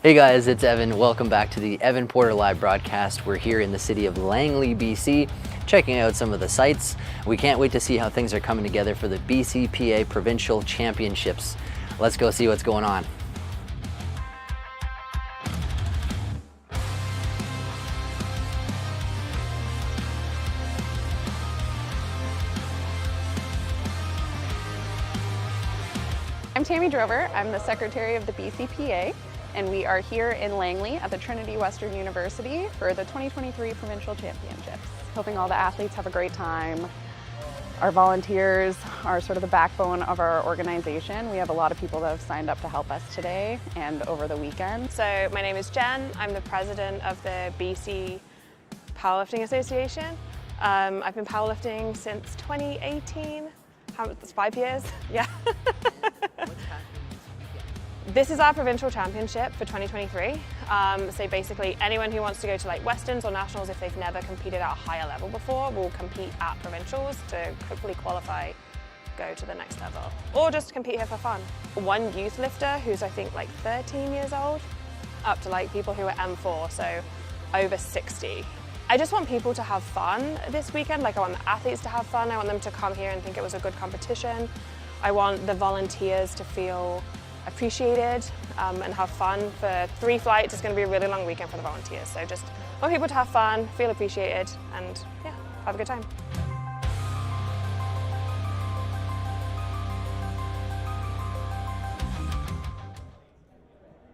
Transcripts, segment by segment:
Hey guys, it's Evan. Welcome back to the Evan Porter Live broadcast. We're here in the city of Langley, BC, checking out some of the sites. We can't wait to see how things are coming together for the BCPA Provincial Championships. Let's go see what's going on. I'm Tammy Drover. I'm the secretary of the BCPA, and we are here in Langley at the Trinity Western University for the 2023 Provincial Championships. Hoping all the athletes have a great time. Our volunteers are sort of the backbone of our organization. We have a lot of people that have signed up to help us today and over the weekend. So my name is Jen. I'm the president of the BC Powerlifting Association. I've been powerlifting since 2018. That's 5 years, yeah. This is our provincial championship for 2023. So basically anyone who wants to go to like Westerns or Nationals, if they've never competed at a higher level before, will compete at provincials to hopefully qualify, go to the next level, or just compete here for fun. One youth lifter who's I think like 13 years old, up to like people who are M4, so over 60. I just want people to have fun this weekend. Like I want the athletes to have fun. I want them to come here and think it was a good competition. I want the volunteers to feel appreciated and have fun. For 3 flights, it's going to be a really long weekend for the volunteers. So just want people to have fun, feel appreciated, and yeah, have a good time.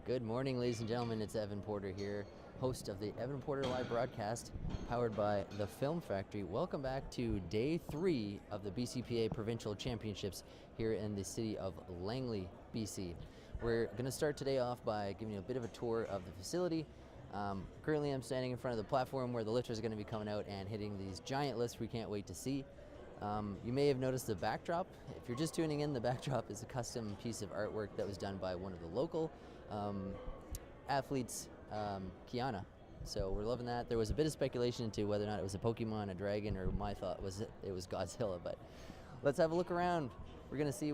Good morning, ladies and gentlemen. It's Evan Porter here, host of the Evan Porter Live broadcast, powered by the Film Factory. Welcome back to day 3 of the BCPA Provincial Championships here in the city of Langley, BC. We're going to start today off by giving you a bit of a tour of the facility. Currently I'm standing in front of the platform where the lifters are going to be coming out and hitting these giant lifts we can't wait to see. You may have noticed the backdrop. If you're just tuning in, the backdrop is a custom piece of artwork that was done by one of the local athletes, Kiana. So we're loving that. There was a bit of speculation into whether or not it was a Pokemon, a dragon, or my thought was it was Godzilla, but let's have a look around. We're gonna see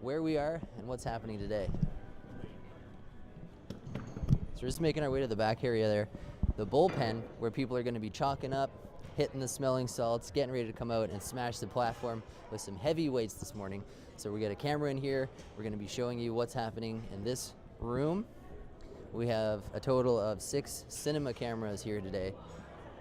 where we are and what's happening today. So we're just making our way to the back area there, the bullpen, where people are gonna be chalking up, hitting the smelling salts, getting ready to come out and smash the platform with some heavy weights this morning. So we got a camera in here. We're gonna be showing you what's happening in this room. We have a total of 6 cinema cameras here today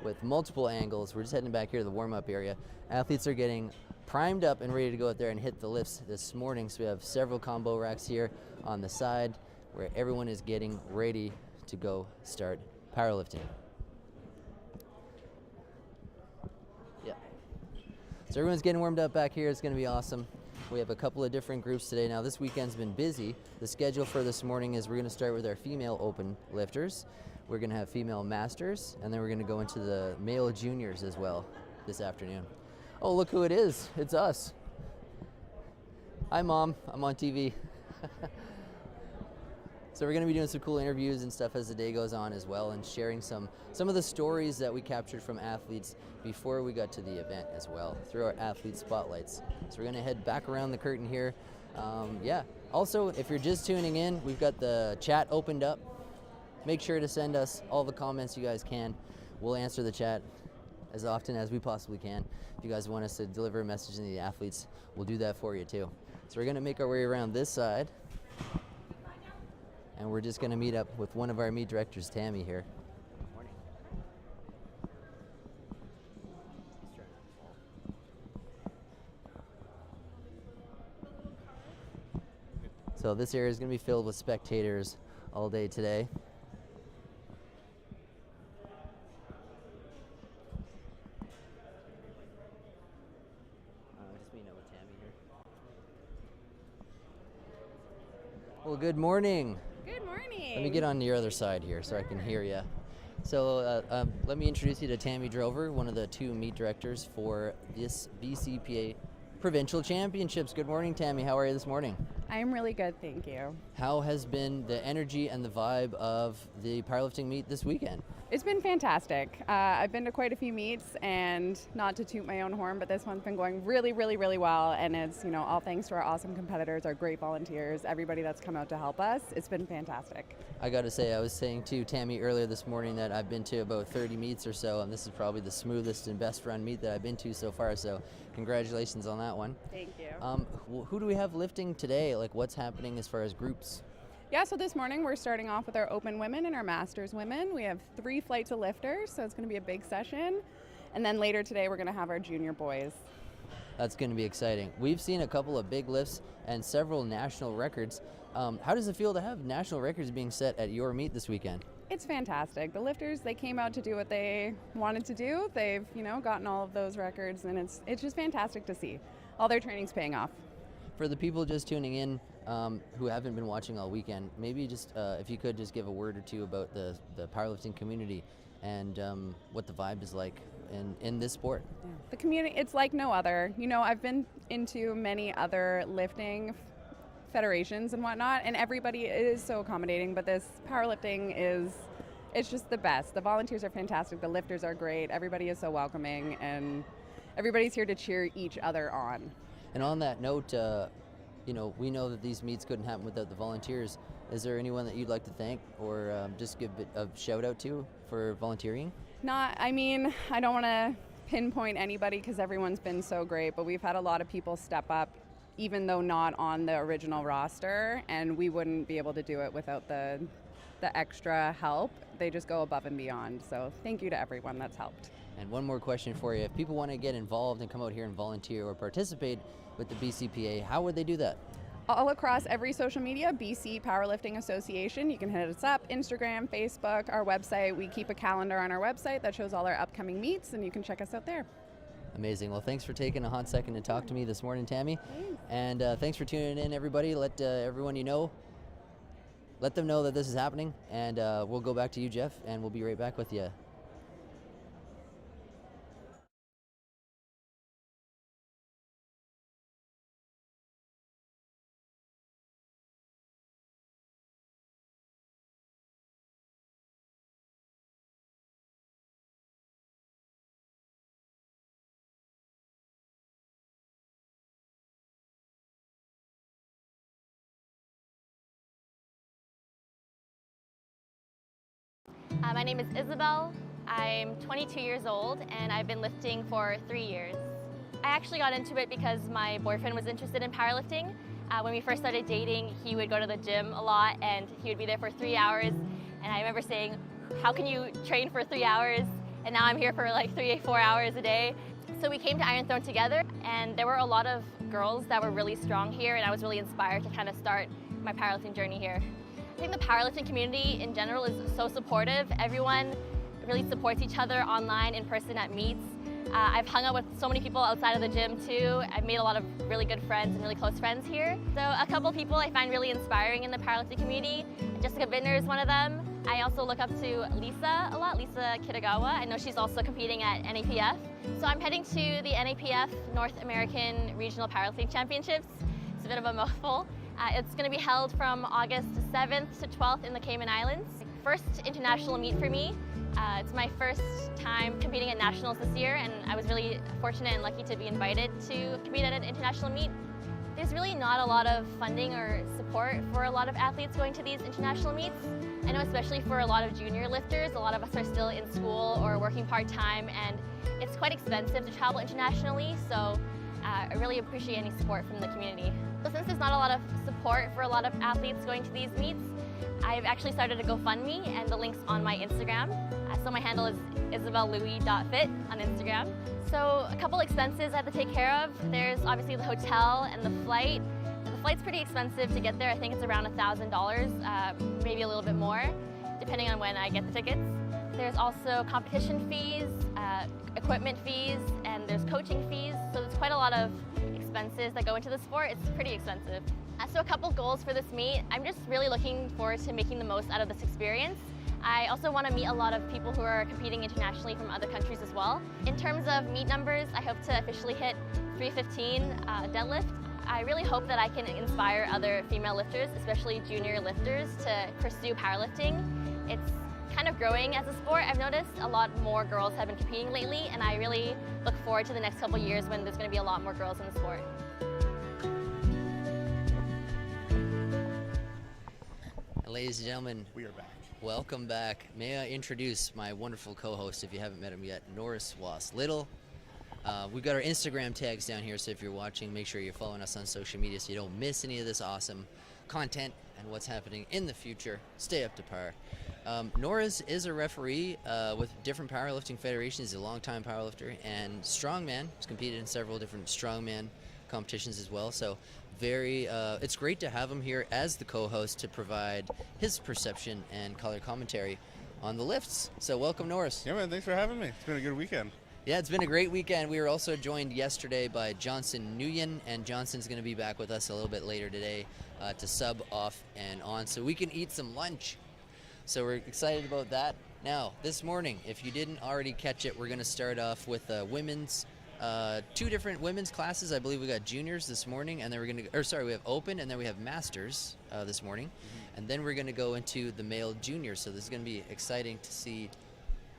with multiple angles. We're just heading back here to the warm-up area. Athletes are getting primed up and ready to go out there and hit the lifts this morning. So we have several combo racks here on the side where everyone is getting ready to go start powerlifting. Yeah. So everyone's getting warmed up back here. It's gonna be awesome. We have a couple of different groups today. Now this weekend's been busy. The schedule for this morning is we're gonna start with our female open lifters. We're gonna have female masters, and then we're gonna go into the male juniors as well this afternoon. Oh, look who it is. It's us. Hi, Mom. I'm on TV. So we're gonna be doing some cool interviews and stuff as the day goes on as well, and sharing some of the stories that we captured from athletes before we got to the event as well, through our athlete spotlights. So we're gonna head back around the curtain here. Yeah. Also, if you're just tuning in, we've got the chat opened up. Make sure to send us all the comments you guys can. We'll answer the chat as often as we possibly can. If you guys want us to deliver a message to the athletes, we'll do that for you too. So we're gonna make our way around this side, and we're just gonna meet up with one of our meet directors, Tammy, here. Morning. So this area is gonna be filled with spectators all day today. Just meeting up with Tammy here. Well, good morning. Good morning. Let me get on your other side here so I can hear you. So let me introduce you to Tammy Drover, one of the 2 meet directors for this BCPA Provincial Championships. Good morning, Tammy. How are you this morning? I'm really good, thank you. How has been the energy and the vibe of the powerlifting meet this weekend? It's been fantastic. I've been to quite a few meets, and not to toot my own horn, but this one's been going really, really, really well. And it's, all thanks to our awesome competitors, our great volunteers, everybody that's come out to help us. It's been fantastic. I got to say, I was saying to Tammy earlier this morning that I've been to about 30 meets or so, and this is probably the smoothest and best run meet that I've been to so far. So congratulations on that one. Thank you. Who do we have lifting today? Like, what's happening as far as groups? Yeah, so this morning we're starting off with our open women and our masters women. We have 3 flights of lifters, so it's going to be a big session. And then later today we're going to have our junior boys. That's going to be exciting. We've seen a couple of big lifts and several national records. How does it feel to have national records being set at your meet this weekend? It's fantastic. The lifters, they came out to do what they wanted to do. They've, gotten all of those records, and it's just fantastic to see. All their training's paying off. For the people just tuning in who haven't been watching all weekend, maybe just if you could just give a word or two about the powerlifting community and what the vibe is like in this sport. Yeah. The community, it's like no other. I've been into many other lifting federations and whatnot, and everybody is so accommodating, but this powerlifting it's just the best. The volunteers are fantastic, the lifters are great, everybody is so welcoming, and everybody's here to cheer each other on. And on that note, we know that these meets couldn't happen without the volunteers. Is there anyone that you'd like to thank or just give a shout out to for volunteering? I don't want to pinpoint anybody because everyone's been so great, but we've had a lot of people step up, even though not on the original roster, and we wouldn't be able to do it without the extra help. They just go above and beyond. So thank you to everyone that's helped. And one more question for you. If people want to get involved and come out here and volunteer or participate with the BCPA, how would they do that? All across every social media, BC Powerlifting Association. You can hit us up, Instagram, Facebook, our website. We keep a calendar on our website that shows all our upcoming meets, and you can check us out there. Amazing. Well, thanks for taking a hot second to talk to me this morning, Tammy. Thanks. And thanks for tuning in, everybody. Let everyone let them know that this is happening, and we'll go back to you, Jeff, and we'll be right back with you. My name is Isabel. I'm 22 years old and I've been lifting for 3 years. I actually got into it because my boyfriend was interested in powerlifting. When we first started dating, he would go to the gym a lot and he would be there for 3 hours. And I remember saying, how can you train for 3 hours? And now I'm here for like 3-4 hours a day. So we came to Iron Throne together, and there were a lot of girls that were really strong here, and I was really inspired to kind of start my powerlifting journey here. I think the powerlifting community in general is so supportive. Everyone really supports each other online, in person at meets. I've hung out with so many people outside of the gym too. I've made a lot of really good friends and really close friends here. So a couple people I find really inspiring in the powerlifting community. Jessica Bittner is one of them. I also look up to Lisa a lot, Lisa Kitagawa. I know she's also competing at NAPF. So I'm heading to the NAPF North American Regional Powerlifting Championships. It's a bit of a mouthful. It's going to be held from August 7th to 12th in the Cayman Islands. First international meet for me. It's my first time competing at nationals this year, and I was really fortunate and lucky to be invited to compete at an international meet. There's really not a lot of funding or support for a lot of athletes going to these international meets. I know especially for a lot of junior lifters, a lot of us are still in school or working part-time, and it's quite expensive to travel internationally, so I really appreciate any support from the community. So since there's not a lot of support for a lot of athletes going to these meets, I've actually started a GoFundMe, and the link's on my Instagram. So my handle is isabellouis.fit on Instagram. So a couple expenses I have to take care of. There's obviously the hotel and the flight. The flight's pretty expensive to get there. I think it's around $1,000, maybe a little bit more, depending on when I get the tickets. There's also competition fees, equipment fees, and there's coaching fees. So there's quite a lot of expenses that go into the sport. It's pretty expensive. So a couple goals for this meet. I'm just really looking forward to making the most out of this experience. I also want to meet a lot of people who are competing internationally from other countries as well. In terms of meet numbers, I hope to officially hit 315 deadlift. I really hope that I can inspire other female lifters, especially junior lifters, to pursue powerlifting. It's kind of growing as a sport. I've noticed a lot more girls have been competing lately, and I really look forward to the next couple years when there's going to be a lot more girls in the sport. Ladies and gentlemen, We are back. welcome back. May I introduce my wonderful co-host, if you haven't met him yet, Norris Wass-Little. We've got our Instagram tags down here, so if you're watching, make sure you're following us on social media so you don't miss any of this awesome content and what's happening in the future. Stay up to par. Norris is a referee with different powerlifting federations. He's a longtime powerlifter and strongman. He's competed in several different strongman competitions as well. So it's great to have him here as the co-host to provide his perception and color commentary on the lifts. So welcome, Norris. Yeah, man, thanks for having me. It's been a good weekend. Yeah, it's been a great weekend. We were also joined yesterday by Johnson Nguyen, and Johnson's going to be back with us a little bit later today to sub off and on so we can eat some lunch. So we're excited about that. Now, this morning, if you didn't already catch it, we're going to start off with women's, two different women's classes. I believe we got juniors this morning, and then we have open, and then we have masters this morning. And then we're going to go into the male juniors. So this is going to be exciting to see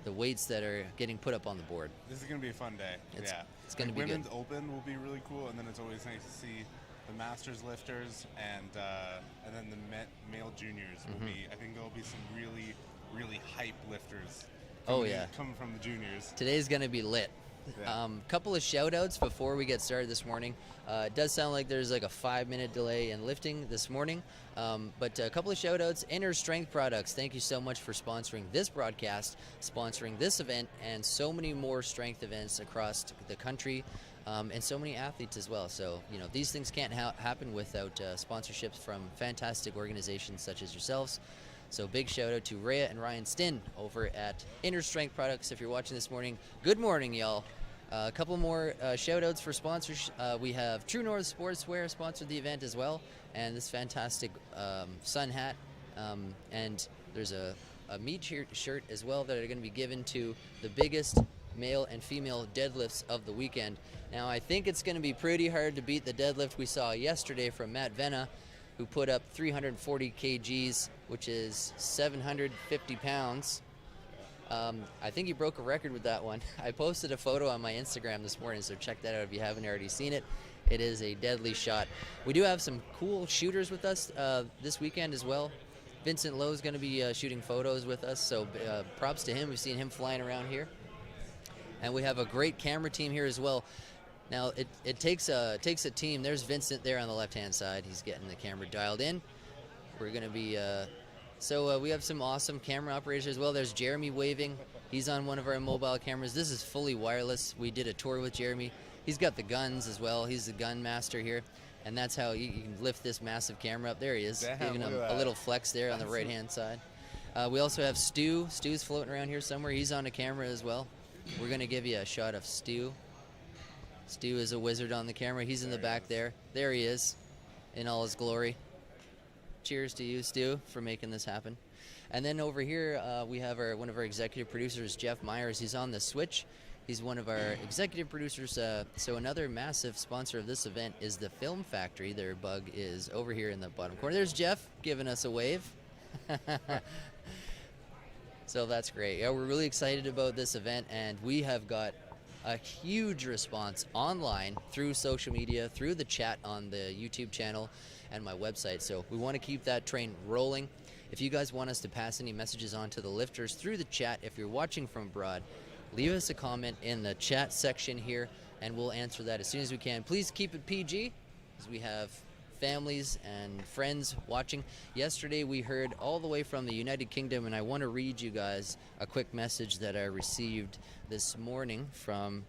the weights that are getting put up on the board. This is going to be a fun day. It's going to be good. Women's open will be really cool, and then it's always nice to see the masters lifters and then the male juniors will be. I think there'll be some really, really hype lifters. Coming from the juniors. Today's going to be lit. Yeah. Couple of shout outs before we get started this morning. It does sound like there's like a 5-minute delay in lifting this morning, but a couple of shout outs. Inner Strength Products, thank you so much for sponsoring this broadcast, sponsoring this event, and so many more strength events across the country, and so many athletes as well. So, these things can't happen without sponsorships from fantastic organizations such as yourselves. So big shout out to Rhea and Ryan Stinn over at Inner Strength Products. If you're watching this morning, good morning, y'all. A couple more shout outs for sponsors. We have True North Sportswear sponsored the event as well, and this fantastic sun hat. And there's a meat shirt as well that are going to be given to the biggest male and female deadlifts of the weekend. Now, I think it's going to be pretty hard to beat the deadlift we saw yesterday from Matt Venna, who put up 340 kgs, which is 750 pounds. I think he broke a record with that one. I posted a photo on my Instagram this morning, so check that out if you haven't already seen it. It is a deadly shot. We do have some cool shooters with us this weekend as well. Vincent Lowe is going to be shooting photos with us, so props to him. We've seen him flying around here. And we have a great camera team here as well. Now, it takes a team. There's Vincent there on the left-hand side. He's getting the camera dialed in. We're going to be... we have some awesome camera operators as well. There's Jeremy waving. He's on one of our mobile cameras. This is fully wireless. We did a tour with Jeremy. He's got the guns as well. He's the gun master here. And that's how you can lift this massive camera up. There he is. Damn, giving him a little flex there on the right-hand side. We also have Stu. Stu's floating around here somewhere. He's on a camera as well. We're going to give you a shot of Stu. Stu is a wizard on the camera. He's in the back there. There he is in all his glory. Cheers to you, Stu, for making this happen. And then over here, we have one of our executive producers, Jeff Myers. He's on the switch. He's one of our executive producers. So another massive sponsor of this event is the Film Factory. Their bug is over here in the bottom corner. There's Jeff giving us a wave. So that's great. Yeah, we're really excited about this event, and we have got a huge response online through social media, through the chat on the YouTube channel and my website. So we want to keep that train rolling. If you guys want us to pass any messages on to the lifters through the chat, if you're watching from abroad, leave us a comment in the chat section here and we'll answer that as soon as we can. Please keep it PG, as we have families and friends watching. Yesterday we heard all the way from the United Kingdom, and I want to read you guys a quick message that I received this morning from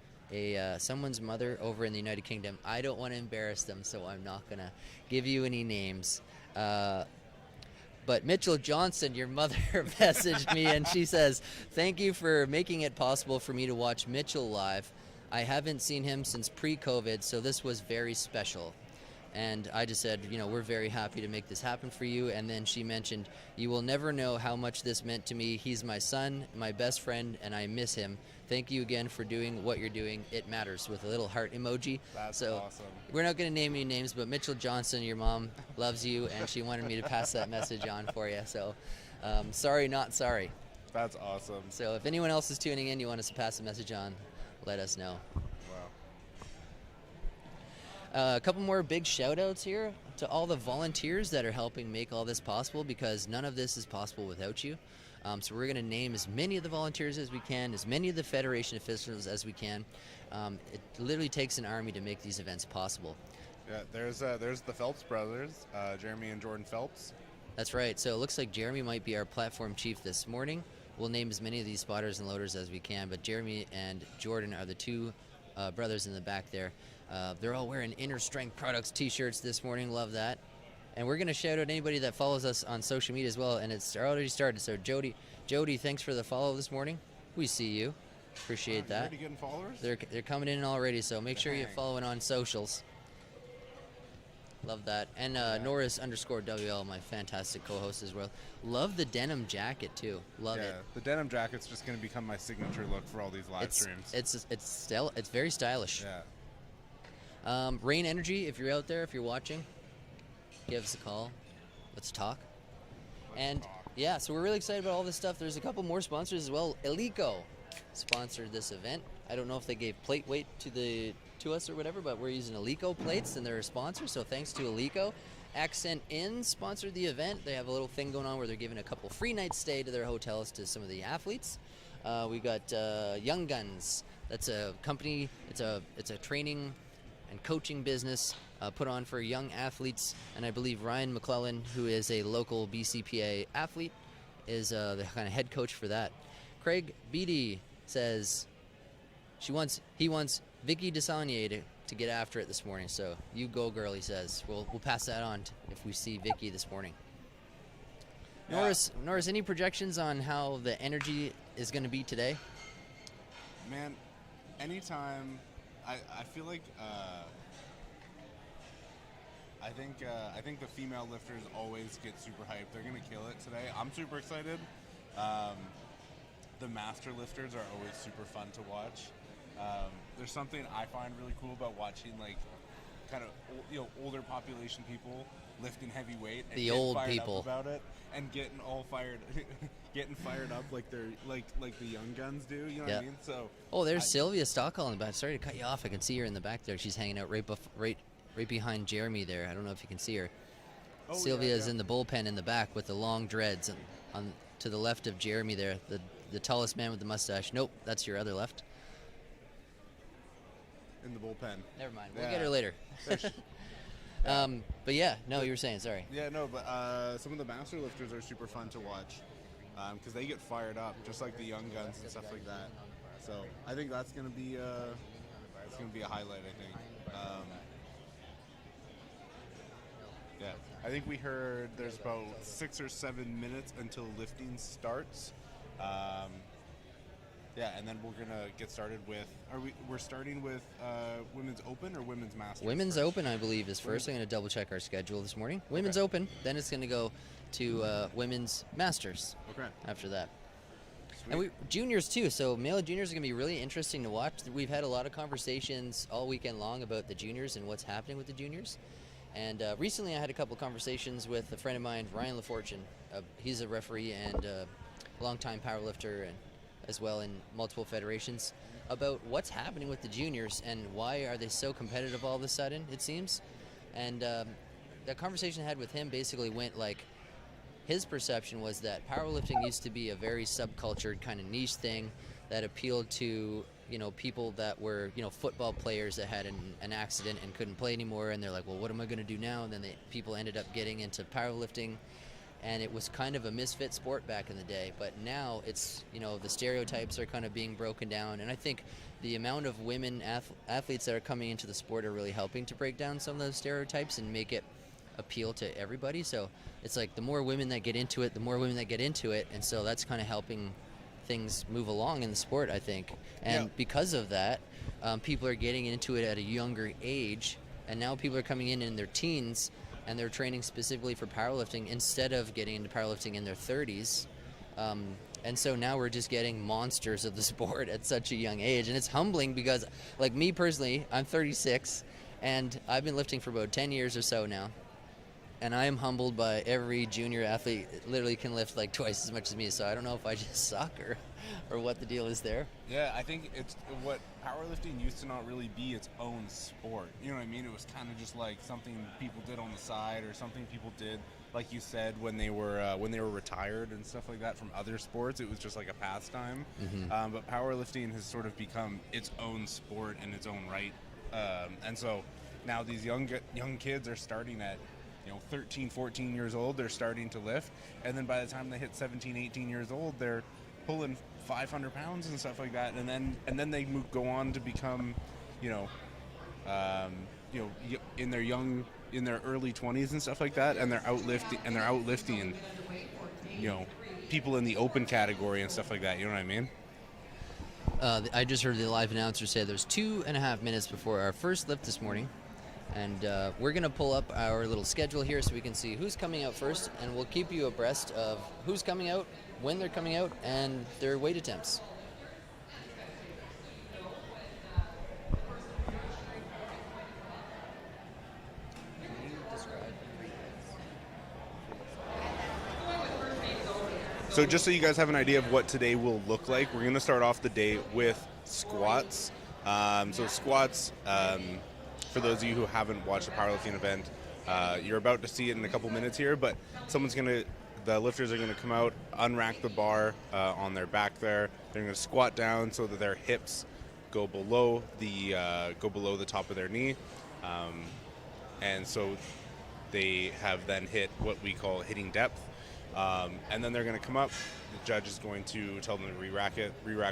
someone's mother over in the United Kingdom. I don't want to embarrass them, so I'm not going to give you any names. But Mitchell Johnson, your mother, messaged me, and she says, "Thank you for making it possible for me to watch Mitchell live. I haven't seen him since pre-COVID, so this was very special." And I just said, we're very happy to make this happen for you. And then she mentioned, "You will never know how much this meant to me. He's my son, my best friend, and I miss him. Thank you again for doing what you're doing. It matters," with a little heart emoji. That's so awesome. We're not going to name any names, but Mitchell Johnson, your mom loves you, and she wanted me to pass that message on for you. So sorry, not sorry. That's awesome. So if anyone else is tuning in, you want us to pass a message on, let us know. A couple more big shout outs here to all the volunteers that are helping make all this possible, because none of this is possible without you. So we're going to name as many of the volunteers as we can, as many of the Federation officials as we can. It literally takes an army to make these events possible. Yeah, there's the Phelps brothers, Jeremy and Jordan Phelps. That's right. So it looks like Jeremy might be our platform chief this morning. We'll name as many of these spotters and loaders as we can, but Jeremy and Jordan are the two brothers in the back there. They're all wearing Inner Strength Products t-shirts this morning. Love that. And we're going to shout out anybody that follows us on social media as well, and it's already started. So Jody, thanks for the follow this morning. We see you. Appreciate that. Already getting followers? They're coming in already, so make sure you're following on socials. Love that. And Norris_WL, my fantastic co-host as well. Love the denim jacket too. Love it. The denim jacket's just going to become my signature look for all these live streams. It's very stylish. Yeah. Rain Energy, if you're out there, if you're watching, give us a call. Let's talk. Yeah, so we're really excited about all this stuff. There's a couple more sponsors as well. Eleco sponsored this event. I don't know if they gave plate weight to us or whatever, but we're using Eleco plates and they're a sponsor, so thanks to Eleco. Accent Inn sponsored the event. They have a little thing going on where they're giving a couple free nights stay to their hotels to some of the athletes. We got Young Guns. That's a company. It's a training and coaching business put on for young athletes, and I believe Ryan McClellan, who is a local BCPA athlete, is the kind of head coach for that. Craig Beatty says he wants Vicky Desaunier to get after it this morning. So you go, girl, he says. We'll pass that on if we see Vicky this morning. Yeah. Norris, any projections on how the energy is going to be today? Man, anytime, I feel like I think the female lifters always get super hyped. They're going to kill it today. I'm super excited. The master lifters are always super fun to watch. There's something I find really cool about watching, like, kind of older population people lifting heavy weight and the old people up about it and getting all fired up like they're like the young guns do. You know what I mean? So there's Sylvia Stockholm in the back. Sorry to cut you off. I can see her in the back there. She's hanging out right behind Jeremy there. I don't know if you can see her. Sylvia's in the bullpen in the back with the long dreads, and on to the left of Jeremy there, the tallest man with the mustache. Nope, that's your other left. In the bullpen. Never mind. We'll get her later. But yeah, no, you were saying, sorry. Yeah, no, but some of the master lifters are super fun to watch because they get fired up, just like the young guns and stuff like that. So I think that's gonna be a highlight. I think. Yeah, I think we heard there's about 6 or 7 minutes until lifting starts. Yeah, and then we're gonna get started with. We're starting with Women's Open or Women's Masters? Women's Open, I believe, is first. I'm gonna double check our schedule this morning. Women's Open, then it's gonna go to Women's Masters. Okay. After that. Sweet. And juniors too. So male juniors are gonna be really interesting to watch. We've had a lot of conversations all weekend long about the juniors and what's happening with the juniors. And recently, I had a couple conversations with a friend of mine, Ryan LaFortune. He's a referee and a longtime powerlifter and as well in multiple federations, about what's happening with the juniors and why are they so competitive all of a sudden, it seems. And the conversation I had with him basically went like, his perception was that powerlifting used to be a very subcultured kind of niche thing that appealed to, people that were, football players that had an accident and couldn't play anymore, and they're like, well, what am I going to do now? And then people ended up getting into powerlifting, and it was kind of a misfit sport back in the day. But now it's, the stereotypes are kind of being broken down, and I think the amount of women athletes that are coming into the sport are really helping to break down some of those stereotypes and make it appeal to everybody. So it's like the more women that get into it, and so that's kind of helping things move along in the sport, I think. And because of that, people are getting into it at a younger age, and now people are coming in their teens and they're training specifically for powerlifting instead of getting into powerlifting in their 30s. And so now we're just getting monsters of the sport at such a young age, and it's humbling because, like, me personally, I'm 36 and I've been lifting for about 10 years or so now. And I am humbled by every junior athlete literally can lift like twice as much as me. So I don't know if I just suck or what the deal is there. Yeah, I think it's what powerlifting used to not really be its own sport. You know what I mean? It was kind of just like something people did on the side, or something people did, like you said, when they were retired and stuff like that from other sports. It was just like a pastime. But powerlifting has sort of become its own sport in its own right. And so now these young kids are starting at 13, 14 years old, they're starting to lift, and then by the time they hit 17, 18 years old, they're pulling 500 pounds and stuff like that, and then they go on to become, in their early 20s and stuff like that, and they're outlifting, people in the open category and stuff like that. You know what I mean? I just heard the live announcer say there's 2.5 minutes before our first lift this morning. And we're going to pull up our little schedule here so we can see who's coming out first, and we'll keep you abreast of who's coming out, when they're coming out, and their weight attempts. So just so you guys have an idea of what today will look like, we're going to start off the day with squats. So squats... for those of you who haven't watched the powerlifting event, you're about to see it in a couple minutes here, but the lifters are going to come out, unrack the bar on their back there. They're going to squat down so that their hips go below the top of their knee. And so they have then hit what we call hitting depth. And then they're going to come up. The judge is going to tell them to re-rack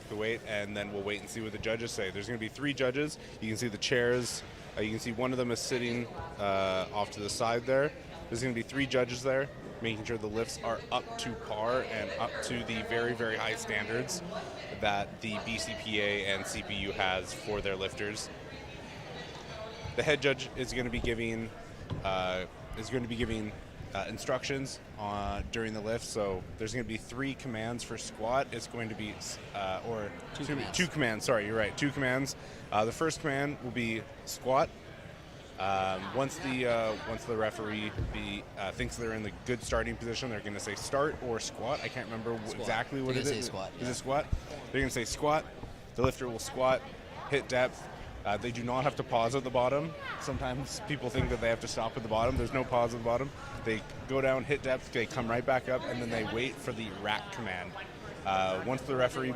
the weight, and then we'll wait and see what the judges say. There's going to be 3 judges. You can see the chairs. You can see one of them is sitting off to the side there. There's going to be 3 judges there, making sure the lifts are up to par and up to the very, very high standards that the BCPA and CPU has for their lifters. The head judge is going to be giving instructions during the lift. So there's going to be 3 commands for squat. It's going to be two commands. Sorry, you're right. 2 commands. The first command will be squat. Once the referee thinks they're in the good starting position, they're going to say start or squat. I can't remember exactly what it is. Squat, Is it squat? They're going to say squat. The lifter will squat, hit depth. They do not have to pause at the bottom. Sometimes people think that they have to stop at the bottom. There's no pause at the bottom. They go down, hit depth, they come right back up, and then they wait for the rack command. Once the referee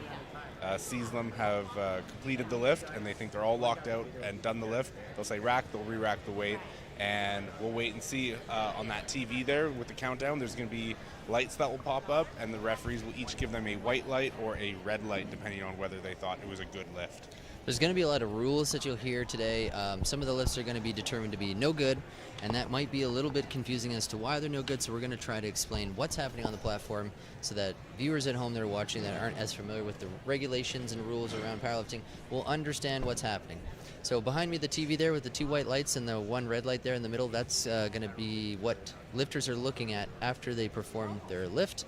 sees them have completed the lift and they think they're all locked out and done the lift, they'll say rack, they'll re-rack the weight, and we'll wait and see on that TV there with the countdown. There's going to be lights that will pop up, and the referees will each give them a white light or a red light depending on whether they thought it was a good lift. There's going to be a lot of rules that you'll hear today. Some of the lifts are going to be determined to be no good, and that might be a little bit confusing as to why they're no good, so we're going to try to explain what's happening on the platform so that viewers at home that are watching that aren't as familiar with the regulations and rules around powerlifting will understand what's happening. So behind me, the TV there with the 2 white lights and the 1 red light there in the middle, that's going to be what lifters are looking at after they perform their lift.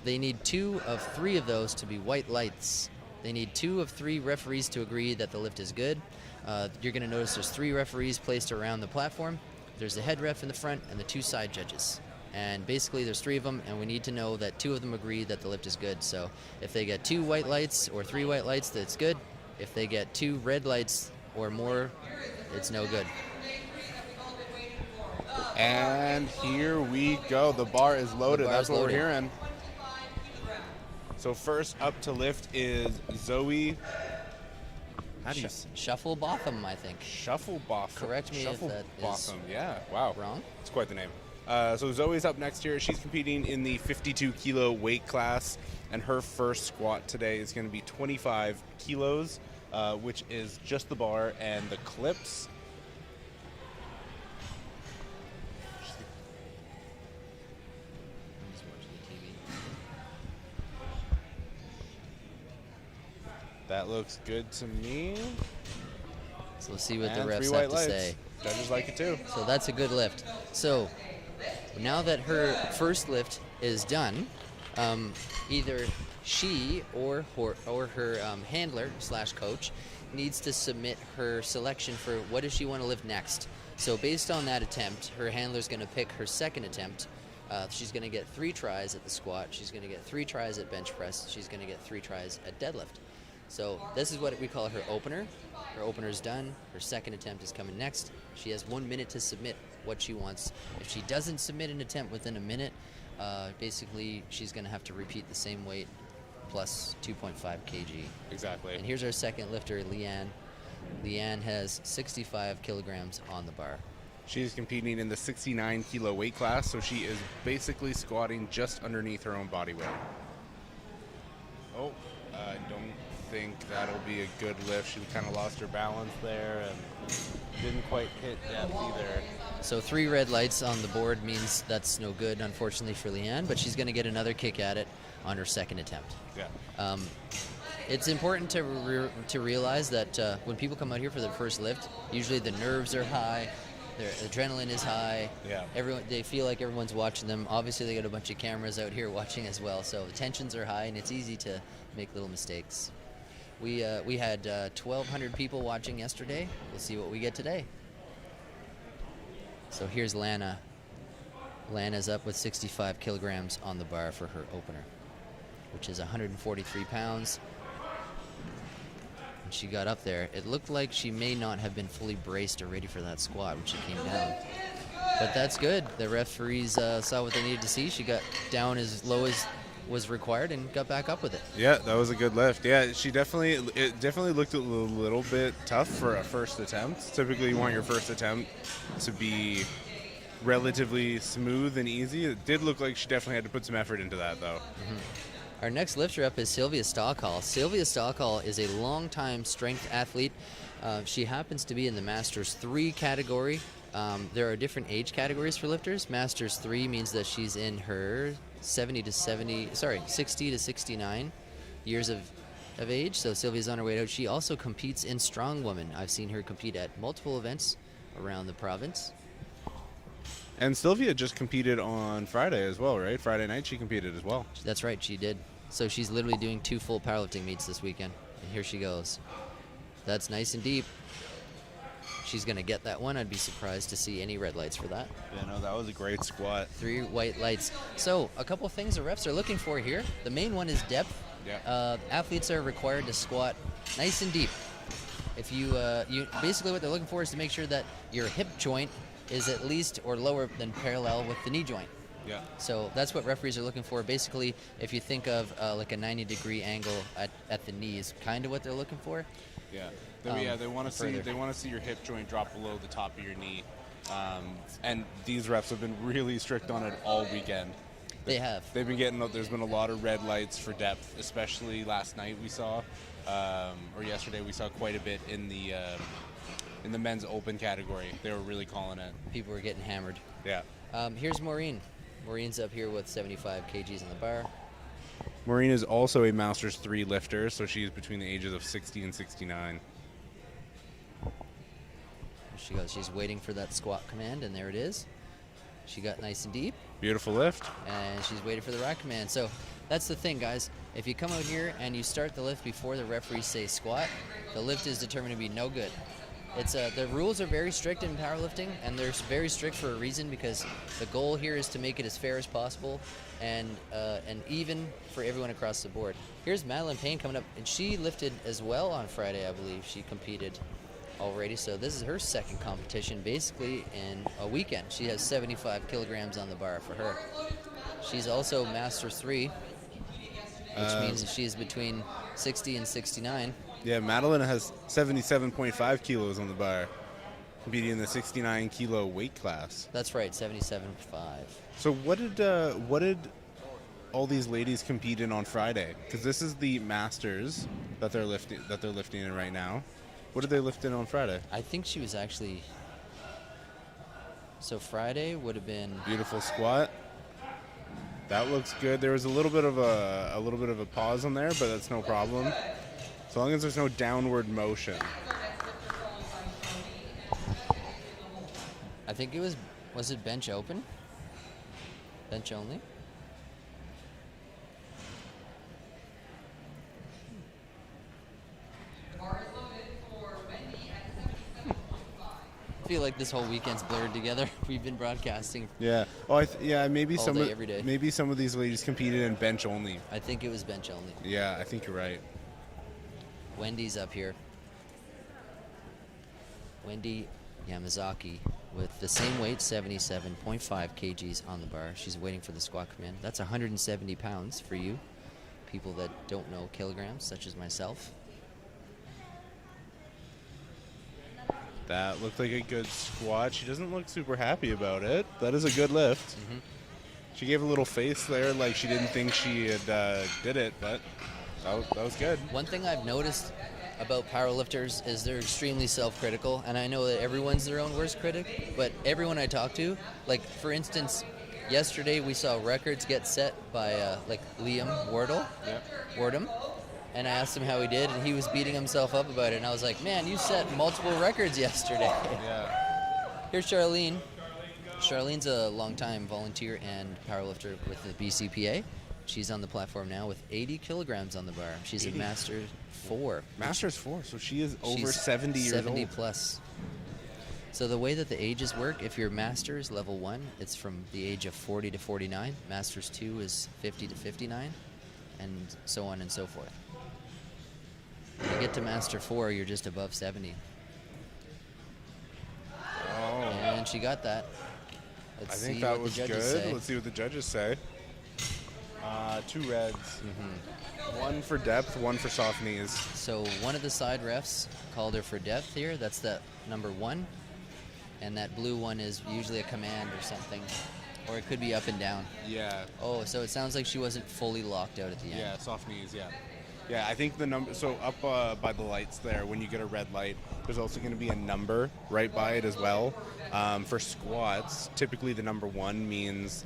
They need 2 of 3 of those to be white lights. They need 2 of 3 referees to agree that the lift is good. You're going to notice there's 3 referees placed around the platform. There's the head ref in the front and the 2 side judges. And basically there's 3 of them, and we need to know that 2 of them agree that the lift is good. So if they get 2 white lights or 3 white lights, that's good. If they get 2 red lights or more, it's no good. And here we go. The bar is loaded. That's what we're hearing. So first up to lift is Zoe. How do you Shufflebotham, I think. Shufflebotham. Correct me if that is Yeah, wow. wrong. It's quite the name. So Zoe's up next here. She's competing in the 52 kilo weight class, and her first squat today is going to be 25 kilos, which is just the bar and the clips. That looks good to me. So let's see what And the 3 refs white have to lights. say. Judges like it too. So that's a good lift. So now that her first lift is done, either she or her handler / coach needs to submit her selection for what does she want to lift next. So based on that attempt, her handler's going to pick her second attempt. She's going to get 3 tries at the squat. She's going to get 3 tries at bench press. She's going to get 3 tries at deadlift. So this is what we call her opener. Her opener's done. Her second attempt is coming next. She has 1 minute to submit what she wants. If she doesn't submit an attempt within a minute, basically she's going to have to repeat the same weight plus 2.5 kg. Exactly. And here's our second lifter, Leanne. Leanne has 65 kilograms on the bar. She's competing in the 69 kilo weight class, so she is basically squatting just underneath her own body weight. Oh, I don't think that'll be a good lift. She kind of lost her balance there and didn't quite hit depth either. So 3 red lights on the board means that's no good, unfortunately, for Leanne, but she's going to get another kick at it on her second attempt. Yeah. It's important to realize that when people come out here for their first lift, usually the nerves are high, their adrenaline is high. Yeah. They feel like everyone's watching them. Obviously, they got a bunch of cameras out here watching as well, so the tensions are high, and it's easy to make little mistakes. We had 1,200 people watching yesterday. We'll see what we get today. So here's Lana. Lana's up with 65 kilograms on the bar for her opener, which is 143 pounds. When she got up there, it looked like she may not have been fully braced or ready for that squat when she came down. But that's good. The referees saw what they needed to see. She got down as low as was required and got back up with it. Yeah, that was a good lift. Yeah, it definitely looked a little bit tough for a first attempt. Typically, you want your first attempt to be relatively smooth and easy. It did look like she definitely had to put some effort into that, though. Mm-hmm. Our next lifter up is Sylvia Stockhall. Sylvia Stockhall is a longtime strength athlete. She happens to be in the Masters 3 category. There are different age categories for lifters. Masters 3 means that she's in her 60 to 69 years of age. So Sylvia's on her way out. She also competes in strongwoman. I've seen her compete at multiple events around the province. And Sylvia just competed on Friday as well, right? Friday night she competed as well. That's right, she did. So she's literally doing 2 full powerlifting meets this weekend. And here she goes. That's nice and deep. She's going to get that one. I'd be surprised to see any red lights for that. Yeah, no, that was a great squat. 3 white lights. So a couple things the refs are looking for here. The main one is depth. Yeah. Athletes are required to squat nice and deep. If you basically what they're looking for is to make sure that your hip joint is at least or lower than parallel with the knee joint. Yeah. So that's what referees are looking for. Basically, if you think of like a 90-degree angle at the knees, kind of what they're looking for. Yeah. They want to see your hip joint drop below the top of your knee. And these refs have been really strict on it all weekend. They have. They've been getting. There's been a lot of red lights for depth, especially last night we saw, or yesterday we saw quite a bit in the men's open category. They were really calling it. People were getting hammered. Yeah. Here's Maureen. Maureen's up here with 75 kgs on the bar. Maureen is also a Masters 3 lifter, so she's between the ages of 60 and 69. She goes. She's waiting for that squat command, and there it is. She got nice and deep. Beautiful lift. And she's waiting for the rack command. So that's the thing, guys. If you come out here and you start the lift before the referees say squat, the lift is determined to be no good. The rules are very strict in powerlifting, and they're very strict for a reason, because the goal here is to make it as fair as possible and even for everyone across the board. Here's Madeline Payne coming up, and she lifted as well on Friday, I believe. She competed already, so this is her second competition basically in a weekend. She has 75 kilograms on the bar for her. She's also Master 3, which means that she's between 60 and 69. Yeah, Madeline has 77.5 kilos on the bar, competing in the 69 kilo weight class. That's right, 77.5. So what did all these ladies compete in on Friday? Because this is the Masters that they're lifting in right now. What did they lift in on Friday? I think she was actually. So Friday would have been Beautiful squat. That looks good. There was a little bit of a pause on there, but that's no problem. As long as there's no downward motion. I think it was it bench open? Bench only? I feel like this whole weekend's blurred together. We've been broadcasting. Yeah. Oh, maybe all day, every day. Maybe some of these ladies competed in bench only. I think it was bench only. Yeah, I think you're right. Wendy's up here. Wendy Yamazaki with the same weight, 77.5 kgs on the bar. She's waiting for the squat command. That's 170 pounds for you, people that don't know kilograms, such as myself. That looked like a good squat. She doesn't look super happy about it. That is a good lift. Mm-hmm. She gave a little face there like she didn't think she had did it, but that was good. One thing I've noticed about powerlifters is they're extremely self-critical, and I know that everyone's their own worst critic, but everyone I talk to, like for instance, yesterday we saw records get set by like Liam Wardham, and I asked him how he did, and he was beating himself up about it, and I was like, man, you set multiple records yesterday. Yeah. Here's Charlene. Charlene's a longtime volunteer and powerlifter with the BCPA. She's on the platform now with 80 kilograms on the bar. She's 80. A Masters 4. Masters 4, so she is over 70 years 70 old. plus. So the way that the ages work, if you're Masters level 1, it's from the age of 40 to 49. Masters 2 is 50 to 59, and so on and so forth. When you get to Master 4, you're just above 70. Oh. And she got that. I think that was good. Let's see what the judges say. 2 reds. Mm-hmm. 1 for depth, 1 for soft knees. So one of the side refs called her for depth here. That's the number 1. And that blue one is usually a command or something. Or it could be up and down. Yeah. Oh, so it sounds like she wasn't fully locked out at the end. Yeah, soft knees, yeah. Yeah, I think the number, so up by the lights there, when you get a red light, there's also going to be a number right by it as well. For squats, typically the number 1 means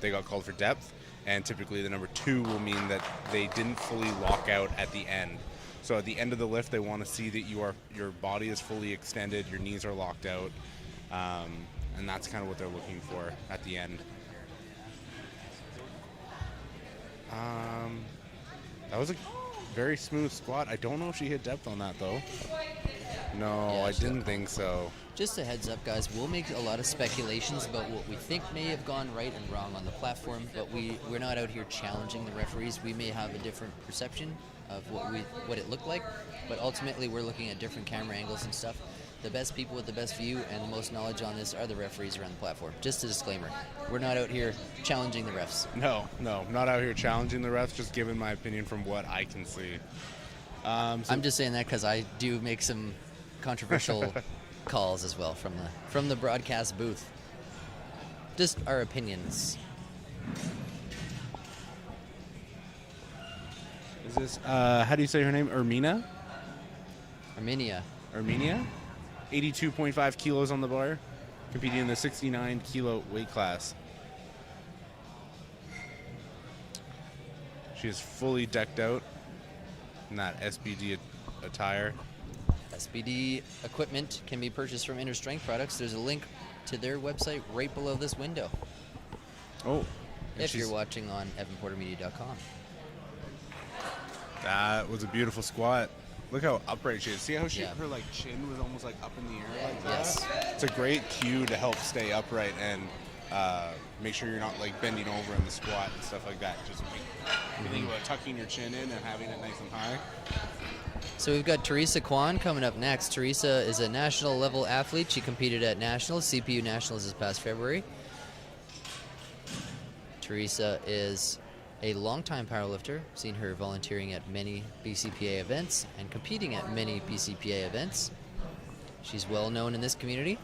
they got called for depth, and typically the number 2 will mean that they didn't fully lock out at the end. So at the end of the lift, they want to see that your body is fully extended, your knees are locked out, and that's kind of what they're looking for at the end. That was a very smooth squat. I don't know if she hit depth on that, though. No, yeah, I didn't think so. Just a heads up, guys, we'll make a lot of speculations about what we think may have gone right and wrong on the platform, but we're not out here challenging the referees. We may have a different perception of what it looked like, but ultimately we're looking at different camera angles and stuff. The best people with the best view and the most knowledge on this are the referees around the platform. Just a disclaimer. We're not out here challenging the refs. No, not out here challenging the refs, just giving my opinion from what I can see. I'm just saying that because I do make some controversial calls as well from the broadcast booth. Just our opinions. Is this, how do you say her name? Armenia? 82.5 kilos on the bar, competing in the 69 kilo weight class. She is fully decked out in that SBD attire. SBD equipment can be purchased from Inner Strength Products. There's a link to their website right below this window. Oh. If you're watching on evanportermedia.com. That was a beautiful squat. Look how upright she is. See how Yeah. her like chin was almost like up in the air like that? Yes. It's a great cue to help stay upright and make sure you're not like bending over in the squat and stuff like that. Just you think about tucking your chin in and having it nice and high. So we've got Teresa Kwan coming up next. Teresa is a national level athlete. She competed at Nationals, CPU Nationals this past February. Teresa is a longtime powerlifter. Seen her volunteering at many BCPA events and competing at many BCPA events. She's well known in this community.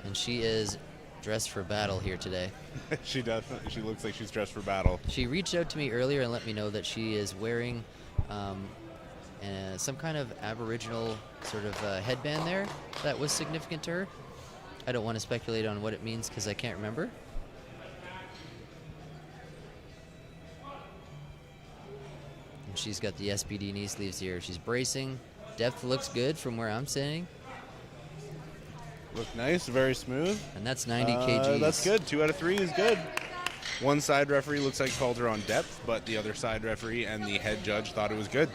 And she is dressed for battle here today. She does. She looks like she's dressed for battle. She reached out to me earlier and let me know that she is wearing some kind of Aboriginal sort of headband there that was significant to her. I don't want to speculate on what it means because I can't remember. And she's got the SBD knee sleeves here. She's bracing. Depth looks good from where I'm sitting. Look nice, very smooth. And that's 90 kgs. That's good. 2 out of 3 is good. One side referee looks like called her on depth, but the other side referee and the head judge thought it was good.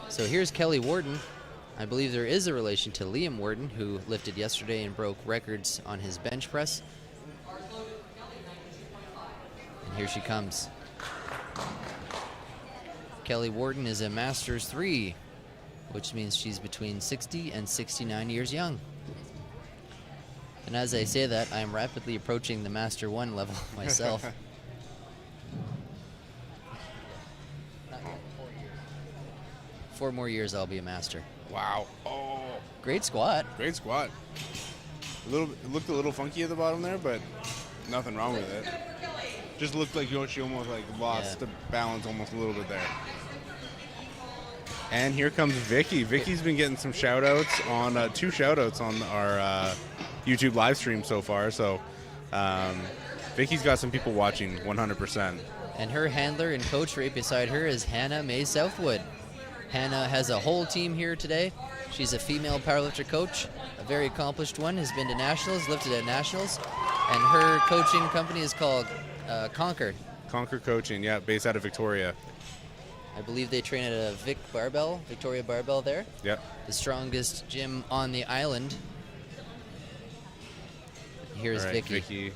So here's Kelly Warden. I believe there is a relation to Liam Warden, who lifted yesterday and broke records on his bench press. And here she comes. Kelly Warden is a Masters 3, which means she's between 60 and 69 years young. And as I say that, I am rapidly approaching the Master 1 level myself. 4 more years, I'll be a master. Wow. Oh, Great squat. great squat. It looked a little funky at the bottom there, but nothing wrong with it. Just looked like she almost like lost the balance almost a little bit there. And here comes Vicky. Vicky's been getting some shout outs on 2 shout outs on our YouTube live stream so far. So Vicky's got some people watching 100%. And her handler and coach right beside her is Hannah May Southwood. Hannah has a whole team here today. She's a female powerlifter coach, a very accomplished one, has been to nationals, lifted at nationals, and her coaching company is called Conquer. Conquer Coaching, yeah, based out of Victoria. I believe they train at a Victoria Barbell there. Yep. The strongest gym on the island. Here's All right, Vicky.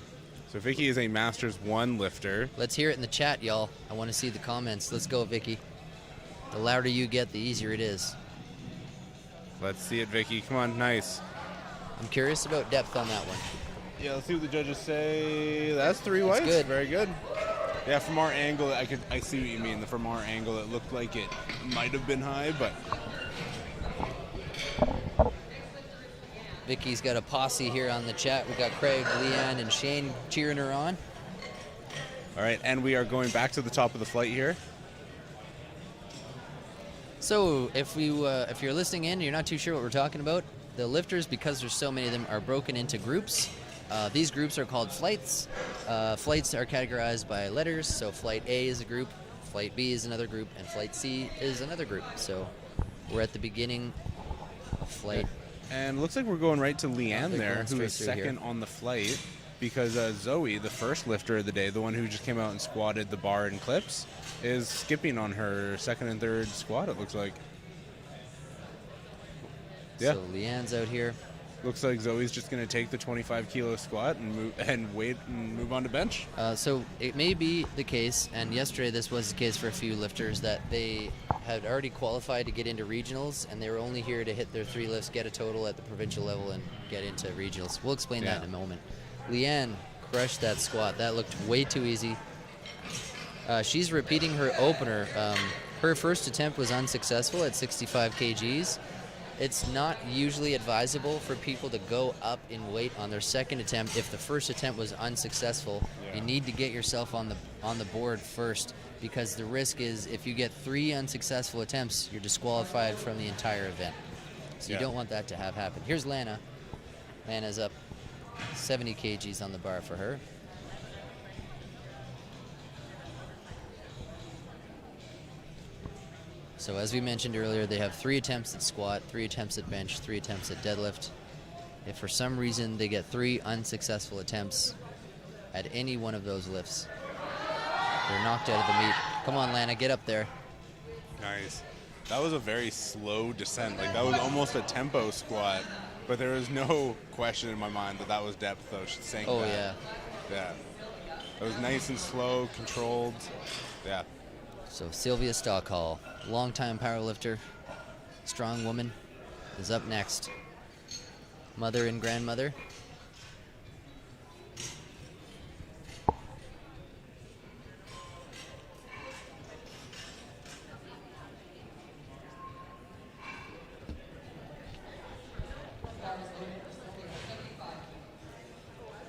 So Vicky is a Masters 1 lifter. Let's hear it in the chat, y'all. I want to see the comments. Let's go, Vicky. The louder you get, the easier it is. Let's see it, Vicky. Come on, nice. I'm curious about depth on that one. Yeah, let's see what the judges say. That's 3 whites. good. Very good. Yeah, from our angle, I see what you mean. From our angle, it looked like it might have been high, but Vicky's got a posse here on the chat. We got Craig, Leanne, and Shane cheering her on. all right. And we are going back to the top of the flight here. So if you're listening in and you're not too sure what we're talking about, the lifters, because there's so many of them, are broken into groups. These groups are called flights. Flights are categorized by letters. So flight A is a group, flight B is another group, and flight C is another group. So we're at the beginning of flight. And looks like we're going right to Leanne they're there, going who straight is through second here. on the flight, because Zoe, the first lifter of the day, the one who just came out and squatted the bar and clips, is skipping on her second and third squat, it looks like. Yeah. So Leanne's out here. Looks like Zoe's just going to take the 25-kilo squat and move on to bench. So it may be the case, and yesterday this was the case for a few lifters, that they had already qualified to get into regionals, and they were only here to hit their 3 lifts, get a total at the provincial level, and get into regionals. We'll explain that in a moment. Leanne crushed that squat. That looked way too easy. She's repeating her opener. Her first attempt was unsuccessful at 65 kgs. It's not usually advisable for people to go up in weight on their second attempt if the first attempt was unsuccessful. You need to get yourself on the board first, because the risk is if you get 3 unsuccessful attempts, you're disqualified from the entire event. So you don't want that to have happen. Here's Lana. Lana's up 70 kgs on the bar for her. So as we mentioned earlier, they have 3 attempts at squat, 3 attempts at bench, 3 attempts at deadlift. If for some reason they get 3 unsuccessful attempts at any one of those lifts, they're knocked out of the meet. Come on, Lana, get up there. Nice. That was a very slow descent. Like, that was almost a tempo squat, but there was no question in my mind that was depth, though. She sank Oh, that. yeah. Yeah. It was nice and slow, controlled. Yeah. So Sylvia Stockhall, longtime powerlifter, strong woman, is up next. Mother and grandmother.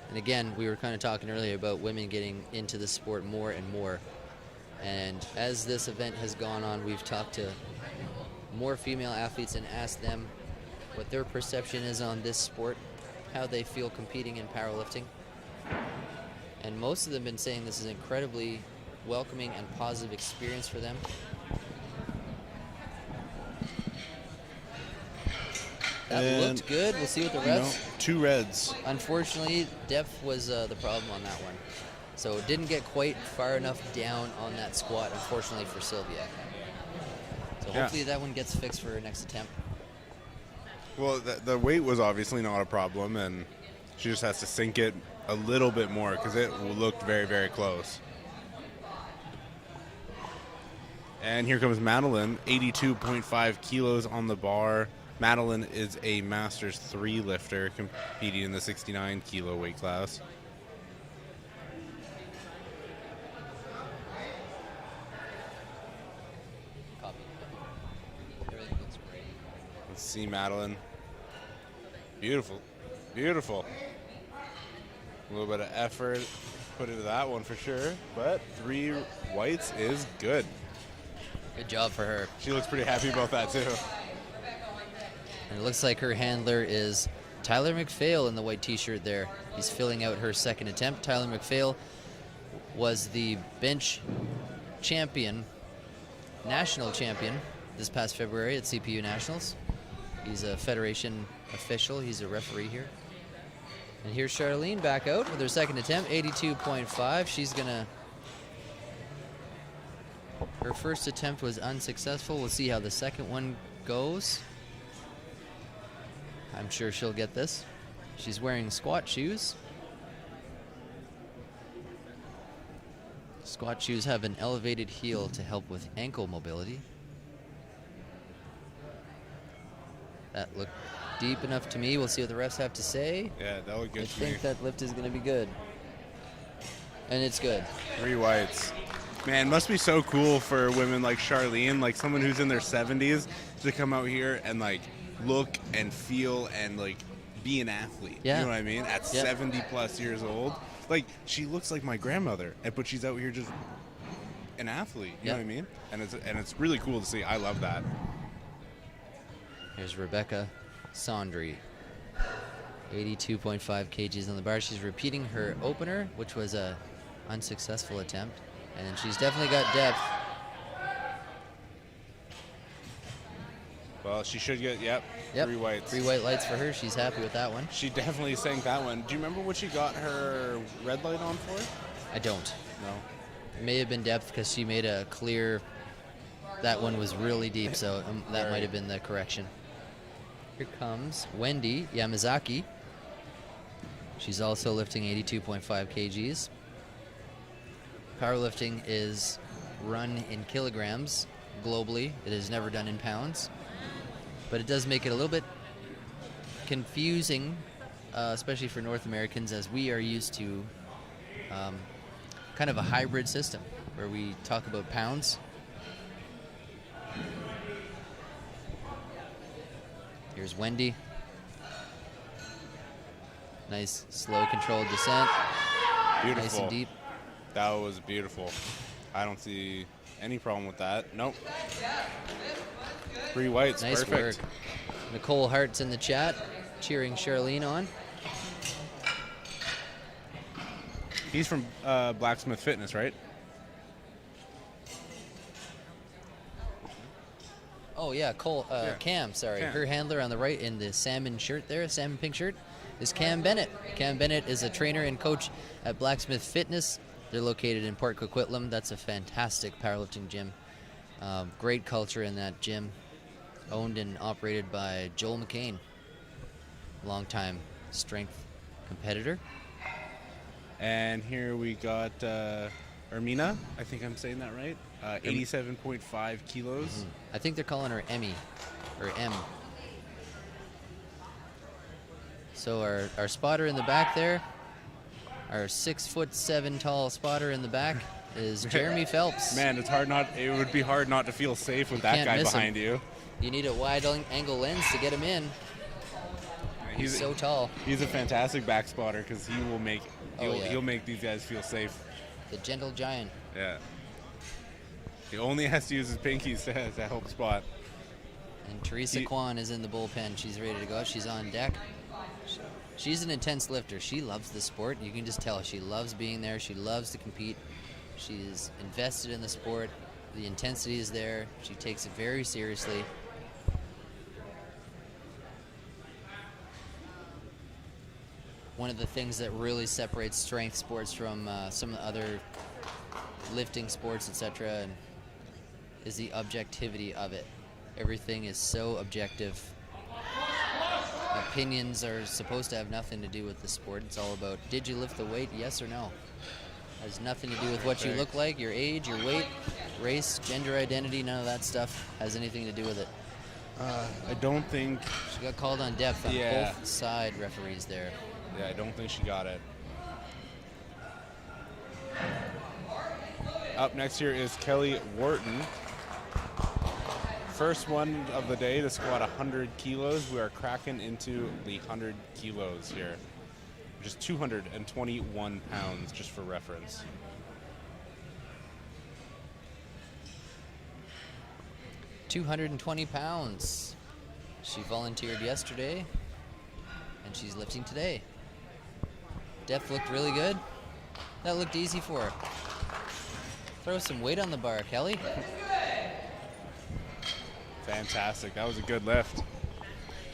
And again, we were kind of talking earlier about women getting into the sport more and more. And as this event has gone on, we've talked to more female athletes and asked them what their perception is on this sport, how they feel competing in powerlifting. And most of them have been saying this is an incredibly welcoming and positive experience for them. That looked good. We'll see what the refs. 2 reds. Unfortunately, depth was the problem on that one. So it didn't get quite far enough down on that squat, unfortunately, for Sylvia. So hopefully that one gets fixed for her next attempt. Well, the weight was obviously not a problem, and she just has to sink it a little bit more because it looked very, very close. And here comes Madeline, 82.5 kilos on the bar. Madeline is a Masters 3 lifter competing in the 69 kilo weight class. Copy. Everything looks great. Let's see Madeline. Beautiful. Beautiful. A little bit of effort put into that one for sure, but 3 whites is good. Good job for her. She looks pretty happy about that too. And it looks like her handler is Tyler McPhail in the white t-shirt there. He's filling out her second attempt. Tyler McPhail was the bench champion, national champion, this past February at CPU Nationals. He's a Federation official. He's a referee here. And here's Charlene back out with her second attempt, 82.5. She's gonna... Her first attempt was unsuccessful. We'll see how the second one goes. I'm sure she'll get this. She's wearing squat shoes. Squat shoes have an elevated heel to help with ankle mobility. That looked deep enough to me. We'll see what the refs have to say. Yeah, that looked good I to me. think that lift is going to be good. And it's good. 3 whites. Man, must be so cool for women like Charlene, like someone who's in their 70s, to come out here and like look and feel and like be an athlete. Yeah. You know what I mean? At 70 plus years old. Like, she looks like my grandmother, but she's out here just an athlete. You know what I mean? And it's really cool to see. I love that. Here's Rebecca Sondry. 82.5 kgs on the bar. She's repeating her opener, which was a unsuccessful attempt. And she's definitely got depth. Well, she should get, 3 whites. 3 white lights for her. She's happy with that one. She definitely sank that one. Do you remember what she got her red light on for? I don't. No. It may have been depth because she made a clear... That one was really deep, so that might have been the correction. Here comes Wendy Yamazaki. She's also lifting 82.5 kgs. Powerlifting is run in kilograms globally. It is never done in pounds. But it does make it a little bit confusing, especially for North Americans, as we are used to kind of a hybrid system where we talk about pounds. Here's Wendy. Nice, slow, controlled descent. Beautiful. Nice and deep. That was beautiful. I don't see any problem with that. Nope. 3 whites. Nice Perfect. work. Nicole Hart's in the chat, cheering Charlene on. He's from Blacksmith Fitness, right? Oh yeah, Cam, sorry. Cam. Her handler on the right in the salmon shirt there, salmon pink shirt, is Cam Bennett. Cam Bennett is a trainer and coach at Blacksmith Fitness. They're located in Port Coquitlam. That's a fantastic powerlifting gym. Great culture in that gym, owned and operated by Joel McCain, longtime strength competitor. And here we got Ermina, I think I'm saying that right, 87.5 kilos. I think they're calling her Emmy, or M. So our spotter in the back there, our 6'7" tall spotter in the back is Jeremy Phelps. Man, it would be hard not to feel safe with that Can't guy miss behind him. you. You need a wide angle lens to get him in. He's so tall. He's a fantastic back spotter because he'll make these guys feel safe. The gentle giant. Yeah. He only has to use his pinkies to help spot. And Teresa Kwan is in the bullpen. She's ready to go. She's on deck. She's an intense lifter. She loves the sport. You can just tell she loves being there. She loves to compete. She's invested in the sport. The intensity is there. She takes it very seriously. One of the things that really separates strength sports from some of the other lifting sports, etc., is the objectivity of it. Everything is so objective. Opinions are supposed to have nothing to do with the sport. It's all about, did you lift the weight, yes or no? Has nothing to do with what you look like, your age, your weight, race, gender identity. None of that stuff has anything to do with it. I don't think... She got called on depth on both side referees there. Yeah, I don't think she got it. Up next here is Kelly Wharton. First one of the day to squat 100 kilos. We are cracking into the 100 kilos here, which is 221 pounds, just for reference. £220. She volunteered yesterday, and she's lifting today. Depth looked really good. That looked easy for her. Throw some weight on the bar, Kelly. Fantastic. That was a good lift.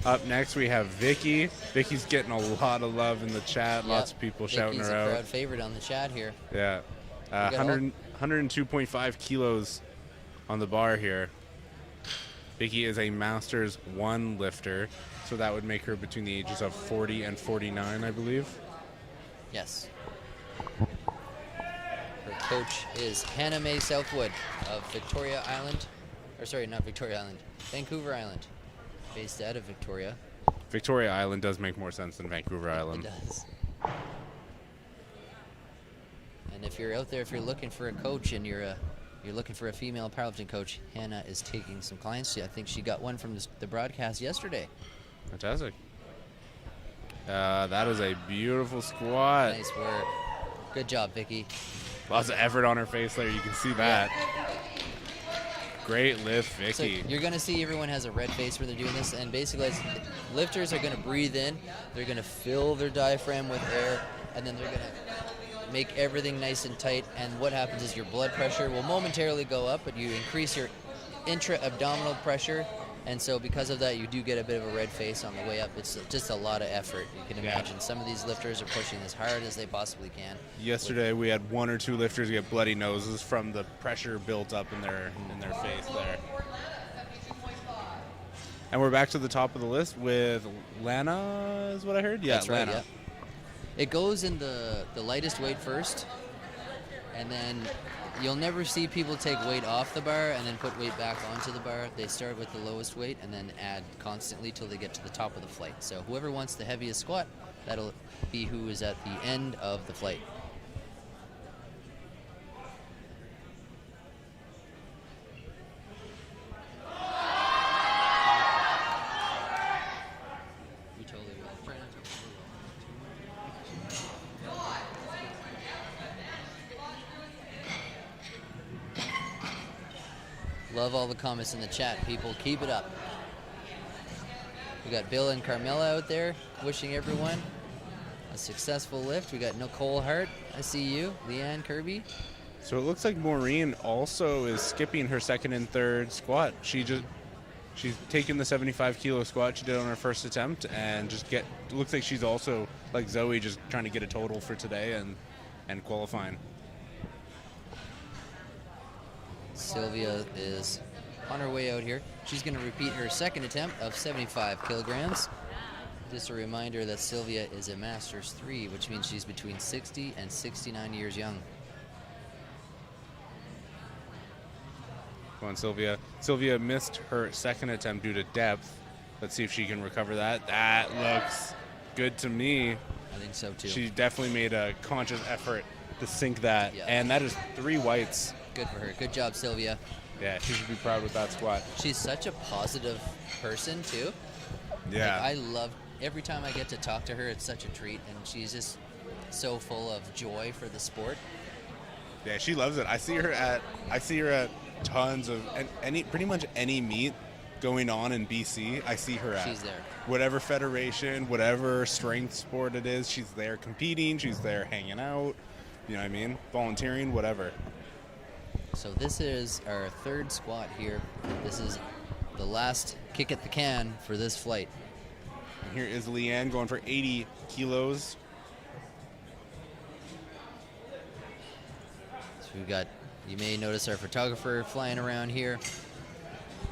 Up next, we have Vicky. Vicky's getting a lot of love in the chat. Yep. Lots of people shouting her out. Vicky's a crowd favorite on the chat here. Yeah. 102.5 kilos on the bar here. Vicky is a Masters 1 lifter, so that would make her between the ages of 40 and 49, I believe. Yes. Her coach is Hannah Mae Southwood of Victoria Island. Or sorry, not Victoria Island. Vancouver Island. Based out of Victoria. Victoria Island does make more sense than Vancouver Island. It does. And if you're out there, if you're looking for a coach and you're looking for a female powerlifting coach, Hannah is taking some clients. I think she got one from the broadcast yesterday. Fantastic. That is a beautiful squat. Nice work. Good job, Vicky. Lots of effort on her face there. You can see that. Great lift, Vicky. So you're going to see everyone has a red face when they're doing this, and basically lifters are going to breathe in, they're going to fill their diaphragm with air, and then they're going to make everything nice and tight, and what happens is your blood pressure will momentarily go up, but you increase your intra-abdominal pressure, and so because of that, you do get a bit of a red face on the way up. It's just a lot of effort. You can imagine some of these lifters are pushing as hard as they possibly can. Yesterday, we had one or two lifters get bloody noses from the pressure built up in their face there. And we're back to the top of the list with Lana, is what I heard? Yeah, that's Lana. right, yeah. It goes in the lightest weight first, and then you'll never see people take weight off the bar and then put weight back onto the bar. They start with the lowest weight and then add constantly till they get to the top of the flight. So whoever wants the heaviest squat, that'll be who is at the end of the flight. Love all the comments in the chat, people. Keep it up. We got Bill and Carmela out there wishing everyone a successful lift. We got Nicole Hart. I see you. Leanne Kirby. So it looks like Maureen also is skipping her second and third squat. She's taken the 75 kilo squat she did on her first attempt and looks like she's also, like Zoe, just trying to get a total for today and qualifying. Sylvia is on her way out here. She's going to repeat her second attempt of 75 kilograms. Just a reminder that Sylvia is a Masters 3, which means she's between 60 and 69 years young. Come on, Sylvia. Sylvia missed her second attempt due to depth. Let's see if she can recover that. That looks good to me. I think so too. She definitely made a conscious effort to sink that. Yeah. And that is 3 whites. Good for her. Good job, Sylvia. Yeah, she should be proud with that squat. She's such a positive person too. Yeah. Like, I love every time I get to talk to her. It's such a treat, and she's just so full of joy for the sport. Yeah, she loves it. I see her at tons of pretty much any meet going on in BC. I see her at. She's there. Whatever federation, whatever strength sport it is, she's there competing. She's there hanging out. You know what I mean? Volunteering, whatever. So this is our third squat here. This is the last kick at the can for this flight. And here is Leanne going for 80 kilos. So we've got, you may notice our photographer flying around here.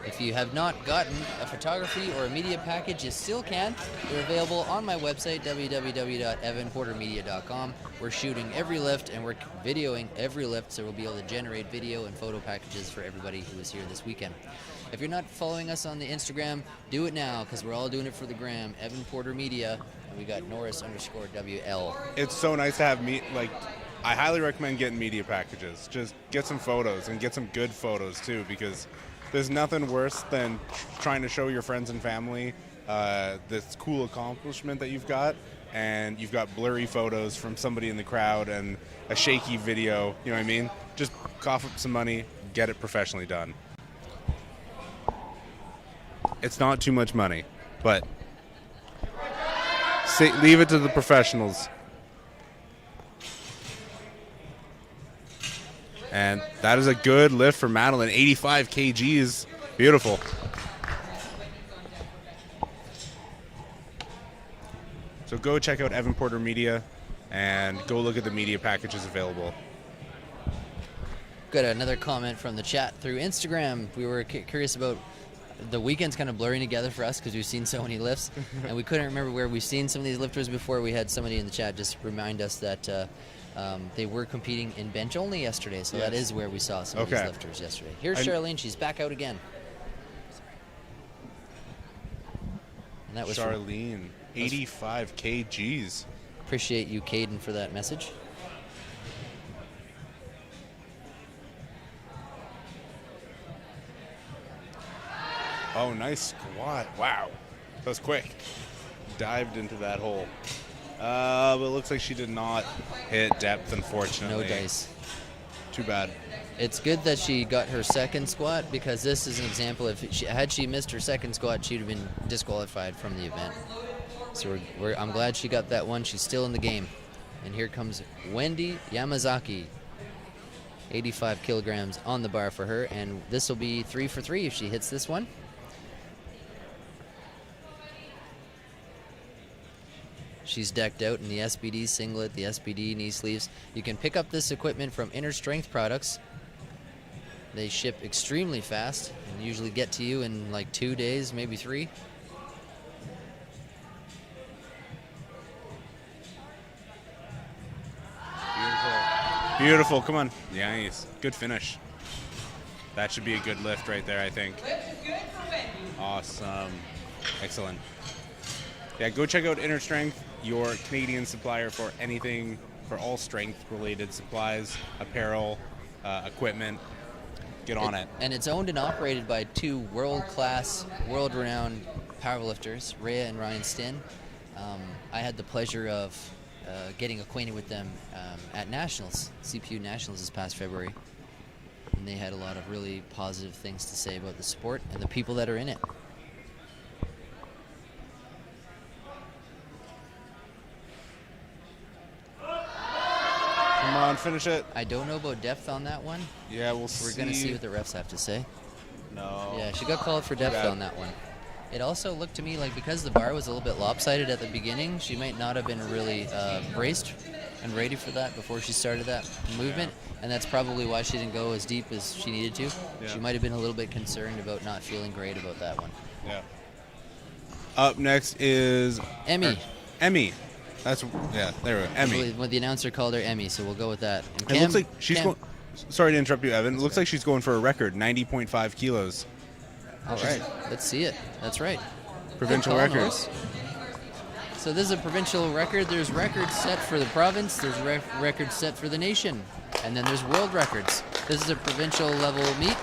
If you have not gotten a photography or a media package, you still can. They're available on my website, www.evanportermedia.com. We're shooting every lift and we're videoing every lift, so we'll be able to generate video and photo packages for everybody who is here this weekend. If you're not following us on the Instagram, do it now, because we're all doing it for the gram. Evan Porter Media, and we got Norris_WL. It's so nice to have I highly recommend getting media packages. Just get some photos and get some good photos too, because there's nothing worse than trying to show your friends and family this cool accomplishment that you've got, and you've got blurry photos from somebody in the crowd and a shaky video. You know what I mean? Just cough up some money, get it professionally done. It's not too much money, but leave it to the professionals. And that is a good lift for Madeline. 85 kgs. Beautiful. So go check out Evan Porter Media and go look at the media packages available. Got another comment from the chat through Instagram. We were curious about the weekend's kind of blurring together for us because we've seen so many lifts, and we couldn't remember where we've seen some of these lifters before. We had somebody in the chat just remind us that they were competing in bench only yesterday, so that is where we saw some of these lifters yesterday. Here's Charlene. She's back out again. And that was Charlene, 85 kgs. Appreciate you, Caden, for that message. Oh, nice squat. Wow. That was quick. Dived into that hole. But it looks like she did not hit depth, unfortunately. No dice. Too bad. It's good that she got her second squat, because this is an example. Had she missed her second squat, she'd have been disqualified from the event. So I'm glad she got that one. She's still in the game. And here comes Wendy Yamazaki. 85 kilograms on the bar for her, and this will be 3 for 3 if she hits this one. She's decked out in the SBD singlet, the SBD knee sleeves. You can pick up this equipment from Inner Strength Products. They ship extremely fast and usually get to you in like 2 days, maybe 3. Beautiful. Beautiful. Come on. Nice. Good finish. That should be a good lift right there, I think. Awesome. Excellent. Yeah, go check out Inner Strength, your Canadian supplier for anything, for all strength-related supplies, apparel, equipment. Get on it. And it's owned and operated by 2 world-class, world-renowned powerlifters, Rhea and Ryan Stinn. I had the pleasure of getting acquainted with them at Nationals, CPU Nationals this past February. And they had a lot of really positive things to say about the sport and the people that are in it. Come on, finish it. I don't know about depth on that one. Yeah, we'll see. We're going to see what the refs have to say. No. Yeah, she got called for depth on that one. It also looked to me like because the bar was a little bit lopsided at the beginning, she might not have been really braced and ready for that before she started that movement, and that's probably why she didn't go as deep as she needed to. Yeah. She might have been a little bit concerned about not feeling great about that one. Yeah. Up next is Emmy. Emmy. There we go. Emmy. Well, the announcer called her Emmy, so we'll go with that. And It looks like she's Cam- going. Sorry to interrupt you, Evan. It looks like she's going for a record, 90.5 kilos. All right, let's see it. That's right. Provincial Good call, records. Norris. So this is a provincial record. There's records set for the province. There's records set for the nation. And then there's world records. This is a provincial level meet.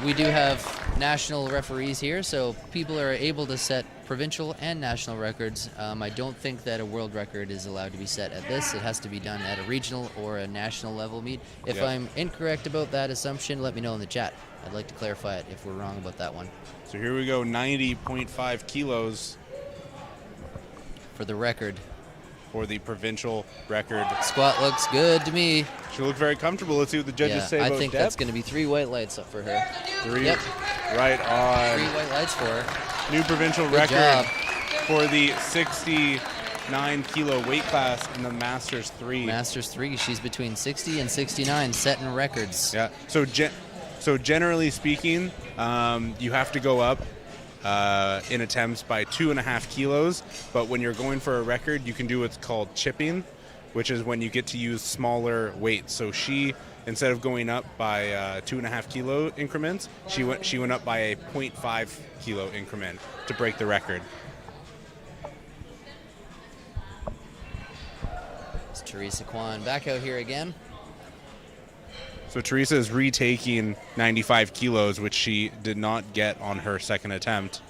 We do have national referees here, so people are able to set provincial and national records. I don't think that a world record is allowed to be set at this. It has to be done at a regional or a national level meet. If I'm incorrect about that assumption, let me know in the chat. I'd like to clarify it if we're wrong about that one. So here we go, 90.5 kilos For the record. for the provincial record. Squat looks good to me. She looked very comfortable. Let's see what the judges say I about think depth. that's going to be 3 white lights up for her. 3. Yep. Right 3 on. white lights for her. New provincial Good record job. for the 69 kilo weight class in the Masters 3. Masters 3, she's between 60 and 69, setting records. Yeah. So generally speaking, you have to go up in attempts by 2.5 kilos. But when you're going for a record, you can do what's called chipping, which is when you get to use smaller weights. So she, instead of going up by 2.5 kilo increments, she went up by a 0.5 kilo increment to break the record. It's Teresa Kwan back out here again. So Teresa is retaking 95 kilos, which she did not get on her second attempt.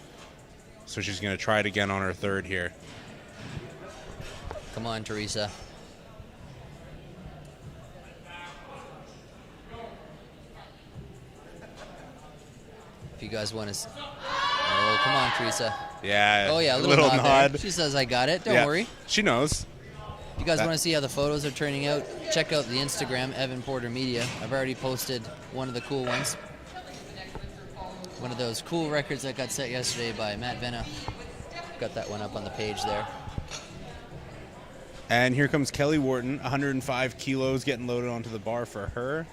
So she's going to try it again on her third here. Come on, Teresa. If you guys want to... Oh, come on, Teresa. Yeah. Oh, yeah, a a little nod. nod. There. She says, I got it. Don't Yeah, worry. She knows. If you guys want to see how the photos are turning out, check out the Instagram, Evan Porter Media. I've already posted one of the cool ones. One of those cool records that got set yesterday by Matt Venna. Got that one up on the page there. And here comes Kelly Wharton, 105 kilos getting loaded onto the bar for her.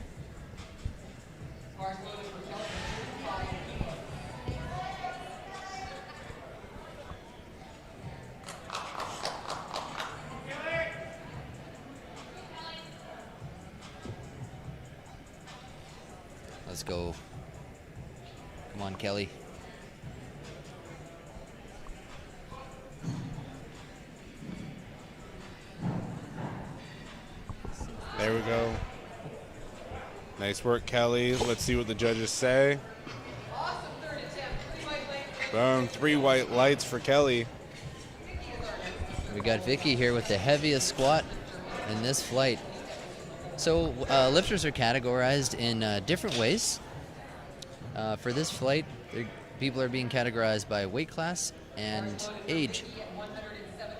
Let's go. Come on, Kelly. There we go. Nice work, Kelly. Let's see what the judges say. Boom, 3 white lights for Kelly. We got Vicky here with the heaviest squat in this flight. So lifters are categorized in different ways. For this flight, people are being categorized by weight class and age.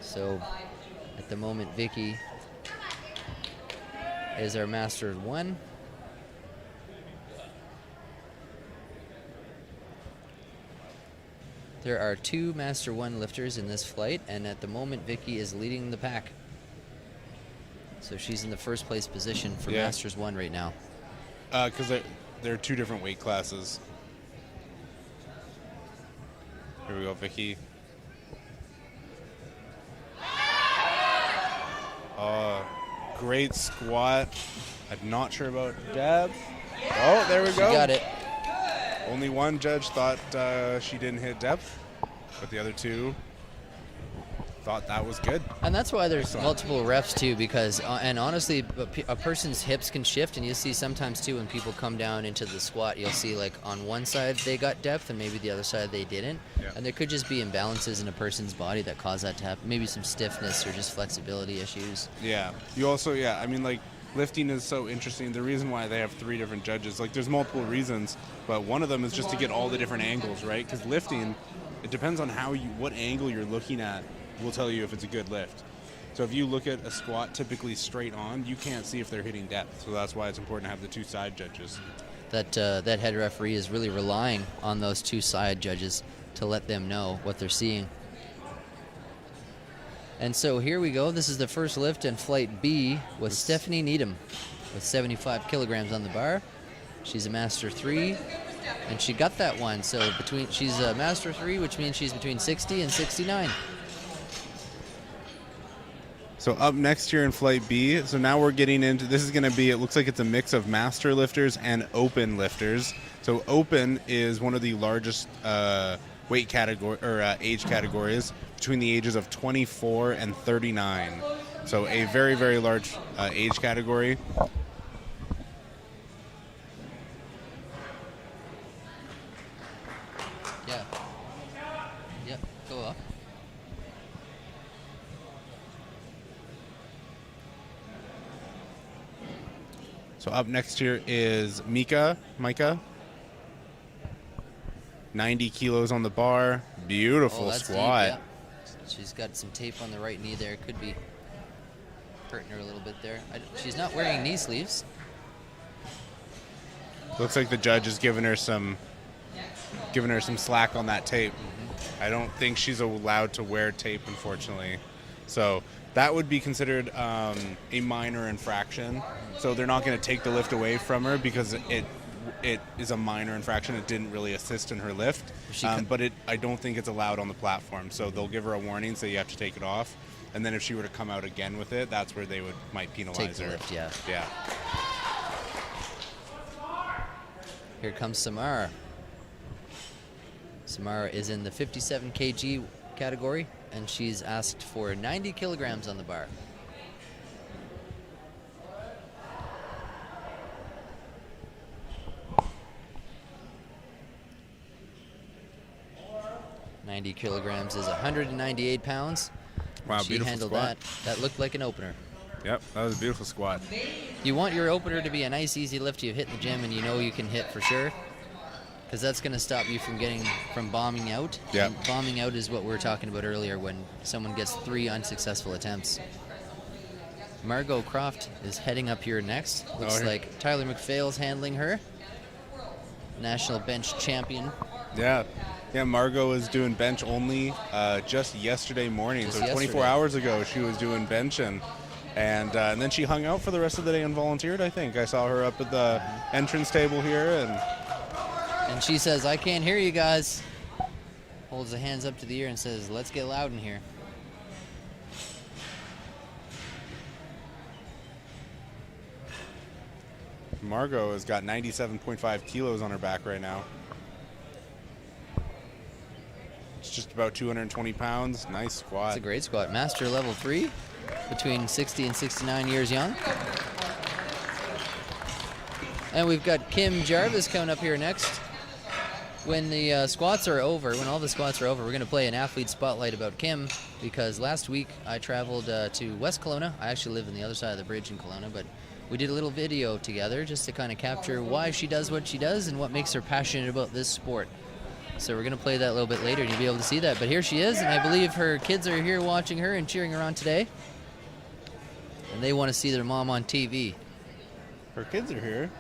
So at the moment, Vicky is our Master 1. There are 2 Master 1 lifters in this flight, and at the moment, Vicky is leading the pack. So she's in the first place position for Masters 1 right now. Because there are 2 different weight classes. Here we go, Vicky. Great squat. I'm not sure about depth. Oh, there we go. She got it. Only one judge thought she didn't hit depth, but the other 2 thought that was good. And that's why there's multiple refs too, because and honestly, a person's hips can shift, and you see sometimes too when people come down into the squat, you'll see like on one side they got depth and maybe the other side they didn't. Yeah. And there could just be imbalances in a person's body that cause that to happen. Maybe some stiffness or just flexibility issues. Yeah. You also, I mean, like, lifting is so interesting. The reason why they have 3 different judges, like, there's multiple reasons, but one of them is just to get all the different angles, right? Because lifting, it depends on what angle you're looking at will tell you if it's a good lift. So if you look at a squat typically straight on, you can't see if they're hitting depth. So that's why it's important to have the 2 side judges. That head referee is really relying on those 2 side judges to let them know what they're seeing. And so here we go. This is the first lift in Flight B with Stephanie Needham with 75 kilograms on the bar. She's a Master 3, and she got that one. So she's a Master 3, which means she's between 60 and 69. So up next here in Flight B, so now we're getting into, this is going to be, it looks like it's a mix of master lifters and open lifters. So open is one of the largest weight category or age categories between the ages of 24 and 39. So a very, very large age category. Yeah. Yep, go up. So up next here is Micah. 90 kilos on the bar. Beautiful that's squat. deep, yeah. She's got some tape on the right knee there. Could be hurting her a little bit there. She's not wearing knee sleeves. Looks like the judge is giving her some slack on that tape. I don't think she's allowed to wear tape, unfortunately. So that would be considered a minor infraction. So they're not going to take the lift away from her because it is a minor infraction. It didn't really assist in her lift, but I don't think it's allowed on the platform. So they'll give her a warning, so you have to take it off. And then if she were to come out again with it, that's where they might penalize Take the her. lift, yeah. Yeah. Here comes Samara. Samara is in the 57 kg category, and she's asked for 90 kilograms on the bar. $90 kilograms is 198 pounds. Wow, she beautiful handled squat. that. That looked like an opener. Yep, that was a beautiful squat. You want your opener to be a nice, easy lift you've hit in the gym and you know you can hit for sure, because that's going to stop you from bombing out. Yeah. And bombing out is what we were talking about earlier when someone gets 3 unsuccessful attempts. Margot Croft is heading up here next. Looks like Tyler McPhail's handling her. National bench champion. Yeah. Yeah, Margot was doing bench only just yesterday morning. Just so 24 yesterday. hours ago, she was doing bench, and then she hung out for the rest of the day and volunteered, I think. I saw her up at the entrance table here. And she says, "I can't hear you guys." Holds the hands up to the ear and says, "Let's get loud in here." Margot has got 97.5 kilos on her back right now. It's just about 220 pounds. Nice squat. It's a great squat. Master level 3, between 60 and 69 years young. And we've got Kim Jarvis coming up here next. When the squats are over, when all the squats are over, we're going to play an athlete spotlight about Kim, because last week I traveled to West Kelowna. I actually live on the other side of the bridge in Kelowna, but we did a little video together just to kind of capture why she does what she does and what makes her passionate about this sport. So we're going to play that a little bit later and you'll be able to see that. But here she is, and I believe her kids are here watching her and cheering her on today. And they want to see their mom on TV. Her kids are here.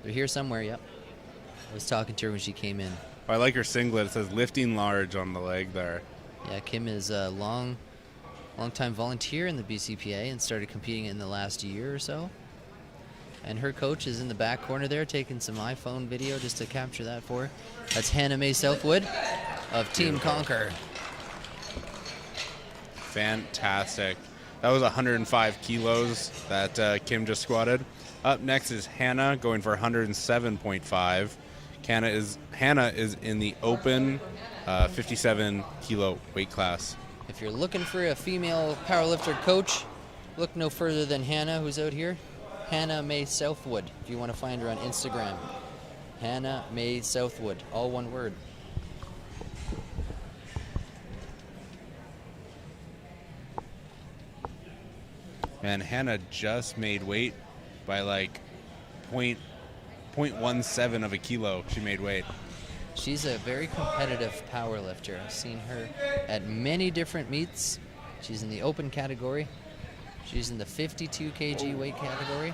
They're here somewhere, yep. I was talking to her when she came in. I like her singlet. It says lifting large on the leg there. Yeah, Kim is a long-time volunteer in the BCPA and started competing in the last year or so. And her coach is in the back corner there taking some iPhone video just to capture that for her. That's Hannah Mae Southwood of Team Conquer. Fantastic. That was 105 kilos that Kim just squatted. Up next is Hannah going for 107.5. Hannah is in the open 57 kilo weight class. If you're looking for a female powerlifter coach, look no further than Hannah, who's out here. Hannah Mae Southwood, if you want to find her on Instagram. Hannah Mae Southwood, all one word. And Hannah just made weight by like 0.17 of a kilo. She made weight. She's a very competitive power lifter. I've seen her at many different meets. She's in the open category. She's in the 52 kg weight category.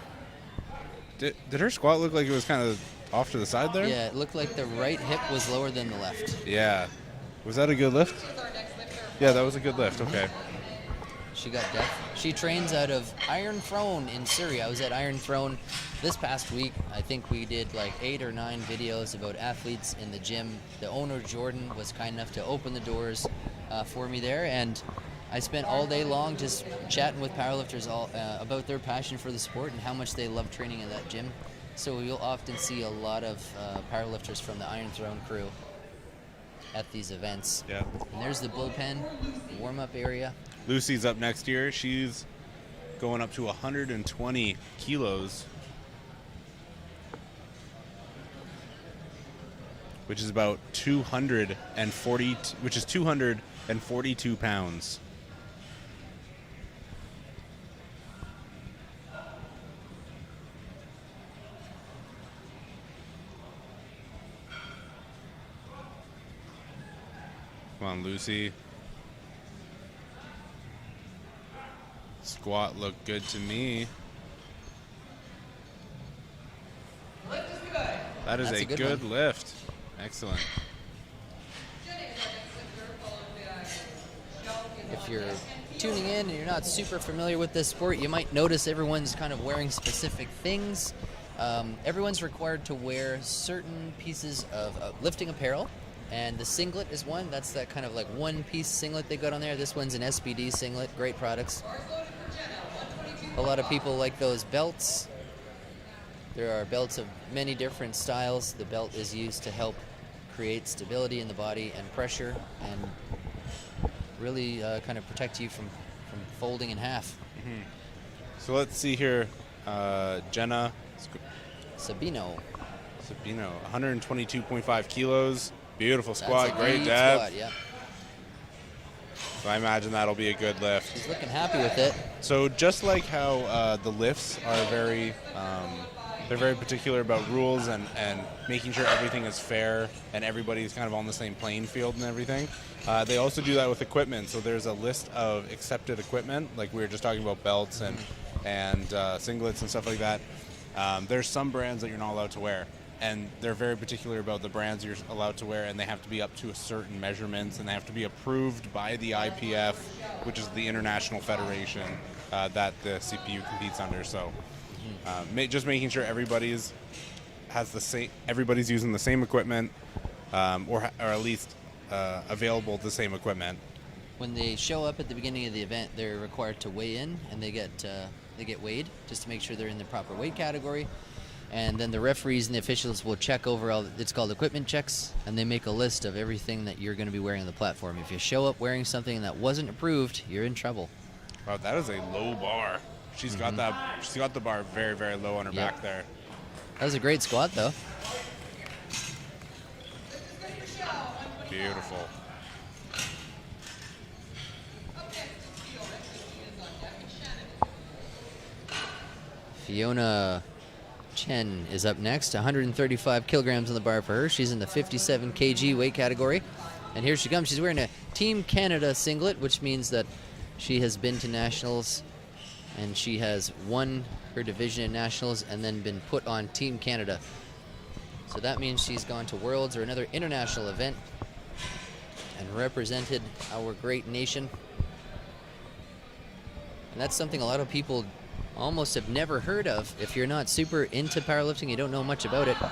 Did her squat look like it was kind of off to the side there? Yeah, it looked like the right hip was lower than the left. Yeah. Was that a good lift? Yeah, that was a good lift. Okay. She got depth. She trains out of Iron Throne in Surrey. I was at Iron Throne this past week. I think we did like 8 or 9 videos about athletes in the gym. The owner, Jordan, was kind enough to open the doors for me there, and I spent all day long just chatting with powerlifters about their passion for the sport and how much they love training in that gym. So you'll often see a lot of powerlifters from the Iron Throne crew at these events. Yeah. And there's the bullpen, warm-up area. Lucy's up next year. She's going up to 120 kilos, which is about 242 pounds. Come on, Lucy. Squat looked good to me. That is That's a a good good one. lift. Excellent. If you're tuning in and you're not super familiar with this sport, you might notice everyone's kind of wearing specific things. Everyone's required to wear certain pieces of lifting apparel, and the singlet is one. That's that kind of like one-piece singlet they got on there. This one's an SPD singlet. Great products. A lot of people like those belts. There are belts of many different styles. The belt is used to help create stability in the body and pressure, and really kind of protect you from folding in half. Mm-hmm. So let's see here. Jenna Sabino. 122.5 kilos. Beautiful squat, That's a great deep depth. squat, yeah. So I imagine that'll be a good lift. She's looking happy with it. So just like how the lifts are they're very particular about rules and making sure everything is fair and everybody's kind of on the same playing field and everything. They also do that with equipment. So there's a list of accepted equipment, like we were just talking about belts and singlets and stuff like that. There's some brands that you're not allowed to wear, and they're very particular about the brands you're allowed to wear, and they have to be up to a certain measurements, and they have to be approved by the IPF, which is the international federation that the CPU competes under. So just making sure everybody's using the same equipment, or at least available the same equipment. When they show up at the beginning of the event, they're required to weigh in, and they get weighed just to make sure they're in the proper weight category. And then the referees and the officials will check over it's called equipment checks, and they make a list of everything that you're going to be wearing on the platform. If you show up wearing something that wasn't approved, you're in trouble. Wow, that is a low bar. She's got that. She's got the bar very, very low on her back there. That was a great squat, though. Beautiful. Fiona Chen is up next. 135 kilograms on the bar for her. She's in the 57 kg weight category. And here she comes. She's wearing a Team Canada singlet, which means that she has been to nationals and she has won her division in nationals and then been put on Team Canada. So that means she's gone to Worlds or another international event and represented our great nation. And that's something a lot of people almost have never heard of. If you're not super into powerlifting, you don't know much about it, you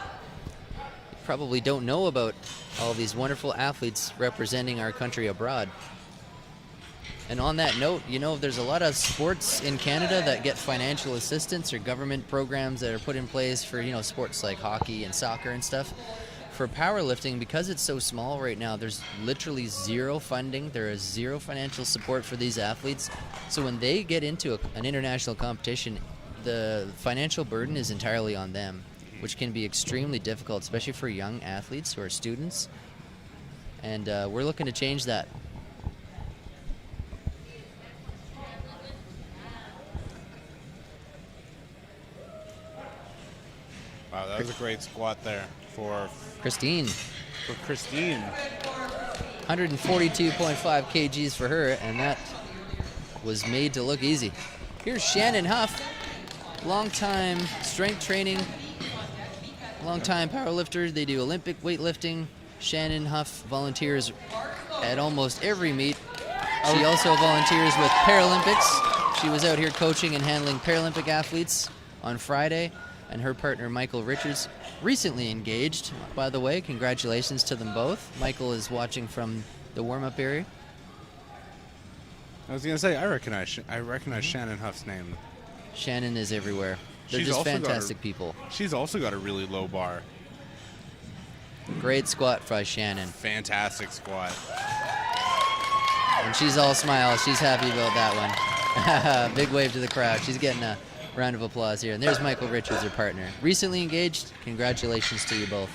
probably don't know about all these wonderful athletes representing our country abroad. And on that note, you know, there's a lot of sports in Canada that get financial assistance or government programs that are put in place for, you know, sports like hockey and soccer and stuff. For powerlifting, because it's so small right now, there's literally zero funding. There is zero financial support for these athletes. So when they get into an international competition, the financial burden is entirely on them, which can be extremely difficult, especially for young athletes who are students. And we're looking to change that. Wow, that was a great squat there for Christine. 142.5 kgs for her, and that was made to look easy. Here's Shannon Huff, long-time strength training, long-time powerlifter. They do Olympic weightlifting. Shannon Huff volunteers at almost every meet. She also volunteers with Paralympics. She was out here coaching and handling Paralympic athletes on Friday, and her partner Michael Richards recently engaged. By the way, congratulations to them both. Michael is watching from the warm-up area. I was gonna say I recognize Shannon Huff's name. Shannon is everywhere. They're She's just also got fantastic people. She's also got a really low bar. Great squat by Shannon. Fantastic squat. And she's all smiles. She's happy about that one. Big wave to the crowd. She's getting a round of applause here. And there's Michael Richards, her partner. Recently engaged. Congratulations to you both.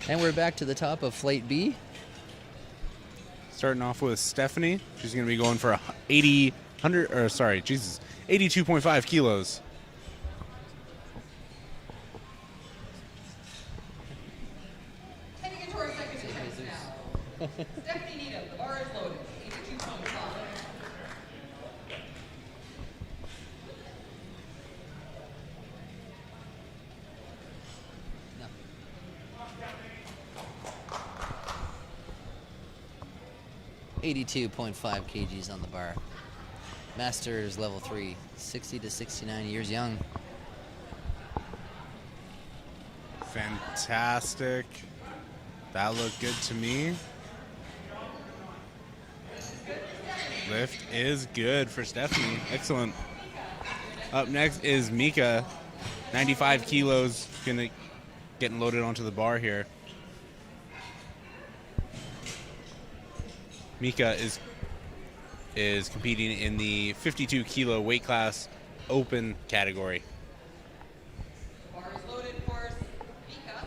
And we're back to the top of Flight B. Starting off with Stephanie. She's going to be going for 82.5 kilos. Heading into our second attempt now. Stephanie Needham, the bar is loaded. 82.5. No. 82.5 kgs on the bar. Masters level 3, 60 to 69 years young. Fantastic. That looked good to me. Lift is good for Stephanie. Excellent. Up next is Mika. 95 kilos. Getting loaded onto the bar here. Mika is competing in the 52 kilo weight class open category. Bar is loaded for Mika.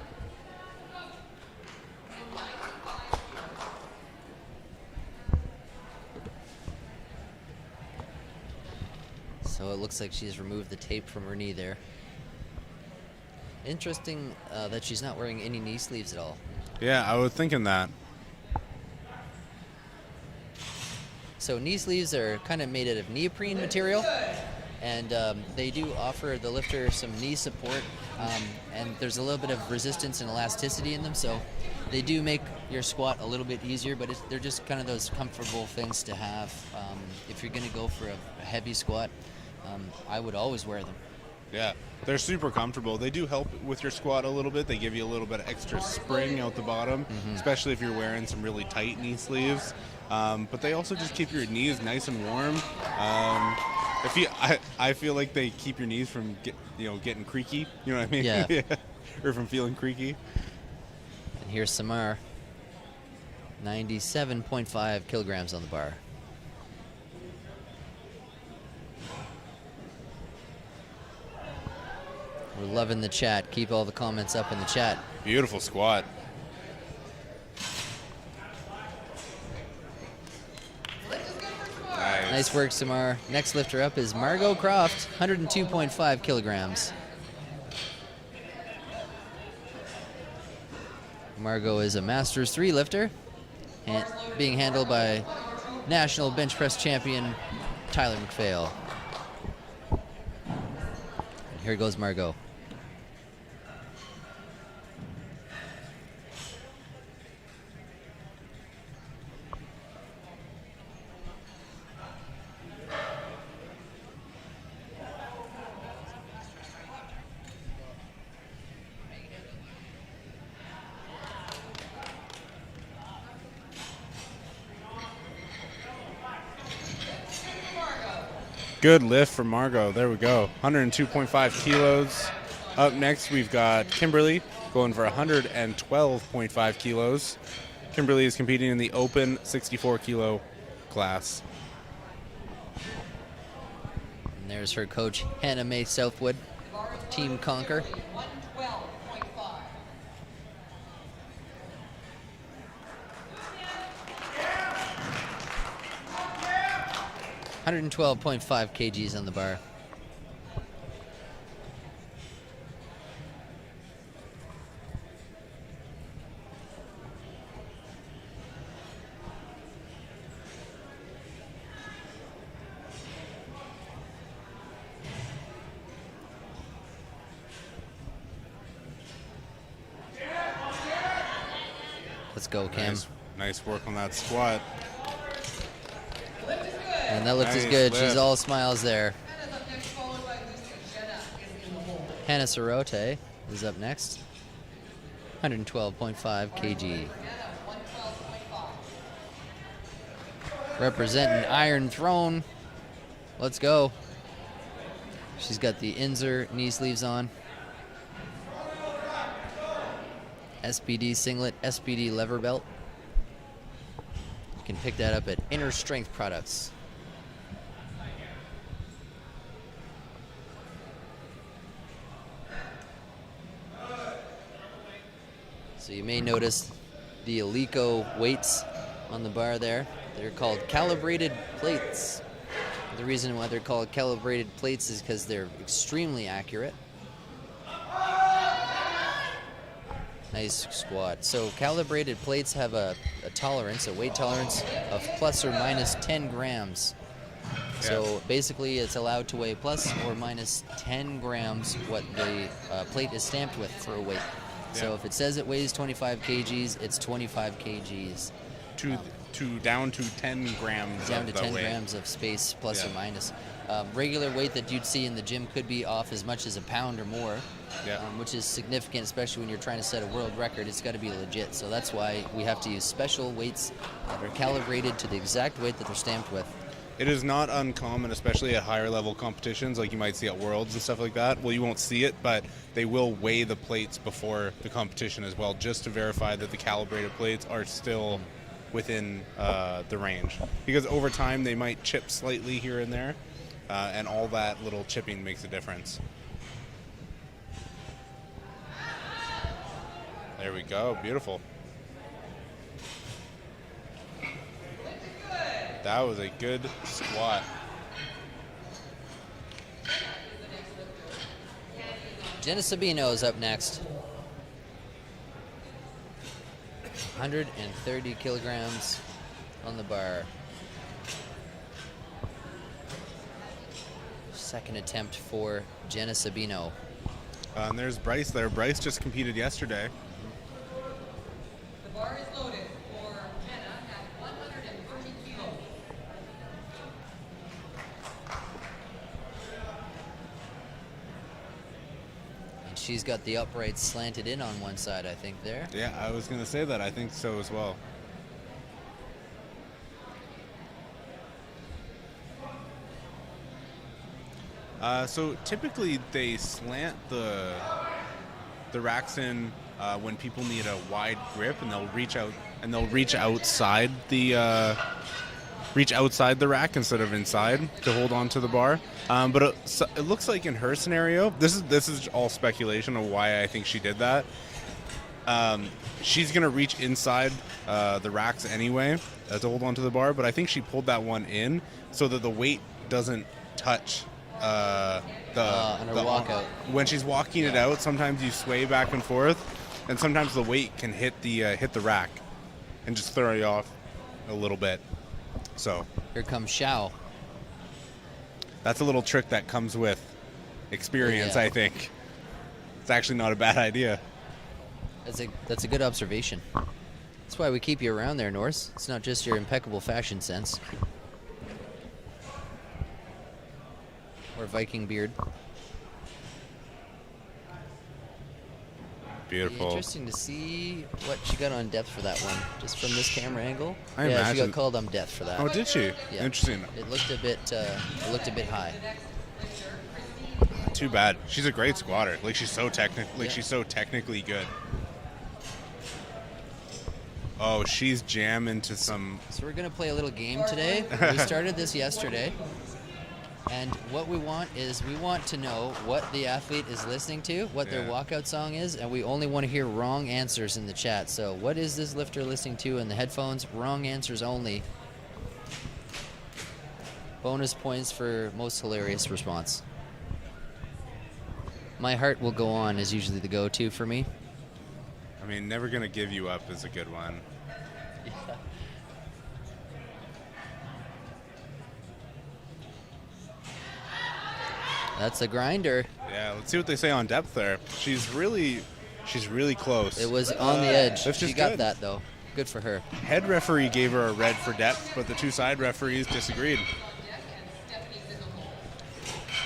So it looks like she's removed the tape from her knee there. Interesting that she's not wearing any knee sleeves at all. Yeah, I was thinking that. So knee sleeves are kind of made out of neoprene material, and they do offer the lifter some knee support, and there's a little bit of resistance and elasticity in them, so they do make your squat a little bit easier, but they're just kind of those comfortable things to have. If you're going to go for a heavy squat, I would always wear them. Yeah, they're super comfortable. They do help with your squat a little bit. They give you a little bit of extra spring out the bottom, especially if you're wearing some really tight knee sleeves. But they also just keep your knees nice and warm. I feel like they keep your knees from getting creaky. You know what I mean? Yeah. Or from feeling creaky. And here's Samar, 97.5 kilograms on the bar. We're loving the chat. Keep all the comments up in the chat. Beautiful squat. Nice work, Samar. Next lifter up is Margot Croft, 102.5 kilograms. Margot is a Masters 3 lifter, being handled by national bench press champion Tyler McPhail. And here goes Margot. Good lift for Margot. There we go. 102.5 kilos. Up next, we've got Kimberly going for 112.5 kilos. Kimberly is competing in the open 64 kilo class. And there's her coach, Hannah Mae Southwood, Team Conquer. 112.5 kgs on the bar. Let's go, Cam. Nice work on that squat. And that looks as Nice good. lift. She's all smiles there. Hannah's up next, followed by Lucia Jenna is in the hole. Hannah Sorote is up next. 112.5 kg. Hannah, 112.5. Representing Iron Throne. Let's go. She's got the Inzer knee sleeves on. SPD singlet, SPD lever belt. You can pick that up at Inner Strength Products. So you may notice the Alico weights on the bar there. They're called calibrated plates. The reason why they're called calibrated plates is because they're extremely accurate. Nice squat. So calibrated plates have a tolerance, a weight tolerance of plus or minus 10 grams. So basically it's allowed to weigh plus or minus 10 grams what the plate is stamped with for a weight. So if it says it weighs 25 kgs, it's 25 kgs. Down to 10 grams Down of to the 10 weight. grams of space, plus Yeah. or minus. Regular weight that you'd see in the gym could be off as much as a pound or more, Yeah. which is significant, especially when you're trying to set a world record. It's got to be legit. So that's why we have to use special weights that are calibrated to the exact weight that they're stamped with. It is not uncommon, especially at higher level competitions, like you might see at Worlds and stuff like that. Well, you won't see it, but they will weigh the plates before the competition as well, just to verify that the calibrated plates are still within the range. Because over time, they might chip slightly here and there, and all that little chipping makes a difference. There we go. Beautiful. That was a good squat. Jenna Sabino is up next. 130 kilograms on the bar. Second attempt for Jenna Sabino. And there's Bryce there. Bryce just competed yesterday. The bar is loaded for Jenna at 130 kilos. And she's got the uprights slanted in on one side, I think, there. Yeah, I was going to say that. I think so as well. So typically they slant the racks in when people need a wide grip, and they'll reach outside the rack instead of inside to hold on to the bar. But it looks like in her scenario, this is all speculation of why I think she did that. She's gonna reach inside the racks anyway to hold on to the bar, but I think she pulled that one in so that the weight doesn't touch on her walkout. When she's walking it out, sometimes you sway back and forth, and sometimes the weight can hit the rack and just throw you off a little bit. So Here comes Xiao. that's a little trick that comes with experience. Yeah. I think it's actually not a bad idea. That's a good observation. That's why we keep you around there, Norse. It's not just your impeccable fashion sense. Or Viking beard. Beautiful. Interesting to see what she got on depth for that one, just from this camera angle. I yeah, she imagine- got called on depth for that. Oh, did she? Yeah. Interesting. It looked a bit high. Too bad. She's a great squatter. Like she's so Yeah. she's so technically good. Oh, she's jamming to some. So we're gonna play a little game today. We started this yesterday, and what we want to know what the athlete is listening to, what their Yeah. walkout song is, and we only want to hear wrong answers in the chat. So what is this lifter listening to in the headphones? Wrong answers only. Bonus points for most hilarious response. My heart will go on is usually the go-to for me. I mean, never gonna give you up is a good one. That's a grinder. Yeah, let's see what they say on depth there. She's really close. It was on the edge. That's She just got good. that though. Good for her. Head referee gave her a red for depth, but the two side referees disagreed.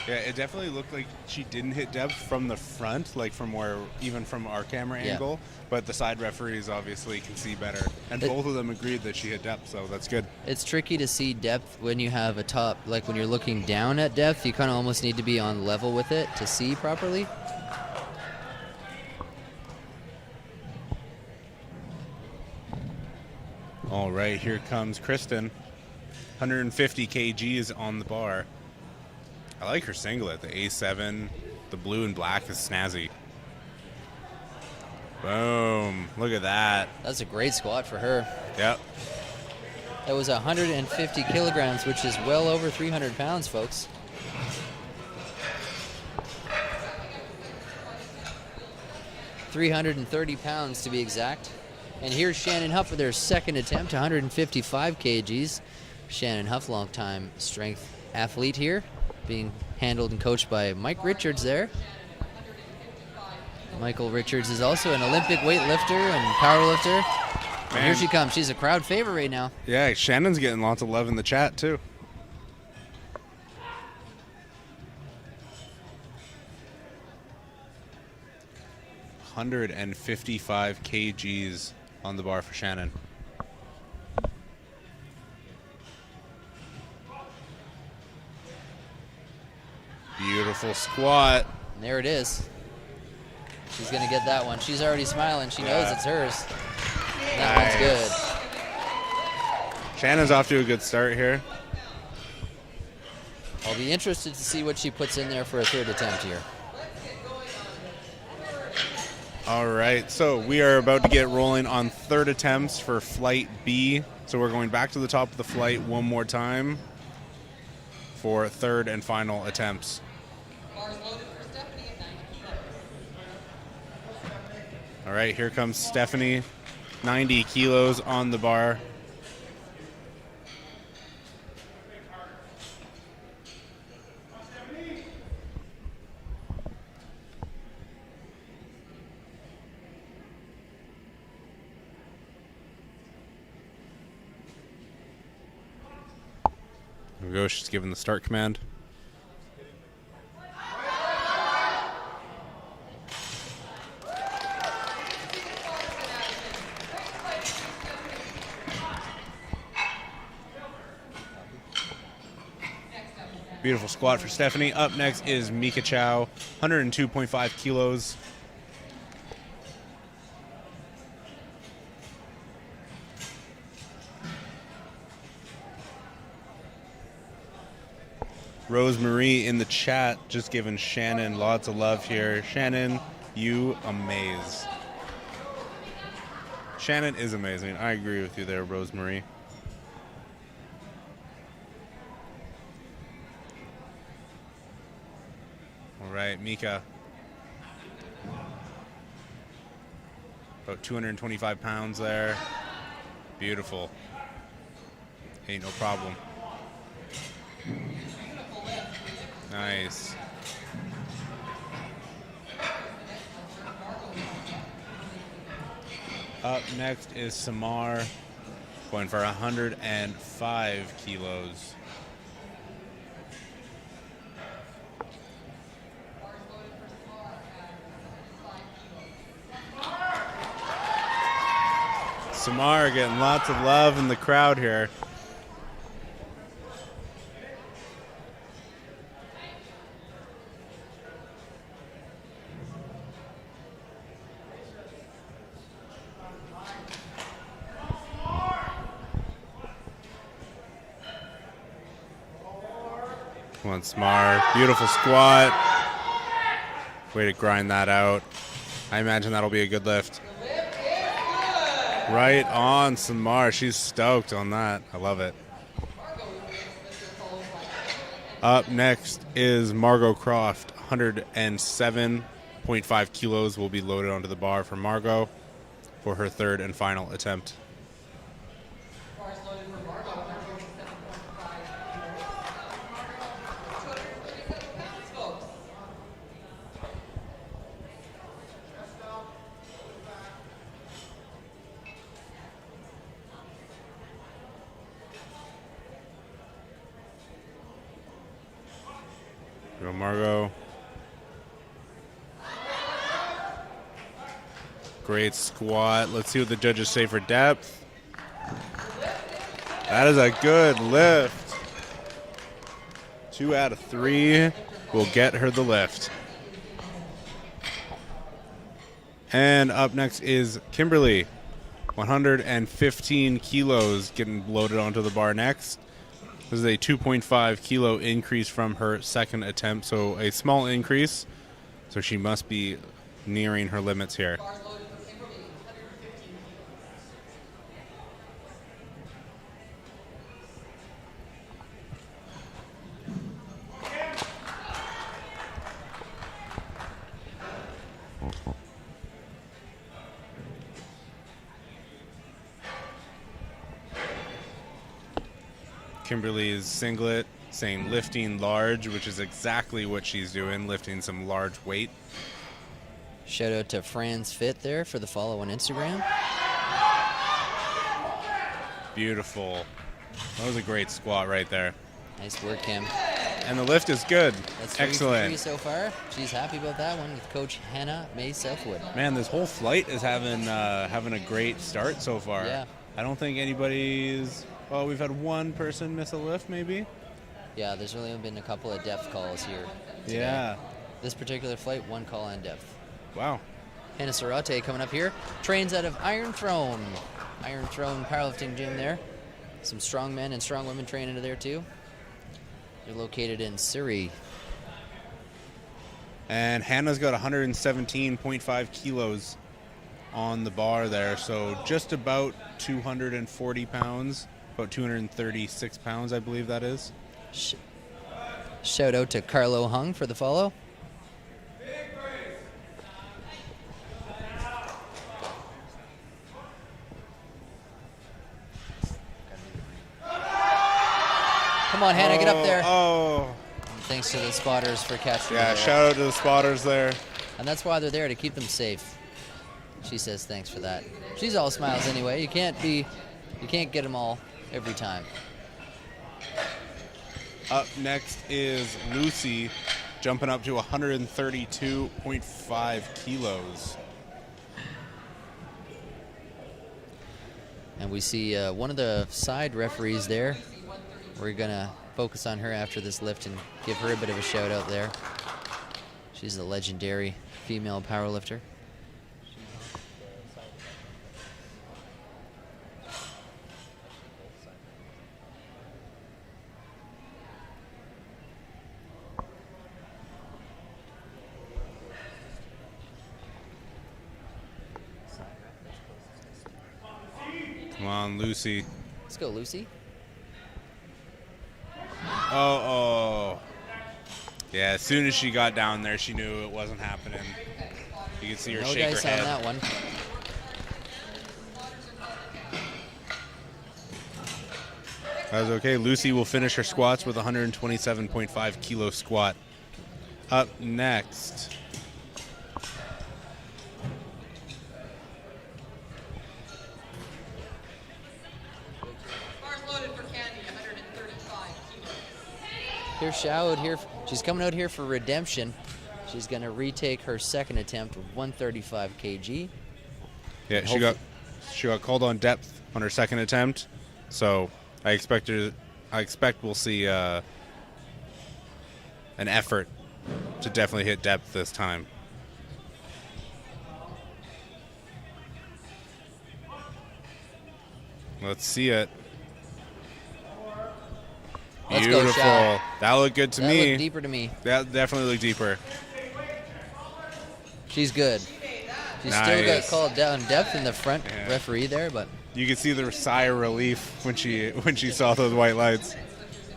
Yeah, it definitely looked like she didn't hit depth from the front, like from where, even from our camera angle, but the side referees obviously can see better. And both of them agreed that she hit depth, so that's good. It's tricky to see depth when you have a top, like when you're looking down at depth, you kind of almost need to be on level with it to see properly. All right, here comes Kristen. 150 kgs on the bar. I like her singlet, the A7. The blue and black is snazzy. Boom. Look at that. That's a great squat for her. Yep. That was 150 kilograms, which is well over 300 pounds, folks. £330 to be exact. And here's Shannon Huff with her second attempt, 155 kgs. Shannon Huff, long-time strength athlete here, being handled and coached by Mike Richards there. Michael Richards is also an Olympic weightlifter and powerlifter. And here she comes. She's a crowd favorite right now. Yeah, Shannon's getting lots of love in the chat, too. $155 kgs on the bar for Shannon. Beautiful squat. And there it is. She's going to get that one. She's already smiling. She knows it's hers. That one's good. Shannon's off to a good start here. I'll be interested to see what she puts in there for a third attempt here. All right, so we are about to get rolling on third attempts for Flight B. So we're going back to the top of the flight one more time for third and final attempts. All right, here comes Stephanie, 90 kilos on the bar. There we go, she's given the start command. Beautiful squat for Stephanie. Up next is Mika Chow, 102.5 kilos. Rosemarie in the chat just giving Shannon lots of love here. Shannon, you amaze. Shannon is amazing. I agree with you there, Rosemarie. All right, Mika. About 225 pounds there. Beautiful. Ain't no problem. Nice. Up next is Samar, going for 105 kilos. Samar getting lots of love in the crowd here. Come on, Samar. Beautiful squat. Way to grind that out. I imagine that'll be a good lift. Right on, Samar. She's stoked on that. I love it. Up next is Margot Croft. 107.5 kilos will be loaded onto the bar for Margot for her third and final attempt. Go Margot. Great squat. Let's see what the judges say for depth. That is a good lift. 2 out of 3 will get her the lift. And up next is Kimberly. 115 kilos getting loaded onto the bar next. This is a 2.5 kilo increase from her second attempt, so a small increase. So she must be nearing her limits here. Kimberly's singlet saying lifting large, which is exactly what she's doing, lifting some large weight. Shout out to Franz Fit there for the follow on Instagram. Beautiful. That was a great squat right there. Nice work, Kim. And the lift is good. That's 3 for 3 excellent. so far. She's happy about that one with Coach Hannah May Southwood. Man, this whole flight is having a great start so far. Yeah. I don't think anybody's. Well, we've had one person miss a lift, maybe. Yeah, there's only been a couple of depth calls here today. Yeah. This particular flight, 1 call on depth. Wow. Hannah Sarate coming up here. Trains out of Iron Throne. Iron Throne powerlifting gym there. Some strong men and strong women train into there too. They're located in Surrey. And Hannah's got 117.5 kilos on the bar there, so just about 240 pounds, about 236 pounds, I believe that is. Shout out to Carlo Hung for the follow. Come on, Hannah, get up there. Oh. And thanks to the spotters for catching her Yeah, there. shout out to the spotters there. And that's why they're there, to keep them safe. She says thanks for that. She's all smiles anyway. You can't get them all every time. Up next is Lucy, jumping up to 132.5 kilos. And we see one of the side referees there. We're going to focus on her after this lift and give her a bit of a shout out there. She's a legendary female powerlifter. Come on, Lucy. Let's go, Lucy. Oh. Yeah, as soon as she got down there, she knew it wasn't happening. You could see her No shake her dice head. on that one. That was okay. Lucy will finish her squats with 127.5 kilo squat. Up next. Bars loaded for Candy, 135 kilos. Here's Shout here. She's coming out here for redemption. She's going to retake her second attempt with 135 kg. Yeah, she got called on depth on her second attempt, so I expect we'll see an effort to definitely hit depth this time. Let's see it. Let's go, Beautiful. Shao. That looked good to That me. looked deeper to me. That definitely looked deeper. She's good. She's still got called down depth in the front referee there, but You could see the sigh of relief when she saw those white lights.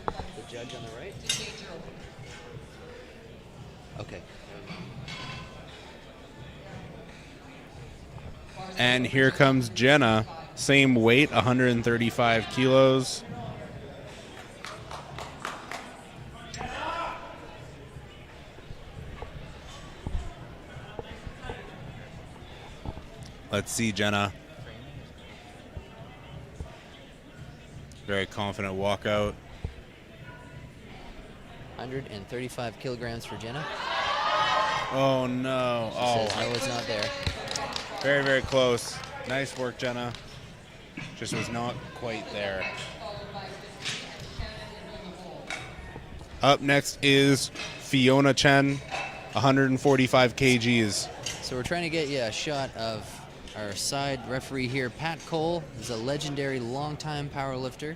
the judge on the right. Okay. And here comes Jenna. Same weight, 135 kilos. Let's see Jenna. Very confident walkout. 135 kilograms for Jenna. Oh no. She Oh, says no, it's not there. very, very close. Nice work, Jenna. Just was not quite there. Up next is Fiona Chen, 145 kgs. So we're trying to get you a shot of our side referee here. Pat Cole is a legendary longtime powerlifter.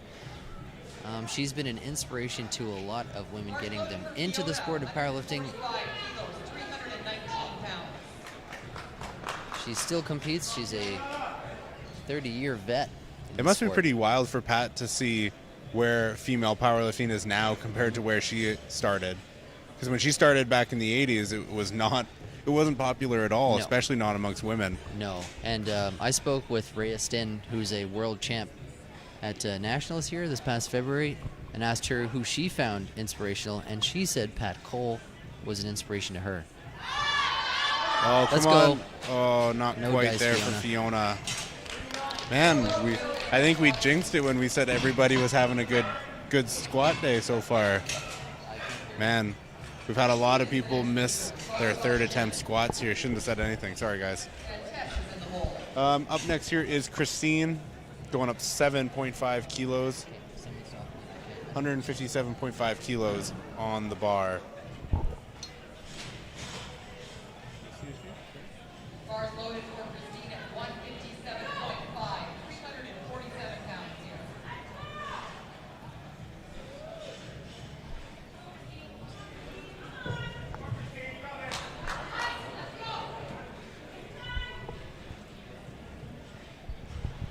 She's been an inspiration to a lot of women, getting them into the sport of powerlifting. She still competes. She's a 30-year vet. It must be pretty wild for Pat to see where female powerlifting is now compared to where she started. Because when she started back in the 80s, it wasn't popular at all, No. especially not amongst women. No. And I spoke with Rhea Stinn, who's a world champ at Nationals here this past February, and asked her who she found inspirational, and she said Pat Cole was an inspiration to her. Oh, come Let's on. go. Oh, not No quite dice, there for Fiona. Man, I think we jinxed it when we said everybody was having a good squat day so far. Man, we've had a lot of people miss their third attempt squats here. Shouldn't have said anything. Sorry, guys. Up next here is Christine, going up 7.5 kilos. 157.5 kilos on the bar. Bars loaded for Christine at 157.5, 347 pounds here.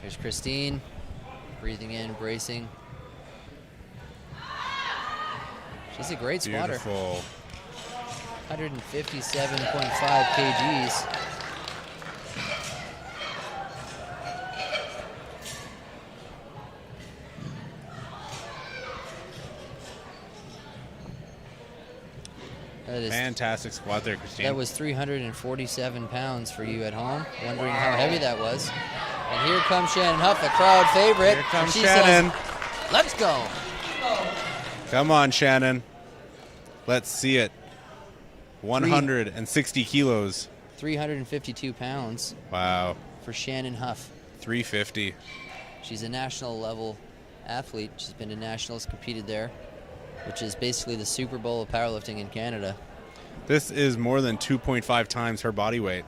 There's Christine, breathing in, bracing. She's a great spotter. Beautiful. 157.5 kgs. Fantastic squat there, Christine. That was 347 pounds for you at home, wondering how heavy that was. And here comes Shannon Huff, the crowd favorite. Here comes and she Shannon. Says, let's go. Come on, Shannon. Let's see it. 160 kilos. 352 pounds Wow. for Shannon Huff. 350. She's a national level athlete. She's been to nationals, competed there, which is basically the Super Bowl of powerlifting in Canada. This is more than 2.5 times her body weight.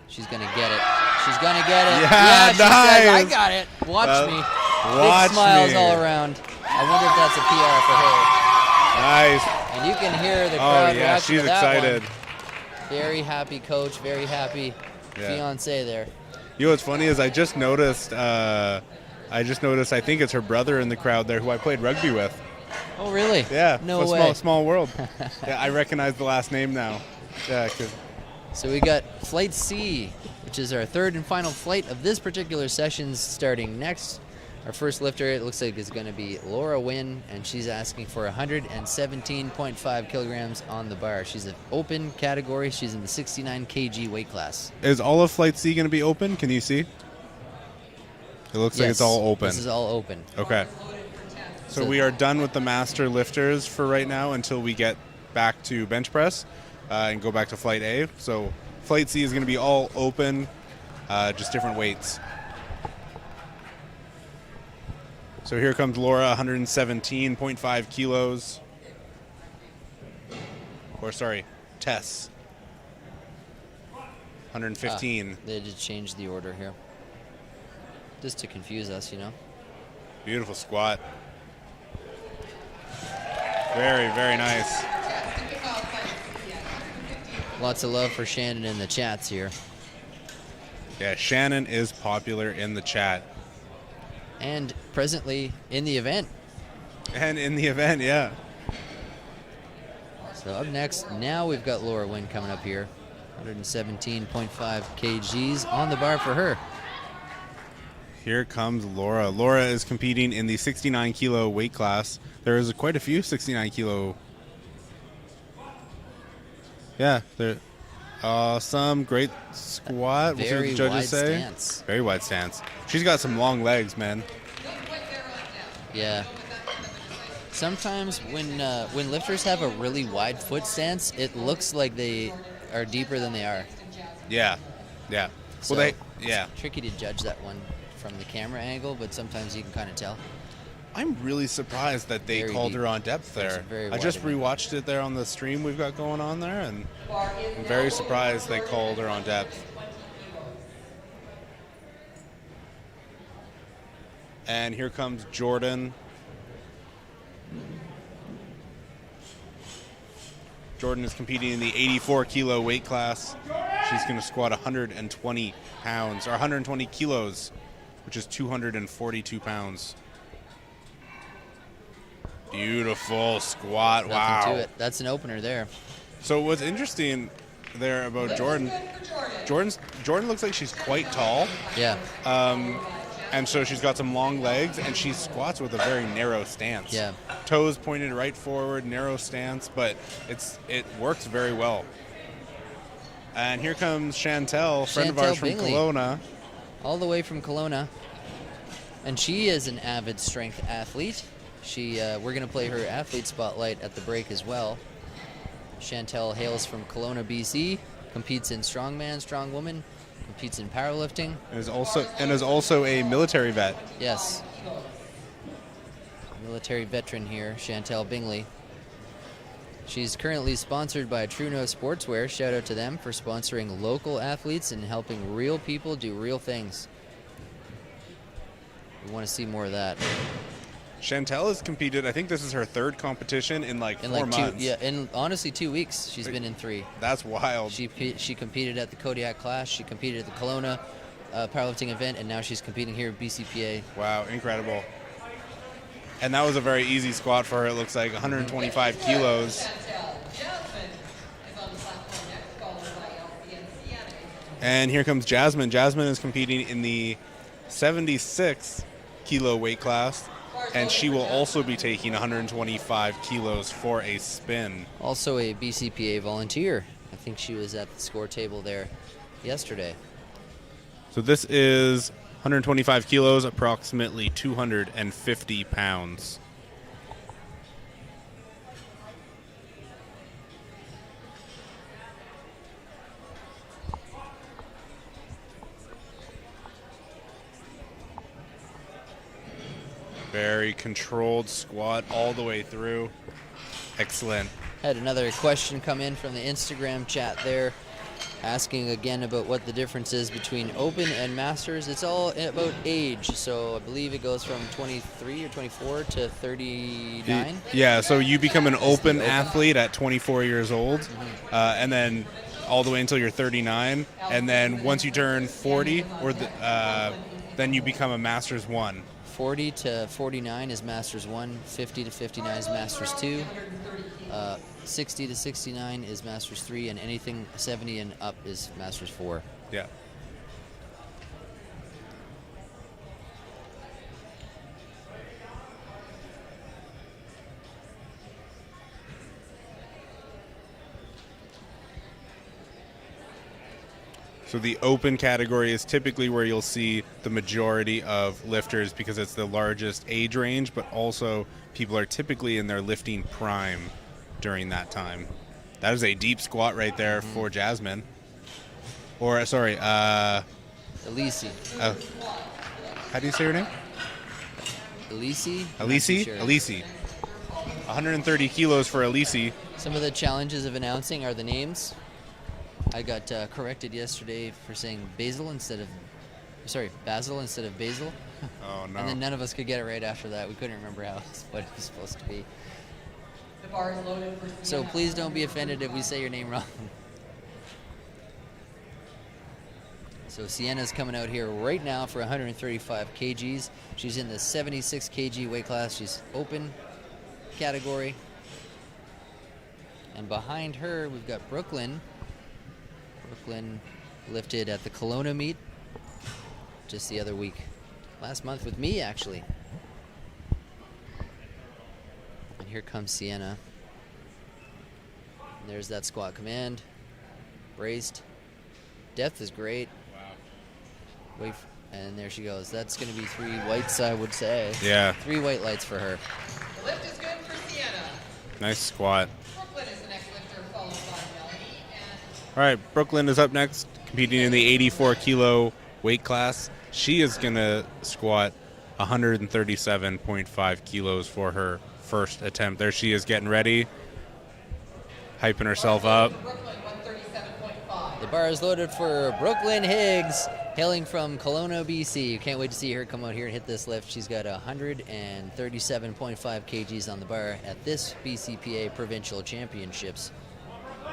She's going to get it. She's going to get it. Yeah, she says, I nice. got it. Watch me. Watch Big smiles me. all around. I wonder if that's a PR for her. Nice. And you can hear the Oh, crowd yeah, reaction she's to that excited. one. Very happy coach, very happy fiance there. You know what's funny is I just noticed, I think it's her brother in the crowd there who I played rugby with. Oh, really? Yeah. No way. Small world. Yeah, I recognize the last name now. Yeah, 'cause So we got Flight C, which is our third and final flight of this particular session, starting next. Our first lifter, it looks like, is going to be Laura Wynn, and she's asking for 117.5 kilograms on the bar. She's an open category. She's in the 69 kg weight class. is all of Flight C going to be open? Can you see? It looks like it's all open. This is all open. Okay. So we are done with the master lifters for right now until we get back to bench press and go back to Flight A. So Flight C is going to be all open, just different weights. So here comes Laura, 117.5 kilos. Or sorry, Tess, 115. They did change the order here. Just to confuse us, you know. Beautiful squat. Very, very nice. Lots of love for Shannon in the chats here. Yeah, Shannon is popular in the chat. And presently in the event. And in the event, yeah. So up next, now we've got Laura Wynn coming up here. 117.5 kgs on the bar for her. Here comes Laura. Laura is competing in the 69 kilo weight class. There is quite a few 69 kilo. Yeah, there. Some great squat. We'll see what Very the judges wide say. stance. Very wide stance. She's got some long legs, man. Yeah. Sometimes when lifters have a really wide foot stance, it looks like they are deeper than they are. Yeah. So Well, it's tricky to judge that one from the camera angle, but sometimes you can kind of tell. I'm really surprised that they Very called deep. her on depth there. Very I just wide in rewatched it there on the stream we've got going on there, and I'm very surprised they called her on depth. And here comes Jordan. Jordan is competing in the 84 kilo weight class. She's going to squat 120 pounds, or 120 kilos, which is 242 pounds. Beautiful squat. Nothing Wow. to it. That's an opener there. So what's interesting there about Jordan looks like she's quite tall. Yeah. And so she's got some long legs, and she squats with a very narrow stance. Yeah. Toes pointed right forward, narrow stance, but it works very well. And here comes Chantel, friend of ours from Bingley. Kelowna. All the way from Kelowna. And she is an avid strength athlete. We're going to play her athlete spotlight at the break as well. Chantel hails from Kelowna, BC, competes in strongman, strongwoman, competes in powerlifting. And is also a military vet. Yes. Military veteran here, Chantel Bingley. She's currently sponsored by True No Sportswear. Shout out to them for sponsoring local athletes and helping real people do real things. We want to see more of that. Chantel has competed, I think this is her third competition in like 4 months. In honestly 2 weeks, she's been in 3. That's wild. She competed at the Kodiak Clash, she competed at the Kelowna powerlifting event, and now she's competing here at BCPA. Wow, incredible. And that was a very easy squat for her, it looks like, 125 kilos. And here comes Jasmine. Jasmine is competing in the 76 kilo weight class, and she will also be taking 125 kilos for a spin. Also a BCPA volunteer. I think she was at the score table there yesterday. So this is 125 kilos, approximately 250 pounds. Very controlled squat all the way through. Excellent. Had another question come in from the Instagram chat there, asking again about what the difference is between open and masters. It's all about age, so I believe it goes from 23 or 24 to 39. Yeah, so you become an open athlete at 24 years old, and then all the way until you're 39, and then once you turn 40, then you become a Masters 1. 40 to 49 is Masters 1, 50 to 59 is Masters 2, 60 to 69 is Masters 3, and anything 70 and up is Masters 4. Yeah. So the open category is typically where you'll see the majority of lifters because it's the largest age range, but also people are typically in their lifting prime during that time. That is a deep squat right there for Jasmine. Or, sorry, Elise. how do you say her name? Elise? Elise? Elise. 130 kilos for Elise. Some of the challenges of announcing are the names. I got corrected yesterday for saying Basil instead of Basil. Oh, no. And then none of us could get it right after that. We couldn't remember what it was supposed to be. The bar is loaded for So please don't be offended if we say your name wrong. So Sienna's coming out here right now for 135 kgs. She's in the 76 kg weight class. She's open category. And behind her, we've got Brooklyn. Brooklyn lifted at the Kelowna meet just the other week. Last month with me, actually. And here comes Sienna. And there's that squat command. Braced. Depth is great. Wow. And there she goes. That's going to be 3 whites, I would say. Yeah. 3 white lights for her. The lift is good for Nice squat. Brooklyn is the next lifter, followed by Melanie. And All right, Brooklyn is up next, competing in the 84 kilo weight class. She is going to squat 137.5 kilos for her first attempt. There she is getting ready, hyping herself up. Brooklyn, 137.5. The bar is loaded for Brooklyn Higgs, hailing from Kelowna, BC. Can't wait to see her come out here and hit this lift. She's got 137.5 kgs on the bar at this BCPA Provincial Championships.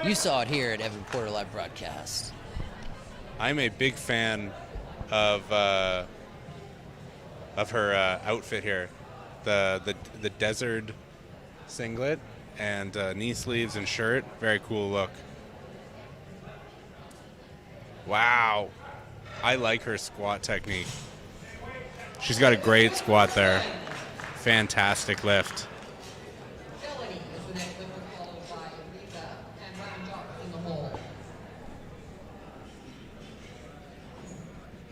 You saw it here at Evan Porter Live Broadcast. I'm a big fan of her outfit here, the desert singlet and knee sleeves and shirt. Very cool look. Wow, I like her squat technique. She's got a great squat there. Fantastic lift. Melanie is the next lifter, followed by Lisa and Ryan Johnson in the hole.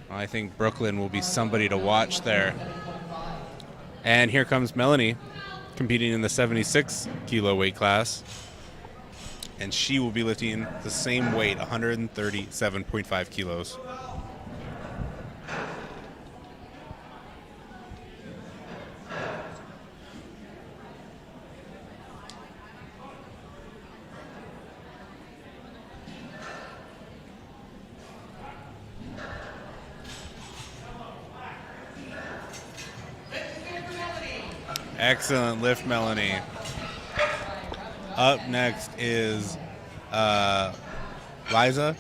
I think Brooklyn will be somebody to watch there. And here comes Melanie, competing in the 76 kilo weight class. And she will be lifting the same weight, 137.5 kilos. Excellent lift, Melanie. Up next is Liza.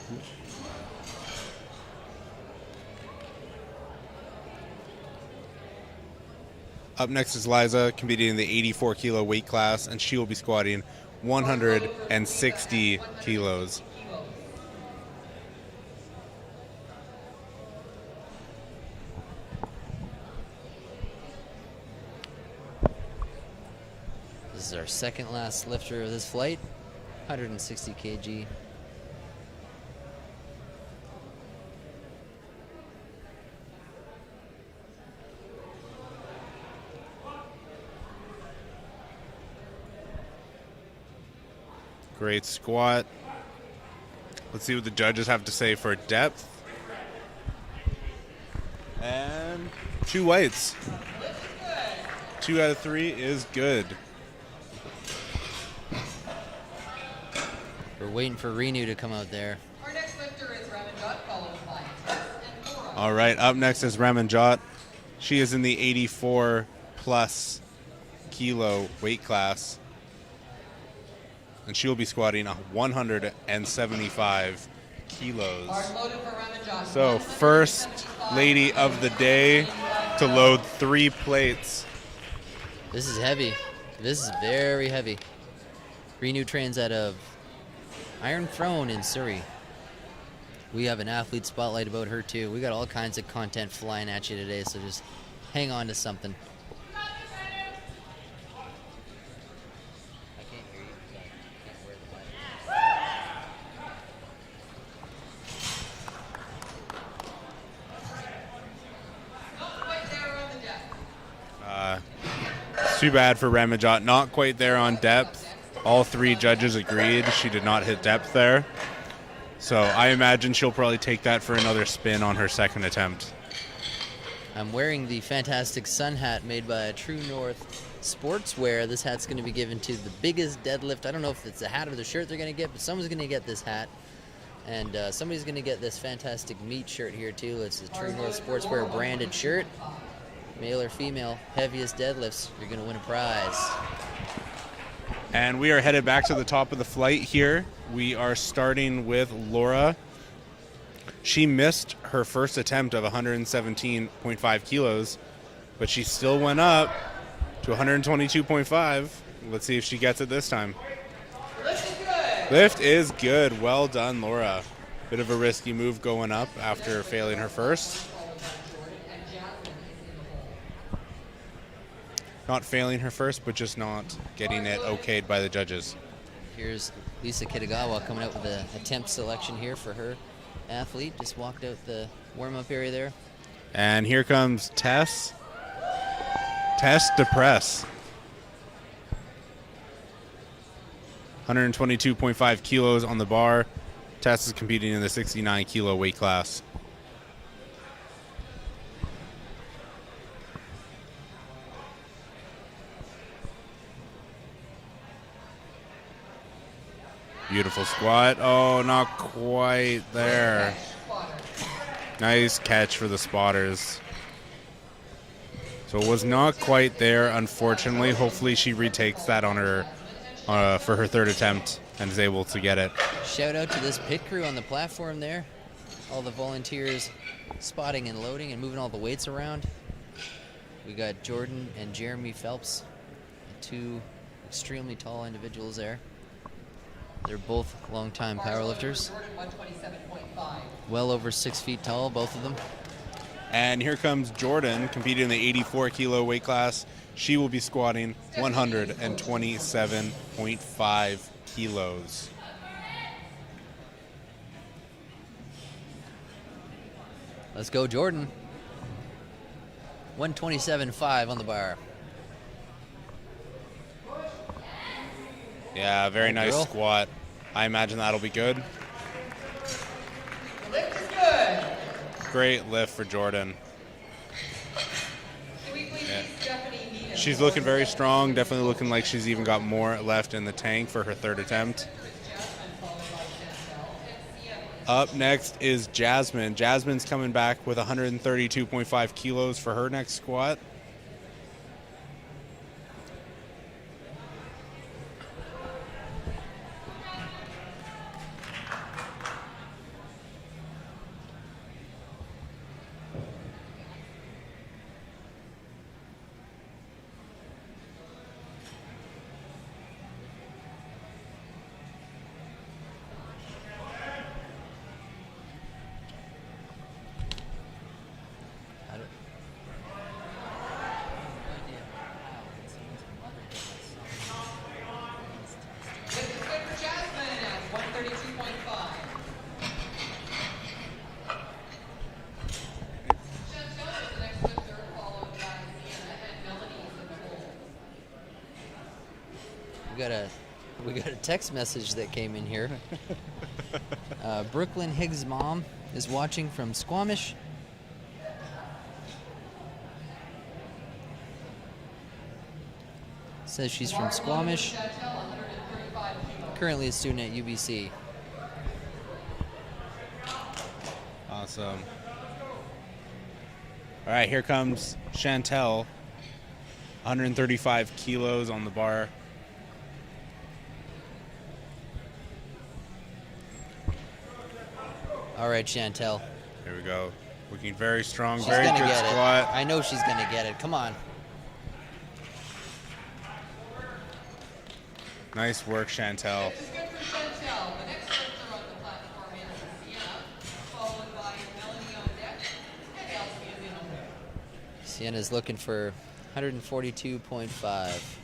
Up next is Liza, competing in the 84 kilo weight class, and she will be squatting 160 kilos. This is our second last lifter of this flight, 160 kg. Great squat. Let's see what the judges have to say for depth. And 2 whites. 2 out of 3 is good. We're waiting for Renew to come out there. Our next lifter is Ramanjot, followed by Tess and Laura. All right, up next is Ramanjot. She is in the 84 plus kilo weight class. And she will be squatting 175 kilos. Hard loaded for Ramanjot. So first lady of the day to load 3 plates. This is heavy. This is very heavy. Renew trains out of Iron Throne in Surrey. We have an athlete spotlight about her too. We got all kinds of content flying at you today, so just hang on to something. I can't hear you because I can't wear the mic. Not quite there on the depth. Too bad for Ramanjot, not quite there on depth. All 3 judges agreed she did not hit depth there. So I imagine she'll probably take that for another spin on her second attempt. I'm wearing the fantastic sun hat made by True North Sportswear. This hat's going to be given to the biggest deadlift. I don't know if it's the hat or the shirt they're going to get, but someone's going to get this hat. And somebody's going to get this fantastic meat shirt here too. It's a True North Sportswear branded shirt. Male or female, heaviest deadlifts, you're going to win a prize. And we are headed back to the top of the flight here. We are starting with Laura. She missed her first attempt of 117.5 kilos, but she still went up to 122.5. Let's see if she gets it this time. Lift is good. Lift is good. Well done, Laura. Bit of a risky move going up after failing her first. Not failing her first, but just not getting it okayed by the judges. Here's Lisa Kitagawa coming out with an attempt selection here for her athlete. Just walked out the warm-up area there. And here comes Tess. Tess to press. 122.5 kilos on the bar. Tess is competing in the 69 kilo weight class. Beautiful squat. Oh, not quite there. Nice catch for the spotters. So it was not quite there, unfortunately. Hopefully she retakes that on her for her third attempt and is able to get it. Shout out to this pit crew on the platform there. All the volunteers spotting and loading and moving all the weights around. We got Jordan and Jeremy Phelps, two extremely tall individuals there. They're both longtime powerlifters. Well over 6 feet tall, both of them. And here comes Jordan competing in the 84 kilo weight class. She will be squatting 127.5 kilos. Let's go, Jordan. 127.5 on the bar. Yeah, very nice girl. squat. I imagine that'll be good. The lift is good. Great lift for Jordan. Can we please Yeah. see Stephanie Needham? She's looking very strong, definitely looking like she's even got more left in the tank for her third attempt. Up next is Jasmine. Jasmine's coming back with 132.5 kilos for her next squat. Lift is good for Jasmine at 132.5. Chantel is the next lifter, followed by Sienna and Melanie in the hole. We got a text message that came in here. Brooklyn Higgs' mom is watching from Squamish. Says she's from Squamish. Chantel, 135 kilos. Currently a student at UBC. Awesome. All right, here comes Chantel. 135 kilos on the bar. All right, Chantel. Here we go. Looking very strong, She's very gonna good get squat. it. I know she's gonna get it. Come on. Nice work, Chantel. Lift is good for Chantel. The next lifter on the platform is Sienna, followed by Melanie on deck and Elsie in the hole. Sienna's looking for 142.5.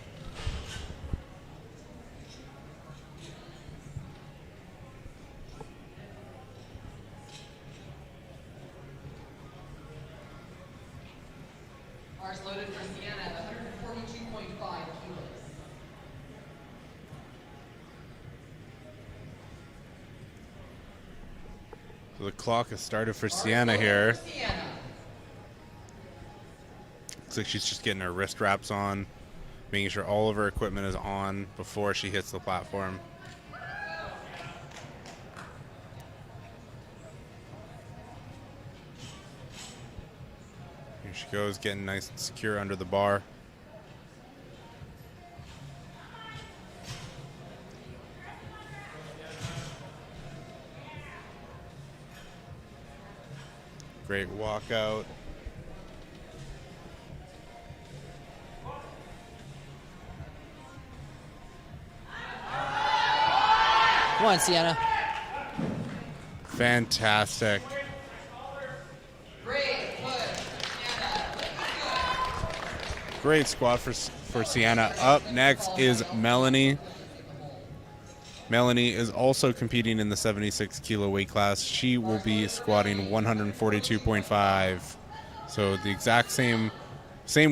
Bars loaded for Sienna at 142.5 kilos. So the clock has started for Bars Sienna loaded here. for Sienna. Looks like she's just getting her wrist wraps on, making sure all of her equipment is on before she hits the platform. Here she goes, getting nice and secure under the bar. Great walkout. Come on, Sienna. Fantastic. Great push for Sienna. Lift is good. Great squat for Sienna. Up next is Melanie. Melanie is also competing in the 76 kilo weight class. She will be squatting 142.5. So the exact same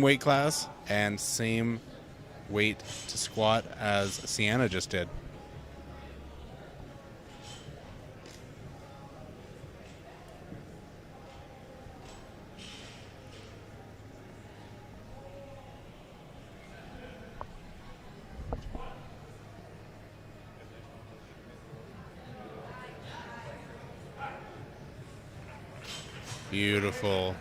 weight class and same weight to squat as Sienna just did. Beautiful.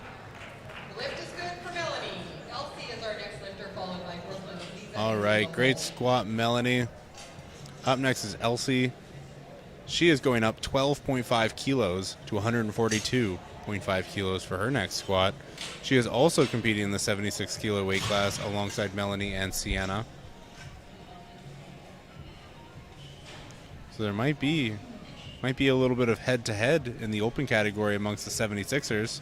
The lift is good for Melanie. Elsie is our next lifter, followed by Brooklyn. All right, great squat, Melanie. Up next is Elsie. She is going up 12.5 kilos to 142.5 kilos for her next squat. She is also competing in the 76 kilo weight class alongside Melanie and Sienna. So there might be a little bit of head-to-head in the open category amongst the 76ers.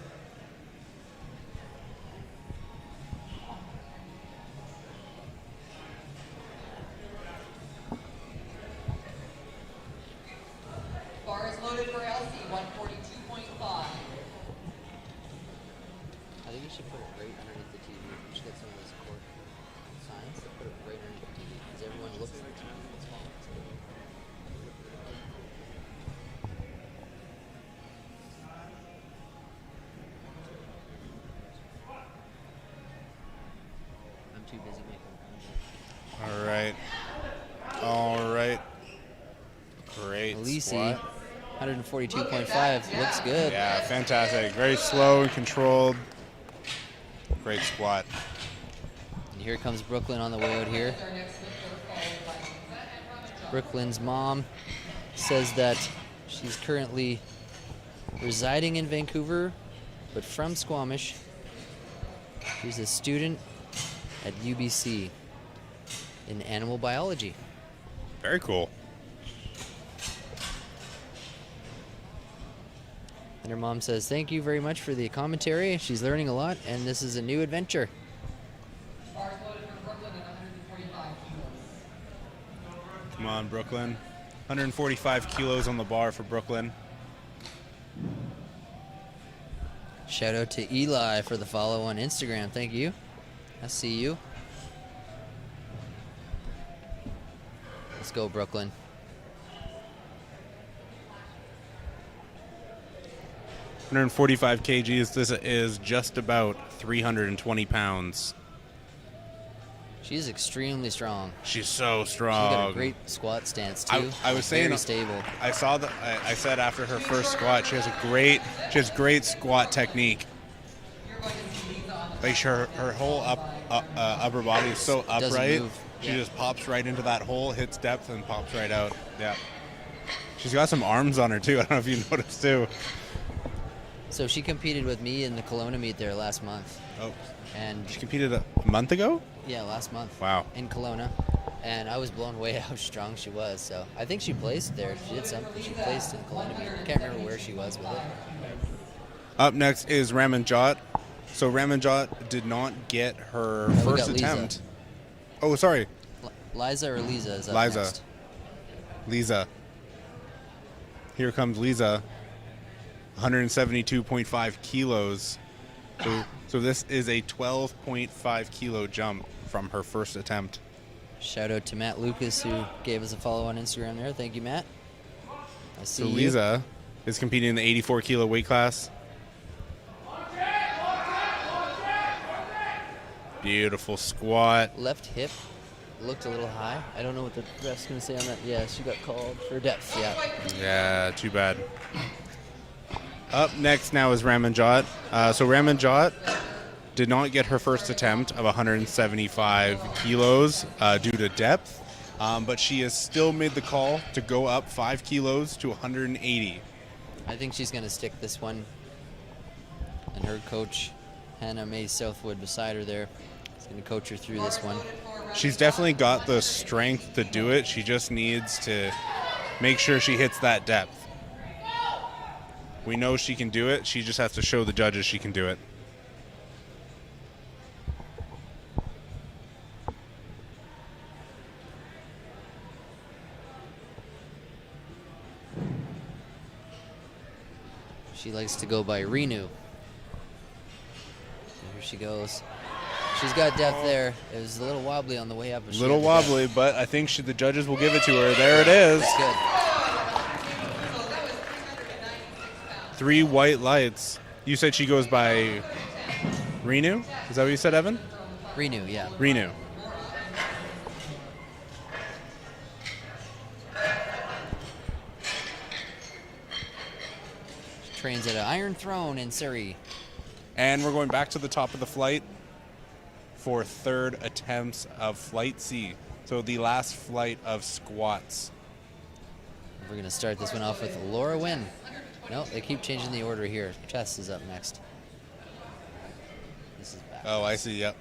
Bar is loaded for Elsie, 142.5. I think you should put it right underneath the TV. You should get some of those court signs and put it right underneath the TV because everyone looks at it. I'm too busy making content. All right. Great Lisi, squat. 142.5, looks good. Yeah, fantastic. Very slow and controlled. Great squat. And here comes Brooklyn on the way out here. Brooklyn's mom says that she's currently residing in Vancouver, but from Squamish. She's a student at UBC in animal biology. Very cool. And her mom says, thank you very much for the commentary. She's learning a lot, and this is a new adventure. Bar is loaded for Brooklyn at 145 kilos. Come on, Brooklyn. 145 kilos on the bar for Brooklyn. Shout out to Eli for the follow on Instagram. Thank you. I see you. Let's go, Brooklyn. 145 kgs. This is just about 320 pounds. She's extremely strong. She's so She's strong. got a great squat stance too. I was saying very stable. I saw that. I said after her first squat, she has great squat technique. Like her whole upper body is so Doesn't upright. move. She Yeah. just pops right into that hole, hits depth, and pops right out. Yeah. She's got some arms on her too. I don't know if you noticed too. So she competed with me in the Kelowna meet there last month. Oh, And she competed a month ago. yeah, last month. Wow. In Kelowna. And I was blown away how strong she was. So I think she placed there. She did something. She placed in the Kelowna meet. I can't remember where she was with it. Up next is Ramanjot. So Ramanjot did not get her we first got Lisa. attempt. Oh, sorry. Liza or Lisa is up Liza. next. Lisa. Here comes Lisa. 172.5 kilos. So this is a 12.5 kilo jump from her first attempt. Shout out to Matt Lucas who gave us a follow on Instagram there. Thank you, Matt. I see So you. Lisa is competing in the 84 kilo weight class. Beautiful squat. Left hip looked a little high. I don't know what the ref's going to say on that. Yeah, she got called for depth. Yeah. Yeah, too bad. Up next now is Ramanjot. So Ramanjot did not get her first attempt of 175 kilos due to depth, but she has still made the call to go up 5 kilos to 180. I think she's going to stick this one. And her coach, Hannah Mae Southwood, beside her there, is going to coach her through this one. She's definitely got the strength to do it. She just needs to make sure she hits that depth. We know she can do it. She just has to show the judges she can do it. She likes to go by Renu. Here she goes. She's got depth there. It was a little wobbly on the way up. But A she little had the depth. wobbly, but I think the judges will give it to her. There it is. That's good. 3 white lights. You said she goes by Renu? Is that what you said, Evan? Renu, yeah. Renu. trains at an Iron Throne in Surrey. And we're going back to the top of the flight for third attempts of Flight C. So the last flight of squats. We're going to start this one off with Laura Wynn. No, they keep changing the order here. Tess is up next. This is back. Oh, I see, yep.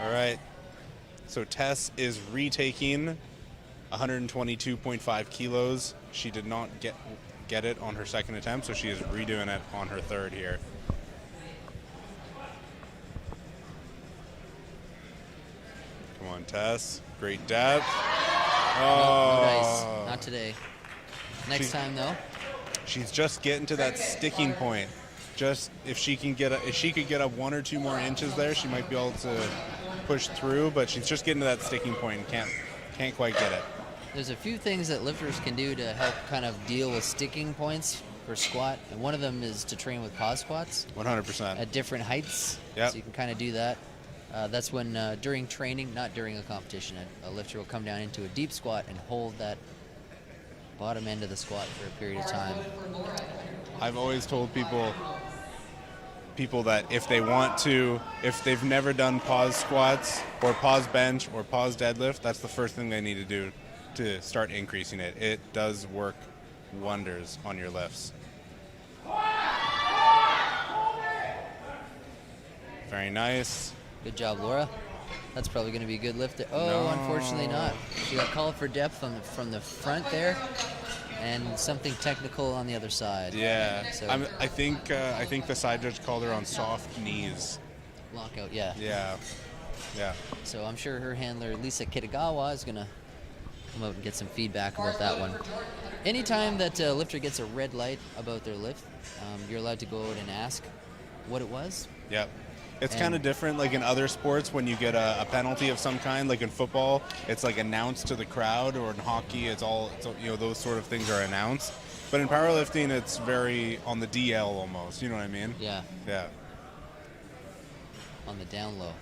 All right. So Tess is retaking 122.5 kilos. She did not get it on her second attempt, so she is redoing it on her third here. Come on, Tess. Great depth. No dice. Not today. Next time, though. She's just getting to that sticking point. Just if she could get up 1 or 2 more inches there, she might be able to push through. But she's just getting to that sticking point and can't quite get it. There's a few things that lifters can do to help kind of deal with sticking points for squat, and one of them is to train with pause squats. 100%. At different heights. Yep. So you can kind of do that. That's when during training, not during a competition, a lifter will come down into a deep squat and hold that bottom end of the squat for a period of time. I've always told people that if they've never done pause squats or pause bench or pause deadlift, that's the first thing they need to do to start increasing it. It does work wonders on your lifts. Very nice. Good job, Laura. That's probably going to be a good lift. Oh, no. Unfortunately not. She got called for depth from the front there, and something technical on the other side. Yeah. So I think the side judge called her on soft knees. Lockout, yeah. Yeah. Yeah. So I'm sure her handler, Lisa Kitagawa, is going to come out and get some feedback about that one. Anytime that a lifter gets a red light about their lift, you're allowed to go out and ask what it was. Yep. It's kind of different, like in other sports, when you get a penalty of some kind, like in football, it's like announced to the crowd, or in hockey, it's those sort of things are announced. But in powerlifting, it's very on the DL almost, you know what I mean? Yeah. Yeah. On the down low.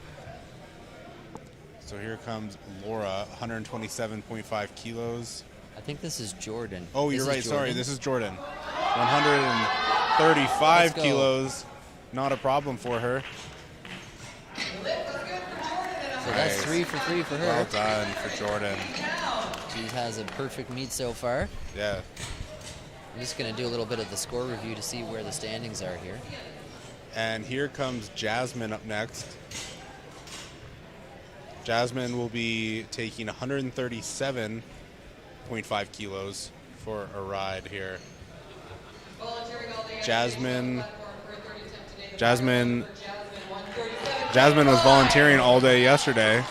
So here comes Laura, 127.5 kilos. I think this is Jordan. Oh, you're right, sorry, this is Jordan. 135 kilos, not a problem for her. So that's 3 for 3 for her. Well done for Jordan. She has a perfect meet so far. Yeah. I'm just going to do a little bit of the score review to see where the standings are here. And here comes Jasmine up next. Jasmine will be taking 137.5 kilos for a ride here. Jasmine was volunteering all day yesterday,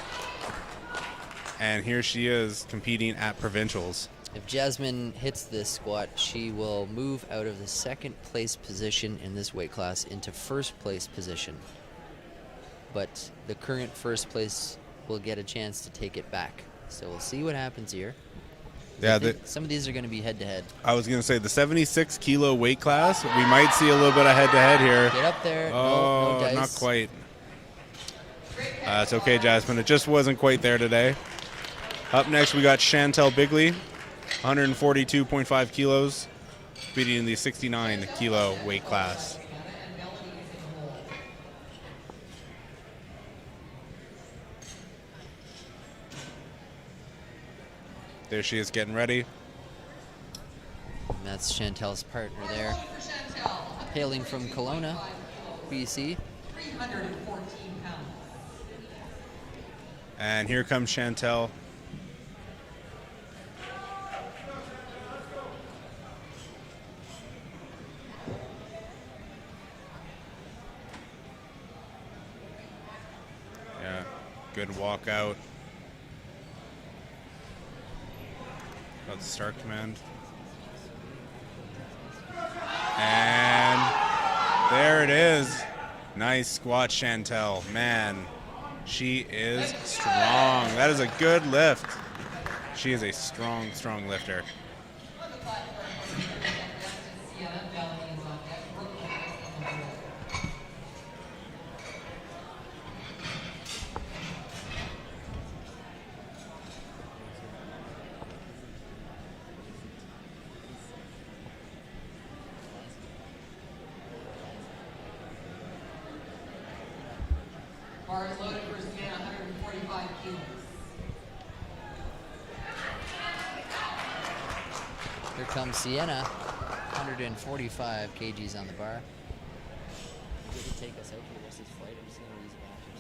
and here she is competing at Provincials. If Jasmine hits this squat, she will move out of the second place position in this weight class into first place position. But the current first place will get a chance to take it back. So we'll see what happens here. Yeah, some of these are going to be head-to-head. I was going to say the 76 kilo weight class, we might see a little bit of head-to-head here. Get up there. Oh, no dice. Not quite. It's okay, Jasmine. It just wasn't quite there today. Up next, we got Chantel Bigley, 142.5 kilos, beating the 69 kilo weight class. There she is getting ready. And that's Chantel's partner there. Hailing from Kelowna, BC. 314 pounds. And here comes Chantel. Yeah, good walkout. Got the start command. And there it is. Nice squat, Chantel. Man, she is strong. That is a good lift. She is a strong, strong lifter. Bars loaded for Sienna, 145 kilos. Here comes Sienna, 145 kgs on the bar. Did he take us out for the rest of his flight? I'm just gonna use the bathrooms.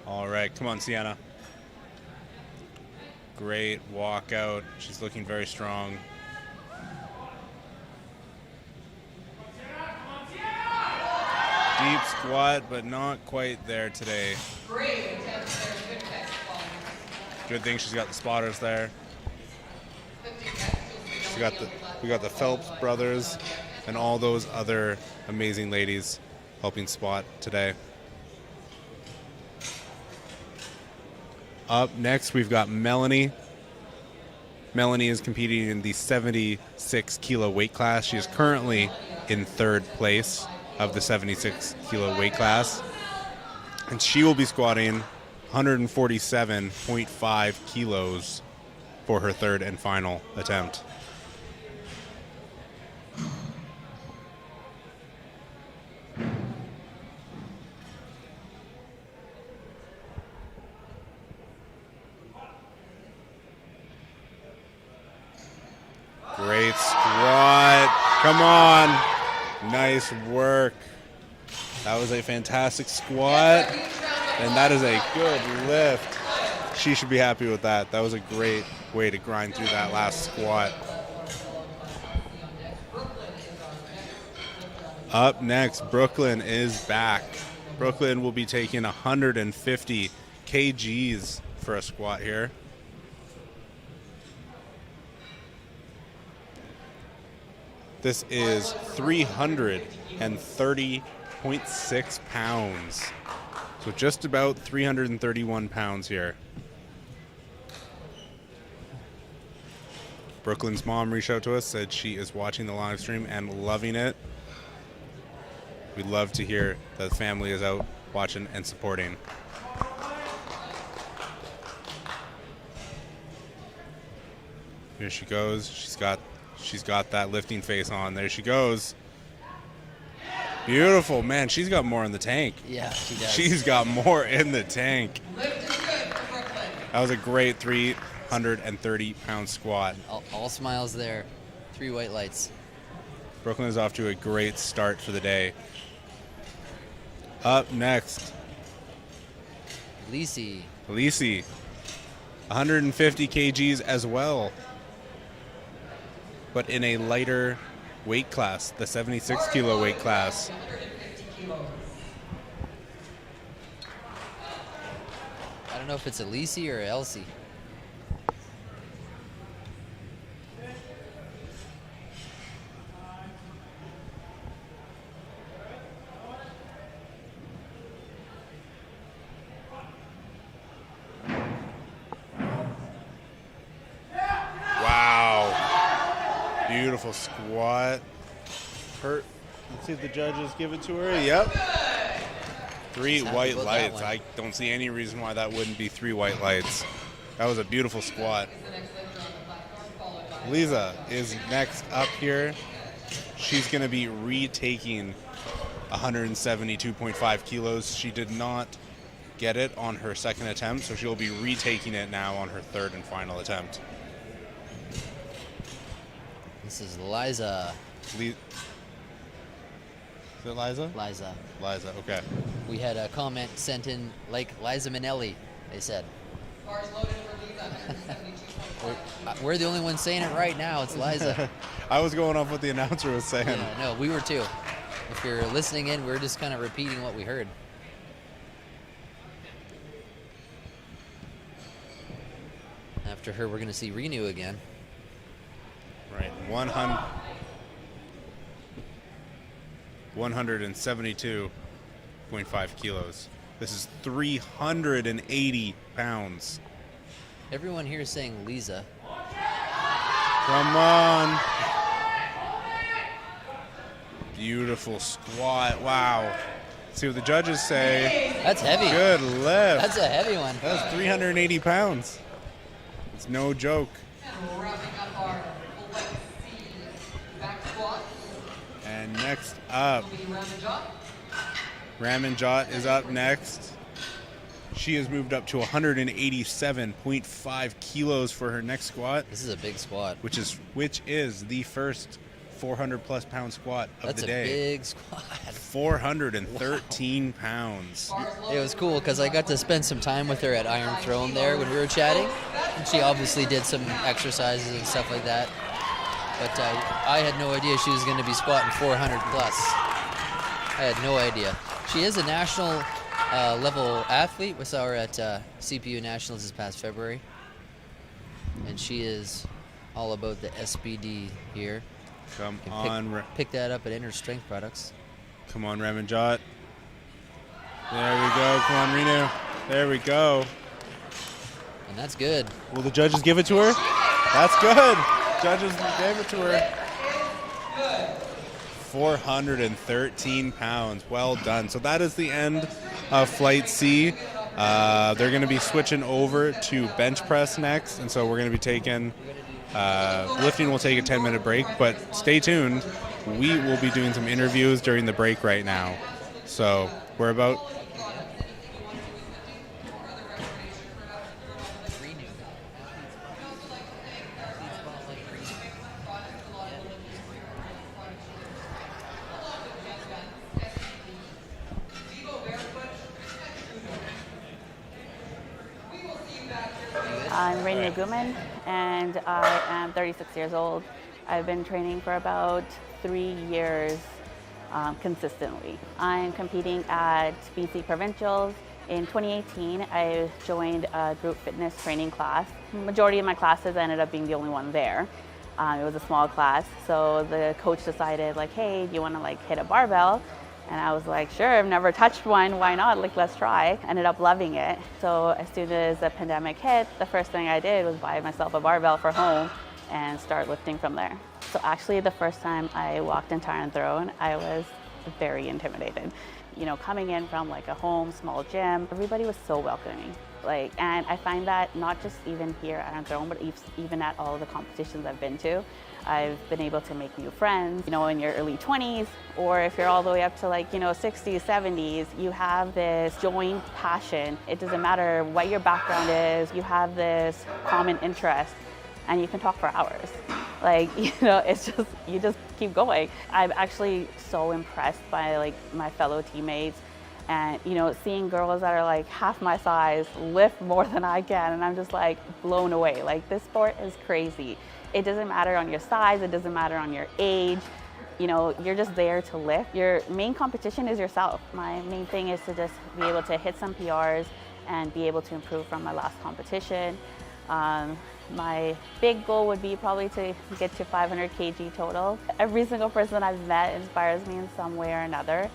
All right, come on, Sienna. Great walkout. She's looking very strong. Deep squat, but not quite there today. Great attempt there, good test spotters. Good thing she's got the spotters there. 50 next, you'll see We got the Phelps brothers and all those other amazing ladies helping spot today. Up next, we've got Melanie. Melanie is competing in the 76 kilo weight class. She is currently in 3rd place of the 76 kilo weight class. And she will be squatting 147.5 kilos for her 3rd and final attempt. Great squat. Come on. Nice work. That was a fantastic squat. And that is a good lift. She should be happy with that. That was a great way to grind through that last squat. Up next, Brooklyn is back. Brooklyn will be taking 150 kgs for a squat here. This is 330.6 pounds. So just about 331 pounds here. Brooklyn's mom reached out to us, said she is watching the live stream and loving it. We love to hear that the family is out watching and supporting. Here she goes. She's got that lifting face on. There she goes. Beautiful, man. She's got more in the tank. Yeah, she does. She's got more in the tank. Lift is good for Brooklyn. That was a great 330-pound squat. All smiles there. 3 white lights. Brooklyn is off to a great start for the day. Up next, Lisi. 150 kgs as well, but in a lighter weight class, the 76 kilo weight class. 150 kilos. I don't know if it's Elise or Elsie. Wow. Beautiful squat. Let's see if the judges give it to her. Yep. 3 Just happy white about that lights. one. I don't see any reason why that wouldn't be 3 white lights. That was a beautiful squat. The next lifter on the platform, followed by Lisa is next up here. She's going to be retaking 172.5 kilos. She did not get it on her second attempt, so she'll be retaking it now on her third and final attempt. This is Liza. Is it Liza? Liza. Liza, okay. We had a comment sent in like Liza Minnelli, they said. bars loaded for Lisa, 172.5. We're the only ones saying it right now. It's Liza. I was going off what the announcer was saying. Yeah, no, we were too. If you're listening in, we're just kind of repeating what we heard. After her, we're going to see Renew again. Right, 172.5 kilos. This is 380 pounds. Everyone here is saying Lisa. Come on. Beautiful squat. Wow. See what the judges say. That's heavy. Good lift. That's a heavy one. That's 380 pounds. It's no joke. And wrapping up our full length And next up, Ramanjot is up next. She has moved up to 187.5 kilos for her next squat. This is a big squat. Which is the first 400-plus pound squat of the day. That's a big squat. 413 pounds. It was cool because I got to spend some time with her at Iron Throne there when we were chatting. And she obviously did some exercises and stuff like that. But I had no idea she was going to be squatting 400 plus. I had no idea. She is a national level athlete. We saw her at CPU Nationals this past February. And she is all about the SBD here. Come on. Pick that up at Inner Strength Products. Come on, Ramanjot. There we go. Come on, Renu. There we go. And that's good. Will the judges give it to her? That's good. Judges gave it to her. 413 pounds. Well done. So that is the end of Flight C. They're going to be switching over to bench press next. And so we're going to be taking... lifting will take a 10-minute break, but stay tuned. We will be doing some interviews during the break right now. So we're about... I'm Rainy Guman, and I am 36 years old. I've been training for about 3 years consistently. I'm competing at BC Provincials. In 2018, I joined a group fitness training class. Majority of my classes ended up being the only one there. It was a small class, so the coach decided, like, hey, do you want to hit a barbell? And I was like, sure, I've never touched one, why not? Let's try. Ended up loving it. So as soon as the pandemic hit, the first thing I did was buy myself a barbell for home and start lifting from there. So actually the first time I walked into Iron Throne, I was very intimidated. You know, coming in from a home, small gym, everybody was so welcoming. And I find that not just even here at Iron Throne, but even at all the competitions I've been to, I've been able to make new friends, in your early 20s, or if you're all the way up to 60s, 70s, you have this joint passion. It doesn't matter what your background is, you have this common interest, and you can talk for hours. It's just, you just keep going. I'm actually so impressed by my fellow teammates, and seeing girls that are half my size lift more than I can, and I'm just blown away. This sport is crazy. It doesn't matter on your size, it doesn't matter on your age, you're just there to lift. Your main competition is yourself. My main thing is to just be able to hit some PRs and be able to improve from my last competition. My big goal would be probably to get to 500 kg total. Every single person I've met inspires me in some way or another,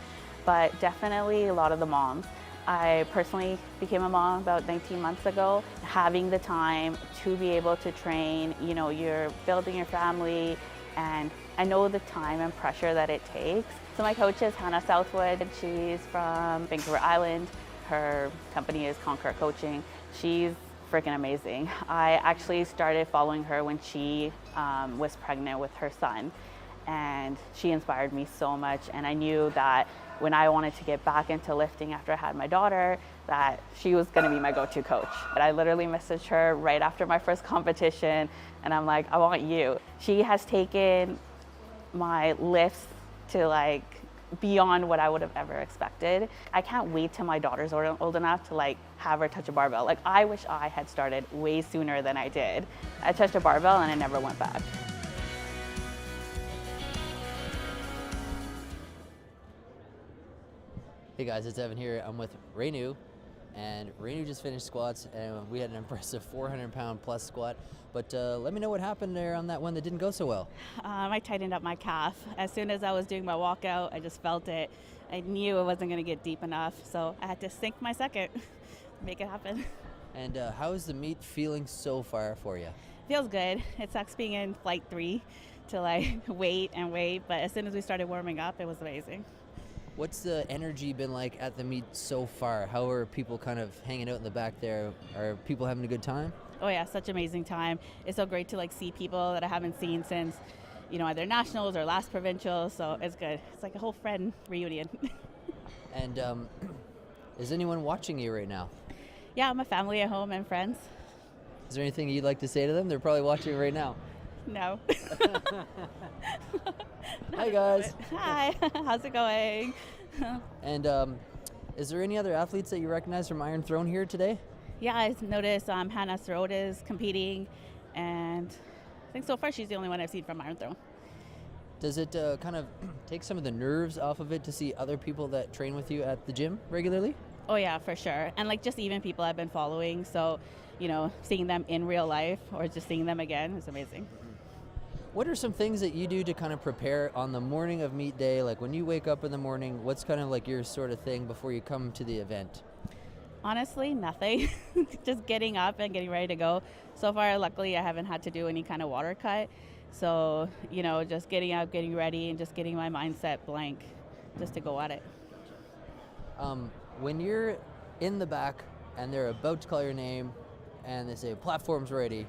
but definitely a lot of the moms. I personally became a mom about 19 months ago. Having the time to be able to train, you're building your family, and I know the time and pressure that it takes. So my coach is Hannah Southwood. She's from Vancouver Island. Her company is Conquer Coaching. She's freaking amazing. I actually started following her when she was pregnant with her son, and she inspired me so much, and I knew that when I wanted to get back into lifting after I had my daughter, that she was gonna be my go-to coach. But I literally messaged her right after my first competition, and I'm like, I want you. She has taken my lifts to beyond what I would have ever expected. I can't wait till my daughter's old enough to have her touch a barbell. I wish I had started way sooner than I did. I touched a barbell and I never went back. Hey guys, it's Evan here. I'm with Renu, and Renu just finished squats, and we had an impressive 400-pound plus squat. But let me know what happened there on that one that didn't go so well. I tightened up my calf. As soon as I was doing my walkout, I just felt it. I knew it wasn't going to get deep enough, so I had to sink my second, make it happen. And how is the meet feeling so far for you? Feels good. It sucks being in flight 3 to wait and wait, but as soon as we started warming up, it was amazing. What's the energy been like at the meet so far? How are people kind of hanging out in the back there? Are people having a good time? Oh yeah, such amazing time. It's so great to see people that I haven't seen since either nationals or last provincials, so it's good. It's like a whole friend reunion. And is anyone watching you right now? Yeah, my family at home and friends. Is there anything you'd like to say to them? They're probably watching right now. No. Hi guys. Hi, how's it going? And is there any other athletes that you recognize from Iron Throne here today? Yeah, I noticed Hannah Sirota is competing, and I think so far she's the only one I've seen from Iron Throne. Does it kind of take some of the nerves off of it to see other people that train with you at the gym regularly? Oh yeah, for sure. And like just even people I've been following, so seeing them in real life or just seeing them again is amazing. What are some things that you do to kind of prepare on the morning of meet day? Like when you wake up in the morning, what's kind of like your sort of thing before you come to the event? Honestly, nothing. Just getting up and getting ready to go. So far, luckily, I haven't had to do any kind of water cut. So, just getting up, getting ready, and just getting my mindset blank just to go at it. When you're in the back and they're about to call your name and they say, platform's ready,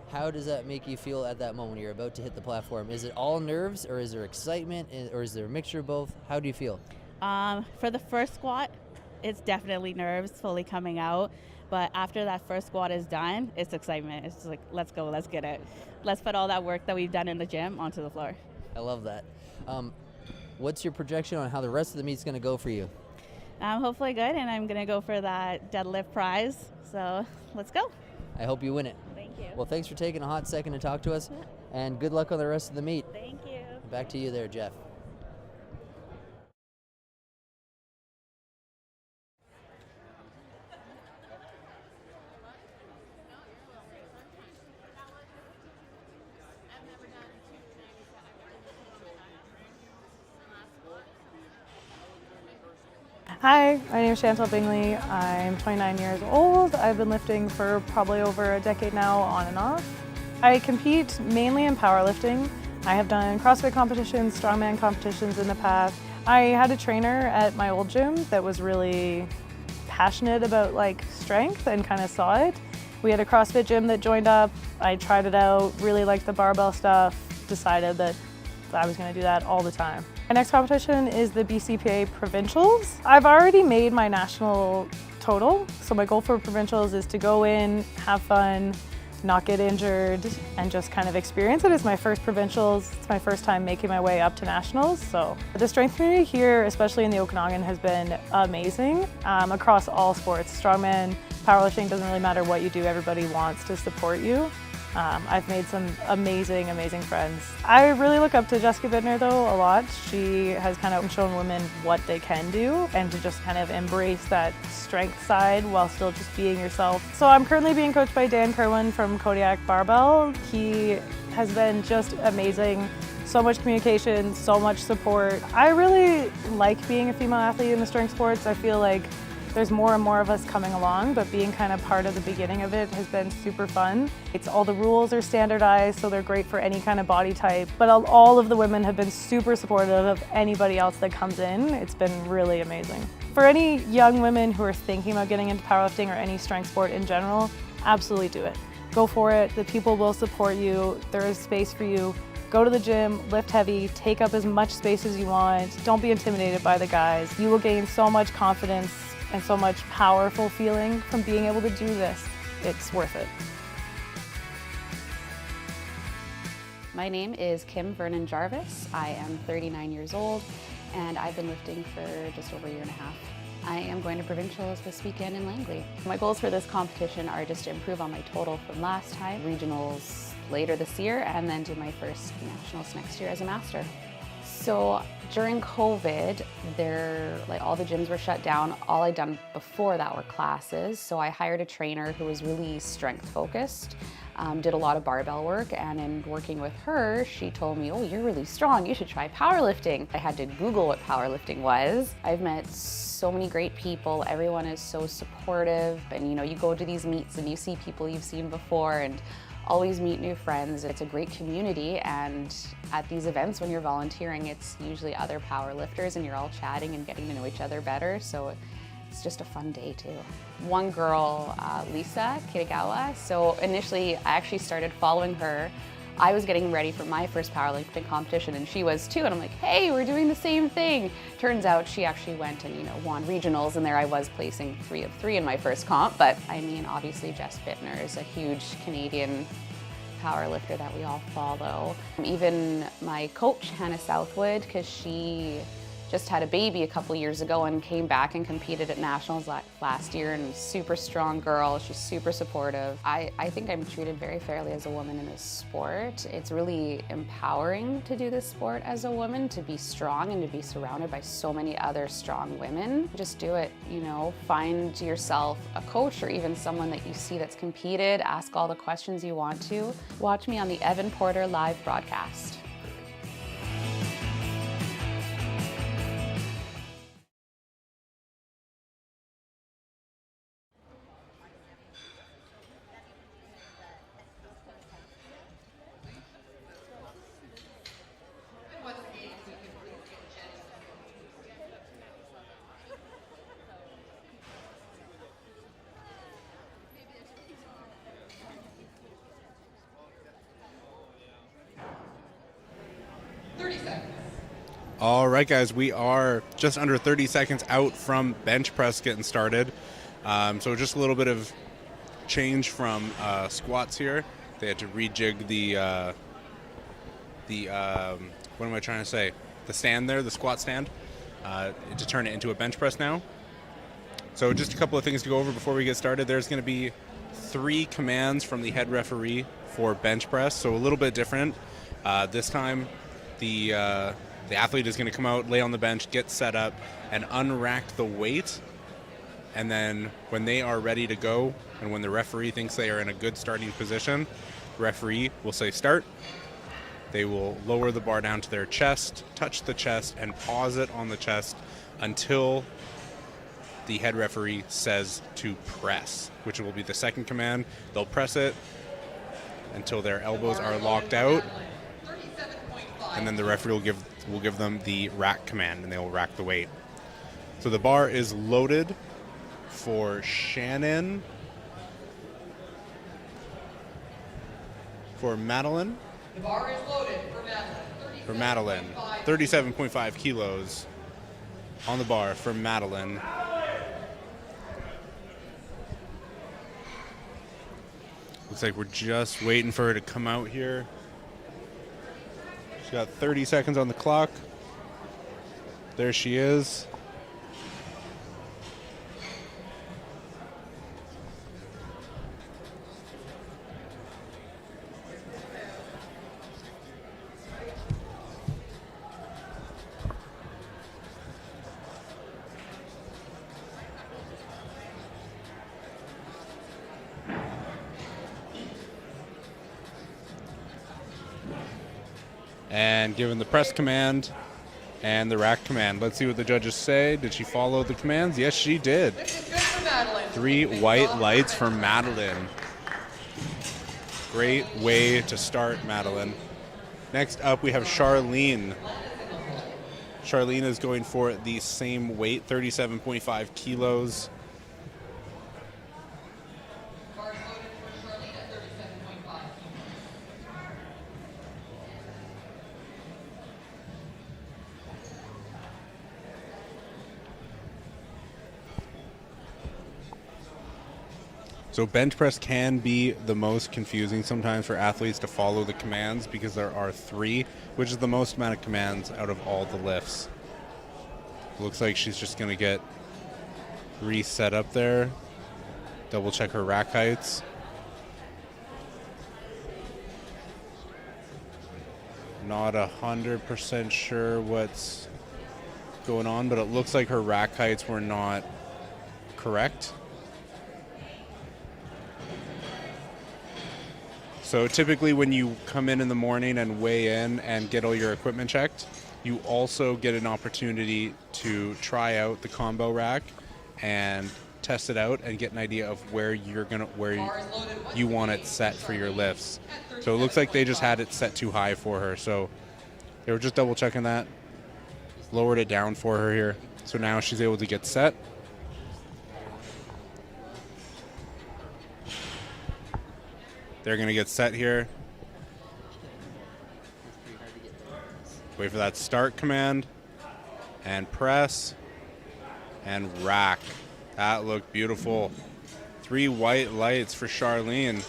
how does that make you feel at that moment when you're about to hit the platform? Is it all nerves, or is there excitement, or is there a mixture of both? How do you feel? For the first squat, it's definitely nerves fully coming out. But after that first squat is done, it's excitement. It's just like, let's go, let's get it. Let's put all that work that we've done in the gym onto the floor. I love that. What's your projection on how the rest of the meet's going to go for you? Hopefully good, and I'm going to go for that deadlift prize. So let's go. I hope you win it. Thank you. Well, thanks for taking a hot second to talk to us, and good luck on the rest of the meet. Thank you. Back to you there, Jeff. Hi, my name is Chantal Bingley. I'm 29 years old. I've been lifting for probably over a decade now, on and off. I compete mainly in powerlifting. I have done CrossFit competitions, strongman competitions in the past. I had a trainer at my old gym that was really passionate about strength and kind of saw it. We had a CrossFit gym that joined up. I tried it out, really liked the barbell stuff, decided that I was going to do that all the time. My next competition is the BCPA Provincials. I've already made my national total, so my goal for Provincials is to go in, have fun, not get injured, and just kind of experience it. It's my first Provincials. It's my first time making my way up to nationals. So the strength community here, especially in the Okanagan, has been amazing across all sports. Strongman, powerlifting, doesn't really matter what you do, everybody wants to support you. I've made some amazing, amazing friends. I really look up to Jessica Bittner though a lot. She has kind of shown women what they can do and to just kind of embrace that strength side while still just being yourself. So I'm currently being coached by Dan Kerwin from Kodiak Barbell. He has been just amazing. So much communication, so much support. I really like being a female athlete in the strength sports. I feel like there's more and more of us coming along, but being kind of part of the beginning of it has been super fun. All the rules are standardized, so they're great for any kind of body type, but all of the women have been super supportive of anybody else that comes in. It's been really amazing. For any young women who are thinking about getting into powerlifting or any strength sport in general, absolutely do it. Go for it. The people will support you. There is space for you. Go to the gym, lift heavy, take up as much space as you want. Don't be intimidated by the guys. You will gain so much confidence and so much powerful feeling from being able to do this. It's worth it. My name is Kim Vernon Jarvis. I am 39 years old and I've been lifting for just over a year and a half. I am going to Provincials this weekend in Langley. My goals for this competition are just to improve on my total from last time, regionals later this year, and then do my first nationals next year as a master. So during COVID, all the gyms were shut down. All I'd done before that were classes. So I hired a trainer who was really strength focused, did a lot of barbell work, and in working with her, she told me, oh, you're really strong, you should try powerlifting. I had to Google what powerlifting was. I've met so many great people. Everyone is so supportive, and you go to these meets and you see people you've seen before and always meet new friends. It's a great community, and at these events when you're volunteering, it's usually other power lifters and you're all chatting and getting to know each other better, so it's just a fun day too. One girl, Lisa Kitagawa, so initially I actually started following her I was getting ready for my first powerlifting competition and she was too, and I'm like, hey, we're doing the same thing. Turns out she actually went and, you know, won regionals, and there I was placing 3 of 3 in my first comp. But I mean, obviously Jess Bittner is a huge Canadian powerlifter that we all follow. Even my coach, Hannah Southwood, because she just had a baby a couple years ago and came back and competed at nationals last year, and super strong girl. She's super supportive. I think I'm treated very fairly as a woman in this sport. It's really empowering to do this sport as a woman, to be strong and to be surrounded by so many other strong women. Just do it, you know, find yourself a coach or even someone that you see that's competed, ask all the questions you want to. Watch me on the Evan Porter live broadcast. All right, guys, we are just under 30 seconds out from bench press getting started. So just a little bit of change from squats here. They had to rejig the what am I trying to say? The stand there, the squat stand, to turn it into a bench press now. So just a couple of things to go over before we get started. There's going to be 3 commands from the head referee for bench press, so a little bit different. This time, the athlete is going to come out, lay on the bench, get set up, and unrack the weight. And then when they are ready to go, and when the referee thinks they are in a good starting position, the referee will say start. They will lower the bar down to their chest, touch the chest, and pause it on the chest until the head referee says to press, which will be the second command. They'll press it until their elbows are locked out, and then the referee will give them the rack command, and they will rack the weight. So the bar is loaded for Shannon, for Madeline. The bar is loaded for Madeline. 37.5 kilos on the bar for Madeline. Looks like we're just waiting for her to come out here. She's got 30 seconds on the clock. There she is. And given the press command and the rack command. Let's see what the judges say. Did she follow the commands? Yes, she did. 3 white lights for Madeline. Great way to start, Madeline. Next up, we have Charlene. Charlene is going for the same weight, 37.5 kilos. So bench press can be the most confusing sometimes for athletes to follow the commands because there are 3, which is the most amount of commands out of all the lifts. Looks like she's just going to get reset up there. Double check her rack heights. Not 100% sure what's going on, but it looks like her rack heights were not correct. So typically when you come in the morning and weigh in and get all your equipment checked, you also get an opportunity to try out the combo rack and test it out and get an idea of where you want it set for your lifts. So it looks like they just had it set too high for her. So they were just double checking that, lowered it down for her here. So now she's able to get set. They're going to get set here. Wait for that start command. And press. And rack. That looked beautiful. 3 white lights for Charlene.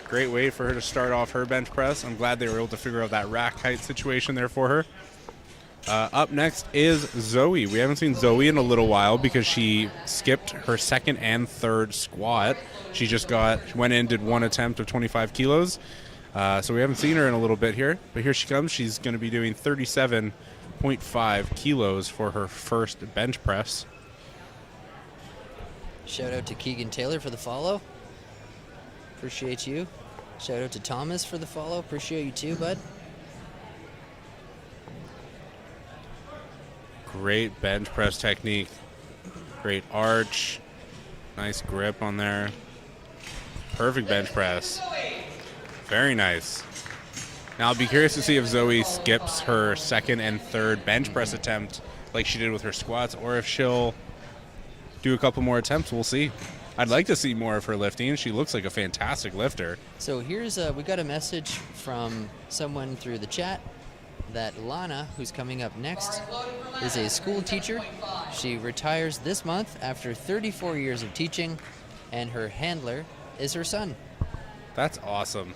Great way for her to start off her bench press. I'm glad they were able to figure out that rack height situation there for her. Up next is Zoe. We haven't seen Zoe in a little while because she skipped her second and third squat. She just went in, did 1 attempt of 25 kilos. So we haven't seen her in a little bit here. But here she comes. She's going to be doing 37.5 kilos for her first bench press. Shout out to Keegan Taylor for the follow. Appreciate you. Shout out to Thomas for the follow. Appreciate you too, bud. Great bench press technique. Great arch. Nice grip on there. Perfect bench press. Very nice. Now I'll be curious to see if Zoe skips her second and third bench press attempt like she did with her squats, or if she'll do a couple more attempts. We'll see. I'd like to see more of her lifting. She looks like a fantastic lifter. So here's we got a message from someone through the chat that Lana, who's coming up next, is a school teacher. She retires this month after 34 years of teaching, and her handler is her son. That's awesome.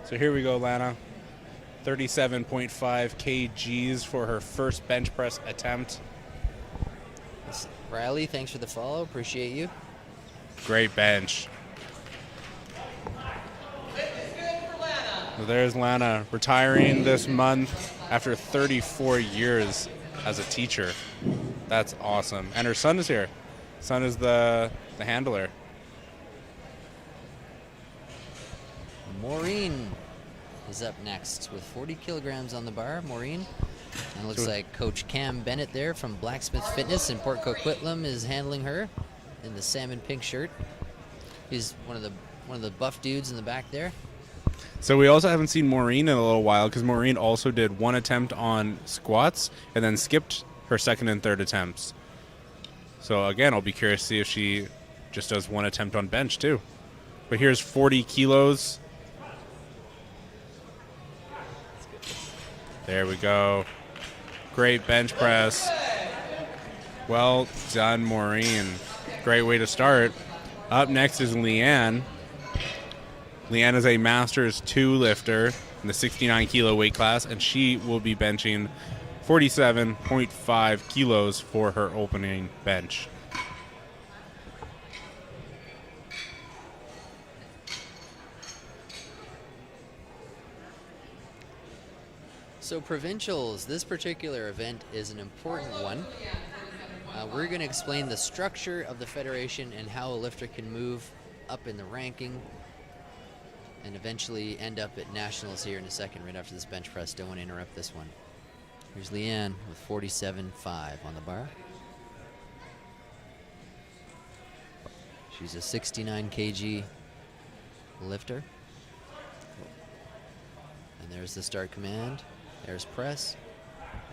So here we go, Lana. 37.5 kgs for her first bench press attempt. Riley, thanks for the follow. Appreciate you. Great bench. So there's Lana retiring this month after 34 years as a teacher. That's awesome. And her son is here. Son is the handler. Maureen is up next with 40 kilograms on the bar. Maureen. And it looks like Coach Cam Bennett there from Blacksmith Fitness in Port Coquitlam is handling her in the salmon pink shirt. He's one of the buff dudes in the back there. So we also haven't seen Maureen in a little while because Maureen also did 1 attempt on squats and then skipped her second and third attempts. So again, I'll be curious to see if she just does 1 attempt on bench too. But here's 40 kilos. There we go. Great bench press. Well done, Maureen. Great way to start. Up next is Leanne. Leanne is a Masters 2 lifter in the 69 kilo weight class, and she will be benching 47.5 kilos for her opening bench. So Provincials, this particular event is an important one. We're going to explain the structure of the federation and how a lifter can move up in the ranking and eventually end up at nationals here in a second, right after this bench press. Don't want to interrupt this one. Here's Leanne with 47.5 on the bar. She's a 69 kg lifter. And there's the start command. There's press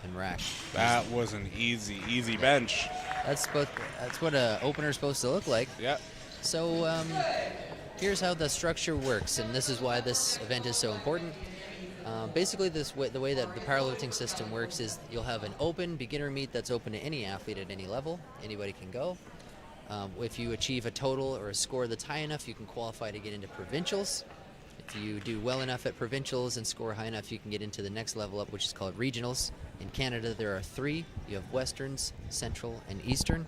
and rack. That was an easy bench. That's what an opener is supposed to look like. Yeah. So here's how the structure works, and this is why this event is so important. Basically, the way that the powerlifting system works is you'll have an open beginner meet that's open to any athlete at any level. Anybody can go. If you achieve a total or a score that's high enough, you can qualify to get into provincials. If you do well enough at provincials and score high enough, you can get into the next level up, which is called regionals. In Canada, there are 3. You have Westerns, Central, and Eastern.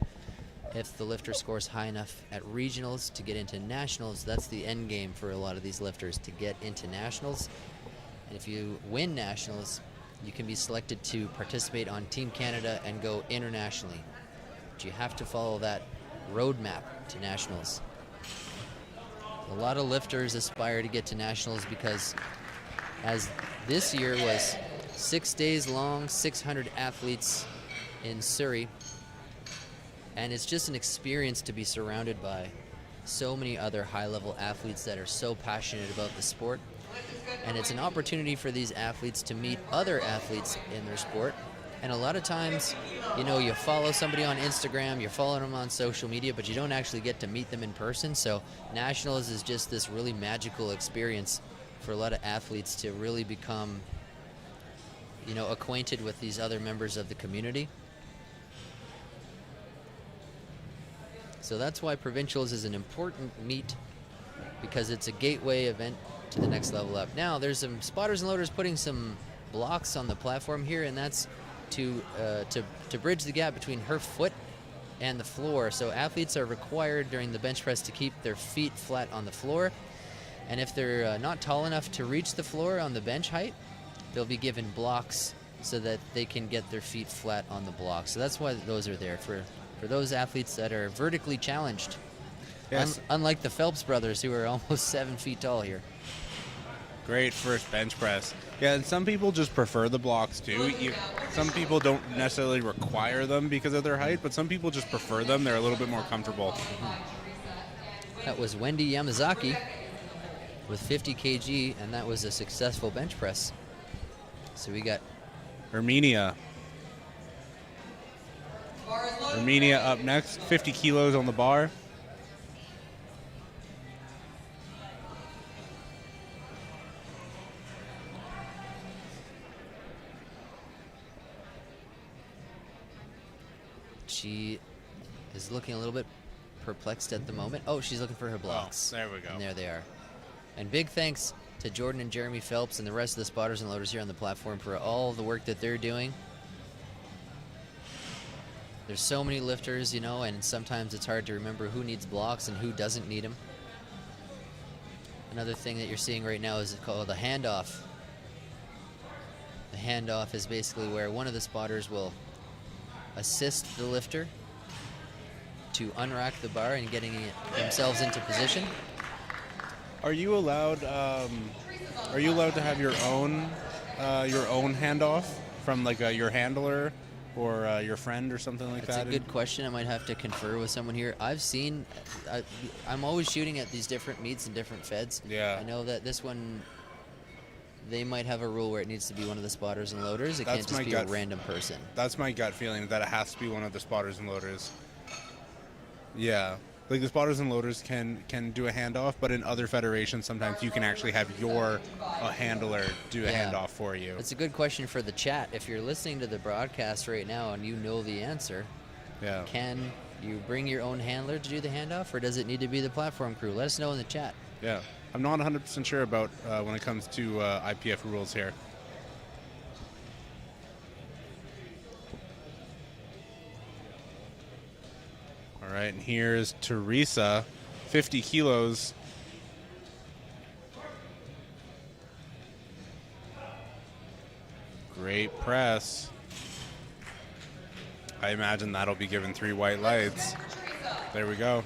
If the lifter scores high enough at regionals to get into nationals, that's the end game for a lot of these lifters, to get into nationals. And if you win nationals, you can be selected to participate on Team Canada and go internationally. But you have to follow that roadmap to nationals. A lot of lifters aspire to get to nationals because, as this year was 6 days long, 600 athletes in Surrey, and it's just an experience to be surrounded by so many other high-level athletes that are so passionate about the sport. And it's an opportunity for these athletes to meet other athletes in their sport And a lot of times, you know, you follow somebody on Instagram, you're following them on social media, but you don't actually get to meet them in person. So Nationals is just this really magical experience for a lot of athletes to really become, you know, acquainted with these other members of the community. So that's why Provincials is an important meet, because it's a gateway event to the next level up. Now, there's some spotters and loaders putting some blocks on the platform here, and that's to bridge the gap between her foot and the floor. So athletes are required during the bench press to keep their feet flat on the floor, and if they're not tall enough to reach the floor on the bench height, they'll be given blocks so that they can get their feet flat on the block. So that's why those are there, for those athletes that are vertically challenged. Yes. Unlike the Phelps brothers, who are almost 7 feet tall here. Great first bench press. Yeah, and some people just prefer the blocks too. Some people don't necessarily require them because of their height, but some people just prefer them. They're a little bit more comfortable. That was Wendy Yamazaki with 50 kg, and that was a successful bench press. So we got Armenia up next, 50 kilos on the bar. She is looking a little bit perplexed at the moment. Oh, she's looking for her blocks. Oh, there we go. And there they are. And big thanks to Jordan and Jeremy Phelps and the rest of the spotters and loaders here on the platform for all the work that they're doing. There's so many lifters, you know, and sometimes it's hard to remember who needs blocks and who doesn't need them. Another thing that you're seeing right now is called a handoff. The handoff is basically where one of the spotters will assist the lifter to unrack the bar and getting themselves into position. Are you allowed to have your own handoff from like your handler or your friend or something like that? That's a good question. I might have to confer with someone here. I'm always shooting at these different meets and different feds. Yeah. I know that this one, they might have a rule where it needs to be one of the spotters and loaders. It can't just be a random person. That's my gut feeling, that it has to be one of the spotters and loaders. Yeah. Like the spotters and loaders can do a handoff, but in other federations, sometimes you can actually have your handler do a handoff for you. It's a good question for the chat. If you're listening to the broadcast right now and you know the answer, can you bring your own handler to do the handoff, or does it need to be the platform crew? Let us know in the chat. Yeah. I'm not 100% sure about when it comes to IPF rules here. All right, and here's Teresa, 50 kilos. Great press. I imagine that'll be given 3 white lights. There we go.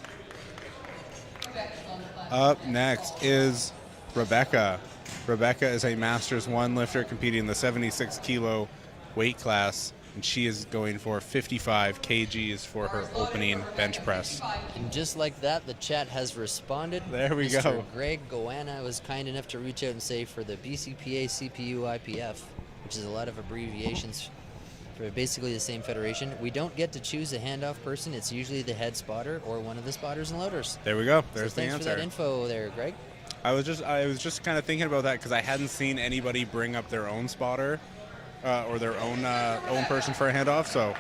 Up next is Rebecca. Rebecca is a Masters 1 lifter competing in the 76 kilo weight class, and she is going for 55 kgs for her opening bench press. And just like that, the chat has responded. There we Mr. go. Greg Goanna was kind enough to reach out and say for the BCPA CPU IPF, which is a lot of abbreviations for basically the same federation, we don't get to choose a handoff person. It's usually the head spotter or one of the spotters and loaders. There we go. There's so the answer. Thanks for that info there, Greg. I was just kind of thinking about that because I hadn't seen anybody bring up their own spotter or their own person for a handoff. So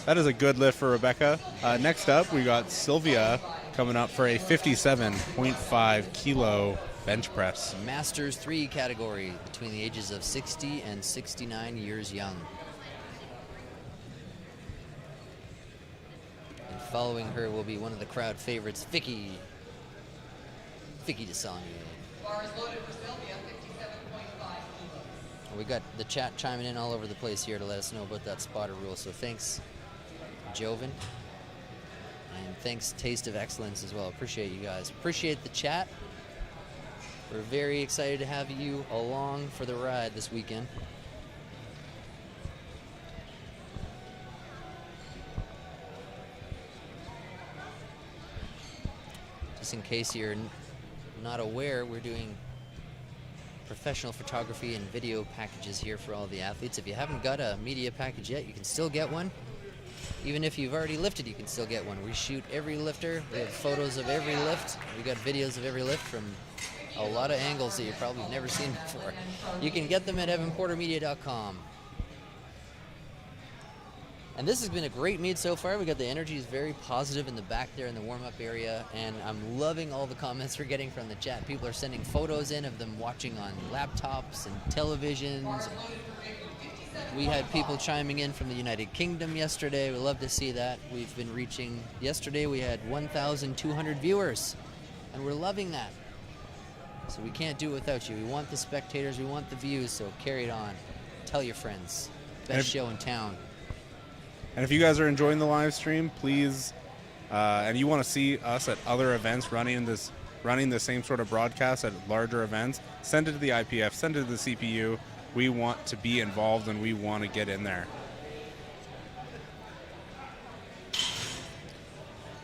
that is a good lift for Rebecca. Next up, we got Sylvia coming up for a 57.5 kilo bench press. Masters 3 category between the ages of 60 and 69 years young. And following her will be one of the crowd favorites, Vicky DeSagne. Bar is loaded for Sylvia, 57.5 kilos. We got the chat chiming in all over the place here to let us know about that spotter rule. So thanks, Joven. And thanks, Taste of Excellence as well. Appreciate you guys. Appreciate the chat. We're very excited to have you along for the ride this weekend. Just in case you're not aware, we're doing professional photography and video packages here for all the athletes. If you haven't got a media package yet, you can still get one. Even if you've already lifted, you can still get one. We shoot every lifter. We have photos of every lift. We got videos of every lift from a lot of angles that you probably have never seen before. You can get them at evanportermedia.com. And this has been a great meet so far. We got the energy is very positive in the back there in the warm-up area, and I'm loving all the comments we're getting from the chat. People are sending photos in of them watching on laptops and televisions. We had people chiming in from the United Kingdom yesterday. We love to see that. We've been reaching, yesterday we had 1,200 viewers, and we're loving that. So we can't do it without you. We want the spectators, we want the views, so carry it on. Tell your friends. Best show in town. And if you guys are enjoying the live stream, please, and you want to see us at other events running the same sort of broadcast at larger events, send it to the IPF, send it to the CPU. We want to be involved and we want to get in there.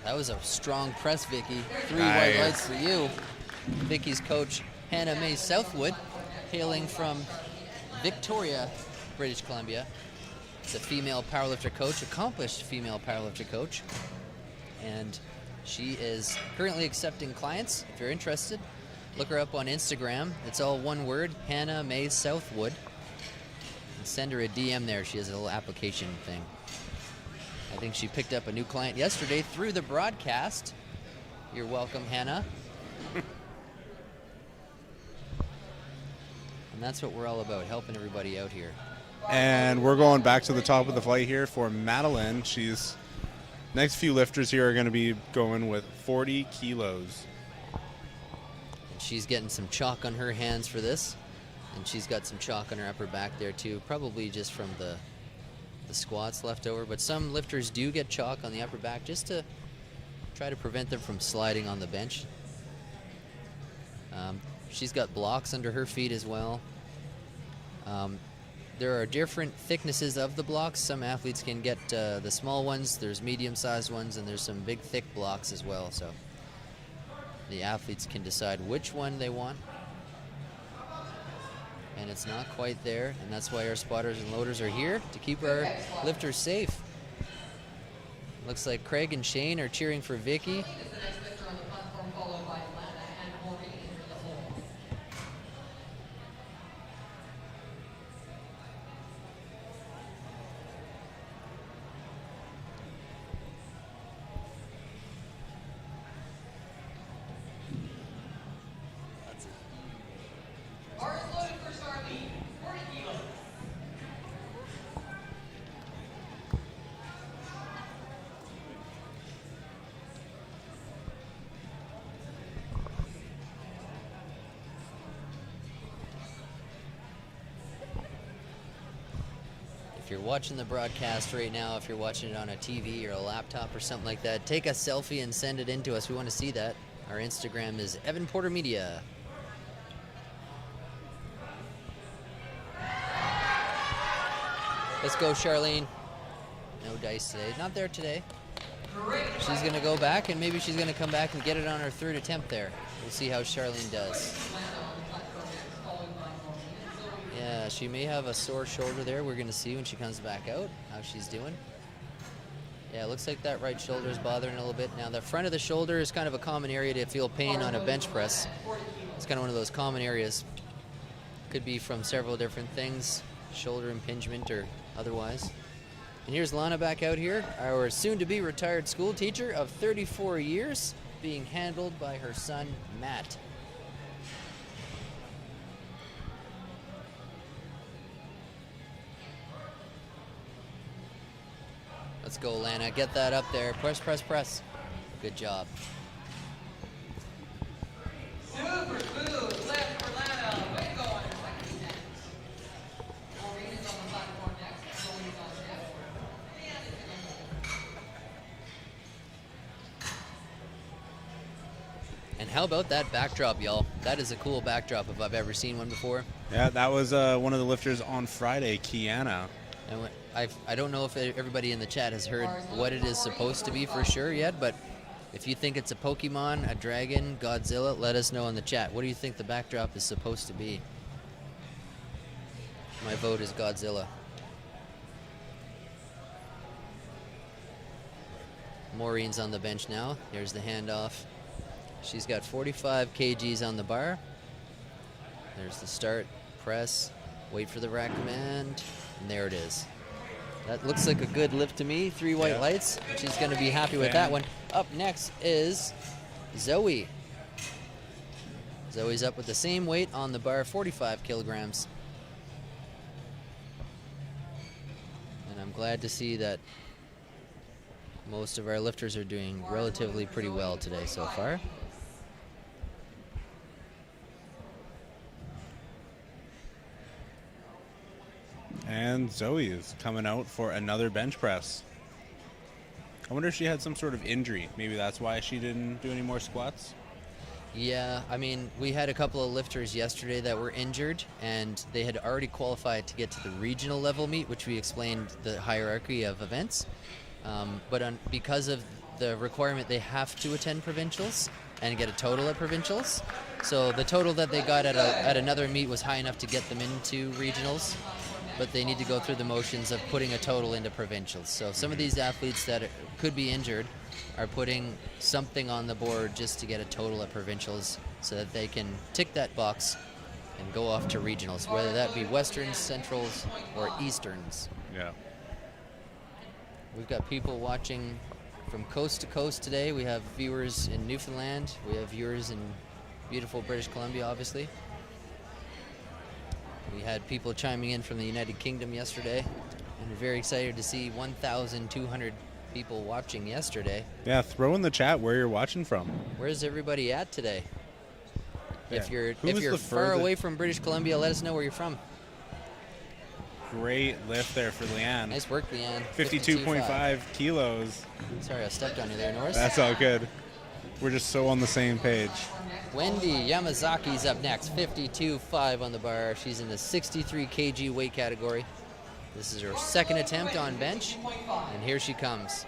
That was a strong press, Vicky. 3 Nice. white lights for you. Vicky's coach, Hannah May Southwood, hailing from Victoria, British Columbia. It's a female powerlifter coach, accomplished female powerlifter coach. And she is currently accepting clients. If you're interested, look her up on Instagram. It's all one word, Hannah May Southwood. And send her a DM there. She has a little application thing. I think she picked up a new client yesterday through the broadcast. You're welcome, Hannah. And that's what we're all about, helping everybody out here. And we're going back to the top of the flight here for Madeline. Next few lifters here are going to be going with 40 kilos. And she's getting some chalk on her hands for this. And she's got some chalk on her upper back there too, probably just from the squats left over. But some lifters do get chalk on the upper back just to try to prevent them from sliding on the bench. She's got blocks under her feet as well. There are different thicknesses of the blocks. Some athletes can get the small ones, there's medium-sized ones, and there's some big, thick blocks as well. So the athletes can decide which one they want. And it's not quite there, and that's why our spotters and loaders are here, to keep our lifters safe. Looks like Craig and Shane are cheering for Vicky. If you're watching the broadcast right now, if you're watching it on a TV or a laptop or something like that, take a selfie and send it in to us. We want to see that. Our Instagram is Evan Porter Media. Let's go, Charlene. No dice today. Not there today. She's going to go back, and maybe she's going to come back and get it on her third attempt there. We'll see how Charlene does. Yeah, she may have a sore shoulder there. We're going to see when she comes back out how she's doing. Yeah, it looks like that right shoulder is bothering a little bit. Now, the front of the shoulder is kind of a common area to feel pain on a bench press. It's kind of one of those common areas. Could be from several different things, shoulder impingement or otherwise. And here's Lana back out here, our soon-to-be retired school teacher of 34 years, being handled by her son, Matt. Let's go, Lana. Get that up there. Press, press, press. Good job. Super smooth lift for Lana. Way to go on her second attempt. Maureen is on the platform next. Zoe is on deck. And how about that backdrop, y'all? That is a cool backdrop if I've ever seen one before. Yeah, that was one of the lifters on Friday, Kiana. And I don't know if everybody in the chat has heard what it is supposed to be for sure yet, but if you think it's a Pokemon, a dragon, Godzilla, let us know in the chat. What do you think the backdrop is supposed to be? My vote is Godzilla. Maureen's on the bench now. Here's the handoff. She's got 45 kgs on the bar. There's the start, press, wait for the rack command, and there it is. That looks like a good lift to me. 3 white lights. She's going to be happy with that one. Up next is Zoe. Zoe's up with the same weight on the bar, 45 kilograms. And I'm glad to see that most of our lifters are doing relatively pretty well today so far. And Zoe is coming out for another bench press. I wonder if she had some sort of injury. Maybe that's why she didn't do any more squats. Yeah, I mean, we had a couple of lifters yesterday that were injured, and they had already qualified to get to the regional level meet, which we explained the hierarchy of events. Because of the requirement, they have to attend provincials and get a total at provincials. So the total that they got at another meet was high enough to get them into regionals, but they need to go through the motions of putting a total into provincials. So some of these athletes that could be injured are putting something on the board just to get a total at provincials so that they can tick that box and go off to regionals, whether that be Westerns, Centrals, or Easterns. Yeah. We've got people watching from coast to coast today. We have viewers in Newfoundland. We have viewers in beautiful British Columbia, obviously. We had people chiming in from the United Kingdom yesterday, and we're very excited to see 1,200 people watching yesterday. Yeah, throw in the chat where you're watching from. Where's everybody at today? Yeah. If you're the far away from British Columbia, let us know where you're from. Great lift there for Leanne. Nice work, Leanne. 52.5 kilos. Sorry, I stepped on you there, Norris. That's all good. We're just so on the same page. Wendy Yamazaki's up next, 52.5 on the bar. She's in the 63 kg weight category. This is her second attempt on bench, and here she comes,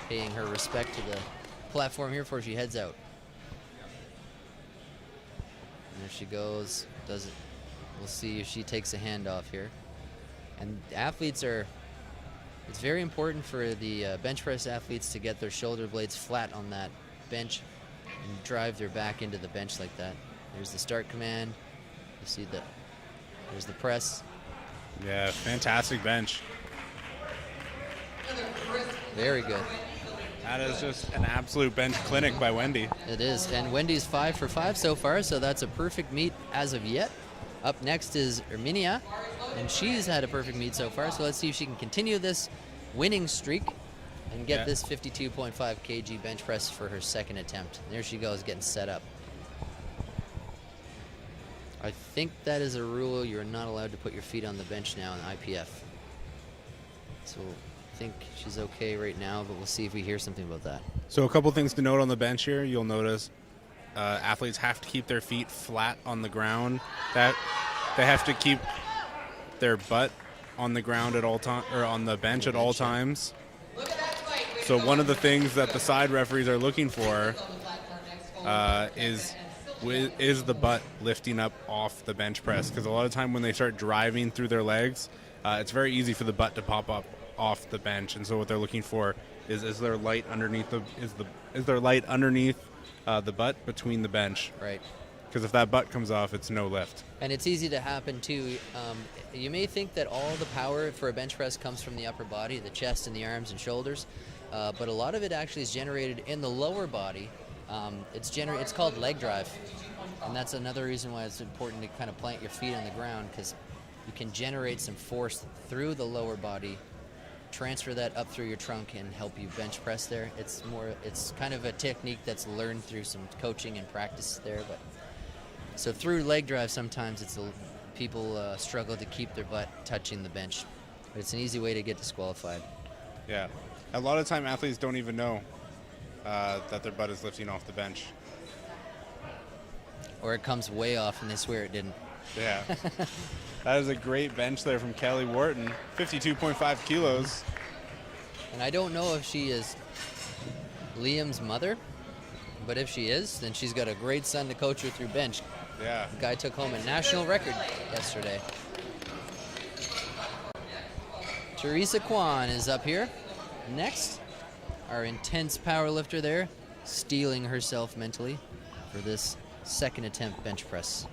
paying her respect to the platform here before she heads out. And there she goes, does it. We'll see if she takes a handoff here. And athletes it's very important for the bench press athletes to get their shoulder blades flat on that bench and drive their back into the bench like that. There's the start command. You see there's the press. Yeah, fantastic bench. Very good. That is just an absolute bench clinic by Wendy. It is, and Wendy's 5 for 5 so far, so that's a perfect meet as of yet. Up next is Erminia, and she's had a perfect meet so far, so let's see if she can continue this winning streak and get this 52.5 kg bench press for her second attempt. There she goes, getting set up. I think that is a rule. You're not allowed to put your feet on the bench now in IPF. So I think she's okay right now, but we'll see if we hear something about that. So a couple things to note on the bench here. You'll notice athletes have to keep their feet flat on the ground. That they have to keep their butt on the ground at all time, or on the bench at all times. So one of the things that the side referees are looking for is the butt lifting up off the bench press, because a lot of time when they start driving through their legs, it's very easy for the butt to pop up off the bench. And so what they're looking for is there light underneath the butt between the bench? Right. Because if that butt comes off, it's no lift. And it's easy to happen too. You may think that all the power for a bench press comes from the upper body, the chest and the arms and shoulders, but a lot of it actually is generated in the lower body. It's called leg drive, and that's another reason why it's important to kind of plant your feet on the ground, because you can generate some force through the lower body, transfer that up through your trunk, and help you bench press there. It's kind of a technique that's learned through some coaching and practice there, but so through leg drive sometimes people struggle to keep their butt touching the bench, but it's an easy way to get disqualified. Yeah, a lot of time athletes don't even know that their butt is lifting off the bench. Or it comes way off and they swear it didn't. Yeah. That is a great bench there from Kelly Wharton. 52.5 kilos. And I don't know if she is Liam's mother, but if she is, then she's got a great son to coach her through bench. Yeah. The guy took home a national record yesterday. Teresa Kwan is up here. Next, our intense power lifter there, steeling herself mentally for this second attempt bench press.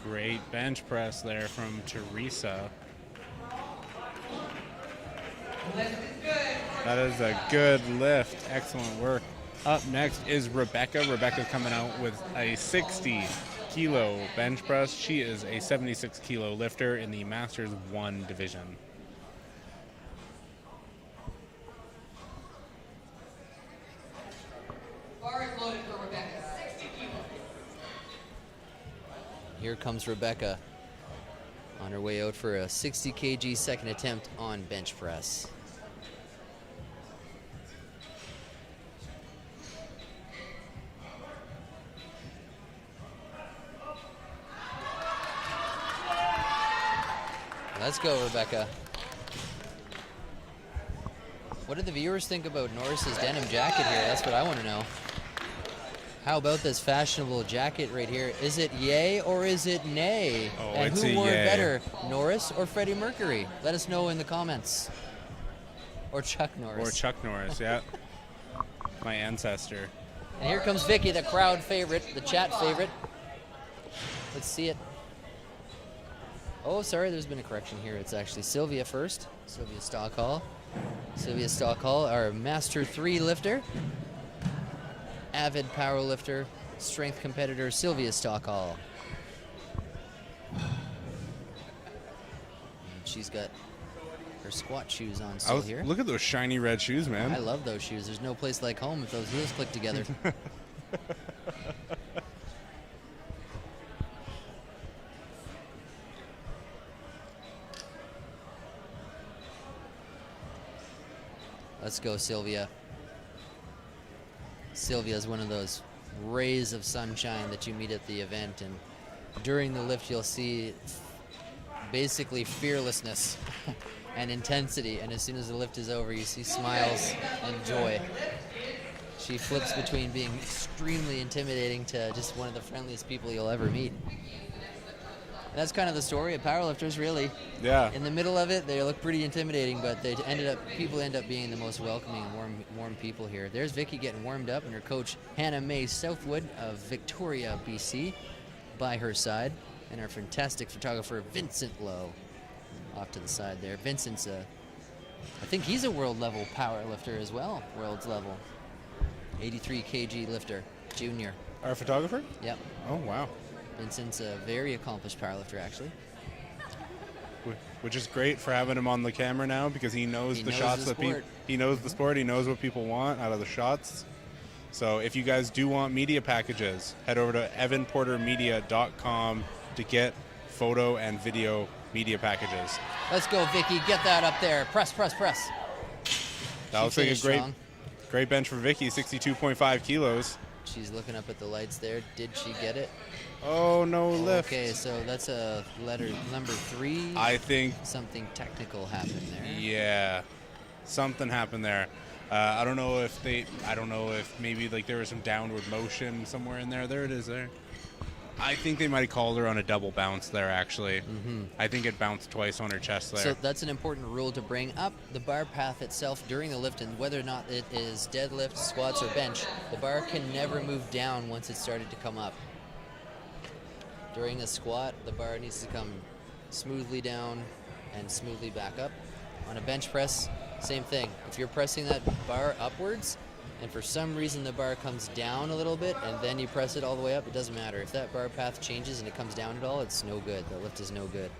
Great bench press there from Teresa. That is a good lift. Excellent work. Up next is Rebecca. Rebecca's coming out with a 60-kilo bench press. She is a 76-kilo lifter in the Masters 1 division. Bar is loaded for Rebecca, 60 kilos. Here comes Rebecca on her way out for a 60 kg second attempt on bench press. Let's go, Rebecca. What do the viewers think about Norris's denim jacket here? That's what I want to know. How about this fashionable jacket right here? Is it yay or is it nay? Oh, and it's who a wore it yay. better, Norris or Freddie Mercury? Let us know in the comments. Or Chuck Norris. Or Chuck Norris, yeah. My ancestor. And here comes Vicky, the crowd favorite, the chat favorite. Let's see it. Oh, sorry, there's been a correction here. It's actually Sylvia first. Sylvia Stockhall. Sylvia Stockhall, our Master 3 lifter. Avid power lifter, strength competitor, Sylvia Stockhall. And she's got her squat shoes on still here. Look at those shiny red shoes, man. I love those shoes. There's no place like home if those heels click together. Let's go, Sylvia. Sylvia is one of those rays of sunshine that you meet at the event, and during the lift you'll see basically fearlessness and intensity, and as soon as the lift is over you see smiles and joy. She flips between being extremely intimidating to just one of the friendliest people you'll ever meet. And that's kind of the story of powerlifters, really. Yeah. In the middle of it, they look pretty intimidating, but people end up being the most welcoming and warm people here. There's Vicky getting warmed up, and her coach Hannah Mae Southwood of Victoria, BC, by her side, and our fantastic photographer Vincent Lowe off to the side there. Vincent's I think he's a world level power lifter as well, world's level. 83 kg lifter, junior. Our photographer? Yep. Oh, wow. Vincent's a very accomplished powerlifter, actually. Which is great for having him on the camera now because he knows the shots that people. He knows the sport. He knows what people want out of the shots. So if you guys do want media packages, head over to evanportermedia.com to get photo and video media packages. Let's go, Vicky. Get that up there. Press, press, press. That looks like a great bench for Vicky, 62.5 kilos. She's looking up at the lights there. Did she get it? Oh, no lift. Okay, so that's a letter number 3. I think something technical happened there. Yeah, something happened there. I don't know if maybe like there was some downward motion somewhere in there. There it is there. I think they might have called her on a double bounce there, actually. Mm-hmm. I think it bounced twice on her chest there. So that's an important rule to bring up. The bar path itself during the lift, and whether or not it is deadlift, squats, or bench, the bar can never move down once it started to come up. During a squat, the bar needs to come smoothly down and smoothly back up. On a bench press, same thing. If you're pressing that bar upwards, and for some reason the bar comes down a little bit, and then you press it all the way up, it doesn't matter. If that bar path changes and it comes down at all, it's no good. The lift is no good.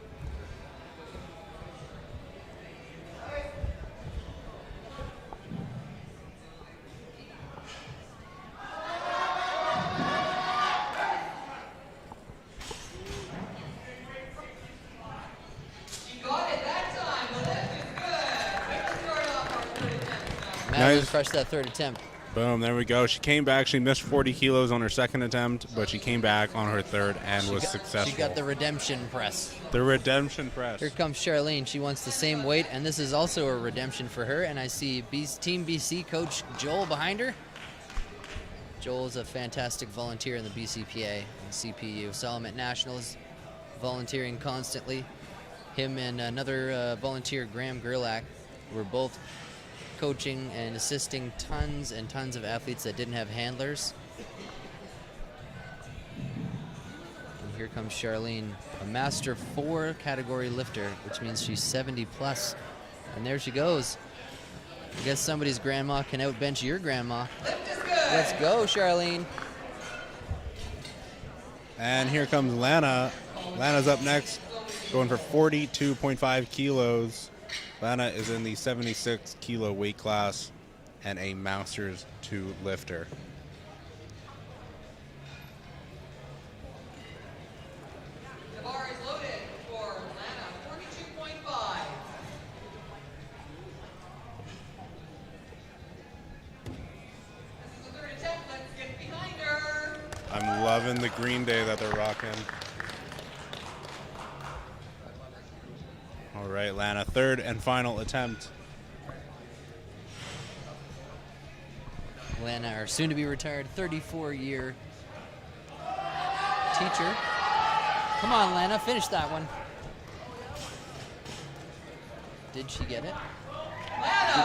Madeline crushed that third attempt. Boom, there we go. She came back. She missed 40 kilos on her second attempt, but she came back on her third and was successful. She got the redemption press. The redemption press. Here comes Charlene. She wants the same weight, and this is also a redemption for her. And I see Team BC coach Joel behind her. Joel is a fantastic volunteer in the BCPA and CPU. Saw him at Nationals, volunteering constantly. Him and another volunteer, Graham Gerlach, were both coaching and assisting tons and tons of athletes that didn't have handlers. And here comes Charlene, a Master 4 category lifter, which means she's 70 plus. And there she goes. I guess somebody's grandma can outbench your grandma. Let's go, Charlene. And here comes Lana. Lana's up next, going for 42.5 kilos. Lana is in the 76 kilo weight class and a Masters 2 lifter. The bar is loaded for Lana, 42.5. This is the third attempt. Let's get behind her. I'm loving the Green Day that they're rocking. All right, Lana, third and final attempt. Lana, our soon-to-be-retired 34-year teacher. Come on, Lana, finish that one. Did she get it?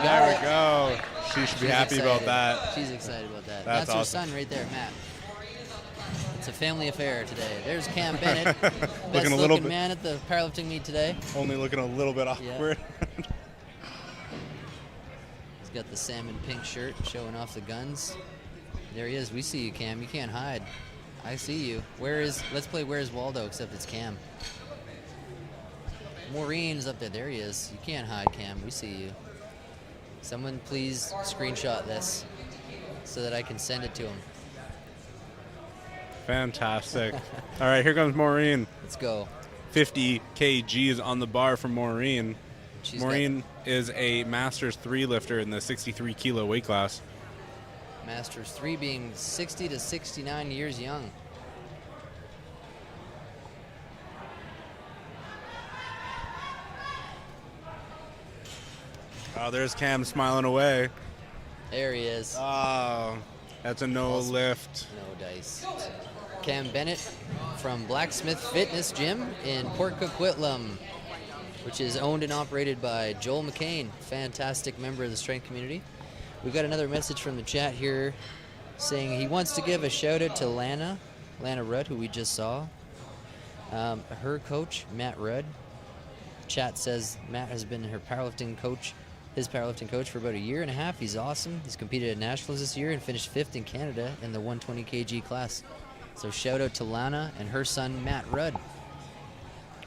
There we go. She should be happy about that. She's excited about that. That's That's her awesome. son right there, Matt. It's a family affair today. There's Cam Bennett, Looking a little bit, man at the powerlifting meet today. only looking a little bit awkward. He's got the salmon pink shirt showing off the guns. There he is. We see you, Cam. You can't hide. I see you. Let's play Where's Waldo, except it's Cam. Maureen's up there. There he is. You can't hide, Cam. We see you. Someone please screenshot this so that I can send it to him. Fantastic. All right, here comes Maureen. Let's go. 50 kgs on the bar for Maureen. She's Maureen is a Masters 3 lifter in the 63 kilo weight class. Masters 3 being 60 to 69 years young. Oh, there's Cam smiling away. There he is. Oh, that's a no lift. No dice. Cam Bennett from Blacksmith Fitness Gym in Port Coquitlam, which is owned and operated by Joel McCain, fantastic member of the strength community. We've got another message from the chat here saying he wants to give a shout out to Lana Rudd, who we just saw. Her coach, Matt Rudd. Chat says Matt has been her powerlifting coach, his powerlifting coach for about a year and a half. He's awesome. He's competed at nationals this year and finished 5th in Canada in the 120 kg class. So shout out to Lana and her son, Matt Rudd,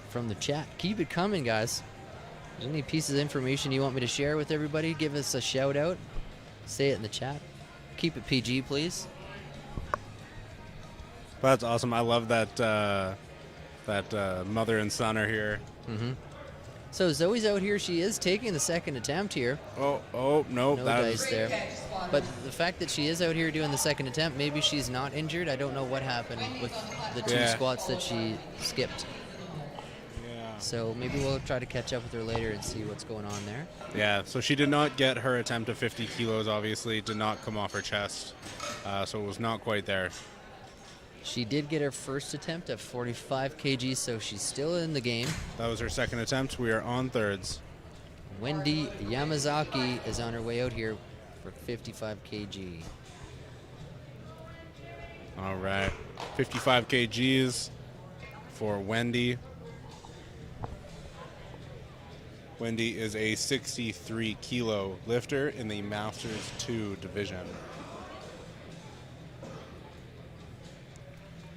from the chat. Keep it coming, guys. Any pieces of information you want me to share with everybody, give us a shout out. Say it in the chat. Keep it PG, please. That's awesome. I love that mother and son are here. Mm-hmm. So Zoe's out here. She is taking the second attempt here. Oh, no. No dice there. But the fact that she is out here doing the second attempt, maybe she's not injured. I don't know what happened with the two squats that she skipped. Yeah. So maybe we'll try to catch up with her later and see what's going on there. Yeah, so she did not get her attempt of 50 kilos, obviously. Did not come off her chest. So it was not quite there. She did get her first attempt at 45 kg, so she's still in the game. That was her second attempt. We are on thirds. Wendy Yamazaki is on her way out here for 55 kg. All right. 55 kgs for Wendy. Wendy is a 63 kilo lifter in the Masters 2 division.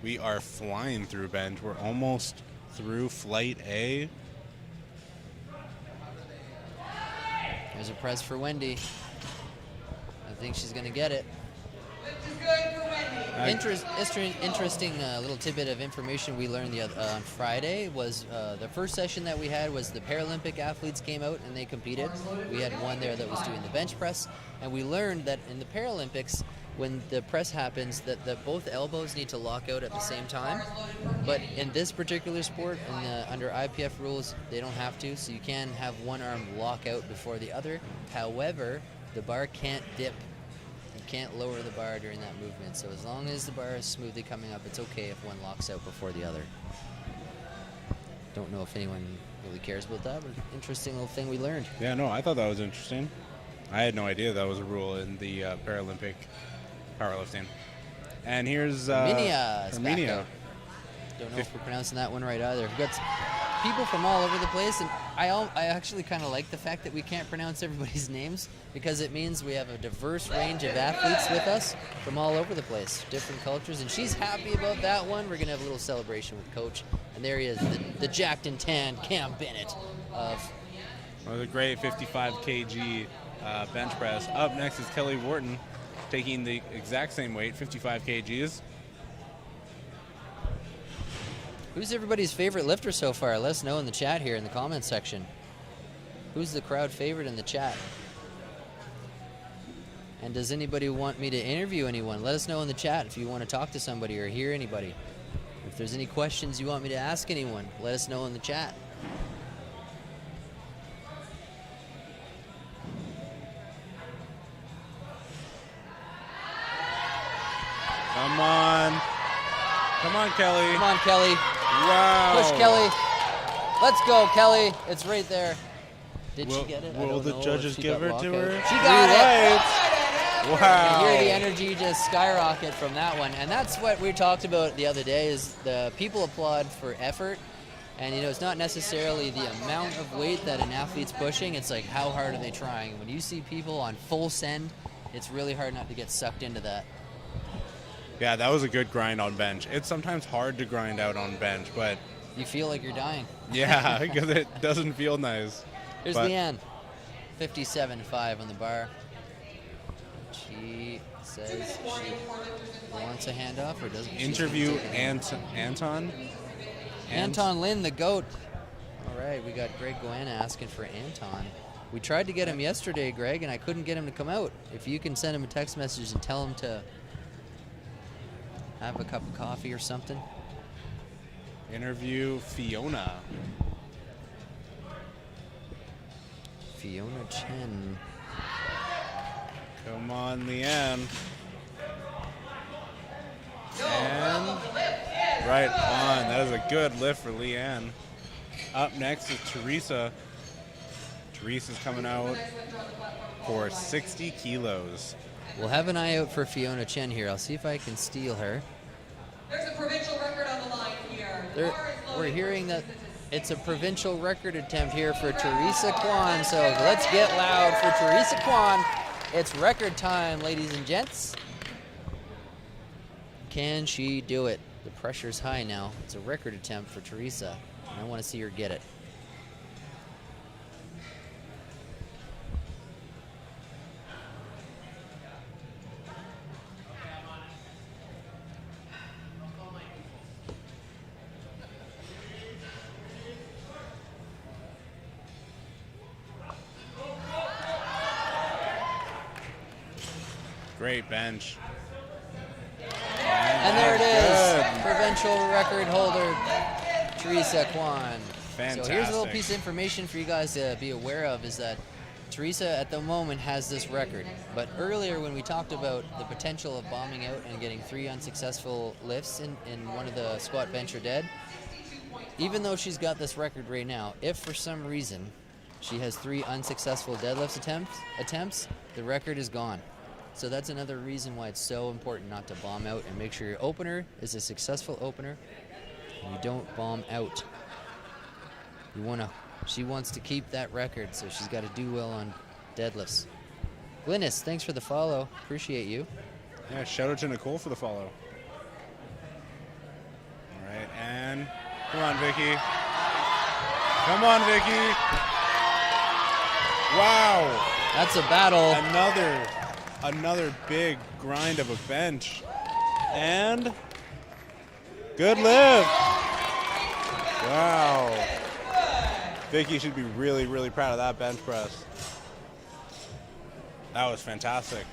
We are flying through Bend. We're almost through Flight A. There's a press for Wendy. I think she's going to get it. Lift is good for Wendy. Interesting little tidbit of information we learned on Friday was the first session that we had was the Paralympic athletes came out and they competed. We had one there that was doing the bench press, and we learned that in the Paralympics, when the press happens, that both elbows need to lock out at the same time. But in this particular sport, under IPF rules, they don't have to, so you can have one arm lock out before the other. However, the bar can't dip. You can't lower the bar during that movement. So as long as the bar is smoothly coming up, it's okay if one locks out before the other. Don't know if anyone really cares about that, but interesting little thing we learned. Yeah, no, I thought that was interesting. I had no idea that was a rule in the Paralympic powerlifting. And here's Armenia. Armenia. Don't know if we're pronouncing that one right either. We've got people from all over the place, and I actually kind of like the fact that we can't pronounce everybody's names, because it means we have a diverse range of athletes with us from all over the place, different cultures, and she's happy about that one. We're going to have a little celebration with Coach, and there he is, the jacked and tan Cam Bennett of... Well, the great 55 kg bench press. Up next is Kelly Wharton, taking the exact same weight, 55 kgs. Who's everybody's favorite lifter so far? Let us know in the chat here in the comments section. Who's the crowd favorite in the chat? And does anybody want me to interview anyone? Let us know in the chat if you want to talk to somebody or hear anybody. If there's any questions you want me to ask anyone, let us know in the chat. Come on. Come on, Kelly. Come on, Kelly. Wow. Push, Kelly. Let's go, Kelly. It's right there. Did she get it? Will the judges give her to her? She got it. Wow. You hear the energy just skyrocket from that one. And that's what we talked about the other day, is the people applaud for effort. And, it's not necessarily the amount of weight that an athlete's pushing. It's like, how hard are they trying? And when you see people on full send, it's really hard not to get sucked into that. Yeah, that was a good grind on bench. It's sometimes hard to grind out on bench, but... You feel like you're dying. Yeah, because it doesn't feel nice. Here's Leanne, 57.5 on the bar. She says she wants a handoff, or doesn't she? Interview Anton. Anton Lynn, the GOAT. All right, we got Greg Goanna asking for Anton. We tried to get him yesterday, Greg, and I couldn't get him to come out. If you can send him a text message and tell him to have a cup of coffee or something. Interview Fiona. Fiona Chen. Come on, Leanne. And right on. That is a good lift for Leanne. Up next is Teresa. Teresa's coming out for 60 kilos. We'll have an eye out for Fiona Chen here. I'll see if I can steal her. There's a provincial record on the line here. We're hearing that it's a provincial record attempt here for Teresa Kwan. So let's get loud for Teresa Kwan. It's record time, ladies and gents. Can she do it? The pressure's high now. It's a record attempt for Teresa, and I want to see her get it. Great bench. And there it is. Provincial record holder, Teresa Kwan. Fantastic. So here's a little piece of information for you guys to be aware of, is that Teresa at the moment has this record. But earlier when we talked about the potential of bombing out and getting 3 unsuccessful lifts in one of the squat, bench, or dead, even though she's got this record right now, if for some reason she has 3 unsuccessful deadlifts attempts, the record is gone. So that's another reason why it's so important not to bomb out, and make sure your opener is a successful opener and you don't bomb out. She wants to keep that record, so she's got to do well on deadlifts. Glynis, thanks for the follow. Appreciate you. Yeah, shout out to Nicole for the follow. All right, and come on, Vicky. Come on, Vicky. Wow. That's a battle. Another big grind of a bench. And good lift. Wow. Vicky should be really, really proud of that bench press. That was fantastic.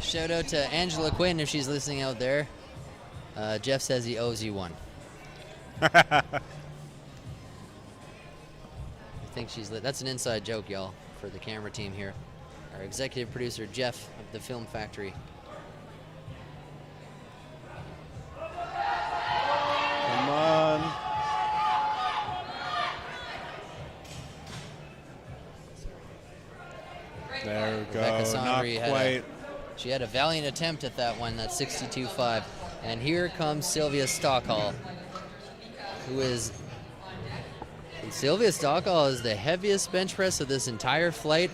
Shout out to Angela Quinn if she's listening out there. Jeff says he owes you one. I think that's an inside joke, y'all, for the camera team here. Our executive producer, Jeff of the Film Factory. Come on. There we go. Rebecca Sondry Not quite. she had a valiant attempt at that one, that 62.5. And here comes Sylvia Stockhall, who is... Sylvia Stockhall is the heaviest bench press of this entire flight.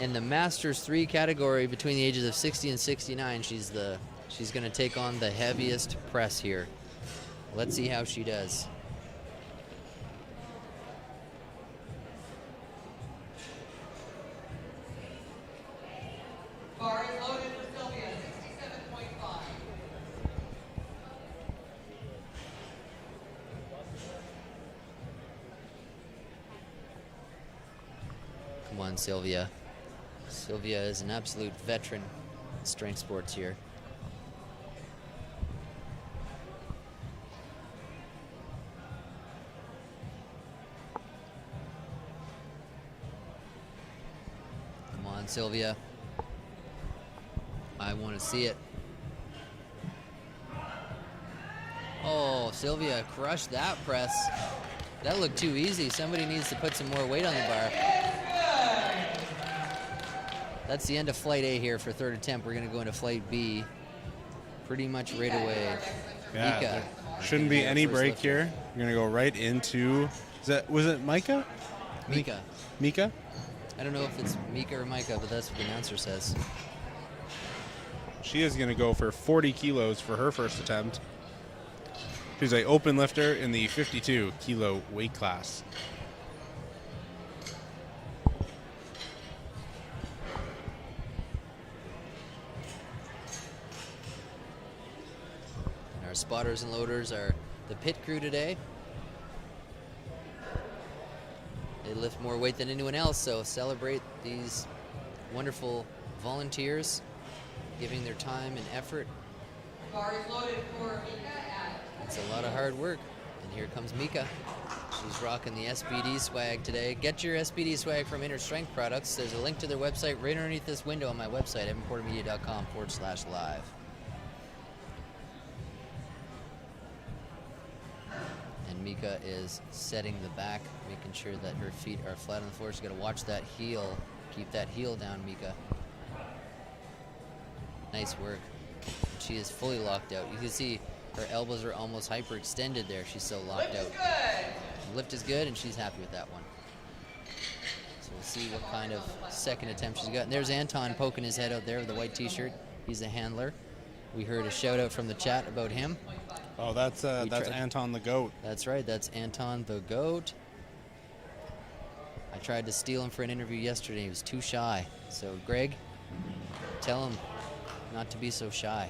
In the Masters 3 category between the ages of 60 and 69, she's going to take on the heaviest press here. Let's see how she does. Bar is loaded for Sylvia, 67.5. Come on, Sylvia. Sylvia is an absolute veteran in strength sports here. Come on, Sylvia. I want to see it. Oh, Sylvia crushed that press. That looked too easy. Somebody needs to put some more weight on the bar. That's the end of Flight A here for third attempt. We're going to go into Flight B pretty much right away. Yeah, Mika. there shouldn't be any break here. We're going to go right into... Was it Micah? Mika. Mika? I don't know if it's Mika or Micah, but that's what the announcer says. She is going to go for 40 kilos for her first attempt. She's an open lifter in the 52 kilo weight class. And our spotters and loaders are the pit crew today. They lift more weight than anyone else, so celebrate these wonderful volunteers giving their time and effort. Bar is loaded for Mika at... It's a lot of hard work. And here comes Mika. She's rocking the SBD swag today. Get your SBD swag from Inner Strength Products. There's a link to their website right underneath this window on my website, evanportermedia.com/live. And Mika is setting the back, making sure that her feet are flat on the floor. She's got to watch that heel. Keep that heel down, Mika. Nice work. She is fully locked out. You can see her elbows are almost hyperextended there. She's so locked out. The lift is good, and she's happy with that one. So we'll see what kind of second attempt she's got. And there's Anton poking his head out there with the white t-shirt. He's a handler. We heard a shout out from the chat about him. Oh, that's Anton the Goat. That's right. That's Anton the Goat. I tried to steal him for an interview yesterday. He was too shy. So, Greg, tell him not to be so shy.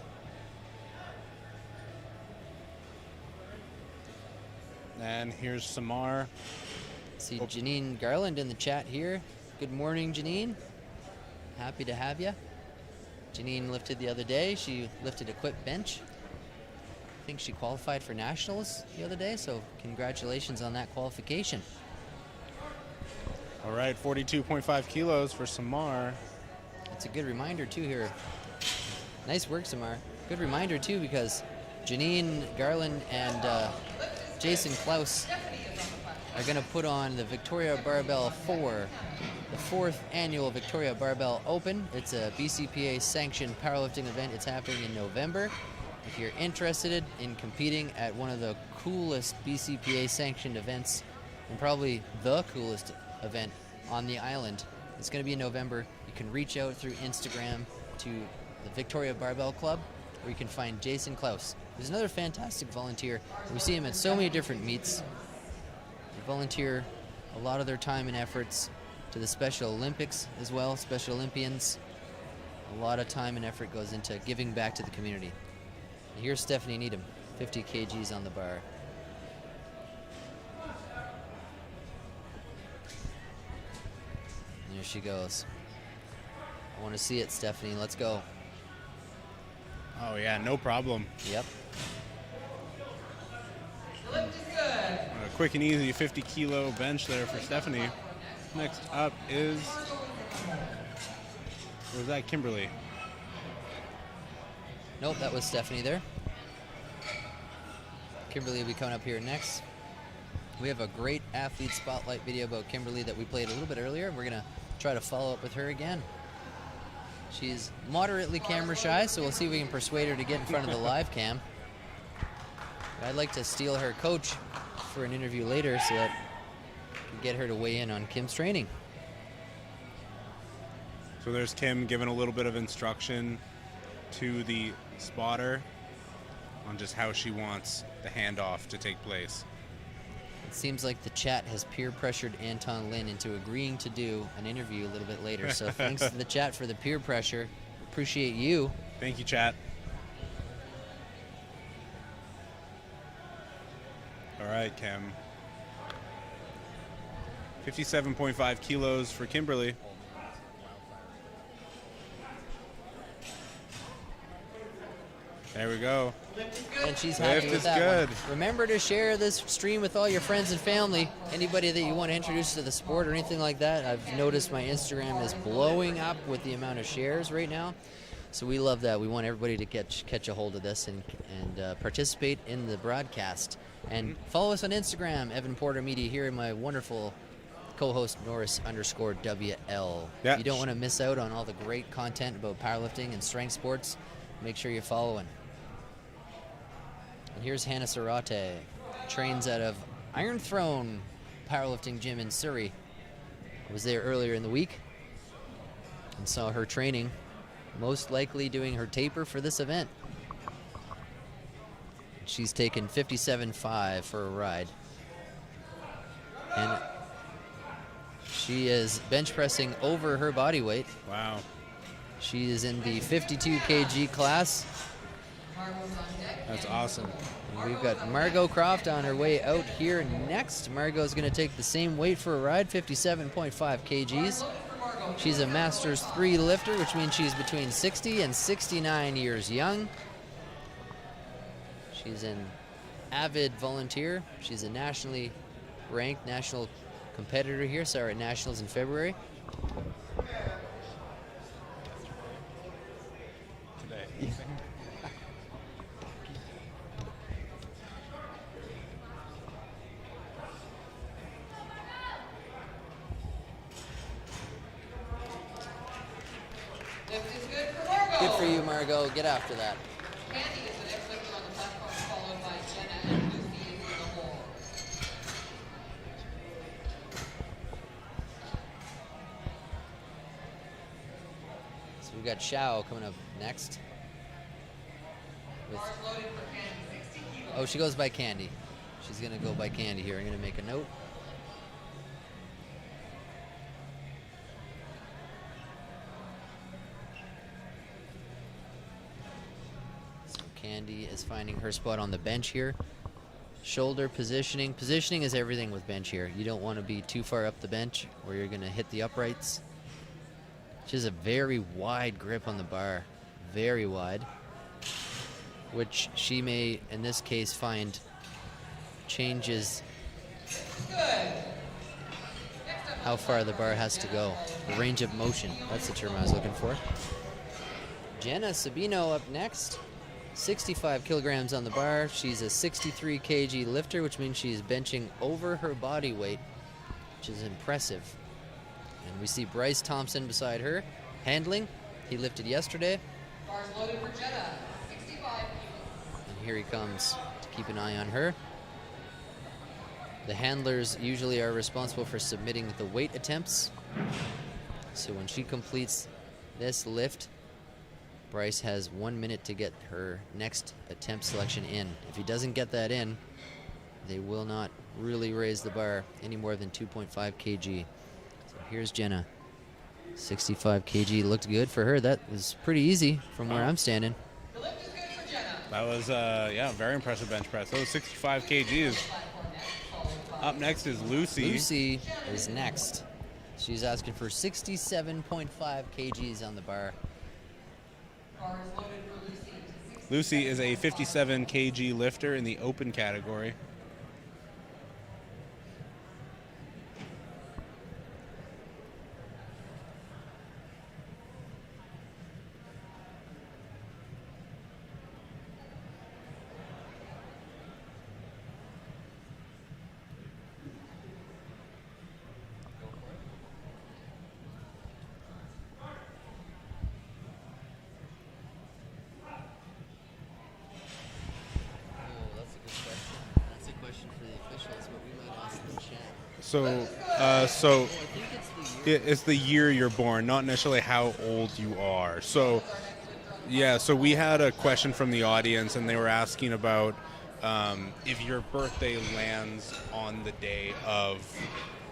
And here's Samar. See Janine Garland in the chat here. Good morning, Janine. Happy to have you. Janine lifted the other day. She lifted a quick bench. I think she qualified for nationals the other day, so congratulations on that qualification. All right, 42.5 kilos for Samar. It's a good reminder, too, here. Nice work, Samar. Good reminder, too, because Janine Garland and Jason Klaus are going to put on the Victoria Barbell 4, the 4th annual Victoria Barbell Open. It's a BCPA sanctioned powerlifting event. It's happening in November. If you're interested in competing at one of the coolest BCPA sanctioned events, and probably the coolest event on the island, it's going to be in November. You can reach out through Instagram to the Victoria Barbell Club where you can find Jason Klaus, who's another fantastic volunteer. We see him at so many different meets. They volunteer a lot of their time and efforts to the Special Olympics as well, Special Olympians. A lot of time and effort goes into giving back to the community. And here's Stephanie Needham, 50 kgs on the bar. And there she goes. I want to see it, Stephanie. Let's go. Oh, yeah, no problem. Yep. A quick and easy 50 kilo bench there for Stephanie. Next up is, was that Kimberly? Nope, that was Stephanie there. Kimberly will be coming up here next. We have a great athlete spotlight video about Kimberly that we played a little bit earlier. We're going to try to follow up with her again. She's moderately camera shy, so we'll see if we can persuade her to get in front of the live cam. I'd like to steal her coach for an interview later so that we can get her to weigh in on Kim's training. So there's Kim giving a little bit of instruction to the spotter on just how she wants the handoff to take place. It seems like the chat has peer pressured Anton Lin into agreeing to do an interview a little bit later. So thanks to the chat for the peer pressure. Appreciate you. Thank you, chat. All right, Kim. 57.5 kilos for Kimberly. There we go. And she's happy with that good. one. Remember to share this stream with all your friends and family. Anybody that you want to introduce to the sport or anything like that. I've noticed my Instagram is blowing up with the amount of shares right now. So we love that. We want everybody to catch a hold of this and participate in the broadcast. And follow us on Instagram, Evan Porter Media, here in my wonderful co-host Norris_WL. Yeah. If you don't want to miss out on all the great content about powerlifting and strength sports, make sure you're following. And here's Hannah Sarate, trains out of Iron Throne Powerlifting Gym in Surrey. I was there earlier in the week and saw her training, most likely doing her taper for this event. She's taken 57.5 for a ride. And she is bench pressing over her body weight. Wow. She is in the 52 kg class. That's awesome. And we've got Margot Croft on her way out here next. Margot's going to take the same weight for a ride, 57.5 kgs. She's a Masters 3 lifter, which means she's between 60 and 69 years young. She's an avid volunteer. She's a nationally ranked national competitor here. Saw her at Nationals in February. Today. Lift is good for Margot. Good for you, Margot. Get after that. Candy is the next lifter on the platform, followed by Jenna and Lucy is in the hole. So we've got Xiao coming up next. With, Bars loaded for Candy, 60 kilos. oh, she goes by Candy. She's going to go by Candy here. I'm going to make a note. So Candy is finding her spot on the bench here. Shoulder positioning. Positioning is everything with bench here. You don't want to be too far up the bench or you're going to hit the uprights. She has a very wide grip on the bar. Very wide. Which she may, in this case, find changes how far the bar has to go. The range of motion. That's the term I was looking for. Jenna Sabino up next. 65 kilograms on the bar. She's a 63 kg lifter, which means she's benching over her body weight, which is impressive. And we see Bryce Thompson beside her. Handling. He lifted yesterday. Bars loaded for Jenna, 65 kilos. And here he comes to keep an eye on her. The handlers usually are responsible for submitting the weight attempts. So when she completes this lift, Bryce has 1 minute to get her next attempt selection in. If he doesn't get that in, they will not really raise the bar any more than 2.5 kg. So here's Jenna. 65 kg looked good for her. That was pretty easy from where I'm standing. That was, very impressive bench press. That was 65 kgs. Up next is Lucy. Lucy is next. She's asking for 67.5 kgs on the bar. Lucy is a 57 kg lifter in the open category. So it's the year you're born, not necessarily how old you are. So, yeah, so we had a question from the audience, and they were asking about if your birthday lands on the day of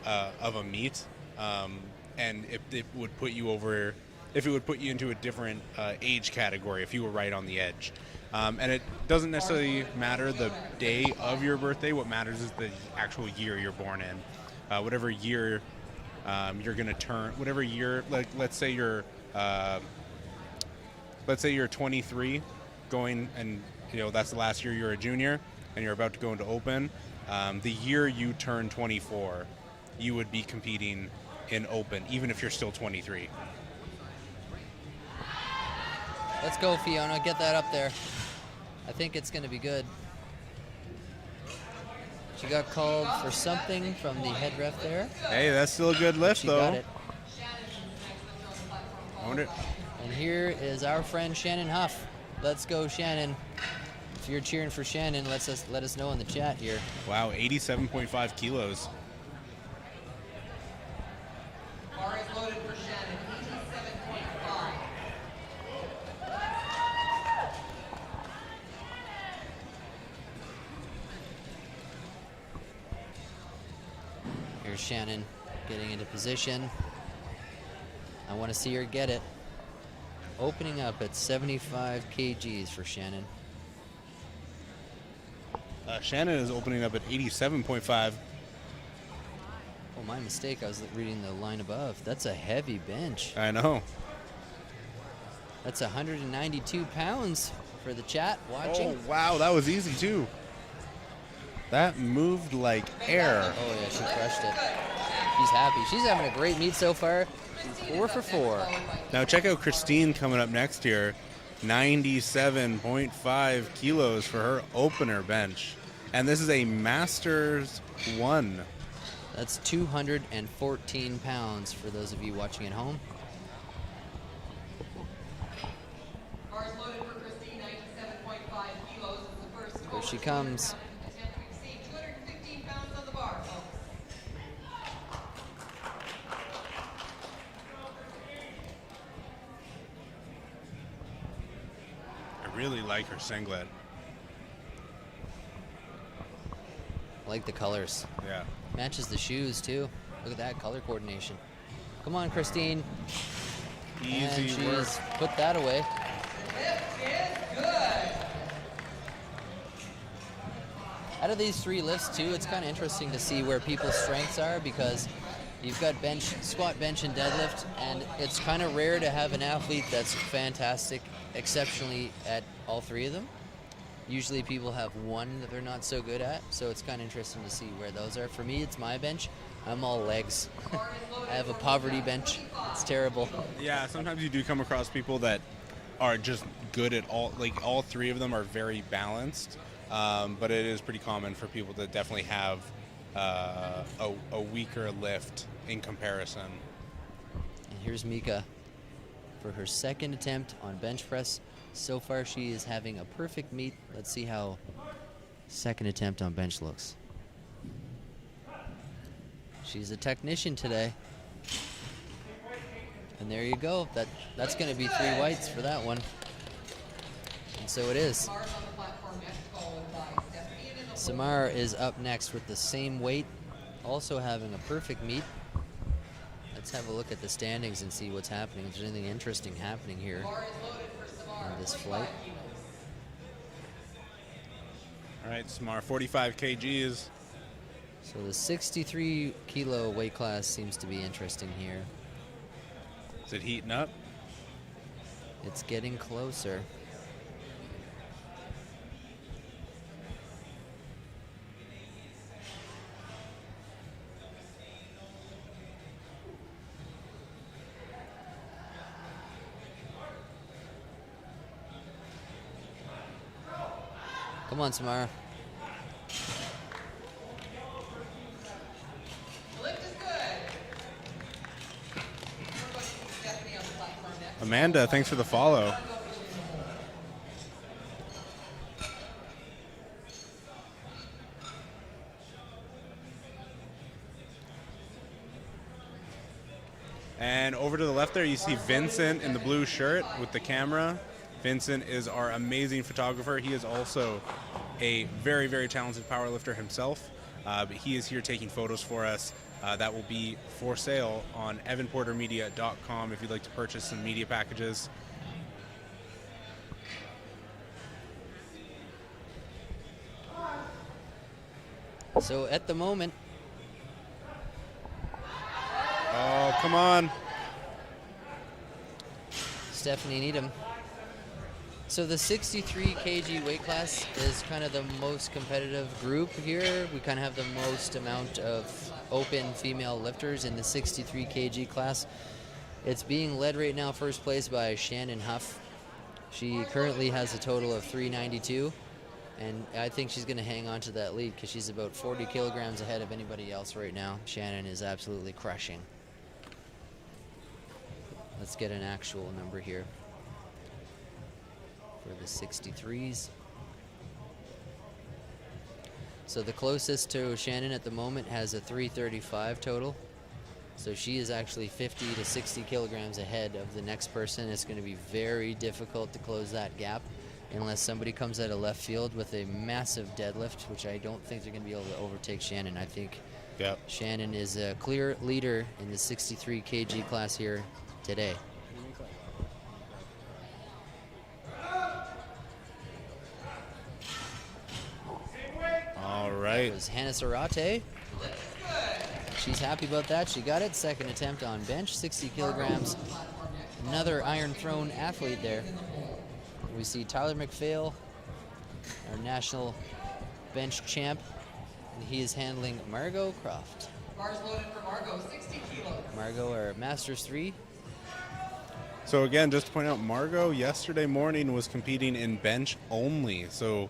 a meet, and if it would put you over, if it would put you into a different age category if you were right on the edge. And it doesn't necessarily matter the day of your birthday. What matters is the actual year you're born in. Whatever year you're going to turn, whatever year, like let's say you're 23, going, and that's the last year you're a junior, and you're about to go into open. The year you turn 24, you would be competing in open, even if you're still 23. Let's go, Fiona. Get that up there. I think it's going to be good. She got called for something from the head ref there. Hey, that's still a good lift, though. Got it. And here is our friend Shannon Huff. Let's go, Shannon. If you're cheering for Shannon, let us know in the chat here. Wow, 87.5 kilos. Bar is loaded for Shannon, 87.5. Here's Shannon getting into position. I want to see her get it. Opening up at 75 kgs for Shannon. Shannon is opening up at 87.5. Oh, my mistake. I was reading the line above. That's a heavy bench. I know. That's 192 pounds for the chat watching. Oh, wow. That was easy, too. That moved like air. Oh, yeah. She crushed it. She's happy. She's having a great meet so far. She's 4 for 4. Now, check out Christine coming up next here. 97.5 kilos for her opener bench. And this is a Masters 1. That's 214 pounds for those of you watching at home. Bars loaded for Christine, 97.5 kilos is the first. Here she comes. Attempt to exceed 215 pounds on the bar, folks. I really like her singlet. I like the colors. Yeah. Matches the shoes, too. Look at that color coordination. Come on, Christine. Easy and she's work. put that away. Out of these 3 lifts, too, it's kind of interesting to see where people's strengths are, because you've got bench, squat, bench, and deadlift, and it's kind of rare to have an athlete that's fantastic, exceptionally at all 3 of them. Usually people have one that they're not so good at, so it's kind of interesting to see where those are. For me, it's my bench. I'm all legs. I have a poverty bench. It's terrible. Yeah, sometimes you do come across people that are just good at all, like all 3 of them are very balanced, but it is pretty common for people to definitely have a weaker lift in comparison. And here's Mika for her second attempt on bench press. So far, she is having a perfect meet. Let's see how second attempt on bench looks. She's a technician today. And there you go. That's going to be 3 whites for that one. so it is. Samar's on the platform next, followed by Stephanie. And in the Samar is up next with the same weight, also having a perfect meet. Let's have a look at the standings and see what's happening. Is there anything interesting happening here bar is loaded for Samar. on this flight? 45 kilos. All right, Samar, 45 kgs. So the 63 kilo weight class seems to be interesting here. Is it heating up? It's getting closer. Come on, Samara. The lift is good. We're going to see Stephanie on the platform next. Amanda, thanks for the follow. And over to the left there, you see Vincent in the blue shirt with the camera. Vincent is our amazing photographer. He is also a very, very talented powerlifter himself, but he is here taking photos for us. That will be for sale on evanportermedia.com if you'd like to purchase some media packages. So at the moment, Oh, come on. Stephanie Needham. So the 63 kg weight class is kind of the most competitive group here. We kind of have the most amount of open female lifters in the 63 kg class. It's being led right now first place by Shannon Huff. She currently has a total of 392, and I think she's going to hang on to that lead because she's about 40 kilograms ahead of anybody else right now. Shannon is absolutely crushing. Let's get an actual number here for the 63s. So the closest to Shannon at the moment has a 335 total. So she is actually 50 to 60 kilograms ahead of the next person. It's going to be very difficult to close that gap unless somebody comes out of left field with a massive deadlift, which I don't think they're going to be able to overtake Shannon. I think Shannon is a clear leader in the 63 kg class here today. All right. That was Hannah Sarate. She's happy about that. She got it. Second attempt on bench, 60 kilograms. Another iron throne athlete there. We see Tyler McPhail, our national bench champ, and he is handling Margot Croft. Bars loaded for Margot, 60 kilos. Margot, our Masters 3. So again, just to point out, Margot yesterday morning was competing in bench only. So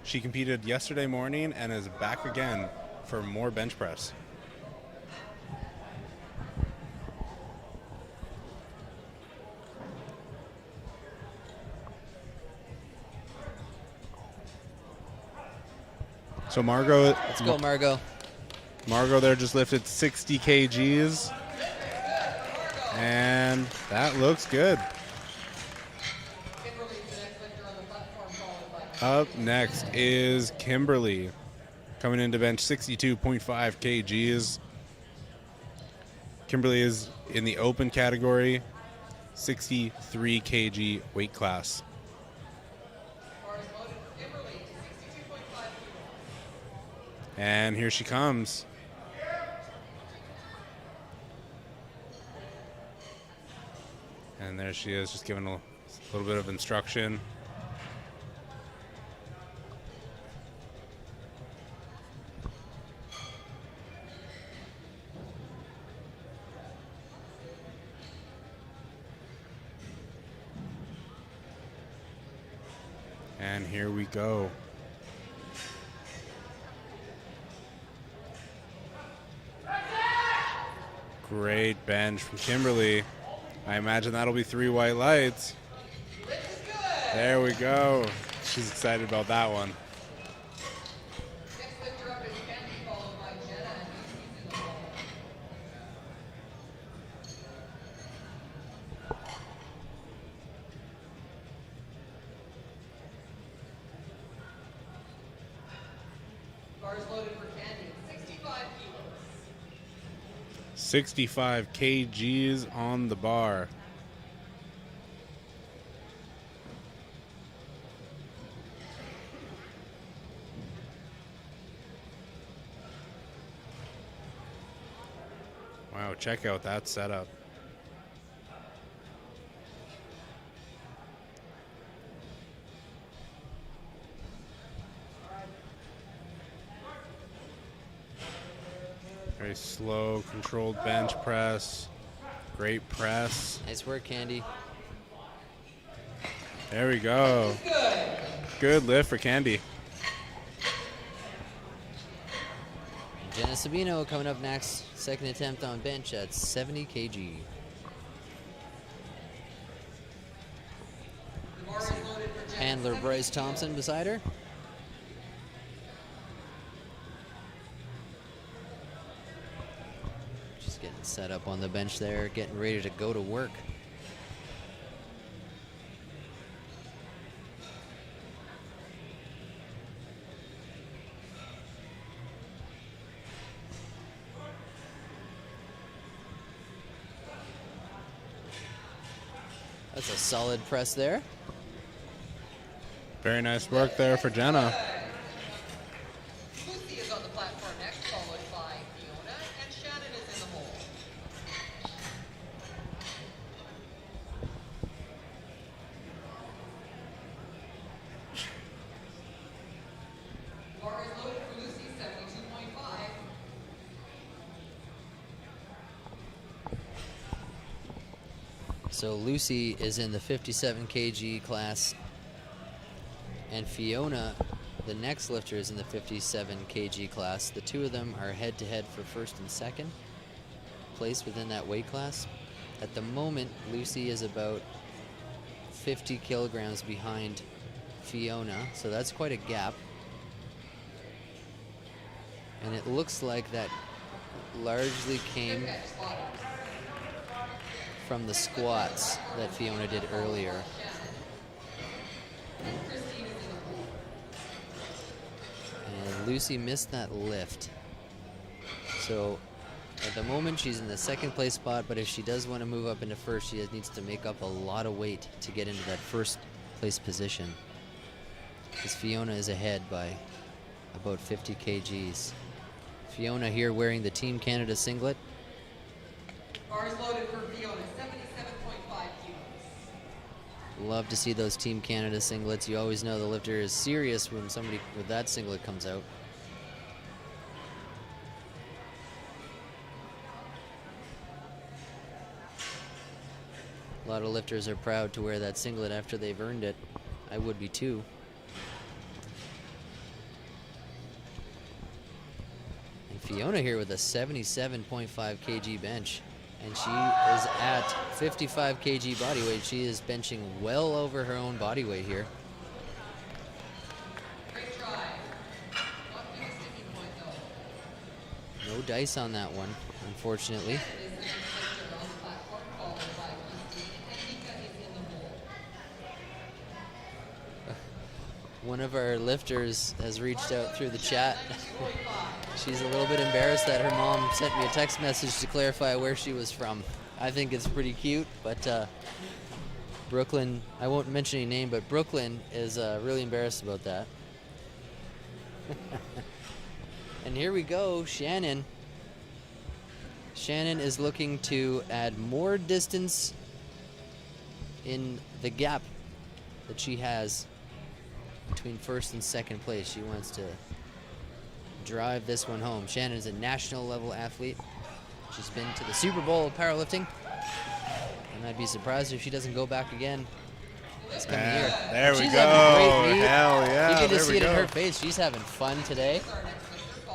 she competed yesterday morning and is back again for more bench press. So Margot, Let's go, Margot. Margot there just lifted 60 kgs. And that looks good. Up next is Kimberly, coming into bench 62.5 kgs. Kimberly is in the open category, 63 kg weight class. And here she comes. And there she is, just giving a little bit of instruction. And here we go. Great bench from Kimberly. I imagine that'll be 3 white lights. There we go. She's excited about that one. Bars loaded for Candy, 65 kilos. 65 kgs on the bar. Wow, check out that setup. Very slow, controlled bench press. Great press. Nice work, Candy. There we go. Good lift for Candy. Jenna Sabino coming up next. Second attempt on bench at 70 kg. Handler Bryce Thompson beside her. Just getting set up on the bench there, getting ready to go to work. That's a solid press there. Very nice work there for Jenna. Lucy is on the platform next, followed by Fiona, and Shannon is in the hole. Bar is loaded for Lucy, 72.5. So Lucy is in the 57 kg class, and Fiona, the next lifter, is in the 57 kg class. The two of them are head-to-head for first and second place within that weight class. At the moment, Lucy is about 50 kilograms behind Fiona, so that's quite a gap. And it looks like that largely came from the squats that Fiona did earlier. And Lucy missed that lift. So at the moment she's in the second place spot, but if she does want to move up into first, she needs to make up a lot of weight to get into that first place position. Because Fiona is ahead by about 50 kgs. Fiona here wearing the Team Canada singlet. Bars loaded for Fiona, 77.5 kilos. Love to see those Team Canada singlets. You always know the lifter is serious when somebody with that singlet comes out. A lot of lifters are proud to wear that singlet after they've earned it. I would be too. And Fiona here with a 77.5 kg bench. And she is at 55 kg body weight. She is benching well over her own body weight here. Great try. Not being a sticking point though. No dice on that one, unfortunately. One of our lifters has reached out through the chat. She's a little bit embarrassed that her mom sent me a text message to clarify where she was from. I think it's pretty cute, but Brooklyn, I won't mention any name, but Brooklyn is really embarrassed about that. And here we go, Shannon. Shannon is looking to add more distance in the gap that she has between first and second place. She wants to drive this one home. Shannon is a national level athlete. She's been to the Super Bowl of powerlifting, and I'd be surprised if she doesn't go back again this coming year. There She's we go. having a great meet. Hell yeah. You can just there see we it in go. her face. She's having fun today.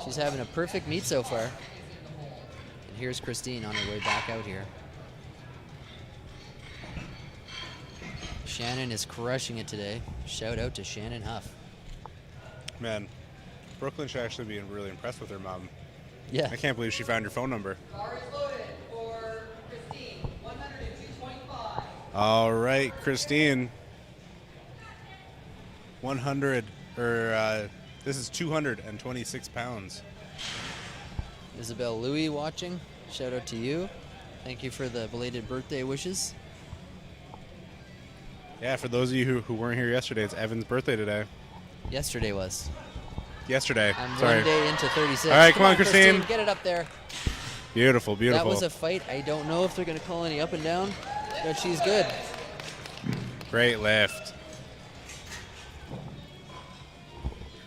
She's having a perfect meet so far. And here's Christine on her way back out here. Shannon is crushing it today. Shout out to Shannon Huff. Man, Brooklyn should actually be really impressed with her mom. Yeah. I can't believe she found your phone number. Bar is loaded for Christine, 102.5. All right, Christine. 100, or This is 226 pounds. Isabel Louie watching. Shout out to you. Thank you for the belated birthday wishes. Yeah, for those of you who weren't here yesterday, it's Evan's birthday today. Yesterday was. Yesterday. I'm Sorry. 1 day into 36. All right, come on, Christine. Get it up there. Beautiful, beautiful. That was a fight. I don't know if they're going to call any up and down, but she's good. Great lift.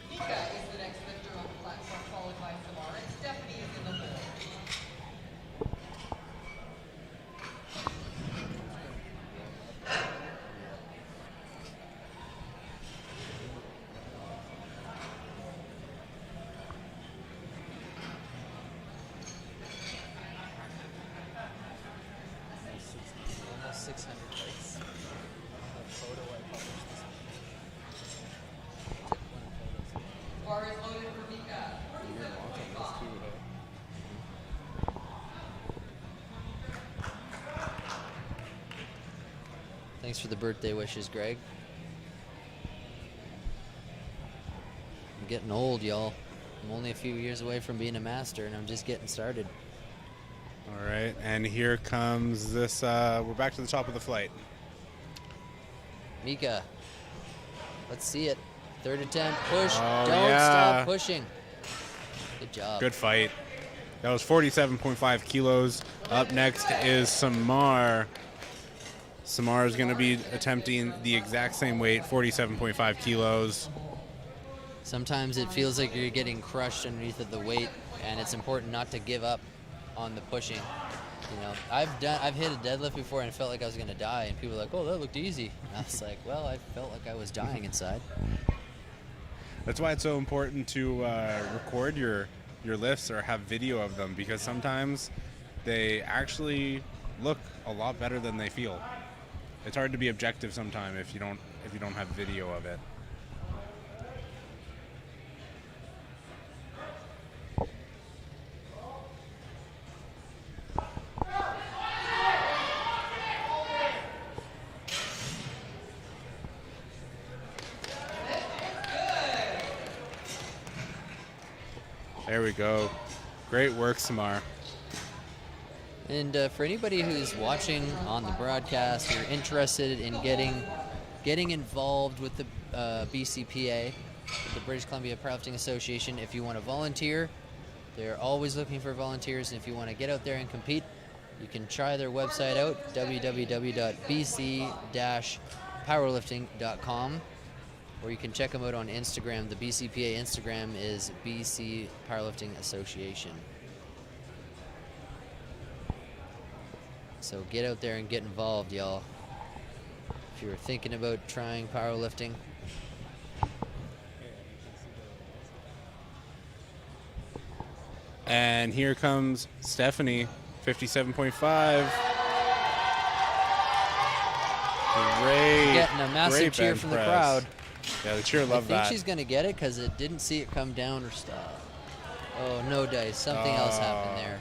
Mika is the next lifter on the platform, followed by Samara. And Stephanie is in the hole. Almost 600 likes. A photo I published this morning. Bar is loaded for Mika. 47.5. Thanks for the birthday wishes, Greg. I'm getting old, y'all. I'm only a few years away from being a master, and I'm just getting started. All right, and here comes this. We're back to the top of the flight. Mika, let's see it. Third attempt, push. Oh, Don't yeah. stop pushing. Good job. Good fight. That was 47.5 kilos. Up next is Samar. Samar is going to be attempting the exact same weight, 47.5 kilos. Sometimes it feels like you're getting crushed underneath of the weight, and it's important not to give up on the pushing. You know, I've hit a deadlift before and felt like I was gonna die, and people were like, "Oh, that looked easy." And I was like, "Well, I felt like I was dying inside." That's why it's so important to record your lifts or have video of them, because sometimes they actually look a lot better than they feel. It's hard to be objective sometimes if you don't have video of it. There we go. Great work, Samar. And for anybody who's watching on the broadcast or interested in getting involved with the BCPA, the British Columbia Powerlifting Association, if you want to volunteer, they're always looking for volunteers. And if you want to get out there and compete, you can try their website out, www.bc-powerlifting.com, or you can check them out on Instagram. The BCPA Instagram is BC Powerlifting Association. So get out there and get involved, y'all. If you're thinking about trying powerlifting. And here comes Stephanie, 57.5. Great. Getting a massive great cheer bench from the press. crowd. Yeah, the cheer I loved think that. she's going to get it because it didn't see it come down or stop. Oh, no dice. Something else happened there.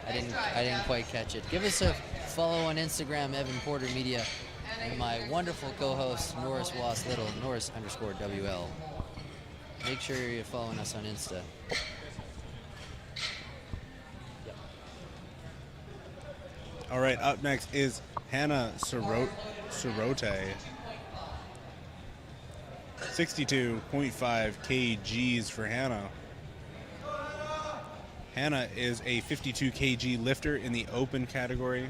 I didn't quite catch it. Give us a follow on Instagram, Evan Porter Media, and my wonderful co-host, Norris Wass Little, Norris_WL. Make sure you're following us on Insta. All right, up next is Hannah Sirote. 62.5 kgs for Hannah. Hannah is a 52 kg lifter in the open category.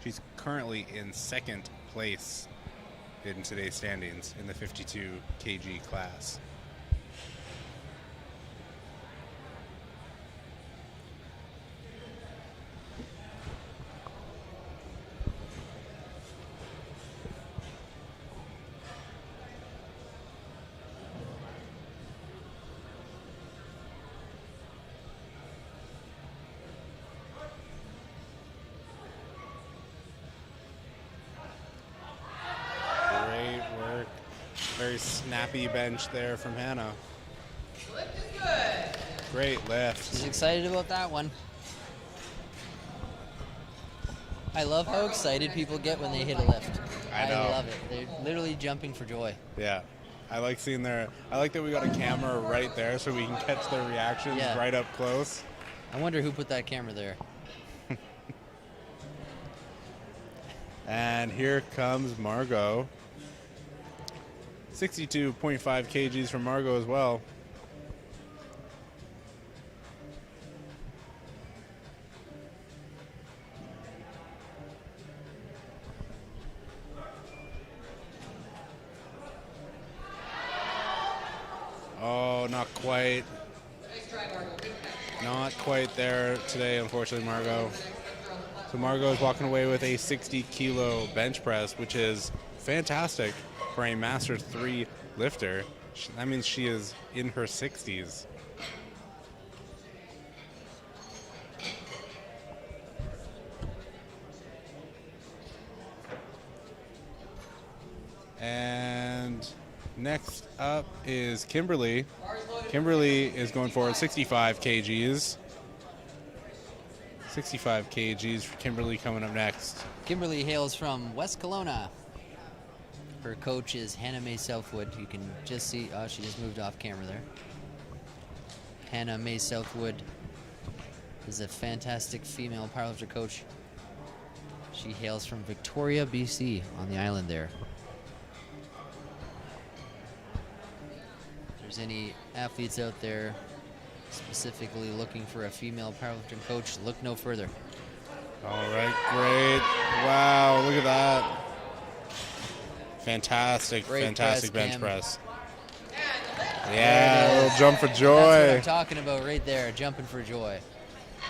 She's currently in second place in today's standings in the 52 kg class. Very snappy bench there from Hannah. Lift is good. Great lift. She's excited about that one. I love how excited people get when they hit a lift. I know. love it. They're literally jumping for joy. Yeah, I like seeing their. I like that we got a camera right there so we can catch their reactions right up close. I wonder who put that camera there. And here comes Margot. 62.5 kgs from Margot as well. Oh, not quite. Not quite there today, unfortunately, Margot. So Margot is walking away with a 60-kilo bench press, which is fantastic for a Master 3 lifter. That means she is in her 60s. And next up is Kimberly. Kimberly is going forward 65 kgs. 65 kgs for Kimberly coming up next. Kimberly hails from West Kelowna. Her coach is Hannah Mae Southwood. You can just see, oh, she just moved off camera there. Hannah Mae Southwood is a fantastic female powerlifter coach. She hails from Victoria, BC, on the island there. If there's any athletes out there specifically looking for a female powerlifting coach, look no further. All right, great. Wow, look at that. Fantastic, Great fantastic press, bench Cam. press. Yeah, a little jump for joy. That's what I'm talking about right there, jumping for joy.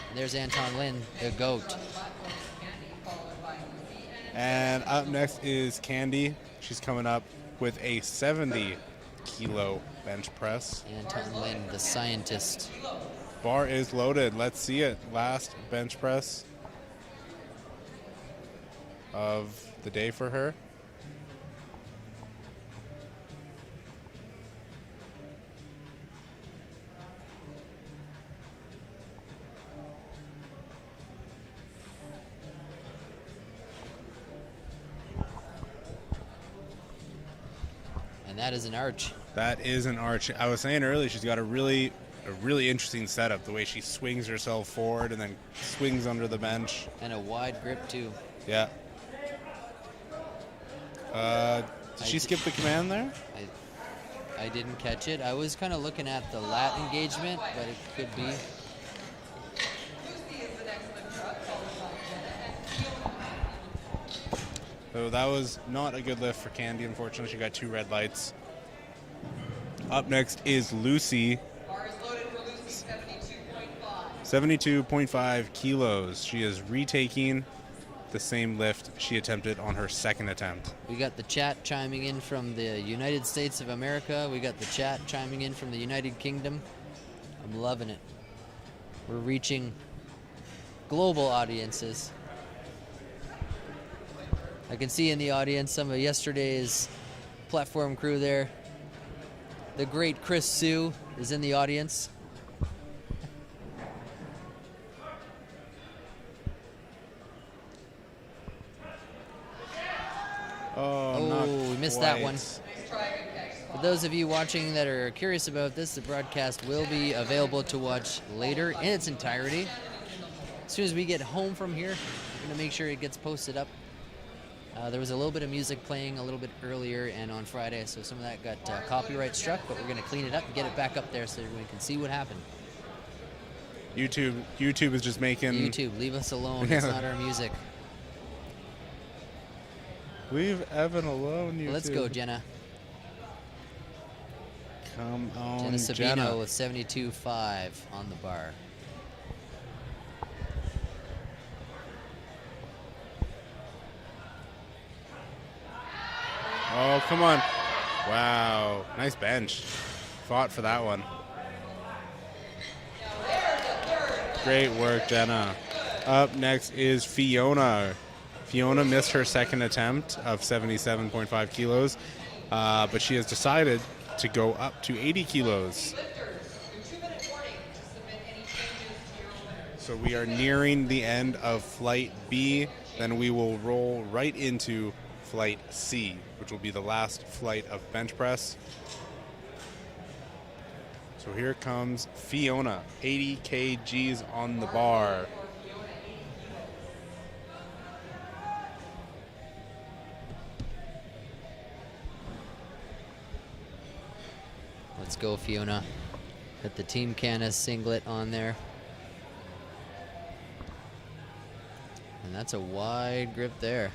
And there's Anton Lynn, the GOAT. And up next is Candy. She's coming up with a 70-kilo bench press. Anton Lynn, the scientist. Bar is loaded. Let's see it. Last bench press of the day for her. And that is an arch. That is an arch. I was saying earlier, she's got a really interesting setup. The way she swings herself forward and then swings under the bench. And a wide grip, too. Yeah. Did she skip the command there? I didn't catch it. I was kind of looking at the lat engagement, but it could be. So that was not a good lift for Candy, unfortunately. She got 2 red lights. Up next is Lucy. 72.5 kilos. She is retaking the same lift she attempted on her second attempt. We got the chat chiming in from the United States of America. We got the chat chiming in from the United Kingdom. I'm loving it. We're reaching global audiences. I can see in the audience some of yesterday's platform crew there. The great Chris Sue is in the audience. Oh, we missed that one. For those of you watching that are curious about this, the broadcast will be available to watch later in its entirety. As soon as we get home from here, we're going to make sure it gets posted up. There was a little bit of music playing a little bit earlier and on Friday, so some of that got copyright struck, but we're going to clean it up and get it back up there so everyone can see what happened. YouTube is just making... YouTube, leave us alone. It's not our music. Leave Evan alone, YouTube. Let's go, Jenna. Come on, Jenna Sabino Jenna. with 72.5 on the bar. Oh, come on. Wow. Nice bench. Fought for that one. Great work, Jenna. Up next is Fiona. Fiona missed her second attempt of 77.5 kilos, but she has decided to go up to 80 kilos. So we are nearing the end of Flight B. Then we will roll right into flight C, which will be the last flight of bench press. So here comes Fiona, 80 kgs on the bar. Let's go, Fiona. Put the Team Canada singlet on there. And that's a wide grip there.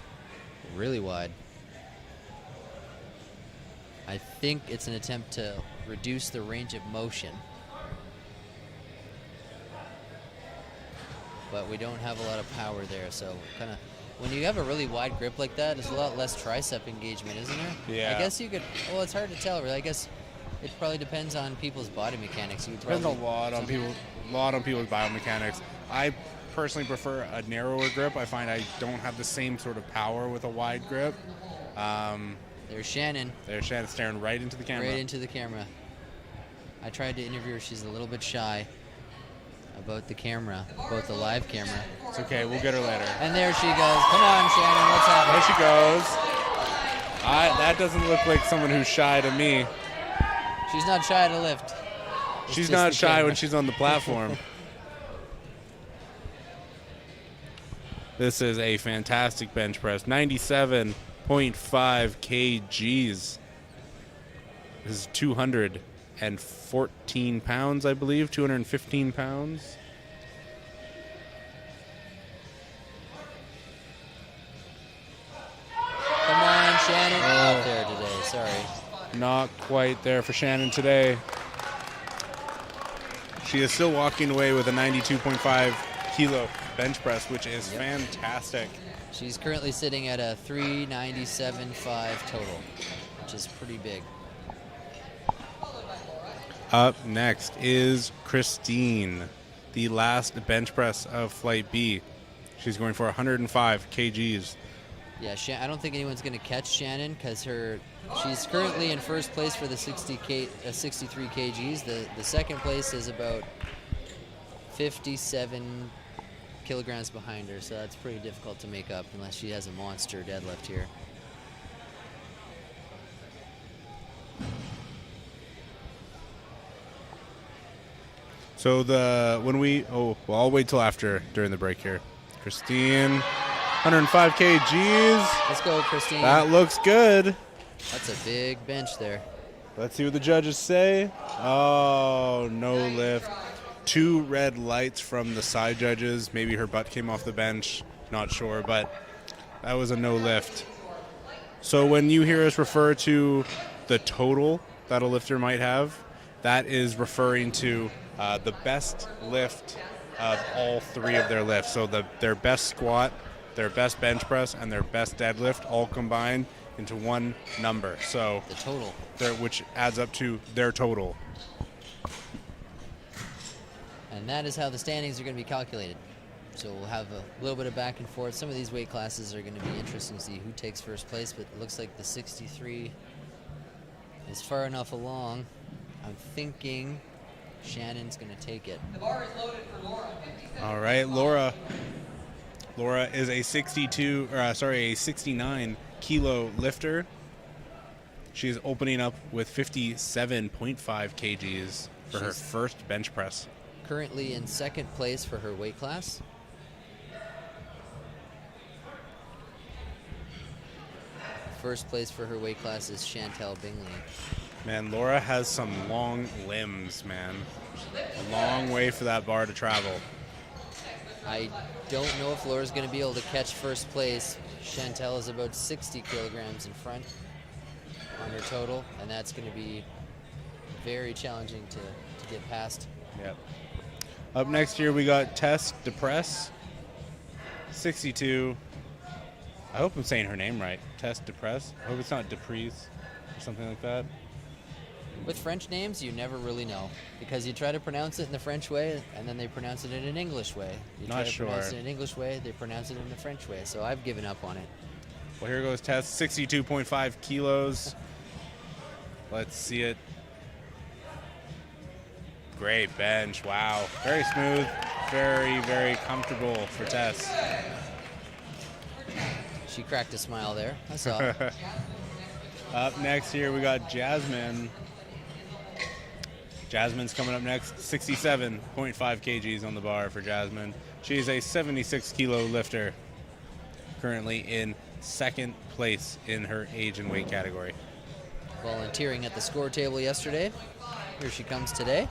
Really wide. I think it's an attempt to reduce the range of motion. But we don't have a lot of power there, so kind of when you have a really wide grip like that, there's a lot less tricep engagement, isn't there? Yeah. I guess you could, well, it's hard to tell, really. I guess it probably depends on people's body mechanics. You Depends a lot on people's biomechanics. I personally prefer a narrower grip. I find I don't have the same sort of power with a wide grip. There's Shannon. There's Shannon staring right into the camera. Right into the camera. I tried to interview her. She's a little bit shy about the camera, about the live camera. It's okay. We'll get her later. And there she goes. Come on, Shannon. What's happening? There she goes. That doesn't look like someone who's shy to me. She's not shy to lift. It's She's just not the shy camera. when she's on the platform. This is a fantastic bench press. 97.5 kgs. This is 214 pounds, I believe. 215 pounds. Come on, Shannon. Not there today. Sorry. Not quite there for Shannon today. She is still walking away with a 92.5 kilo bench press, which is fantastic. She's currently sitting at a 397.5 total, which is pretty big. Up next is Christine, the last bench press of Flight B. She's going for 105 kgs. Yeah, I don't think anyone's going to catch Shannon because she's currently in first place for the 63 kgs. The second place is about 57 kilograms behind her, so that's pretty difficult to make up unless she has a monster deadlift here. So I'll wait till after during the break here. Christine, 105 kgs. Let's go, Christine. That looks good. That's a big bench there. Let's see what the judges say. Oh, no lift. 2 red lights from the side judges. Maybe her butt came off the bench. Not sure, but that was a no lift. So when you hear us refer to the total that a lifter might have, that is referring to the best lift of all 3 of their lifts. So their best squat, their best bench press, and their best deadlift all combined into one number. So the total, which adds up to their total. And that is how the standings are going to be calculated. So we'll have a little bit of back and forth. Some of these weight classes are going to be interesting to see who takes first place, but it looks like the 63 is far enough along. I'm thinking Shannon's going to take it. The bar is loaded for Laura. All right, Laura. Laura is a 69 kilo lifter. She is opening up with 57.5 kgs for her first bench press. Currently in second place for her weight class. First place for her weight class is Chantel Bingley. Man, Laura has some long limbs, man. A long way for that bar to travel. I don't know if Laura's going to be able to catch first place. Chantel is about 60 kilograms in front on her total, and that's going to be very challenging to get past. Yep. Up next here, we got Tess DePress, 62. I hope I'm saying her name right. Tess DePress. I hope it's not Deprise or something like that. With French names, you never really know because you try to pronounce it in the French way, and then they pronounce it in an English way. You try to pronounce it in an English way, they pronounce it in the French way. So I've given up on it. Well, here goes Tess, 62.5 kilos. Let's see it. Great bench. Wow. Very smooth. Very, very comfortable for Tess. She cracked a smile there. I saw. Up next here, we got Jasmine. Jasmine's coming up next, 67.5 kgs on the bar for Jasmine. She's a 76 kilo lifter, currently in second place in her age and weight category. Volunteering at the score table yesterday. Here she comes today.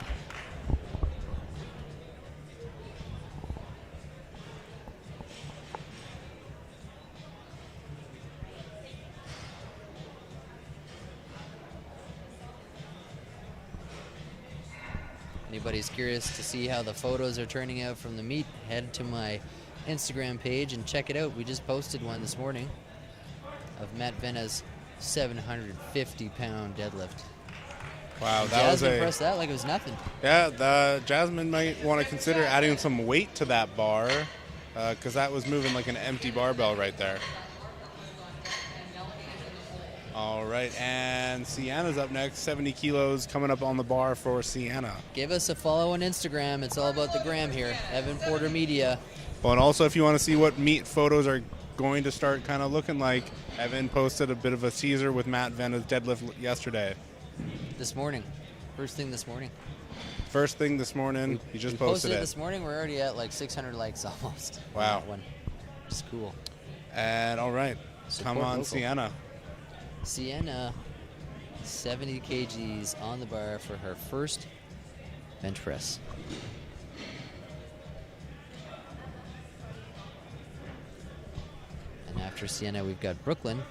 Anybody's curious to see how the photos are turning out from the meet, head to my Instagram page and check it out. We just posted one this morning of Matt Vena's 750-pound deadlift. Wow, that Jasmine was pressed that like it was nothing. Yeah, Jasmine might want to consider adding some weight to that bar, because that was moving like an empty barbell right there. All right, and Sienna's up next, 70 kilos coming up on the bar for Sienna. Give us a follow on Instagram. It's all about the gram here. Evan Porter Media. Well, and also if you want to see what meet photos are going to start kind of looking like, Evan posted a bit of a teaser with Matt Vena's deadlift yesterday. This morning. First thing this morning. First thing this morning, he just posted it. This morning. We're already at like 600 likes almost. Wow. One. It's cool. And all right, come on, local. Sienna. Sienna, 70 kgs on the bar for her first bench press. And after Sienna, we've got Brooklyn.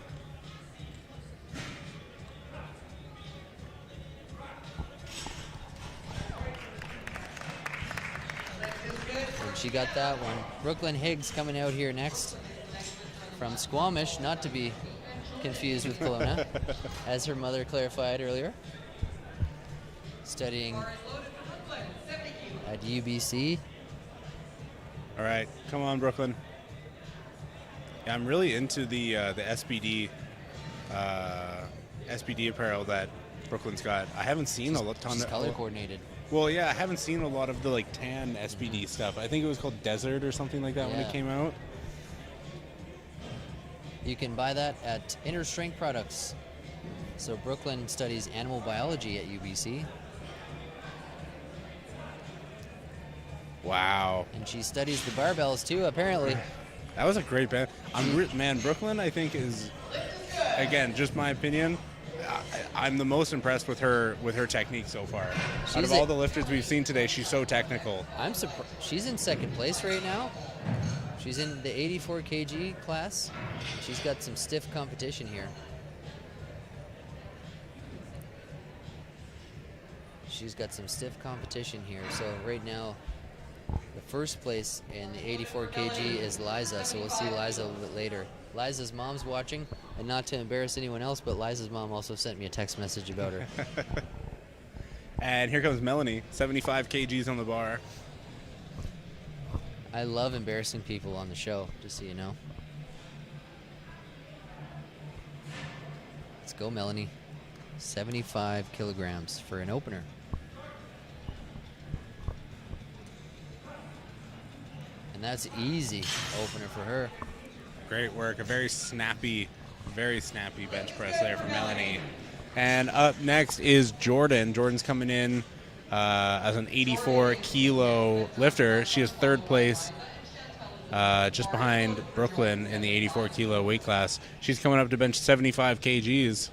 And she got that one. Brooklyn Higgs coming out here next from Squamish, not to be confused with Kelowna, as her mother clarified earlier. Studying at UBC. All right, come on, Brooklyn. Yeah, I'm really into the SBD apparel that Brooklyn's got. I haven't seen a ton She's of color coordinated. Well, yeah, I haven't seen a lot of the like tan SBD stuff. I think it was called Desert or something like that when it came out. You can buy that at Inner Strength Products. So Brooklyn studies animal biology at UBC. Wow. And she studies the barbells too, apparently. That was a great band. Man, Brooklyn, I think, is, again, just my opinion, I'm the most impressed with her technique so far. Out of all the lifters we've seen today, she's so technical. I'm surprised. She's in second place right now. She's in the 84 kg class. She's got some stiff competition here. So right now, the first place in the 84 kg is Liza. So we'll see Liza a little bit later. Liza's mom's watching, and not to embarrass anyone else, but Liza's mom also sent me a text message about her. And here comes Melanie, 75 kgs on the bar. I love embarrassing people on the show, just so you know. Let's go, Melanie. 75 kilograms for an opener. And that's easy opener for her. Great work. A very snappy bench press there from Melanie. And up next is Jordan. Jordan's coming in as an 84 kilo lifter. She is third place, just behind Brooklyn in the 84 kilo weight class. She's coming up to bench 75 kgs.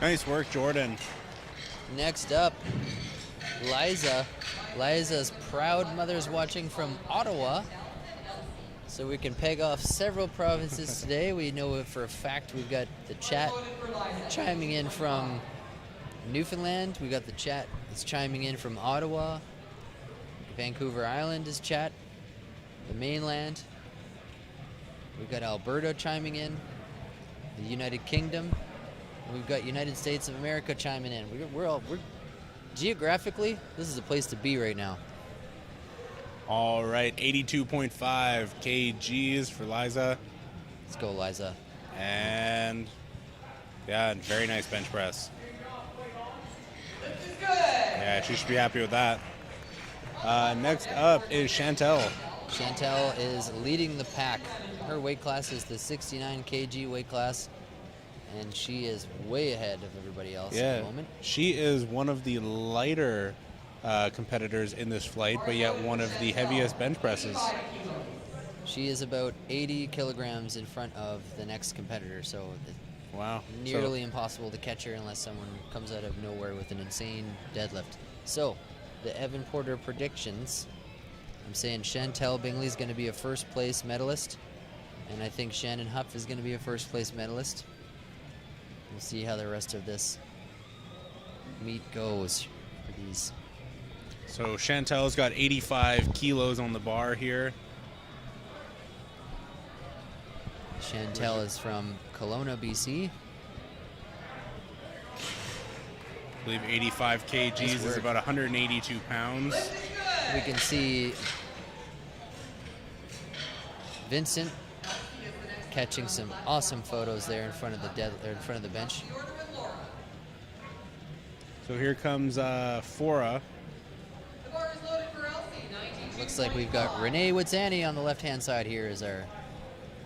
Nice work, Jordan. Next up, Liza. Liza's proud mother's watching from Ottawa. So we can peg off several provinces today. We know it for a fact. We've got the chat chiming in from Newfoundland. We got the chat that's chiming in from Ottawa. Vancouver Island is chat. The mainland. We've got Alberta chiming in, the United Kingdom, and we've got United States of America chiming in. We're geographically, this is a place to be right now. All right, 82.5 kgs for Liza. Let's go, Liza. And yeah, very nice bench press. Yeah, she should be happy with that. Next up is Chantel. Chantel is leading the pack. Her weight class is the 69 kg weight class, and she is way ahead of everybody else at the moment. She is one of the lighter competitors in this flight, but yet one of the heaviest bench presses. She is about 80 kilograms in front of the next competitor, so wow, nearly impossible to catch her unless someone comes out of nowhere with an insane deadlift. So, the Evan Porter predictions. I'm saying Chantel Bingley is going to be a first place medalist, and I think Shannon Huff is going to be a first place medalist. We'll see how the rest of this meet goes for these. So Chantel's got 85 kilos on the bar here. Chantel is from Kelowna, BC. I believe 85 kgs is about 182 pounds. We can see Vincent catching some awesome photos there in front of the bench. So here comes Fora. Looks like we've got Renee Witzani on the left-hand side here as our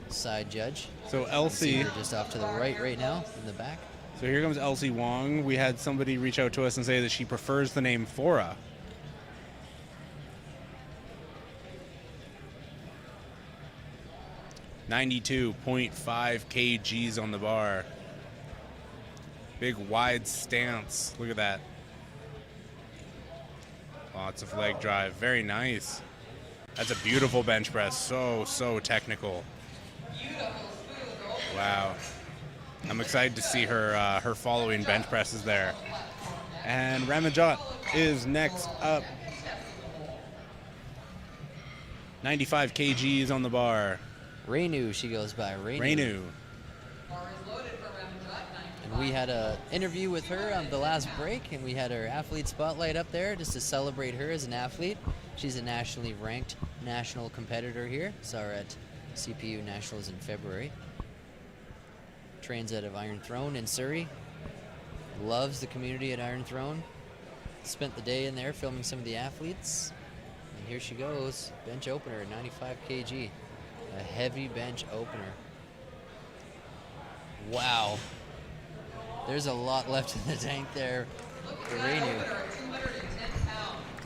side judge. So Elsie, just off to the right now in the back. So here comes Elsie Wong. We had somebody reach out to us and say that she prefers the name Fora. .5 kgs on the bar. Big wide stance. Look at that. Lots of leg drive. Very nice. That's a beautiful bench press. So technical. Wow. I'm excited to see her following bench presses there. And Ramajot is next up. 95 kgs on the bar. Reinu, she goes by. Reinu. And we had an interview with her on the last break, and we had her athlete spotlight up there just to celebrate her as an athlete. She's a nationally ranked national competitor here. Saw her at CPU Nationals in February. Trains out of Iron Throne in Surrey. Loves the community at Iron Throne. Spent the day in there filming some of the athletes. And here she goes, bench opener at 95 kg. A heavy bench opener. Wow. There's a lot left in the tank there for Reinu.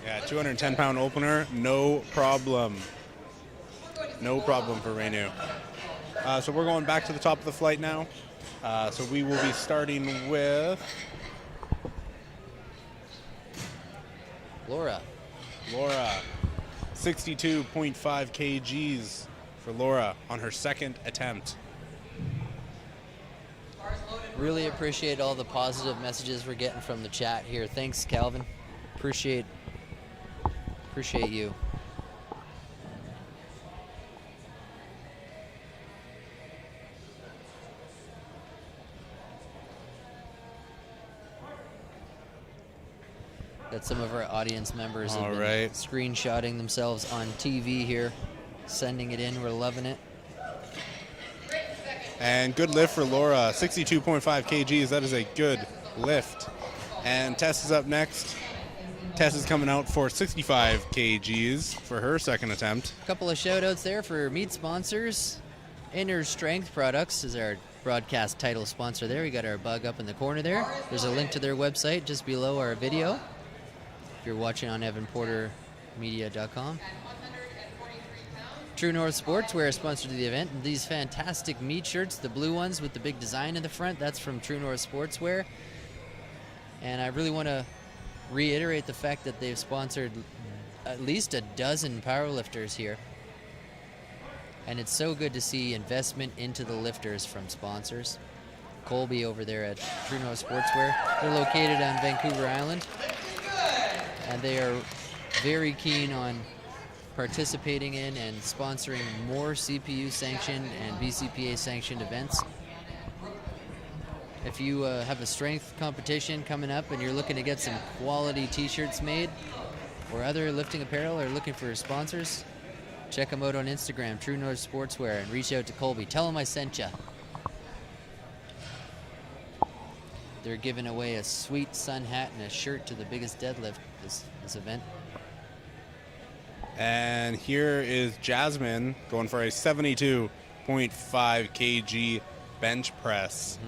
Yeah, 210-pound opener, no problem. No problem for Reinu. So we're going back to the top of the flight now. So we will be starting with Laura. 62.5 kgs for Laura on her second attempt. Really appreciate all the positive messages we're getting from the chat here. Thanks, Calvin. Appreciate you. Got some of our audience members have been screenshotting themselves on TV here, sending it in. We're loving it. And good lift for Laura, 62.5 kgs. That is a good lift. And Tess is up next. Tess is coming out for 65 kgs for her second attempt. A couple of shout outs there for meat sponsors. Inner Strength Products is our broadcast title sponsor there. We got our bug up in the corner there. There's a link to their website just below our video if you're watching on evanportermedia.com. True North Sportswear sponsored the event. And these fantastic meat shirts, the blue ones with the big design in the front, that's from True North Sportswear. And I really want to reiterate the fact that they've sponsored at least a dozen powerlifters here. And it's so good to see investment into the lifters from sponsors. Colby over there at True North Sportswear. They're located on Vancouver Island. And they are very keen on participating in and sponsoring more CPU sanctioned and BCPA sanctioned events. If you have a strength competition coming up and you're looking to get some quality t-shirts made or other lifting apparel or looking for sponsors, check them out on Instagram, True North Sportswear, and reach out to Colby. Tell him I sent you. They're giving away a sweet sun hat and a shirt to the biggest deadlift this event. And here is Jasmine going for a 72.5 kg bench press.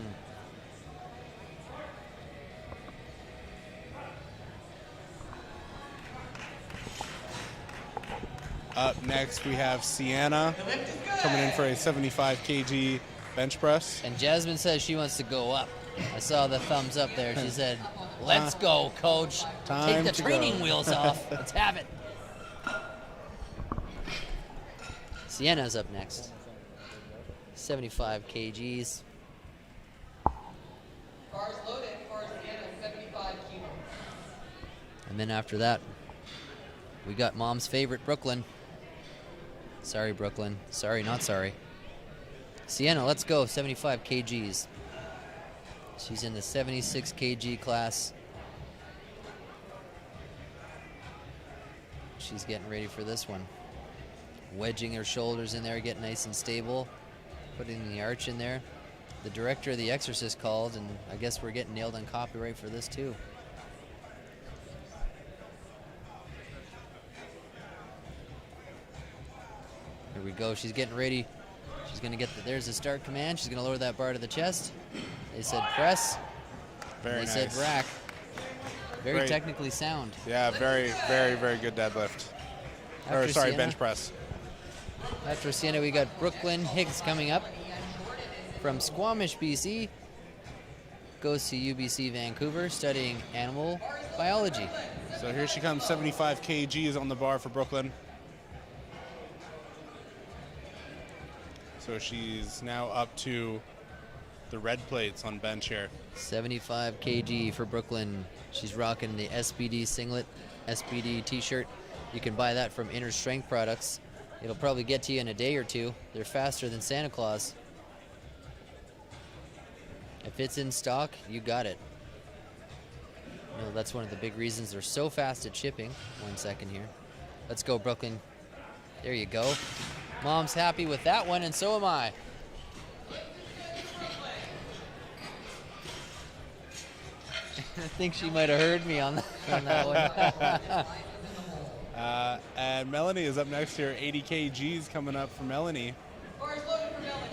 Up next, we have Sienna coming in for a 75 kg bench press. And Jasmine says she wants to go up. I saw the thumbs up there. She said, let's go, coach. Take the training wheels off. Let's have it. Sienna's up next. 75 kgs. Bars loaded for Sienna, 75 kilos. And then after that, we got mom's favorite, Brooklyn. Sorry, Brooklyn. Sorry, not sorry. Sienna, let's go, 75 kgs. She's in the 76 kg class. She's getting ready for this one. Wedging her shoulders in there, getting nice and stable. Putting the arch in there. The director of The Exorcist called, and I guess we're getting nailed on copyright for this too. Here we go. She's getting ready. She's going to get there's the start command. She's going to lower that bar to the chest. They said press. Very nice. They said rack. Very Great. technically sound. Yeah, very, very, very good deadlift. Or sorry, Sienna, bench press. After Sienna, we got Brooklyn Higgs coming up from Squamish, BC. Goes to UBC Vancouver studying animal biology. So here she comes, 75 kgs on the bar for Brooklyn. So she's now up to the red plates on bench here. 75 kg for Brooklyn. She's rocking the SBD singlet, SBD t-shirt. You can buy that from Inner Strength Products. It'll probably get to you in a day or two. They're faster than Santa Claus. If it's in stock, you got it. You know, that's one of the big reasons they're so fast at shipping. 1 second here. Let's go, Brooklyn. There you go. Mom's happy with that one, and so am I. I think she might have heard me on that one. And Melanie is up next here. 80 kgs coming up for Melanie.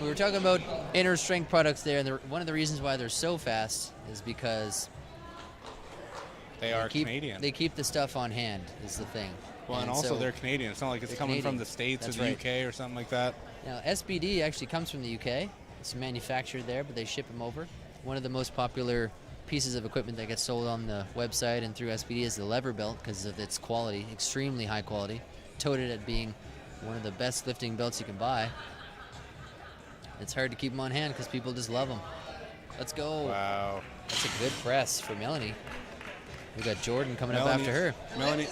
We were talking about Inner Strength Products there, and one of the reasons why they're so fast is because they are Canadian. They keep the stuff on hand, is the thing. Well, and also they're Canadian. It's not like it's coming Canadian. from the States That's or the right. UK or something like that. Now, SBD actually comes from the UK. It's manufactured there, but they ship them over. One of the most popular pieces of equipment that gets sold on the website and through SBD is the lever belt because of its quality, extremely high quality. Touted at being one of the best lifting belts you can buy. It's hard to keep them on hand because people just love them. Let's go. Wow. That's a good press for Melanie. We got Jordan coming up after her. Melanie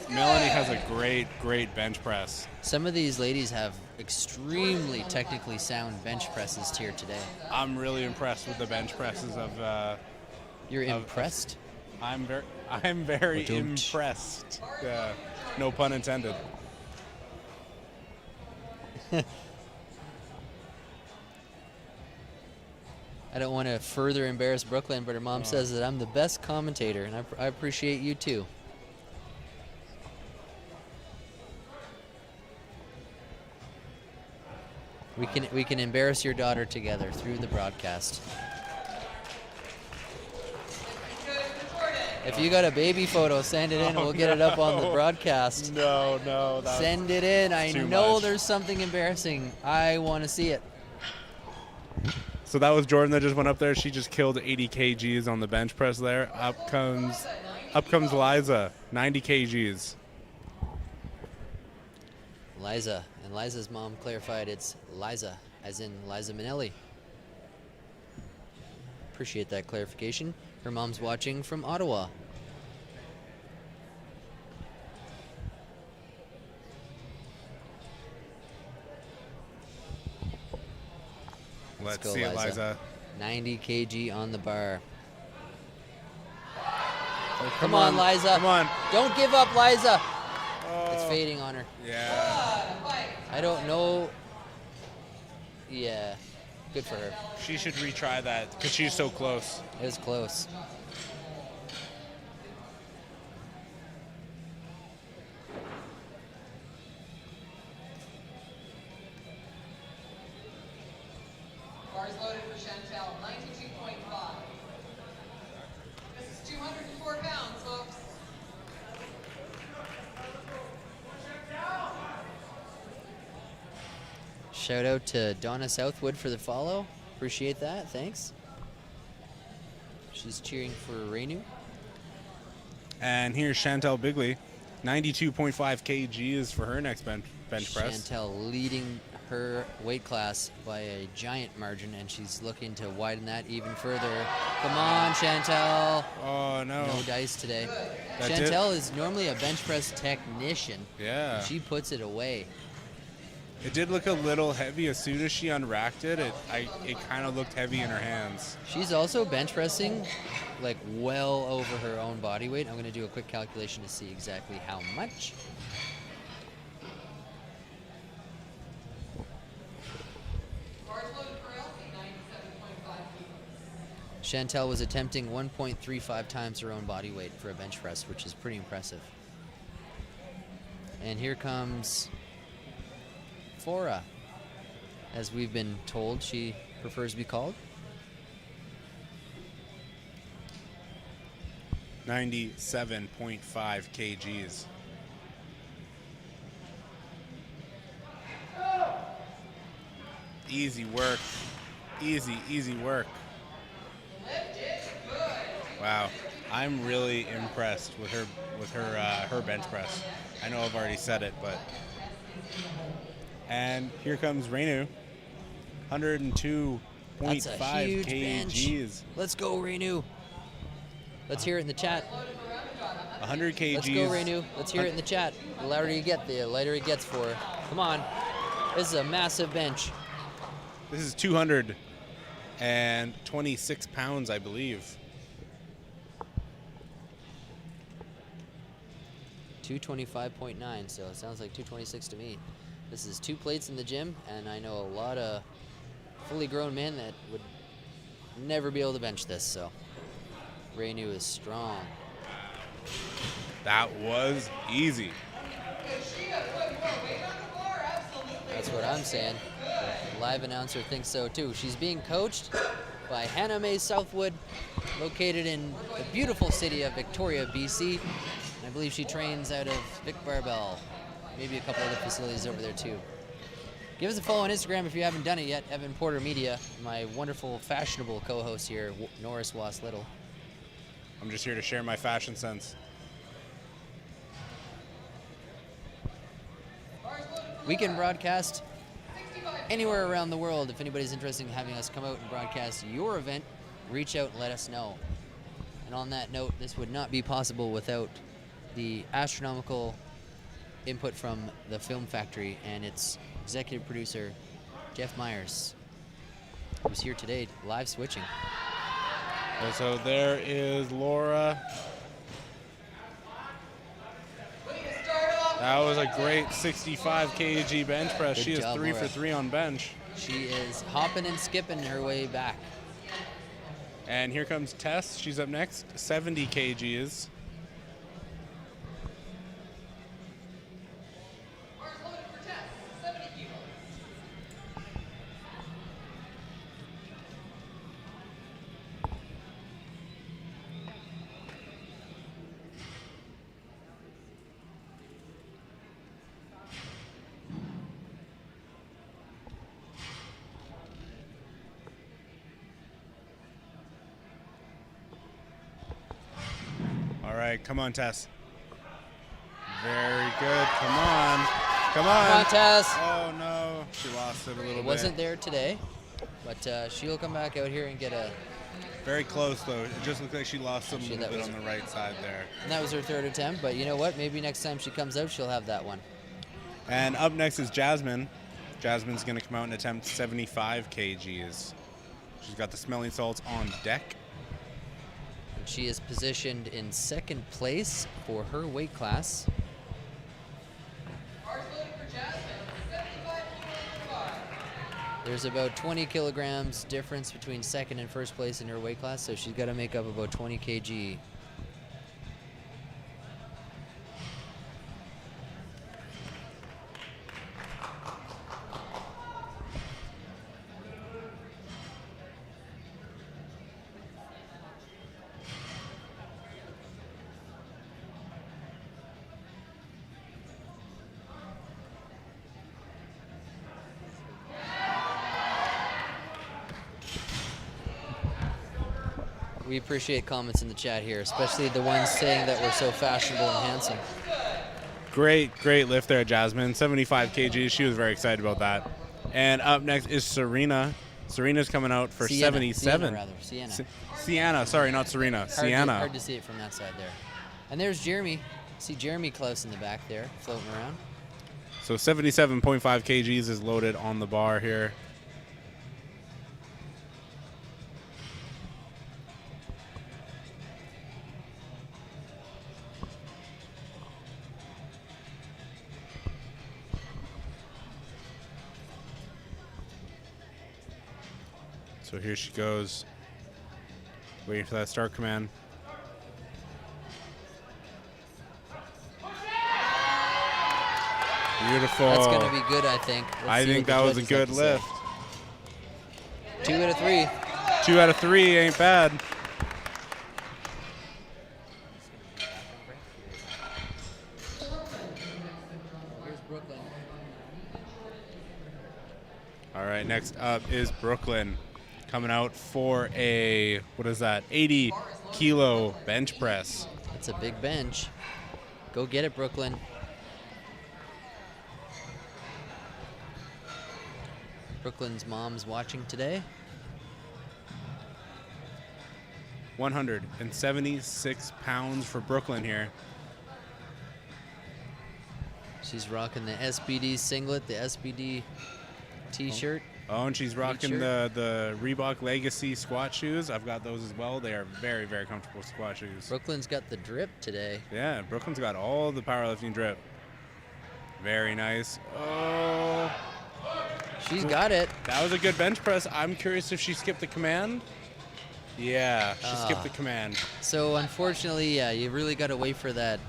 has a great bench press. Some of these ladies have extremely technically sound bench presses here today. I'm really impressed with the bench presses of. You're impressed? I'm very impressed. No pun intended. I don't want to further embarrass Brooklyn, but her mom says that I'm the best commentator, and I appreciate you too. We can embarrass your daughter together through the broadcast. If you got a baby photo, send it in. We'll get it up on the broadcast. No. Send it in. I know much. there's something embarrassing. I want to see it. So that was Jordan that just went up there. She just killed 80 kgs on the bench press there. Up comes Liza, 90 kgs. Liza, and Liza's mom clarified it's Liza, as in Liza Minnelli. Appreciate that clarification. Her mom's watching from Ottawa. Let's go, see it, Liza. Liza. 90 kg on the bar. Oh, Come on, Liza. Come on. Don't give up, Liza. Oh. It's fading on her. Yeah. I don't know. Yeah, good for her. She should retry that because she's so close. It was close. Bars loaded for Chantel, 92.5. This is 204 pounds, folks. Shout out to Donna Southwood for the follow. Appreciate that. Thanks. She's cheering for Reinu. And here's Chantel Bigley. 92.5 kgs for her next bench press. Chantel leading her weight class by a giant margin, and she's looking to widen that even further. Come on, Chantel. Oh, no. No dice today. That Chantel is normally a bench press technician. Yeah. And she puts it away. It did look a little heavy as soon as she unracked it. It kind of looked heavy in her hands. She's also bench pressing like well over her own body weight. I'm going to do a quick calculation to see exactly how much. Bars loaded for Elsie, 97.5 kilos. Chantel was attempting 1.35 times her own body weight for a bench press, which is pretty impressive. And here comes Fora, as we've been told she prefers to be called. 97.5 kgs. Easy work. Easy work. Wow. I'm really impressed with her bench press. I know I've already said it, but. And here comes Reinu. 102.5 That's a huge kgs. bench. Let's go, Reinu. Let's hear it in the chat. 100 kgs. Let's go, Reinu. Let's hear it in the chat. The louder you get, the lighter it gets for her. Come on. This is a massive bench. This is 226 pounds, I believe. 225.9, so it sounds like 226 to me. This is 2 plates in the gym, and I know a lot of fully grown men that would never be able to bench this, so Reinu is strong. That was easy. That's what I'm saying. The live announcer thinks so too. She's being coached by Hannah Mae Southwood, located in the beautiful city of Victoria, BC. I believe she trains out of Vic Barbell. Maybe a couple other facilities over there too. Give us a follow on Instagram if you haven't done it yet. Evan Porter Media, my wonderful fashionable co-host here, Norris Was Little. I'm just here to share my fashion sense. We can broadcast anywhere around the world. If anybody's interested in having us come out and broadcast your event, reach out and let us know. And on that note, this would not be possible without the astronomical input from the Film Factory and its executive producer, Jeff Myers, who's here today, live switching. And so there is Laura. That was a great 65 kg bench press. Good She is job, 3 Laura. for 3 on bench. She is hopping and skipping her way back. And here comes Tess. She's up next, 70 kgs. All right, come on, Tess. Very good. Come on. Come on. Come on, Tess. Oh, no. She lost it a little bit. It wasn't there today, but she'll come back out here and get a... Very close, though. It just looked like she lost some Actually, little that bit was- on the right side there. And that was her third attempt, but you know what? Maybe next time she comes out, she'll have that one. And up next is Jasmine. Jasmine's going to come out and attempt 75 kgs. She's got the smelling salts on deck. And she is positioned in second place for her weight class. There's about 20 kilograms difference between second and first place in her weight class, so she's got to make up about 20 kg. We appreciate comments in the chat here, especially the ones saying that we're so fashionable and handsome. Great lift there, Jasmine. 75 kg. She was very excited about that. And up next is Serena. Serena's coming out for 77. Sienna, sorry, not Serena. Sienna. Hard to see it from that side there. And there's Jeremy. See Jeremy close in the back there, floating around. So 77.5 kgs is loaded on the bar here. So here she goes, waiting for that start command. Beautiful. That's going to be good, I think. I think that was a good lift. 2 out of 3. 2 out of 3 ain't bad. Here's Brooklyn. All right, next up is Brooklyn, coming out for a, what is that, 80 kilo bench press. That's a big bench. Go get it, Brooklyn. Brooklyn's mom's watching today. 176 pounds for Brooklyn here. She's rocking the SBD singlet, the SBD t-shirt. Oh, and she's rocking the Reebok Legacy squat shoes. I've got those as well. They are very, very comfortable squat shoes. Brooklyn's got the drip today. Yeah, Brooklyn's got all the powerlifting drip. Very nice. Oh. She's got it. That was a good bench press. I'm curious if she skipped the command. Yeah, she skipped the command. So unfortunately, yeah, you really got to wait for the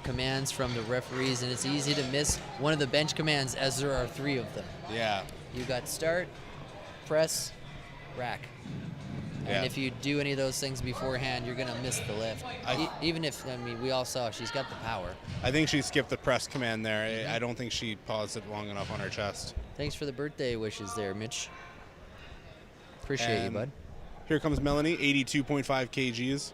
commands from the referees, and it's easy to miss one of the bench commands as there are 3 of them. Yeah. You got start, press, rack. And if you do any of those things beforehand, you're going to miss the lift. Even if, I mean, we all saw she's got the power. I think she skipped the press command there. I don't think she paused it long enough on her chest. Thanks for the birthday wishes there, Mitch. Appreciate you, bud. Here comes Melanie, 82.5 kgs.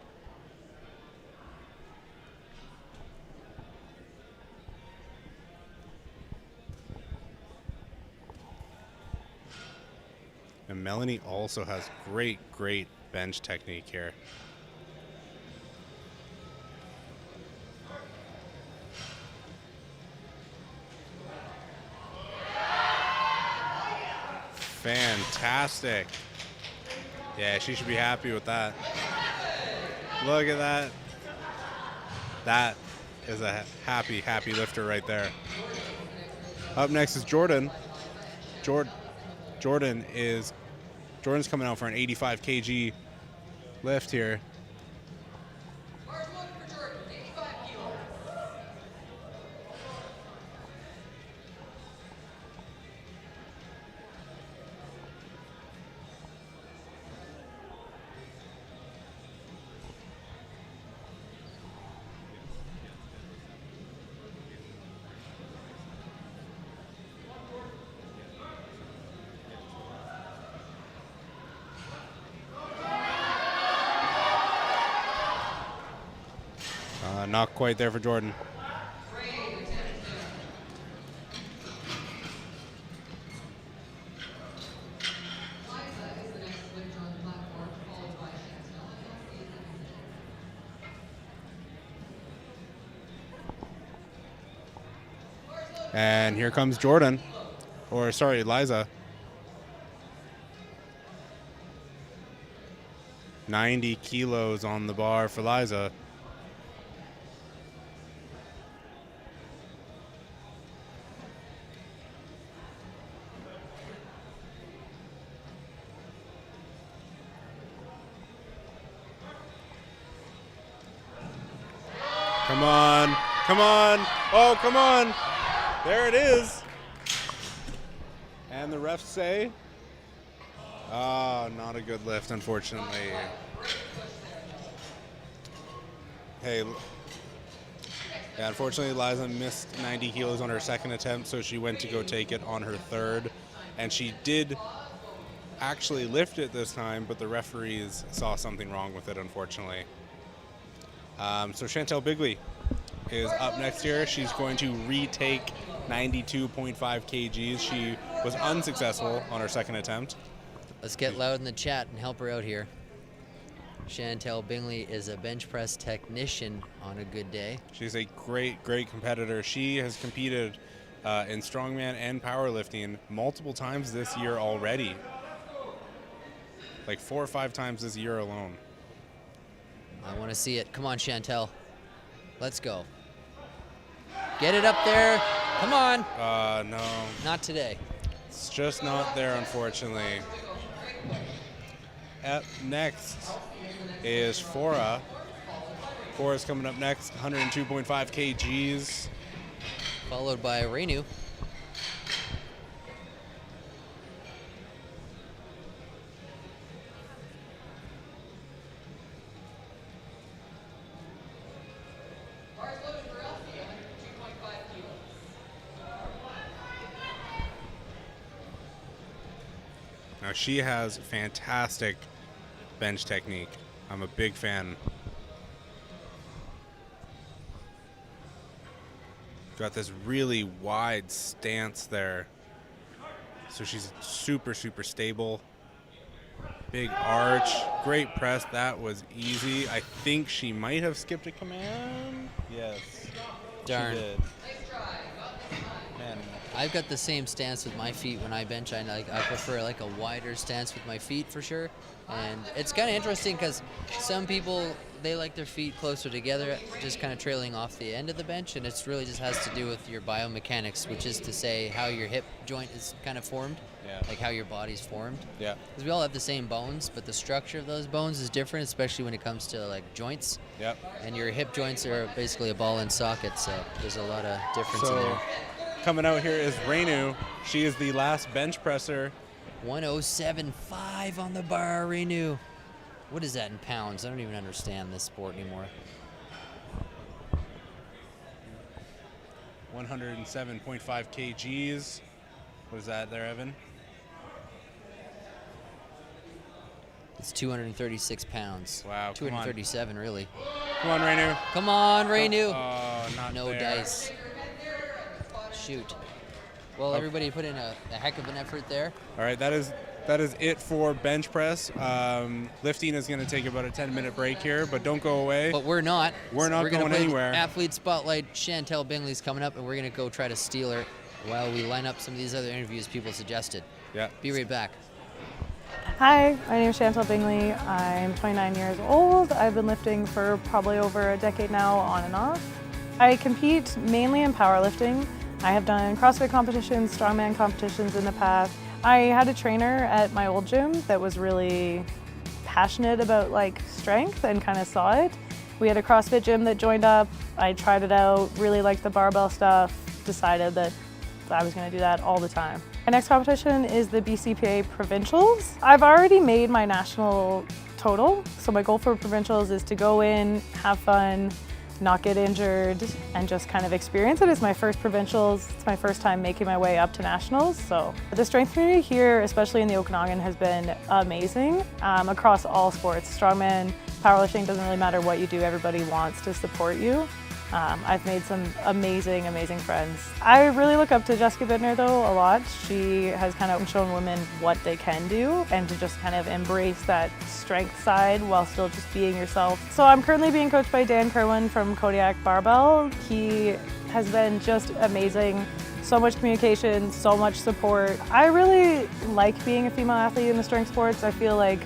And Melanie also has great bench technique here. Fantastic. Yeah, she should be happy with that. Look at that. That is a happy lifter right there. Up next is Jordan. Jordan's coming out for an 85 kg lift here. Not quite there for Jordan. And here comes Jordan. Or, sorry, Liza. 90 kilos on the bar for Liza. Come on, come on, oh, come on. There it is. And the refs say, not a good lift, unfortunately. Hey, yeah, unfortunately, Liza missed 90 kilos on her second attempt, so she went to go take it on her third. And she did actually lift it this time, but the referees saw something wrong with it, unfortunately. So Chantel Bigley is up next here. She's going to retake 92.5 kgs. She was unsuccessful on her second attempt. Let's get loud in the chat and help her out here. Chantel Bingley is a bench press technician on a good day. She's a great competitor. She has competed in strongman and powerlifting multiple times this year already. Like 4 or 5 times this year alone. I want to see it. Come on, Chantel. Let's go. Get it up there. Come on. No. Not today. It's just not there, unfortunately. Up next is Fora. Fora's coming up next, 102.5 kgs. Followed by Reinu. Now she has fantastic bench technique. I'm a big fan. Got this really wide stance there. So she's super stable. Big arch, great press. That was easy. I think she might have skipped a command. Yes. Darn. She did. Man, I've got the same stance with my feet when I bench. I prefer like a wider stance with my feet for sure. And it's kind of interesting because some people, they like their feet closer together, just kind of trailing off the end of the bench, and it's really just has to do with your biomechanics, which is to say how your hip joint is kind of formed, like how your body's formed. Yeah. Because we all have the same bones, but the structure of those bones is different, especially when it comes to like joints. Yep. And your hip joints are basically a ball and socket, so there's a lot of difference in there. Coming out here is Reinu. She is the last bench presser. 107.5 on the bar, Reinu. What is that in pounds? I don't even understand this sport anymore. 107.5 kgs. What is that there, Evan? It's 236 pounds. Wow, 237, really. Come on, Reinu. Come on, Reinu. Oh, not no there. dice. Shoot. Well, everybody put in a heck of an effort there. All right, that is it for bench press. Lifting is going to take about a 10-minute break here, but don't go away. But we're not. We're not going anywhere. Athlete Spotlight. Chantel Bingley's coming up, and we're going to go try to steal her while we line up some of these other interviews people suggested. Yeah. Be right back. Hi, my name is Chantel Bingley. I'm 29 years old. I've been lifting for probably over a decade now, on and off. I compete mainly in powerlifting. I have done CrossFit competitions, strongman competitions in the past. I had a trainer at my old gym that was really passionate about like strength and kind of saw it. We had a CrossFit gym that joined up. I tried it out, really liked the barbell stuff, decided that I was going to do that all the time. My next competition is the BCPA Provincials. I've already made my national total, so my goal for Provincials is to go in, have fun, not get injured, and just kind of experience it. It's my first provincials. It's my first time making my way up to nationals. So the strength community here, especially in the Okanagan, has been amazing across all sports. Strongman, powerlifting, doesn't really matter what you do, everybody wants to support you. I've made some amazing friends. I really look up to Jessica Bittner though a lot. She has kind of shown women what they can do and to just kind of embrace that strength side while still just being yourself. So I'm currently being coached by Dan Kerwin from Kodiak Barbell. He has been just amazing So much communication, so much support. I really like being a female athlete in the strength sports. I feel like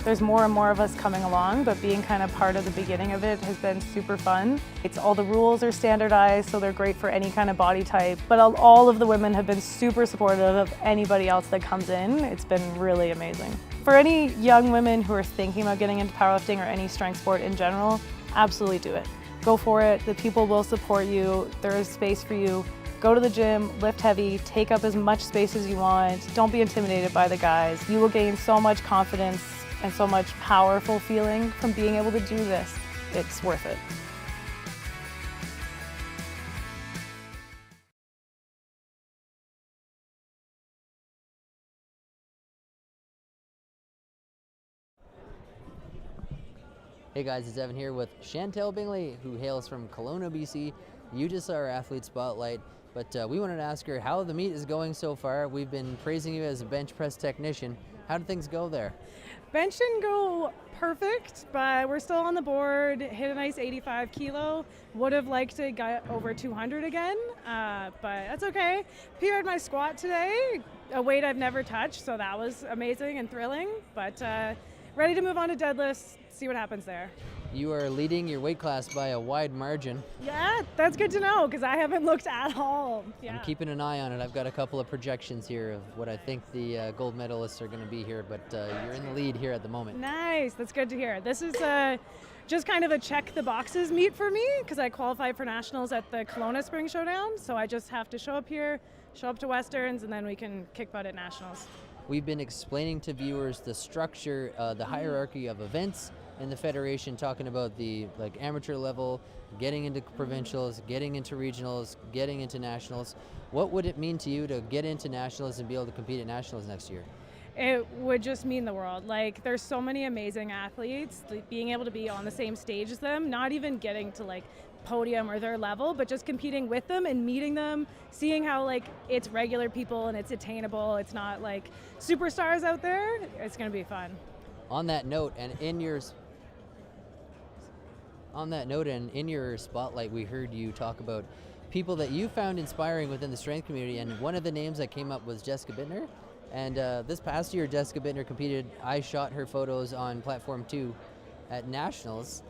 there's more and more of us coming along, but being kind of part of the beginning of it has been super fun. All the rules are standardized, so they're great for any kind of body type. But all of the women have been super supportive of anybody else that comes in. It's been really amazing. For any young women who are thinking about getting into powerlifting or any strength sport in general, absolutely do it. Go for it. The people will support you. There is space for you. Go to the gym, lift heavy, take up as much space as you want. Don't be intimidated by the guys. You will gain so much confidence and so much powerful feeling from being able to do this. It's worth it. Hey guys, it's Evan here with Chantel Bingley, who hails from Kelowna, BC. You just saw our athlete spotlight, but we wanted to ask her how the meet is going so far. We've been praising you as a bench press technician. How did things go there? Bench didn't go perfect, but we're still on the board. Hit a nice 85 kilo. Would have liked to get over 200 again, but that's okay. PR'd my squat today, a weight I've never touched, so that was amazing and thrilling. But ready to move on to deadlifts, see what happens there. You are leading your weight class by a wide margin. Yeah, that's good to know because I haven't looked at all. Yeah. I'm keeping an eye on it. I've got a couple of projections here of what I think the gold medalists are going to be here, but you're in the lead here at the moment. Nice, that's good to hear. This is just kind of a check the boxes meet for me because I qualified for nationals at the Kelowna Spring Showdown, so I just have to show up here, show up to Westerns, and then we can kick butt at nationals. We've been explaining to viewers the structure, the hierarchy of events in the federation, talking about the amateur level, getting into provincials, getting into regionals, getting into nationals. What would it mean to you to get into nationals and be able to compete at nationals next year? It would just mean the world. There's so many amazing athletes, being able to be on the same stage as them, not even getting to podium or their level, but just competing with them and meeting them, seeing how it's regular people and it's attainable. It's not superstars out there. It's going to be fun. On that note, and in your spotlight, we heard you talk about people that you found inspiring within the strength community, and one of the names that came up was Jessica Bittner. And this past year, Jessica Bittner competed. I shot her photos on Platform 2 at Nationals.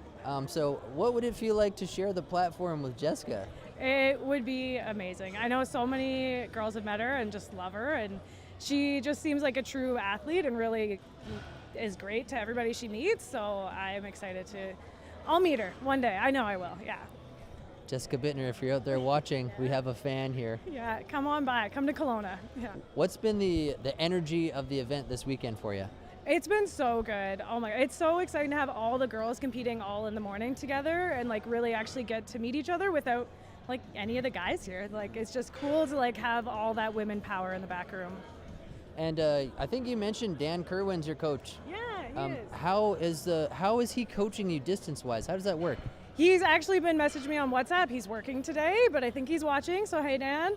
So what would it feel like to share the platform with Jessica? It would be amazing. I know so many girls have met her and just love her, and she just seems like a true athlete and really is great to everybody she meets. So I'm excited I'll meet her one day. I know I will, yeah. Jessica Bittner, if you're out there watching, we have a fan here. Yeah, come on by. Come to Kelowna. Yeah. What's been the energy of the event this weekend for you? It's been so good. Oh my God. It's so exciting to have all the girls competing all in the morning together and really actually get to meet each other without any of the guys here. It's just cool to have all that women power in the back room. And I think you mentioned Dan Kerwin's your coach. Yeah, he is. How is he coaching you distance-wise? How does that work? He's actually been messaging me on WhatsApp. He's working today, but I think he's watching, so hey, Dan.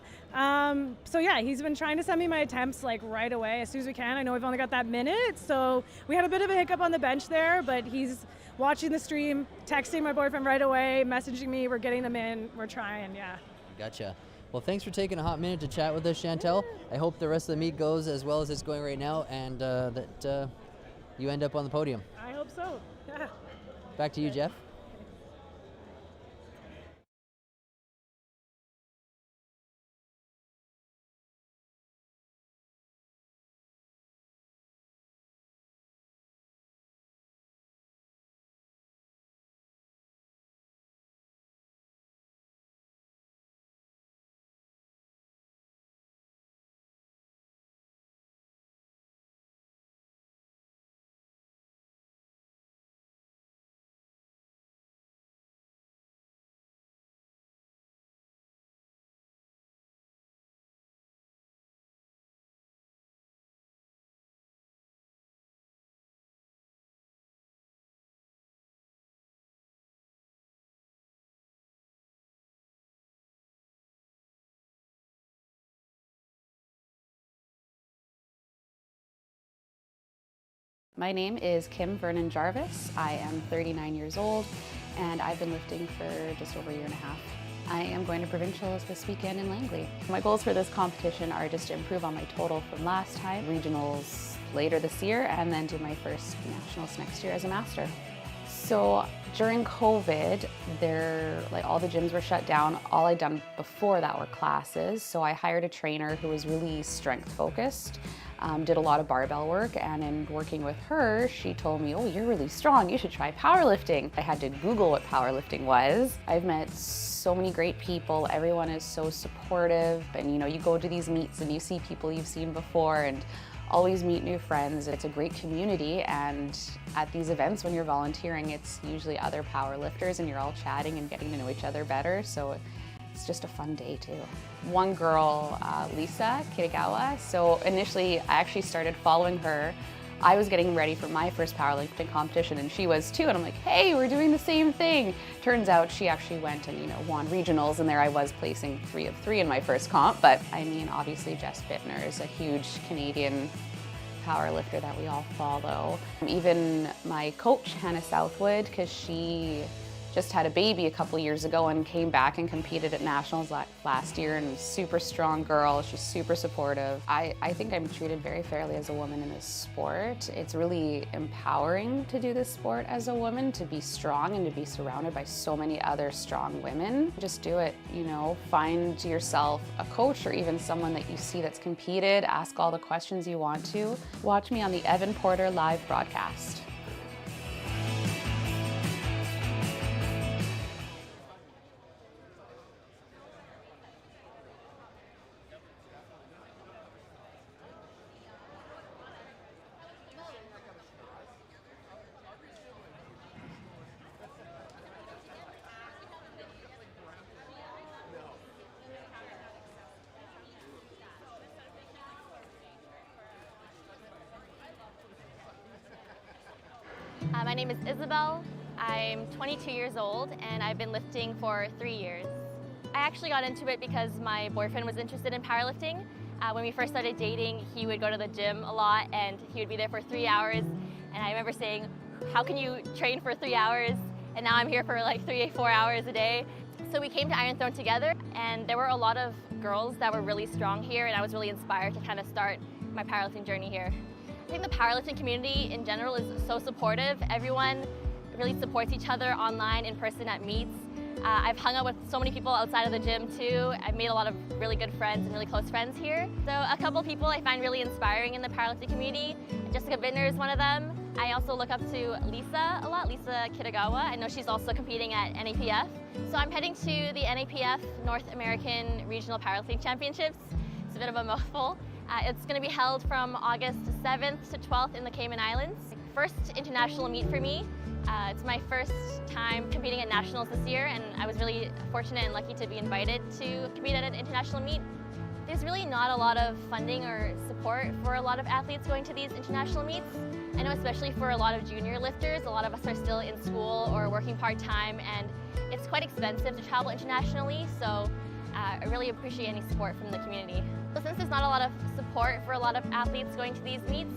So yeah, he's been trying to send me my attempts right away as soon as we can. I know we've only got that minute, so we had a bit of a hiccup on the bench there, but he's watching the stream, texting my boyfriend right away, messaging me, we're getting them in, we're trying, yeah. Gotcha. Well, thanks for taking a hot minute to chat with us, Chantel. I hope the rest of the meet goes as well as it's going right now, and that you end up on the podium. I hope so, yeah. Back to you, Jeff. My name is Kim Vernon Jarvis. I am 39 years old and I've been lifting for just over a year and a half. I am going to provincials this weekend in Langley. My goals for this competition are just to improve on my total from last time, regionals later this year, and then do my first nationals next year as a master. So during COVID, all the gyms were shut down. All I'd done before that were classes. So I hired a trainer who was really strength focused, did a lot of barbell work, and in working with her, she told me, oh, you're really strong, you should try powerlifting. I had to Google what powerlifting was. I've met so many great people. Everyone is so supportive, and you go to these meets and you see people you've seen before and always meet new friends. It's a great community, and at these events when you're volunteering, it's usually other power lifters and you're all chatting and getting to know each other better, so it's just a fun day too. One girl, Lisa Kitagawa, so initially I actually started following her. I was getting ready for my first powerlifting competition and she was too, and I'm like, hey, we're doing the same thing. Turns out she actually went and won regionals, and there I was placing 3 of 3 in my first comp. But I mean, obviously Jess Bittner is a huge Canadian powerlifter that we all follow. Even my coach, Hannah Southwood, because she just had a baby a couple years ago and came back and competed at nationals last year, and super strong girl. She's super supportive. I think I'm treated very fairly as a woman in this sport. It's really empowering to do this sport as a woman, to be strong and to be surrounded by so many other strong women. Just do it, find yourself a coach or even someone that you see that's competed, ask all the questions you want to. Watch me on the Evan Porter live broadcast. My name is Isabel. I'm 22 years old and I've been lifting for 3 years. I actually got into it because my boyfriend was interested in powerlifting. When we first started dating, he would go to the gym a lot and he would be there for 3 hours. And I remember saying, how can you train for 3 hours? And now I'm here for like 3-4 hours a day. So we came to Iron Throne together, and there were a lot of girls that were really strong here, and I was really inspired to kind of start my powerlifting journey here. I think the powerlifting community in general is so supportive. Everyone really supports each other online, in person at meets. I've hung out with so many people outside of the gym too. I've made a lot of really good friends and really close friends here. So a couple people I find really inspiring in the powerlifting community. Jessica Bittner is one of them. I also look up to Lisa a lot, Lisa Kitagawa. I know she's also competing at NAPF. So I'm heading to the NAPF North American Regional Powerlifting Championships. It's a bit of a mouthful. It's going to be held from August 7th to 12th in the Cayman Islands. First international meet for me. It's my first time competing at nationals this year, and I was really fortunate and lucky to be invited to compete at an international meet. There's really not a lot of funding or support for a lot of athletes going to these international meets. I know especially for a lot of junior lifters, a lot of us are still in school or working part-time, and it's quite expensive to travel internationally, so I really appreciate any support from the community. So since there's not a lot of support for a lot of athletes going to these meets,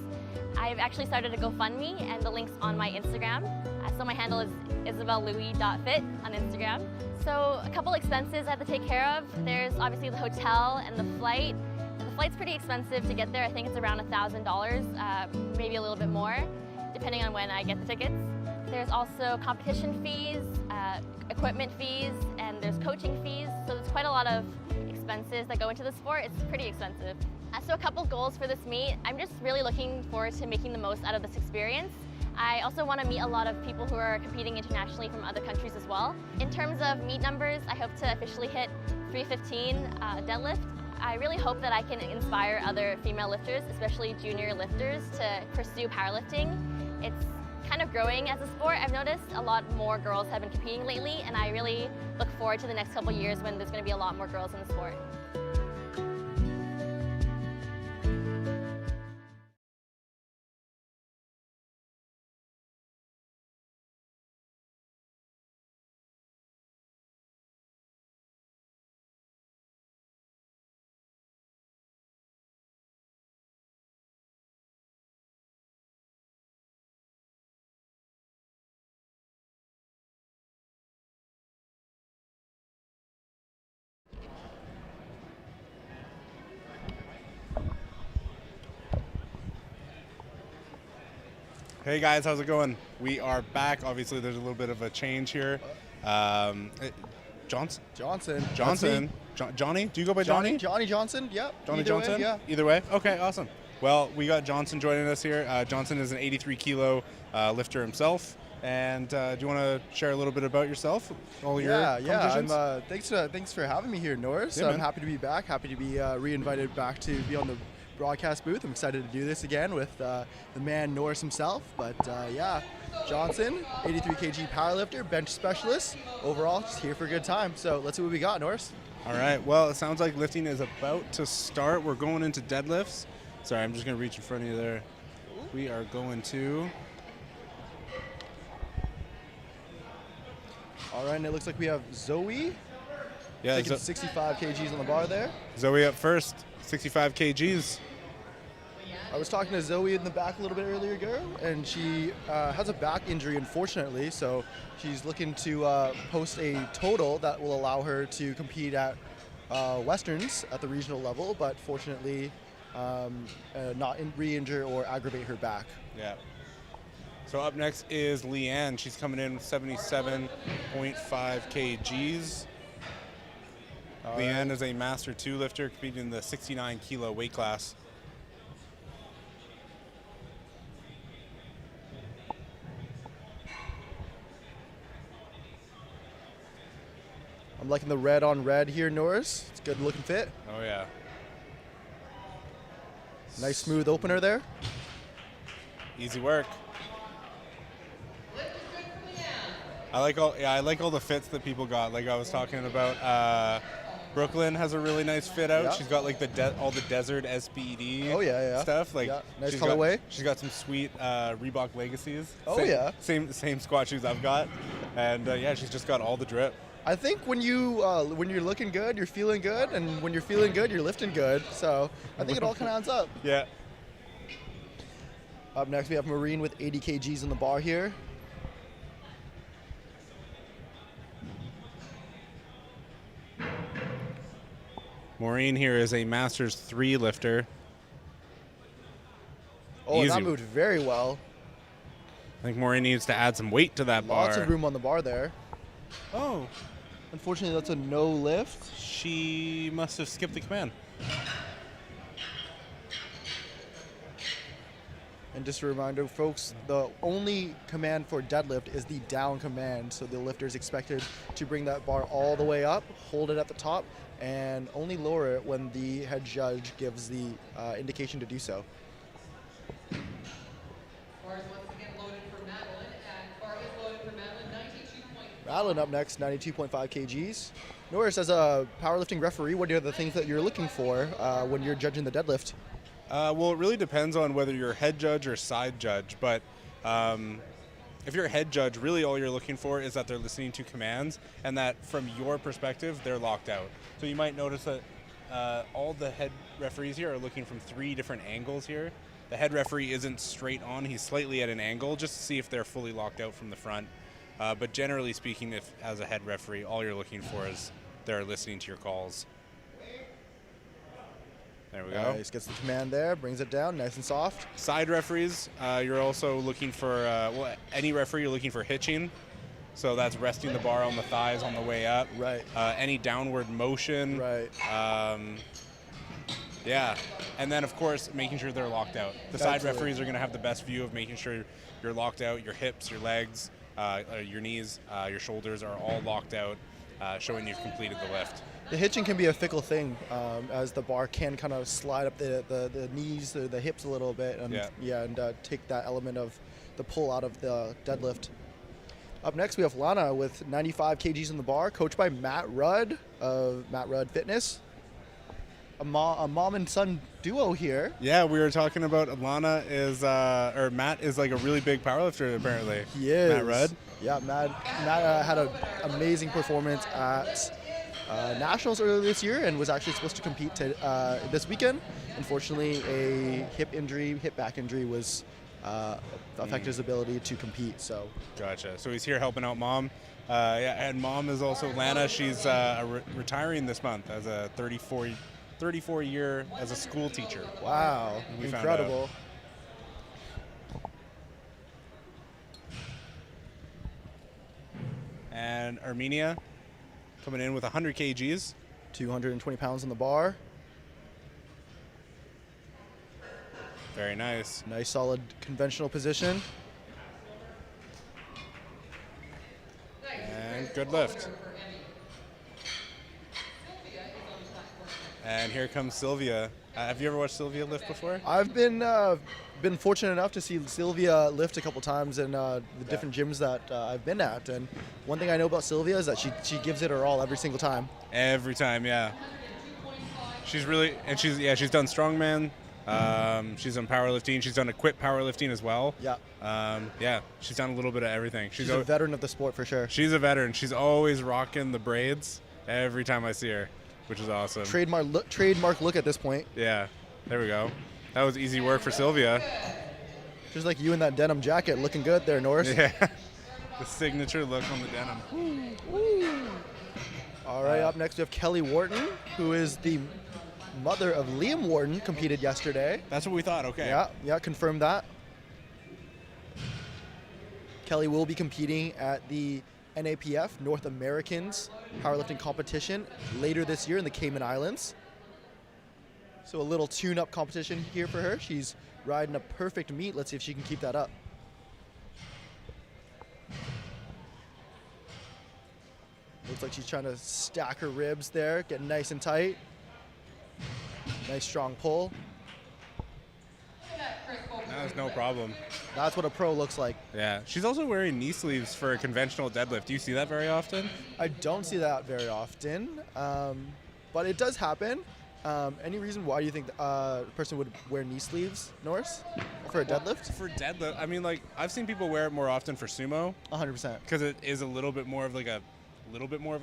I've actually started a GoFundMe, and the link's on my Instagram. So my handle is isabellouis.fit on Instagram. So a couple expenses I have to take care of. There's obviously the hotel and the flight. The flight's pretty expensive to get there. I think it's around $1,000, maybe a little bit more, depending on when I get the tickets. There's also competition fees, equipment fees, and there's coaching fees. So there's quite a lot of expenses that go into the sport. It's pretty expensive. So a couple goals for this meet. I'm just really looking forward to making the most out of this experience. I also want to meet a lot of people who are competing internationally from other countries as well. In terms of meet numbers, I hope to officially hit 315 deadlift. I really hope that I can inspire other female lifters, especially junior lifters, to pursue powerlifting. It's kind of growing as a sport. I've noticed a lot more girls have been competing lately, and I really look forward to the next couple years when there's going to be a lot more girls in the sport. Hey guys, how's it going? We are back. Obviously, there's a little bit of a change here. Johnson. Johnny? Do you go by Johnny? Johnny Johnson. Yeah. Johnny Either Johnson. Way, yeah. Either way. Okay. Awesome. Well, we got Johnson joining us here. Johnson is an 83 kilo lifter himself. And do you want to share a little bit about yourself? All your competitions? Thanks for having me here, Norris. Yeah, I'm man. happy to be back. Happy to be re-invited back to be on the broadcast booth. I'm excited to do this again with the man Norris himself. But yeah, Johnson, 83 kg powerlifter, bench specialist. Overall, just here for a good time. So let's see what we got, Norris. All right. Well, it sounds like lifting is about to start. We're going into deadlifts. Sorry, I'm just going to reach in front of you there. We are going to... All right, and it looks like we have Zoe. Yeah, taking 65 kgs on the bar there. Zoe up first, 65 kgs. I was talking to Zoe in the back a little bit earlier ago, and she has a back injury, unfortunately, so she's looking to post a total that will allow her to compete at Westerns at the regional level, but fortunately not re-injure or aggravate her back. Yeah. So up next is Leanne. She's coming in with 77.5 kgs. Leanne is a Master 2 lifter competing in the 69 kilo weight class. I'm liking the red on red here, Norris. It's a good looking fit. Oh yeah. Nice smooth opener there. Easy work. I like all the fits that people got. Like I was talking about, Brooklyn has a really nice fit out. Yeah. She's got like all the desert SBD stuff. Like nice colorway. She's got some sweet Reebok Legacies. Same squat shoes I've got, and yeah, she's just got all the drip. I think when you're looking good, you're feeling good, and when you're feeling good, you're lifting good. So I think it all kind of adds up. Yeah. Up next, we have Maureen with 80 kgs on the bar here. Maureen here is a Masters 3 lifter. Oh, Easy. that moved very well. I think Maureen needs to add some weight to that bar. Lots of room on the bar there. Oh. Unfortunately, that's a no lift. She must have skipped the command. And just a reminder, folks, the only command for deadlift is the down command. So the lifter is expected to bring that bar all the way up, hold it at the top, and only lower it when the head judge gives the indication to do so. Bar is once again loaded for Madeline, and bar is loaded for Madeline, 92. Madeline up next, 92.5 kgs. Norris, as a powerlifting referee, what are the things that you're looking for when you're judging the deadlift? Well, it really depends on whether you're head judge or side judge, but if you're a head judge, really all you're looking for is that they're listening to commands and that from your perspective, they're locked out. So you might notice that all the head referees here are looking from 3 different angles here. The head referee isn't straight on, he's slightly at an angle just to see if they're fully locked out from the front. But generally speaking, if as a head referee, all you're looking for is they're listening to your calls. There we go. Nice, gets the command there, brings it down, nice and soft. Side referees, you're also looking for, well, any referee, you're looking for hitching. So that's resting the bar on the thighs on the way up. Right. Any downward motion. Right. Yeah. And then, of course, making sure they're locked out. The side referees are going to have the best view of making sure you're locked out, your hips, your legs, your knees, your shoulders are all locked out, showing you've completed the lift. The hitching can be a fickle thing, as the bar can kind of slide up the knees, the hips a little bit, and take that element of the pull out of the deadlift. Up next, we have Lana with 95 kgs in the bar, coached by Matt Rudd of Matt Rudd Fitness. A mom and son duo here. Yeah, we were talking about Matt is like a really big powerlifter apparently. He is. Matt Rudd. Yeah, Matt had an amazing performance at Nationals earlier this year and was actually supposed to compete this weekend. Unfortunately, a hip back injury was affected his ability to compete. So. Gotcha. So he's here helping out mom. And mom is also Lana. She's retiring this month as a 34 year as a school teacher. Wow, incredible. And Armenia coming in with 100 kgs. 220 pounds on the bar. Very nice. Nice, solid conventional position. And good lift. And here comes Sylvia. Have you ever watched Sylvia lift before? I've been fortunate enough to see Sylvia lift a couple times in the different gyms that I've been at. And one thing I know about Sylvia is that she gives it her all every single time. Every time, yeah. She's really, and she's done strongman. She's done powerlifting. She's done equipped powerlifting as well. Yeah. Yeah, she's done a little bit of everything. She's a veteran of the sport for sure. She's a veteran. She's always rocking the braids every time I see her, which is awesome. Trademark look at this point. Yeah, there we go. That was easy work for Sylvia. Just like you in that denim jacket, looking good there, Norris. Yeah, the signature look on the denim. All right, up next we have Kelly Wharton, who is the mother of Liam Wharton, competed yesterday. That's what we thought, okay. Yeah, confirmed that. Kelly will be competing at the NAPF, North Americans powerlifting competition later this year in the Cayman Islands. So a little tune-up competition here for her. She's riding a perfect meet. Let's see if she can keep that up. Looks like she's trying to stack her ribs there, get nice and tight. Nice strong pull. That's no problem. That's what a pro looks like. Yeah, she's also wearing knee sleeves for a conventional deadlift. Do you see that very often? I don't see that very often, but it does happen. Any reason why you think a person would wear knee sleeves, Norris, for a deadlift? For deadlift, I mean, like, I've seen people wear it more often for sumo. 100%. Because it is a little bit more of like a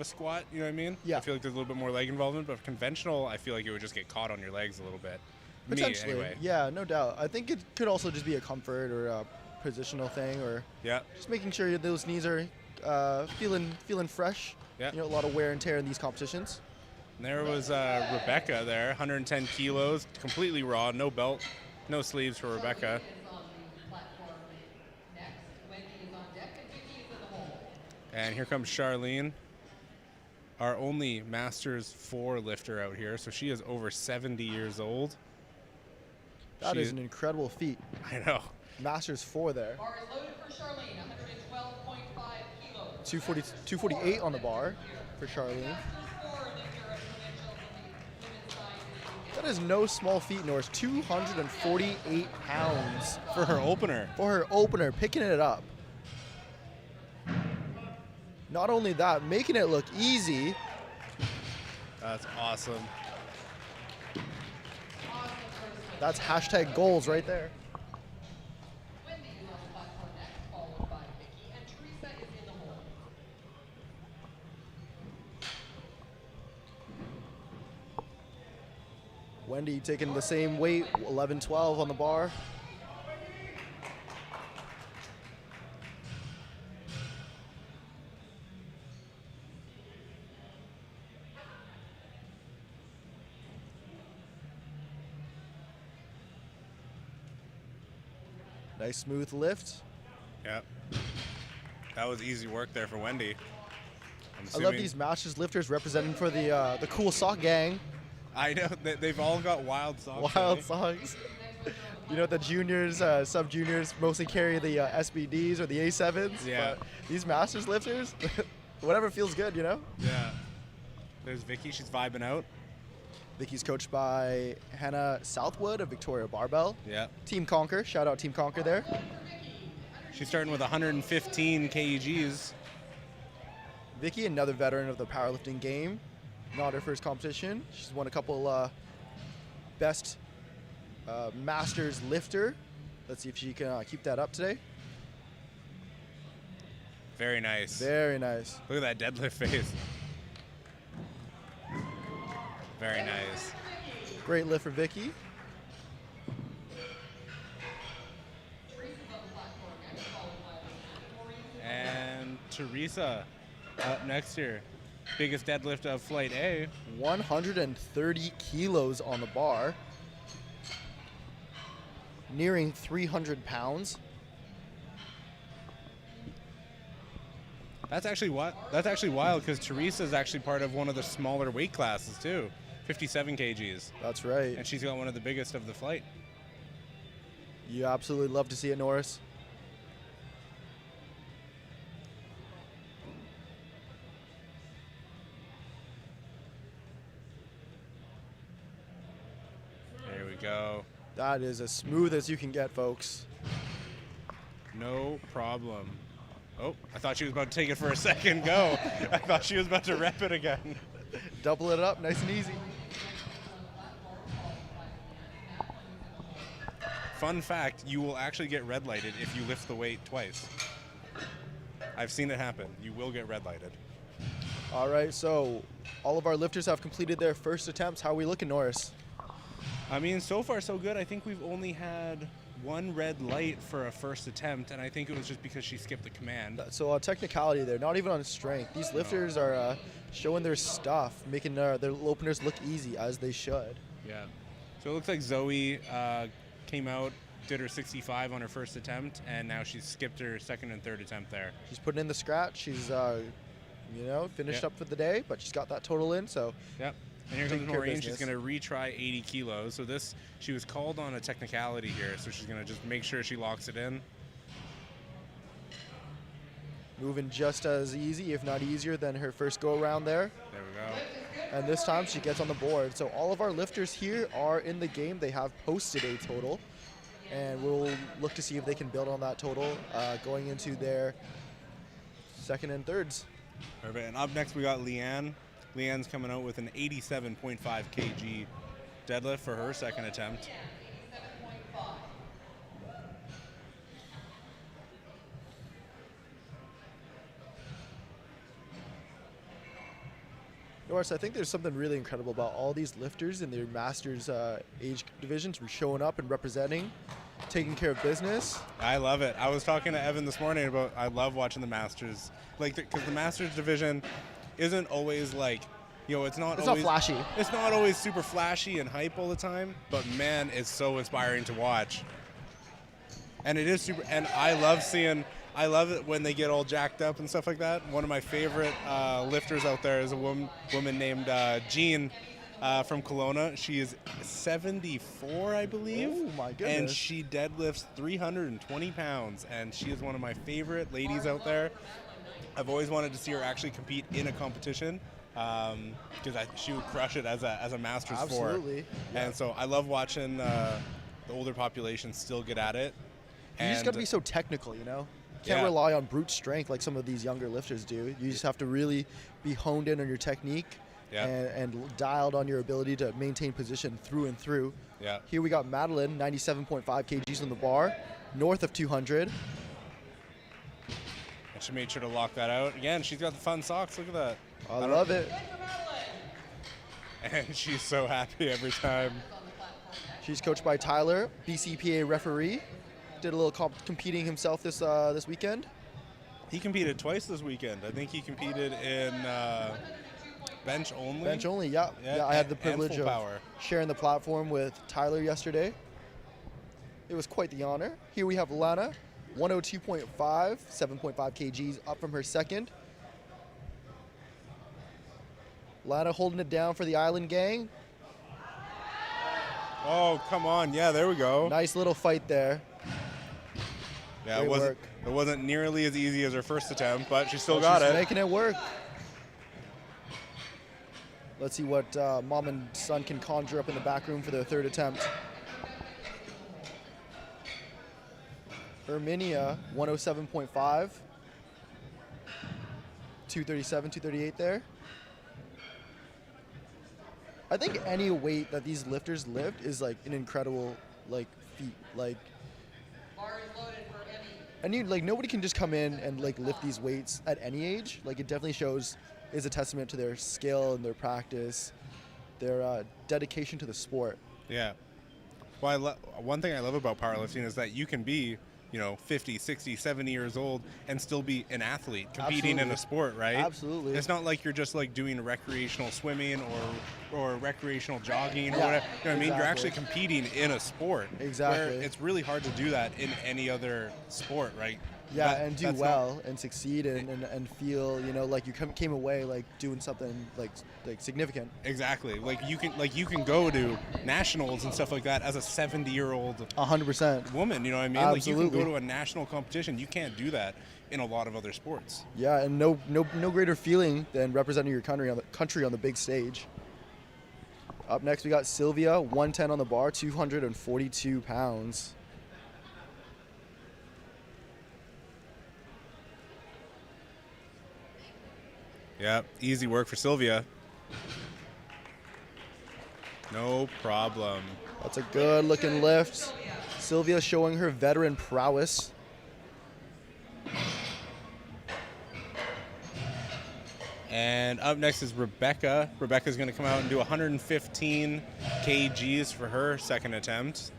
squat, you know what I mean? Yeah. I feel like there's a little bit more leg involvement, but conventional, I feel like it would just get caught on your legs a little bit. Potentially, Me, anyway. yeah, no doubt. I think it could also just be a comfort or a positional thing, or just making sure those knees are feeling fresh. Yeah. You know, a lot of wear and tear in these competitions. And there was Rebecca there, 110 kilos, completely raw, no belt, no sleeves for Rebecca. And here comes Charlene, our only Masters 4 lifter out here. So she is over 70 years old. That is an incredible feat. I know. Masters 4 there. Bar is loaded for Charlene, 112.5 kilos. 248 on the bar for Charlene. That is no small feat, Norris. 248 pounds. For her opener. For her opener, picking it up. Not only that, making it look easy. That's awesome. That's hashtag goals right there. Wendy taking the same weight, 11-12 on the bar. Nice smooth lift. Yep. That was easy work there for Wendy. I love these Masters lifters representing for the cool sock gang. I know, they've all got wild socks. Wild socks. You know, the juniors, sub-juniors mostly carry the SBDs or the A7s. Yeah. But these Masters lifters, whatever feels good, you know? Yeah. There's Vicky, she's vibing out. Vicky's coached by Hannah Southwood of Victoria Barbell. Yeah. Team Conquer, shout out Team Conquer there. She's starting with 115 kgs. Vicky, another veteran of the powerlifting game. Not her first competition. She's won a couple best Masters lifter. Let's see if she can keep that up today. Very nice. Very nice. Look at that deadlift face. Very nice. Great lift for Vicky. And Teresa up next here. Biggest deadlift of Flight A. 130 kilos on the bar. Nearing 300 pounds. That's actually wild because Teresa is actually part of one of the smaller weight classes too, 57 kgs. That's right. And she's got one of the biggest of the flight. You absolutely love to see it, Norris. There we go. That is as smooth as you can get, folks. No problem. Oh, I thought she was about to take it for a second go. I thought she was about to rep it again. Double it up, nice and easy. Fun fact, you will actually get red lighted if you lift the weight twice. I've seen it happen. You will get red lighted. All right, so all of our lifters have completed their first attempts. How are we looking, Norris? I mean, so far so good. I think we've only had one red light for a first attempt, and I think it was just because she skipped the command. So technicality there, not even on strength. These lifters are showing their stuff, making their openers look easy, as they should. Yeah. So it looks like Zoe came out, did her 65 on her first attempt, and now she's skipped her second and third attempt there. She's putting in the scratch. She's, finished up for the day, but she's got that total in, so. Yep. And here comes Maureen. She's going to retry 80 kilos. So she was called on a technicality here, so she's going to just make sure she locks it in. Moving just as easy, if not easier, than her first go-around there. There we go. And this time she gets on the board. So all of our lifters here are in the game. They have posted a total. And we'll look to see if they can build on that total going into their second and thirds. Perfect. And up next we got Leanne. Leanne's coming out with an 87.5 kg deadlift for her second attempt. Norris, I think there's something really incredible about all these lifters in their masters age divisions showing up and representing, taking care of business. I love it. I was talking to Evan this morning about I love watching the masters, because the masters division isn't always like, it's not flashy. It's not always super flashy and hype all the time, but man, it's so inspiring to watch. And it is super, and I love it when they get all jacked up and stuff like that. One of my favorite lifters out there is a woman named Jean from Kelowna. She is 74, I believe. Oh my goodness. And she deadlifts 320 pounds, and she is one of my favorite ladies out there. I've always wanted to see her actually compete in a competition. Because she would crush it as a Masters Absolutely. Yeah. And so I love watching the older population still get at it. You just got to be so technical, Can't rely on brute strength like some of these younger lifters do. You just have to really be honed in on your technique and dialed on your ability to maintain position through and through. Yeah. Here we got Madeline, 97.5 kgs on the bar, north of 200. And she made sure to lock that out. Again, she's got the fun socks. Look at that. I love it. And she's so happy every time. She's coached by Tyler, BCPA referee. Did a little competing himself this weekend. He competed twice this weekend. I think he competed in bench only. Bench only, yeah. I had the privilege of sharing the platform with Tyler yesterday. It was quite the honor. Here we have Lana, 102.5, 7.5 kgs up from her second. Lana holding it down for the Island Gang. Oh, come on. Yeah, there we go. Nice little fight there. Yeah, it wasn't nearly as easy as her first attempt, but she still got it. She's making it work. Let's see what mom and son can conjure up in the back room for their third attempt. Herminia, 107.5. 237, 238 there. I think any weight that these lifters lift is like an incredible feat. And nobody can just come in and lift these weights at any age. It definitely is a testament to their skill and their practice, their dedication to the sport. Yeah. Well, one thing I love about powerlifting is that you can be 50, 60, 70 years old and still be an athlete competing in a sport, right? Absolutely. It's not like you're just doing recreational swimming or recreational jogging or whatever. You know what I mean? You're actually competing in a sport. Exactly. Where it's really hard to do that in any other sport, right? Yeah, and do well and succeed and feel, you know, like you came away like doing something like significant. Exactly. Like you can go to nationals and stuff like that as a 70-year-old 100% woman, you know what I mean? Absolutely. Like you can go to a national competition. You can't do that in a lot of other sports. Yeah, and no greater feeling than representing your country on the big stage. Up next we got Sylvia, 110 on the bar, 242 pounds. Yeah, easy work for Sylvia. No problem. That's a good looking lift. Sylvia showing her veteran prowess. And up next is Rebecca. Rebecca's going to come out and do 115 kgs for her second attempt.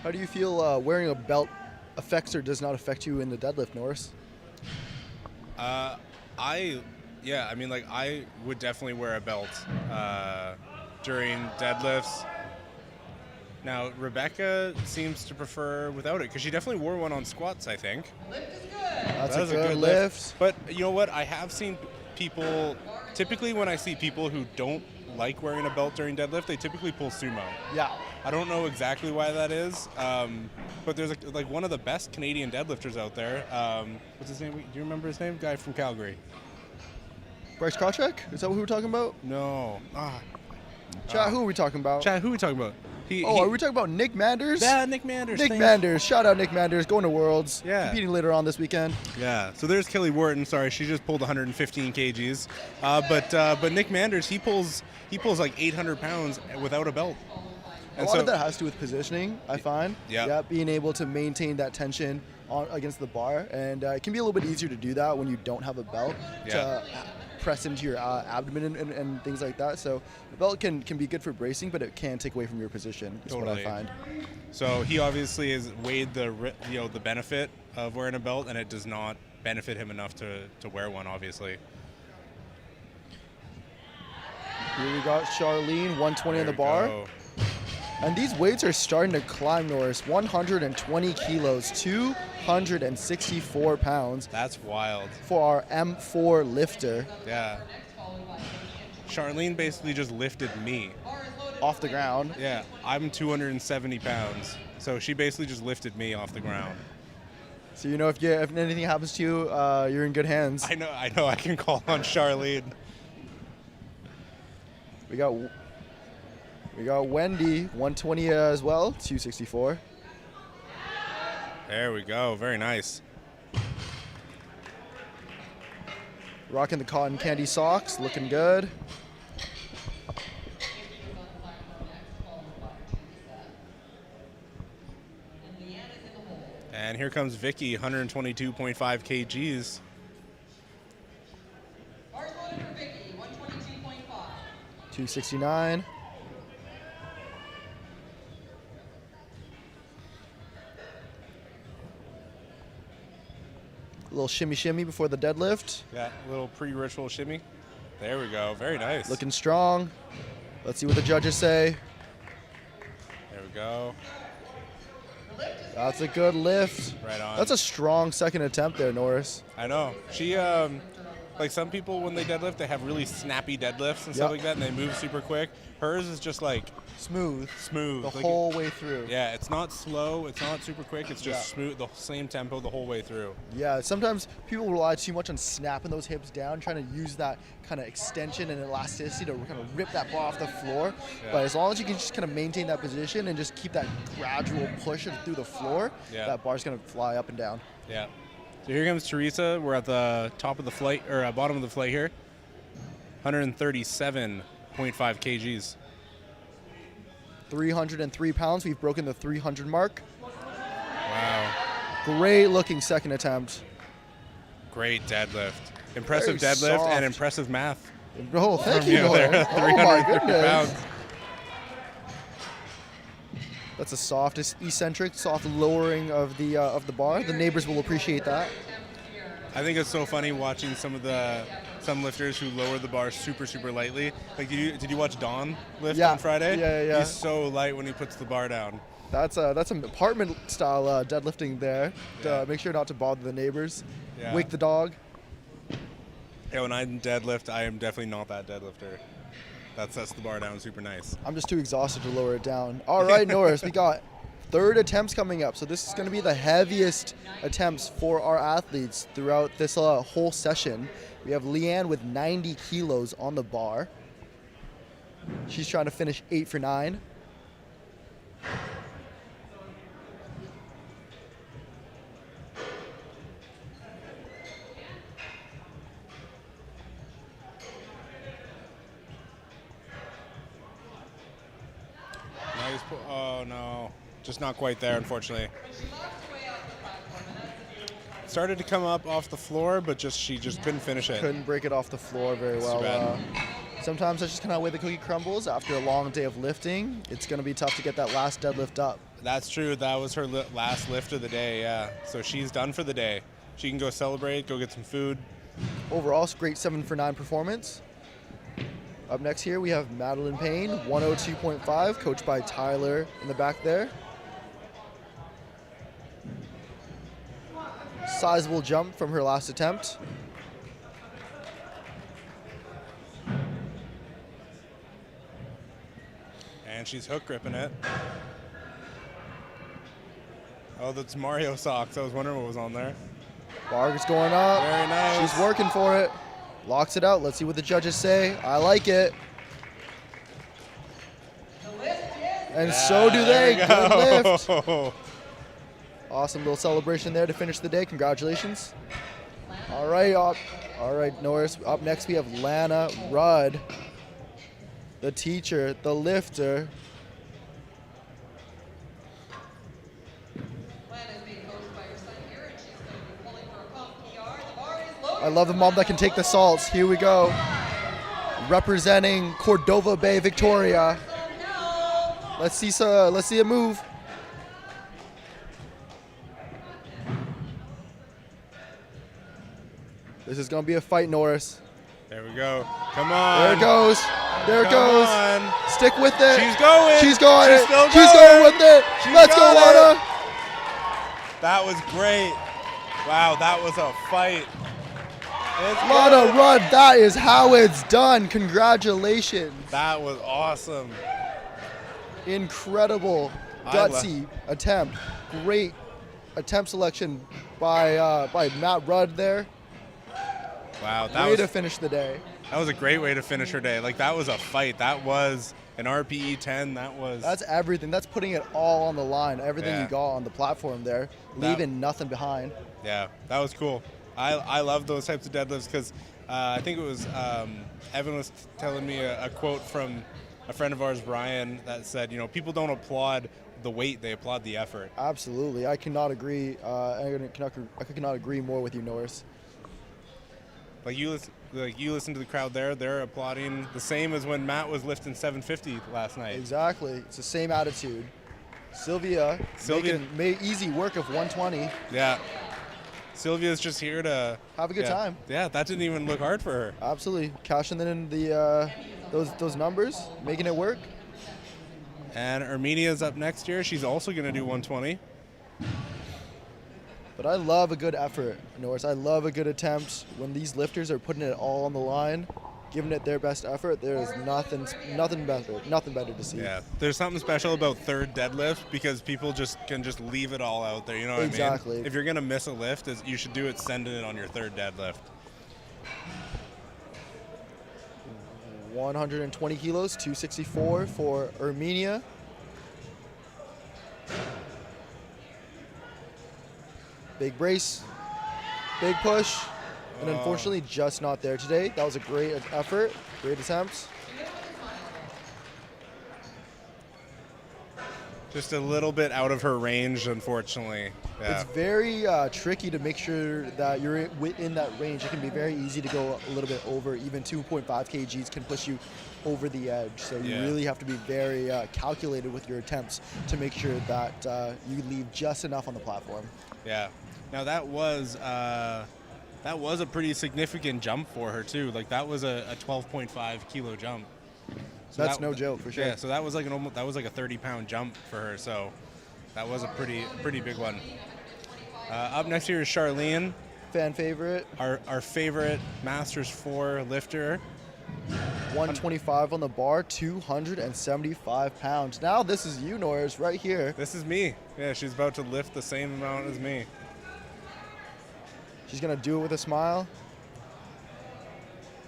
How do you feel wearing a belt affects or does not affect you in the deadlift, Norris? I would definitely wear a belt during deadlifts. Now, Rebecca seems to prefer without it because she definitely wore one on squats, I think. That's a good lift. But you know what? I have seen people, typically when I see people who don't like wearing a belt during deadlift, they typically pull sumo. Yeah. I don't know exactly why that is, but there's like one of the best Canadian deadlifters out there. What's his name? Do you remember his name? Guy from Calgary. Bryce Krawczyk? Is that who we're talking about? No. Chat, who are we talking about? Chat, who are we talking about? Are we talking about Nick Manders? Yeah, Nick Manders. Nick Manders. Shout out Nick Manders. Going to Worlds. Yeah. Competing later on this weekend. Yeah. So there's Kelly Wharton. Sorry, she just pulled 115 kgs. But Nick Manders, he pulls like 800 pounds without a belt. And a lot of that has to do with positioning, I find. Yeah. Being able to maintain that tension against the bar. And it can be a little bit easier to do that when you don't have a belt. To press into your abdomen and things like that. So the belt can be good for bracing, but it can take away from your position, is what I find. So he obviously has weighed the benefit of wearing a belt, and it does not benefit him enough to wear one, obviously. Here we got Charlene, 120 on the bar. Go. And these weights are starting to climb, Norris. 120 kilos, 264 pounds. That's wild. For our M4 lifter. Yeah. Charlene basically just lifted me. Off the ground. Yeah, I'm 270 pounds. So she basically just lifted me off the ground. So you know if anything happens to you, you're in good hands. I know. I can call on Charlene. We got Wendy, 120 as well, 264. There we go. Very nice. Rocking the cotton candy socks, looking good. And here comes Vicky, 122.5 kgs. 269. A little shimmy before the deadlift. Yeah, a little pre-ritual shimmy. There we go. Very nice. Looking strong. Let's see what the judges say. There we go. That's a good lift. Right on. That's a strong second attempt there, Norris. I know. She, like some people when they deadlift, they have really snappy deadlifts and stuff like that, and they move super quick. Hers is just like smooth. The like whole way through. Yeah, it's not slow. It's not super quick. It's just smooth, the same tempo the whole way through. Yeah, sometimes people rely too much on snapping those hips down, trying to use that kind of extension and elasticity to kind of rip that bar off the floor. Yeah. But as long as you can just kind of maintain that position and just keep that gradual push through the floor, that bar's going to fly up and down. Yeah. So here comes Teresa. We're at the top of the flight, or bottom of the flight here. 137.5 kgs. 303 pounds. We've broken the 300 mark. Wow. Great looking second attempt. Great deadlift. Impressive Very deadlift soft. And impressive math. Oh, thank you. Oh, 350 my goodness. pounds. That's a soft, eccentric, soft lowering of the bar. The neighbors will appreciate that. I think it's so funny watching some of the some lifters who lower the bar super, super lightly. Like, did you watch Don lift Yeah. on Friday? Yeah. He's so light when he puts the bar down. That's some apartment style deadlifting there. Yeah. Make sure not to bother the neighbors. Yeah. Wake the dog. Yeah, when I deadlift, I am definitely not that deadlifter. That sets the bar down super nice. I'm just too exhausted to lower it down. All right, Norris, we got third attempts coming up. So this is going to be the heaviest attempts for our athletes throughout this whole session. We have Leanne with 90 kilos on the bar. She's trying to finish 8 for 9. Nice. Oh no, just not quite there, unfortunately. Started to come up off the floor, but she just couldn't finish it. Couldn't break it off the floor very That's well. too bad. Sometimes that's just kind of the way the cookie crumbles. After a long day of lifting, it's going to be tough to get that last deadlift up. That's true. That was her last lift of the day, yeah. So she's done for the day. She can go celebrate, go get some food. Overall, it's a great 7 for 9 performance. Up next here, we have Madeline Payne, 102.5, coached by Tyler in the back there. Sizable jump from her last attempt. And she's hook gripping it. Oh, that's Mario socks. I was wondering what was on there. Bar is going up. Very nice. She's working for it. Locks it out. Let's see what the judges say. I like it. And so do they. Good lift. Awesome little celebration there to finish the day. Congratulations. All right, Norris. Up next we have Lana Rudd, the teacher, the lifter. I love the mom that can take the salts. Here we go. Representing Cordova Bay, Victoria. Let's see a move. This is gonna be a fight, Norris. There we go. Come on. There it goes. There it Come goes. on. Stick with it. She's going. She's going. She's still She's going. going with it. She's Let's go, got Lana. it. That was great. Wow, that was a fight. Lana Rudd, that is how it's done. Congratulations. That was awesome. Incredible, gutsy attempt. Great attempt selection by Matt Rudd there. Wow, Way to finish the day. That was a great way to finish her day. Like, that was a fight. That was an RPE 10. That's everything. That's putting it all on the line. Everything Yeah. you got on the platform there, leaving nothing behind. Yeah, that was cool. I love those types of deadlifts because I think it was Evan was telling me a quote from a friend of ours, Brian, that said, people don't applaud the weight, they applaud the effort. Absolutely. I cannot agree. I cannot agree more with you, Norris. Like you listen to the crowd there, they're applauding the same as when Matt was lifting 750 last night. Exactly. It's the same attitude. Sylvia made easy work of 120. Yeah. Sylvia's just here to have a good time. Yeah, that didn't even look hard for her. Absolutely. Cashing in the those numbers, making it work. And Armenia's up next year. She's also going to do 120. But I love a good effort, Norris. I love a good attempt. When these lifters are putting it all on the line, giving it their best effort, there is nothing better to see. Yeah, there's something special about third deadlift because people can just leave it all out there. You know what Exactly. I mean? If you're gonna miss a lift, you should do it sending it on your third deadlift. 120 kilos, 264 for Armenia. Big brace, big push, and unfortunately just not there today. That was a great effort, great attempt. Just a little bit out of her range, unfortunately. Yeah. It's very tricky to make sure that you're within that range. It can be very easy to go a little bit over. Even 2.5 kgs can push you over the edge. So you really have to be very calculated with your attempts to make sure that you leave just enough on the platform. Yeah. Now that was That was a pretty significant jump for her too. Like that was a 12.5 kilo jump. So That's no joke for sure. Yeah, so that was like a 30-pound jump for her. So that was a pretty big one. Up next here is Charlene, fan favorite. Our favorite Masters 4 lifter. 125 on the bar, 275 pounds. Now this is you, Norris, right here. This is me. Yeah, she's about to lift the same amount as me. She's gonna do it with a smile.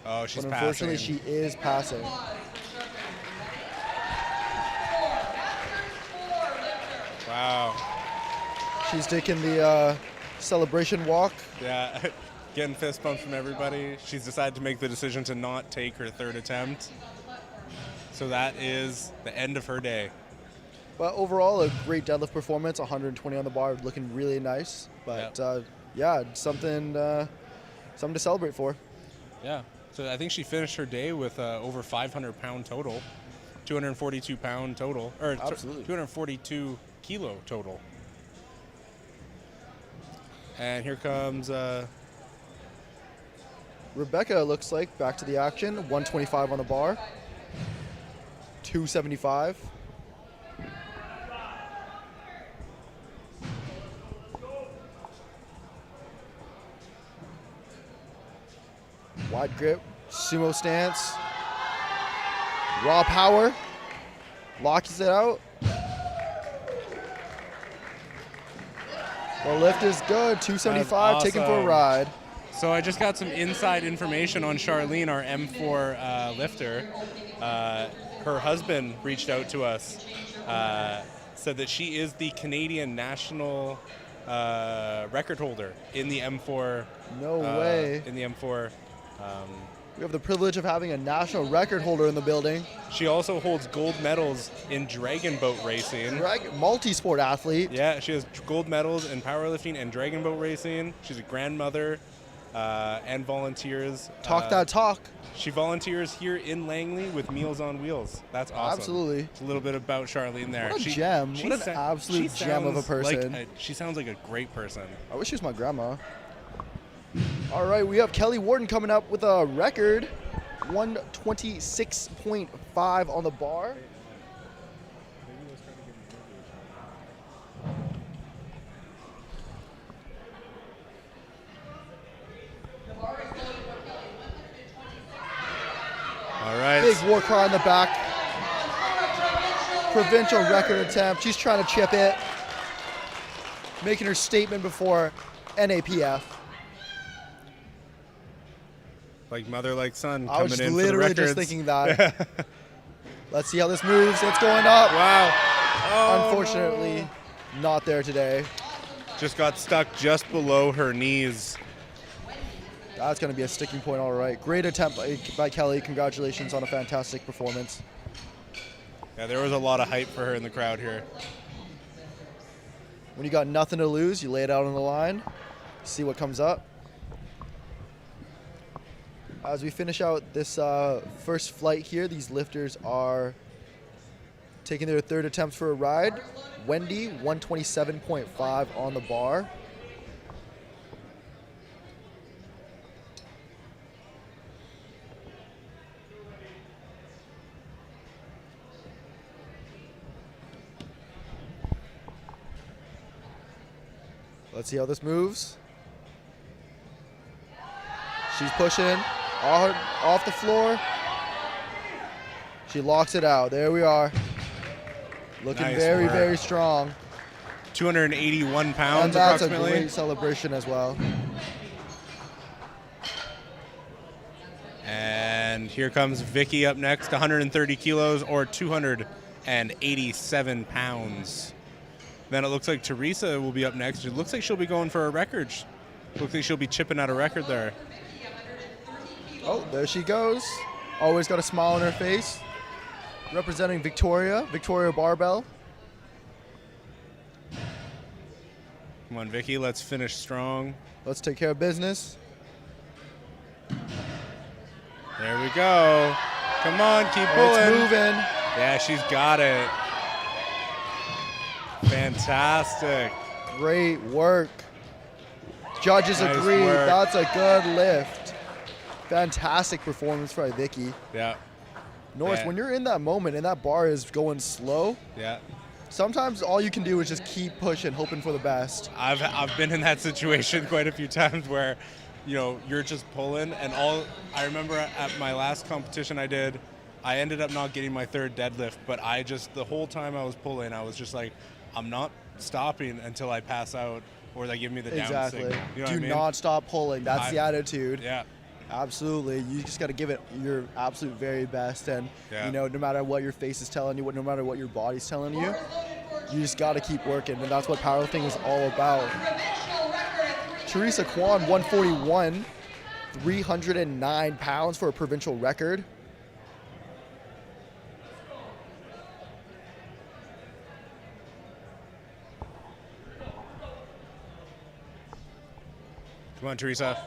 Oh, she's but passing. Unfortunately, she is passing. Wow. She's taking the celebration walk. Yeah, getting fist bumps from everybody. She's decided to make the decision to not take her third attempt. So that is the end of her day. But overall, a great deadlift performance. 120 on the bar, looking really nice. But yeah, something to celebrate for. Yeah. So I think she finished her day with over 500 pound total, 242 pound total, or Absolutely. 242 kilo total. And here comes Rebecca, looks like, back to the action. 125 on the bar, 275. Wide grip, sumo stance, raw power, locks it out. The lift is good, 275, That's taken for a awesome. ride. So I just got some inside information on Charlene, our M4 lifter. Her husband reached out to us, said that she is the Canadian national record holder in the M4. No way. In the M4. We have the privilege of having a national record holder in the building. She also holds gold medals in dragon boat racing. Multi-sport athlete. Yeah, she has gold medals in powerlifting and dragon boat racing. She's a grandmother and volunteers. Talk that talk. She volunteers here in Langley with Meals on Wheels. That's awesome. Absolutely. It's a little bit about Charlene there. What a gem. What an absolute gem of a person. She sounds like a great person. I wish she was my grandma. All right, we have Kelly Warden coming up with a record, 126.5 on the bar. All right. Big war cry in the back. Provincial record attempt. She's trying to chip it. Making her statement before NAPF. Like mother, like son. I was coming in literally for the just records. thinking that. Let's see how this moves. It's going up. Wow. Oh, Unfortunately, not there today. Just got stuck just below her knees. That's going to be a sticking point, all right. Great attempt by Kelly. Congratulations on a fantastic performance. Yeah, there was a lot of hype for her in the crowd here. When you got nothing to lose, you lay it out on the line, see what comes up. As we finish out this first flight here, these lifters are taking their third attempts for a ride. Wendy, 127.5 on the bar. Let's see how this moves. She's pushing off the floor. She locks it out. There we are. Looking Nice very, work. very strong. 281 pounds And that's approximately. a great celebration as well. And here comes Vicky up next, 130 kilos or 287 pounds. Then it looks like Teresa will be up next. It looks like she'll be going for a record. Looks like she'll be chipping out a record there. Oh, there she goes. Always got a smile on her face. Representing Victoria Barbell. Come on, Vicky, let's finish strong. Let's take care of business. There we go. Come on, keep pulling. It's moving. Yeah, she's got it. Fantastic. Great work. Judges Nice agree. work. That's a good lift. Fantastic performance by Vicky. Yeah. Norris, Yeah. when you're in that moment and that bar is going slow, Yeah. sometimes all you can do is just keep pushing, hoping for the best. I've been in that situation quite a few times where, you know, you're just pulling, and I remember at my last competition I did, I ended up not getting my third deadlift, but the whole time I was pulling, I was just like, I'm not stopping until I pass out or they give me the down Exactly. signal. You know Do what I mean? not stop pulling. That's the attitude. Yeah. Absolutely. You just got to give it your absolute very best. And, Yeah. you know, no matter what your face is telling you, no matter what your body's telling you, you just got to keep working. And that's what powerlifting is all about. Teresa Kwan, 141, 309 pounds for a provincial record. Come on, Teresa.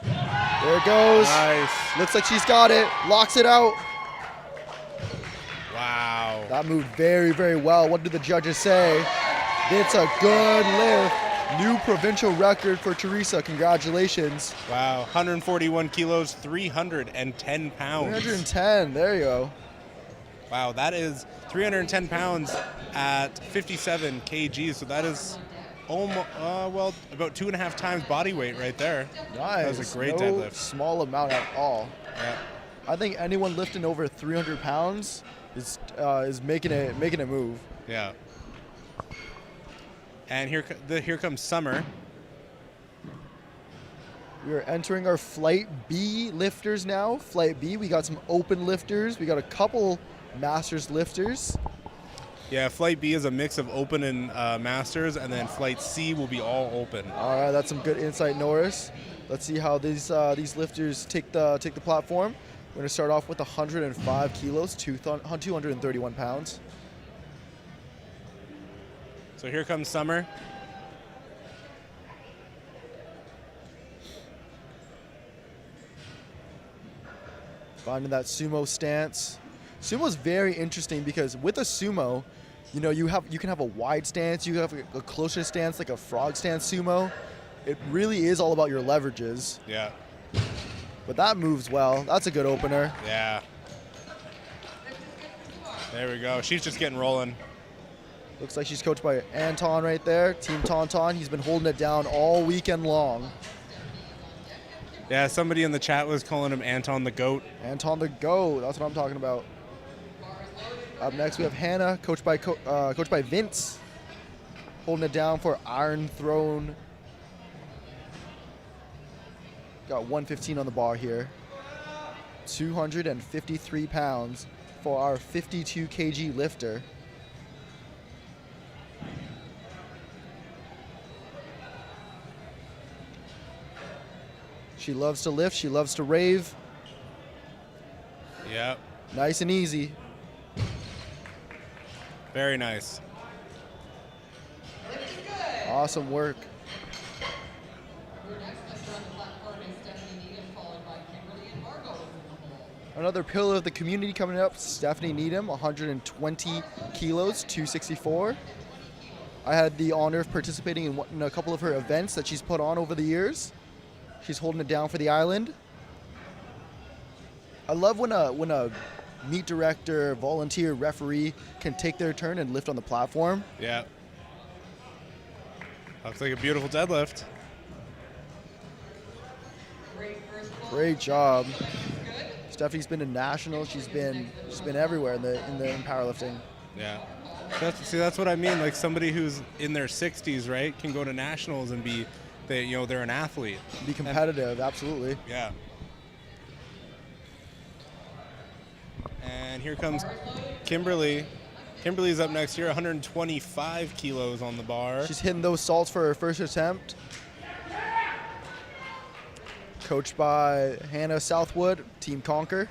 There it goes. Nice. Looks like she's got it. Locks it out. Wow. That moved very, very well. What do the judges say? It's a good lift. New provincial record for Teresa. Congratulations. Wow. 141 kilos, 310 pounds. 310. There you go. Wow, that is 310 pounds at 57 kgs. So that is almost, about 2.5 times body weight right there. Nice. That was a great No deadlift. small amount at all. Yeah. I think anyone lifting over 300 pounds is making a move. Yeah. And here comes Summer. We are entering our Flight B lifters now. Flight B, we got some open lifters. We got a couple Masters lifters. Yeah, Flight B is a mix of open and Masters, and then Flight C will be all open. All right, that's some good insight, Norris. Let's see how these lifters take the platform. We're gonna start off with 105 kilos, 231 pounds. So here comes Summer. Finding that sumo stance. Sumo is very interesting because with a sumo, you know, you can have a wide stance, you have a closer stance like a frog stance sumo. It really is all about your leverages. Yeah. But that moves well. That's a good opener. Yeah. There we go. She's just getting rolling. Looks like she's coached by Anton right there. Team Tauntaun. He's been holding it down all weekend long. Yeah, somebody in the chat was calling him Anton the Goat. Anton the Goat. That's what I'm talking about. Up next, we have Hannah, coached by Vince, holding it down for Iron Throne. Got 115 on the bar here. 253 pounds for our 52 kg lifter. She loves to lift. She loves to rave. Yep. Nice and easy. Very nice. Awesome work. Another pillar of the community coming up, Stephanie Needham, 120 kilos, 264. I had the honor of participating in a couple of her events that she's put on over the years. She's holding it down for the island. I love when a meet director, volunteer, referee can take their turn and lift on the platform. Yeah. Looks like a beautiful deadlift. Great job. Stephanie's been in nationals. She's been everywhere in powerlifting. Yeah. That's what I mean. Like somebody who's in their 60s, right, can go to nationals and they're an athlete. Be competitive, absolutely. Yeah. And here comes Kimberly. Kimberly's up next here, 125 kilos on the bar. She's hitting those salts for her first attempt. Coached by Hannah Southwood, Team Conquer.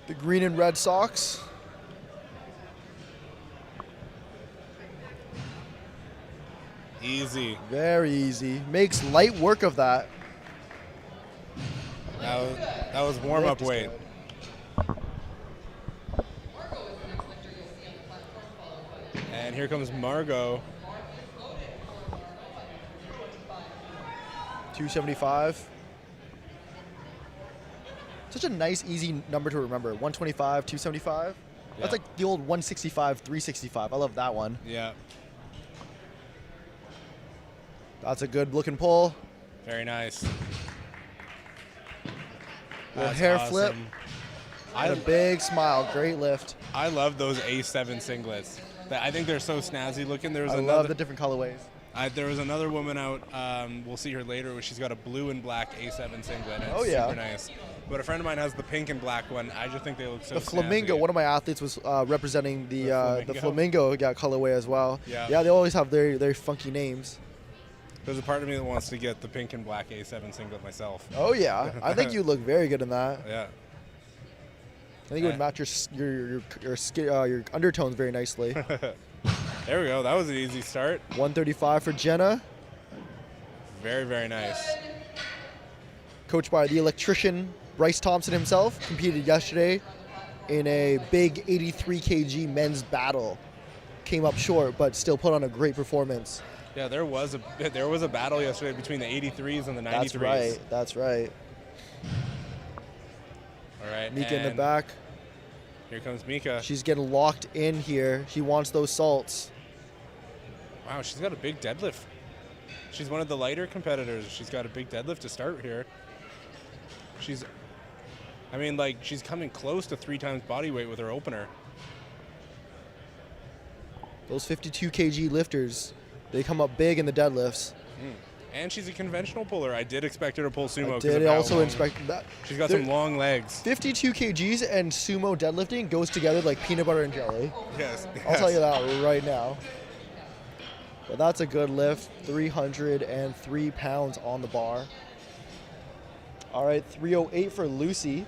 The green and red socks. Easy. Very easy. Makes light work of that. That was warm-up weight. And here comes Margot. 275. Such a nice, easy number to remember. 125, 275. That's like the old 165, 365. I love that one. Yeah. That's a good looking pull. Very nice. Little hair flip. And a big smile. Great lift. I love those A7 singlets. I think they're so snazzy looking. I love the different colorways. There was another woman out, we'll see her later, where she's got a blue and black A7 singlet. And it's super nice. But a friend of mine has the pink and black one. I just think they look so The flamingo, snazzy. one of my athletes was representing the flamingo colorway as well. Yeah. They always have very funky names. There's a part of me that wants to get the pink and black A7 singlet myself. Oh yeah, I think you look very good in that. Yeah. I think it would match your undertones very nicely. There we go. That was an easy start. 135 for Jenna. Very, very nice. Coached by the electrician Bryce Thompson himself, competed yesterday in a big 83 kg men's battle. Came up short, but still put on a great performance. Yeah, there was a battle yesterday between the 83s and the 93s. That's right. All right. Mika in the back. Here comes Mika. She's getting locked in here. She wants those salts. Wow, she's got a big deadlift. She's one of the lighter competitors. She's got a big deadlift to start here. She's coming close to 3 times body weight with her opener. Those 52 kg lifters, they come up big in the deadlifts. And she's a conventional puller. I did expect her to pull sumo. I did also expect that. She's got some long legs. 52 kgs and sumo deadlifting goes together like peanut butter and jelly. Yes. I'll tell you that right now. But that's a good lift. 303 pounds on the bar. All right, 308 for Lucy.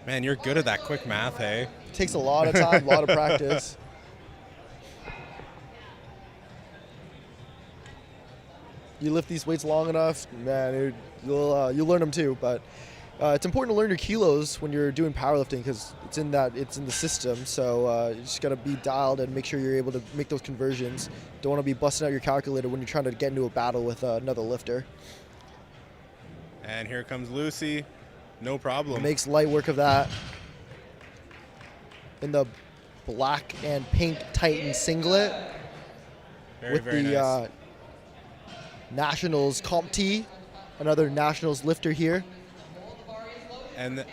Man, you're good at that quick math, hey? Takes a lot of time, a lot of practice. You lift these weights long enough, man, you'll learn them too. But it's important to learn your kilos when you're doing powerlifting because it's in the system. So you just got to be dialed and make sure you're able to make those conversions. Don't want to be busting out your calculator when you're trying to get into a battle with another lifter. And here comes Lucy. No problem. Makes light work of that. In the black and pink Titan singlet. Very, very nice. Nationals comp tee, another Nationals lifter here. And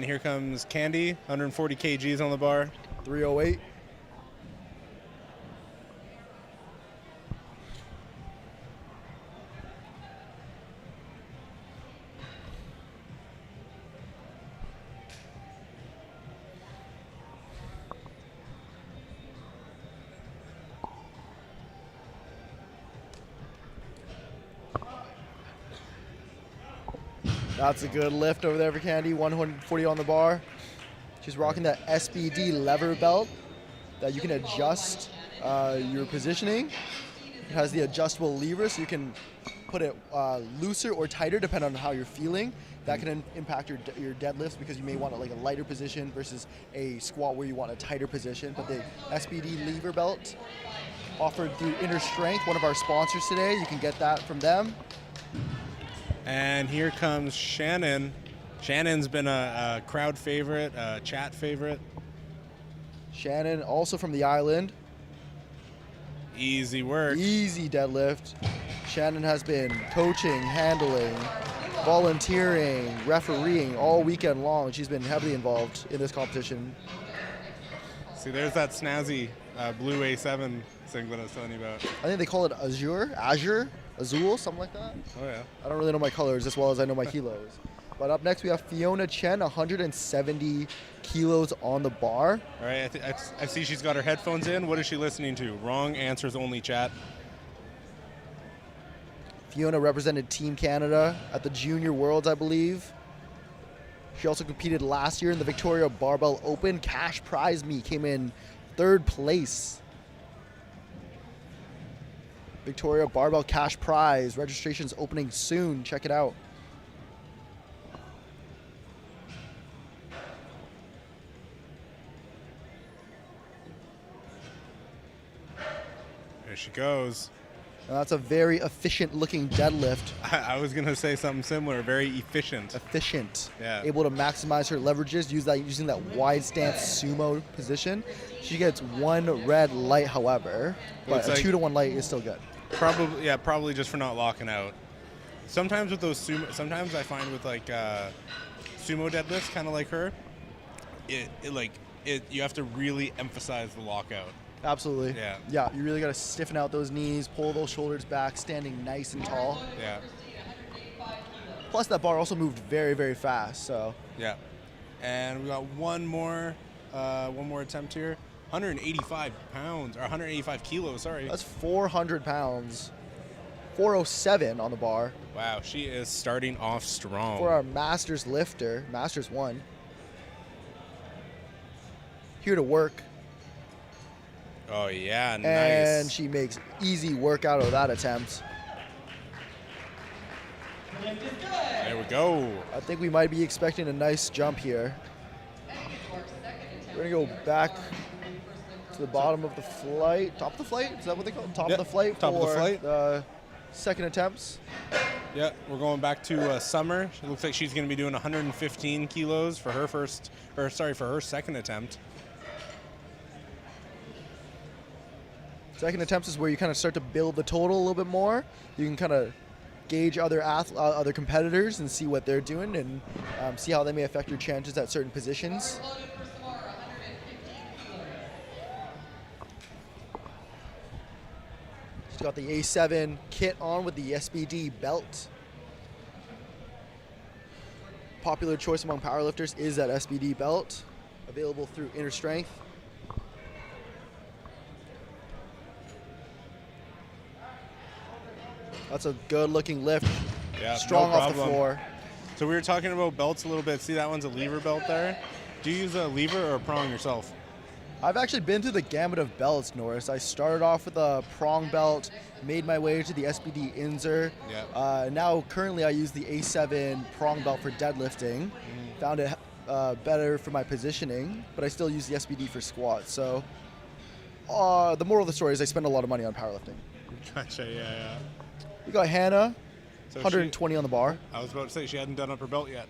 here comes Candy, 140 kgs on the bar. 308. That's a good lift over there for Candy, 140 on the bar. She's rocking that SBD lever belt that you can adjust your positioning. It has the adjustable lever so you can put it looser or tighter depending on how you're feeling. That can impact your deadlifts because you may want a lighter position versus a squat where you want a tighter position. But the SBD lever belt offered through Inner Strength, one of our sponsors today. You can get that from them. And here comes Shannon. Shannon's been a crowd favorite, a chat favorite. Shannon, also from the island. Easy work. Easy deadlift. Shannon has been coaching, handling, volunteering, refereeing all weekend long. She's been heavily involved in this competition. See, there's that snazzy blue A7 singlet I was telling you about. I think they call it Azure, Azul, something like that. Oh, yeah. I don't really know my colors as well as I know my kilos. But up next we have Fiona Chen, 170 kilos on the bar. All right, I see she's got her headphones in. What is she listening to? Wrong answers only, chat. Fiona represented Team Canada at the Junior Worlds, I believe. She also competed last year in the Victoria Barbell Open. Cash prize meet, came in 3rd place. Victoria Barbell Cash Prize. Registration's opening soon. Check it out. There she goes. And that's a very efficient looking deadlift. I was going to say something similar, very efficient. Efficient. Yeah. Able to maximize her leverages, using that wide stance sumo position. She gets 1 red light, however, but a 2-to-1 light is still good. Probably just for not locking out. Sometimes with those sometimes I find with like sumo deadlifts, kind of like her, you have to really emphasize the lockout. Absolutely. Yeah. Yeah, you really got to stiffen out those knees, pull those shoulders back, standing nice and tall. Yeah. Plus, that bar also moved very, very fast. So. Yeah. And we got one more attempt here. 185 pounds, or 185 kilos, sorry. That's 400 pounds. 407 on the bar. Wow, she is starting off strong. For our Masters lifter, Masters 1. Here to work. Oh, yeah, nice. And she makes easy work out of that attempt. There we go. I think we might be expecting a nice jump here. We're going to go back to the bottom of the flight. Top of the flight? Is that what they call it? Top of the flight top of the flight. The second attempts. Yeah, we're going back to Summer. It looks like she's going to be doing 115 kilos for her for her second attempt. Second attempts is where you kind of start to build the total a little bit more. You can kind of gauge other competitors and see what they're doing and see how they may affect your chances at certain positions. She's got the A7 kit on with the SBD belt. Popular choice among powerlifters is that SBD belt, available through Inner Strength. That's a good looking lift. Yeah, strong no off the problem. floor. So we were talking about belts a little bit. See, that one's a lever belt there. Do you use a lever or a prong yourself? I've actually been through the gamut of belts, Norris. I started off with a prong belt, made my way to the SBD Inzer. Yeah. Now, currently, I use the A7 prong belt for deadlifting. Found it better for my positioning, but I still use the SBD for squats. So, the moral of the story is I spend a lot of money on powerlifting. Gotcha, yeah. We got Hannah, So 120 on the bar. I was about to say she hadn't done up her belt yet.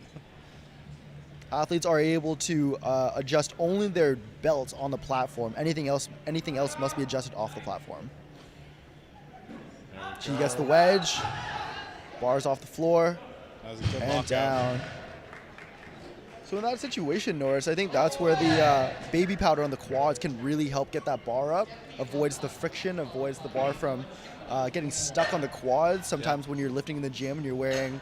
Athletes are able to adjust only their belts on the platform. Anything else must be adjusted off the platform. She gets the wedge, bars off the floor, That was a good and lockout. down. So in that situation, Norris, I think that's where the baby powder on the quads can really help get that bar up, avoids the friction, avoids the bar from getting stuck on the quads. Sometimes when you're lifting in the gym and you're wearing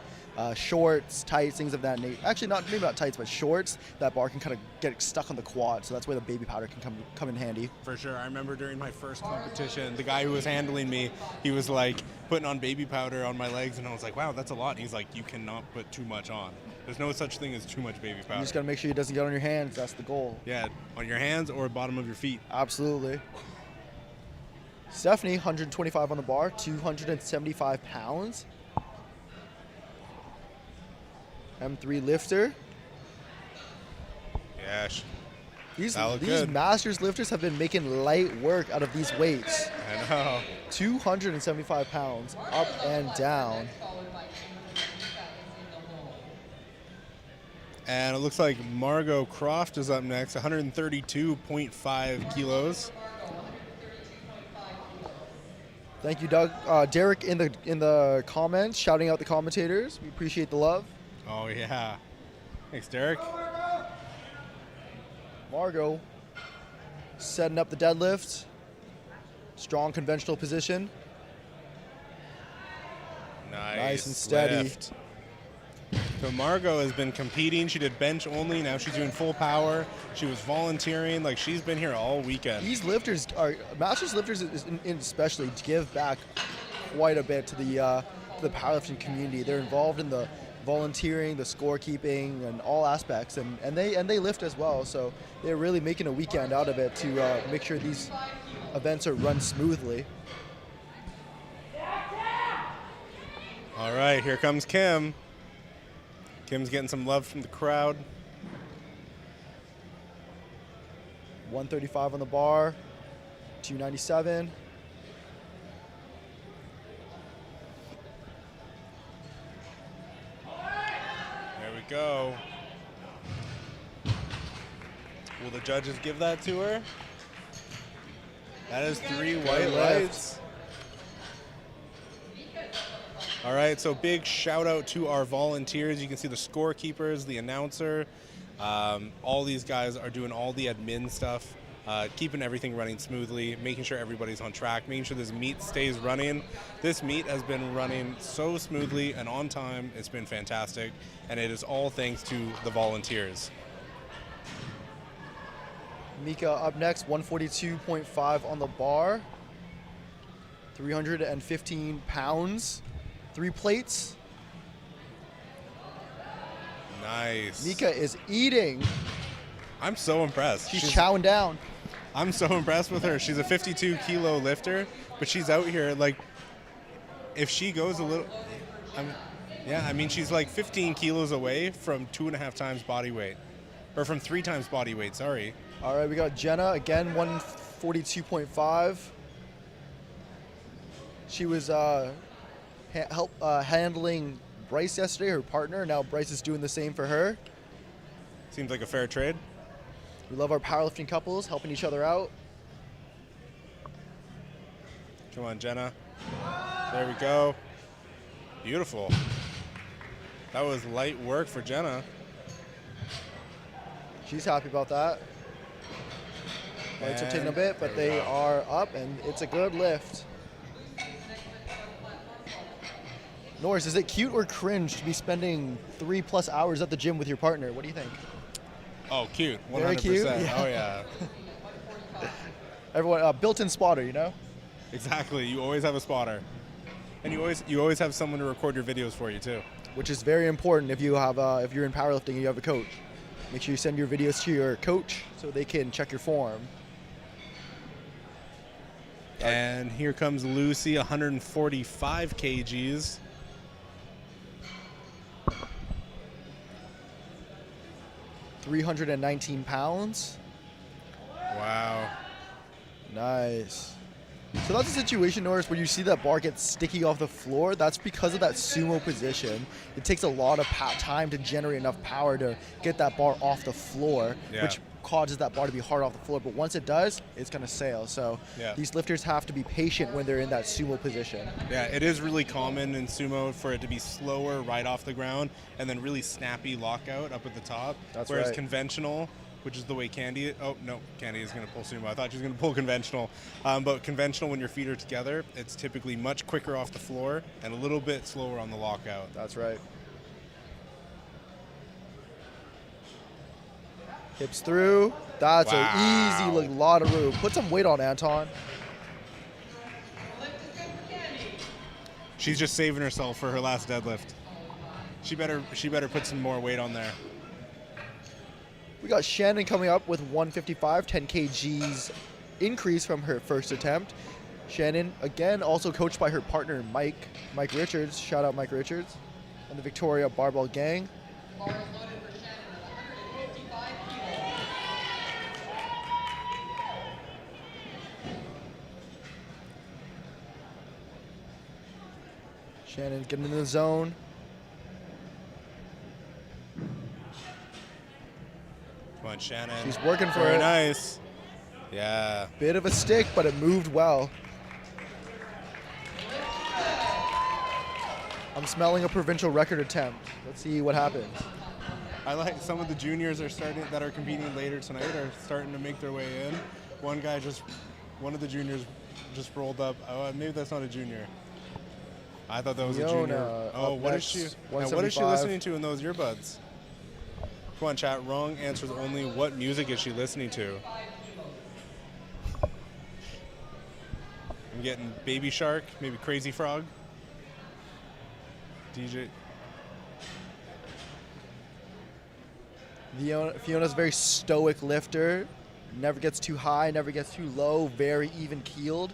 shorts, tights, things of that nature. Actually, maybe not tights, but shorts. That bar can kind of get stuck on the quad, so that's where the baby powder can come in handy. For sure. I remember during my first competition, the guy who was handling me, he was like putting on baby powder on my legs, and I was like, wow, that's a lot. And he's like, you cannot put too much on. There's no such thing as too much baby powder. You just got to make sure it doesn't get on your hands. That's the goal. Yeah, on your hands or bottom of your feet. Absolutely. Stephanie, 125 on the bar, 275 pounds. M3 lifter. Yeah, These good. Masters lifters have been making light work out of these weights. I know. 275 pounds, up and down. And it looks like Margot Croft is up next, 132.5 kilos. Thank you, Doug. Derek in the comments, shouting out the commentators. We appreciate the love. Oh, yeah. Thanks, Derek. Margot setting up the deadlift. Strong conventional position. Nice and steady. Lift. So Margot has been competing. She did bench only. Now she's doing full power. She was volunteering. Like, she's been here all weekend. These lifters are Masters lifters, especially, give back quite a bit to the powerlifting community. They're involved in the volunteering, the scorekeeping, and all aspects, and they lift as well. So they're really making a weekend out of it to make sure these events are run smoothly. All right, here comes Kim. Kim's getting some love from the crowd. 135 on the bar, 297. we go. Will the judges give that to her? That is 3 white lights. All right, so big shout out to our volunteers. You can see the scorekeepers, the announcer. All these guys are doing all the admin stuff, keeping everything running smoothly, making sure everybody's on track, making sure this meet stays running. This meet has been running so smoothly and on time. It's been fantastic, and it is all thanks to the volunteers. Mika up next, 142.5 on the bar, 315 pounds, 3 plates. Nice. Mika is eating. I'm so impressed. She's chowing down. I'm so impressed with her. She's a 52-kilo lifter, but she's out here, like, if she goes a little, I mean, she's like 15 kilos away from 2.5 times body weight, or from 3 times body weight, sorry. All right, we got Jenna, again, 142.5. She was handling Bryce yesterday, her partner. Now Bryce is doing the same for her. Seems like a fair trade. We love our powerlifting couples helping each other out. Come on, Jenna. There we go. Beautiful. That was light work for Jenna. She's happy about that. Lights are taking a bit, but they are up, and it's a good lift. Norris, is it cute or cringe to be spending 3+ hours at the gym with your partner? What do you think? Oh, cute. 100%. Very cute? Yeah. Oh, yeah. Everyone, built-in spotter, you know? Exactly. You always have a spotter. And you always have someone to record your videos for you, too. Which is very important if you have if you're in powerlifting and you have a coach. Make sure you send your videos to your coach so they can check your form. And here comes Lucy, 145 kgs. £319. Wow. Nice. So that's a situation, Norris, where you see that bar get sticky off the floor. That's because of that sumo position. It takes a lot of time to generate enough power to get that bar off the floor, which causes that bar to be hard off the floor. But once it does, it's going to sail. So these lifters have to be patient when they're in that sumo position. Yeah, it is really common in sumo for it to be slower right off the ground and then really snappy lockout up at the top. That's Whereas right. conventional, which is the way Candy, oh no, Candy is going to pull sumo. I thought she was going to pull conventional. But conventional, when your feet are together, it's typically much quicker off the floor and a little bit slower on the lockout. That's right. Hips through. That's an easy lot of room. Put some weight on, Anton. She's just saving herself for her last deadlift. She better put some more weight on there. We got Shannon coming up with 155, 10 kgs increase from her first attempt. Shannon, again, also coached by her partner, Mike Richards. Shout out Mike Richards and the Victoria Barbell Gang. Bar is loaded for Shannon at 155 kilos. Shannon getting in the zone. Come on, Shannon. She's working for Very it. nice. Yeah. Bit of a stick, but it moved well. I'm smelling a provincial record attempt. Let's see what happens. I like some of the juniors that are competing later tonight are starting to make their way in. One of the juniors just rolled up. Oh, maybe that's not a junior. I thought that was a junior. Oh, what is she listening to in those earbuds? Come on, chat. Wrong answers only. What music is she listening to? I'm getting Baby Shark, maybe Crazy Frog. DJ. Fiona's a very stoic lifter. Never gets too high, never gets too low, very even keeled.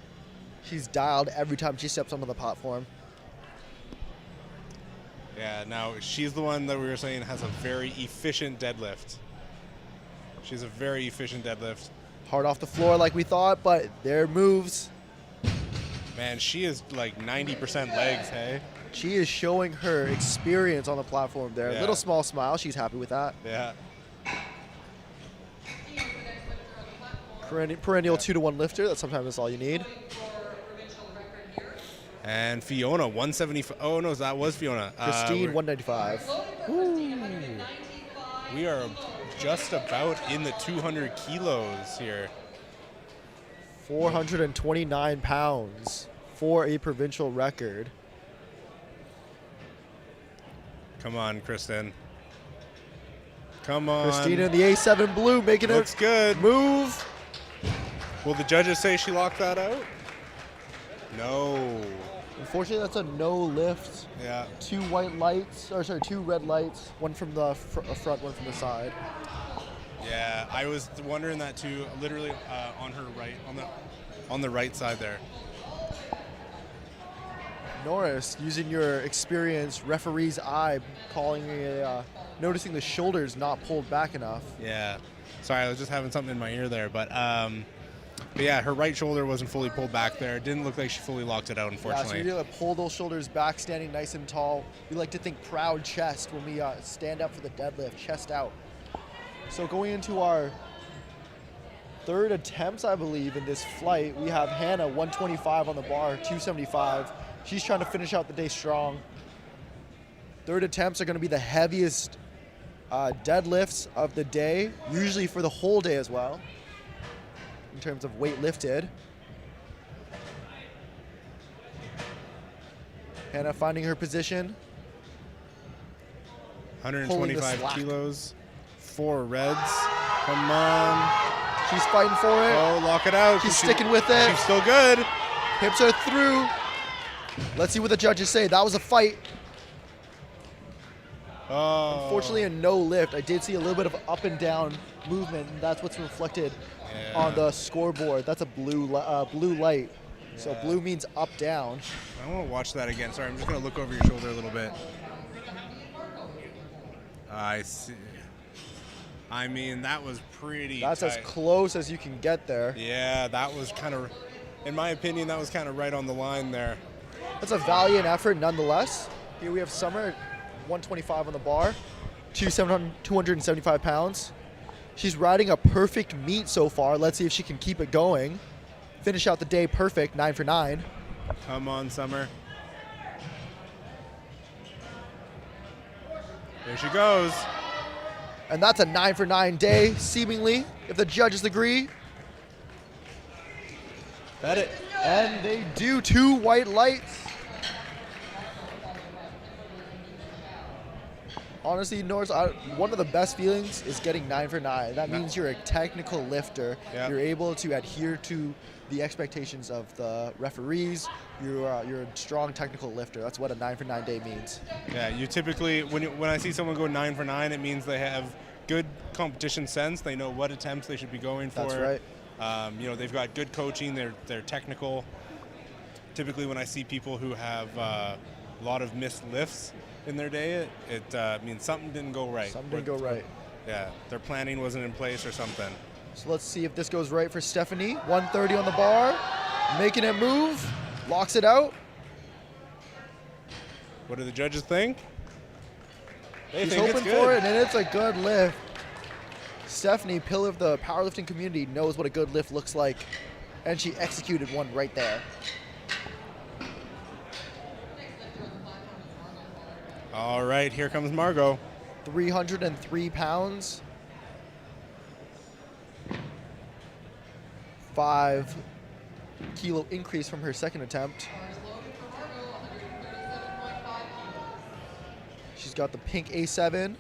She's dialed every time she steps onto the platform. Yeah, now she's the one that we were saying has a very efficient deadlift. She's a very efficient deadlift. Hard off the floor like we thought, but there moves. Man, she is like 90% legs, hey? She is showing her experience on the platform there. Yeah. Little small smile. She's happy with that. Yeah. Perennial 2-to-1 lifter. Sometimes that's all you need. And Fiona, 175. Oh, no, that was Fiona. Christine, 195. We are just about in the 200 kilos here. 429 pounds for a provincial record. Come on, Kristen. Come on. Christina in the A7 blue making Looks good. Move. Will the judges say she locked that out? No. Unfortunately, that's a no lift. Yeah. 2 white lights, or sorry, 2 red lights. One from the front, one from the side. Yeah, I was wondering that too. Literally on her right, on the right side there. Norris, using your experienced referee's eye, noticing the shoulders not pulled back enough. Yeah. Sorry, I was just having something in my ear there, but yeah, her right shoulder wasn't fully pulled back there. It didn't look like she fully locked it out, unfortunately. Yeah, so you need to pull those shoulders back, standing nice and tall. We like to think proud chest when we stand up for the deadlift, chest out. So going into our third attempts, I believe, in this flight, we have Hannah, 125 on the bar, 275. She's trying to finish out the day strong. Third attempts are going to be the heaviest deadlifts of the day, usually for the whole day as well, in terms of weight lifted. Hannah finding her position. 125 kilos. 4 reds. Come on. She's fighting for it. Oh, lock it out. She's sticking with it. She's still good. Hips are through. Let's see what the judges say. That was a fight. Oh. Unfortunately, a no lift. I did see a little bit of up and down movement, and that's what's reflected on the scoreboard. That's a blue light. Yeah. So blue means up, down. I want to watch that again. Sorry, I'm just going to look over your shoulder a little bit. I see. I mean, that was pretty That's tight. as close as you can get there. Yeah, that was kind of, in my opinion, that was kind of right on the line there. That's a valiant effort nonetheless. Here we have Summer, 125 on the bar, 275 pounds. She's riding a perfect meet so far. Let's see if she can keep it going. Finish out the day perfect, 9 for 9. Come on, Summer. There she goes. And that's a 9 for 9 day, seemingly, if the judges agree. Bet it. And they do. 2 white lights. Honestly, Norris, one of the best feelings is getting 9 for 9. That means you're a technical lifter. Yep. You're able to adhere to the expectations of the referees. You're a strong technical lifter. That's what a 9 for 9 day means. Yeah, you typically, when I see someone go 9 for 9, it means they have good competition sense. They know what attempts they should be going for. That's right. They've got good coaching. They're technical. Typically, when I see people who have a lot of missed lifts in their day, it means something didn't go right. Something didn't go right. Yeah, their planning wasn't in place or something. So let's see if this goes right for Stephanie. 130 on the bar, making it move, locks it out. What do the judges think? She's hoping for it, and it's a good lift. Stephanie, pillar of the powerlifting community, knows what a good lift looks like, and she executed one right there. All right, here comes Margot. 303 pounds. 5 kilo increase from her second attempt. She's got the pink A7,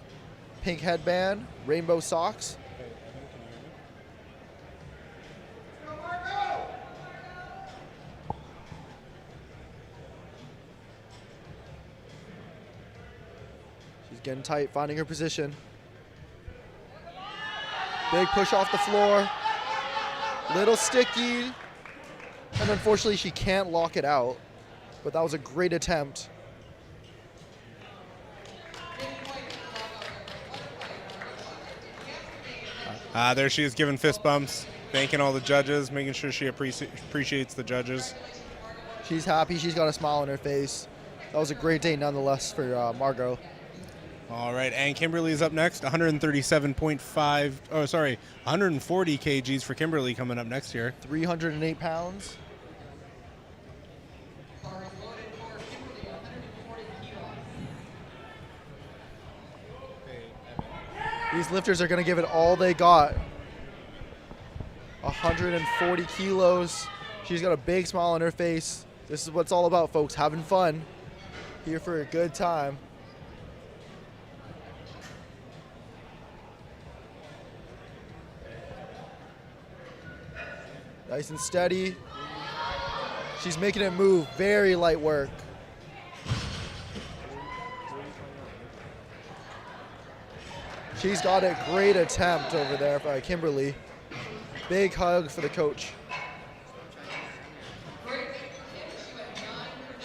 pink headband, rainbow socks. She's getting tight, finding her position. Big push off the floor. Little sticky. And unfortunately, she can't lock it out. But that was a great attempt. There she is giving fist bumps, thanking all the judges, making sure she appreciates the judges. She's happy. She's got a smile on her face. That was a great day nonetheless for Margot. All right, and Kimberly's up next. 137.5. Oh, sorry, 140 kgs for Kimberly coming up next year. 308 pounds. These lifters are going to give it all they got. 140 kilos. She's got a big smile on her face. This is what it's all about, folks. Having fun. Here for a good time. Nice and steady. She's making it move. Very light work. She's got a great attempt over there by Kimberly. Big hug for the coach.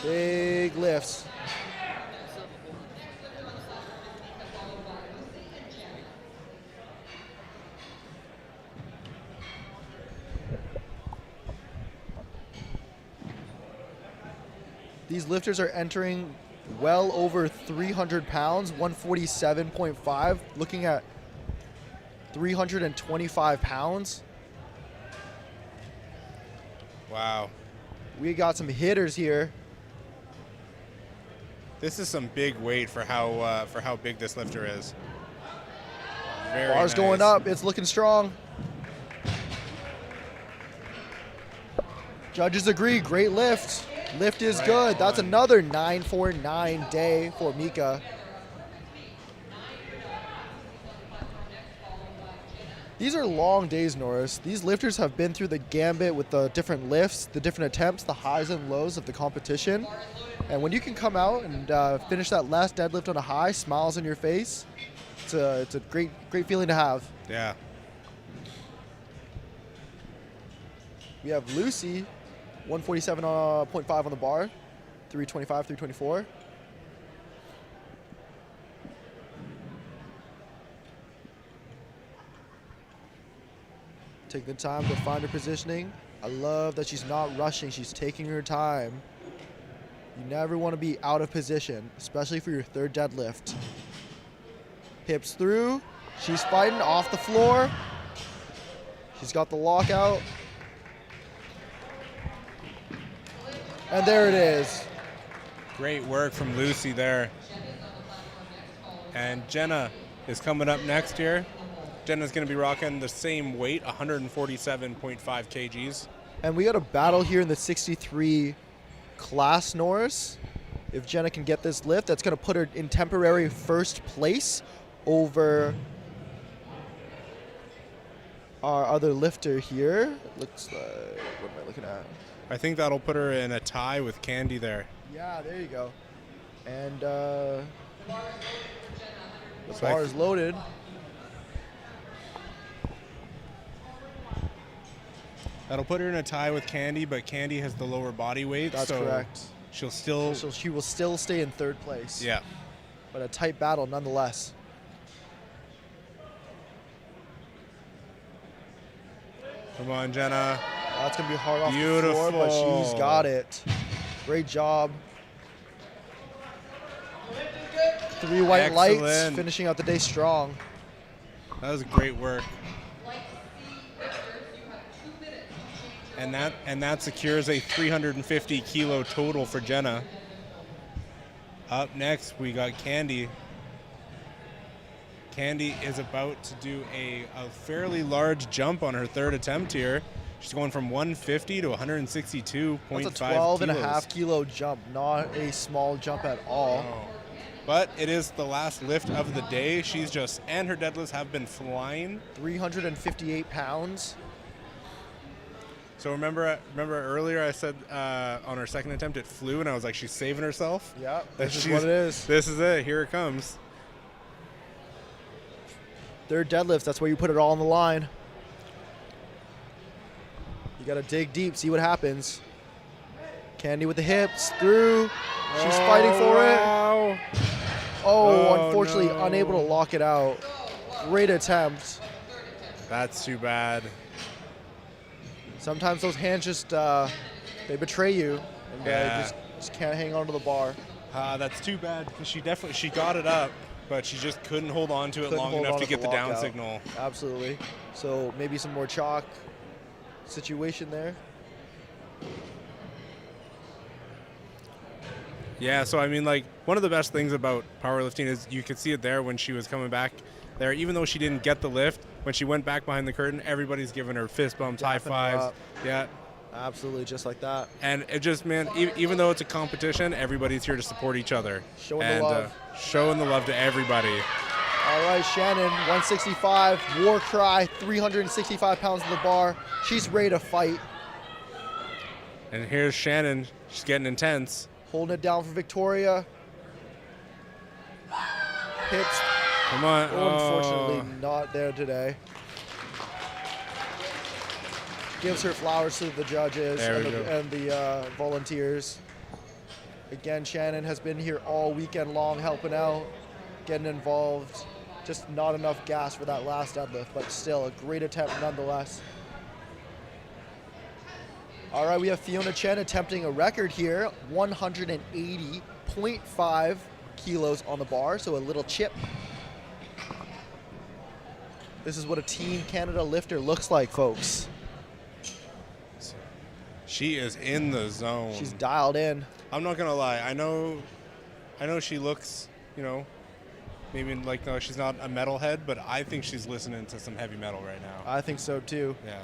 Big lifts. These lifters are entering well over 300 pounds, 147.5, looking at 325 pounds. Wow. We got some hitters here. This is some big weight for how big this lifter is. Very Bar's nice. going up. It's looking strong. Judges agree. Great lift. Lift is good. That's another 949 day for Mika. These are long days, Norris. These lifters have been through the gambit with the different lifts, the different attempts, the highs and lows of the competition. And when you can come out and finish that last deadlift on a high, smiles on your face, it's a great feeling to have. Yeah. We have Lucy, 147.5 on the bar, 325, 324. Take the time to find her positioning. I love that she's not rushing. She's taking her time. You never want to be out of position, especially for your third deadlift. Hips through. She's fighting off the floor. She's got the lockout. And there it is. Great work from Lucy there. And Jenna is coming up next year. Jenna's going to be rocking the same weight, 147.5 kgs. And we got a battle here in the 63 class, Norris. If Jenna can get this lift, that's going to put her in temporary first place over our other lifter here. Looks like, what am I looking at? I think that'll put her in a tie with Candy there. Yeah, there you go. And the bar is loaded. That'll put her in a tie with Candy, but Candy has the lower body weight. That's so correct. She'll still. So she will still stay in third place. Yeah. But a tight battle nonetheless. Come on, Jenna. That's going to be hard off Beautiful. the floor, but she's got it. Great job. 3 white lights, finishing out the day strong. That was great work. And that secures a 350 kilo total for Jenna. Up next, we got Candy. Candy is about to do a fairly large jump on her third attempt here. She's going from 150 to 162.5 That's a 12.5 kilo jump, not a small jump at all. Oh. But it is the last lift of the day. And her deadlifts have been flying. 358 pounds. So remember earlier I said on her second attempt it flew, and I was like, she's saving herself? Yeah, this is what it is. This is it. Here it comes. Third deadlifts, that's where you put it all on the line. You got to dig deep, see what happens. Candy with the hips, through. She's fighting for it. Oh, unfortunately unable to lock it out. Great attempt. That's too bad. Sometimes those hands just, they betray you. And just can't hang on to the bar. That's too bad because she got it up, but she just couldn't hold on to it long enough to get the down signal. Absolutely. So maybe some more chalk situation there. Yeah, so I mean, like, one of the best things about powerlifting is you could see it there when she was coming back there. Even though she didn't get the lift, when she went back behind the curtain, everybody's giving her fist bumps, high fives. Yeah. Absolutely, just like that. And it just, man, even though it's a competition, everybody's here to support each other. Showing the love. Showing the love to everybody. All right, Shannon, 165, war cry, 365 pounds on the bar. She's ready to fight. And here's Shannon. She's getting intense. Holding it down for Victoria. Hips. Come on. Unfortunately, not there today. Gives her flowers to the judges and the volunteers. Again, Shannon has been here all weekend long helping out, getting involved. Just not enough gas for that last deadlift, but still a great attempt nonetheless. All right, we have Fiona Chen attempting a record here, 180.5 kilos on the bar, so a little chip. This is what a Team Canada lifter looks like, folks. She is in the zone. She's dialed in. I'm not gonna lie. I know she looks, maybe like, no, she's not a metalhead, but I think she's listening to some heavy metal right now. I think so too. Yeah.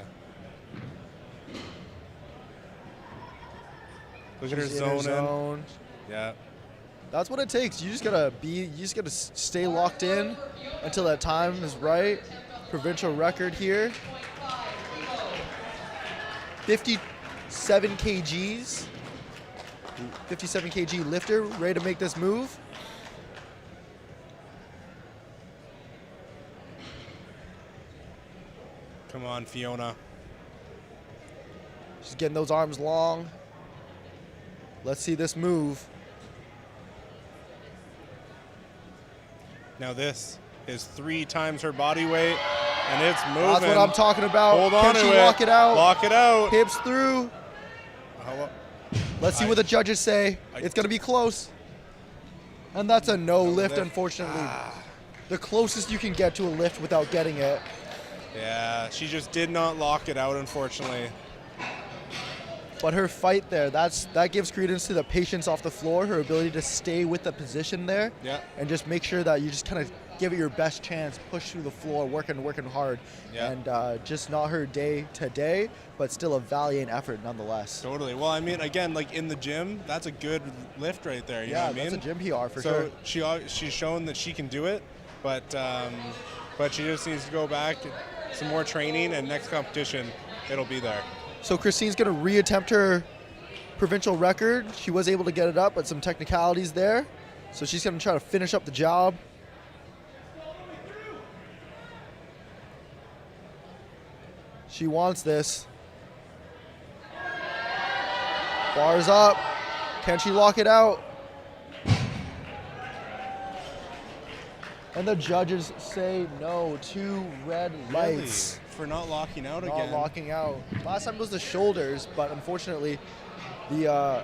Look at her zone. Yeah. That's what it takes. You just gotta stay locked in until that time is right. Provincial record here. 57 kgs. 57 kg lifter, ready to make this move. Come on, Fiona. She's getting those arms long. Let's see this move. Now this is 3 times her body weight, and it's moving. That's what I'm talking about. Hold on Can to she lock it out? Lock it out. Hips through. Let's see what the judges say. It's going to be close. And that's a no lift, unfortunately. The closest you can get to a lift without getting it. Yeah, she just did not lock it out, unfortunately. But her fight there, that gives credence to the patience off the floor, her ability to stay with the position there, and just make sure that you just kind of give it your best chance, push through the floor, working hard, and just not her day today, but still a valiant effort nonetheless. Totally. Well, I mean, again, like in the gym, that's a good lift right there. You know what I mean? That's a gym PR for sure. So she's shown that she can do it, but she just needs to go back, some more training, and next competition, it'll be there. So Christine's going to reattempt her provincial record. She was able to get it up, but some technicalities there. So she's going to try to finish up the job. She wants this. Bars up. Can she lock it out? And the judges say no. 2 red lights. Really? For not locking out again. Not locking out. Last time was the shoulders, but unfortunately, the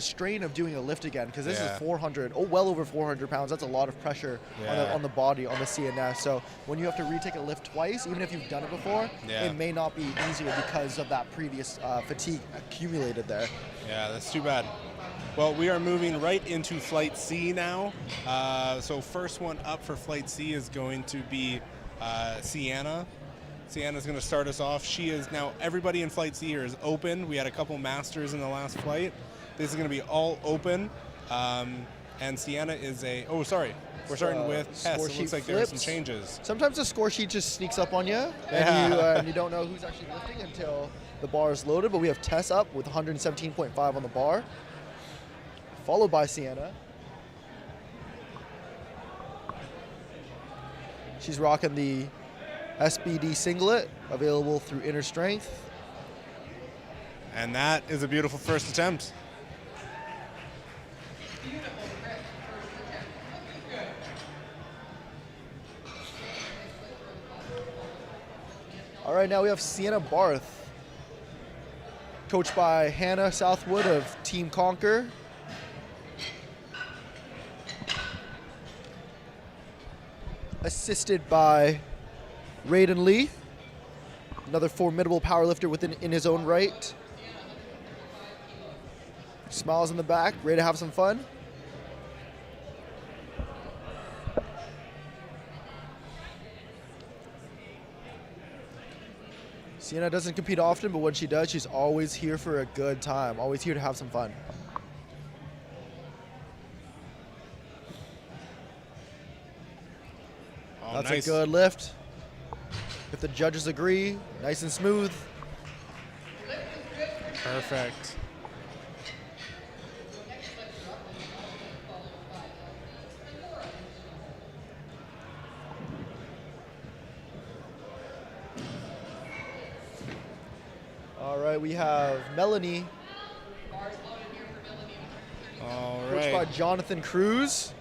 strain of doing a lift again, because this is 400, well over 400 pounds. That's a lot of pressure on the body, on the CNS. So when you have to retake a lift twice, even if you've done it before, it may not be easier because of that previous fatigue accumulated there. Yeah, that's too bad. Well, we are moving right into Flight C now. So first one up for Flight C is going to be Sienna. Sienna's going to start us off. She is now, everybody in Flight C here is open. We had a couple masters in the last flight. This is going to be all open. And Sienna is we're starting with Hess. It looks like there are some changes. Sometimes the score sheet just sneaks up on you, and you don't know who's actually lifting until the bar is loaded. But we have Tess up with 117.5 on the bar, followed by Sienna. She's rocking the SBD singlet, available through Inner Strength. And that is a beautiful first attempt. All right, now we have Sienna Barth, coached by Hannah Southwood of Team Conquer. assisted by Raiden Lee, another formidable powerlifter in his own right. Smiles in the back, ready to have some fun. Sienna doesn't compete often, but when she does, she's always here for a good time, always here to have some fun. Oh, That's nice. a good lift. If the judges agree, nice and smooth. Perfect. All right, we have Melanie, All coached by right. Jonathan Cruz.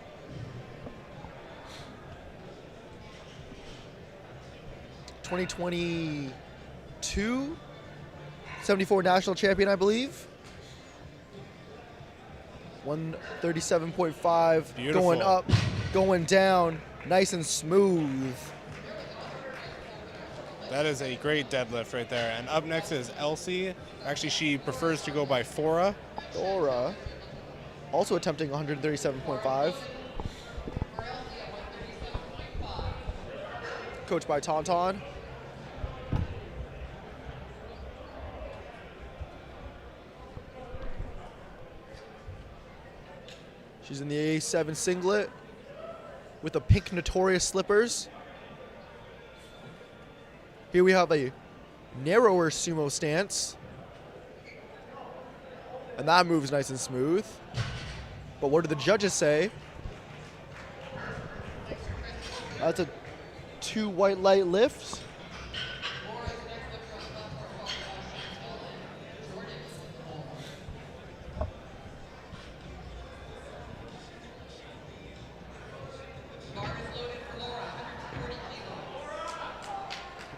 (2022) 74 national champion, I believe. 137.5, Beautiful. going up, going down, nice and smooth. That is a great deadlift right there. And up next is Elsie. Actually, she prefers to go by Fora. Dora, also attempting 137.5. Coached by Tauntaun. She's in the A7 singlet with the pink Notorious slippers. Here we have a narrower sumo stance. And that moves nice and smooth. But what do the judges say? That's a 2 white light lift.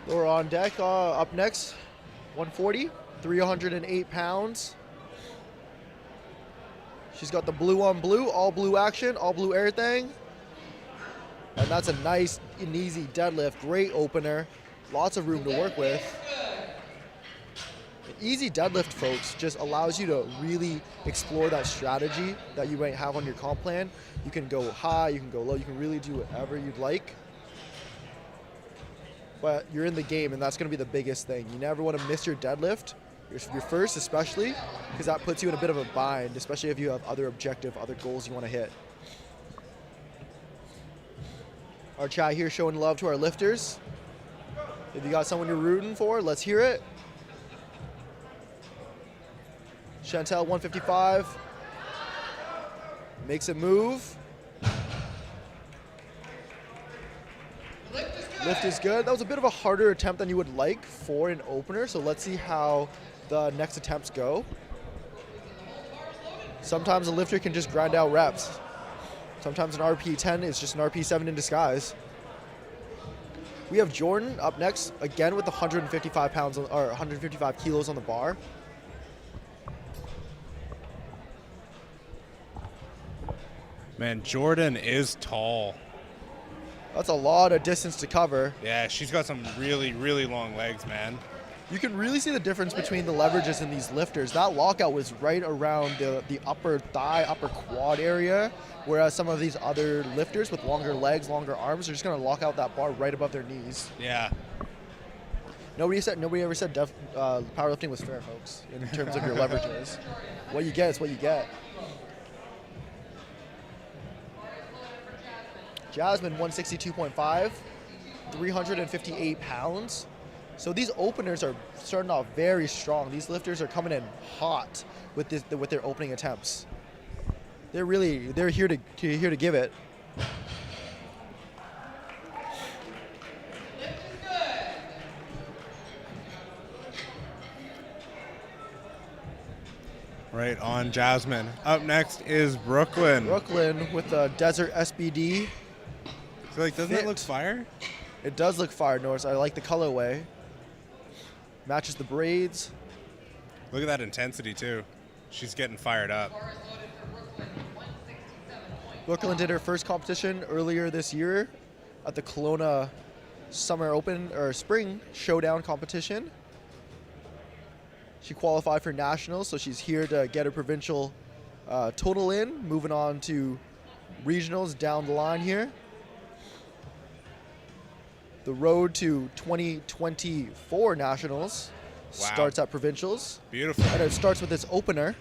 Laura on deck, up next, 140, 308 pounds. She's got the blue on blue, all blue action, all blue everything. And that's a nice and easy deadlift, great opener, lots of room to work with. An easy deadlift, folks, just allows you to really explore that strategy that you might have on your comp plan. You can go high, you can go low, you can really do whatever you'd like. But you're in the game, and that's going to be the biggest thing. You never want to miss your deadlift, your first especially, because that puts you in a bit of a bind, especially if you have other goals you want to hit. Our chat here showing love to our lifters. If you got someone you're rooting for, let's hear it. Chantel, 155. Makes it move. Lift is good. That was a bit of a harder attempt than you would like for an opener, so let's see how the next attempts go. Sometimes a lifter can just grind out reps. Sometimes an RP10 is just an RP7 in disguise. We have Jordan up next, again with the 155 pounds or 155 kilos on the bar. Man, Jordan is tall. That's a lot of distance to cover. Yeah, she's got some really, really long legs, man. You can really see the difference between the leverages in these lifters. That lockout was right around the upper thigh, upper quad area, whereas some of these other lifters with longer legs, longer arms, are just going to lock out that bar right above their knees. Yeah. Nobody ever said powerlifting was fair, folks, in terms of your leverages. What you get is what you get. Jasmine, 162.5, 358 pounds. So these openers are starting off very strong. These lifters are coming in hot with their opening attempts. They're here to give it. Right on, Jasmine. Up next is Brooklyn. Brooklyn with the Desert SBD. So, like, doesn't it look fire? It does look fire, Norris. I like the colorway. Matches the braids. Look at that intensity, too. She's getting fired up. Brooklyn did her first competition earlier this year at the Kelowna Summer Open or Spring Showdown competition. She qualified for nationals, so she's here to get her provincial total in. Moving on to regionals down the line here. The road to 2024 nationals starts at provincials. Beautiful. And it starts with this opener.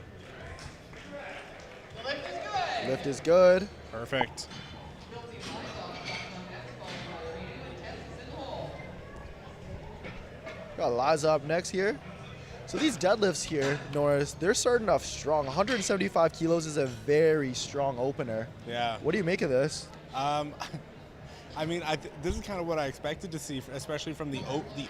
Lift is good. Perfect. Got Liza up next here. So these deadlifts here, Norris, they're starting off strong. 175 kilos is a very strong opener. Yeah. What do you make of this? I mean, this is kind of what I expected to see, especially from the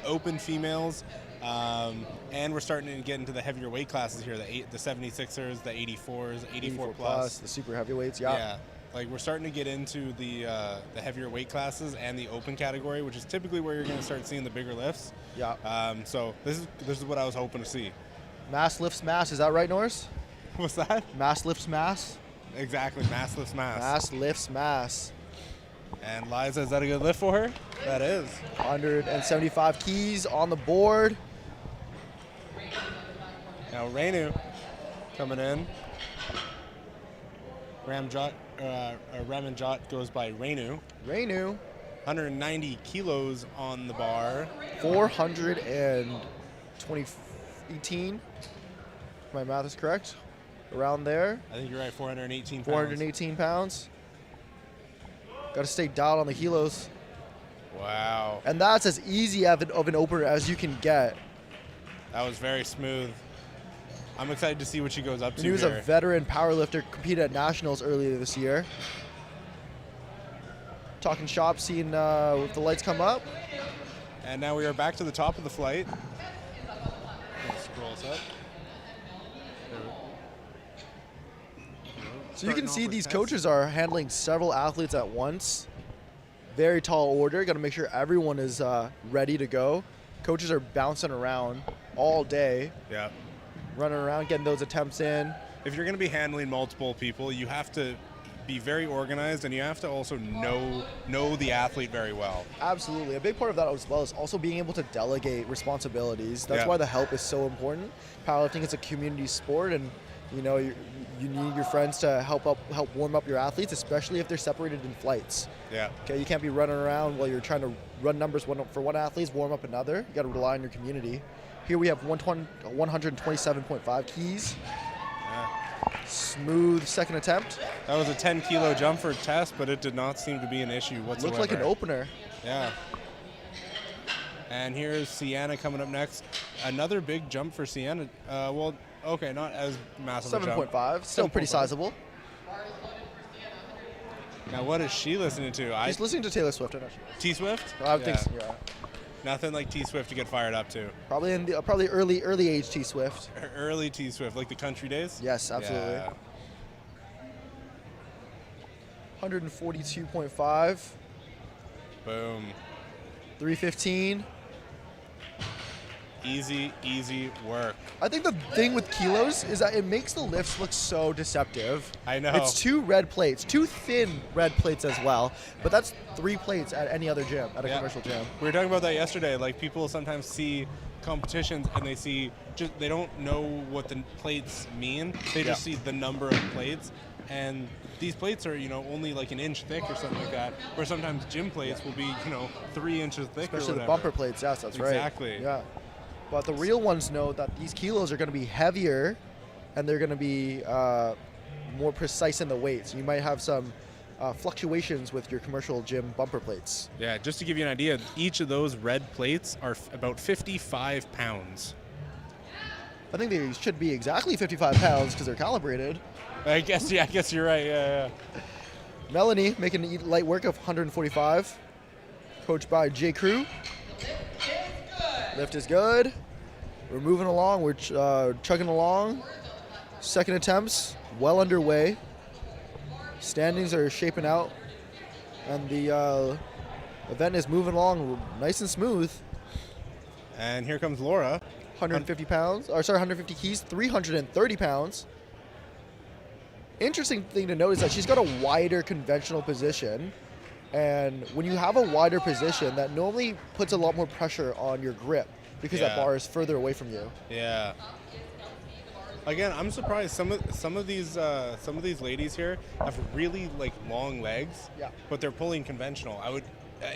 open females. And we're starting to get into the heavier weight classes here, the 76ers, the 84s, 84 plus. The super heavyweights, yeah. Yeah. Like, we're starting to get into the heavier weight classes and the open category, which is typically where you're going to start seeing the bigger lifts. Yeah. So this is what I was hoping to see. Mass lifts mass, is that right, Norris? What's that? Mass lifts mass? Exactly, mass lifts mass. Mass lifts mass. And Liza, is that a good lift for her? That is. 175 keys on the board. Now Reinu coming in. Ramanjot goes by Reinu. Reinu. 190 kilos on the bar. 418. My math is correct. Around there. I think you're right, 418 pounds. 418 pounds. Got to stay dialed on the kilos. Wow. And that's as easy of an opener as you can get. That was very smooth. I'm excited to see what she goes up to. And he was here. a veteran powerlifter, competed at nationals earlier this year. Talking shop, seeing if the lights come up. And now we are back to the top of the flight. Scroll us up. So you can see these coaches are handling several athletes at once. Very tall order. Got to make sure everyone is ready to go. Coaches are bouncing around all day. Yeah. Running around, getting those attempts in. If you're going to be handling multiple people, you have to be very organized, and you have to also know the athlete very well. Absolutely. A big part of that as well is also being able to delegate responsibilities. That's why the help is so important. Powerlifting is a community sport, and you know you need your friends to help warm up your athletes, especially if they're separated in flights. Yeah. Okay, you can't be running around while you're trying to run numbers for one athlete, warm up another. You got to rely on your community. Here we have 127.5 keys. Yeah. Smooth second attempt. That was a 10-kilo jump for Tess, but it did not seem to be an issue whatsoever. Looked like an opener. Yeah. And here's Sienna coming up next. Another big jump for Sienna. Well, okay, not as massive a jump. 7.5, still pretty sizable. Now, what is she listening to? She's listening to Taylor Swift. T-Swift? I would think so, yeah. Nothing like T-Swift to get fired up to. Probably in the early age T-Swift. Early T-Swift, like the country days? Yes, absolutely. Yeah. 142.5. Boom. 315. Easy work. I think the thing with kilos is that it makes the lifts look so deceptive. I know. It's 2 red plates, 2 thin red plates as well, but that's 3 plates at any other gym, at a commercial gym. We were talking about that yesterday. Like, people sometimes see competitions and they don't know what the plates mean. They just see the number of plates, and these plates are, only like an inch thick or something like that, where sometimes gym plates will be, 3 inches thick. Especially or the bumper plates, yes, that's right. Exactly. Yeah. But the real ones know that these kilos are going to be heavier, and they're going to be more precise in the weights. You might have some fluctuations with your commercial gym bumper plates. Yeah, just to give you an idea, each of those red plates are about 55 pounds. I think they should be exactly 55 pounds because they're calibrated. I guess you're right. Yeah. Melanie making light work of 145, coached by J. Crew. Lift is good. We're moving along. We're chugging along. Second attempts well underway. Standings are shaping out, and the event is moving along nice and smooth. And here comes Laura. 150 pounds, 150 keys, 330 pounds. Interesting thing to note is that she's got a wider conventional position And when you have a wider position, that normally puts a lot more pressure on your grip because that bar is further away from you. Yeah. Again, I'm surprised some of these ladies here have really like long legs. Yeah. But they're pulling conventional. I would,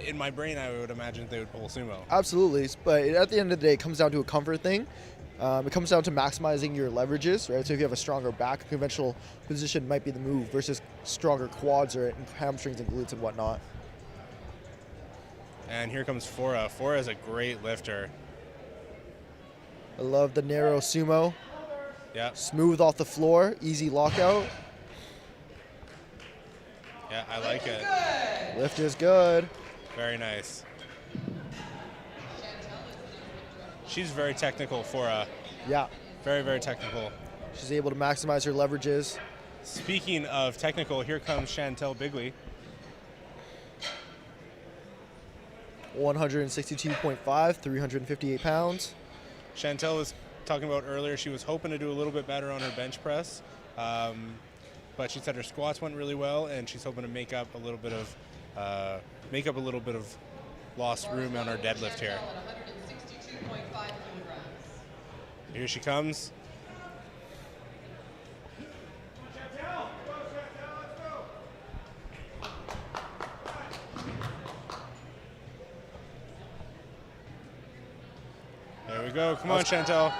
in my brain, I would imagine they would pull sumo. Absolutely, but at the end of the day, it comes down to a comfort thing. It comes down to maximizing your leverages, right? So if you have a stronger back, a conventional position might be the move versus stronger quads or hamstrings and glutes and whatnot. And here comes Fora. Fora is a great lifter. I love the narrow sumo. Yeah. Smooth off the floor, easy lockout. Yeah, I like it. Lift is good. Very nice. She's very technical, Fora. Yeah. Very, very technical. She's able to maximize her leverages. Speaking of technical, here comes Chantel Bigley. 162.5, 358 pounds. Chantel was talking about earlier, she was hoping to do a little bit better on her bench press, but she said her squats went really well, and she's hoping to make up a little bit of lost room on her deadlift here. Here she comes. There we go. Come on, Chantel.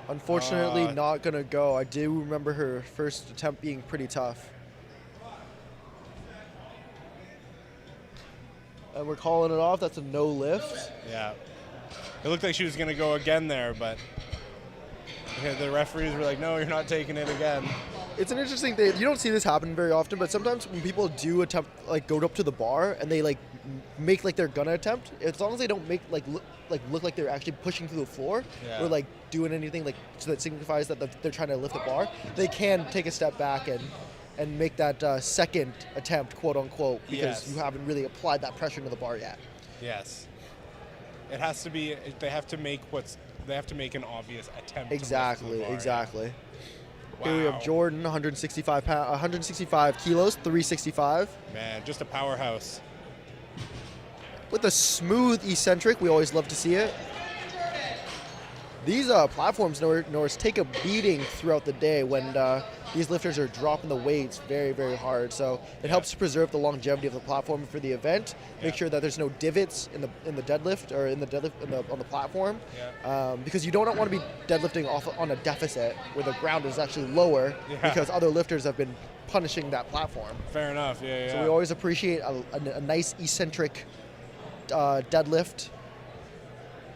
Unfortunately, not going to go. I do remember her first attempt being pretty tough. And we're calling it off. That's a no lift. Yeah. It looked like she was going to go again there, but the referees were like, no, you're not taking it again. It's an interesting thing. You don't see this happen very often, but sometimes when people do attempt, like, go up to the bar and they, like, make like they're gonna attempt, as long as they don't make look like they're actually pushing through the floor or like doing anything like so that signifies that they're trying to lift the bar, they can take a step back and make that second attempt, quote unquote, because you haven't really applied that pressure to the bar yet. Yes. It has to be. They have to make an obvious attempt. Exactly. To lift the bar, Exactly. Wow. Here we have Jordan, 165 kilos, 365. Man, just a powerhouse. With a smooth eccentric, we always love to see it. These platforms, Norris, take a beating throughout the day when these lifters are dropping the weights very, very hard. So it helps to preserve the longevity of the platform for the event. Make sure that there's no divots in the deadlift or on the platform, because you don't want to be deadlifting off on a deficit where the ground is actually lower because other lifters have been punishing that platform. Fair enough. Yeah. So we always appreciate a nice eccentric deadlift.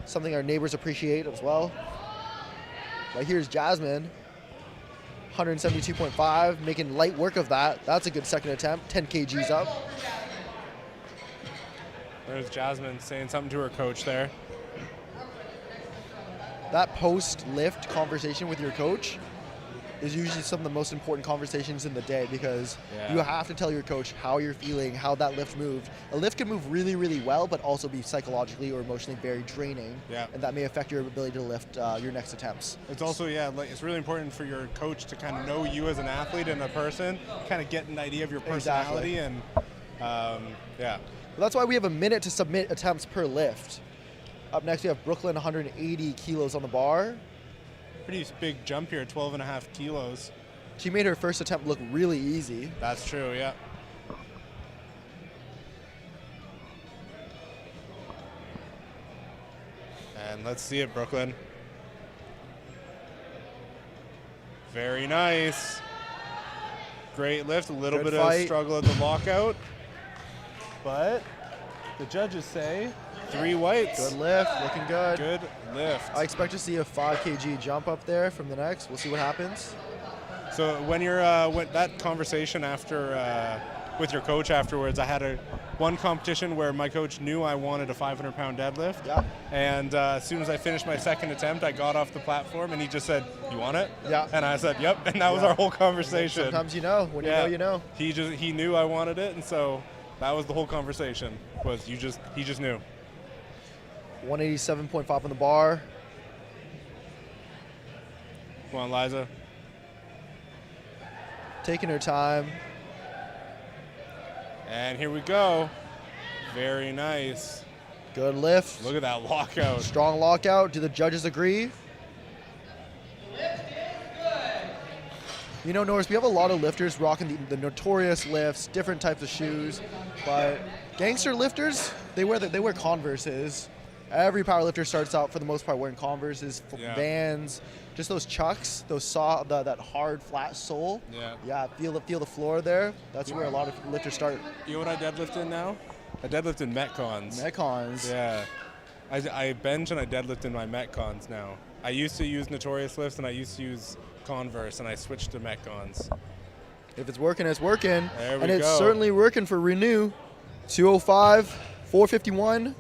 Something our neighbors appreciate as well. Right here's Jasmine, 172.5, making light work of that. That's a good second attempt, 10 kgs up. There's Jasmine saying something to her coach there. That post-lift conversation with your coach is usually some of the most important conversations in the day, because you have to tell your coach how you're feeling, how that lift moved. A lift can move really, really well, but also be psychologically or emotionally very draining, and that may affect your ability to lift your next attempts. It's also, it's really important for your coach to kind of know you as an athlete and a person, kind of get an idea of your personality, and Well, that's why we have a minute to submit attempts per lift. Up next, we have Brooklyn, 180 kilos on the bar. Pretty big jump here, 12.5 kilos. She made her first attempt look really easy. That's true, yeah. And let's see it, Brooklyn. Very nice. Great lift, a little bit of struggle at the lockout. But the judges say 3 whites. Good lift, looking good. Good lift. I expect to see a 5 kg jump up there from the next. We'll see what happens. So when you're that conversation after with your coach afterwards, I had one competition where my coach knew I wanted a 500-pound deadlift. Yeah. And as soon as I finished my second attempt, I got off the platform and he just said, "You want it?" Yeah. And I said, "Yep." And that was our whole conversation. Sometimes you know. When you know, you know. He knew I wanted it, and so that was the whole conversation. He just knew. 187.5 on the bar. Come on, Liza. Taking her time. And here we go. Very nice. Good lift. Look at that lockout. Strong lockout. Do the judges agree? You know, Norris, we have a lot of lifters rocking the notorious lifts, different types of shoes, but gangster lifters, they wear Converses. Every powerlifter starts out for the most part wearing Converses, Vans, just those Chucks, that hard flat sole. Yeah. Feel the floor there. That's where a lot of lifters start. You know what I deadlift in now? I deadlift in Metcons. Metcons. Yeah. I bench and I deadlift in my Metcons now. I used to use Notorious lifts and I used to use Converse, and I switched to Metcons. If it's working, it's working. There we and it's go. certainly working for Renew. 205, 451.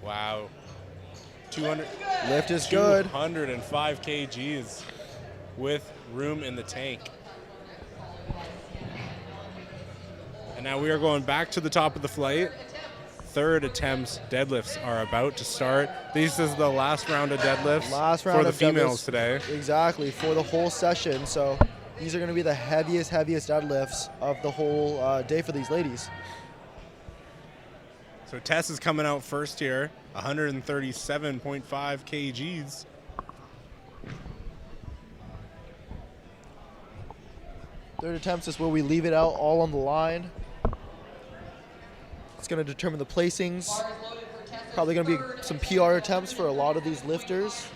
Wow. 200. Lift is good. 205 kgs with room in the tank. And now we are going back to the top of the flight. Third attempts deadlifts are about to start. This is the last round of deadlifts for the females today. Exactly, for the whole session. So these are going to be the heaviest deadlifts of the whole day for these ladies. So Tess is coming out first here, 137.5 kgs. Third attempts is where we leave it out all on the line. It's going to determine the placings. Probably going to be some PR attempts for a lot of these lifters.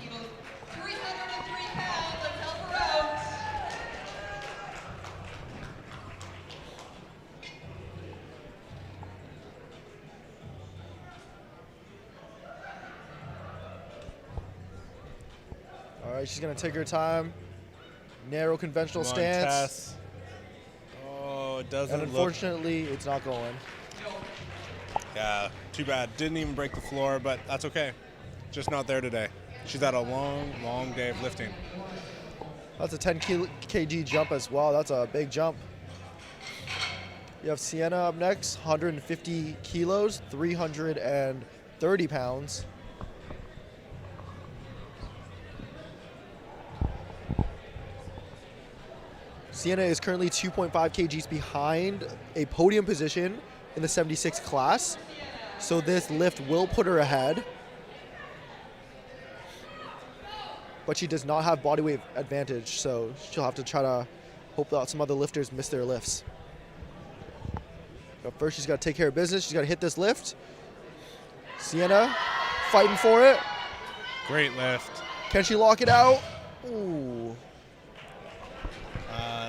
All right, she's going to take her time. Narrow conventional stance. Tess. Oh, it doesn't And unfortunately, it's not going. Yeah, too bad. Didn't even break the floor, but that's okay. Just not there today. She's had a long day of lifting. That's a 10 kg jump as well. That's a big jump. You have Sienna up next, 150 kilos, 330 pounds. Sienna is currently 2.5 kgs behind a podium position in the 76 class. So this lift will put her ahead. But she does not have body weight advantage, so she'll have to try to hope that some other lifters miss their lifts. But first, she's got to take care of business. She's got to hit this lift. Sienna fighting for it. Great lift. Can she lock it out? Ooh.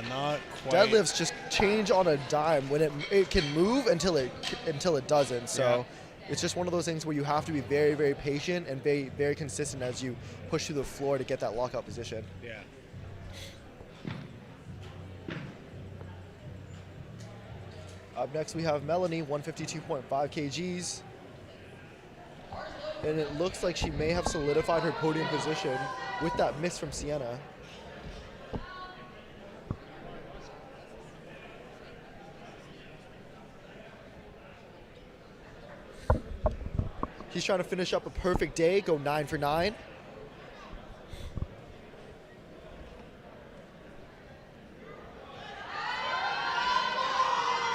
Not quite. Deadlifts just change on a dime. When it can move until it doesn't. So it's just one of those things where you have to be very, very patient and very, very consistent as you push through the floor to get that lockout position. Yeah. Up next we have Melanie, 152.5 kgs. And it looks like she may have solidified her podium position with that miss from Sienna. He's trying to finish up a perfect day, go 9 for 9.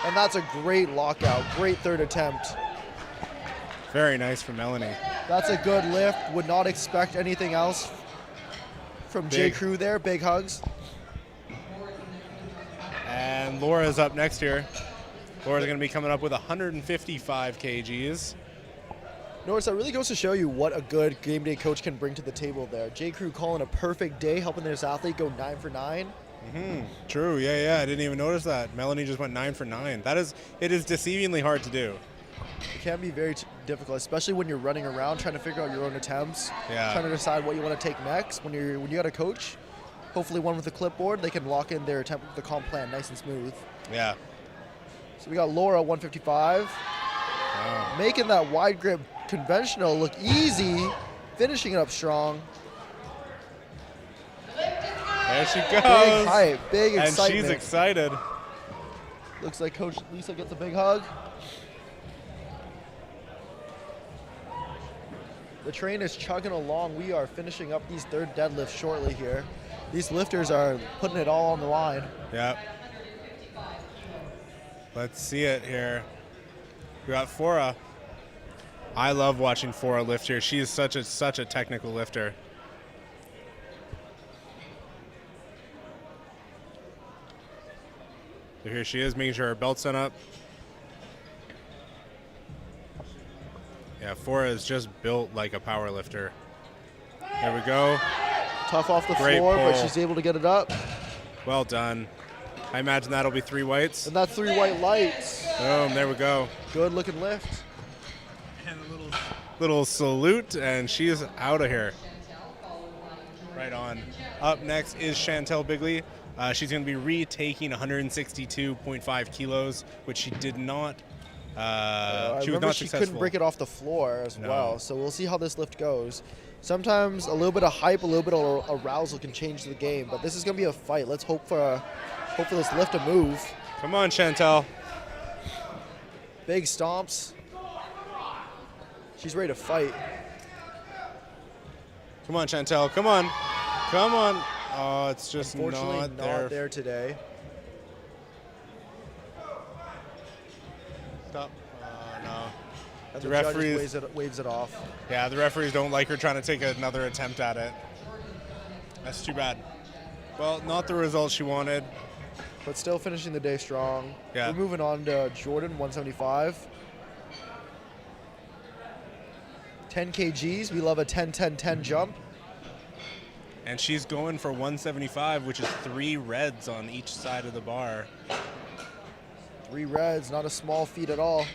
And that's a great lockout, great third attempt. Very nice for Melanie. That's a good lift. Would not expect anything else from J. Crew there. Big hugs. And Laura's up next here. Laura's going to be coming up with 155 kgs. Norris, that really goes to show you what a good game day coach can bring to the table there. J. Crew calling a perfect day, helping this athlete go 9 for 9. True, yeah. I didn't even notice that. Melanie just went 9 for 9. It is deceivingly hard to do. It can be very difficult, especially when you're running around trying to figure out your own attempts, trying to decide what you want to take next. When you got a coach, hopefully one with a clipboard, they can lock in their attempt with the comp plan nice and smooth. Yeah. So we got Laura, 155. Wow. Making that wide grip conventional look easy, finishing it up strong. There she goes. Big hype, big excitement. And she's excited. Looks like Coach Lisa gets a big hug. The train is chugging along. We are finishing up these third deadlifts shortly here. These lifters are putting it all on the line. Yeah. Let's see it here. We got Fora. I love watching Fora lift here. She is such a technical lifter. So here she is, making sure her belt's done up. Yeah, Fora is just built like a power lifter. There we go. Tough off the Great floor, pull. but she's able to get it up. Well done. I imagine that'll be 3 whites. And that's 3 white lights. Boom, there we go. Good looking lift. And a little salute, and she's out of here. Right on. Up next is Chantel Bigley. She's going to be retaking 162.5 kilos, which she did not. She was not she successful. couldn't break it off the floor as well. So we'll see how this lift goes. Sometimes a little bit of hype, a little bit of arousal can change the game, but this is going to be a fight. Let's hope for this lift to move. Come on, Chantel. Big stomps. She's ready to fight. Come on, Chantel. Come on. Come on. Oh, it's just Unfortunately, not there today. Stop. No. And The the judge referees waves it off. Yeah, the referees don't like her trying to take another attempt at it. That's too bad. Well, not the result she wanted. But still finishing the day strong. Yeah. We're moving on to Jordan, 175. 10 kgs. We love a 10-10-10 jump. And she's going for 175, which is 3 reds on each side of the bar. 3 reds, not a small feat at all.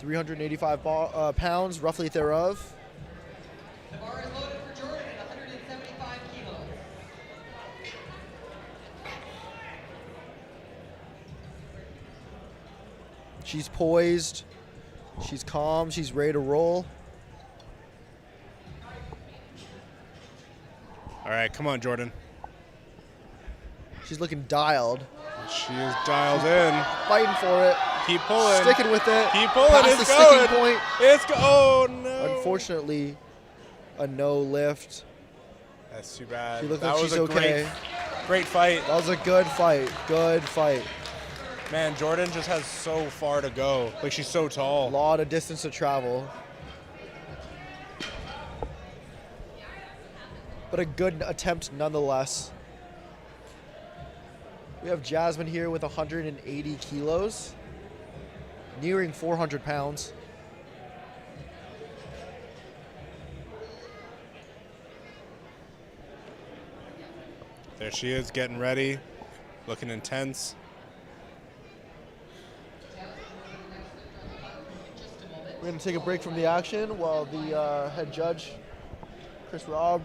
$385 pounds, roughly thereof. The bar is loaded for Jordan at 175 kilos. She's poised. She's calm. She's ready to roll. All right, come on, Jordan. She's looking dialed. She is dialed in. Fighting for it. Keep pulling. Sticking with it. Keep pulling. Past It's the going. sticking point. It's go. Oh no. Unfortunately, a no lift. That's too bad. She looked That like was she's a okay. great fight. That was a good fight. Good fight. Man, Jordan just has so far to go. Like, she's so tall. A lot of distance to travel. But a good attempt nonetheless. We have Jasmine here with 180 kilos, nearing 400 pounds. There she is, getting ready, looking intense. We're going to take a break from the action while the head judge, Chris Robb,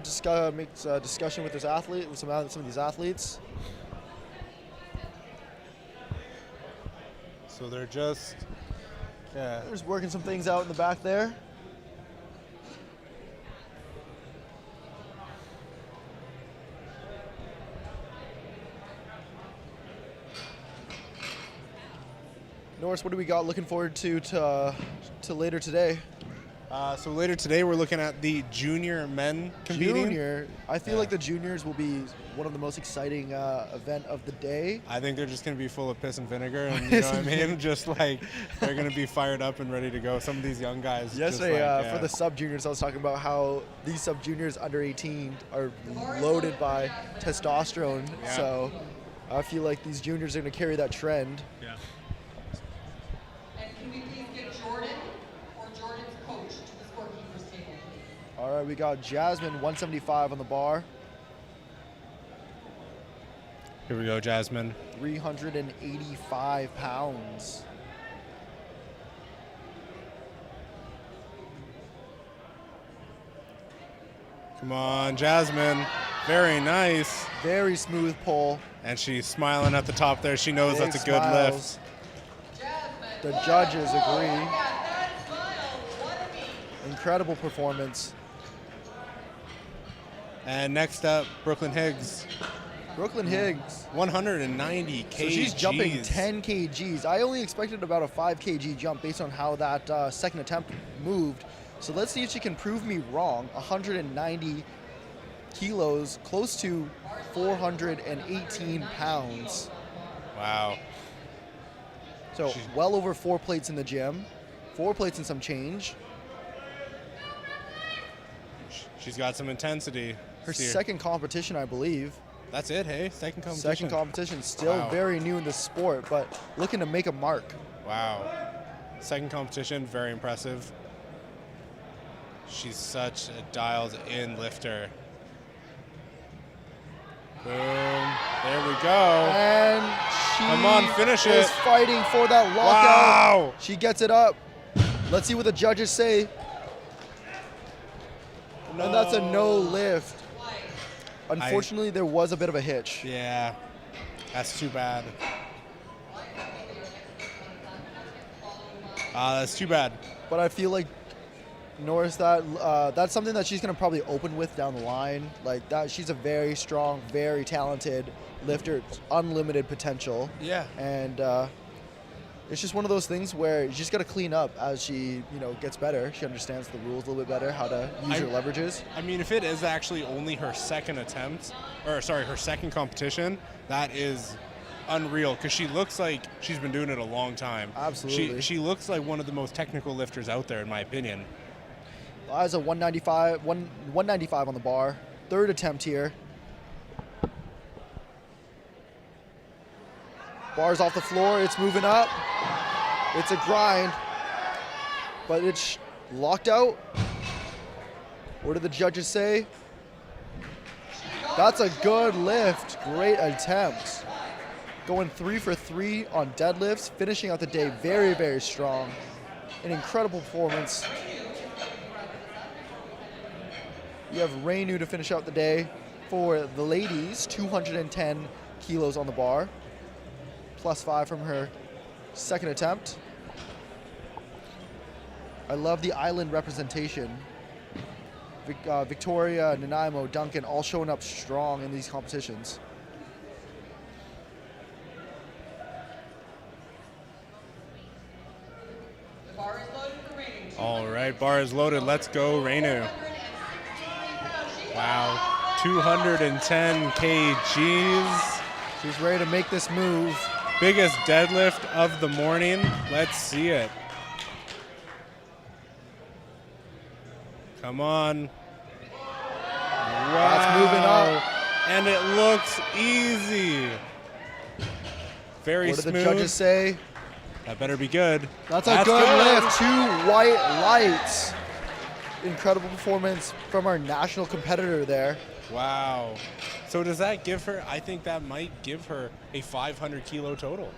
makes a discussion with this athlete, with some of these athletes. So they're just, They're just working some things out in the back there. Norris, what do we got looking forward to later today? So later today we're looking at the junior men competing. Junior. I feel like the juniors will be one of the most exciting event of the day. I think they're just going to be full of piss and vinegar, and you know what I mean? Just like they're going to be fired up and ready to go. Some of these young guys. Yesterday, just like, for the sub-juniors, I was talking about how these sub-juniors under 18 are loaded by testosterone. Yeah. So I feel like these juniors are going to carry that trend. Yeah. And can we please get Jordan or Jordan's coach to the scorekeeper's table, please? All right, we got Jasmine, 175 on the bar. Here we go, Jasmine. 385 pounds. Come on, Jasmine. Very nice. Very smooth pull. And she's smiling at the top there. She knows Big that's a good smiles. lift. The judges agree. Incredible performance. And next up, Brooklyn Higgs. Brooklyn Higgs. 190 kgs. So she's jumping 10 kgs. I only expected about a 5 kg jump based on how that second attempt moved. So let's see if she can prove me wrong. 190 kilos, close to 418 pounds. Wow. So well over 4 plates in the gym, 4 plates and some change. She's got some intensity. Her second competition, I believe. That's it, hey? Second competition. Second competition, still very new in the sport, but looking to make a mark. Wow. Second competition, very impressive. She's such a dialed-in lifter. Boom. There we go. And she Come on, finish is it. fighting for that lockout. Wow. She gets it up. Let's see what the judges say. No. And that's a no lift. Unfortunately, there was a bit of a hitch. Yeah, that's too bad. That's too bad. But I feel like, Norris, that's something that she's going to probably open with down the line. Like that, she's a very strong, very talented lifter, unlimited potential. Yeah. And it's just one of those things where you just got to clean up as she, gets better. She understands the rules a little bit better, how to use her leverages. I mean, if it is actually only her second attempt, her second competition, that is unreal because she looks like she's been doing it a long time. Absolutely. She looks like one of the most technical lifters out there, in my opinion. As a 195 on the bar. Third attempt here. Bar's off the floor. It's moving up. It's a grind, but it's locked out. What do the judges say? That's a good lift. Great attempt. Going 3 for 3 on deadlifts, finishing out the day very, very strong. An incredible performance. You have Reinu to finish out the day for the ladies, 210 kilos on the bar, +5 from her second attempt. I love the island representation. Victoria, Nanaimo, Duncan, all showing up strong in these competitions. All right, bar is loaded. Let's go, Reinu. Wow, 210 kgs. She's ready to make this move. Biggest deadlift of the morning. Let's see it. Come on. Wow. That's moving up. And it looks easy. Very smooth. What smooth. do the judges say? That better be good. That's a good lift. 2 white lights. Incredible performance from our national competitor there. Wow. So does that give her, I think that might give her a 500 kilo total.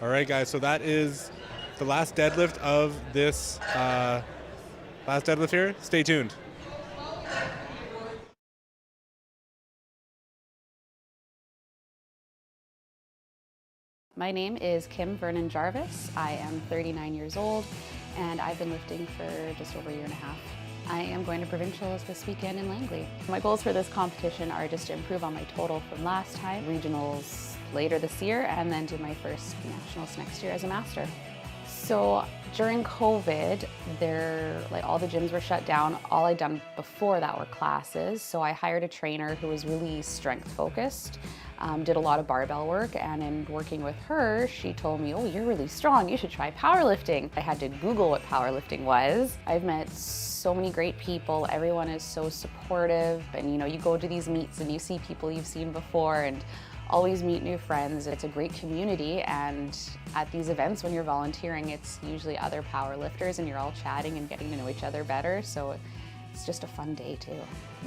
All right, guys, so that is the last deadlift of this last deadlift here. Stay tuned. My name is Kim Vernon Jarvis. I am 39 years old and I've been lifting for just over a year and a half. I am going to Provincials this weekend in Langley. My goals for this competition are just to improve on my total from last time, regionals later this year, and then do my first nationals next year as a master. So during COVID, all the gyms were shut down. All I'd done before that were classes. So I hired a trainer who was really strength focused, did a lot of barbell work, and in working with her, she told me, oh, you're really strong, you should try powerlifting. I had to Google what powerlifting was. I've met so many great people. Everyone is so supportive, and you go to these meets and you see people you've seen before and always meet new friends. It's a great community, and at these events when you're volunteering, it's usually other power lifters and you're all chatting and getting to know each other better, so it's just a fun day too.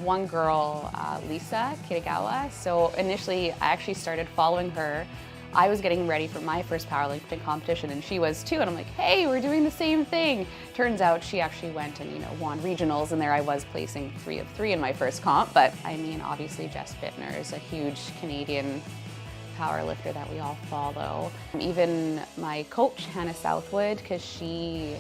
One girl, Lisa Kitagawa, so initially I actually started following her. I was getting ready for my first powerlifting competition and she was too, and I'm like, hey, we're doing the same thing. Turns out she actually went and won regionals, and there I was placing 3 of 3 in my first comp. But I mean, obviously Jess Bittner is a huge Canadian powerlifter that we all follow. Even my coach, Hannah Southwood, because she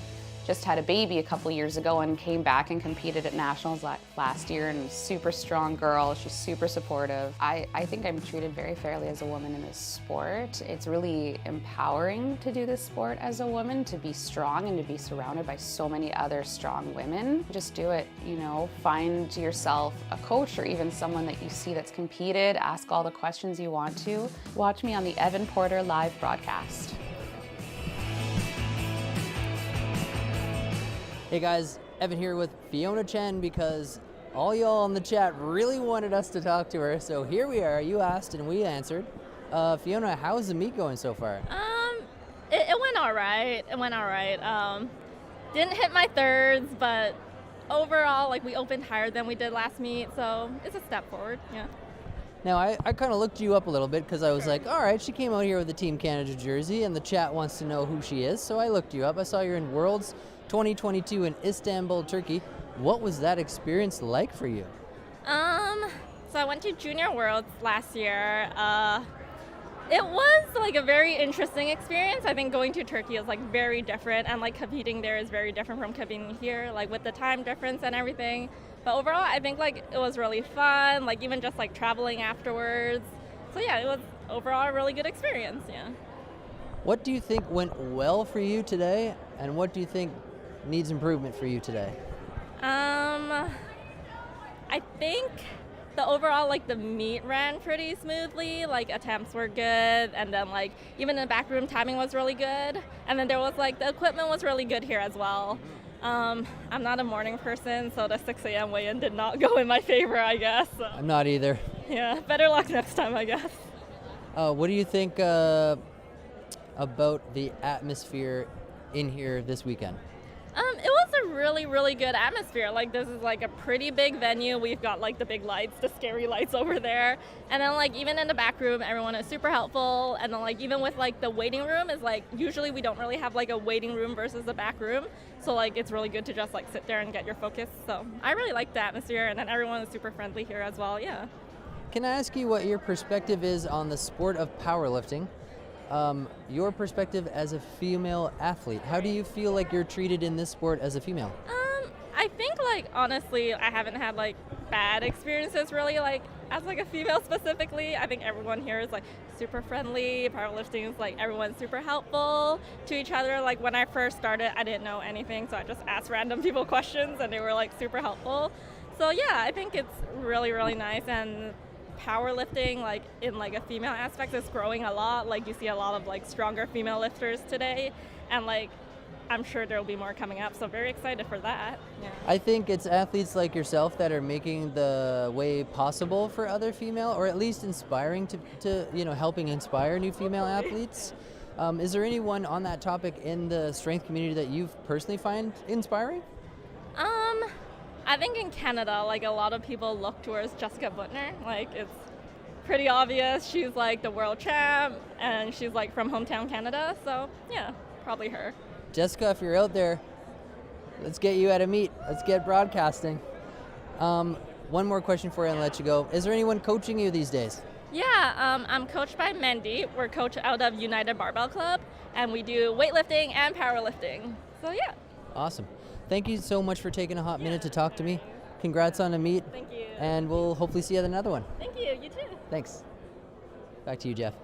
just had a baby a couple years ago and came back and competed at nationals last year, and super strong girl. She's super supportive. I think I'm treated very fairly as a woman in this sport. It's really empowering to do this sport as a woman, to be strong and to be surrounded by so many other strong women. Just do it, you know, find yourself a coach or even someone that you see that's competed, ask all the questions you want to. Watch me on the Evan Porter live broadcast. Hey guys, Evan here with Fiona Chen because all y'all in the chat really wanted us to talk to her. So here we are. You asked and we answered. Fiona, how is the meet going so far? It went all right. It went all right. Didn't hit my thirds, but overall, like, we opened higher than we did last meet, so it's a step forward. Yeah. Now, I kind of looked you up a little bit because I was like, all right, she came out here with the Team Canada jersey and the chat wants to know who she is. So I looked you up. I saw you're in Worlds 2022 in Istanbul, Turkey. What was that experience like for you? So I went to Junior Worlds last year. It was like a very interesting experience. I think going to Turkey is like very different, and like competing there is very different from competing here, like with the time difference and everything. But overall, I think like it was really fun, like even just like traveling afterwards. So yeah, it was overall a really good experience, yeah. What do you think went well for you today, and what do you think needs improvement for you today? I think the overall, like, the meet ran pretty smoothly. Like, attempts were good, and then like even in the back room timing was really good, and then there was like the equipment was really good here as well. I'm not a morning person, so the 6 a.m. weigh-in did not go in my favor, I guess. So. I'm not either. Yeah, better luck next time, I guess. What do you think about the atmosphere in here this weekend? It was a really, really good atmosphere. Like, this is like a pretty big venue. We've got like the big lights, the scary lights over there. And then like even in the back room, everyone is super helpful. And then like even with like the waiting room is like, usually we don't really have like a waiting room versus the back room. So like it's really good to just like sit there and get your focus. So I really like the atmosphere, and then everyone is super friendly here as well, yeah. Can I ask you what your perspective is on the sport of powerlifting? Your perspective as a female athlete, how do you feel like you're treated in this sport as a female? I think like honestly, I haven't had like bad experiences really like as like a female specifically. I think everyone here is like super friendly. Powerlifting is like everyone's super helpful to each other. Like when I first started, I didn't know anything, so I just asked random people questions and they were like super helpful. So yeah, I think it's really, really nice. And powerlifting, like in like a female aspect, is growing a lot. Like you see a lot of like stronger female lifters today, and like I'm sure there will be more coming up, so very excited for that. Yeah. I think it's athletes like yourself that are making the way possible for other female, or at least inspiring to you know, helping inspire new female athletes. Is there anyone on that topic in the strength community that you personally find inspiring? I think in Canada, like a lot of people look towards Jessica Butner. Like it's pretty obvious. She's like the world champ, and she's like from hometown Canada. So yeah, probably her. Jessica, if you're out there, let's get you at a meet. Let's get broadcasting. One more question for you and let you go. Is there anyone coaching you these days? Yeah, I'm coached by Mendy. We're coached out of United Barbell Club, and we do weightlifting and powerlifting. So yeah. Awesome. Thank you so much for taking a hot minute to talk to me. Congrats on a meet. Thank you. And we'll hopefully see you at another one. Thank you. You too. Thanks. Back to you, Jeff.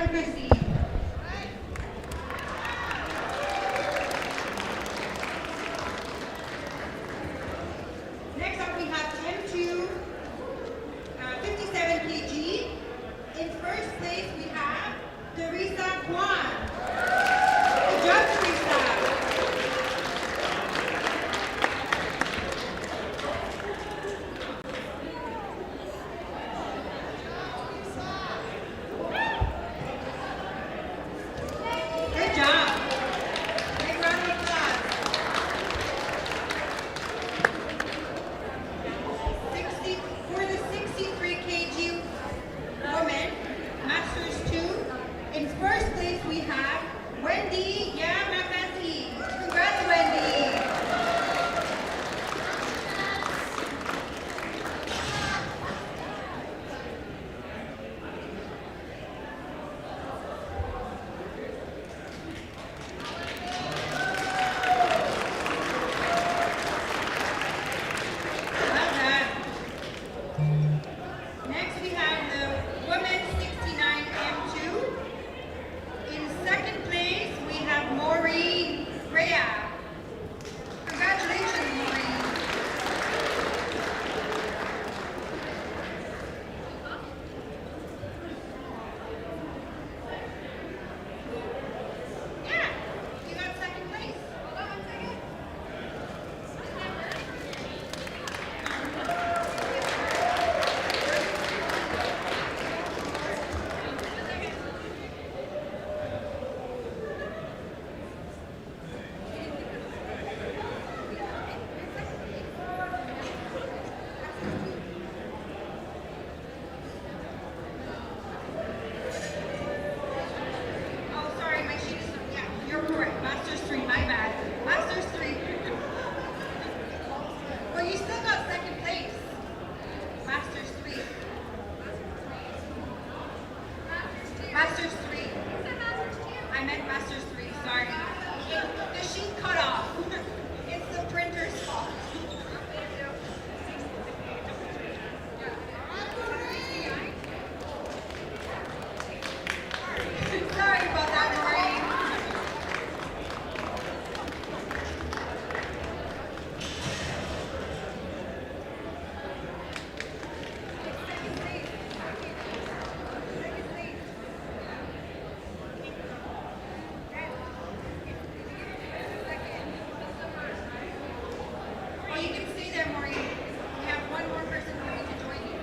Championship. Next up we have M2, 57 kg. In first place we have Teresa Kwan. Good job, Teresa. Good job. Big round of applause. 60, for the 63 kg woman, Masters 2. In first place we have Wendy Yamakasi. Congrats, Wendy. Well done. Next we have the women's 69 M2. In second place we have Maureen Rea. Congratulations, Maureen. Yeah, you got second place. Hold on one second. Oh, sorry, my sheet is, yeah, you're correct. Masters 3, my bad. Masters 3. Well, you still got second place. Masters 3. Masters 3. I meant Masters 3, sorry. The sheet cut off. It's the printer's fault. Sorry about that, Maureen. Oh, you can stay there, Maureen. We have one more person waiting to join you.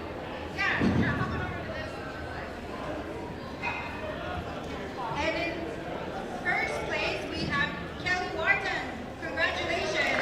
Yeah, here, hop on over to this. And in first place, we have Kelly Wharton. Congratulations.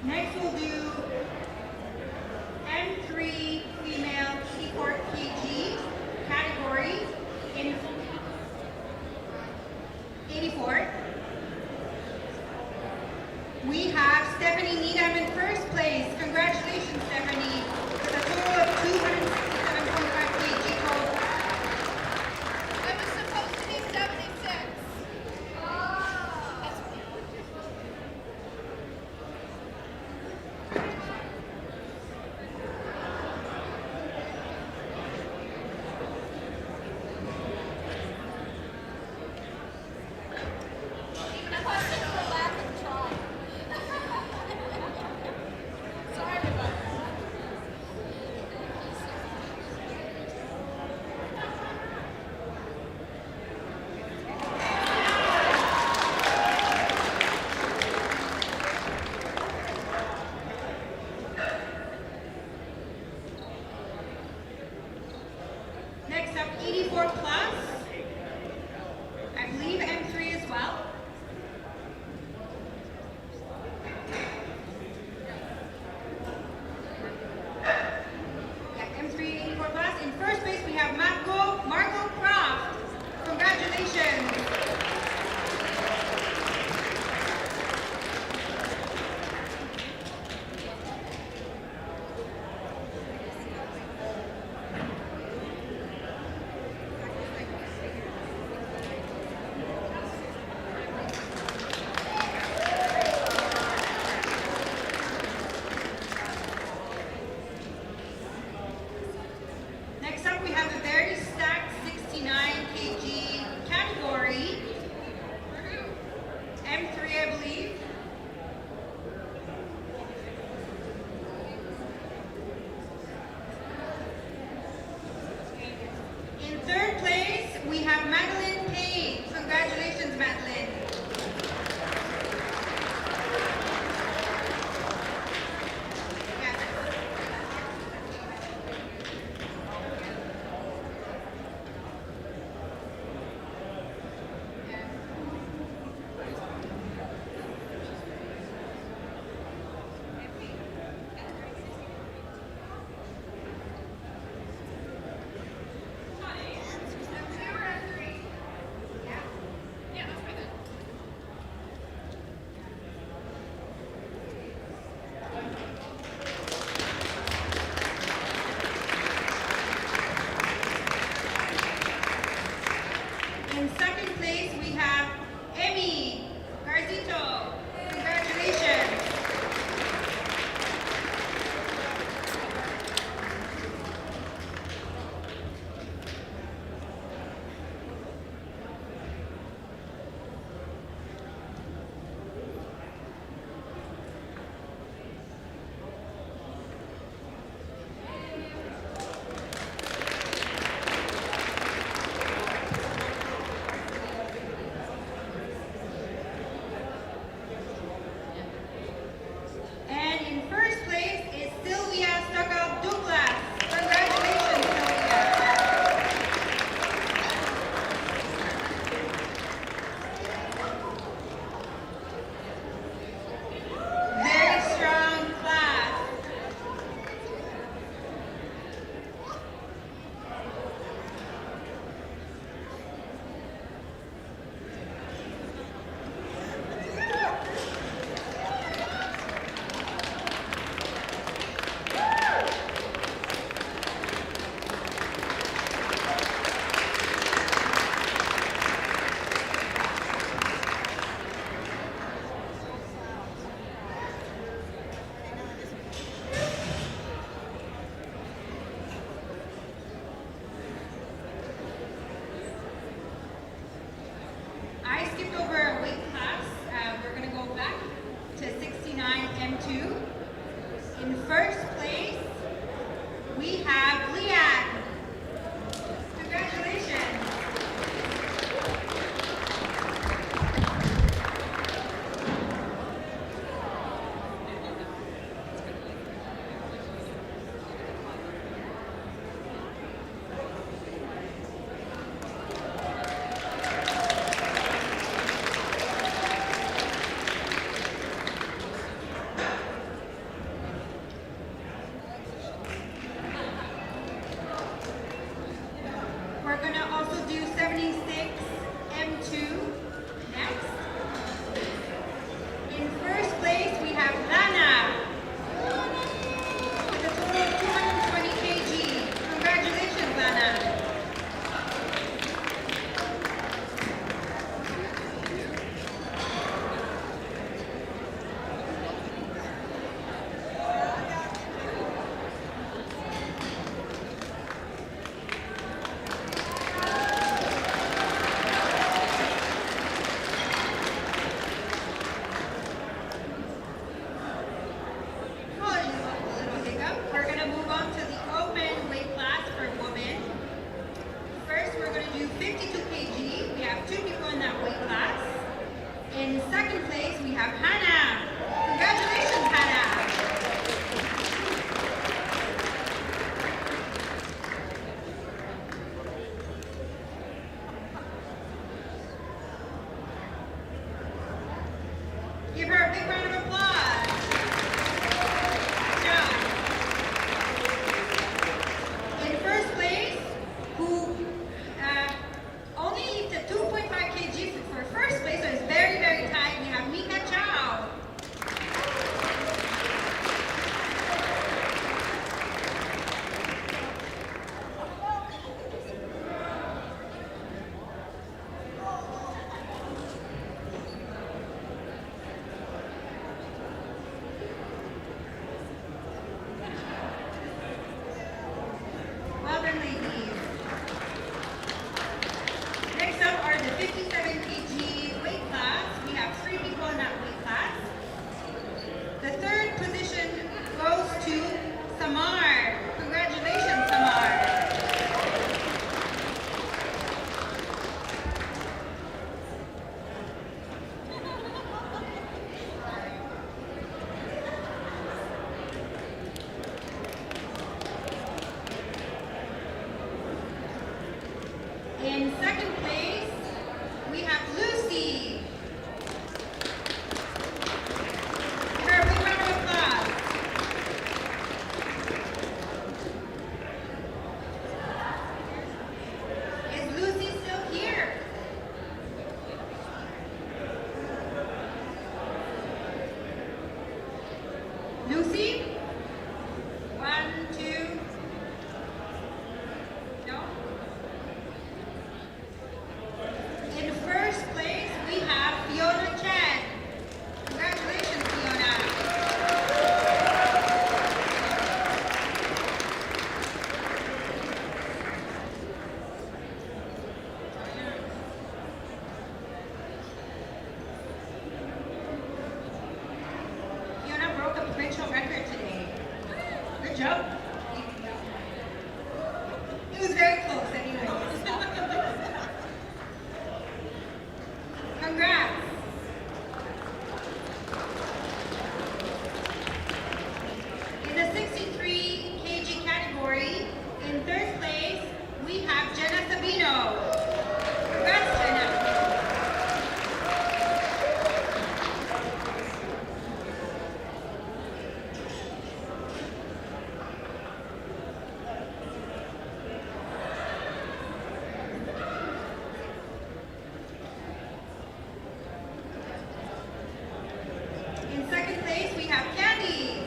Next we'll do M3 female T4 kg category in 84. We have Stephanie Needham in first place. Congratulations, Stephanie, with a total of 267.5 kg total. It was supposed to be 76. Sorry about that. Give her a big round of applause. Good job. In first place, who only lifted 2.5 kg for first place, so it's very, very tight. We have Mika Chow. Well done, ladies. Next up are the 57 kg weight class. We have 3 people in that weight class. The third position goes to Samar. Congratulations, Samar. In second place, we have Lucy. Give her a big round of applause. Is Lucy still here? Lucy? 1, 2. No? In first place, we have Fiona Chen. Congratulations, Fiona. Fiona broke a provincial record today. Good job. It was very close anyway. Congrats. In the 63 kg category, in third place, we have Jenna Sabino. Congrats, Jenna. In second place, we have Candy.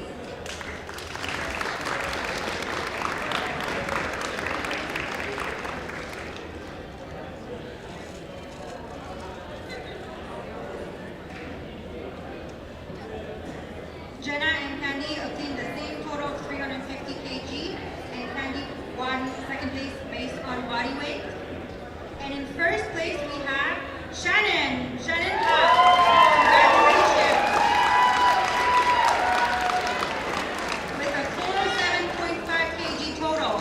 Jenna and Candy obtained the same total of 350 kg, and Candy won second place based on body weight. And in first place, we have Shannon. Shannon Congratulations. With a total 7.5 kg total.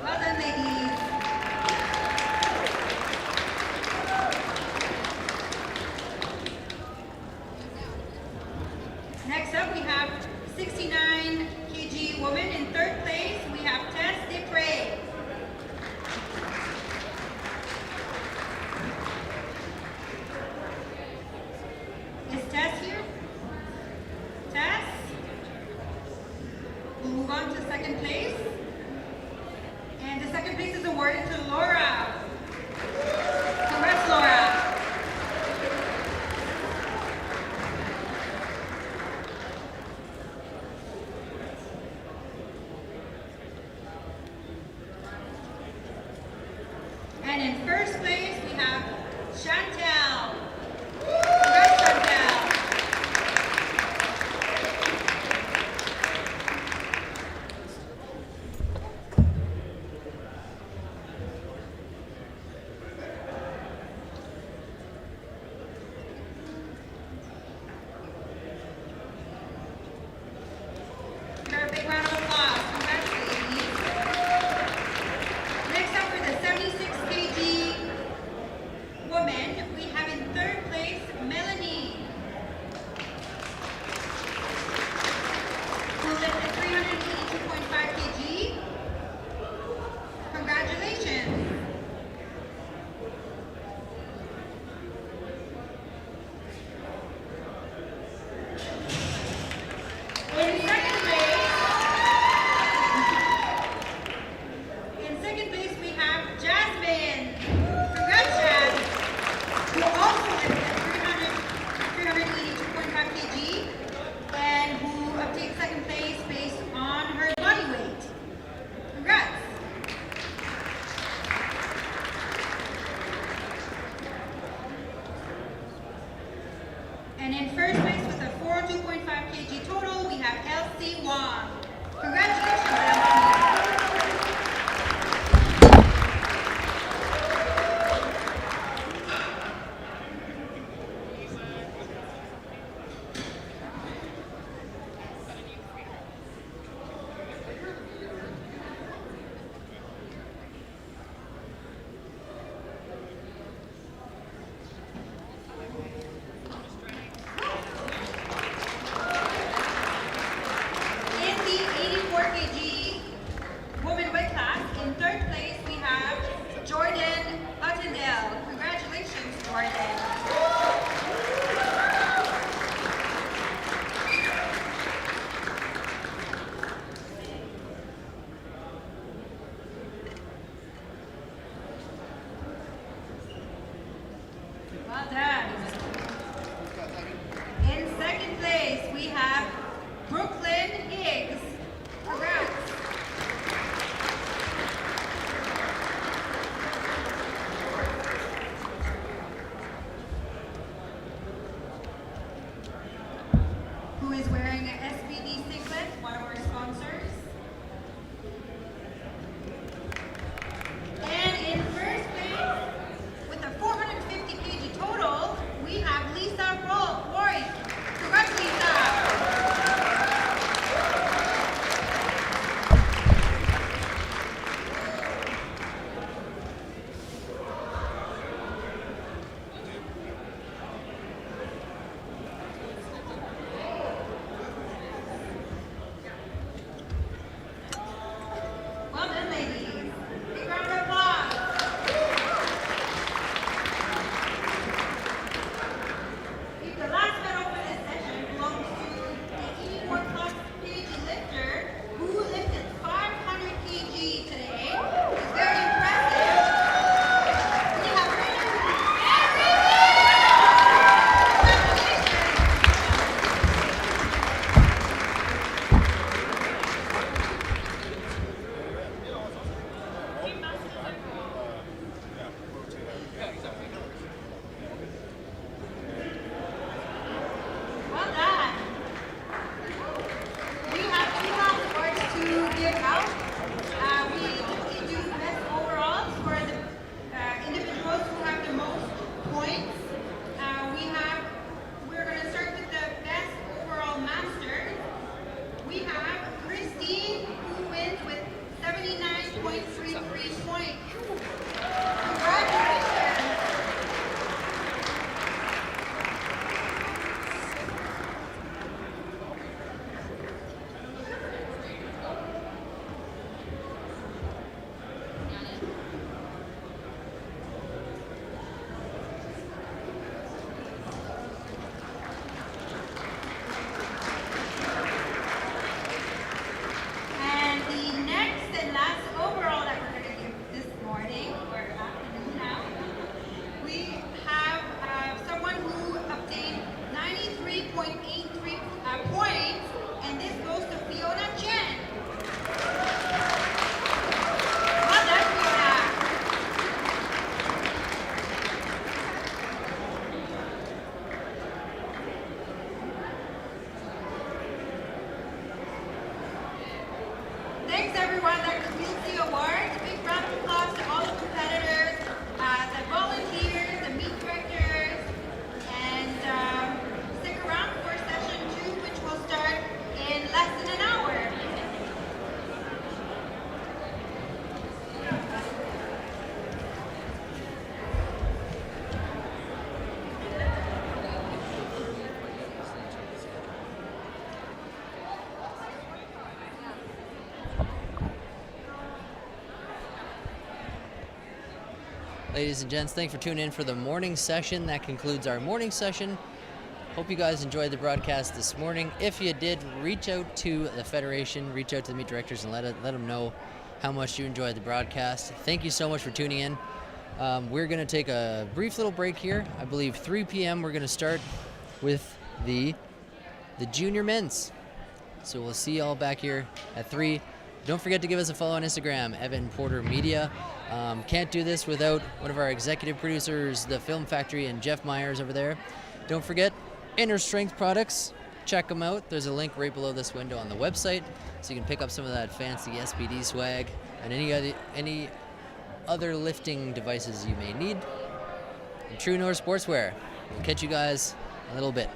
Well done, ladies. Next up, we have 69 kg woman. In third place, we have Tess Depre. Is Tess here? Tess? We'll move on to second place. And the second place is awarded to Laura. Congrats, Laura. And in first place, we have Chantel. Congrats, Chantel. Give her a big round of applause. Congrats, ladies. Next up for the 76 kg woman, we Ladies and gents, thanks for tuning in for the morning session. That concludes our morning session. Hope you guys enjoyed the broadcast this morning. If you did, reach out to the Federation, reach out to the meet directors, and let them know how much you enjoyed the broadcast. Thank you so much for tuning in. We're going to take a brief little break here. I believe 3 p.m. we're going to start with the junior men's. So we'll see y'all back here at 3. Don't forget to give us a follow on Instagram, Evan Porter Media. Can't do this without one of our executive producers, the Film Factory, and Jeff Myers over there. Don't forget, Inner Strength products. Check them out. There's a link right below this window on the website, so you can pick up some of that fancy SPD swag and any other lifting devices you may need. And True North Sportswear. We'll catch you guys in a little bit.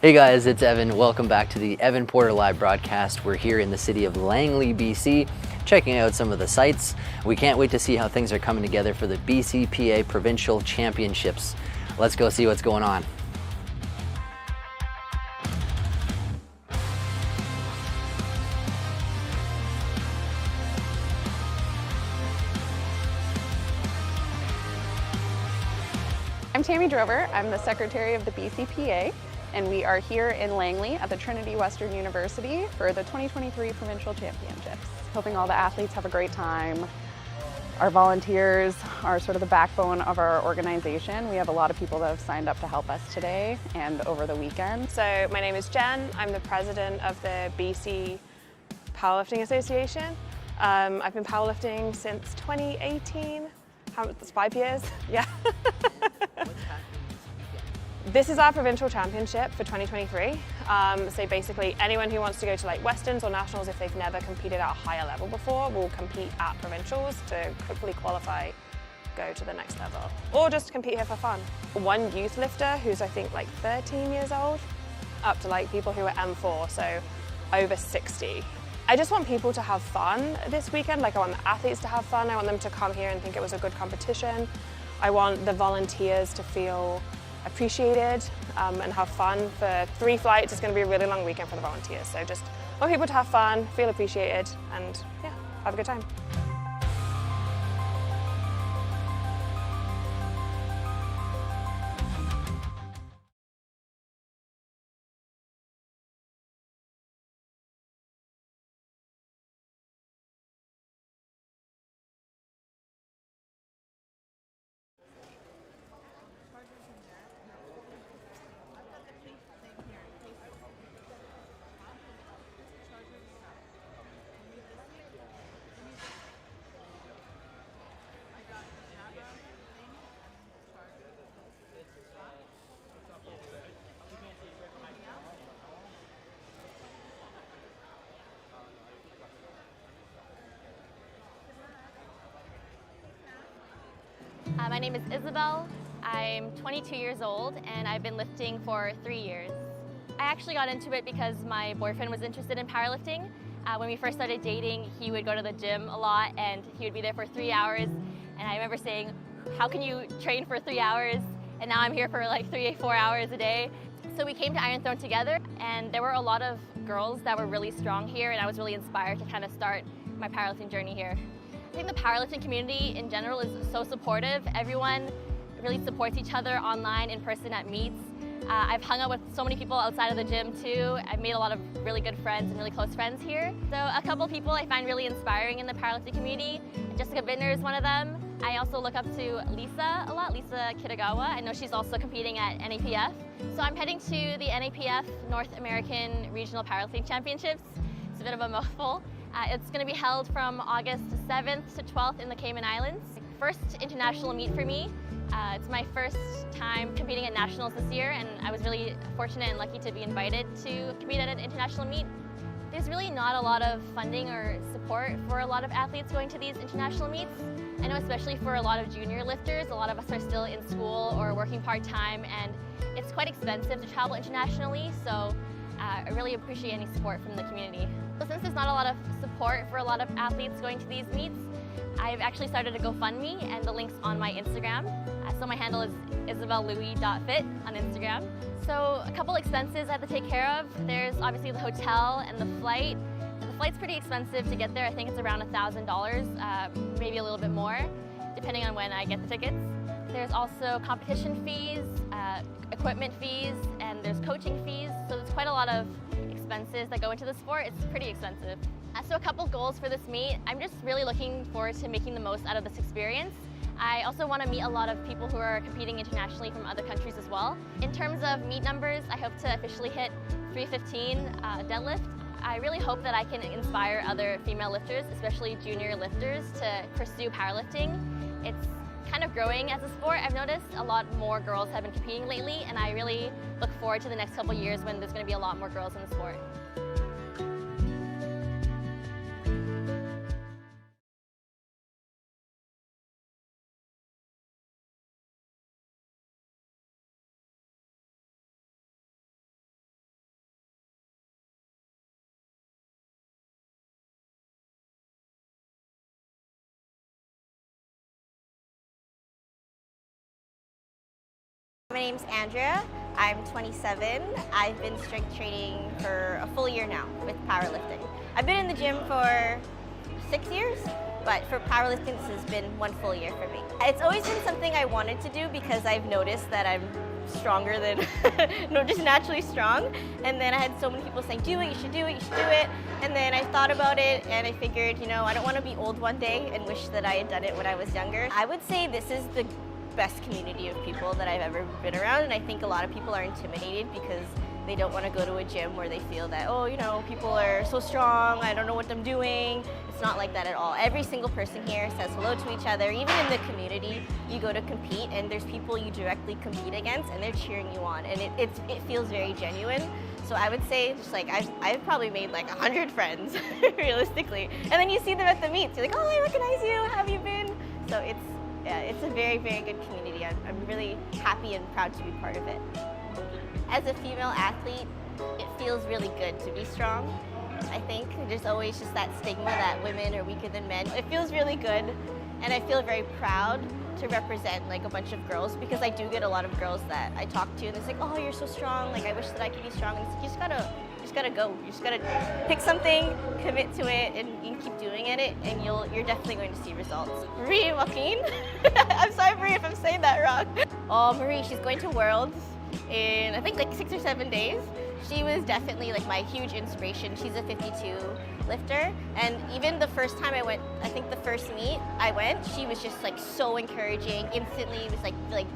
Hey guys, it's Evan. Welcome back to the Evan Porter Live broadcast. We're here in the city of Langley, BC, checking out some of the sights. We can't wait to see how things are coming together for the BCPA Provincial Championships. Let's go see what's going on. I'm Tammy Drover. I'm the secretary of the BCPA, and we are here in Langley at the Trinity Western University for the 2023 Provincial Championships. Hoping all the athletes have a great time. Our volunteers are sort of the backbone of our organization. We have a lot of people that have signed up to help us today and over the weekend. So my name is Jen. I'm the president of the BC Powerlifting Association. I've been powerlifting since 2018. That's 5 years, yeah. This is our provincial championship for 2023. So basically anyone who wants to go to like Westerns or Nationals, if they've never competed at a higher level before, will compete at Provincials to hopefully qualify, go to the next level, or just compete here for fun. One youth lifter who's I think like 13 years old, up to like people who are M4, so over 60. I just want people to have fun this weekend. Like I want the athletes to have fun. I want them to come here and think it was a good competition. I want the volunteers to feel appreciated and have fun. For 3 flights, it's going to be a really long weekend for the volunteers. So just want people to have fun, feel appreciated, and yeah, have a good time. My name is Isabel. I'm 22 years old and I've been lifting for 3 years. I actually got into it because my boyfriend was interested in powerlifting. When we first started dating, he would go to the gym a lot and he would be there for 3 hours. And I remember saying, how can you train for 3 hours? And now I'm here for like 3-4 hours a day. So we came to Iron Throne together, and there were a lot of girls that were really strong here, and I was really inspired to kind of start my powerlifting journey here. I think the powerlifting community in general is so supportive. Everyone really supports each other online, in person at meets. I've hung out with so many people outside of the gym too. I've made a lot of really good friends and really close friends here. So a couple people I find really inspiring in the powerlifting community. Jessica Bittner is one of them. I also look up to Lisa a lot, Lisa Kitagawa. I know she's also competing at NAPF. So I'm heading to the NAPF North American Regional Powerlifting Championships. It's a bit of a mouthful. It's going to be held from August 7th to 12th in the Cayman Islands. First international meet for me. It's my first time competing at nationals this year, and I was really fortunate and lucky to be invited to compete at an international meet. There's really not a lot of funding or support for a lot of athletes going to these international meets. I know especially for a lot of junior lifters, a lot of us are still in school or working part-time, and it's quite expensive to travel internationally, so I really appreciate any support from the community. So since there's not a lot of support for a lot of athletes going to these meets, I've actually started a GoFundMe, and the link's on my Instagram. So my handle is isabellouis.fit on Instagram. So a couple expenses I have to take care of. There's obviously the hotel and the flight. The flight's pretty expensive to get there. I think it's around $1,000, maybe a little bit more, depending on when I get the tickets. There's also competition fees, equipment fees, and there's coaching fees. So there's quite a lot of expenses that go into the sport. It's pretty expensive. So a couple goals for this meet. I'm just really looking forward to making the most out of this experience. I also want to meet a lot of people who are competing internationally from other countries as well. In terms of meet numbers, I hope to officially hit 315 deadlift. I really hope that I can inspire other female lifters, especially junior lifters, to pursue powerlifting. It's kind of growing as a sport. I've noticed a lot more girls have been competing lately, and I really look forward to the next couple years when there's going to be a lot more girls in the sport. My name's Andrea. I'm 27. I've been strength training for a full year now with powerlifting. I've been in the gym for 6 years, but for powerlifting this has been 1 full year for me. It's always been something I wanted to do because I've noticed that I'm stronger than, no, just naturally strong. And then I had so many people saying, do it, you should do it, you should do it. And then I thought about it and I figured, you know, I don't want to be old one day and wish that I had done it when I was younger. I would say this is the best community of people that I've ever been around, and I think a lot of people are intimidated because they don't want to go to a gym where they feel that, oh, you know, people are so strong, I don't know what I'm doing. It's not like that at all. Every single person here says hello to each other. Even in the community, you go to compete and there's people you directly compete against and they're cheering you on, and it feels very genuine. So I would say, just like, I've probably made like 100 friends, realistically. And then you see them at the meets, you're like, oh, I recognize you, how have you been? So it's a very, very good community. I'm really happy and proud to be part of it. As a female athlete, it feels really good to be strong. I think there's always just that stigma that women are weaker than men. It feels really good, and I feel very proud to represent like a bunch of girls, because I do get a lot of girls that I talk to and it's like, oh, you're so strong, like I wish that I could be strong. And it's like, you just gotta go. You just gotta pick something, commit to it, and you keep doing it, and you're definitely going to see results. Marie Joaquin, I'm sorry Marie if I'm saying that wrong. Oh, Marie, she's going to Worlds in I think like 6 or 7 days. She was definitely like my huge inspiration. She's a 52 lifter, and even the first time I went, I think the first meet I went, she was just like so encouraging. Instantly, it was like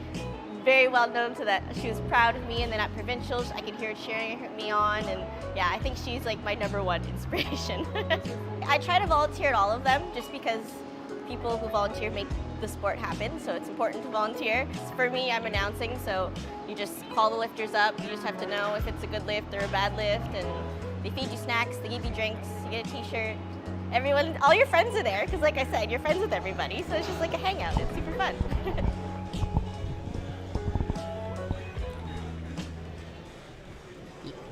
very well known to that she was proud of me, and then at Provincials I could hear her cheering me on, and yeah, I think she's like my #1 inspiration. I try to volunteer at all of them just because people who volunteer make the sport happen, so it's important to volunteer. For me, I'm announcing, so you just call the lifters up, you just have to know if it's a good lift or a bad lift, and they feed you snacks, they give you drinks, you get a t-shirt. Everyone, all your friends are there, because like I said, you're friends with everybody, so it's just like a hangout. It's super fun.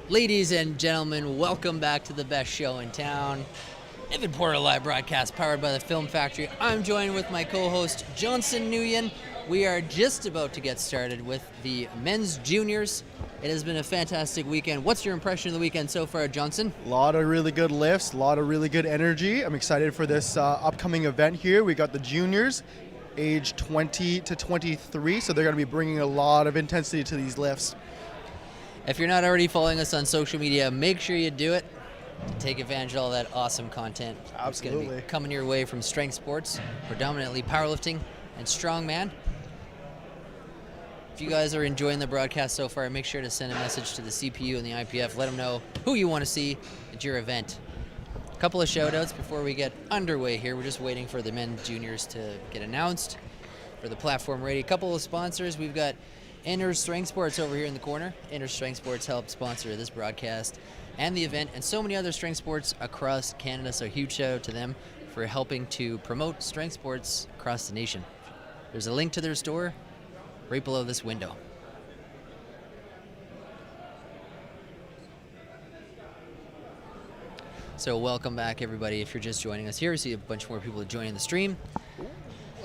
Ladies and gentlemen, welcome back to the best show in town. Evan Porter live broadcast powered by the Film Factory. I'm joined with my co-host Johnson Nguyen. We are just about to get started with the men's juniors. It has been a fantastic weekend. What's your impression of the weekend so far, Johnson? A lot of really good lifts, a lot of really good energy. I'm excited for this upcoming event here. We got the juniors, age 20 to 23, so they're going to be bringing a lot of intensity to these lifts. If you're not already following us on social media, make sure you do it. Take advantage of all that awesome content. Absolutely. It's going to be coming your way from strength sports, predominantly powerlifting and strongman. If you guys are enjoying the broadcast so far, make sure to send a message to the CPU and the IPF. Let them know who you want to see at your event. A couple of shout outs before we get underway here. We're just waiting for the men juniors to get announced for the platform ready. A couple of sponsors. We've got Inner Strength Sports over here in the corner. Inner Strength Sports helped sponsor this broadcast and the event, and so many other strength sports across Canada. So a huge shout out to them for helping to promote strength sports across the nation. There's a link to their store right below this window. So welcome back, everybody. If you're just joining us here, we see a bunch more people joining the stream.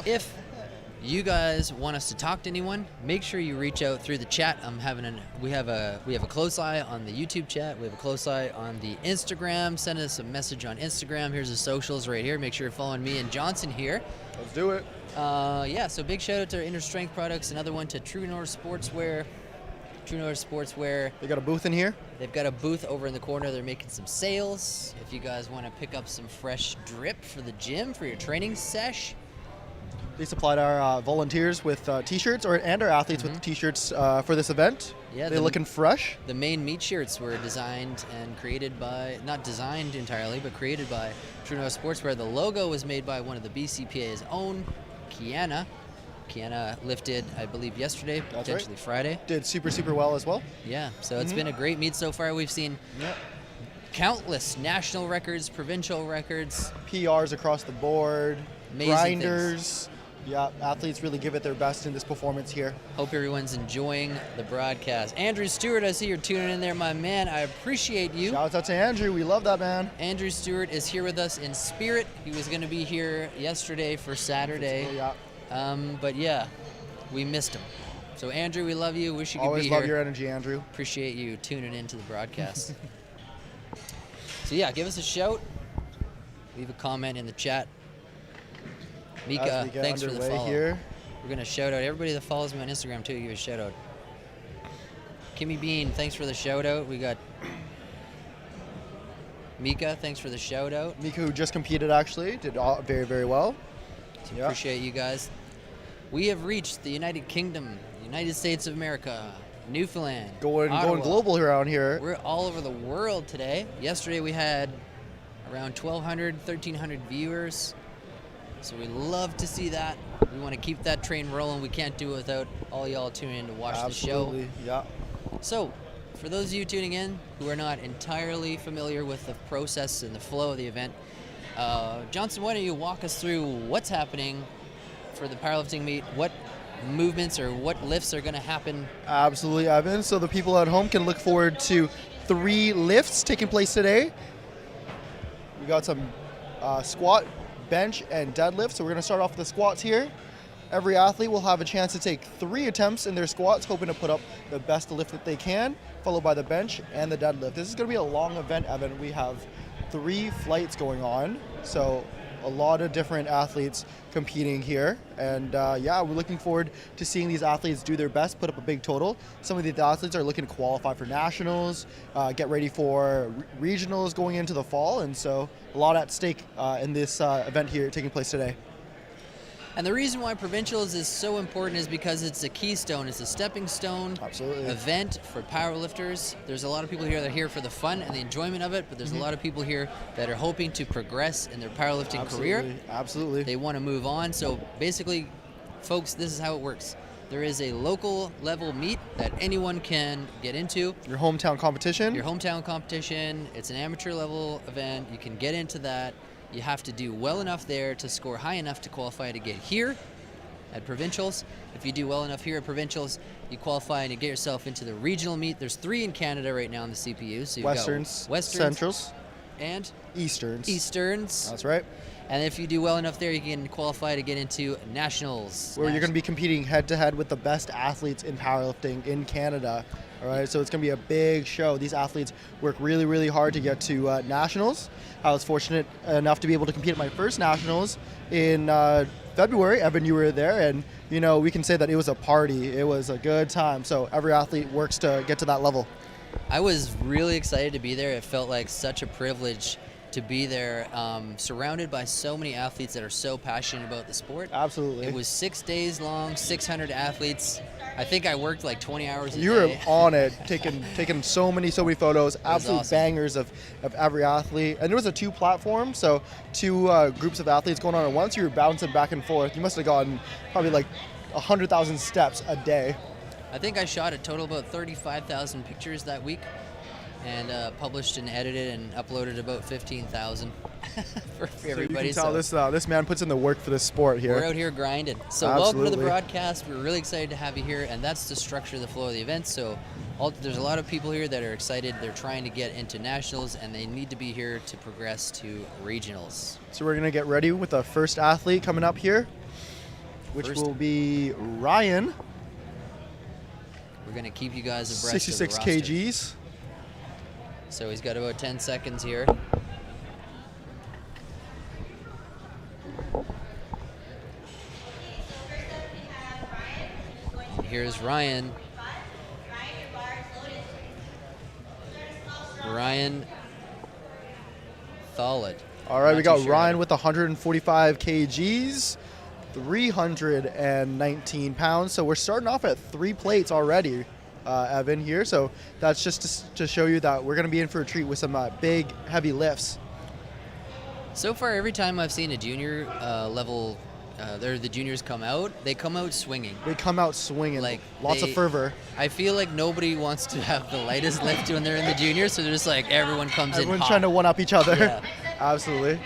If you guys want us to talk to anyone, make sure you reach out through the chat. We have a close eye on the YouTube chat. We have a close eye on the Instagram. Send us a message on Instagram. Here's the socials right here. Make sure you're following me and Johnson here. Let's do it. Yeah, so big shout out to Inner Strength Products. Another one to True North Sportswear. True North Sportswear. They got a booth in here. They've got a booth over in the corner. They're making some sales. If you guys want to pick up some fresh drip for the gym, for your training sesh. They supplied our volunteers with T-shirts, and our athletes with T-shirts for this event. Yeah, they're looking fresh. The main meat shirts were designed and created by, not designed entirely, but created by True North Sportswear. The logo was made by one of the BCPA's own, Kiana. Kiana lifted, I believe, yesterday, potentially Friday. Did super well as well. Yeah, so it's been a great meet so far. We've seen countless national records, provincial records. PRs across the board. Amazing grinders. things. Yeah, athletes really give it their best in this performance here. Hope everyone's enjoying the broadcast. Andrew Stewart, I see you're tuning in there, my man. I appreciate you. Shout out to Andrew. We love that, man. Andrew Stewart is here with us in spirit. He was going to be here yesterday for Saturday. But yeah, we missed him. So Andrew, we love you. Wish you could Always be here. love your energy, Andrew. Appreciate you tuning into the broadcast. So yeah, give us a shout. Leave a comment in the chat. Mika, thanks for the follow. Here. We're going to shout out everybody that follows me on Instagram too. Give a shout out. Kimmy Bean, thanks for the shout out. We got Mika, thanks for the shout out. Mika, who just competed, actually did very well. So appreciate you guys. We have reached the United Kingdom, United States of America, Newfoundland, going global around here. We're all over the world today. Yesterday we had around 1,200, 1,300 viewers. So we love to see that. We want to keep that train rolling. We can't do it without all y'all tuning in to watch the show. Yeah. So, for those of you tuning in who are not entirely familiar with the process and the flow of the event, Johnson, why don't you walk us through what's happening for the powerlifting meet? What movements or what lifts are going to happen? Absolutely, Evan. So the people at home can look forward to 3 lifts taking place today. We got some squat, bench, and deadlift. So we're going to start off with the squats here. Every athlete will have a chance to take 3 attempts in their squats, hoping to put up the best lift that they can, followed by the bench and the deadlift. This is going to be a long event, Evan. We have 3 flights going on, so a lot of different athletes competing here. And yeah, we're looking forward to seeing these athletes do their best, put up a big total. Some of these athletes are looking to qualify for nationals, get ready for regionals going into the fall, and so a lot at stake in this event here taking place today. And the reason why Provincials is so important is because it's a keystone, it's a stepping stone event for powerlifters. There's a lot of people here that are here for the fun and the enjoyment of it, but there's a lot of people here that are hoping to progress in their powerlifting career. Absolutely. They want to move on. So basically, folks, this is how it works. There is a local level meet that anyone can get into. Your hometown competition? Your hometown competition. It's an amateur level event. You can get into that. You have to do well enough there to score high enough to qualify to get here at Provincials. If you do well enough here at Provincials, you qualify to get yourself into the regional meet. There's 3 in Canada right now in the CPU. So you've Westerns, got Westerns, Centrals, and Easterns. Easterns. That's right. And if you do well enough there, you can qualify to get into Nationals. Where you're going to be competing head-to-head with the best athletes in powerlifting in Canada. All right, so it's going to be a big show. These athletes work really, really hard to get to Nationals. I was fortunate enough to be able to compete at my first Nationals in February. Evan, you were there, and you know we can say that it was a party. It was a good time. So every athlete works to get to that level. I was really excited to be there. It felt like such a privilege to be there, surrounded by so many athletes that are so passionate about the sport. Absolutely. It was 6 days long, 600 athletes. I think I worked like 20 hours a day. You were on it, taking so many photos, absolute awesome. bangers of every athlete. And it was a 2 platform, so 2 groups of athletes going on at once. You were bouncing back and forth. You must have gotten probably like 100,000 steps a day. I think I shot a total of about 35,000 pictures that week, and published and edited and uploaded about 15,000 for everybody. So you can tell this man puts in the work for this sport here. We're out here grinding. So welcome to the broadcast. We're really excited to have you here, and that's the structure, the flow of the event. So there's a lot of people here that are excited. They're trying to get into nationals, and they need to be here to progress to regionals. So we're going to get ready with the first athlete coming up here, which will be Ryan. We're going to keep you guys abreast 66 of the roster. kgs. So he's got about 10 seconds here. And here's Ryan. Ryan Thalet. All right, Not we got too sure. Ryan with 145 kgs, 319 pounds. So we're starting off at 3 plates already, Evan, here. So that's just to show you that we're going to be in for a treat with some big, heavy lifts. So far, every time I've seen a junior level, the juniors come out, they come out swinging. They come out swinging, like lots of fervor. I feel like nobody wants to have the lightest lift when they're in the juniors, so they're just like everyone comes in Everyone's hot. trying to one-up each other. Yeah. Absolutely.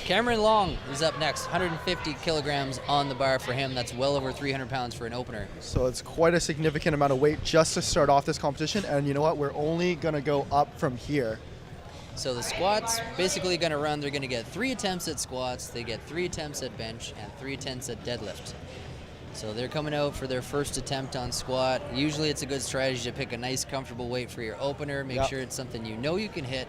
Cameron Long is up next, 150 kilograms on the bar for him. That's well over 300 pounds for an opener. So it's quite a significant amount of weight just to start off this competition. And you know what? We're only going to go up from here. So the squats basically going to run. They're going to get 3 attempts at squats. They get 3 attempts at bench and 3 attempts at deadlift. So they're coming out for their first attempt on squat. Usually it's a good strategy to pick a nice, comfortable weight for your opener. Make sure it's something you know you can hit.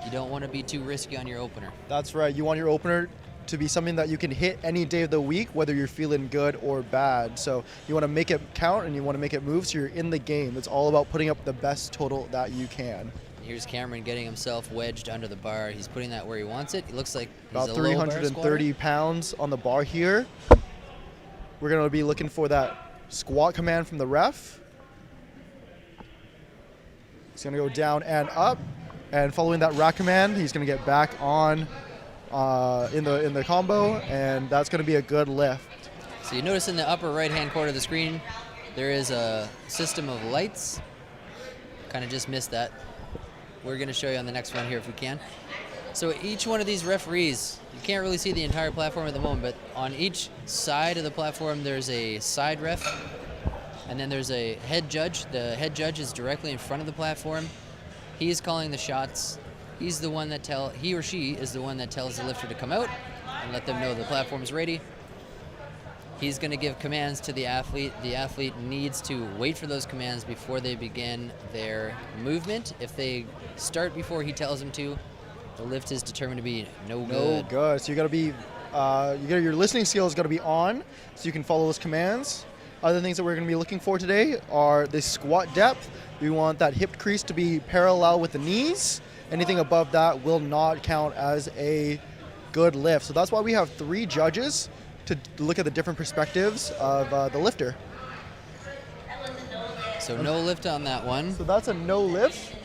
You don't want to be too risky on your opener. That's right. You want your opener to be something that you can hit any day of the week, whether you're feeling good or bad. So you want to make it count and you want to make it move so you're in the game. It's all about putting up the best total that you can. Here's Cameron getting himself wedged under the bar. He's putting that where he wants it. It looks like he's about a low bar 330 pounds on the bar here. We're going to be looking for that squat command from the ref. He's going to go down and up. And following that rack command, he's going to get back on in the combo, and that's going to be a good lift. So you notice in the upper right-hand corner of the screen, there is a system of lights. Kind of just missed that. We're going to show you on the next one here if we can. So each one of these referees, you can't really see the entire platform at the moment, but on each side of the platform there's a side ref, and then there's a head judge. The head judge is directly in front of the platform. He is calling the shots. He's the one that he or she is the one that tells the lifter to come out and let them know the platform is ready. He's going to give commands to the athlete. The athlete needs to wait for those commands before they begin their movement. If they start before he tells them to, the lift is determined to be no good. No good. So you got to be, your listening skills got to be on, so you can follow those commands. Other things that we're going to be looking for today are the squat depth. We want that hip crease to be parallel with the knees. Anything above that will not count as a good lift. So that's why we have 3 judges to look at the different perspectives of the lifter. So no lift on that one. So that's a no lift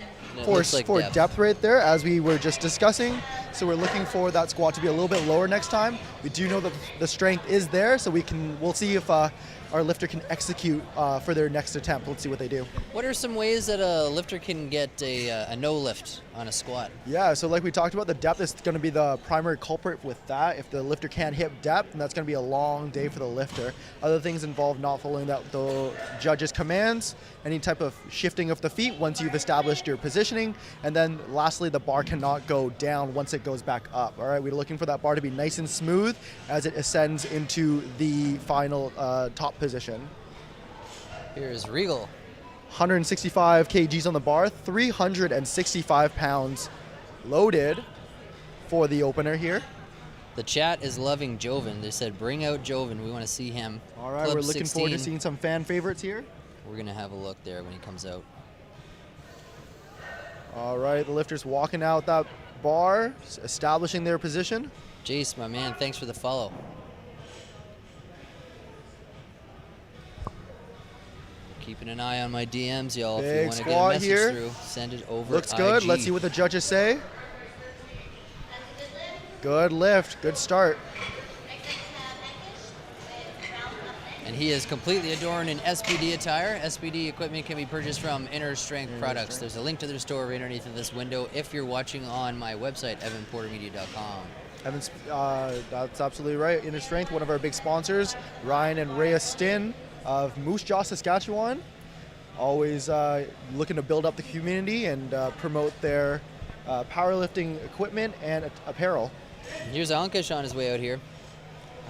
for depth right there, as we were just discussing. So we're looking for that squat to be a little bit lower next time. We do know that the strength is there, so we'll see if our lifter can execute for their next attempt. Let's see what they do. What are some ways that a lifter can get a no lift on a squat? Yeah, so like we talked about, the depth is going to be the primary culprit with that. If the lifter can't hit depth, then that's going to be a long day for the lifter. Other things involve not following the judge's commands, any type of shifting of the feet once you've established your positioning, and then lastly, the bar cannot go down once it goes back up. All right, we're looking for that bar to be nice and smooth as it ascends into the final top position. Here's Regal. 165 kgs on the bar, 365 pounds loaded for the opener here. The chat is loving Joven. They said, bring out Joven. We want to see him. All right, Club we're looking 16. forward to seeing some fan favorites here. We're going to have a look there when he comes out. All right, the lifter's walking out that bar, establishing their position. Jace, my man, thanks for the follow. Keeping an eye on my DMs, y'all. If you want to get a message here. through, send it over. Looks good. IG. Let's see what the judges say. Good lift. Good start. And he is completely adorned in SPD attire. SPD equipment can be purchased from Inner Strength Products. There's a link to their store right underneath of this window if you're watching on my website, evanportermedia.com. Evans, that's absolutely right. Inner Strength, one of our big sponsors. Ryan and Rhea Stin of Moose Jaw, Saskatchewan. Always looking to build up the community and promote their powerlifting equipment and apparel. Here's Ankush on his way out here.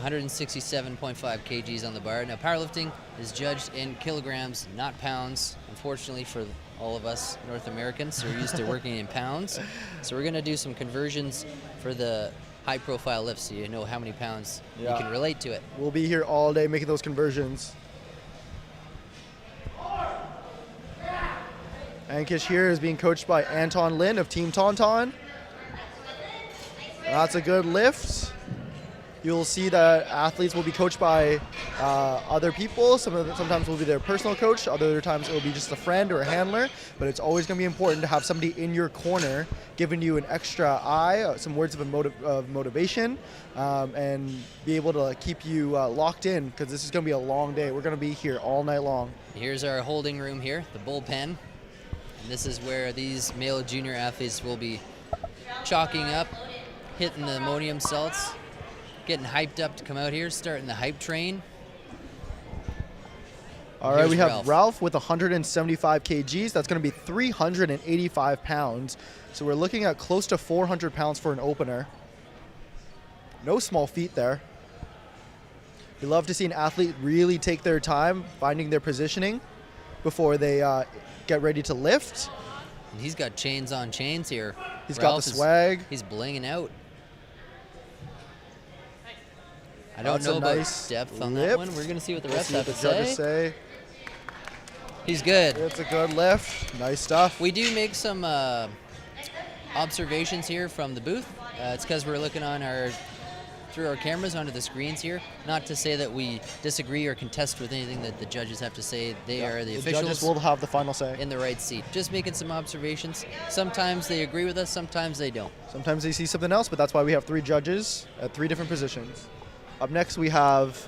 167.5 kgs on the bar. Now, powerlifting is judged in kilograms, not pounds. Unfortunately for all of us North Americans, we're used to working in pounds. So we're going to do some conversions for the high-profile lifts so you know how many pounds you can relate to it. We'll be here all day making those conversions. Ankish here is being coached by Anton Lin of Team Tauntaun. That's a good lift. You'll see that athletes will be coached by other people. Sometimes will be their personal coach. Other times it will be just a friend or a handler. But it's always going to be important to have somebody in your corner giving you an extra eye, some words of motivation, and be able to keep you locked in, because this is going to be a long day. We're going to be here all night long. Here's our holding room here, the bullpen. And this is where these male junior athletes will be chalking up, hitting the ammonium salts, getting hyped up to come out here, starting the hype train. All right, we have Ralph with 175 kgs. That's going to be 385 pounds. So we're looking at close to 400 pounds for an opener. No small feat there. We love to see an athlete really take their time finding their positioning before they get ready to lift. And he's got chains on chains here. He's got the swag. He's blinging out. I don't know about depth on that one. We're going to see what the refs have to say. He's good. It's a good lift. Nice stuff. We do make some observations here from the booth. It's because we're looking on through our cameras onto the screens here. Not to say that we disagree or contest with anything that the judges have to say. They are the officials. The judges will have the final say. In the right seat. Just making some observations. Sometimes they agree with us, sometimes they don't. Sometimes they see something else, but that's why we have 3 judges at 3 different positions. Up next we have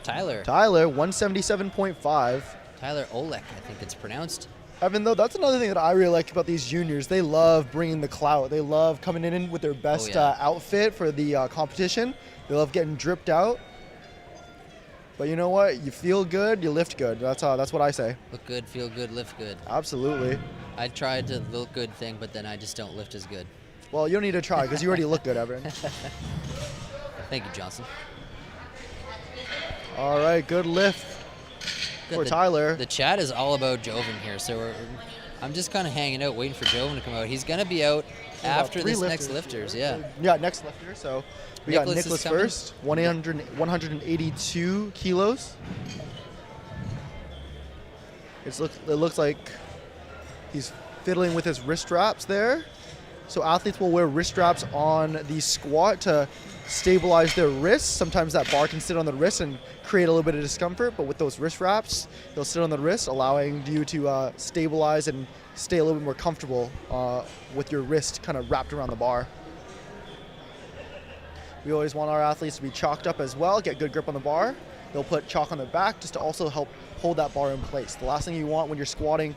Tyler, 177.5. Tyler Olek, I think it's pronounced. Evan, though, that's another thing that I really like about these juniors. They love bringing the clout. They love coming in with their best outfit for the competition. They love getting dripped out. But you know what? You feel good, you lift good. That's what I say. Look good, feel good, lift good. Absolutely. I tried to look good thing, but then I just don't lift as good. Well, you don't need to try because you already look good, Evan. Thank you, Johnson. All right, good lift for Tyler. The chat is all about Joven here, so I'm just kind of hanging out, waiting for Joven to come out. He's going to be out after this next lifters, Yeah, next lifter. So we got Nicholas first, 182 kilos. It looks like he's fiddling with his wrist straps there. So athletes will wear wrist straps on the squat to stabilize their wrists. Sometimes that bar can sit on the wrist and create a little bit of discomfort, but with those wrist wraps, they'll sit on the wrist, allowing you to stabilize and stay a little bit more comfortable with your wrist kind of wrapped around the bar. We always want our athletes to be chalked up as well, get good grip on the bar. They'll put chalk on their back just to also help hold that bar in place. The last thing you want when you're squatting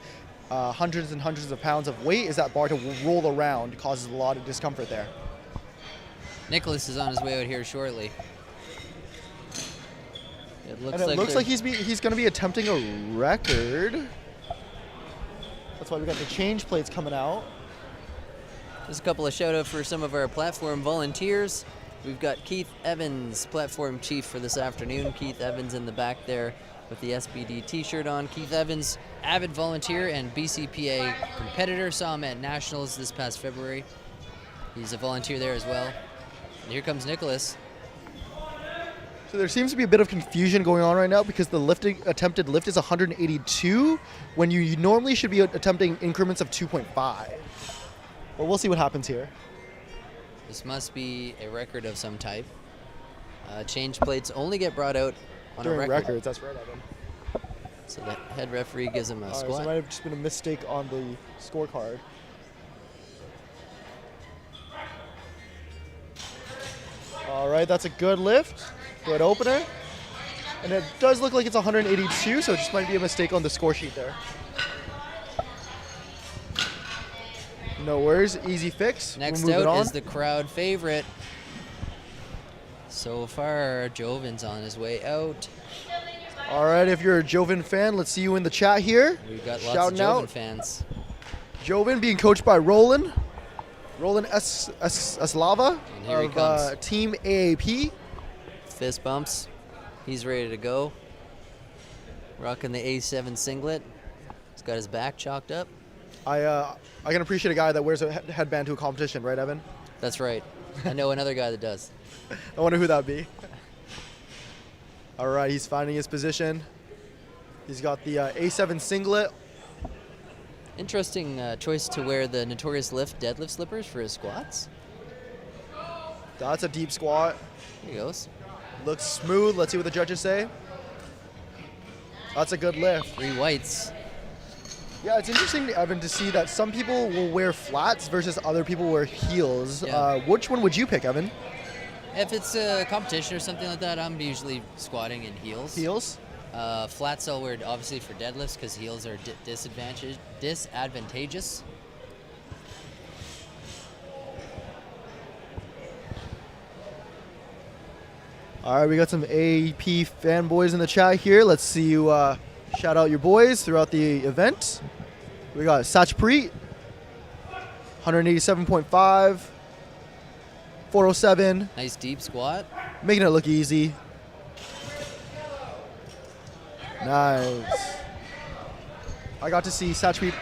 hundreds and hundreds of pounds of weight is that bar to roll around. It causes a lot of discomfort there. Nicholas is on his way out here shortly. It looks like he's going to be attempting a record. That's why we got the change plates coming out. Just a couple of shout out for some of our platform volunteers. We've got Keith Evans, platform chief for this afternoon. Keith Evans in the back there with the SBD t-shirt on. Keith Evans, avid volunteer and BCPA competitor. Saw him at Nationals this past February. He's a volunteer there as well. And here comes Nicholas. So there seems to be a bit of confusion going on right now because the attempted lift is 182 when you normally should be attempting increments of 2.5. But we'll see what happens here. This must be a record of some type. Change plates only get brought out on during a record. records. That's right, Evan. So the head referee gives him a squat. So it might have just been a mistake on the scorecard. All right, that's a good lift, good opener. And it does look like it's 182, so it just might be a mistake on the score sheet there. No worries, easy fix. Next out is the crowd favorite. So far, Joven's on his way out. All right, if you're a Joven fan, let's see you in the chat here. We've got lots of Joven fans. Joven being coached by Roland Eslava of Team AAP. Fist bumps. He's ready to go. Rocking the A7 singlet. He's got his back chalked up. I can appreciate a guy that wears a headband to a competition, right, Evan? That's right. I know another guy that does. I wonder who that would be. All right, he's finding his position. He's got the A7 singlet Interesting choice to wear the Notorious Lift deadlift slippers for his squats. That's a deep squat. There he goes. Looks smooth. Let's see what the judges say. That's a good lift. 3 whites. Yeah, it's interesting, Evan, to see that some people will wear flats versus other people wear heels. Yeah. Which one would you pick, Evan? If it's a competition or something like that, I'm usually squatting in heels. Heels? Flats I'll wear obviously for deadlifts because heels are disadvantageous. All right, we got some AP fanboys in the chat here. Let's see you shout out your boys throughout the event. We got Satchpreet, 187.5, 407. Nice deep squat. Making it look easy. Nice. I got to see Satchpreet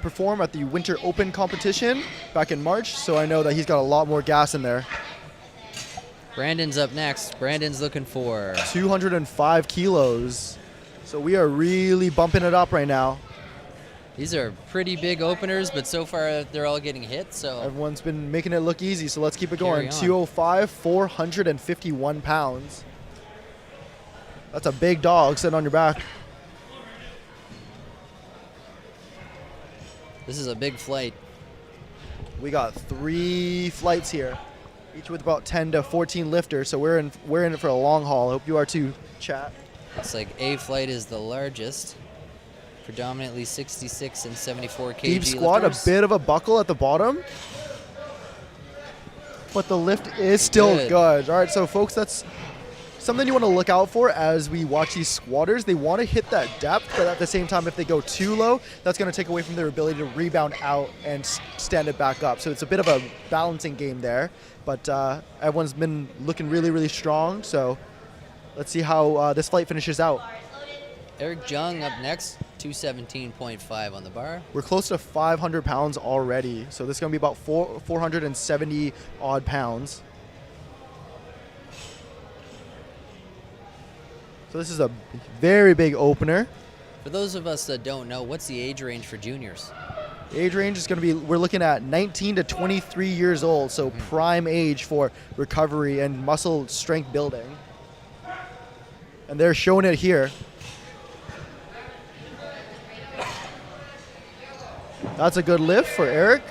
perform at the Winter Open competition back in March, so I know that he's got a lot more gas in there. Brandon's up next. Brandon's looking for 205 kilos. So we are really bumping it up right now. These are pretty big openers, but so far they're all getting hit. So everyone's been making it look easy, so let's keep it going. Carry on. 205, 451 pounds. That's a big dog sitting on your back. This is a big flight. We got 3 flights here, each with about 10 to 14 lifters. So we're in it for a long haul. I hope you are too, chat. Looks like A flight is the largest, predominantly 66 and 74 kg Deep squat, lifters. a bit of a buckle at the bottom, but the lift is still good. All right, so folks, that's something you want to look out for as we watch these squatters. They want to hit that depth, but at the same time, if they go too low, that's going to take away from their ability to rebound out and stand it back up. So it's a bit of a balancing game there, but everyone's been looking really, really strong. So let's see how this flight finishes out. Eric Jung up next, 217.5 on the bar. We're close to 500 pounds already, so this is going to be about 470 odd pounds. So this is a very big opener. For those of us that don't know, what's the age range for juniors? The age range is going to be, we're looking at 19 to 23 years old, so prime age for recovery and muscle strength building. And they're showing it here. That's a good lift for Eric.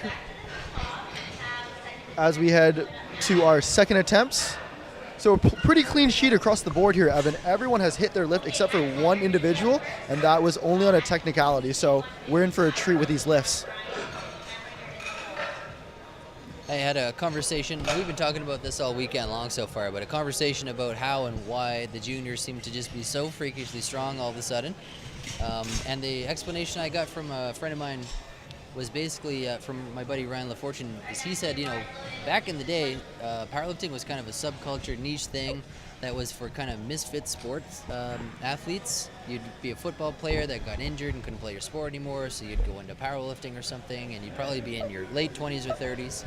As we head to our second attempts. So a pretty clean sheet across the board here, Evan. Everyone has hit their lift except for one individual, and that was only on a technicality. So we're in for a treat with these lifts. I had a conversation, we've been talking about this all weekend long so far, but a conversation about how and why the juniors seem to just be so freakishly strong all of a sudden. And the explanation I got from a friend of mine was basically from my buddy Ryan LaFortune, is he said, you know, back in the day, powerlifting was kind of a subculture niche thing that was for kind of misfit sports athletes. You'd be a football player that got injured and couldn't play your sport anymore, so you'd go into powerlifting or something, and you'd probably be in your late 20s or 30s.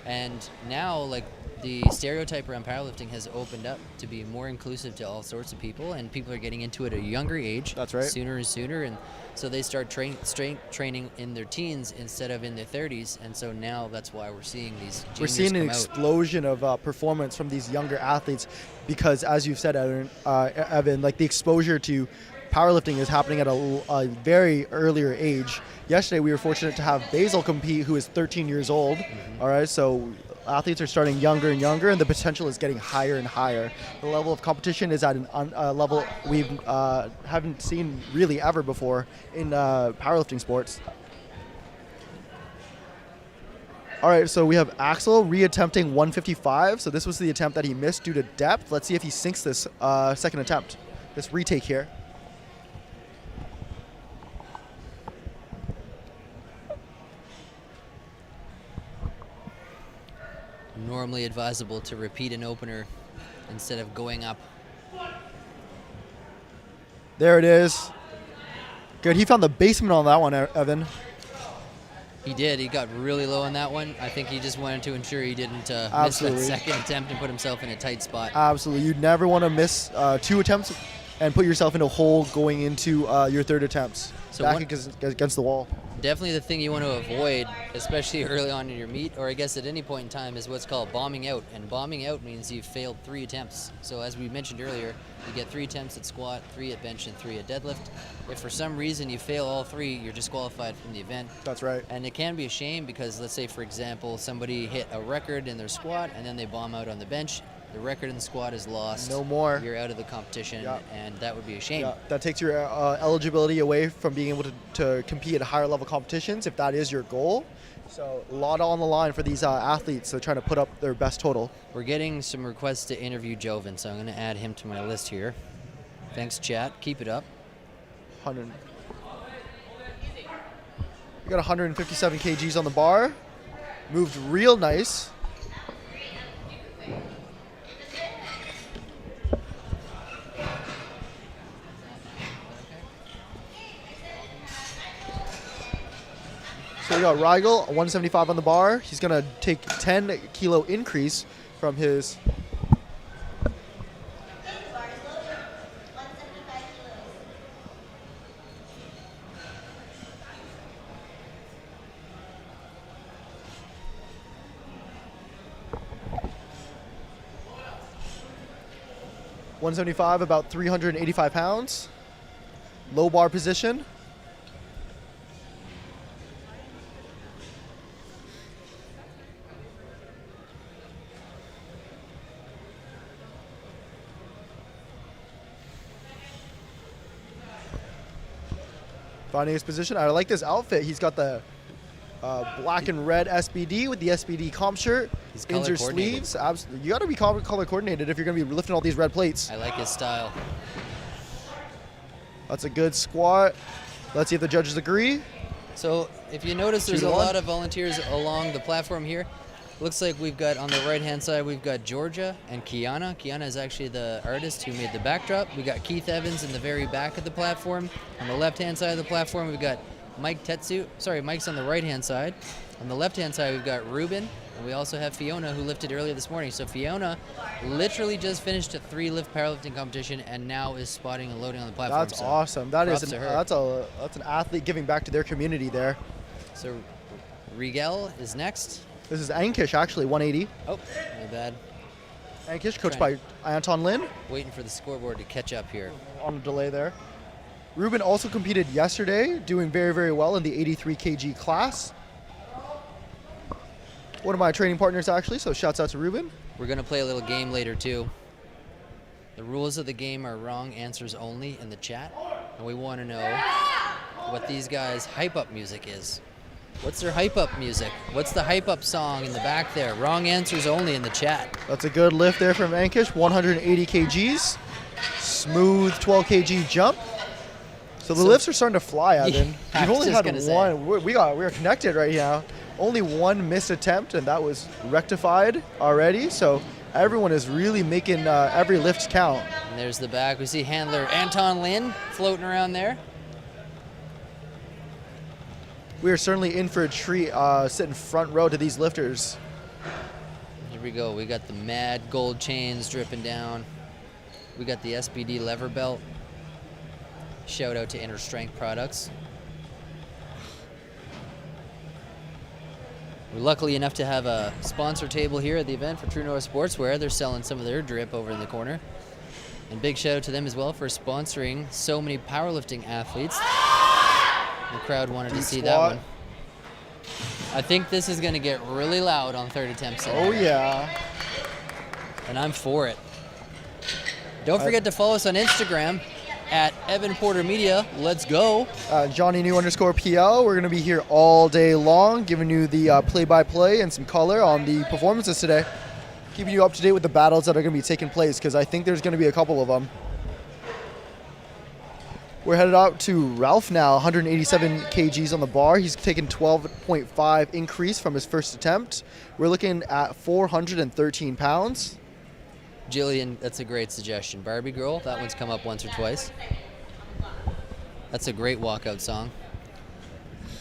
And now, like, the stereotype around powerlifting has opened up to be more inclusive to all sorts of people, and people are getting into it at a younger age. That's right. Sooner and sooner, and so they start strength training in their teens instead of in their 30s, and so now that's why we're seeing these juniors We're seeing an come out. explosion of performance from these younger athletes because, as you've said, Evan, like the exposure to powerlifting is happening at a very earlier age. Yesterday, we were fortunate to have Basil compete, who is 13 years old. All right, so athletes are starting younger and younger, and the potential is getting higher and higher. The level of competition is at a level we haven't seen really ever before in powerlifting sports. All right, so we have Axel reattempting 155. So this was the attempt that he missed due to depth. Let's see if he sinks this second attempt, this retake here. Normally advisable to repeat an opener instead of going up. There it is. Good. He found the basement on that one, Evan. He did. He got really low on that one. I think he just wanted to ensure he didn't miss that second attempt and put himself in a tight spot. Absolutely. You'd never want to miss 2 attempts and put yourself in a hole going into your third attempts. So back against the wall. definitely the thing you want to avoid, especially early on in your meet, or I guess at any point in time, is what's called bombing out. And bombing out means you've failed 3 attempts. So as we mentioned earlier, you get 3 attempts at squat, 3 at bench, and 3 at deadlift. If for some reason you fail all 3, you're disqualified from the event. That's right. And it can be a shame because, let's say, for example, somebody hit a record in their squat and then they bomb out on the bench. The record in the squat is lost. No more. You're out of the competition, and that would be a shame. Yeah, that takes your eligibility away from being able to compete at higher level competitions if that is your goal. So a lot on the line for these athletes. They're trying to put up their best total. We're getting some requests to interview Joven, so I'm going to add him to my list here. Thanks, chat. Keep it up. 100. We got 157 kgs on the bar. Moved real nice. So we got Rigel, 175 on the bar. He's going to take 10 kilo increase from his... $175, about 385 pounds. Low bar position. Finding his position. I like this outfit. He's got the black and red SBD with the SBD comp shirt. He's color Inser coordinated. sleeves. Absolutely. You got to be color coordinated if you're going to be lifting all these red plates. I like his style. That's a good squat. Let's see if the judges agree. So if you notice, there's a lot of volunteers along the platform here. Looks like we've got, on the right-hand side, we've got Georgia and Kiana. Kiana is actually the artist who made the backdrop. We got Keith Evans in the very back of the platform. On the left-hand side of the platform, we've got Mike Tetsu. Sorry, Mike's on the right-hand side. On the left-hand side, we've got Ruben. And we also have Fiona, who lifted earlier this morning. So Fiona literally just finished a 3-lift powerlifting competition and now is spotting and loading on the platform. That's awesome. That's an athlete giving back to their community there. So Rigel is next. This is Ankish, actually, 180. Oh, my bad. Ankish, coached by Anton Lin. Waiting for the scoreboard to catch up here. On a delay there. Ruben also competed yesterday, doing very, very well in the 83 kg class. One of my training partners, actually, so shouts out to Ruben. We're going to play a little game later, too. The rules of the game are wrong answers only in the chat, and we want to know what these guys' hype-up music is. What's their hype-up music? What's the hype-up song in the back there? Wrong answers only in the chat. That's a good lift there from Ankish, 180 kgs. Smooth 12 kg jump. So the lifts are starting to fly, Evan. You've only had one. We are connected right now. Only one missed attempt, and that was rectified already. So everyone is really making every lift count. And there's the back. We see handler Anton Lin floating around there. We are certainly in for a treat sitting front row to these lifters. Here we go. We got the mad gold chains dripping down. We got the SBD lever belt. Shout out to Inner Strength Products. We're lucky enough to have a sponsor table here at the event for True North Sportswear. They're selling some of their drip over in the corner. And big shout out to them as well for sponsoring so many powerlifting athletes. The crowd wanted to see that one. I think this is going to get really loud on third attempts. Oh, yeah. And I'm for it. Don't forget to follow us on Instagram at Evan Porter Media. Let's go. Johnny_PL. We're going to be here all day long, giving you the play-by-play and some color on the performances today. Keeping you up to date with the battles that are going to be taking place, because I think there's going to be a couple of them. We're headed out to Ralph now, 187 kgs on the bar. He's taken 12.5 increase from his first attempt. We're looking at 413 pounds. Jillian, that's a great suggestion. Barbie Girl, that one's come up once or twice. That's a great walkout song.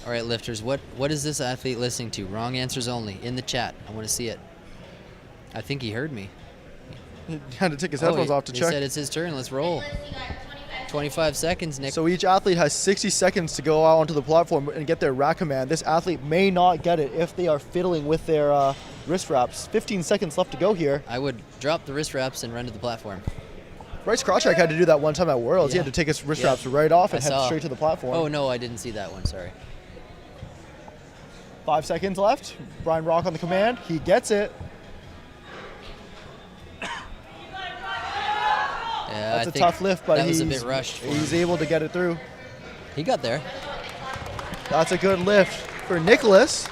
All right, lifters, what is this athlete listening to? Wrong answers only. In the chat. I want to see it. I think he heard me. He had to take his headphones off to check. He said it's his turn. Let's roll. 25 seconds, Nick. So each athlete has 60 seconds to go out onto the platform and get their rack command. This athlete may not get it if they are fiddling with their wrist wraps. 15 seconds left to go here. I would drop the wrist wraps and run to the platform. Bryce Krawczyk had to do that one time at Worlds. He had to take his wrist wraps right off and head straight to the platform. Oh, no, I didn't see that one. Sorry. 5 seconds left. Brian Rock on the command. He gets it. Yeah, That's a tough lift, but that was a bit rushed. He's able to get it through. He got there. That's a good lift for Nicholas.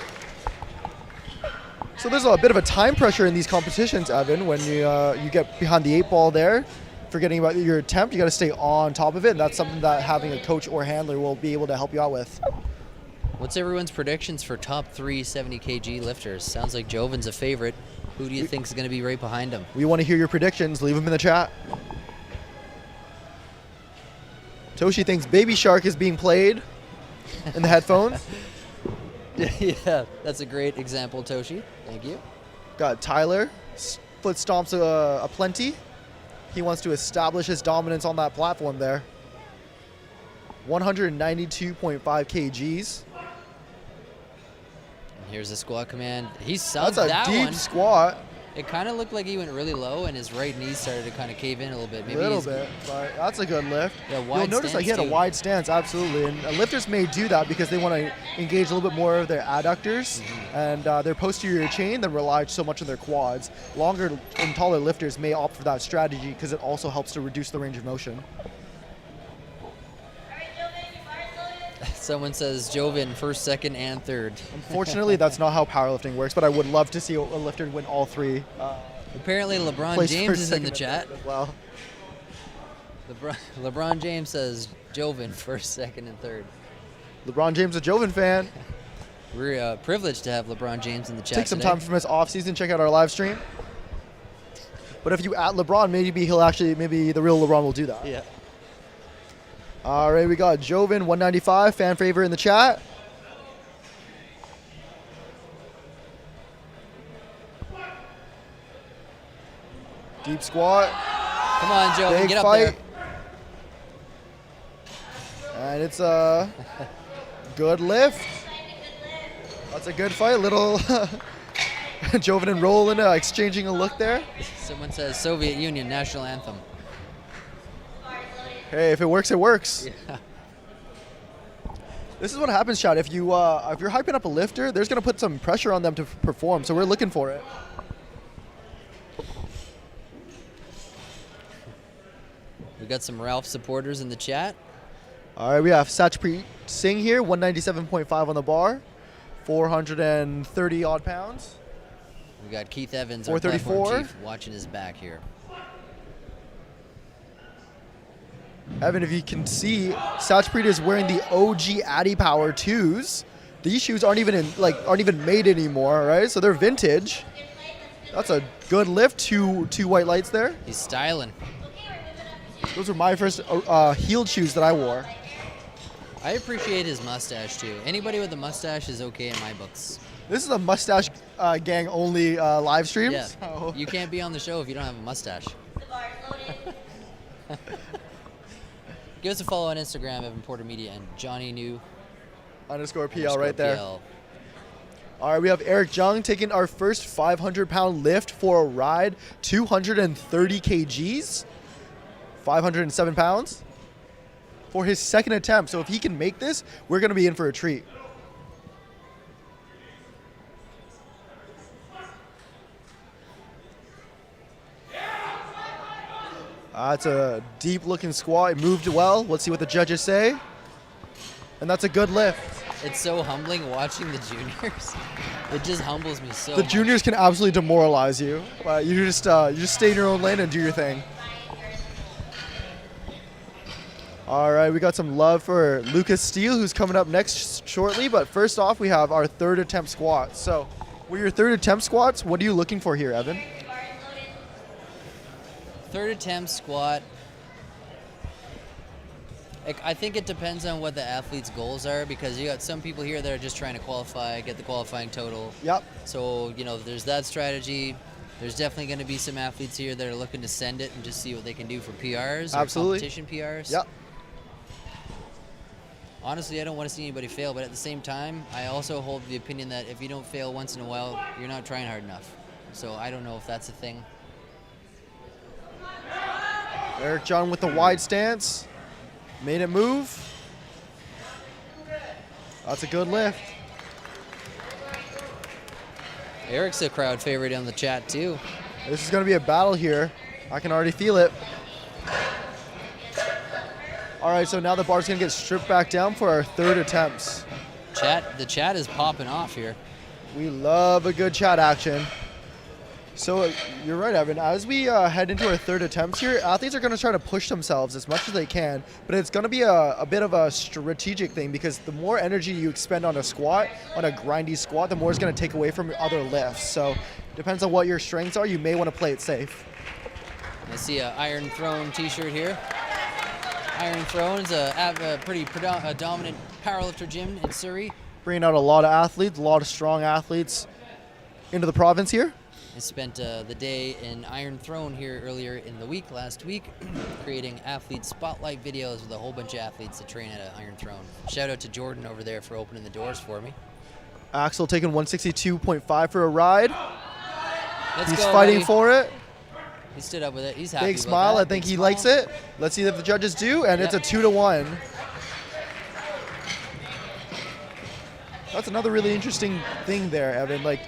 So there's a bit of a time pressure in these competitions, Evan, when you get behind the 8 ball there. Forgetting about your attempt, you got to stay on top of it, and that's something that having a coach or handler will be able to help you out with. What's everyone's predictions for top 3 70 kg lifters? Sounds like Joven's a favorite. Who do you think is going to be right behind him? We want to hear your predictions. Leave them in the chat. Toshi thinks Baby Shark is being played in the headphones. Yeah, that's a great example, Toshi. Thank you. Got Tyler. Foot stomps a plenty. He wants to establish his dominance on that platform there. 192.5 kgs. And here's the squat command. He subbed That's a that deep one. squat. It kind of looked like he went really low, and his right knee started to kind of cave in a little bit. Maybe A little bit, but that's a good lift. Yeah, You'll wide notice that he had a stance, wide stance, absolutely. And lifters may do that because they want to engage a little bit more of their adductors and their posterior chain than rely so much on their quads. Longer and taller lifters may opt for that strategy because it also helps to reduce the range of motion. Someone says Joven first, second, and third. Unfortunately, that's not how powerlifting works, but I would love to see a lifter win all 3. Apparently, LeBron Place James first, is in the second, chat. and third as well. LeBron James says Joven first, second, and third. LeBron James, a Joven fan. We're privileged to have LeBron James in the chat. Take some today. time from his off season, check out our live stream. But if you at LeBron, maybe the real LeBron will do that. Yeah. All right, we got Joven 195 fan favorite in the chat. Deep squat. Come on, Joven, Big get up fight. there. And it's a good lift. That's a good fight. Little Joven and Roland exchanging a look there. Someone says Soviet Union national anthem. Hey, if it works, it works. Yeah. This is what happens, Chad. If you're hyping up a lifter, there's gonna put some pressure on them to perform. So we're looking for it. We got some Ralph supporters in the chat. All right, we have Satchpreet Singh here, 197.5 on the bar, 430 odd pounds. We got Keith Evans, our 434. platform chief, watching his back here. Evan, if you can see, Satchpreet is wearing the OG Addy Power 2s. These shoes aren't even made anymore, right? So they're vintage. That's a good lift. Two white lights there. He's styling. Those were my first heeled shoes that I wore. I appreciate his mustache too. Anybody with a mustache is okay in my books. This is a mustache gang only live stream. Yeah. So. You can't be on the show if you don't have a mustache. Give us a follow on Instagram, Evan Porter Media, and Johnny New _PL right there. PL. All right, we have Eric Jung taking our first 500-pound lift for a ride, 230 kgs, 507 pounds for his second attempt. So if he can make this, we're going to be in for a treat. That's a deep-looking squat. It moved well. Let's see what the judges say. And that's a good lift. It's so humbling watching the juniors. It just humbles me so The much. juniors can absolutely demoralize you. But you just stay in your own lane and do your thing. All right, we got some love for Lucas Steele, who's coming up next shortly. But first off, we have our third attempt squats. So with your third attempt squats, what are you looking for here, Evan? Third attempt squat. I think it depends on what the athlete's goals are, because you got some people here that are just trying to qualify, get the qualifying total. Yep. So, there's that strategy. There's definitely going to be some athletes here that are looking to send it and just see what they can do for PRs Absolutely. or competition PRs. Yep. honestly, I don't want to see anybody fail, but at the same time, I also hold the opinion that if you don't fail once in a while, you're not trying hard enough. So I don't know if that's a thing. Eric John with the wide stance. Made it move. That's a good lift. Eric's a crowd favorite in the chat too. This is going to be a battle here. I can already feel it. All right, so now the bar's going to get stripped back down for our third attempts. The chat is popping off here. We love a good chat action. So you're right, Evan. As we head into our third attempts here, athletes are going to try to push themselves as much as they can, but it's going to be a bit of a strategic thing because the more energy you expend on a squat, on a grindy squat, the more it's going to take away from other lifts. So depends on what your strengths are. You may want to play it safe. I see an Iron Throne t-shirt here. Iron Throne's a pretty dominant powerlifter gym in Surrey. Bringing out a lot of athletes, a lot of strong athletes into the province here. I spent the day in Iron Throne here earlier in the week, last week, creating athlete spotlight videos with a whole bunch of athletes that train at Iron Throne. Shout out to Jordan over there for opening the doors for me. Axel taking 162.5 for a ride. He's fighting buddy. for it. He stood up with it. He's happy. Big about smile. that. I think Big he smile. likes it. Let's see if the judges do, and it's a 2-1. That's another really interesting thing there, Evan. Like,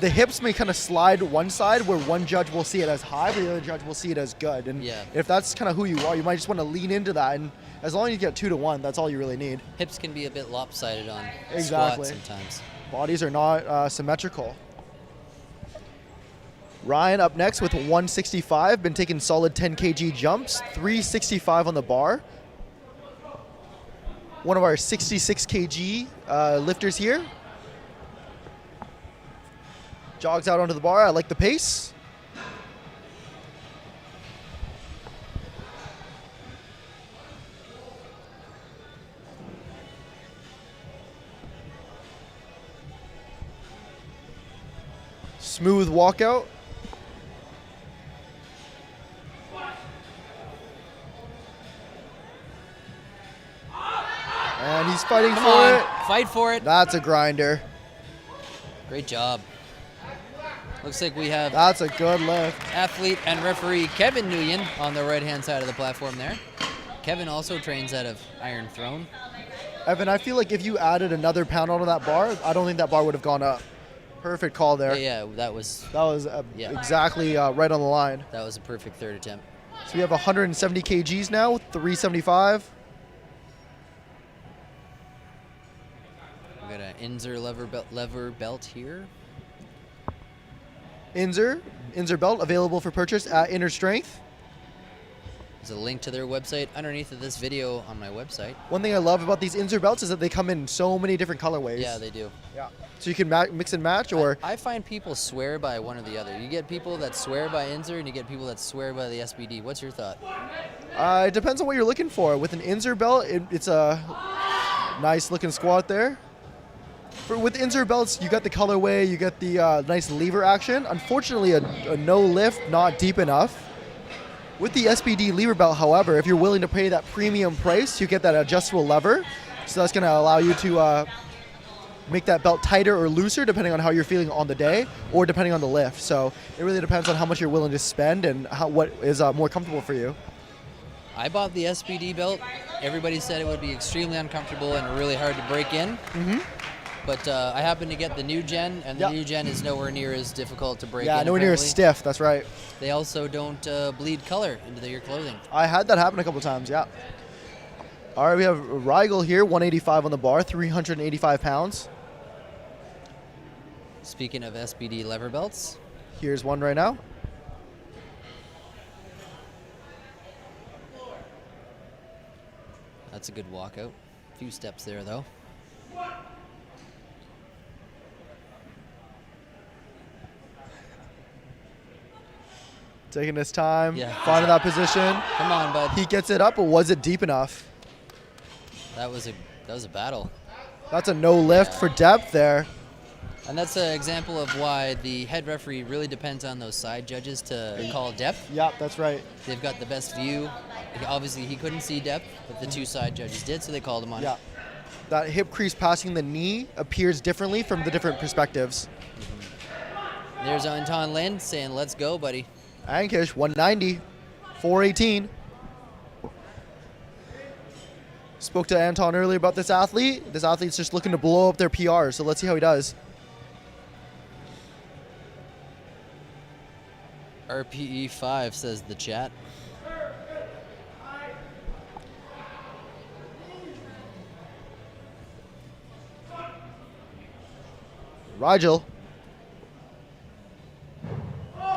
the hips may kind of slide one side where one judge will see it as high, but the other judge will see it as good. And if that's kind of who you are, you might just want to lean into that. And as long as you get 2-1, that's all you really need. Hips can be a bit lopsided on Exactly. squats sometimes. Bodies are not symmetrical. Ryan up next with 165, been taking solid 10 kg jumps, 365 on the bar. One of our 66 kg lifters here. Jogs out onto the bar. I like the pace. Smooth walkout. And he's fighting for it. Fight for it. That's a grinder. Great job. Looks like we have That's a good lift. athlete and referee Kevin Nguyen on the right-hand side of the platform there. Kevin also trains out of Iron Throne. Evan, I feel like if you added another pound onto that bar, I don't think that bar would have gone up. Perfect call there. Yeah, that was exactly right on the line. That was a perfect third attempt. So we have 170 kgs now, 375. We got an Inzer lever belt here. Inzer belt available for purchase at Inner Strength. There's a link to their website underneath of this video on my website. One thing I love about these Inzer belts is that they come in so many different colorways. Yeah, they do. Yeah. So you can mix and match, or I find people swear by one or the other. You get people that swear by Inzer, and you get people that swear by the SBD. What's your thought? It depends on what you're looking for. With an Inzer belt, it's a nice looking squat there. With Inzer belts, you got the colorway, you get the nice lever action. Unfortunately, a no lift, not deep enough. With the SBD lever belt, however, if you're willing to pay that premium price, you get that adjustable lever. So that's going to allow you to make that belt tighter or looser depending on how you're feeling on the day or depending on the lift. So it really depends on how much you're willing to spend and what is more comfortable for you. I bought the SBD belt. Everybody said it would be extremely uncomfortable and really hard to break in. Mm-hmm. But I happened to get the new gen, and the new gen is nowhere near as difficult to break in. Yeah, nowhere near as stiff, that's right. They also don't bleed color into your clothing. I had that happen a couple times, yeah. All right, we have Rigel here, 185 on the bar, 385 pounds. Speaking of SBD lever belts. Here's one right now. That's a good walkout. A few steps there, though. Taking his time, finding that position. Come on, bud. He gets it up, but was it deep enough? That was a battle. That's a no lift for depth there. And that's an example of why the head referee really depends on those side judges to call depth. Yeah, that's right. They've got the best view. Obviously, he couldn't see depth, but the two side judges did, so they called him on it. that hip crease passing the knee appears differently from the different perspectives. There's Anton Lind saying, let's go, buddy. Ankish, 190, 418. Spoke to Anton earlier about this athlete. This athlete's just looking to blow up their PR, so let's see how he does. RPE 5 says the chat. Rigel.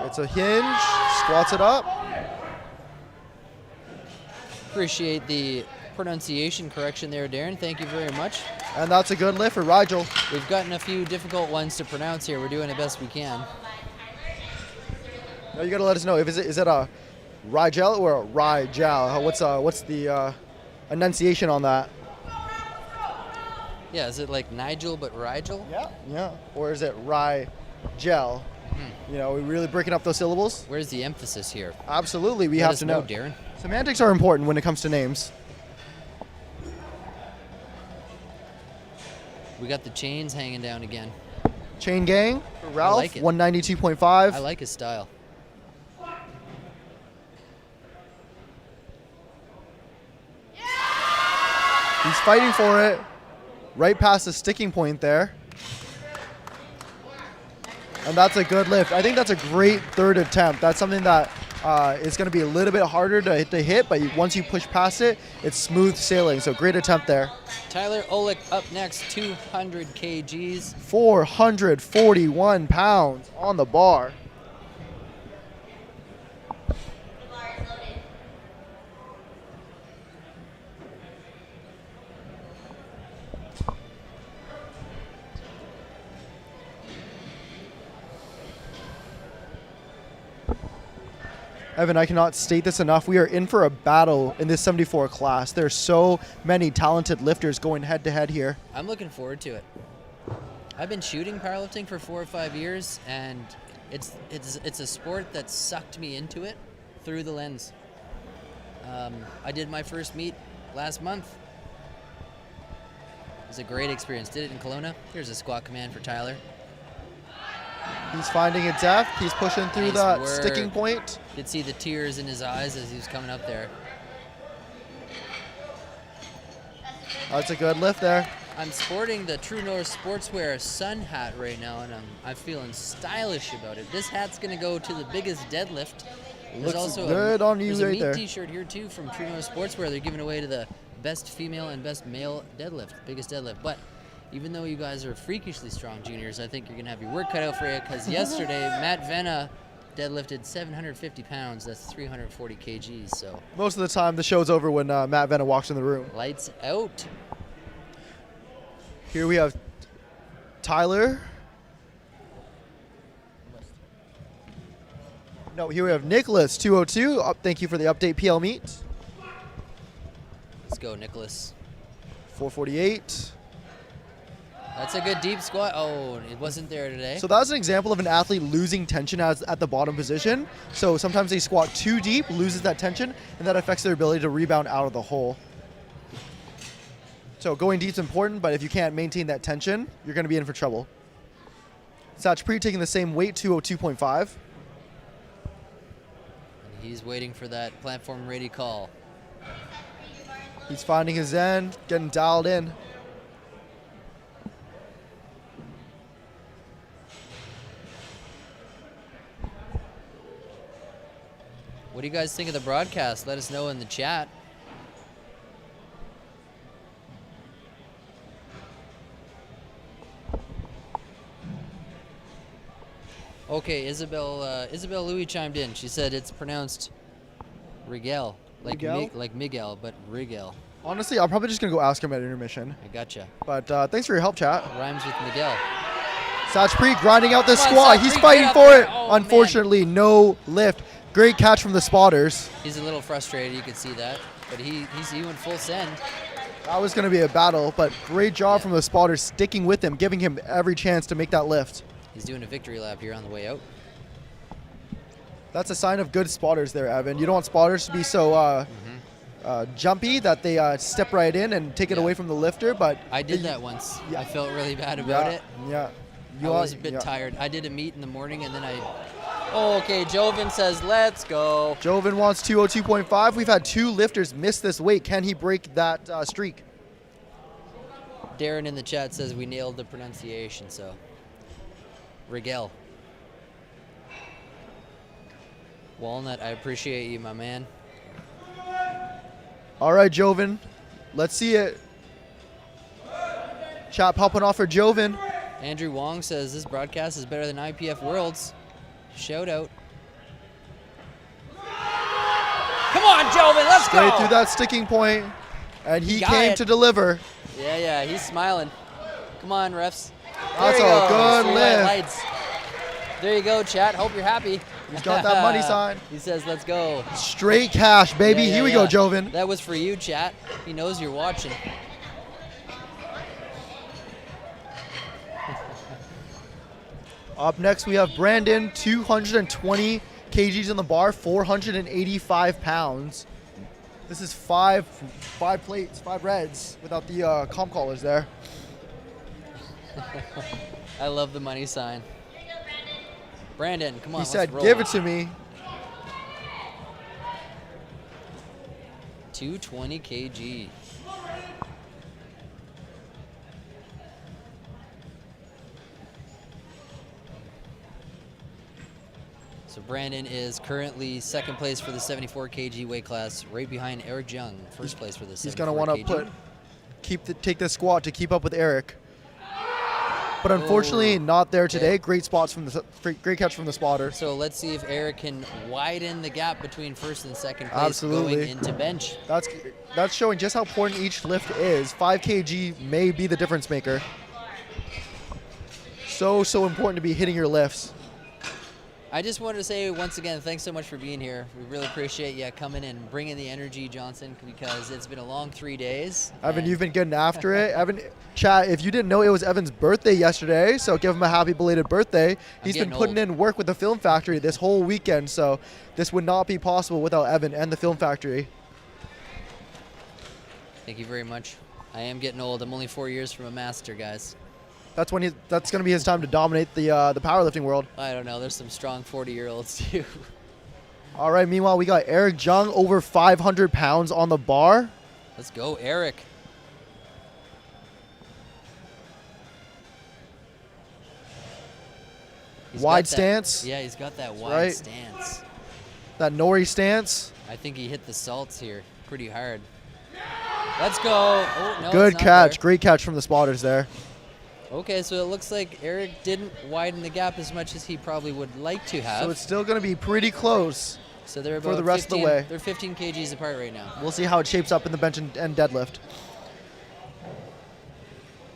It's a hinge, squats it up. Appreciate the pronunciation correction there, Darren. Thank you very much. And that's a good lift for Rigel. We've gotten a few difficult ones to pronounce here. We're doing the best we can. Now you gotta let us know if is it a Rigel or a Rigel? What's the enunciation on that? Yeah, is it like Nigel but Rigel? Yeah. Or is it Rigel? You know, we're really breaking up those syllables. Where's the emphasis here? Absolutely, we Let have us to know. Darren. Semantics are important when it comes to names. We got the chains hanging down again. Chain gang, Ralph, I like it. 192.5. I like his style. He's fighting for it. Right past the sticking point there. And that's a good lift. I think that's a great third attempt. That's something that is going to be a little bit harder to hit, but once you push past it, it's smooth sailing. So great attempt there. Tyler Olick up next, 200 kgs. 441 pounds on the bar. Evan, I cannot state this enough. We are in for a battle in this 74 class. There's so many talented lifters going head to head here. I'm looking forward to it. I've been shooting powerlifting for 4 or 5 years, and it's a sport that sucked me into it through the lens. I did my first meet last month. It was a great experience. Did it in Kelowna. Here's a squat command for Tyler. He's finding it depth. He's pushing through Nice that work. sticking point. Could see the tears in his eyes as he was coming up there. That's a good lift there. I'm sporting the True North Sportswear sun hat right now, and I'm feeling stylish about it. This hat's gonna go to the biggest deadlift. There's Looks also good on you there's a right meat there. T-shirt here too from True North Sportswear. They're giving away to the best female and best male deadlift, biggest deadlift. But even though you guys are freakishly strong juniors, I think you're gonna have your work cut out for you, because yesterday Matt Venna deadlifted 750 pounds. That's 340 kgs. So Most of the time, the show's over when Matt Venna walks in the room. lights out. Here we have Tyler. No, here we have Nicholas, 202. Thank you for the update, PL Meet. Let's go, Nicholas. 448. That's a good deep squat. Oh, it wasn't there today. So that was an example of an athlete losing tension at the bottom position. So sometimes they squat too deep, loses that tension, and that affects their ability to rebound out of the hole. So going deep is important, but if you can't maintain that tension, you're going to be in for trouble. Satchpreet taking the same weight, 202.5. And he's waiting for that platform ready call. He's finding his end, getting dialed in. What do you guys think of the broadcast? Let us know in the chat. Okay, Isabel Louis chimed in. She said it's pronounced Rigel, like Rigel? like Miguel, but Rigel. Honestly, I'm probably just going to go ask him at intermission. I gotcha. But thanks for your help, chat. Rhymes with Miguel. Satchpreet grinding out this Come on, squat. Satchpreet, He's get fighting up for there. it. Oh, Unfortunately, no lift. Great catch from the spotters. He's a little frustrated. You could see that, but he went full send. That was going to be a battle, but great job from the spotters sticking with him, giving him every chance to make that lift. He's doing a victory lap here on the way out. That's a sign of good spotters there, Evan. You don't want spotters to be so jumpy that they step right in and take it away from the lifter. But I did that once. I felt really bad about it. Yeah. I was a bit tired. I did a meet in the morning, and then okay, Joven says, let's go. Joven wants 202.5. We've had 2 lifters miss this weight. Can he break that streak? Darren in the chat says we nailed the pronunciation, so. Rigel. Walnut, I appreciate you, my man. All right, Joven. Let's see it. Chat popping off for Joven. Andrew Wong says this broadcast is better than IPF Worlds. Shout out. Come on, Joven, let's go. Straight through that sticking point, and he came to deliver. Yeah, he's smiling. Come on, refs. That's a good lift. There you go, chat. Hope you're happy. He's got that money sign. He says, let's go. Straight cash, baby. Here we go, Joven. That was for you, chat. He knows you're watching. Up next, we have Brandon, 220 kgs on the bar, 485 pounds. This is five plates, 5 reds without the comp collars there. I love the money sign. Brandon, come on, he said, roll. give it to me. 220 kg. So Brandon is currently second place for the 74 kg weight class, right behind Eric Jung, first place for the 74 kg. He's going to want to take this squat to keep up with Eric. But unfortunately, not there today. Great spots from great catch from the spotter. So let's see if Eric can widen the gap between first and second place Absolutely. Going into bench. That's showing just how important each lift is. 5 kg may be the difference maker. So important to be hitting your lifts. I just wanted to say once again, thanks so much for being here. We really appreciate you coming and bringing the energy, Johnson, because it's been a long 3 days. Evan, you've been getting after it. Evan, chat, if you didn't know, it was Evan's birthday yesterday, so give him a happy belated birthday. He's been putting in work with the Film Factory this whole weekend, so this would not be possible without Evan and the Film Factory. Thank you very much. I am getting old. I'm only 4 years from a master, guys. That's when that's going to be his time to dominate the powerlifting world. I don't know. There's some strong 40-year-olds too. All right. Meanwhile, we got Eric Jung over 500 pounds on the bar. Let's go, Eric. Wide stance. Yeah, he's got that wide stance. That nori stance. I think he hit the salts here pretty hard. Let's go. Oh, no, good catch. Great catch from the spotters there. Okay, so it looks like Eric didn't widen the gap as much as he probably would like to have. So it's still going to be pretty close. So they're about for the rest 15, of the way. They're 15 kgs apart right now. We'll see how it shapes up in the bench and deadlift.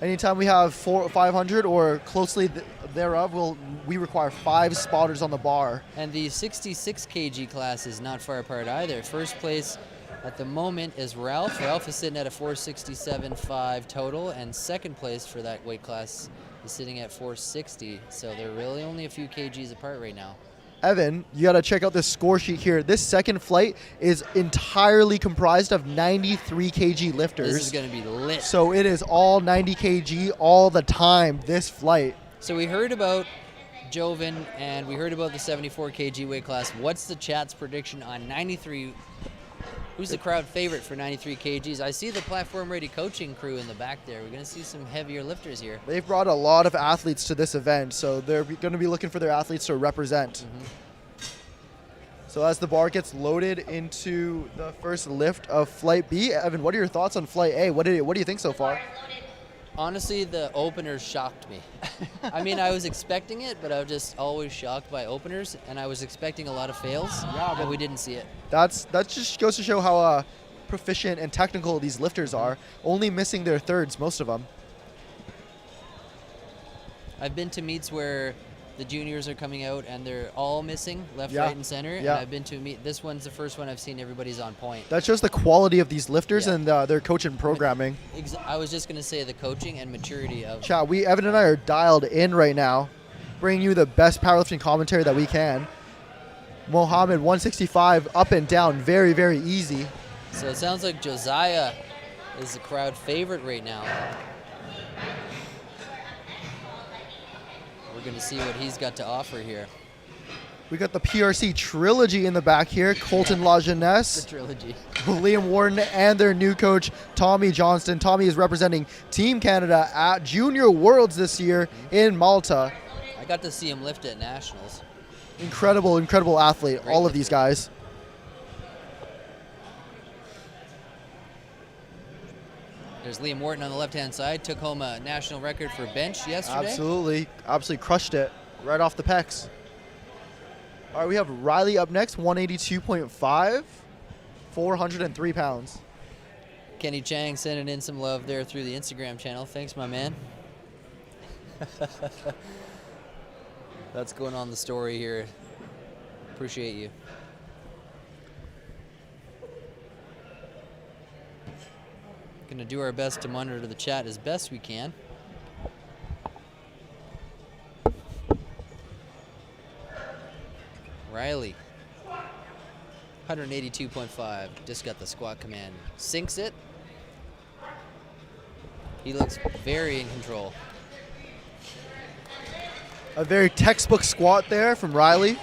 Anytime we have 500 or closely thereof, we require 5 spotters on the bar. And the 66 kg class is not far apart either. First place at the moment is Ralph. Ralph is sitting at a 467.5 total, and second place for that weight class is sitting at 460. So they're really only a few kgs apart right now. Evan, you got to check out this score sheet here. This second flight is entirely comprised of 93 kg lifters. This is going to be lit. So it is all 90 kg all the time, this flight. So we heard about Joven and we heard about the 74 kg weight class. What's the chat's prediction on 93? Who's the crowd favorite for 93 kgs? I see the Platform Ready coaching crew in the back there. We're going to see some heavier lifters here. They've brought a lot of athletes to this event, so they're going to be looking for their athletes to represent. So as the bar gets loaded into the first lift of Flight B, Evan, what are your thoughts on Flight A? What do you think so far? Honestly, the openers shocked me. I mean, I was expecting it, but I was just always shocked by openers, and I was expecting a lot of fails, and we didn't see it. That just goes to show how proficient and technical these lifters are, only missing their thirds, most of them. I've been to meets where the juniors are coming out and they're all missing left, right, and center. And I've been to a meet. This one's the first one I've seen everybody's on point. That shows the quality of these lifters and their coach and programming. I was just going to say the coaching and maturity of. Chat, Evan and I are dialed in right now, bringing you the best powerlifting commentary that we can. Mohammed 165 up and down, very, very easy. So it sounds like Josiah is the crowd favorite right now. We're going to see what he's got to offer here. We got the PRC trilogy in the back here. Colton LaJeunesse, The trilogy. Liam Warden, and their new coach, Tommy Johnston. Tommy is representing Team Canada at Junior Worlds this year in Malta. I got to see him lift at Nationals. Incredible, incredible athlete, Great all of lifter. these guys. There's Liam Wharton on the left-hand side. Took home a national record for bench yesterday. Absolutely crushed it right off the pecs. All right, we have Riley up next, 182.5, 403 pounds. Kenny Chang sending in some love there through the Instagram channel. Thanks, my man. That's going on the story here. Appreciate you. Gonna do our best to monitor the chat as best we can. Riley, 182.5, just got the squat command. Sinks it. He looks very in control. A very textbook squat there from Riley.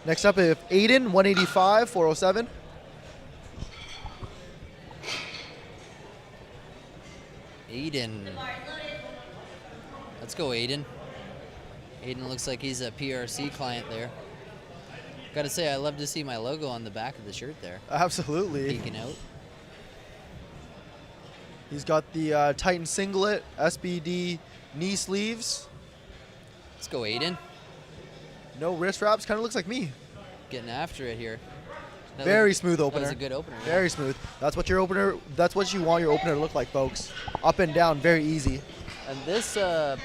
Next up, we have Aiden, 185, 407. Aiden. Let's go, Aiden. Aiden looks like he's a PRC client there. Gotta say, I love to see my logo on the back of the shirt there. Absolutely. Peeking out. He's got the Titan singlet, SBD knee sleeves. Let's go, Aiden. No wrist wraps, kind of looks like me. Getting after it here. Very smooth opener. That was a good opener. yeah. Very smooth. That's what your opener. That's what you want your opener to look like, folks. Up and down, very easy. And this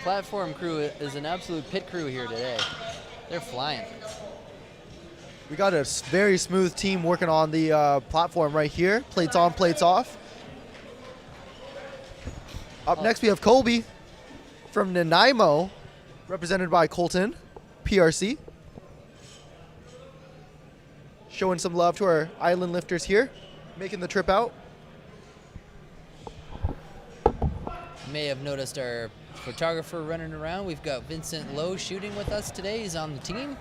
platform crew is an absolute pit crew here today. They're flying. We got a very smooth team working on the platform right here. Plates on, plates off. Up next, we have Colby from Nanaimo, represented by Colton, PRC. Showing some love to our island lifters here, making the trip out. You may have noticed our photographer running around. We've got Vincent Lowe shooting with us today. He's on the team.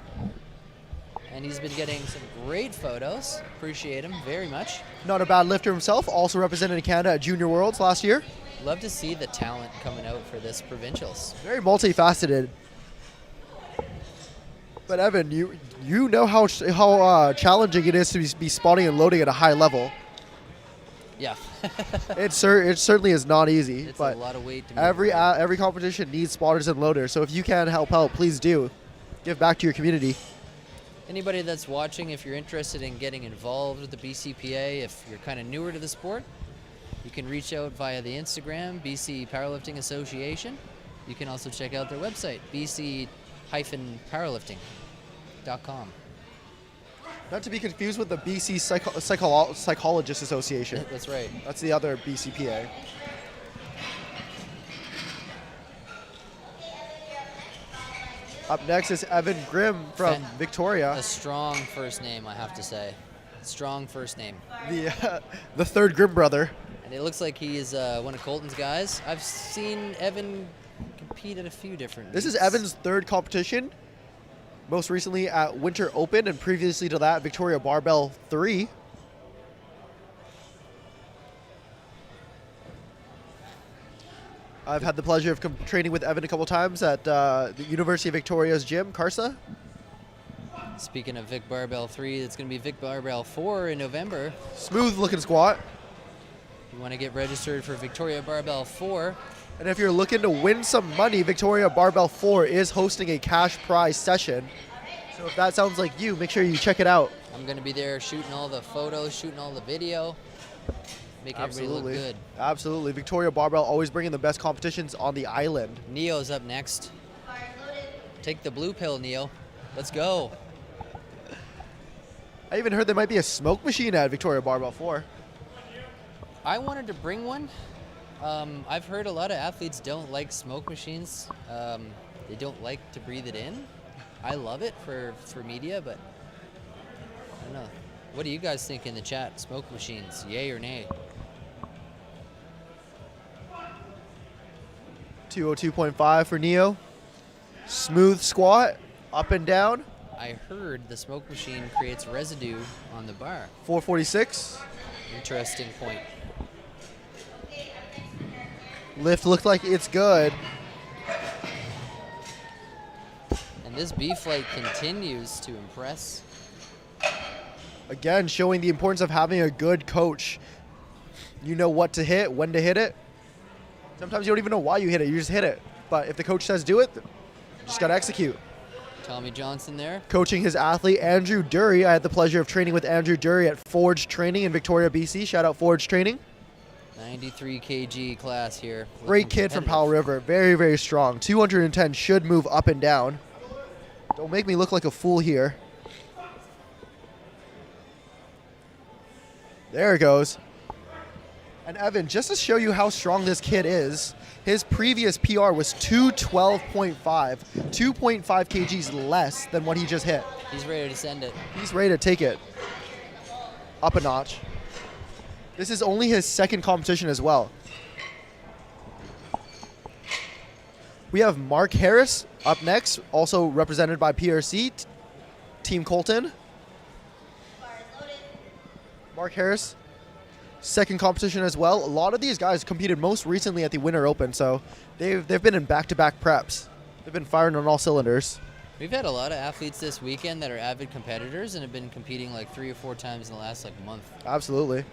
And he's been getting some great photos. Appreciate him very much. Not a bad lifter himself, also represented Canada at Junior Worlds last year. Love to see the talent coming out for this Provincials. Very multifaceted. But Evan, you know how challenging it is to be spotting and loading at a high level. Yeah. It certainly is not easy. It's but a lot of weight to move every competition needs spotters and loaders. So if you can help out, please do. Give back to your community. Anybody that's watching, if you're interested in getting involved with the BCPA, if you're kind of newer to the sport, you can reach out via the Instagram, BC Powerlifting Association. You can also check out their website, bc-powerlifting.com. Not to be confused with the BC Psychologists Association. That's right. That's the other BCPA. Up next is Evan Grimm from Victoria. A strong first name, I have to say. Strong first name. The third Grimm brother. And it looks like he is one of Colton's guys. I've seen Evan compete at a few different This is meets. Evan's third competition. Most recently at Winter Open, and previously to that, Victoria Barbell 3. I've had the pleasure of training with Evan a couple times at the University of Victoria's gym, Carsa. Speaking of Vic Barbell 3, it's going to be Vic Barbell 4 in November. Smooth looking squat. You want to get registered for Victoria Barbell 4. And if you're looking to win some money, Victoria Barbell 4 is hosting a cash prize session. So if that sounds like you, make sure you check it out. I'm going to be there shooting all the photos, shooting all the video, making everybody look good. Absolutely. Victoria Barbell always bringing the best competitions on the island. Neo's up next. Take the blue pill, Neo. Let's go. I even heard there might be a smoke machine at Victoria Barbell 4. I wanted to bring one. I've heard a lot of athletes don't like smoke machines. They don't like to breathe it in. I love it for media, but don't know. What do you guys think in the chat? Smoke machines, yay or nay? 202.5 for Neo. Smooth squat, up and down. I heard the smoke machine creates residue on the bar. 446. Interesting point. Lift looked like it's good. And this B flight continues to impress. Again, showing the importance of having a good coach. You know what to hit, when to hit it. Sometimes you don't even know why you hit it, you just hit it. But if the coach says do it, you just gotta execute. Tommy Johnson there. Coaching his athlete, Andrew Dury. I had the pleasure of training with Andrew Dury at Forge Training in Victoria, BC. Shout out Forge Training. 93 kg class here. Great kid from Powell River. Very, very strong. 210 should move up and down. Don't make me look like a fool here. There it goes. And Evan, just to show you how strong this kid is, his previous PR was 212.5, 2.5 kgs less than what he just hit. He's ready to send it. He's ready to take it up a notch. This is only his second competition as well. We have Mark Harris up next, also represented by PRC, Team Colton. Mark Harris, second competition as well. A lot of these guys competed most recently at the Winter Open, so they've been in back-to-back preps. They've been firing on all cylinders. We've had a lot of athletes this weekend that are avid competitors and have been competing like 3 or 4 times in the last month. Absolutely.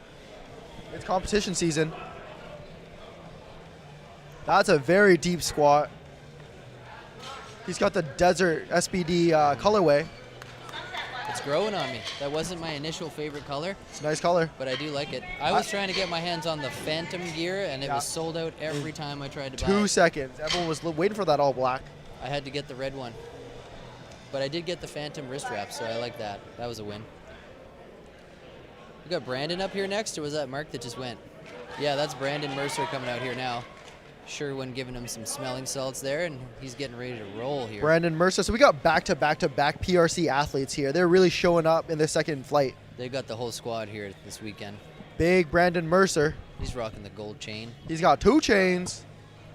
It's competition season. That's a very deep squat. He's got the Desert SBD colorway. It's growing on me. That wasn't my initial favorite color. It's a nice color. But I do like it. I was trying to get my hands on the Phantom gear, and it was sold out every time I tried to buy it. 2 seconds. Everyone was waiting for that all black. I had to get the red one. But I did get the Phantom wrist wrap, so I like that. That was a win. We got Brandon up here next, or was that Mark that just went? Yeah, that's Brandon Mercer coming out here now. Sherwin giving him some smelling salts there, and he's getting ready to roll here. Brandon Mercer. So we got back-to-back-to-back PRC athletes here. They're really showing up in the second flight. They got the whole squad here this weekend. Big Brandon Mercer. He's rocking the gold chain. He's got 2 chains.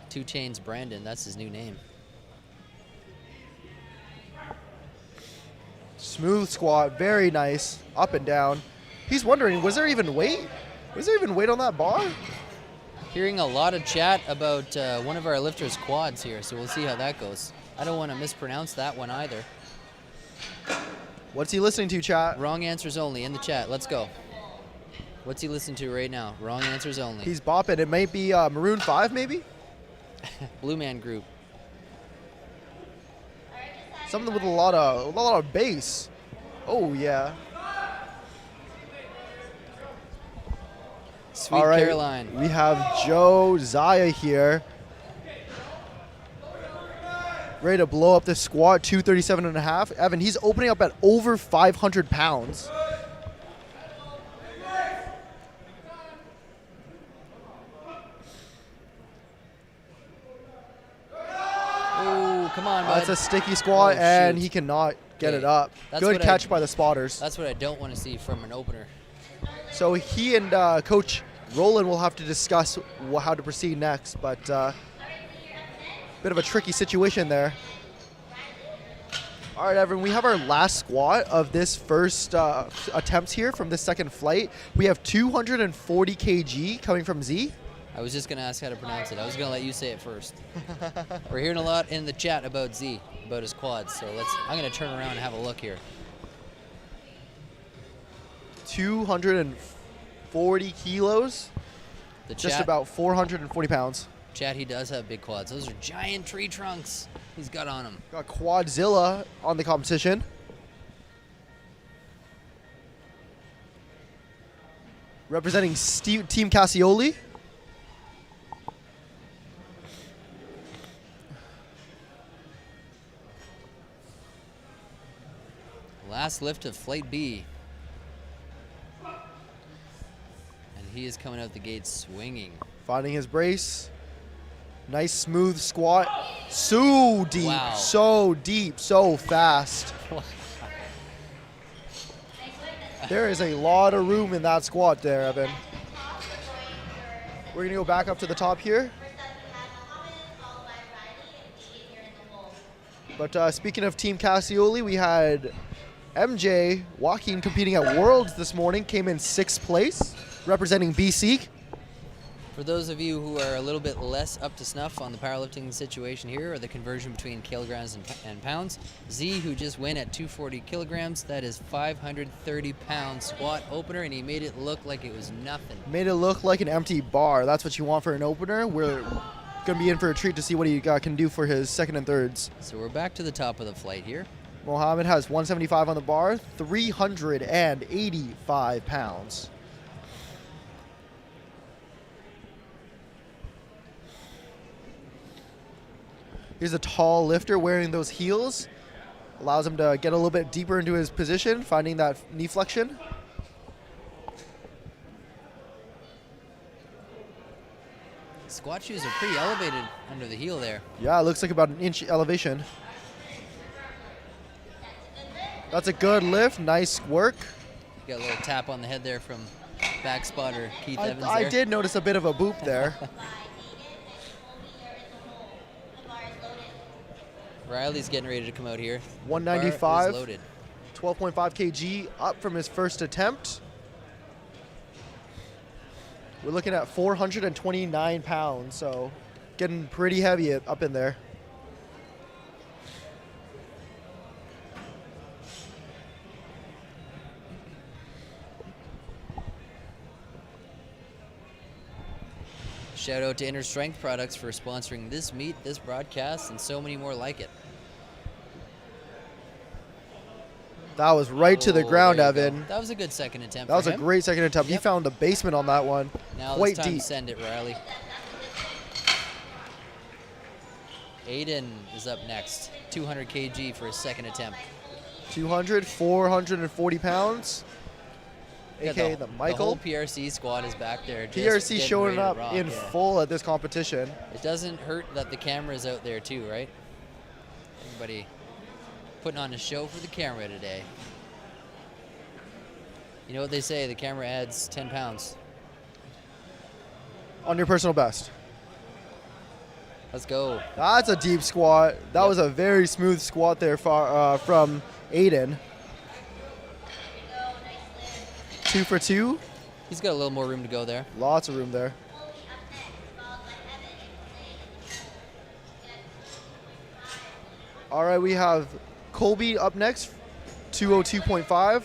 2 chains Brandon. That's his new name. Smooth squat. Very nice. Up and down. He's wondering, was there even weight? Was there even weight on that bar? Hearing a lot of chat about one of our lifters' quads here, so we'll see how that goes. I don't want to mispronounce that one either. What's he listening to, chat? Wrong answers only in the chat. Let's go. What's he listening to right now? Wrong answers only. He's bopping. It might be Maroon 5, maybe? Blue Man Group. Something with a lot of bass. Oh, yeah. Sweet All right, Caroline. We have Josiah here. Ready to blow up the squat, 237.5. Evan, he's opening up at over 500 pounds. Oh, come on, bud. That's a sticky squat, and he cannot get it up. Good catch by the spotters. That's what I don't want to see from an opener. So he and Coach Roland will have to discuss how to proceed next, but bit of a tricky situation there. All right, Evan, we have our last squat of this first attempt here from this second flight. We have 240 kg coming from Z. I was just going to ask how to pronounce it. I was going to let you say it first. We're hearing a lot in the chat about Z, about his quads, so I'm going to turn around and have a look here. 240 kilos, just about 440 pounds. Chat, he does have big quads. Those are giant tree trunks he's got on him. Got Quadzilla on the competition. Representing Team Cassioli. Last lift of Flight B. And he is coming out the gate swinging. Finding his brace. Nice smooth squat. So deep, wow. So deep, so fast. There is a lot of room in that squat there, Evan. We're gonna go back up to the top here. But speaking of Team Cassioli, we had MJ Joaquin competing at Worlds this morning, came in 6th place, representing BC. For those of you who are a little bit less up to snuff on the powerlifting situation here, or the conversion between kilograms and pounds, Z, who just went at 240 kilograms, that is 530 pound squat opener, and he made it look like it was nothing. Made it look like an empty bar. That's what you want for an opener. We're going to be in for a treat to see what he can do for his second and thirds. So we're back to the top of the flight here. Mohammed has 175 on the bar, 385 pounds. Here's a tall lifter wearing those heels. Allows him to get a little bit deeper into his position, finding that knee flexion. Squat shoes are pretty elevated under the heel there. Yeah, it looks like about an inch elevation. That's a good lift, nice work. You got a little tap on the head there from back spotter Keith Evans there. I did notice a bit of a boop there. Riley's getting ready to come out here. 195, loaded. 12.5 kg up from his first attempt. We're looking at 429 pounds, so getting pretty heavy up in there. Shout out to Inner Strength Products for sponsoring this meet, this broadcast, and so many more like it. That was right to the ground, Evan. That was a good second attempt. That was a great second attempt. Yep. He found the basement on that one. Now quite it's time deep. to send it, Riley. Aiden is up next. 200 kg for his second attempt. 200, 440 pounds. AKA the Michael. The whole PRC squad is back there. PRC showing up in full at this competition. It doesn't hurt that the camera's out there too, right? Everybody putting on a show for the camera today. You know what they say, the camera adds 10 pounds. On your personal best. Let's go. That's a deep squat. That was a very smooth squat there from Aiden. 2 for 2. He's got a little more room to go there. Lots of room there. All right, we have Colby up next, 202.5.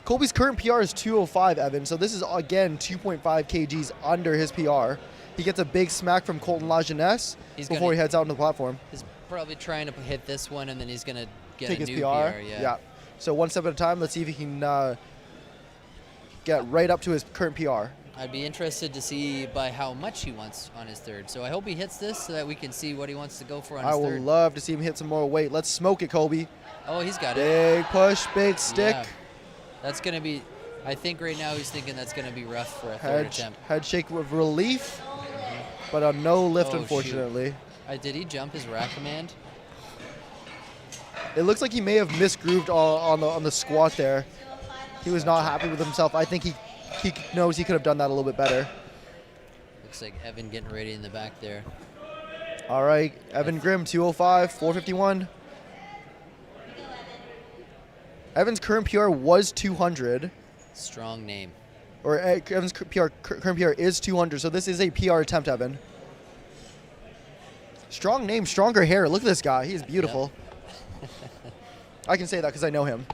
Colby's current PR is 205, Evan, so this is, again, 2.5 kgs under his PR. He gets a big smack from Colton Lajeunesse before he heads out on the platform. He's probably trying to hit this one, and then he's going to get take a his new PR. Yeah. So one step at a time. Let's see if he can get right up to his current PR. I'd be interested to see by how much he wants on his third. So I hope he hits this so that we can see what he wants to go for on his third. I would love to see him hit some more weight. Let's smoke it, Colby. Oh, he's got it. Big push, big stick. Yeah. That's going to be, I think right now he's thinking that's going to be rough for a third attempt. Head shake with relief, but a no lift, unfortunately. Did he jump his rack command? It looks like he may have misgrooved on the squat there. He was not happy with himself. I think he knows he could have done that a little bit better. Looks like Evan getting ready in the back there. All right, Evan Grimm, 205, 451. Evan's current PR was 200. Strong name. Or Evan's current PR is 200, so this is a PR attempt, Evan. Strong name, stronger hair. Look at this guy. He's beautiful. Yep. I can say that because I know him.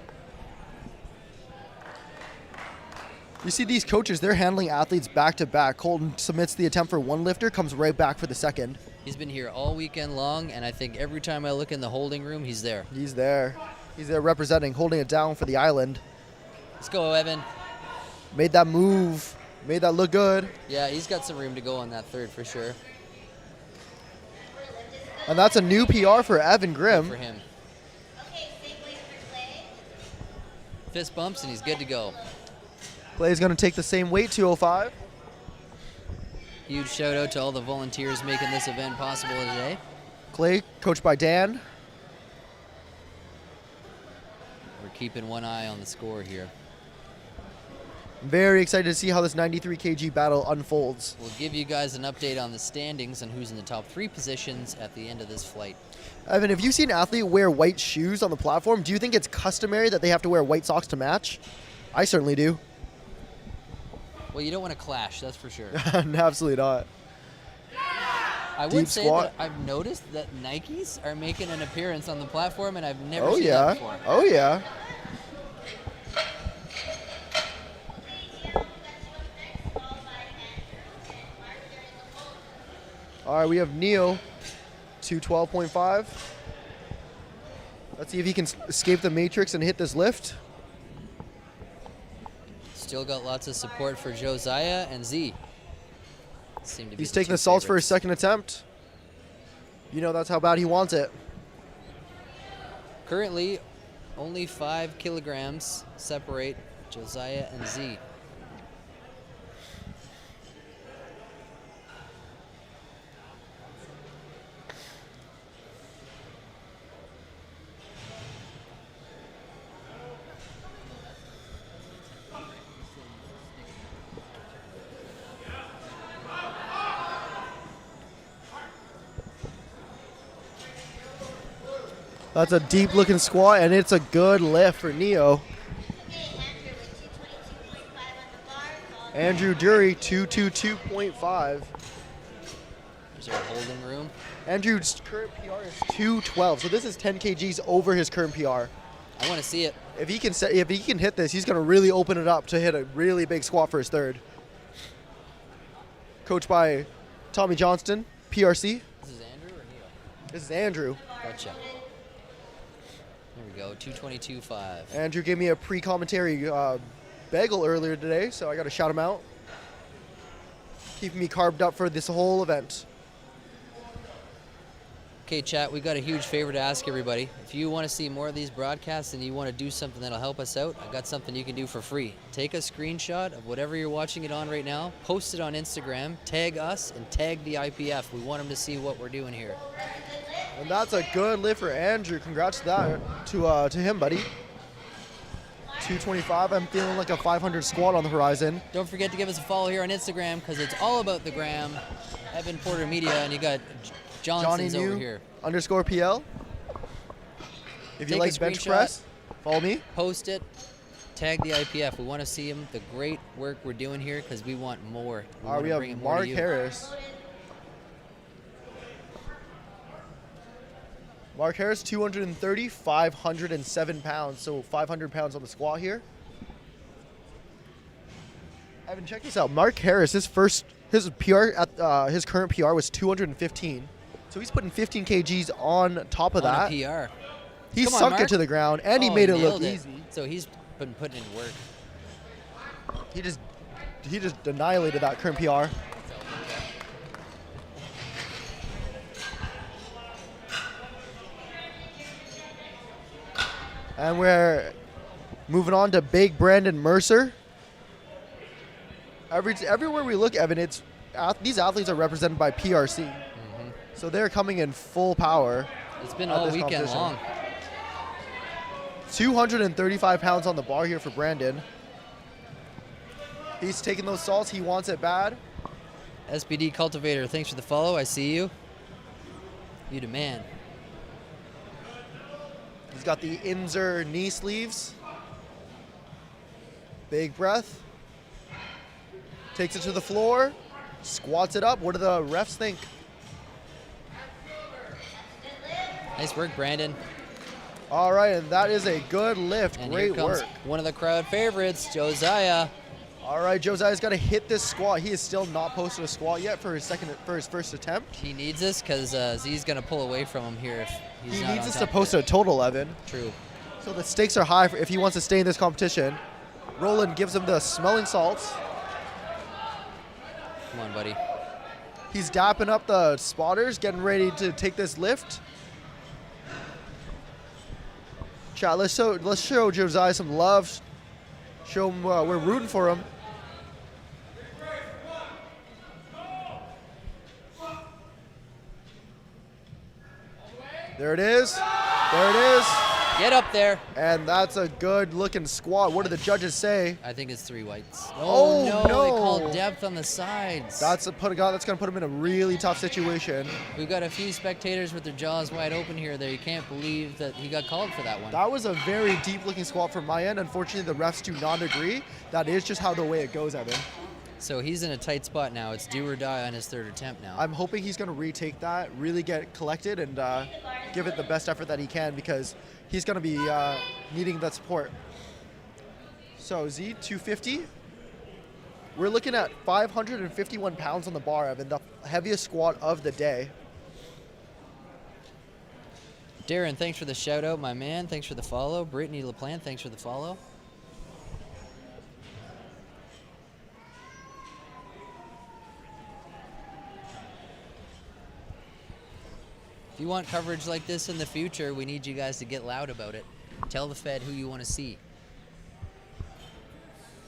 You see these coaches, they're handling athletes back to back. Colton submits the attempt for one lifter, comes right back for the second. He's been here all weekend long, and I think every time I look in the holding room, he's there. He's there. He's there representing, holding it down for the island. Let's go, Evan. Made that move. Made that look good. Yeah, he's got some room to go on that third for sure. And that's a new PR for Evan Grimm. Good for him. Fist bumps, and he's good to go. Clay's going to take the same weight, 205. Huge shout out to all the volunteers making this event possible today. Clay, coached by Dan. We're keeping one eye on the score here. Very excited to see how this 93 kg battle unfolds. We'll give you guys an update on the standings and who's in the top 3 positions at the end of this flight. Evan, if you see an athlete wear white shoes on the platform, do you think it's customary that they have to wear white socks to match? I certainly do. Well, you don't want to clash, that's for sure. Absolutely not. I would say that I've noticed that Nikes are making an appearance on the platform, and I've never seen that before. Oh, yeah. All right, we have Neo, 212.5. Let's see if he can escape the matrix and hit this lift. Still got lots of support for Josiah and Z. Seem to be He's taking the salts for his second attempt. You know that's how bad he wants it. Currently, only 5 kilograms separate Josiah and Z. That's a deep looking squat, and it's a good lift for Neo. Andrew Dury, 222.5. Is there a holding room? Andrew's current PR is 212, so this is 10 kgs over his current PR. I want to see it. If he can hit this, he's going to really open it up to hit a really big squat for his third. Coached by Tommy Johnston, PRC. This is Andrew or Neo? This is Andrew. Gotcha. There we go, 222.5. Andrew gave me a pre-commentary bagel earlier today, so I got to shout him out. Keeping me carved up for this whole event. Okay, chat, we've got a huge favor to ask everybody. If you want to see more of these broadcasts and you want to do something that'll help us out, I've got something you can do for free. Take a screenshot of whatever you're watching it on right now, post it on Instagram, tag us, and tag the IPF. We want them to see what we're doing here. And that's a good lift for Andrew. Congrats to that, to him, buddy. 225. I'm feeling like a 500 squat on the horizon. Don't forget to give us a follow here on Instagram because it's all about the gram. Evan Porter Media, and you got Johnson's over here. _PL. If you like bench press, follow me. Post it. Tag the IPF. We want to see him. The great work we're doing here because we want more. We have Mark Harris. Mark Harris, 230, 507 pounds. So 500 pounds on the squat here. Evan, check this out. Mark Harris, his PR at his current PR was 215. So he's putting 15 kgs on top of that. A PR. He sunk it to the ground, and he made it look easy. So he's been putting in work. He just annihilated that current PR. And we're moving on to Big Brandon Mercer. Everywhere we look, Evan, these athletes are represented by PRC. So they're coming in full power. It's been all weekend long. 235 pounds on the bar here for Brandon. He's taking those salts. He wants it bad. SPD Cultivator, thanks for the follow. I see you. You demand. He's got the Inzer knee sleeves. Big breath. Takes it to the floor. Squats it up. What do the refs think? Nice work, Brandon. All right, and that is a good lift. And great here comes work. One of the crowd favorites, Josiah. All right, Josiah's got to hit this squat. He is still not posted a squat yet for his first attempt. He needs this because Z's going to pull away from him here if he's He not needs on this top to post a total 11. True. So the stakes are high if he wants to stay in this competition. Roland gives him the smelling salts. Come on, buddy. He's dapping up the spotters, getting ready to take this lift. Chat, let's show Josiah some love. Show him we're rooting for him. There it is. There it is. Get up there. And that's a good looking squat. What do the judges say? I think it's 3 whites. Oh, no. no. They called depth on the sides. That's going to put him in a really tough situation. We've got a few spectators with their jaws wide open here. They can't believe that he got called for that one. That was a very deep looking squat from my end. Unfortunately, the refs do not agree. That is just how the way it goes, Evan. So he's in a tight spot now. It's do or die on his 3rd attempt now. I'm hoping he's going to retake that, really get collected, and give it the best effort that he can, because he's going to be needing that support. So Z, 250. We're looking at 551 pounds on the bar, Evan, the heaviest squat of the day. Darren, thanks for the shout out, my man. Thanks for the follow. Brittany LaPlante, thanks for the follow. If you want coverage like this in the future, we need you guys to get loud about it. Tell the Fed who you want to see.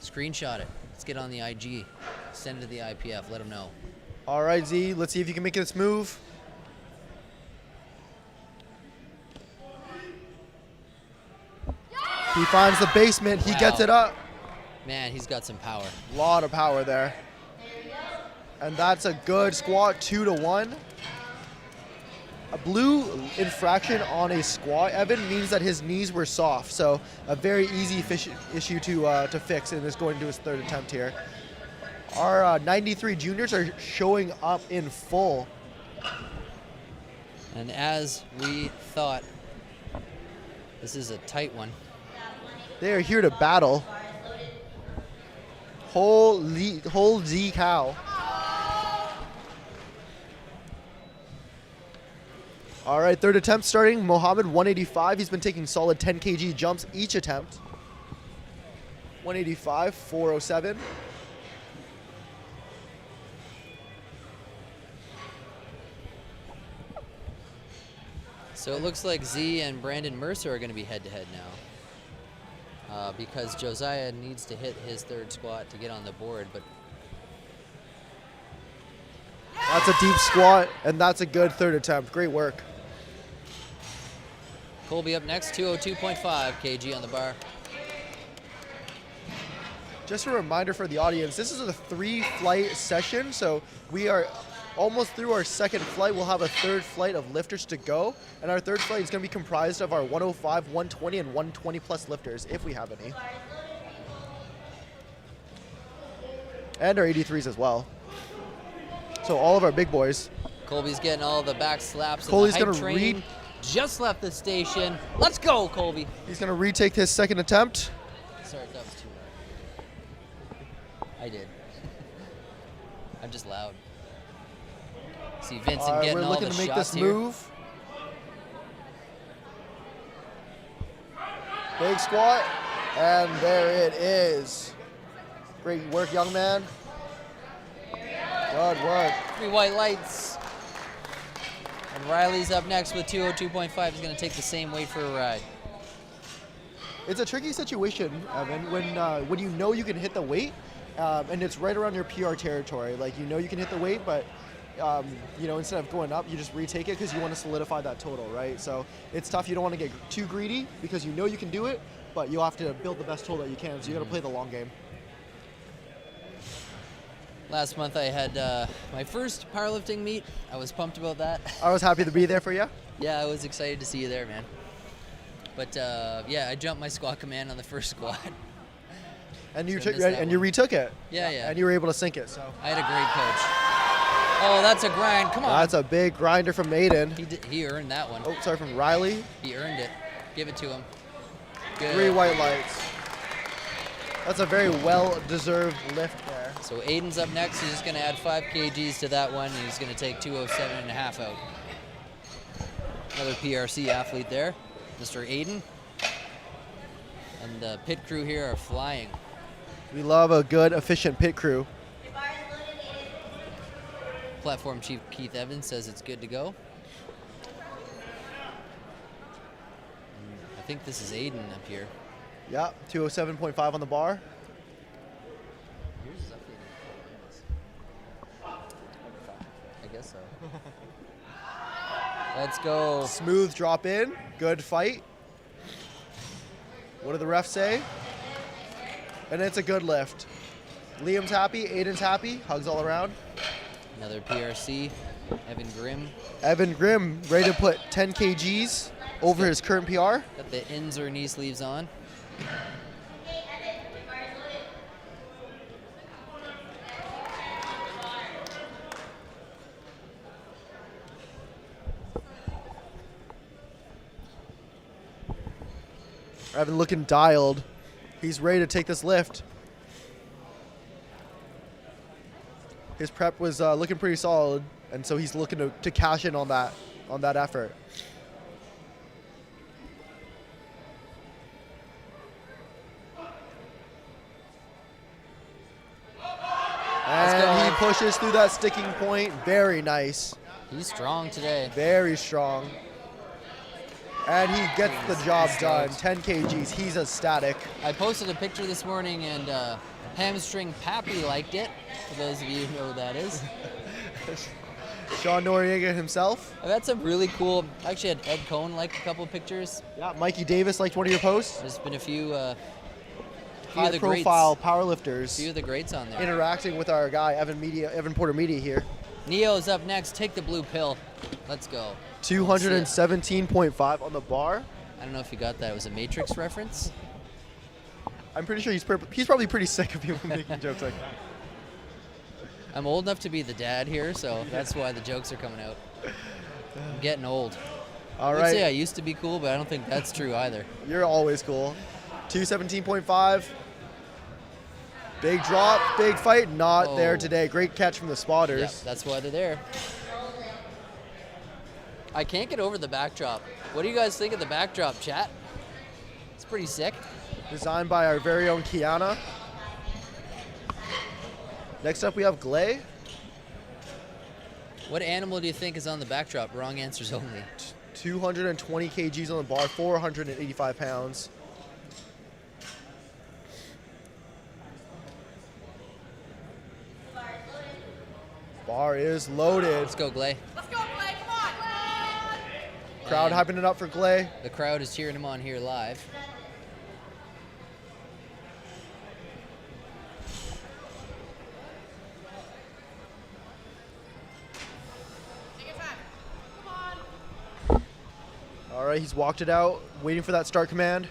Screenshot it. Let's get on the IG. Send it to the IPF. Let them know. All right, Z. Let's see if you can make this move. He finds the basement. He gets it up. Man, he's got some power. A lot of power there. And that's a good squat, 2-1. A blue infraction on a squat, Evan, means that his knees were soft. So a very easy issue to fix, and is going to his 3rd attempt here. Our 93 juniors are showing up in full. And as we thought, this is a tight one. They are here to battle. Holy cow. All right, 3rd attempt starting. Mohammed, 185. He's been taking solid 10 kg jumps each attempt. 185, 407. So it looks like Z and Brandon Mercer are going to be head-to-head now, because Josiah needs to hit his 3rd squat to get on the board. But that's a deep squat, and that's a good 3rd attempt. Great work. Colby up next, 202.5 kg on the bar. Just a reminder for the audience, this is a 3-flight session, so we are almost through our 2nd flight. We'll have a 3rd flight of lifters to go, and our 3rd flight is going to be comprised of our 105, 120, and 120 plus lifters, if we have any. And our 83s as well. So all of our big boys. Colby's getting all the back slaps. Colby's going to just left the station. Let's go, Colby. He's going to retake his 2nd attempt. Sorry, that was too loud. I did. I'm just loud. See Vincent getting all the shots here. We're looking to make this move. Big squat, and there it is. Great work, young man. Good work. 3 white lights. And Riley's up next with 202.5. He's going to take the same weight for a ride. It's a tricky situation, Evan, when you know you can hit the weight, and it's right around your PR territory. Like, you know you can hit the weight, but instead of going up, you just retake it because you want to solidify that total, right? So it's tough. You don't want to get too greedy because you know you can do it, but you have to build the best total that you can. So you got to play the long game. Last month I had my first powerlifting meet. I was pumped about that. I was happy to be there for you. Yeah, I was excited to see you there, man. But yeah, I jumped my squat command on the first squat. And you you retook it. Yeah, yeah. And you were able to sink it. So I had a great coach. Oh, that's a grind. Come on. That's a big grinder from Aiden. He earned that one. Oh, sorry, from Riley. He earned it. Give it to him. Good. 3 white lights. That's a very well-deserved lift there. So Aiden's up next. He's just going to add 5 kgs to that one, and he's going to take 207.5 out. Another PRC athlete there, Mr. Aiden. And the pit crew here are flying. We love a good, efficient pit crew. Platform Chief Keith Evans says it's good to go. And I think this is Aiden up here. Yeah, 207.5 on the bar. Yours is updated. I guess so. Let's go. Smooth drop in. Good fight. What do the refs say? And it's a good lift. Liam's happy, Aiden's happy, hugs all around. Another PRC, Evan Grimm. Evan Grimm ready to put 10 kgs over his current PR. Got the ins or knee sleeves on. Evan looking dialed. He's ready to take this lift. His prep was looking pretty solid, and so he's looking to cash in on that effort. And he pushes through that sticking point. Very nice. He's strong today. Very strong. And he gets the job done. 10 kgs. He's ecstatic. I posted a picture this morning, and Hamstring Pappy liked it, for those of you who know who that is. Sean Noriega himself. I've had some really cool, I actually had Ed Cohn like a couple of pictures. Yeah, Mikey Davis liked one of your posts. There's been a few of the high-profile greats. powerlifters. A few of the greats on there. Interacting with our guy, Evan Porter Media here. Neo's up next. Take the blue pill. Let's go. 217.5 on the bar. I don't know if you got that. It was a Matrix reference. I'm pretty sure he's probably pretty sick of people making jokes like that. I'm old enough to be the dad here, so that's why the jokes are coming out. I'm getting old. All I'd right. say I used to be cool, but I don't think that's true either. You're always cool. 217.5. Big drop, big fight. Not there today. Great catch from the spotters. Yeah, that's why they're there. I can't get over the backdrop. What do you guys think of the backdrop, chat? It's pretty sick. Designed by our very own Kiana. Next up, we have Glay. What animal do you think is on the backdrop? Wrong answers only. 220 kgs on the bar, 485 pounds. Bar is loaded. Let's go, Glay. Let's go, Clay. Come on. Crowd hyping it up for Glay. The crowd is cheering him on here live. All right, he's walked it out, waiting for that start command.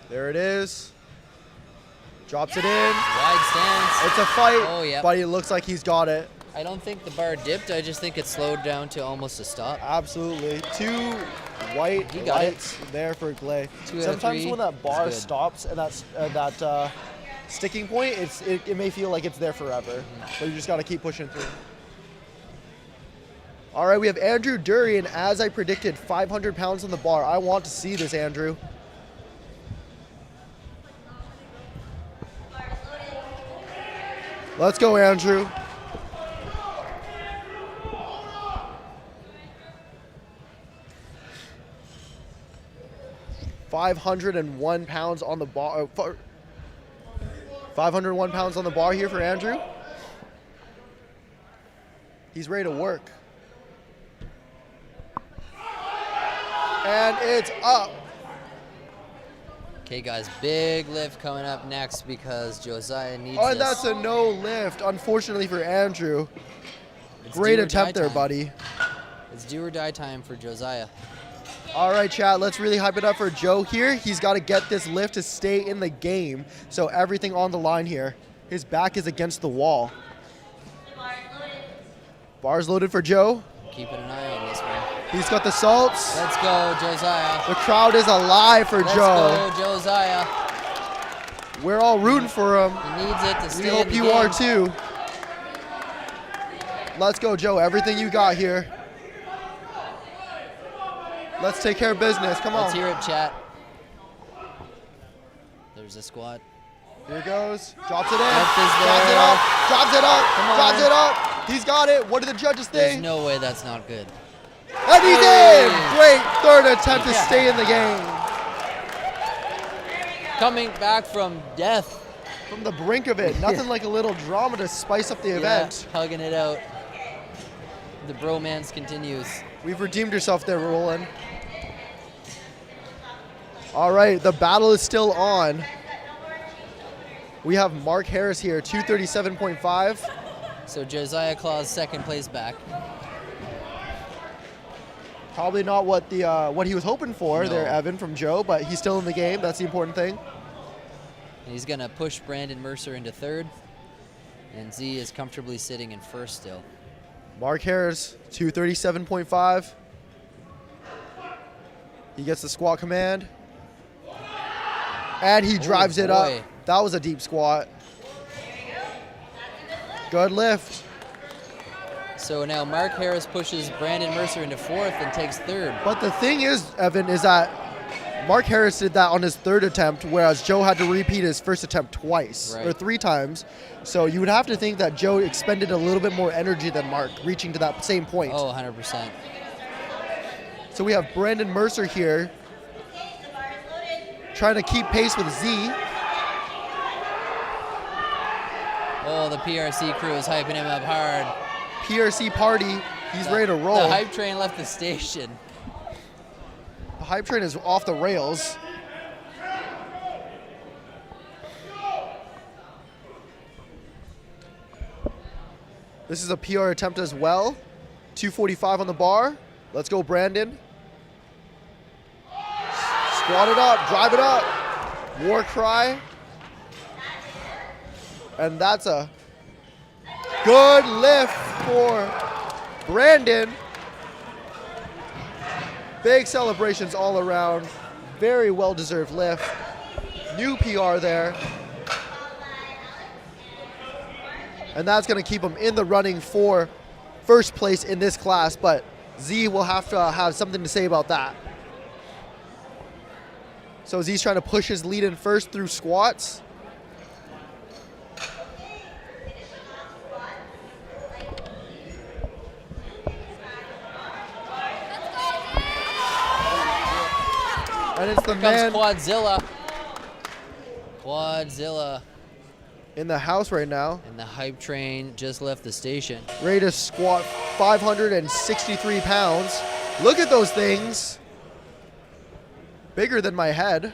There it is. Drops it in. Wide stance. It's a fight, Oh, yeah. but it looks like he's got it. I don't think the bar dipped. I just think it slowed down to almost a stop. Absolutely. Two white He got lights there for Glay. 2 out of Sometimes 3, when that bar it's good. stops and that sticking point, it may feel like it's there forever, but you just got to keep pushing through. All right, we have Andrew Durian, as I predicted, 500 pounds on the bar. I want to see this, Andrew. Let's go, Andrew. £501 on the bar. 501 pounds on the bar here for Andrew. He's ready to work. And it's up. Okay, guys, big lift coming up next because Josiah needs Oh, and this. that's a no lift, unfortunately for Andrew. It's Great do or attempt die there, time. buddy. It's do or die time for Josiah. All right, chat, let's really hype it up for Joe here. He's got to get this lift to stay in the game, so everything on the line here. His back is against the wall. Bar's loaded for Joe. Keeping an eye on this one. He's got the salts. Let's go, Josiah. The crowd is alive for Let's Joe. go, Josiah. We're all rooting for him. He needs it to stay We hope in the you game. are too. Let's go, Joe. Everything you got here. Let's take care of business. Come on. Let's hear it, chat. There's a squat. Here goes. Drops it in. Left is Drops it there. up. Drops it up. Come on. Drops it up. He's got it. What do the judges There's think? no way that's not good. And he's in. Great third attempt to Yeah. stay in the game. Coming back from death. From the brink of it. Nothing like a little drama to spice up the event. Yeah, hugging it out. The bromance continues. We've redeemed yourself there, Roland. All right, the battle is still on. We have Mark Harris here, 237.5. So Josiah Claus second place back. Probably not what he was hoping for No. there, Evan, from Joe, but he's still in the game. That's the important thing. And he's going to push Brandon Mercer into third. And Z is comfortably sitting in first still. Mark Harris, 237.5. He gets the squat command. And he drives it up. boy. That was a deep squat. Good lift. So now Mark Harris pushes Brandon Mercer into fourth and takes third. But the thing is, Evan, is that Mark Harris did that on his third attempt, whereas Joe had to repeat his first attempt twice or 3 times. So you would have to think that Joe expended a little bit more energy than Mark, reaching to that same point. Oh, 100%. So we have Brandon Mercer here trying to keep pace with Z. Oh, the PRC crew is hyping him up hard. PRC party, he's ready to roll. The hype train left the station. The hype train is off the rails. This is a PR attempt as well. 245 on the bar. Let's go, Brandon. Squat it up, drive it up. War cry. And that's a good lift for Brandon. Big celebrations all around. Very well-deserved lift. New PR there. And that's going to keep him in the running for first place in this class, but Z will have to have something to say about that. So Z's trying to push his lead in first through squats. And it's the Here man comes Quadzilla. Quadzilla. in the house right now, And the hype train just left the station. ready to squat 563 pounds. Look at those things. Bigger than my head.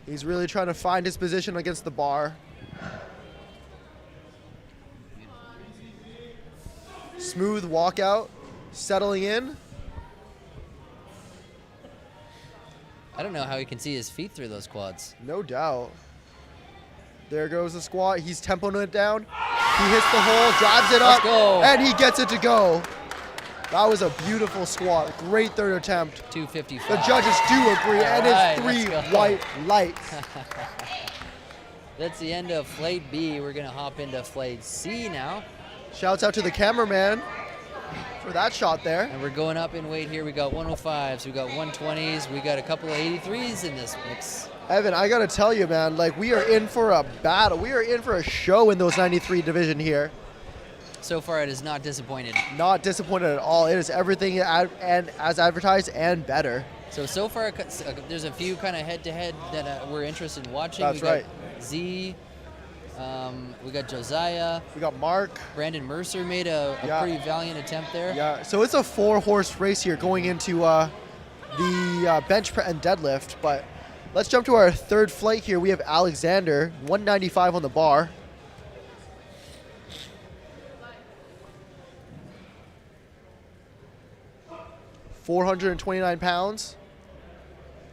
He's really trying to find his position against the bar. Smooth walkout, settling in. I don't know how he can see his feet through those quads. No doubt. There goes the squat. He's tempoing it down. He hits the hole, drives it Let's up, go. and he gets it to go. That was a beautiful squat. Great third attempt. 255. The judges do agree, and Alright, it's 3 let's go. white lights. That's the end of Flight B. We're going to hop into Flight C now. Shouts out to the cameraman for that shot there. And we're going up in weight here. We got 105s, we got 120s, we got a couple of 83s in this mix. Evan, I gotta tell you, man, like we are in for a battle. We are in for a show in those 93 division here. So far, it is not disappointed. Not disappointed at all. It is everything and as advertised and better. So far, there's a few kind of head-to-head that we're interested in watching. That's we got right. Z, we got Josiah. We got Mark. Brandon Mercer made a pretty valiant attempt there. Yeah, so it's a 4-horse race here going into the bench and deadlift. But let's jump to our third flight here. We have Alexander, 195 on the bar. $429 pounds.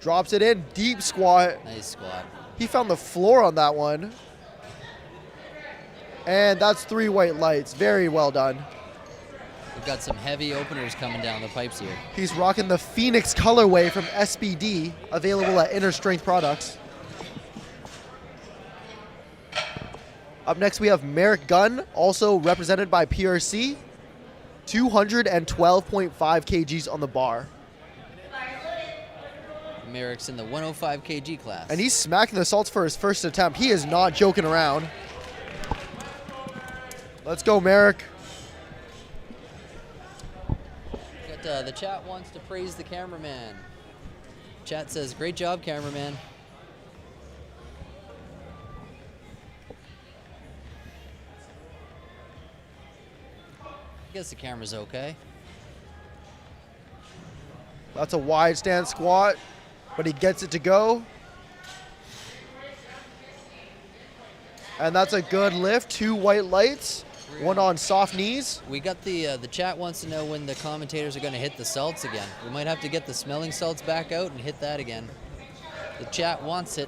Drops it in, deep squat. Nice squat. He found the floor on that one. And that's 3 white lights. Very well done. We've got some heavy openers coming down the pipes here. He's rocking the Phoenix colorway from SBD, available at Inner Strength Products. Up next, we have Merrick Gunn, also represented by PRC. 212.5 kgs on the bar. Merrick's in the 105 kg class. And he's smacking the salts for his first attempt. He is not joking around. Let's go, Merrick. The chat wants to praise the cameraman. Chat says, great job, cameraman. I guess the camera's okay. That's a wide stance squat, but he gets it to go. And that's a good lift. 2 white lights, one on soft knees. We got the chat wants to know when the commentators are going to hit the salts again. We might have to get the smelling salts back out and hit that again. The chat wants it.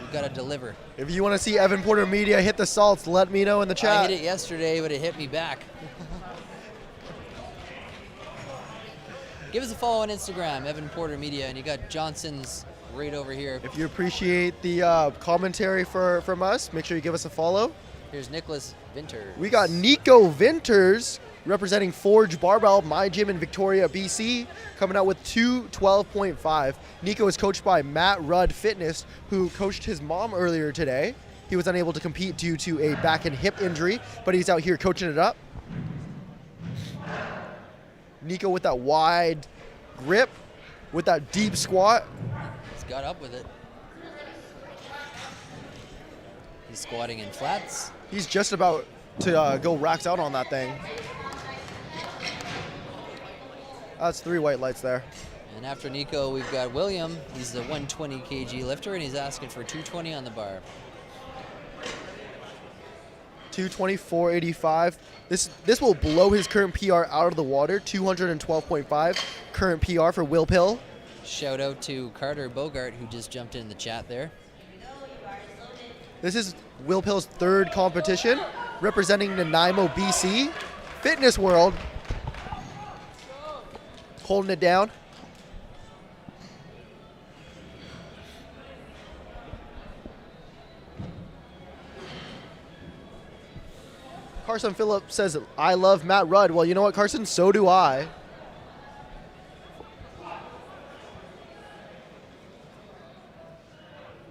We've got to deliver. If you want to see Evan Porter Media hit the salts, let me know in the chat. I hit it yesterday, but it hit me back. Give us a follow on Instagram, Evan Porter Media, and you got Johnson's right over here. If you appreciate the commentary from us, make sure you give us a follow. Here's Nicholas Vinters. We got Nico Vinters representing Forge Barbell, my gym in Victoria, BC, coming out with 212.5. Nico is coached by Matt Rudd Fitness, who coached his mom earlier today. He was unable to compete due to a back and hip injury, but he's out here coaching it up. Nico with that wide grip, with that deep squat. He's got up with it. He's squatting in flats. He's just about to go racks out on that thing. That's 3 white lights there. And after Nico, we've got William. He's the 120 kg lifter, and he's asking for 220 on the bar. 224.85. This will blow his current PR out of the water. 212.5 current PR for Will Pill. Shout out to Carter Bogart, who just jumped in the chat there. This is Will Pill's 3rd competition, representing Nanaimo, BC. Fitness World. Holding it down. Carson Phillips says, I love Matt Rudd. Well, you know what, Carson? So do I.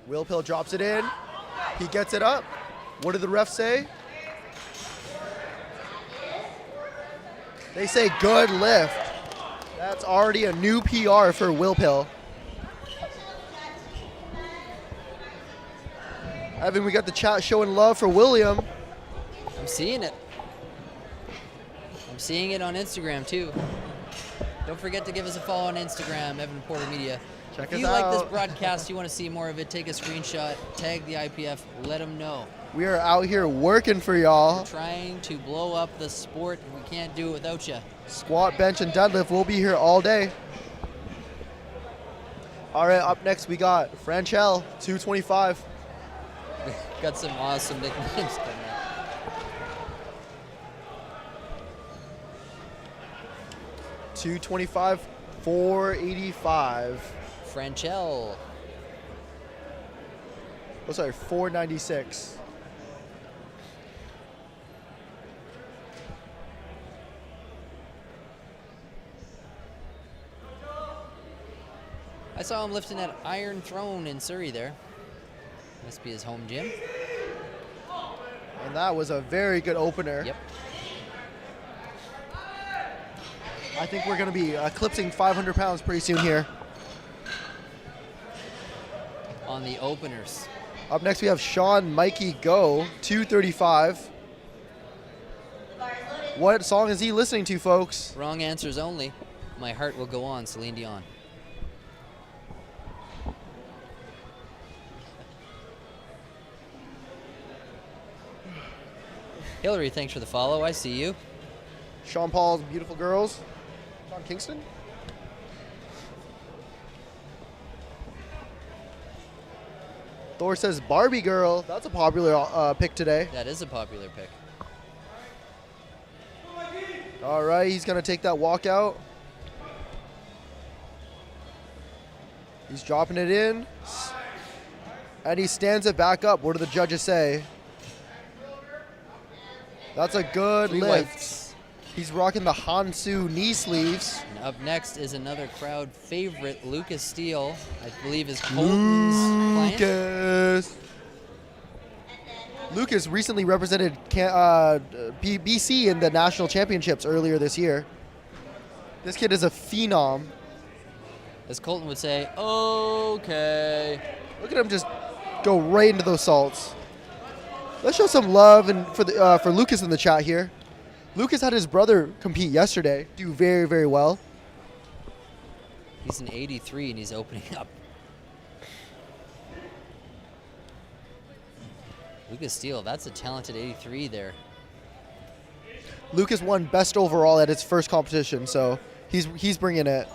Will Pill drops it in. He gets it up. What did the refs say? They say good lift. That's already a new PR for Will Pill. Evan, we got the chat showing love for William. I'm seeing it. I'm seeing it on Instagram too. Don't forget to give us a follow on Instagram, Evan Porter Media. Check if us you out. like this broadcast, you want to see more of it, take a screenshot, tag the IPF, let them know. We are out here working for y'all. We're trying to blow up the sport, and we can't do it without you. Squat, bench, and deadlift. We'll be here all day. All right, up next we got Franchell, 225. Got some awesome nicknames coming up. $225, $485. Franchell. Oh, sorry, $496. I saw him lifting that Iron Throne in Surrey there. Must be his home gym. And that was a very good opener. Yep. I think we're going to be eclipsing 500 pounds pretty soon here. On the openers. Up next we have Sean Mikey Go, 235. What song is he listening to, folks? Wrong answers only. My Heart Will Go On, Celine Dion. Hillary, thanks for the follow. I see you. Sean Paul's Beautiful Girls. Sean Kingston. Thor says Barbie Girl. That's a popular pick today. That is a popular pick. All right, he's going to take that walkout. He's dropping it in. And he stands it back up. What do the judges say? That's a good 3 lift. whites. He's rocking the Hansu knee sleeves. And up next is another crowd favorite, Lucas Steele. I believe is Colton's client. Lucas recently represented BC in the national championships earlier this year. This kid is a phenom. As Colton would say, okay. Look at him just go right into those salts. Let's show some love and for Lucas in the chat here. Lucas had his brother compete yesterday, do very, very well. He's an 83 and he's opening up. Lucas Steele, that's a talented 83 there. Lucas won best overall at his first competition, so he's bringing it.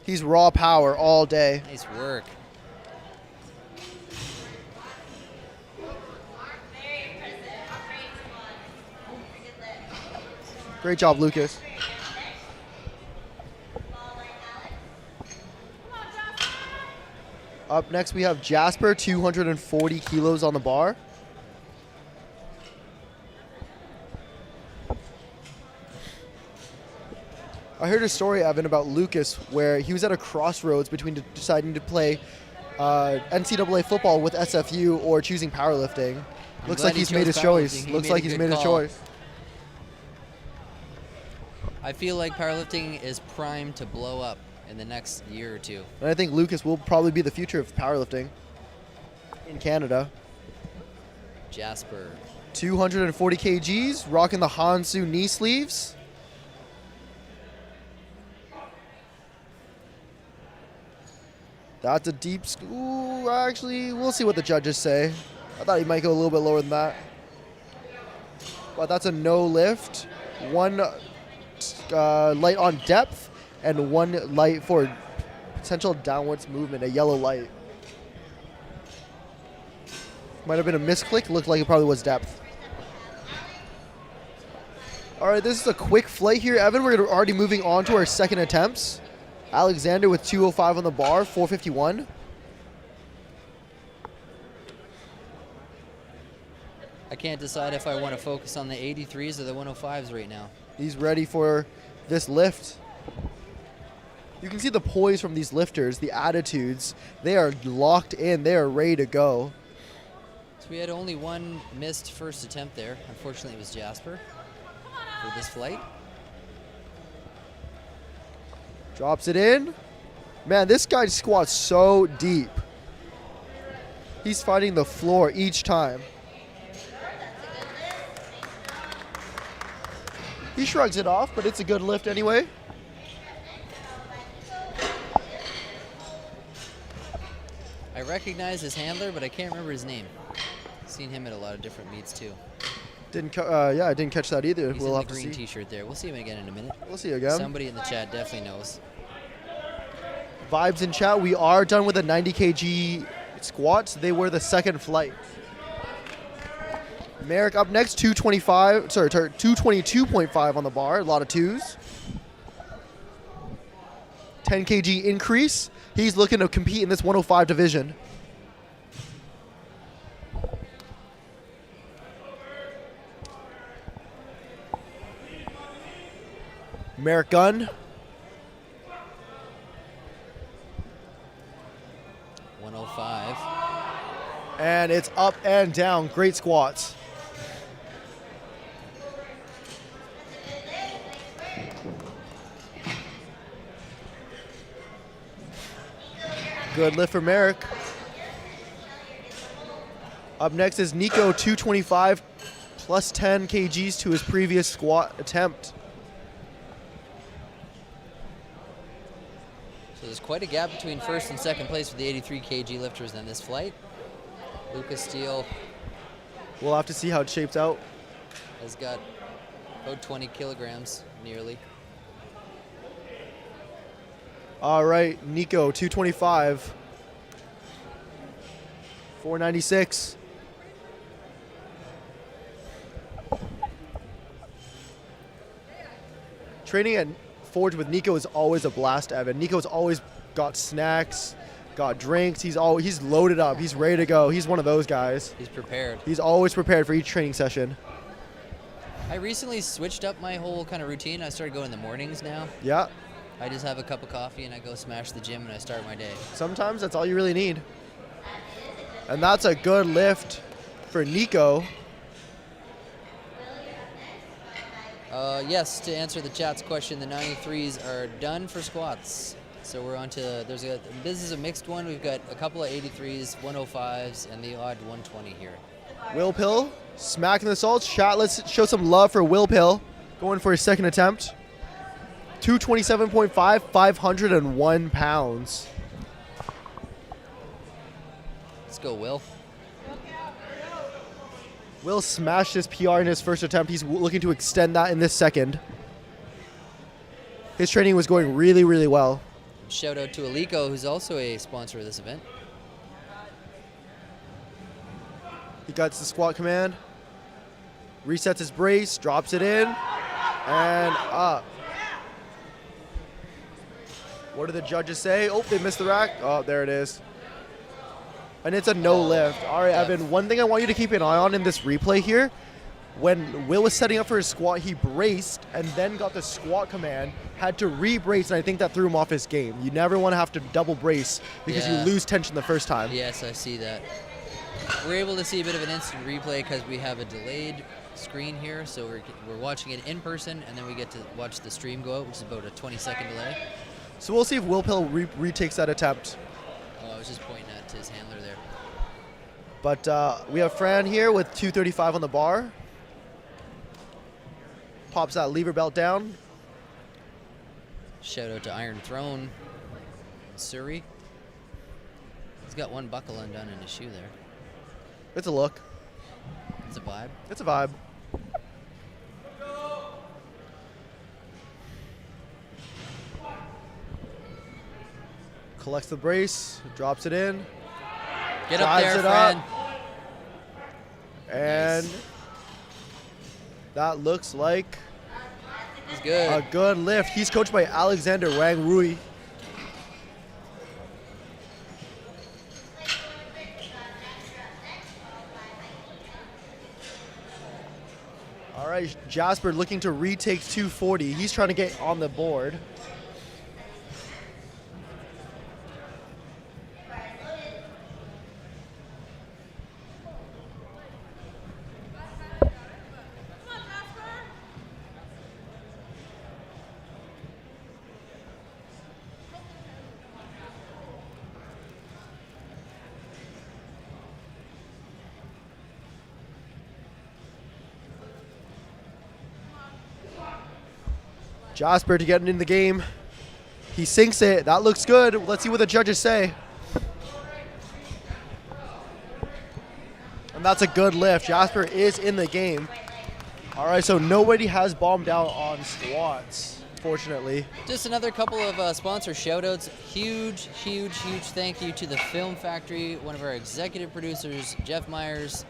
He's raw power all day. Nice work. Great job, Lucas. Up next, we have Jasper, 240 kilos on the bar. I heard a story, Evan, about Lucas where he was at a crossroads between deciding to play NCAA football with SFU or choosing powerlifting. Looks like he's made his choice. Looks like he's made his choice. I feel like powerlifting is primed to blow up in the next year or two. And I think Lucas will probably be the future of powerlifting in Canada. Jasper. 240 kgs, rocking the Hansu knee sleeves. That's a deep, ooh, actually, we'll see what the judges say. I thought he might go a little bit lower than that. But that's a no lift. One light on depth and one light for potential downwards movement, a yellow light. Might have been a misclick, looked like it probably was depth. All right, this is a quick flight here, Evan. We're already moving on to our second attempts. Alexander with 205 on the bar, 451. I can't decide if I want to focus on the 83s or the 105s right now. He's ready for this lift. You can see the poise from these lifters, the attitudes. They are locked in. They are ready to go. So we had only one missed first attempt there. Unfortunately, it was Jasper for this flight. Drops it in. Man, this guy squats so deep. He's finding the floor each time. He shrugs it off, but it's a good lift anyway. I recognize his handler, but I can't remember his name. Seen him at a lot of different meets too. Yeah, I didn't catch that either. He's we'll in have the to green see. T-shirt there. We'll see him again in a minute. We'll see you again. Somebody in the chat definitely knows. Vibes in chat. We are done with the 90 kg squats. They were the second flight. Merrick up next, 222.5 on the bar. A lot of twos. 10 kg increase. He's looking to compete in this 105 division. Merrick gun. 105. And it's up and down. Great squats. Good lift for Merrick. Up next is Nico, 225 plus 10 kgs to his previous squat attempt. So there's quite a gap between first and second place for the 83 kg lifters in this flight. Lucas Steele. We'll have to see how it shapes out. Has got about 20 kilograms nearly. All right, Nico, 225. 496. Training at Forge with Nico is always a blast, Evan. Nico's always got snacks, got drinks. He's loaded up. He's ready to go. He's one of those guys. He's prepared. He's always prepared for each training session. I recently switched up my whole kind of routine. I started going in the mornings now. Yeah. I just have a cup of coffee and I go smash the gym and I start my day. Sometimes that's all you really need. And that's a good lift for Nico. Yes, to answer the chat's question, the 93s are done for squats. So we're on to, this is a mixed one. We've got a couple of 83s, 105s, and the odd 120 here. Will Pill, smacking the salts. Chat, let's show some love for Will Pill, going for his second attempt. 227.5, 501 pounds. Let's go, Will. Will smashed his PR in his first attempt. He's looking to extend that in this second. His training was going really, really well. Shout out to Alico, who's also a sponsor of this event. He gets the squat command, resets his brace, drops it in, and up. What do the judges say? Oh, they missed the rack. Oh, there it is. And it's a no lift. All right, Evan, one thing I want you to keep an eye on in this replay here, when Will was setting up for his squat, he braced and then got the squat command, had to re-brace, and I think that threw him off his game. You never want to have to double brace because you lose tension the first time. Yes, I see that. We're able to see a bit of an instant replay because we have a delayed screen here, so we're watching it in person, and then we get to watch the stream go out, which is about a 20-second delay. So we'll see if Will Pill retakes that attempt. Oh, I was just pointing at his handler there. But we have Fran here with 235 on the bar. Pops that lever belt down. Shout out to Iron Throne, Surrey. He's got one buckle undone in his shoe there. It's a look. It's a vibe. It's a vibe. Collects the brace, drops it in. Get up there, Fran. And that looks like he's good. A good lift. He's coached by Alexander Wang Rui. All right, Jasper looking to retake 240. He's trying to get on the board. Jasper to get in the game. He sinks it. That looks good. Let's see what the judges say. And that's a good lift. Jasper is in the game. All right, so nobody has bombed out on squats, fortunately. Just another couple of sponsor shout-outs. Huge thank you to the Film Factory, one of our executive producers, Jeff Myers,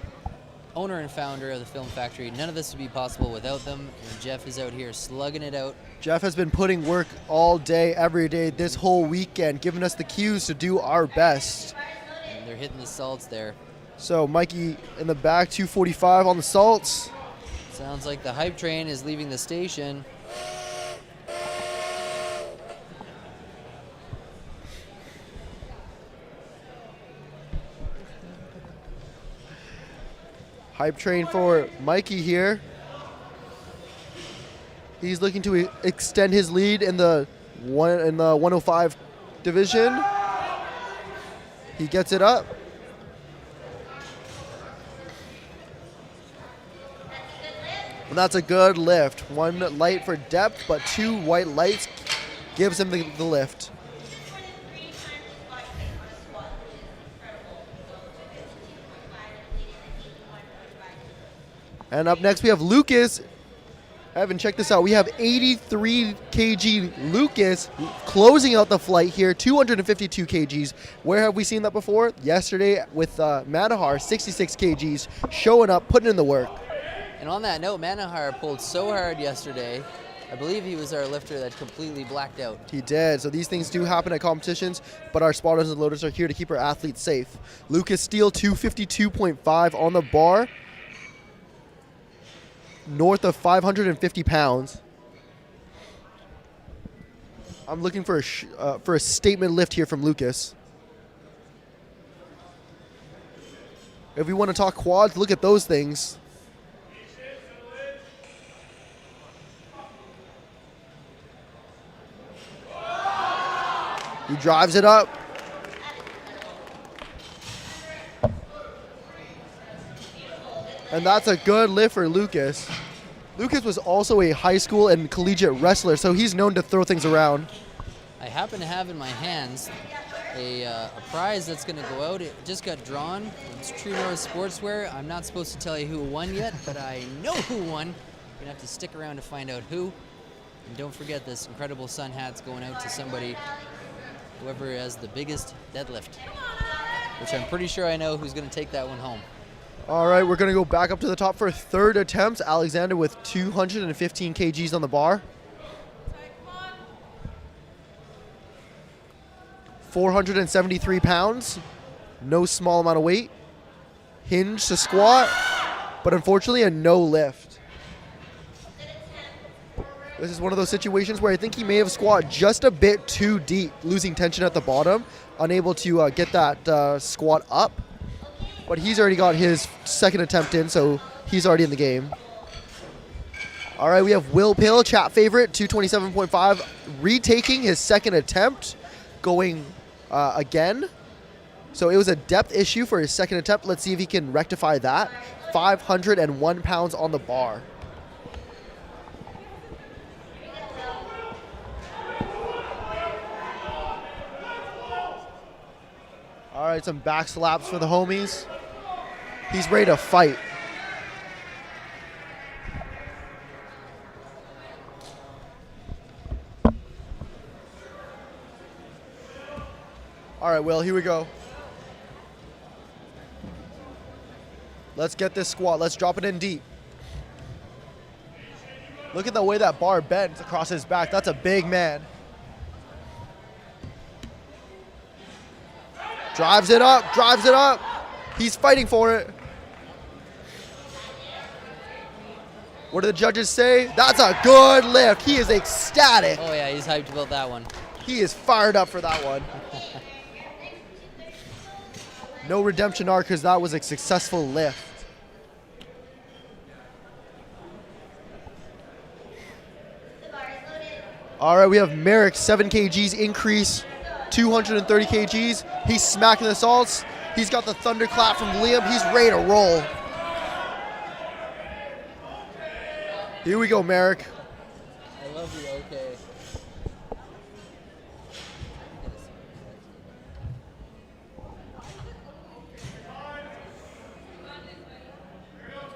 owner and founder of the Film Factory. None of this would be possible without them, and Jeff is out here slugging it out. Jeff has been putting work all day, every day, this whole weekend, giving us the cues to do our best. And they're hitting the salts there. So Mikey in the back, 245 on the salts. Sounds like the hype train is leaving the station. Hype train for Mikey here. He's looking to extend his lead in the 105 division. He gets it up. And that's a good lift. One light for depth, but two white lights gives him the lift. And up next we have Lucas. Evan, check this out. We have 83 kg Lucas closing out the flight here, 252 kgs. Where have we seen that before? Yesterday with Manahar, 66 kgs, showing up, putting in the work. And on that note, Manahar pulled so hard yesterday. I believe he was our lifter that completely blacked out. He did. So these things do happen at competitions, but our spotters and loaders are here to keep our athletes safe. Lucas Steele, 252.5 on the bar. North of 550 pounds. I'm looking for a statement lift here from Lucas. If we want to talk quads, look at those things. He drives it up. And that's a good lift for Lucas. Lucas was also a high school and collegiate wrestler, so he's known to throw things around. I happen to have in my hands a prize that's going to go out. It just got drawn. It's True North Sportswear. I'm not supposed to tell you who won yet, but I know who won. You're going to have to stick around to find out who. And don't forget, this incredible sun hat's going out to somebody, whoever has the biggest deadlift, which I'm pretty sure I know who's going to take that one home. All right, we're going to go back up to the top for third attempts. Alexander with 215 kgs on the bar. 473 pounds. No small amount of weight. Hinge to squat, but unfortunately a no lift. This is one of those situations where I think he may have squat just a bit too deep, losing tension at the bottom, unable to get that squat up. But he's already got his second attempt in, so he's already in the game. All right, we have Will Pill, chat favorite, 227.5, retaking his second attempt, going again. So it was a depth issue for his second attempt. Let's see if he can rectify that. 501 pounds on the bar. All right, some back slaps for the homies. He's ready to fight. All right, Will, here we go. Let's get this squat. Let's drop it in deep. Look at the way that bar bends across his back. That's a big man. Drives it up, drives it up. He's fighting for it. What do the judges say? That's a good lift. He is ecstatic. Oh yeah, he's hyped about that one. He is fired up for that one. No redemption arc because that was a successful lift. All right, we have Merrick, 7 kgs increase, 230 kgs. He's smacking the salts. He's got the thunderclap from Liam. He's ready to roll. Here we go, Merrick. I love you, okay.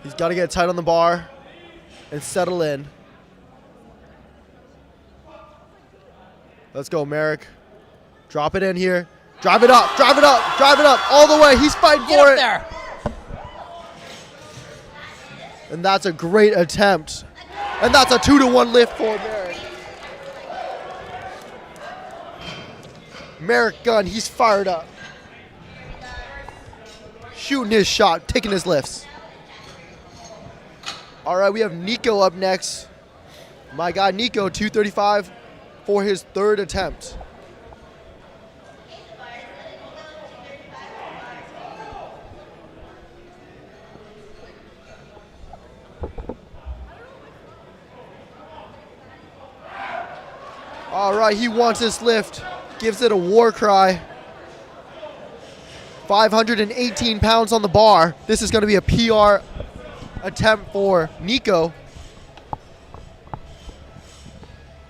He's got to get tight on the bar and settle in. Let's go, Merrick. Drop it in here. Drive it up, drive it up, drive it up, all the way. He's fighting for it. There. And that's a great attempt. And that's a 2-to-1 lift for Merrick. Merrick Gunn, he's fired up. Shooting his shot, taking his lifts. All right, we have Nico up next. My guy Nico, 235 for his third attempt. All right, he wants this lift. Gives it a war cry. 518 pounds on the bar. This is going to be a PR attempt for Nico.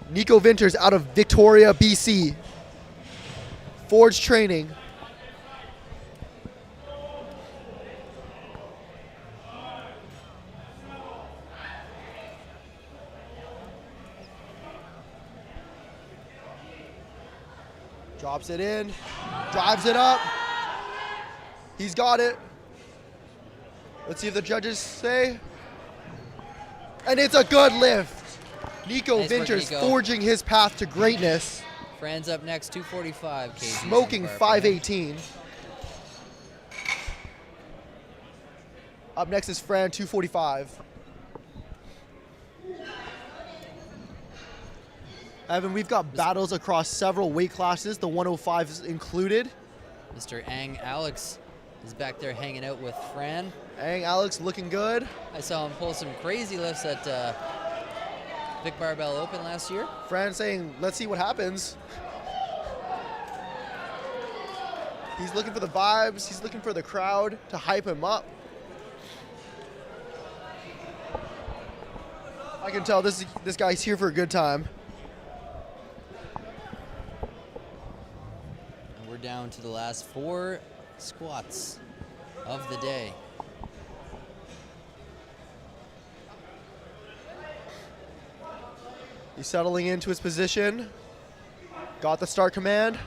Nico Vinters out of Victoria, BC. Forge training. Drops it in, drives it up. He's got it. Let's see if the judges say. And it's a good lift. Nico Nice work, Vinters Nico. forging his path to greatness. Fran's up next, 245 kg. Smoking 518. Up next is Fran, 245. Evan, we've got battles across several weight classes, the 105s included. Mr. Ang Alex is back there hanging out with Fran. Ang Alex looking good. I saw him pull some crazy lifts at Vic Barbell Open last year. Fran saying, let's see what happens. He's looking for the vibes. He's looking for the crowd to hype him up. I can tell this guy's here for a good time. And we're down to the last 4 squats of the day. He's settling into his position. Got the start command.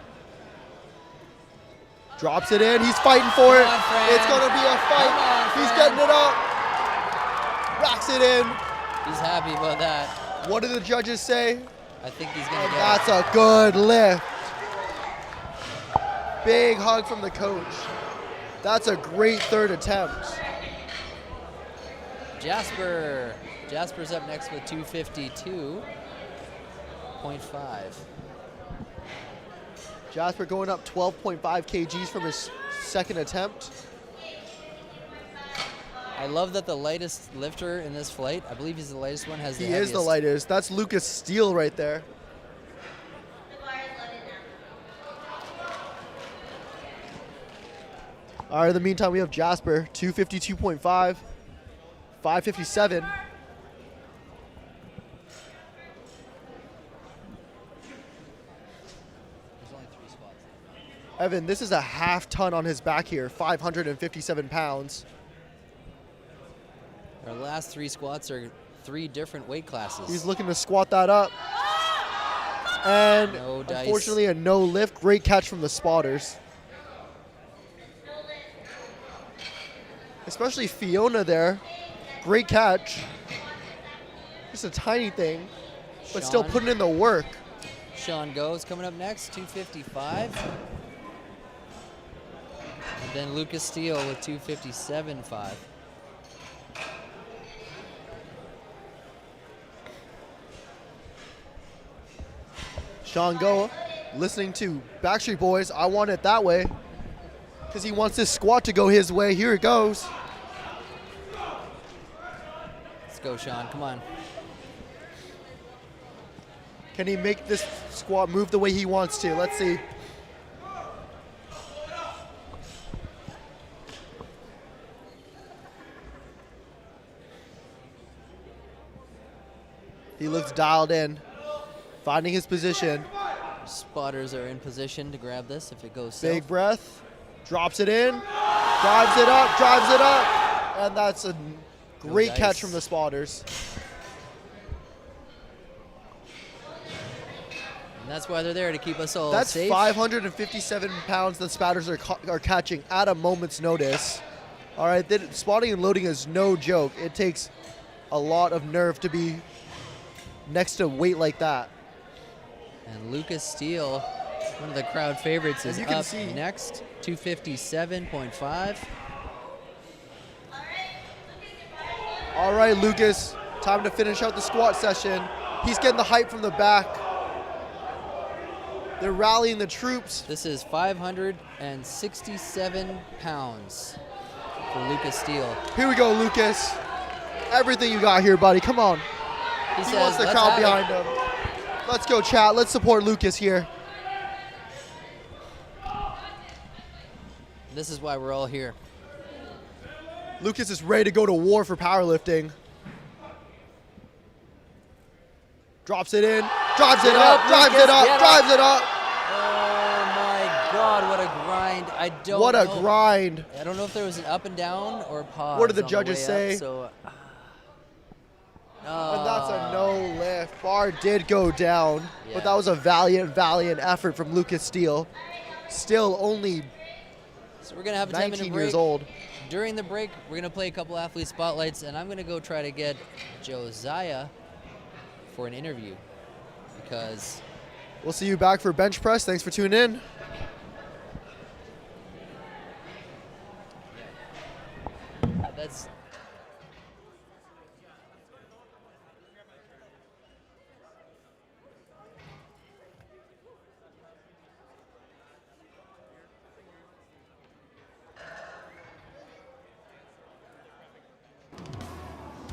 Drops it in. He's fighting for it. It's going to be a fight. He's getting it up. Racks it in. He's happy about that. What do the judges say? I think he's going to get That's a good lift. Big hug from the coach. That's a great third attempt. Jasper's up next with 252.5. Jasper going up 12.5 kgs from his second attempt. I love that the lightest lifter in this flight, I believe he's the lightest one, has the He heaviest. is the lightest. That's Lucas Steele right there. All right, in the meantime, we have Jasper, 252.5, 557. Evan, this is a half ton on his back here, 557 pounds. Our last 3 squats are 3 different weight classes. He's looking to squat that up. And No dice. unfortunately, a no lift. Great catch from the spotters. Especially Fiona there. Great catch. Just a tiny thing, but still Sean. putting in the work. Sean Goes coming up next, 255. And then Lucas Steele with 257.5. Sean Go listening to Backstreet Boys, I Want It That Way, because he wants this squat to go his way. Here it goes. Let's go, Sean. Come on. Can he make this squat move the way he wants to? Let's see. He looks dialed in, finding his position. Spotters are in position to grab this if it goes Big south. breath, drops it in, drives it up, and that's a great dice. catch from the spotters. And that's why they're there, to keep us all That's safe. 557 pounds that spotters are catching at a moment's notice. All right, spotting and loading is no joke. It takes a lot of nerve to be next to weight like that. And Lucas Steele, one of the crowd favorites, is you can up see. next, 257.5. All right, Lucas, time to finish out the squat session. He's getting the hype from the back. They're rallying the troops. This is 567 pounds for Lucas Steele. Here we go, Lucas. Everything you got here, buddy. Come on. He He says, wants the "Let's crowd have behind it." him. Let's go, chat. Let's support Lucas here. This is why we're all here. Lucas is ready to go to war for powerlifting. Drops it in, drives it up, drives it up, drives it up. Oh my God, what a grind. I don't What a know. grind. I don't know if there was an up and down or pause. What did the on judges way say? Up, so, And that's a no lift. Bar did go down, but that was a valiant effort from Lucas Steele. Still only So we're going to have a 19 10-minute break. years old. During the break, we're going to play a couple athlete spotlights, and I'm going to go try to get Josiah for an interview because We'll see you back for bench press. Thanks for tuning in. that's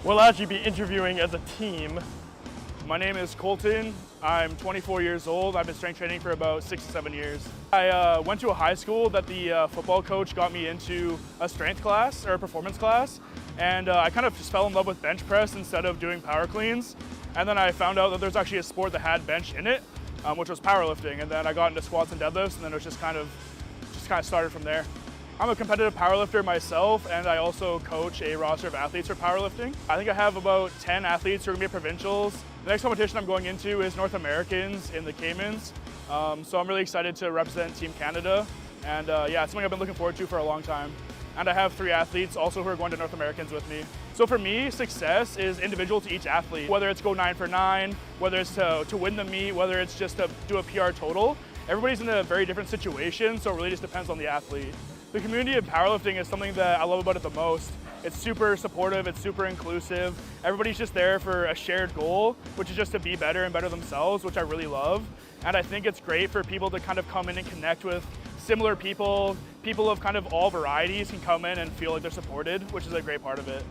We'll actually be interviewing as a team. My name is Colton. I'm 24 years old. I've been strength training for about 6 to 7 years. I went to a high school that the football coach got me into a strength class or a performance class. and I kind of just fell in love with bench press instead of doing power cleans. And then I found out that there's actually a sport that had bench in it, which was powerlifting. And then I got into squats and deadlifts, and then it was just kind of started from there. I'm a competitive powerlifter myself, and I also coach a roster of athletes for powerlifting. I think I have about 10 athletes who are going to be at provincials. The next competition I'm going into is North Americans in the Caymans. So I'm really excited to represent Team Canada. And yeah, it's something I've been looking forward to for a long time. And I have 3 athletes also who are going to North Americans with me. So for me, success is individual to each athlete. Whether it's go 9 for 9, whether it's to win the meet, whether it's just to do a PR total. Everybody's in a very different situation, so it really just depends on the athlete. The community of powerlifting is something that I love about it the most. It's super supportive, it's super inclusive. Everybody's just there for a shared goal, which is just to be better and better themselves, which I really love. And I think it's great for people to kind of come in and connect with similar people. People of kind of all varieties can come in and feel like they're supported, which is a great part of it.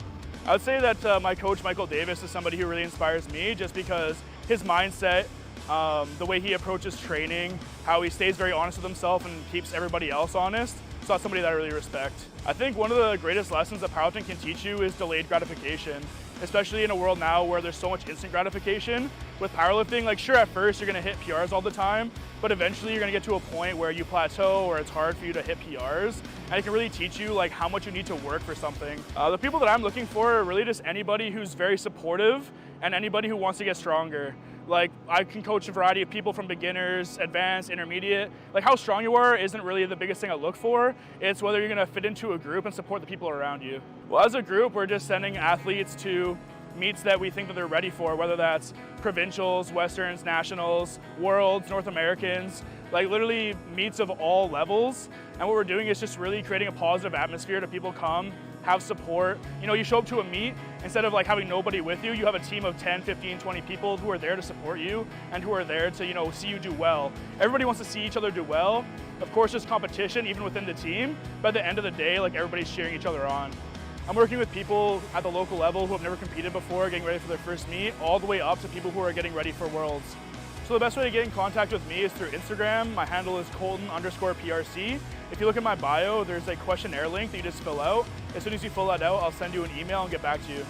I would say that my coach, Michael Davis, is somebody who really inspires me just because his mindset, the way he approaches training, how he stays very honest with himself and keeps everybody else honest. So that's somebody that I really respect. I think one of the greatest lessons that powerlifting can teach you is delayed gratification, especially in a world now where there's so much instant gratification. With powerlifting, like sure, at first you're gonna hit PRs all the time, but eventually you're gonna get to a point where you plateau or it's hard for you to hit PRs, and it can really teach you like how much you need to work for something. The people that I'm looking for are really just anybody who's very supportive and anybody who wants to get stronger. Like I can coach a variety of people from beginners, advanced, intermediate. Like how strong you are isn't really the biggest thing I look for. It's whether you're gonna fit into a group and support the people around you. Well, as a group, we're just sending athletes to meets that we think that they're ready for, whether that's provincials, westerns, nationals, worlds, North Americans, like literally meets of all levels. And what we're doing is just really creating a positive atmosphere to people come, have support. You know, you show up to a meet, instead of like having nobody with you, you have a team of 10, 15, 20 people who are there to support you and who are there to, you know, see you do well. Everybody wants to see each other do well. Of course, there's competition even within the team, but at the end of the day, like everybody's cheering each other on. I'm working with people at the local level who have never competed before, getting ready for their first meet, all the way up to people who are getting ready for Worlds. So the best way to get in contact with me is through Instagram. My handle is Colton_PRC. If you look at my bio, there's a questionnaire link that you just fill out. As soon as you fill that out, I'll send you an email and get back to you.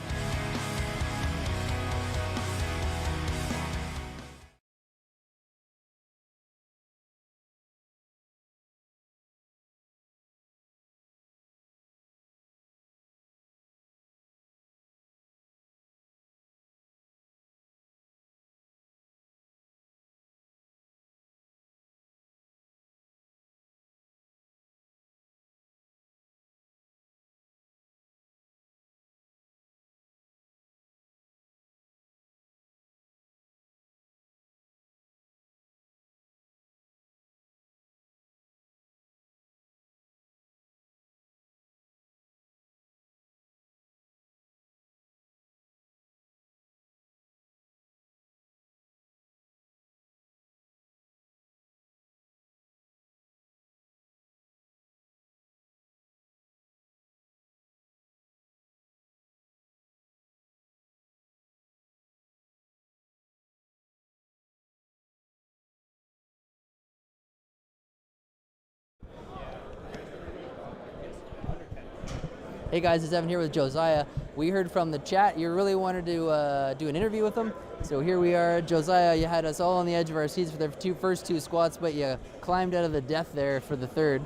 Hey guys, it's Evan here with Josiah. We heard from the chat you really wanted to do an interview with him. So here we are. Josiah, you had us all on the edge of our seats for the first two squats, but you climbed out of the death there for the third.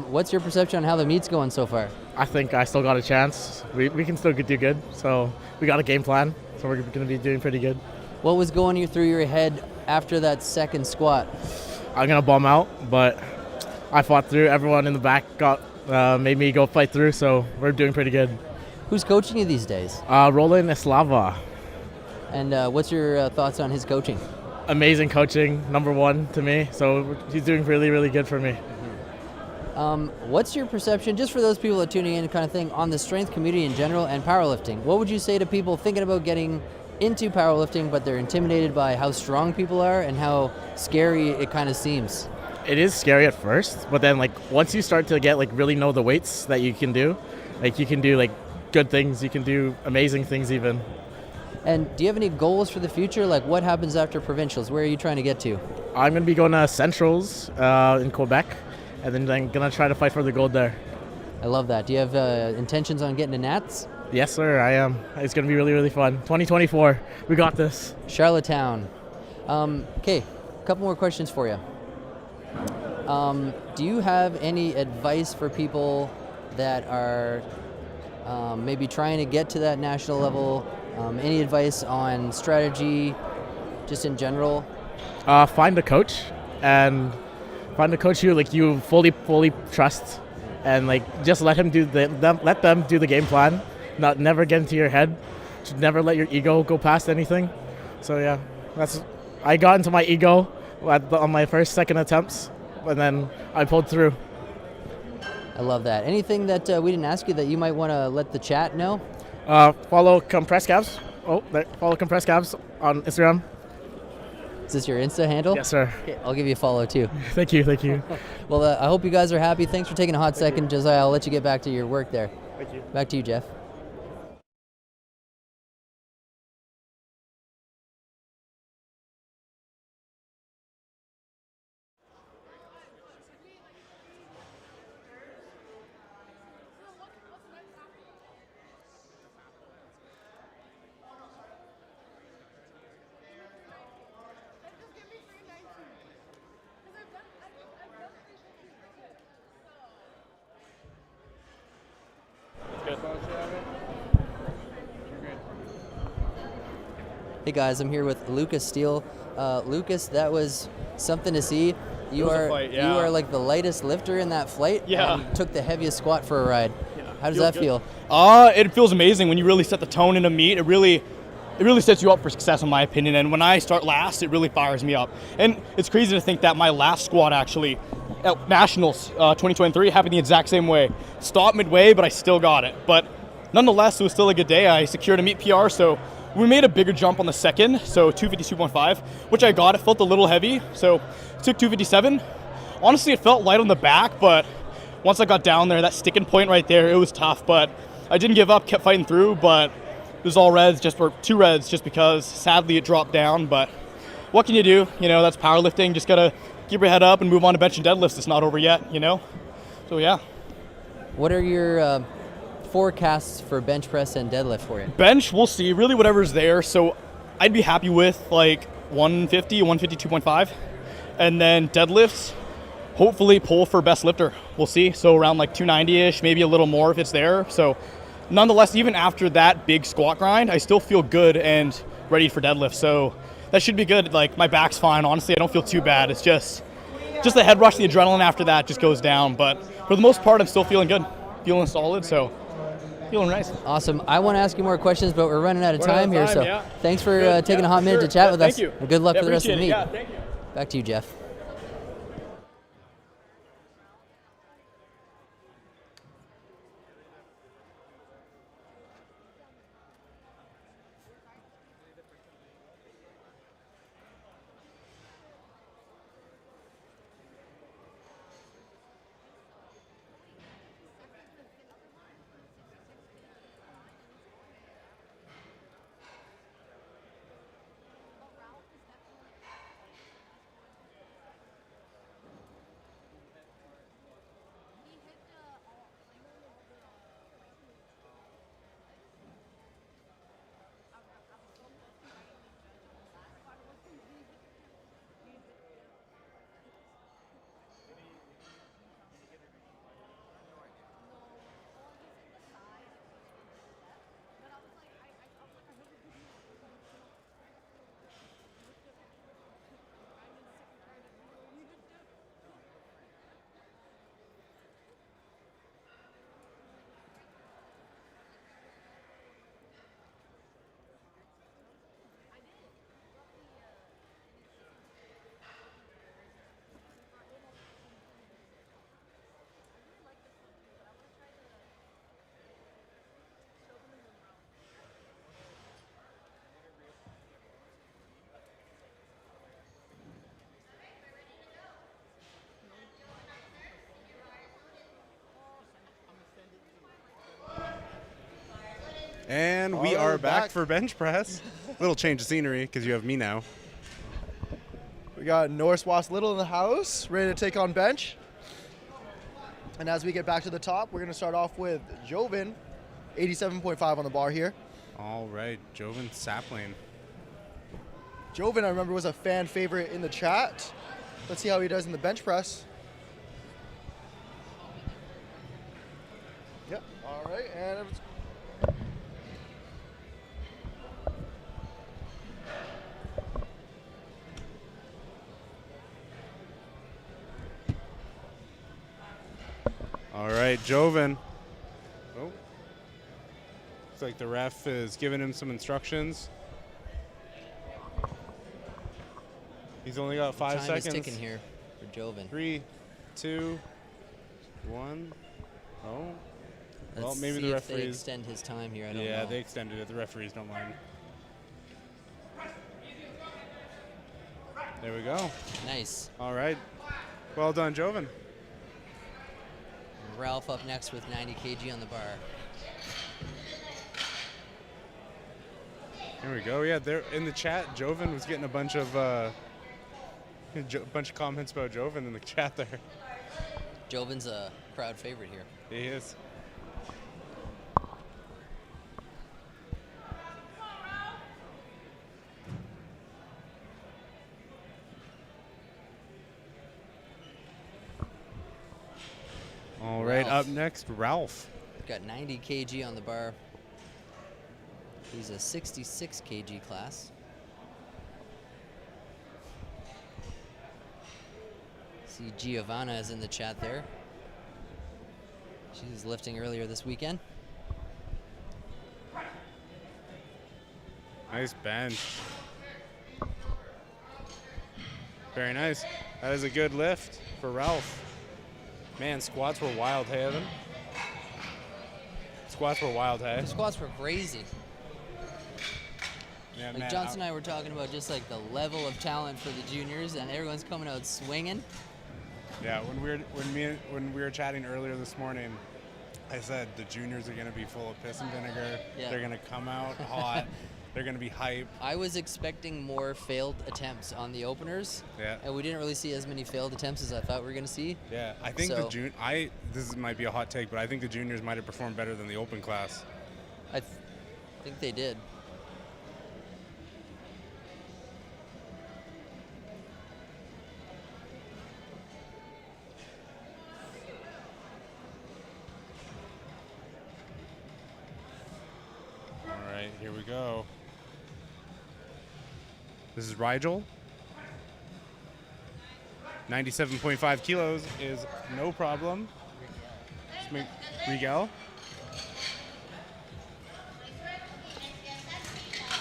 What's your perception on how the meet's going so far? I think I still got a chance. We can still do good. So we got a game plan. So we're going to be doing pretty good. What was going through your head after that second squat? I'm going to bum out, but I fought through. Everyone in the back made me go fight through, so we're doing pretty good. Who's coaching you these days? Roland Eslava. And what's your thoughts on his coaching? Amazing coaching, number one to me, so he's doing really, really good for me. What's your perception, just for those people that are tuning in kind of thing, on the strength community in general and powerlifting? What would you say to people thinking about getting into powerlifting, but they're intimidated by how strong people are and how scary it kind of seems? It is scary at first, but then like once you start to get like really know the weights that you can do, like you can do like good things, you can do amazing things even. And do you have any goals for the future? Like what happens after provincials? Where are you trying to get to? I'm going to be going to Centrals in Quebec, and then I'm going to try to fight for the gold there. I love that. Do you have intentions on getting to Nats? Yes, sir, I am. It's going to be really, really fun. 2024, we got this. Charlottetown. Okay, a couple more questions for you. Do you have any advice for people that are maybe trying to get to that national level? Any advice on strategy, just in general? Find a coach, and find a coach you fully trust, and just let them do the game plan. Never get into your head. Should never let your ego go past anything. So yeah, I got into my ego on my second attempts, and then I pulled through. I love that. Anything that we didn't ask you that you might want to let the chat know? Follow Compressed Calves. Follow Compressed Calves on Instagram. Is this your Insta handle? Yes, sir. Okay, I'll give you a follow too. Thank you. Well, I hope you guys are happy. Thanks for taking a hot second, Josiah. I'll let you get back to your work there. Thank you. Back to you, Jeff. Hey guys, I'm here with Lucas Steele. Lucas, that was something to see. You are like the lightest lifter in that flight. Yeah. And took the heaviest squat for a ride. Yeah. How does that feel? It feels amazing when you really set the tone in a meet. It really sets you up for success, in my opinion. And when I start last, it really fires me up. And it's crazy to think that my last squat actually at Nationals 2023 happened the exact same way. Stopped midway, but I still got it. But nonetheless, it was still a good day. I secured a meet PR, so we made a bigger jump on the second, so 252.5, which I got. It felt a little heavy, so took 257. Honestly, it felt light on the back, but once I got down there, that sticking point right there, it was tough. But I didn't give up, kept fighting through, but it was all reds, two reds, just because sadly it dropped down. But what can you do? That's powerlifting. Just gotta keep your head up and move on to bench and deadlifts. It's not over yet, So yeah. What are your forecasts for bench press and deadlift for you? Bench, we'll see. Really, whatever's there. So I'd be happy with 150, 152.5, and then deadlifts. Hopefully, pull for best lifter. We'll see. So around 290-ish, maybe a little more if it's there. So, nonetheless, even after that big squat grind, I still feel good and ready for deadlift. So that should be good. My back's fine. Honestly, I don't feel too bad. It's just the head rush, the adrenaline after that just goes down. But for the most part, I'm still feeling good, feeling solid. So. Feeling nice. Awesome. I want to ask you more questions, but we're running out of time here. So thanks for taking a hot minute to chat with us. Thank you. And good luck for the rest of the meet. Yeah, thank you. Back to you, Jeff. And we are back for bench press. Little change of scenery because you have me now. We got Norris Wass Little in the house, ready to take on bench. And as we get back to the top, we're going to start off with Joven 87.5 on the bar here. All right, Joven Sapling. Joven, I remember, was a fan favorite in the chat. Let's see how he does in the bench press. Yep. All right, and All right, Joven. Oh. Looks like the ref is giving him some instructions. He's only got 5 seconds. Time is ticking here for Joven. 3, 2, 1. Oh. Well, Let's maybe see the if referees they extend his time here. I don't know. Yeah, they extended it. The referees don't mind. There we go. Nice. All right. Well done, Joven. Ralph up next with 90 kg on the bar. There we go. Yeah, there in the chat, Joven was getting a bunch of comments about Joven in the chat there. Joven's a crowd favorite here. He is. All right, up next, Ralph. Got 90 kg on the bar. He's a 66 kg class. See Giovanna is in the chat there. She was lifting earlier this weekend. Nice bench. Very nice. That is a good lift for Ralph. Man, squats were wild, hey, Evan? Squats were wild, hey? The squats were crazy. Yeah, like man, Johnson and I were talking about just like the level of talent for the juniors, and everyone's coming out swinging. Yeah, when we were chatting earlier this morning, I said the juniors are going to be full of piss and vinegar. Yeah. They're going to come out hot. They're going to be hype. I was expecting more failed attempts on the openers. Yeah. And we didn't really see as many failed attempts as I thought we were going to see. Yeah, I think this might be a hot take, but I think the juniors might have performed better than the open class. I think they did. All right, here we go. This is Rigel. 97.5 kilos is no problem. Rigel.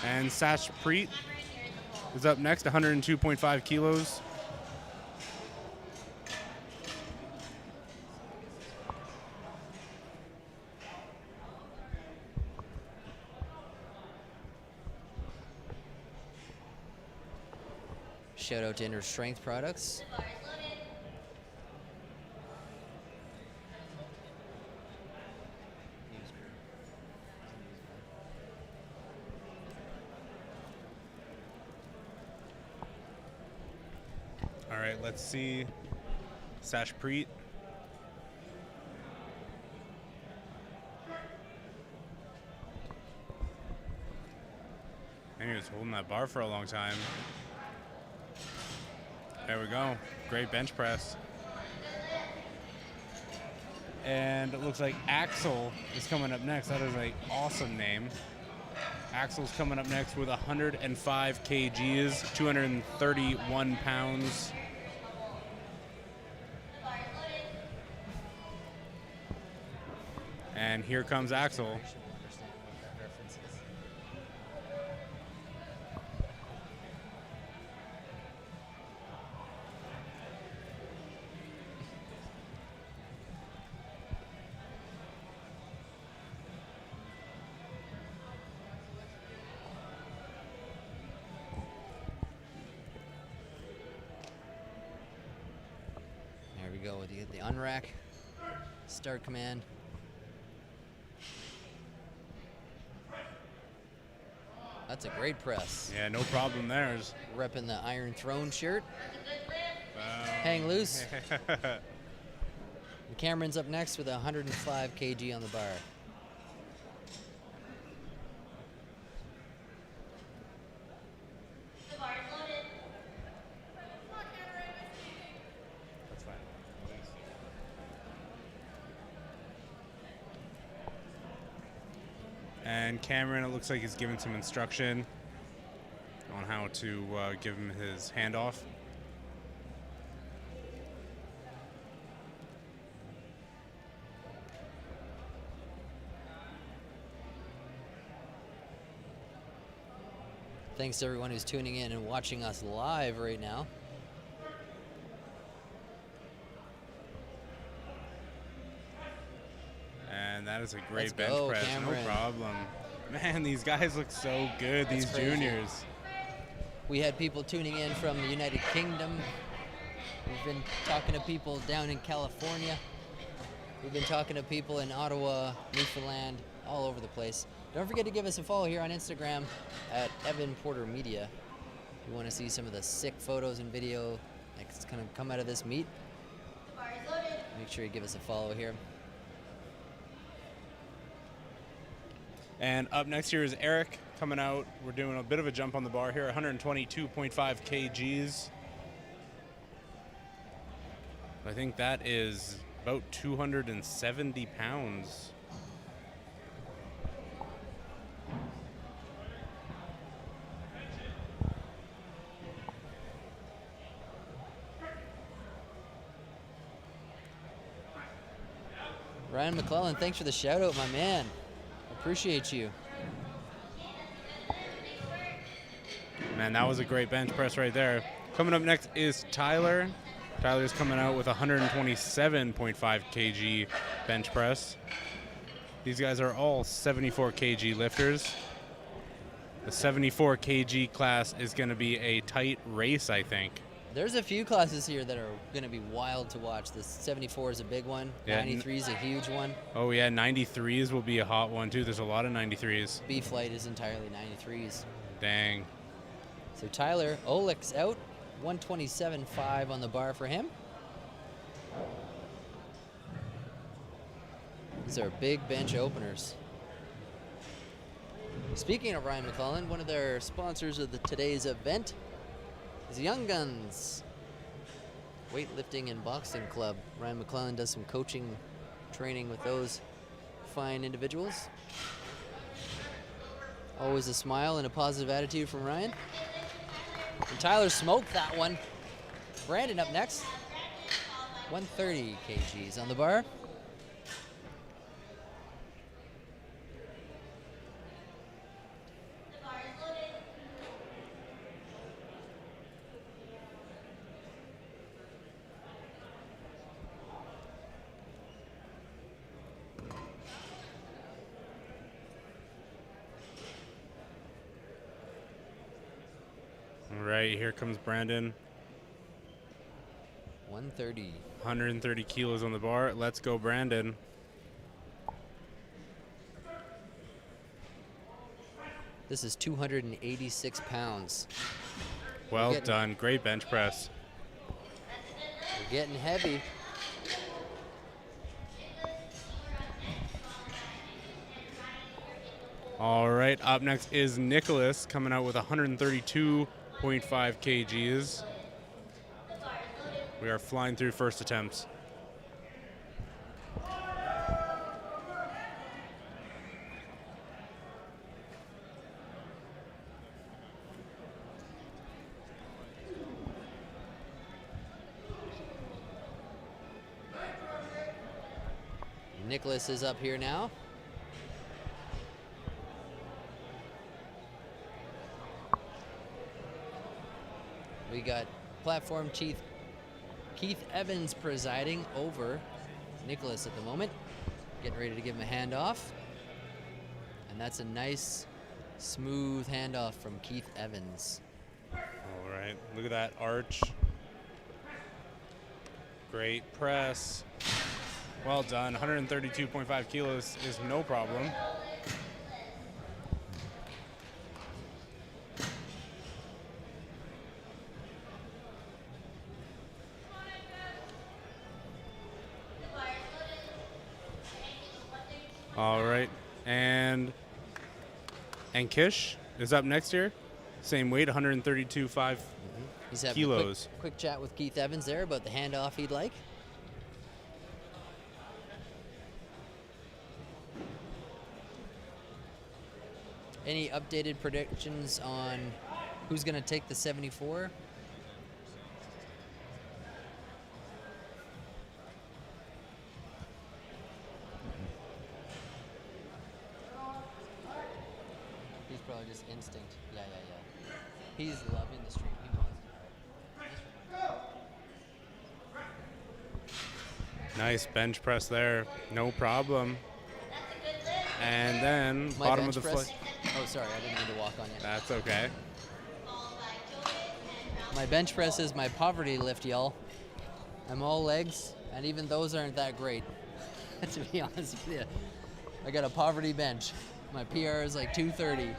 And Sash Preet is up next, 102.5 kilos. Shout out to Inner Strength Products. All right, let's see. Sash Preet. And he was holding that bar for a long time. There we go. Great bench press. And it looks like Axel is coming up next. That is an awesome name. Axel's coming up next with 105 kgs, 231 pounds. And here comes Axel. There we go with the unrack. Start command. That's a great press. Yeah, no problem there. Repping the Iron Throne shirt. Hang loose. Cameron's up next with 105 kg on the bar. And Cameron, it looks like he's giving some instruction on how to give him his handoff. Thanks to everyone who's tuning in and watching us live right now. And that is a Let's great bench go, press, Cameron. no problem. Man, these guys look so good, these That's crazy. juniors. We had people tuning in from the United Kingdom. We've been talking to people down in California. We've been talking to people in Ottawa, Newfoundland, all over the place. Don't forget to give us a follow here on Instagram at Evan Porter Media. If you want to see some of the sick photos and video that's going to come out of this meet, make sure you give us a follow here. And up next here is Eric coming out. We're doing a bit of a jump on the bar here, 122.5 kgs. I think that is about 270 pounds. Ryan McClellan, thanks for the shout out, my man. Appreciate you. Man, that was a great bench press right there. Coming up next is Tyler. Tyler's coming out with 127.5 kg bench press. These guys are all 74 kg lifters. The 74 kg class is going to be a tight race, I think. There's a few classes here that are going to be wild to watch. The 74 is a big one. Yeah, 93 is a huge one. Oh yeah, 93s will be a hot one too. There's a lot of 93s. B-Flight is entirely 93s. Dang. So Tyler Olick's out. 127.5 on the bar for him. These are big bench openers. Speaking of Ryan McClellan, one of their sponsors of today's event is Young Guns Weightlifting and Boxing Club. Ryan McClellan does some coaching training with those fine individuals. Always a smile and a positive attitude from Ryan. And Tyler smoked that one. Brandon up next. 130 kgs on the bar. All right, here comes Brandon. 130. 130 kilos on the bar. Let's go, Brandon. This is 286 pounds. Well done. Great bench press. We're getting heavy. All right, up next is Nicholas coming out with 132.5 kgs. We are flying through first attempts. Nicholas is up here now. We got platform chief Keith Evans presiding over Nicholas at the moment. Getting ready to give him a handoff. And that's a nice, smooth handoff from Keith Evans. All right, look at that arch. Great press. Well done. 132.5 kilos is no problem. All right, and Kish is up next here. Same weight, 132.5 He's having kilos. a quick chat with Keith Evans there about the handoff he'd like. Any updated predictions on who's going to take the 74? He's probably just instinct. Yeah. He's loving the stream. He wants to. Nice bench press there. No problem. And then My bottom of bench the press. foot. Oh, sorry, I didn't mean to walk on you. That's okay. My bench press is my poverty lift, y'all. I'm all legs, and even those aren't that great, to be honest with you. I got a poverty bench. My PR is like 230,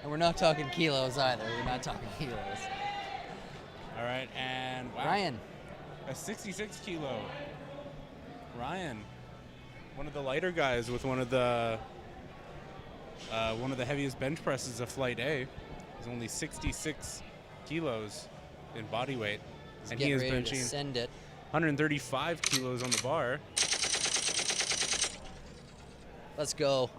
and we're not talking kilos either. We're not talking kilos. All right, and wow. Ryan. A 66 kilo. Ryan, one of the lighter guys with one of the heaviest bench presses of Flight A. He's only 66 kilos in body weight, and he is benching send it. 135 kilos on the bar. Let's go.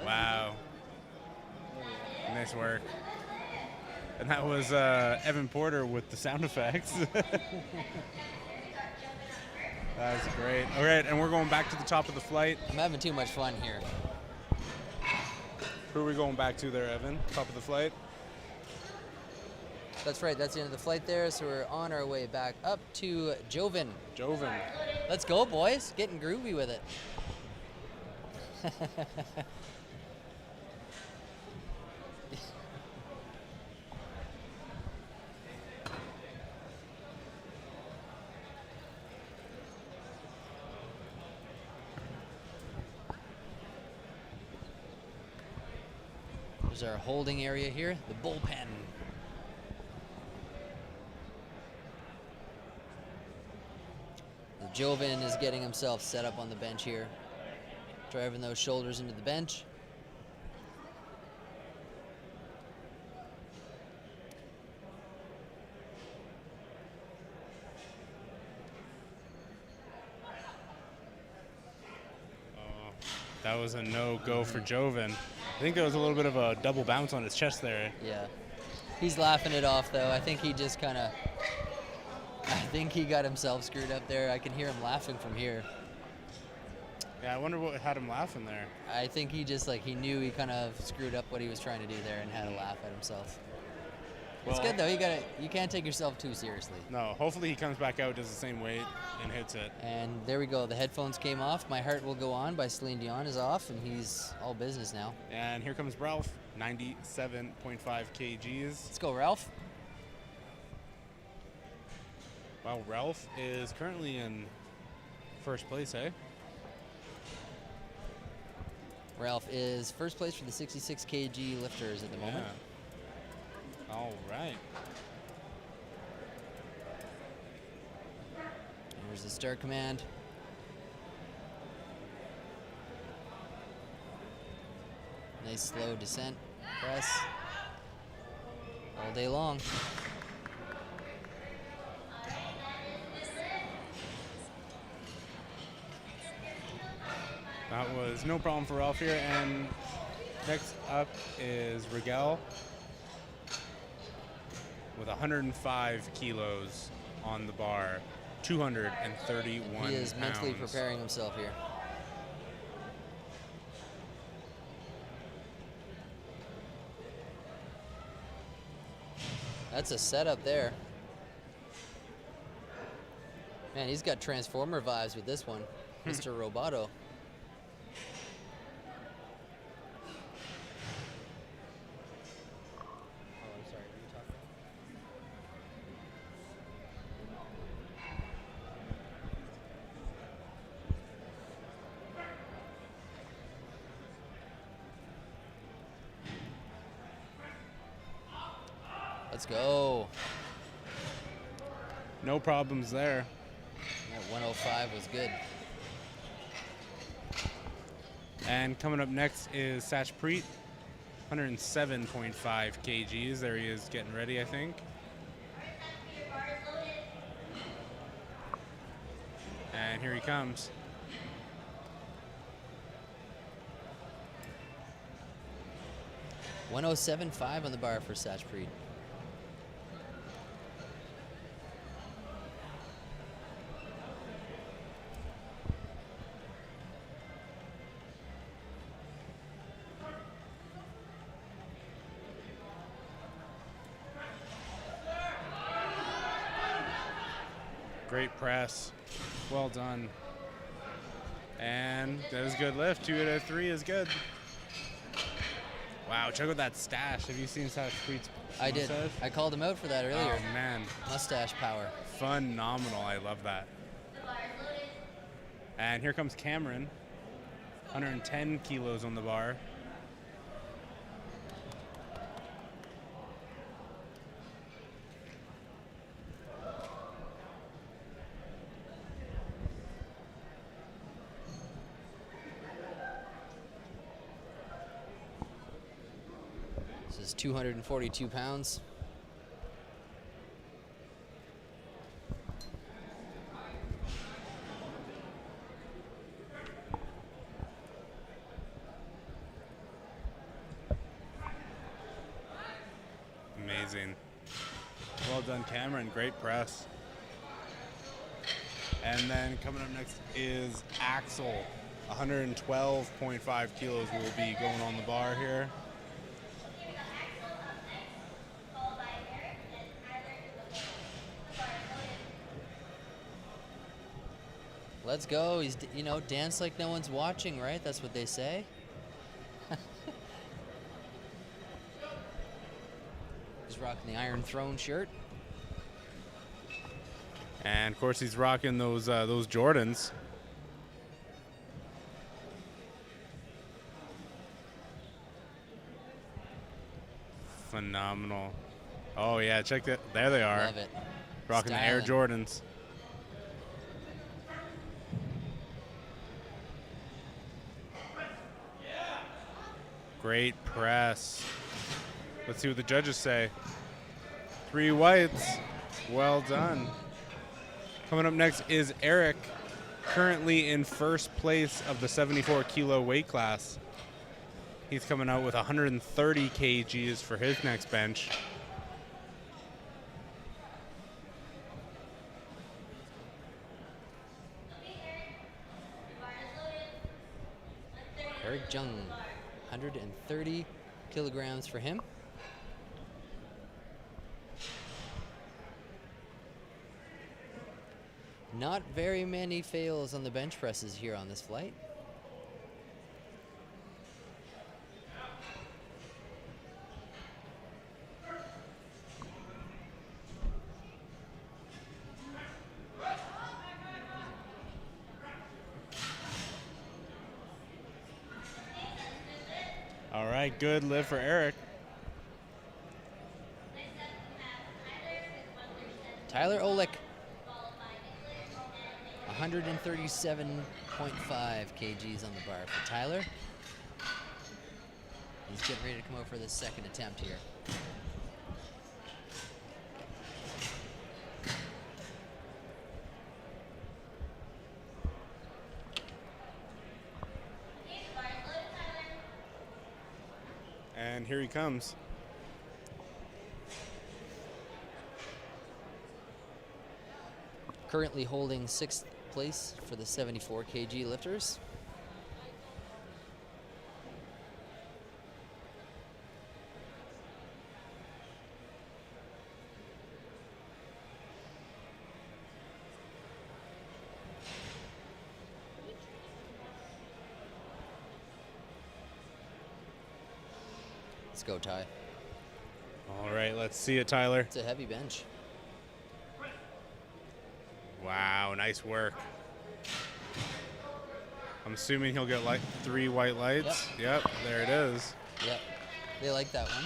Wow. Nice work. And that was Evan Porter with the sound effects. That's great. All right, and we're going back to the top of the flight. I'm having too much fun here. Who are we going back to there, Evan? Top of the flight? That's right, that's the end of the flight there, so we're on our way back up to Joven. Joven. Let's go, boys. Getting groovy with it. There's our holding area here, the bullpen. Joven is getting himself set up on the bench here, driving those shoulders into the bench. That was a no-go for Joven. I think there was a little bit of a double bounce on his chest there. Yeah. He's laughing it off, though. I think he just kind of... I think he got himself screwed up there. I can hear him laughing from here. Yeah, I wonder what had him laughing there. I think he just, he knew he kind of screwed up what he was trying to do there and had to laugh at himself. It's good, though. You can't take yourself too seriously. No, hopefully he comes back out, does the same weight, and hits it. And there we go. The headphones came off. My Heart Will Go On by Celine Dion is off, and he's all business now. And here comes Ralph, 97.5 kgs. Let's go, Ralph. Wow, Ralph is currently in first place, eh? Ralph is first place for the 66 kg lifters at the moment. All right. Here's the start command. Nice slow descent, press, all day long. That was no problem for Ralph here, and next up is Rigel with 105 kilos on the bar, 231 He is pounds. mentally preparing himself here. That's a setup there. Man, he's got Transformer vibes with this one, Mr. Roboto. Let's go. No problems there. That 105 was good. And coming up next is Satchpreet, 107.5 kgs. There he is getting ready, I think. And here he comes. .107.5 on the bar for Satchpreet. Great press. Well done. And that was a good lift. 2 out of 3 is good. Wow, check out that stash. Have you seen Satchpreet's I did. mustache? I called him out for that earlier. Oh, man. Mustache power. Phenomenal. I love that. And here comes Cameron. 110 kilos on the bar. This is 242 pounds. Amazing. Well done, Cameron. Great press. And then coming up next is Axel. 112.5 kilos will be going on the bar here. Let's go. He's, dance like no one's watching, right? That's what they say. He's rocking the Iron Throne shirt. And of course he's rocking those Jordans. Phenomenal. Oh yeah, check that. There they are. Love it. Rocking the Air Styling. Jordans. Great press. Let's see what the judges say. 3 whites. Well done. Coming up next is Eric, currently in first place of the 74 kilo weight class. He's coming out with 130 kgs for his next bench. Eric Jung, 130 kilograms for him. Not very many fails on the bench presses here on this flight. All right, good lift for Eric. Tyler Olick, 137.5 kgs on the bar for Tyler. He's getting ready to come out for the second attempt here. And here he comes. Currently holding 6th place for the 74 kg lifters. Let's go, Ty. All right, let's see it, Tyler. It's a heavy bench. Wow, nice work. I'm assuming he'll get like 3 white lights. Yep, there it is. Yep, they like that one.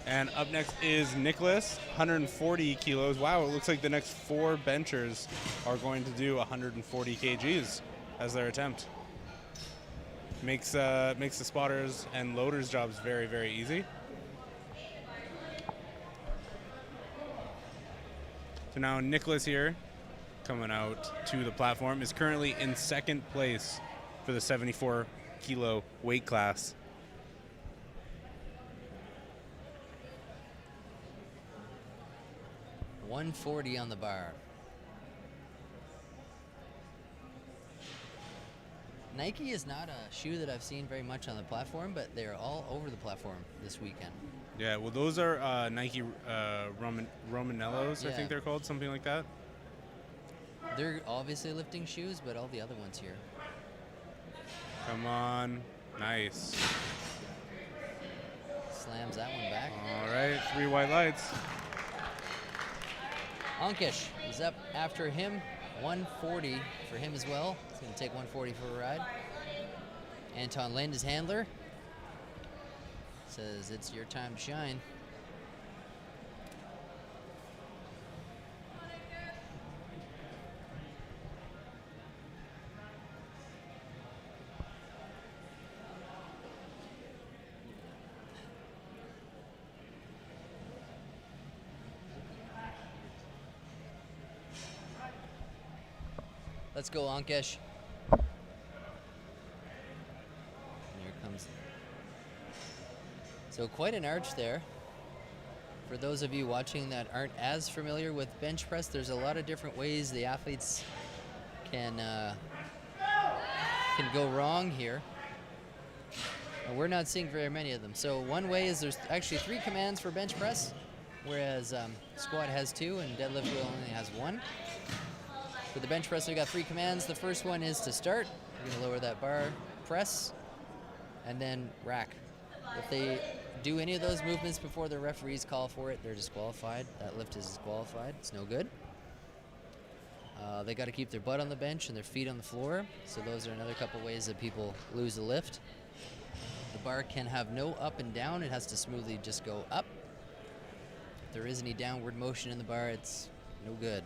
And up next is Nicholas, 140 kilos. Wow, it looks like the next 4 benchers are going to do 140 kgs as their attempt. Makes the spotters and loaders' jobs very, very easy. So now Nicholas here coming out to the platform, is currently in second place for the 74 kilo weight class. $140 on the bar. Nike is not a shoe that I've seen very much on the platform, but they're all over the platform this weekend. Yeah, well, those are Nike Romanellos, I Yeah. think they're called, something like that. They're obviously lifting shoes, but all the other ones here. Come on. Nice. Slams that one back. All right, 3 white lights. Onkish is up after him. 140 for him as well. He's going to take 140 for a ride. Anton Lind, his handler, says it's your time to shine. Let's go, Onkesh. Here comes. So quite an arch there. For those of you watching that aren't as familiar with bench press, there's a lot of different ways the athletes can go wrong here. And we're not seeing very many of them. So one way is there's actually 3 commands for bench press, whereas squat has 2 and deadlift only has 1. For the bench press, we got 3 commands. The first one is to start. We're going to lower that bar, press, and then rack. If they do any of those movements before the referees call for it, they're disqualified. That lift is disqualified. It's no good. They got to keep their butt on the bench and their feet on the floor. So those are another couple ways that people lose a lift. The bar can have no up and down. It has to smoothly just go up. If there is any downward motion in the bar, it's no good.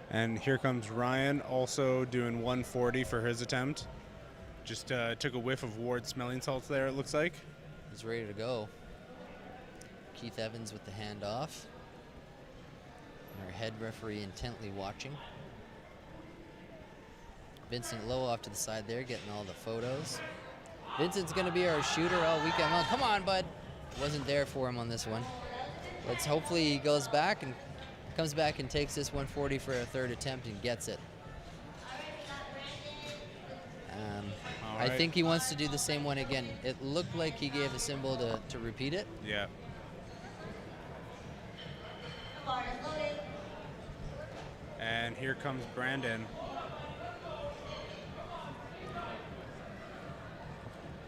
And here comes Ryan, also doing 140 for his attempt. Just took a whiff of Ward's smelling salts there, it looks like. He's ready to go. Keith Evans with the handoff. And our head referee intently watching. Vincent Lowe off to the side there, getting all the photos. Vincent's going to be our shooter all weekend long. Come on, bud. Wasn't there for him on this one. Let's hopefully he goes back and comes back and takes this 140 for a 3rd attempt and gets it. I think he wants to do the same one again. It looked like he gave a symbol to repeat it. Yeah. And here comes Brandon.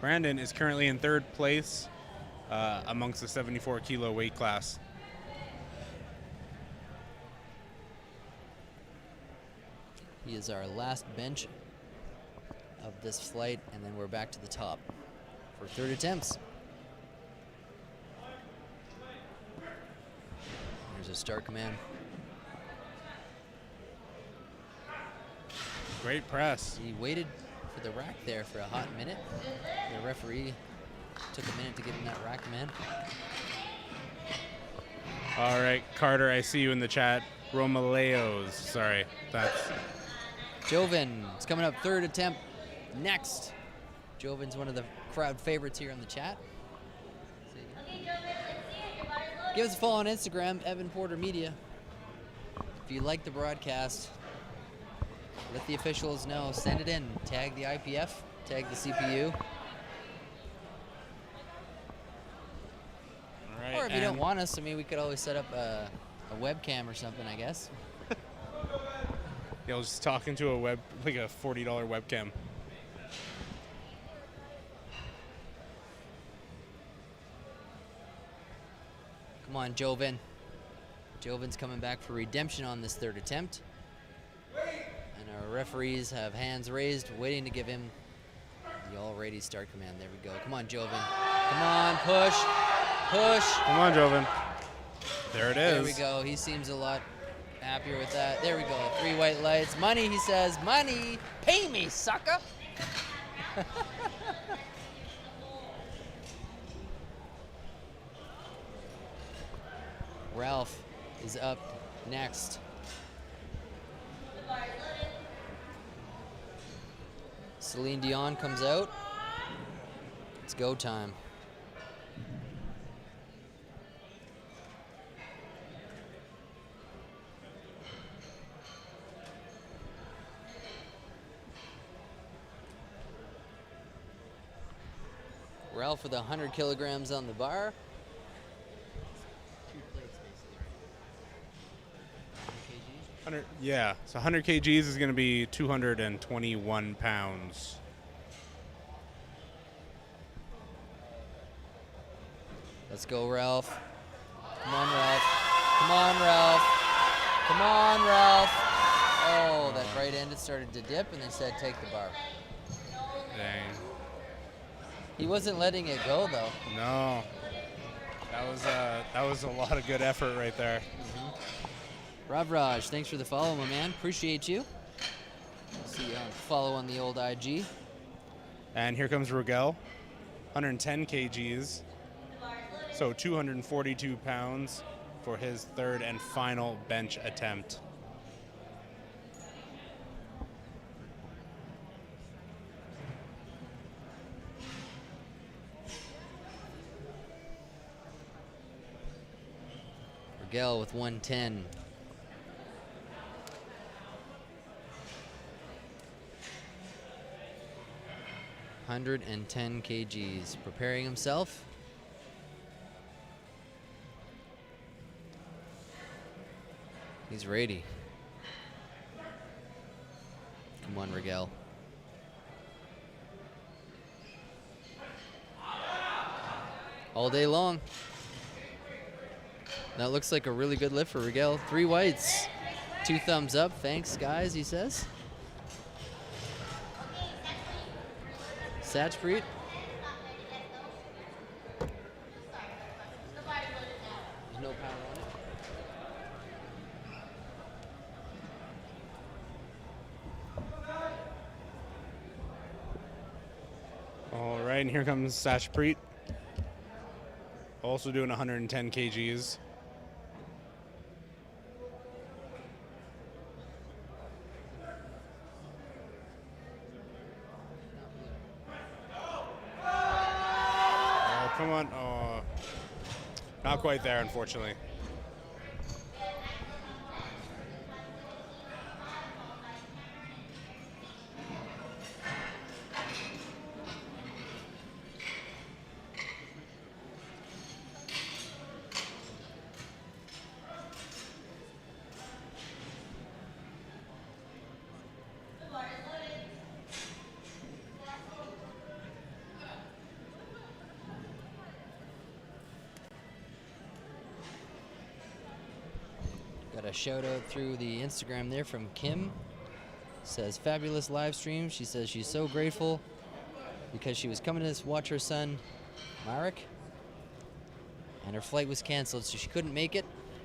Brandon is currently in 3rd place amongst the 74 kilo weight class. He is our last bench of this flight, and then we're back to the top for 3rd attempts. There's a start command. Great press. He waited for the rack there for a hot minute. The referee took a minute to give him that rack command. All right, Carter, I see you in the chat. Romaleos, sorry, that's... Joven is coming up 3rd attempt next. Joven's one of the crowd favorites here in the chat. Give us a follow on Instagram, Evan Porter Media. If you like the broadcast, let the officials know. Send it in. Tag the IPF, tag the CPU. All right, Or if you don't want us, I mean, we could always set up a webcam or something, I guess. Yeah, I was just talking to a $40 webcam. Come on, Joven. Joven's coming back for redemption on this 3rd attempt. And our referees have hands raised, waiting to give him the already start command. There we go. Come on, Joven. Come on, push. Push. Come on, Joven. There it is. There we go. He seems a lot happier with that. There we go. 3 white lights. Money, he says. Money. Pay me, sucker. Ralph is up next. Celine Dion comes out. It's go time. Ralph with 100 kilograms on the bar. Yeah, so 100 kgs is going to be 221 pounds. Let's go, Ralph. Come on, Ralph. Come on, Ralph. Come on, Ralph. Oh, that right end, it started to dip, and they said take the bar. Dang. He wasn't letting it go, though. No. That was a lot of good effort right there. Rav Raj, thanks for the follow, my man. Appreciate you. See you on follow on the old IG. And here comes Rogel, 110 kgs, so 242 pounds for his third and final bench attempt. Rogel with 110. $110 kgs. Preparing himself. He's ready. Come on, Rogel. All day long. That looks like a really good lift for Rogel. 3 whites. 2 thumbs up. Thanks, guys, he says. Satchpreet. There's no power on it. All right, and here comes Satchpreet, also doing 110 kgs. Come on. Oh, not quite there, unfortunately. Got a shout out through the Instagram there from Kim. Says fabulous live stream. She says she's so grateful because she was coming to watch her son, Marek, and her flight was canceled, so she couldn't make it.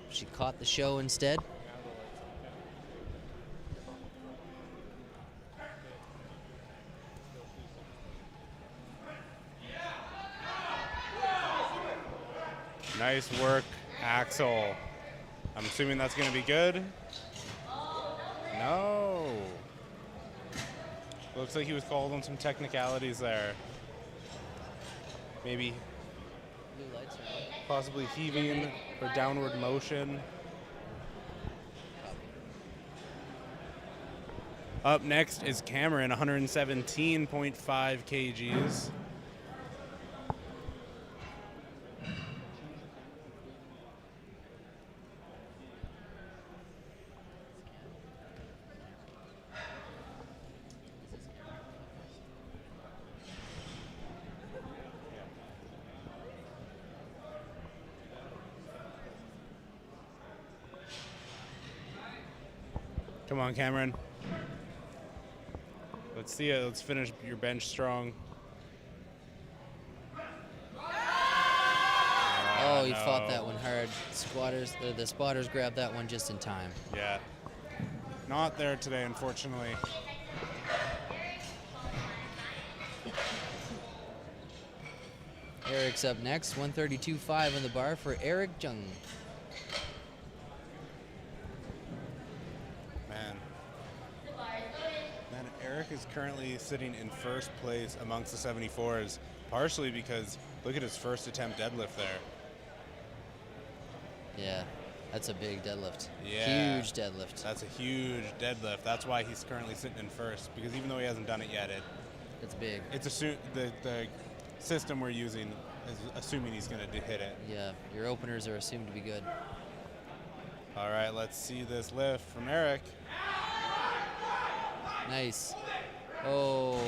She caught the show instead. Nice work, Axel. I'm assuming that's going to be good. No. Looks like he was called on some technicalities there. Maybe possibly heaving or downward motion. Up next is Cameron, 117.5 kgs. Come on, Cameron. Let's see it. Let's finish your bench strong. Oh, he fought that one hard. The spotters grabbed that one just in time. Yeah. Not there today, unfortunately. Eric's up next. 132.5 on the bar for Eric Jung. currently sitting in first place amongst the 74s, partially because look at his first attempt deadlift there. Yeah, that's a big deadlift. Yeah. Huge deadlift. That's a huge deadlift. That's why he's currently sitting in first, because even though he hasn't done it yet, it's big. It's the system we're using is assuming he's going to hit it. Yeah, your openers are assumed to be good. All right, let's see this lift from Eric. Nice. Oh.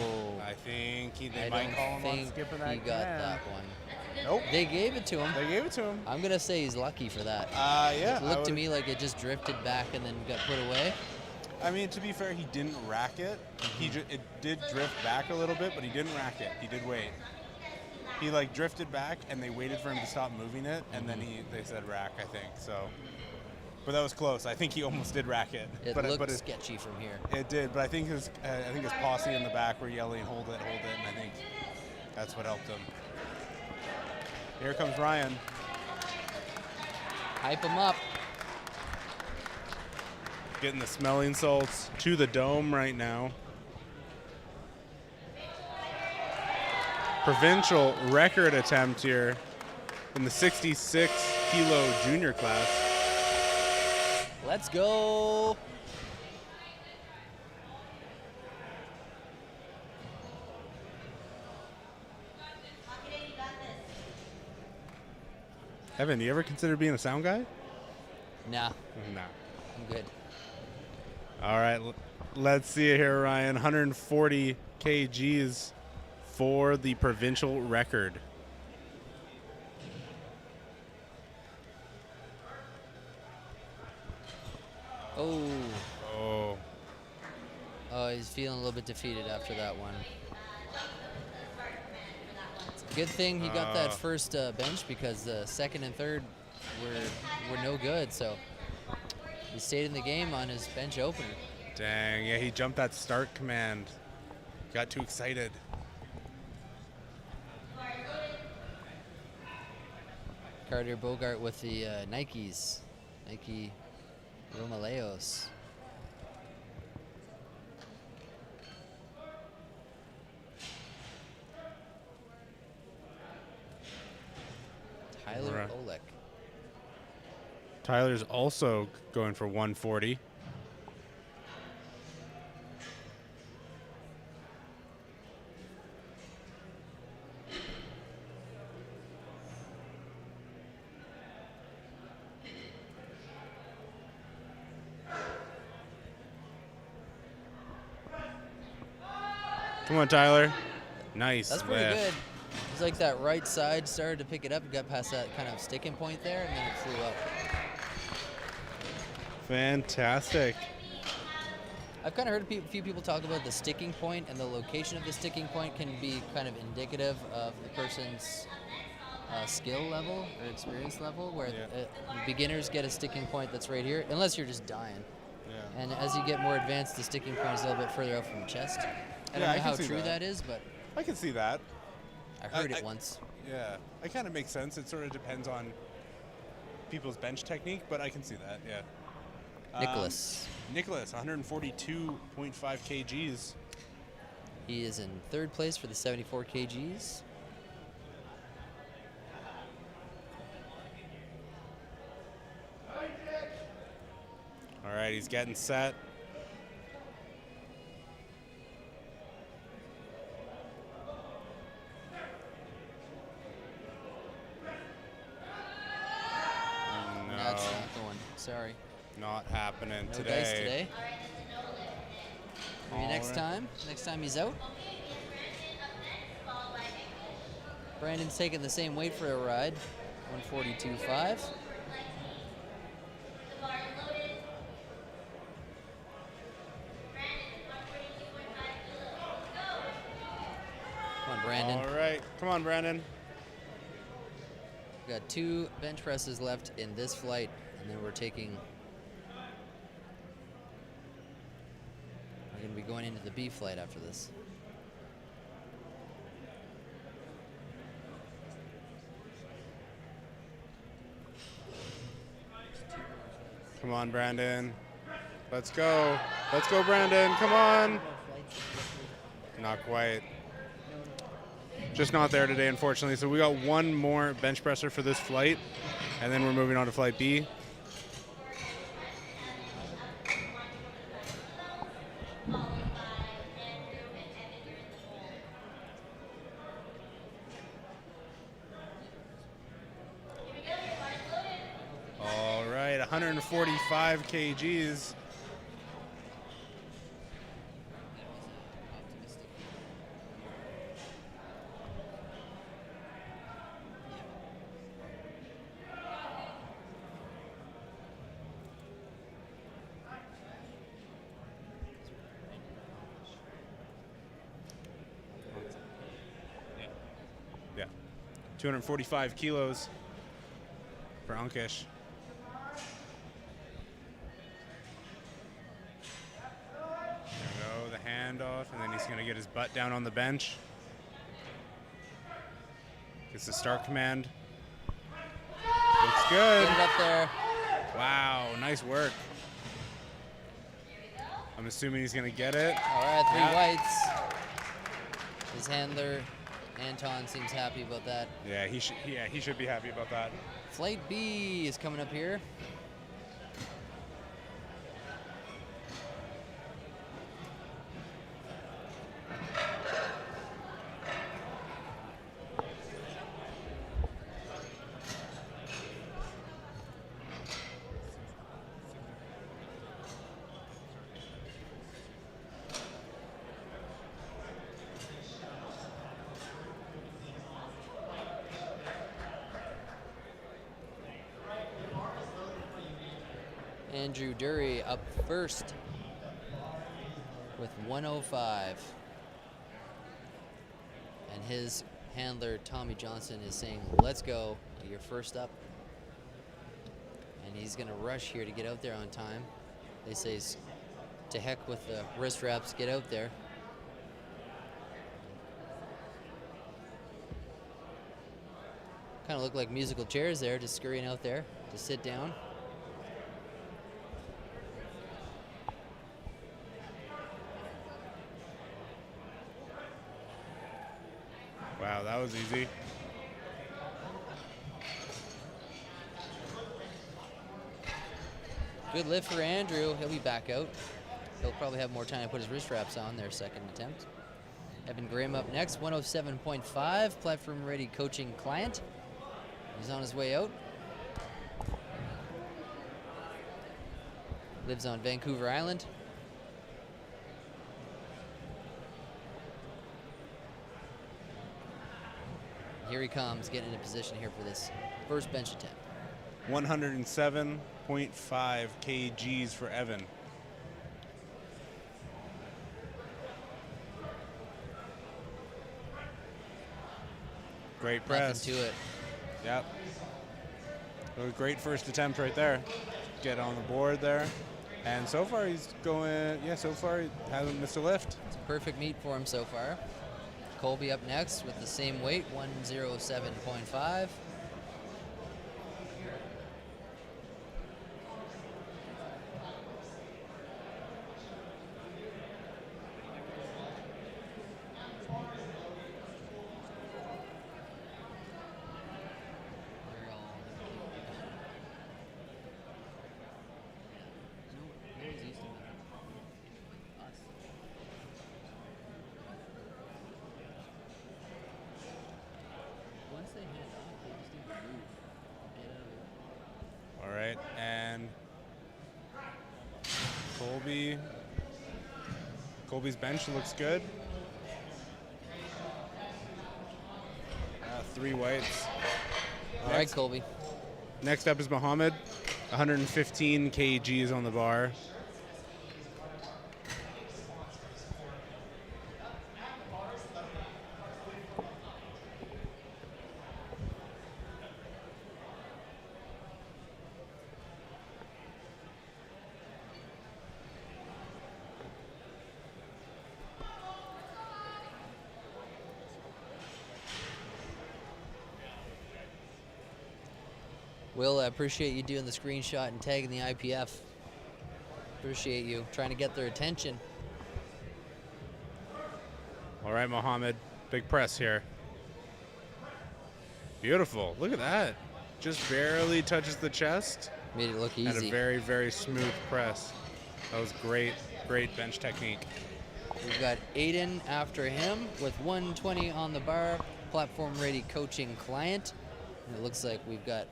I think they might call him on skipping that. He got that one. Nope. They gave it to him. They gave it to him. I'm going to say he's lucky for that. Yeah. It looked to me like it just drifted back and then got put away. I mean, to be fair, he didn't rack it. It did drift back a little bit, but he didn't rack it. He did wait. He like drifted back, and they waited for him to stop moving it, and then they said rack, I think. So, but that was close. I think he almost did rack it. It looked sketchy from here. It did, but I think his posse in the back were yelling, "Hold it, hold it," and I think that's what helped him. Here comes Ryan. Hype him up. Getting the smelling salts to the dome right now. Provincial record attempt here in the 66 kilo junior class. Let's go. Evan, do you ever consider being a sound guy? Nah. Nah. I'm good. All right, let's see it here, Ryan. 140 kgs for the provincial record. Oh, he's feeling a little bit defeated after that one. It's a good thing he got that first bench, because the second and third were no good, so he stayed in the game on his bench opener. Dang, yeah, he jumped that start command. Got too excited. Carter Bogart with the Nikes. Nike Romaleos. Tyler Olek. Tyler's also going for 140. Come on, Tyler. Nice. That's pretty good. It's like that right side started to pick it up and got past that kind of sticking point there, and then it flew up. Fantastic. I've kind of heard a few people talk about the sticking point, and the location of the sticking point can be kind of indicative of the person's skill level or experience level, where beginners get a sticking point that's right here, unless you're just dying. Yeah. And as you get more advanced, the sticking point is a little bit further out from the chest. I don't know how true that is, but I can see that. I heard it once. Yeah, it kind of makes sense. It sort of depends on people's bench technique, but I can see that, yeah. Nicholas, 142.5 kgs. He is in third place for the 74 kgs. All right, he's getting set. No. That's not going. Sorry. Not happening No today. dice today. Maybe next time. Next time he's out. Brandon's taking the same weight for a ride. 142.5. Come on, Brandon. All right. Come on, Brandon. We've got 2 bench presses left in this flight, and then we're going to be going into the B flight after this. Come on, Brandon. Let's go. Let's go, Brandon. Come on. Not quite. Just not there today, unfortunately. So we got one more bench presser for this flight, and then we're moving on to flight B. All right, 145 kgs. Yeah, 245 kilos for Ankesh. There we go, the handoff, and then he's going to get his butt down on the bench. Gets the start command. Looks good. Get it up there. Wow, nice work. I'm assuming he's going to get it. All right, 3 Yeah. whites. His handler, Anton, seems happy about that. Yeah, he should be happy about that. Flight B is coming up here. Andrew Dury up first with 105. And his handler, Tommy Johnson, is saying, let's go, you're first up. And he's gonna rush here to get out there on time. They say to heck with the wrist wraps, get out there. Kind of look like musical chairs there, just scurrying out there to sit down. Wow, that was easy. Good lift for Andrew. He'll be back out. He'll probably have more time to put his wrist wraps on their second attempt. Evan Graham up next, 107.5, platform ready coaching client. He's on his way out. Lives on Vancouver Island. Here he comes, getting into position here for this first bench attempt. 107.5 kgs for Evan. Great press. Nothing to it. Yep. A great first attempt right there. Get on the board there. And so far he's going, so far he hasn't missed a lift. It's a perfect meet for him so far. Colby up next with the same weight, 107.5. All right, and Colby's bench looks good. 3 whites. All right, Colby. Next up is Muhammad, 115 kgs on the bar. Will, I appreciate you doing the screenshot and tagging the IPF. Appreciate you trying to get their attention. All right, Mohammed, big press here. Beautiful, look at that. Just barely touches the chest. Made it look easy. And a very, very smooth press. That was great, great bench technique. We've got Aiden after him with 120 on the bar, platform ready coaching client. And it looks like we've got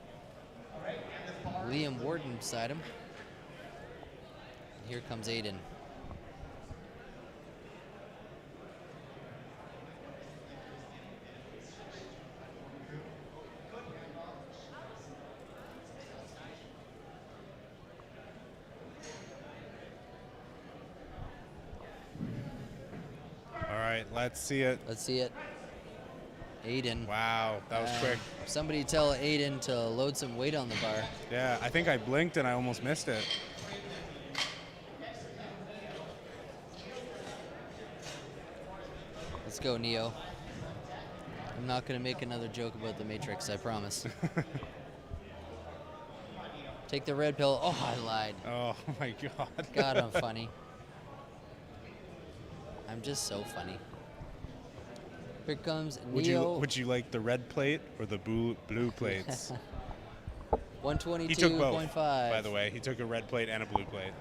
Liam Warden beside him. Here comes Aiden. All right, let's see it. Let's see it. Aiden. Wow, that was quick. Somebody tell Aiden to load some weight on the bar. Yeah, I think I blinked and I almost missed it. Let's go, Neo. I'm not going to make another joke about the Matrix, I promise. Take the red pill. Oh, I lied. Oh, my God. God, I'm funny. I'm just so funny. Here comes Neo. Would you like the red plate or the blue plates? 122.5. He took both, by the way. He took a red plate and a blue plate.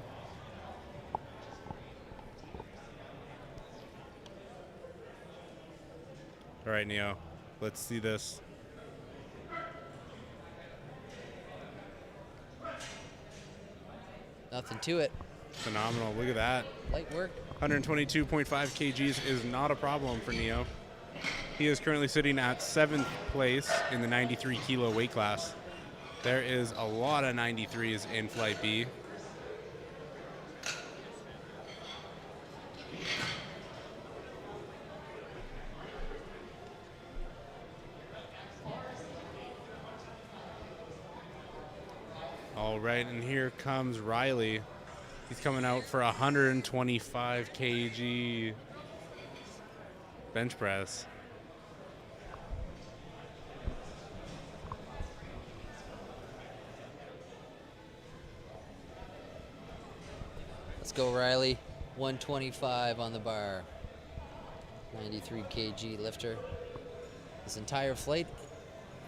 All right, Neo. Let's see this. Nothing to it. Phenomenal. Look at that. Light work. 122.5 kgs is not a problem for Neo. He is currently sitting at 7th place in the 93 kilo weight class. There is a lot of 93s in Flight B. All right, and here comes Riley. He's coming out for 125 kg bench press. Let's go, Riley. 125 on the bar. 93 kg lifter. This entire flight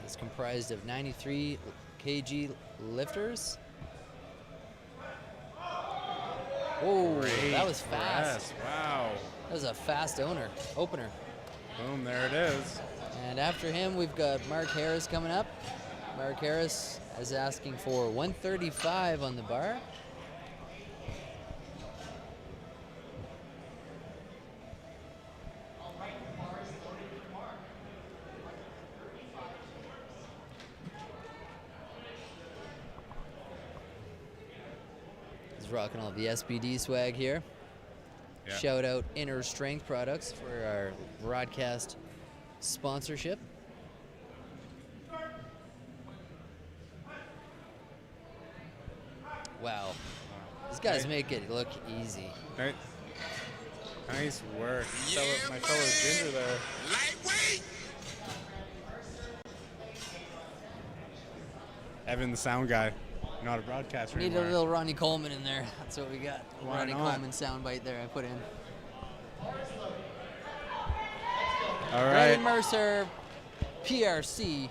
is comprised of 93 kg lifters. Whoa, that was fast. Wow. That was a fast opener. Boom, there it is. And after him, we've got Mark Harris coming up. Mark Harris is asking for 135 on the bar. He's rocking all the SBD swag here. Yeah. Shout out Inner Strength Products for our broadcast sponsorship. Wow. These guys make it look easy. Nice work. My fellow Ginger there. Lightweight! Evan, the sound guy. Not a broadcaster Need anymore. a little Ronnie Coleman in there. That's what we got. Why Ronnie not? Coleman soundbite there I put in. All right. Brandon Mercer, PRC,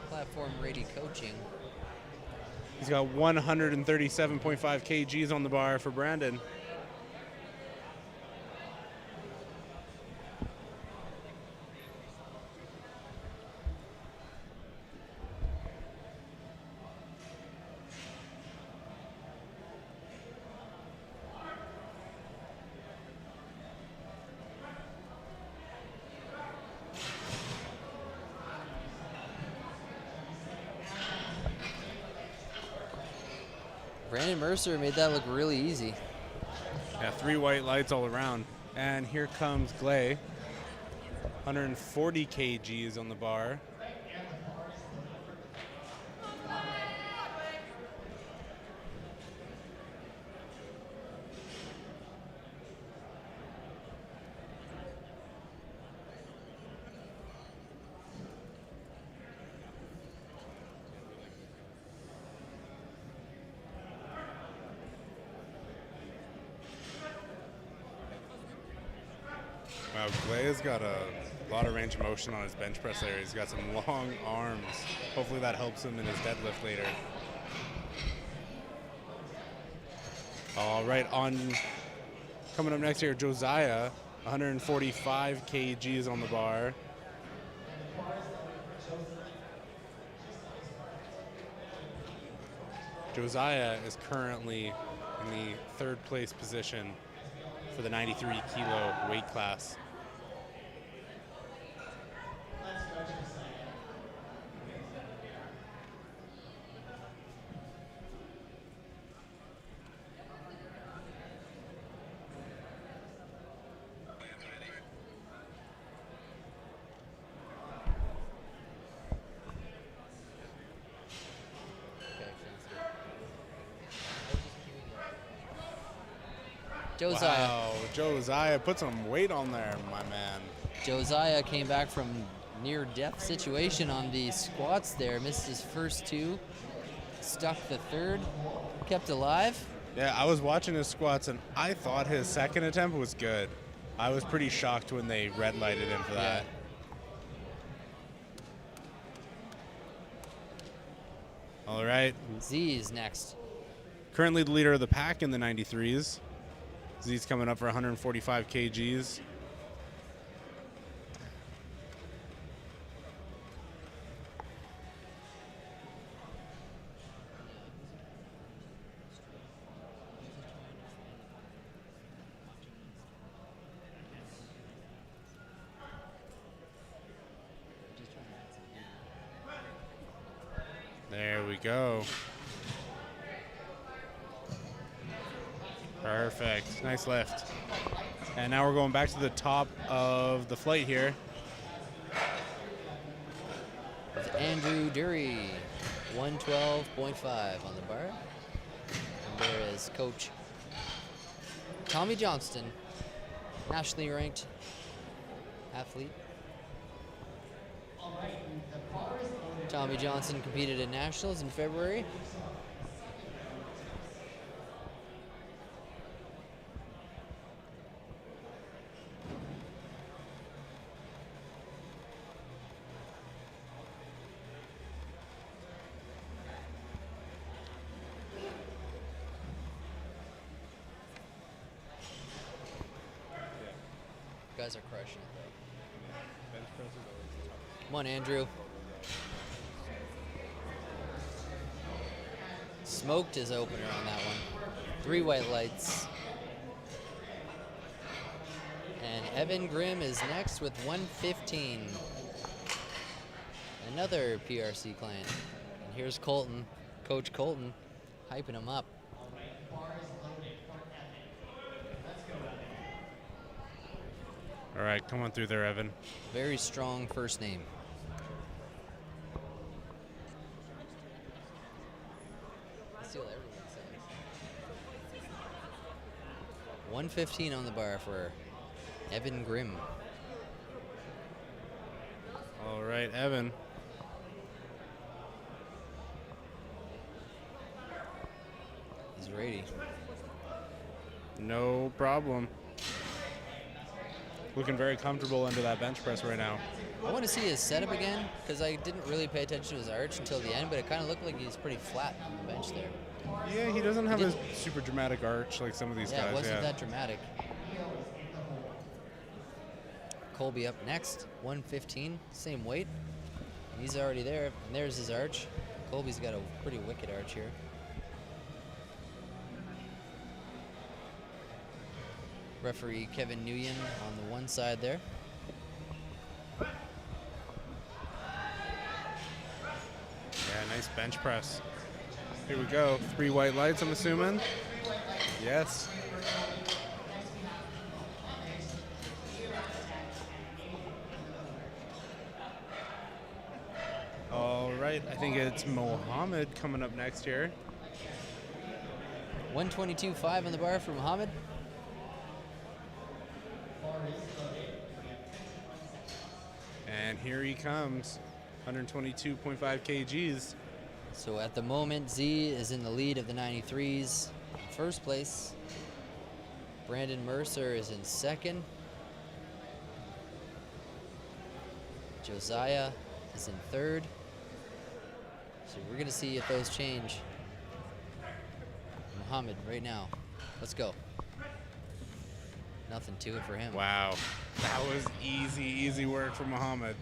Platform Ready Coaching. He's got 137.5 kgs on the bar for Brandon. Brandon Mercer made that look really easy. Yeah, 3 white lights all around. And here comes Glay. 140 kgs on the bar. Wow, Clay has got a lot of range of motion on his bench press there. He's got some long arms. Hopefully that helps him in his deadlift later. All right, coming up next here, Josiah, 145 kgs on the bar. Josiah is currently in the third place position for the 93 kilo weight class. Josiah. Wow, Josiah put some weight on there, my man. Josiah came back from near-death situation on the squats there, missed his first two, stuck the third, kept alive. Yeah, I was watching his squats, and I thought his second attempt was good. I was pretty shocked when they red lighted him for that. All right. Z is next. Currently the leader of the pack in the 93s. Z's coming up for 145 kgs. There we go. Perfect. Nice lift. And now we're going back to the top of the flight here. It's Andrew Dury, 112.5 on the bar. And there is Coach Tommy Johnston, nationally ranked athlete. Tommy Johnson competed at nationals in February. Guys are crushing it though. Come on, Andrew. Smoked his opener on that one. 3 white lights. And Evan Grimm is next with 115. Another PRC client. And here's Colton, Coach Colton, hyping him up. All right, come on through there, Evan. Very strong first name. Steal everyone says. 115 on the bar for Evan Grimm. All right, Evan. He's ready. No problem. Looking very comfortable under that bench press right now. I want to see his setup again because I didn't really pay attention to his arch until the end, but it kind of looked like he's pretty flat on the bench there. Yeah, he doesn't have a super dramatic arch like some of these guys. Yeah, it wasn't that dramatic. Colby up next, 115, same weight. He's already there, and there's his arch. Colby's got a pretty wicked arch here. Referee Kevin Nguyen on the one side there. Yeah, nice bench press. Here we go. 3 white lights, I'm assuming. Yes. All right, I think it's Mohammed coming up next here. 122.5 on the bar for Mohammed. And here he comes, 122.5 kgs. So at the moment, Z is in the lead of the 93s. First place. Brandon Mercer is in second. Josiah is in third. So we're going to see if those change. Muhammad right now. Let's go. Nothing to it for him. Wow, that was easy work for Muhammad.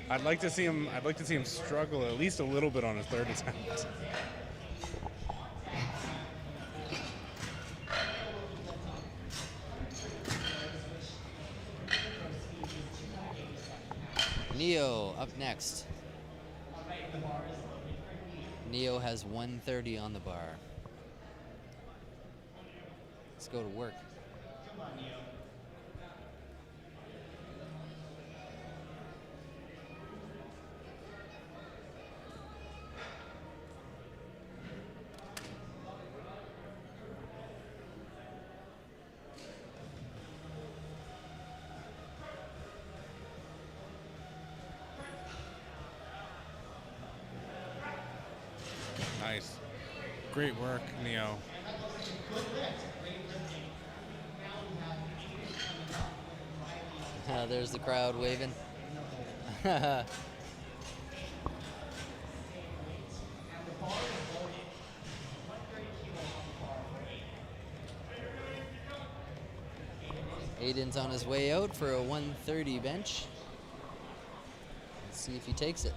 I'd like to see him struggle at least a little bit on his third attempt. Neo up next. Neo has 130 on the bar. Let's go to work. Nice. Great work, Neo. There's the crowd waving. Aiden's on his way out for a 130 bench. Let's see if he takes it.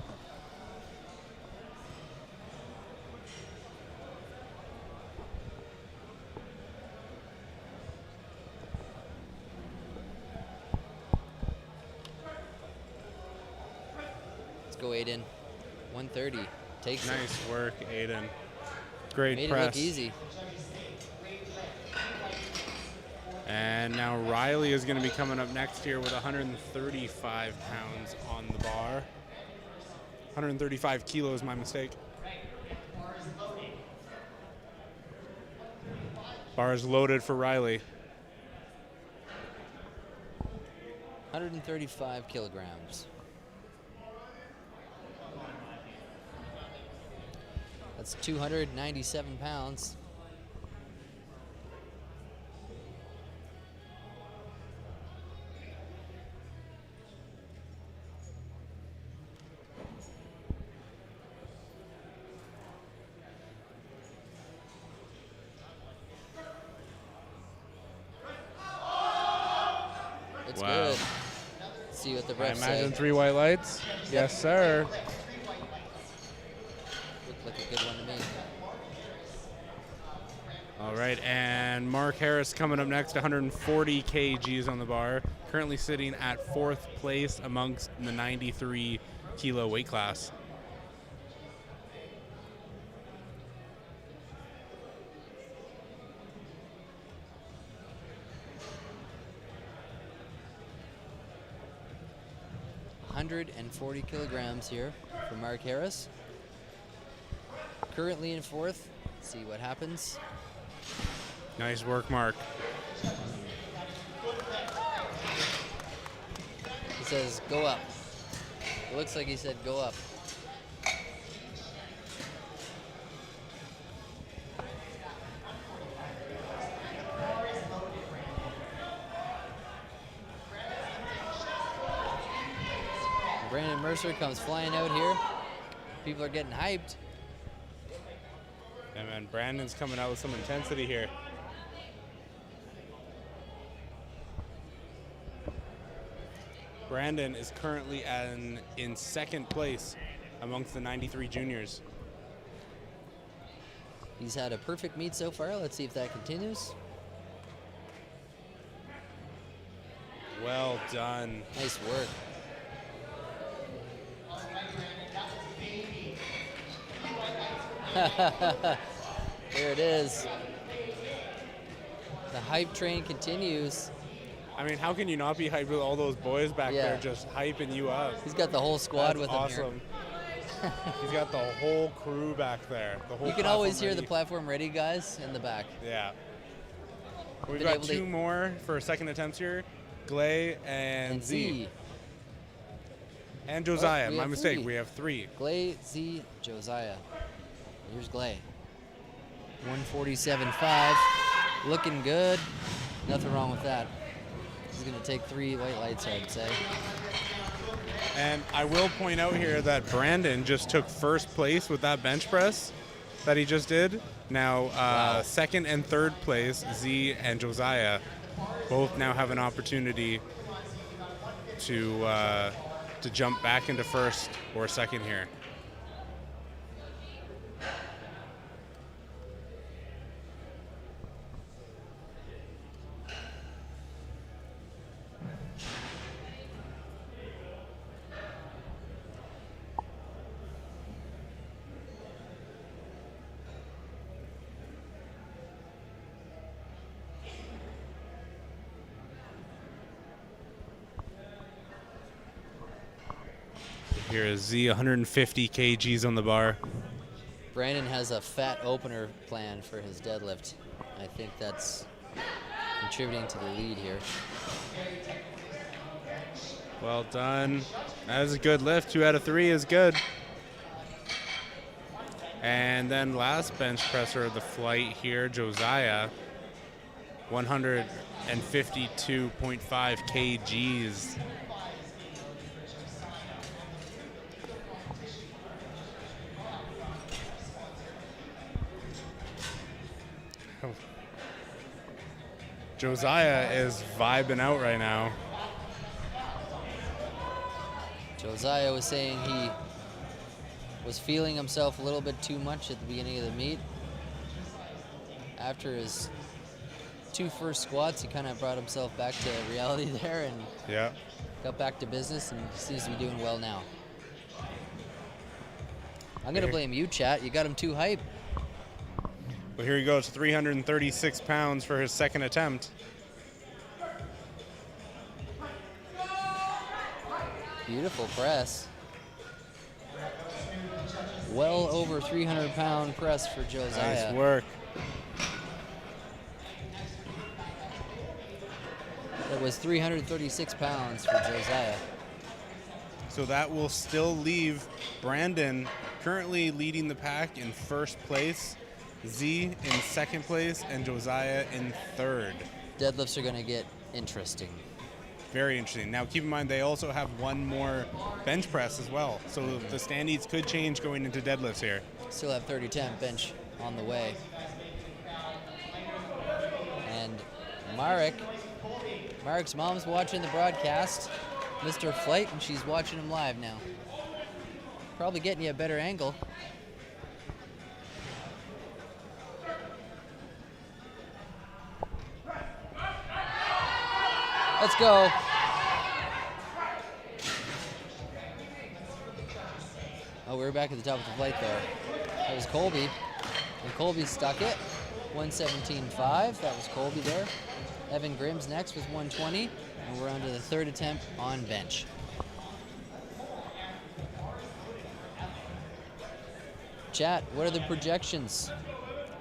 Go Aiden. 130. Takes it. Nice work, Aiden. Great Made press. it look easy. And now Riley is going to be coming up next here with 135 pounds on the bar. 135 kilos, my mistake. Bar is loaded for Riley. 135 kilograms. That's 297 pounds. It's Wow. good. Let's see what the refs I imagine say. 3 white lights. Yep. Yes, sir. Looked like a good one to me. All right, and Mark Harris coming up next, 140 kgs on the bar. Currently sitting at 4th place amongst the 93 kilo weight class. $140 kilograms here for Mark Harris. Currently in 4th. Let's see what happens. Nice work, Mark. He says, go up. It looks like he said, go up. Brandon Mercer comes flying out here. People are getting hyped. And man, Brandon's coming out with some intensity here. Brandon is currently in 2nd place amongst the 93 juniors. He's had a perfect meet so far. Let's see if that continues. Well done. Nice work. There it is. The hype train continues. I mean, how can you not be hyped with all those boys back there just hyping you up? He's got the whole squad That's with awesome. him here. He's got the whole crew back there. The whole You can platform always hear ready. the platform ready guys in the back. Yeah. We've Been got able to- 2 more for second attempts here. Glay and Z. And Josiah. Oh, we My have mistake. 3. We have 3. Glay, Z, Josiah. Here's Glay. 147.5. Looking good. Nothing wrong with that. He's going to take 3 white lights, I'd say. And I will point out here that Brandon just took first place with that bench press that he just did. Now, second and third place, Z and Josiah, both now have an opportunity to jump back into first or second here. Here is Z, 150 kgs on the bar. Brandon has a fat opener plan for his deadlift. I think that's contributing to the lead here. Well done. That was a good lift. 2 out of 3 is good. And then last bench presser of the flight here, Josiah, 152.5 kgs. Josiah is vibing out right now. Josiah was saying he was feeling himself a little bit too much at the beginning of the meet. After his 2 first squats, he kind of brought himself back to reality there and got back to business, and seems to be doing well now. I'm going to blame you, chat. You got him too hype. Well, here he goes, 336 pounds for his second attempt. Beautiful press. Well over 300-pound press for Josiah. Nice work. That was 336 pounds for Josiah. So that will still leave Brandon currently leading the pack in first place, Z in second place, and Josiah in third. Deadlifts are going to get interesting. Very interesting. Now, keep in mind, they also have one more bench press as well. So the standings could change going into deadlifts here. Still have 30-10 bench on the way. And Marek's mom's watching the broadcast. Mr. Flight, and she's watching him live now. Probably getting you a better angle. Let's go. Oh, we're back at the top of the flight there. That was Colby. And Colby stuck it. 117.5. That was Colby there. Evan Grimm's next with 120. And we're on to the third attempt on bench. Chat, what are the projections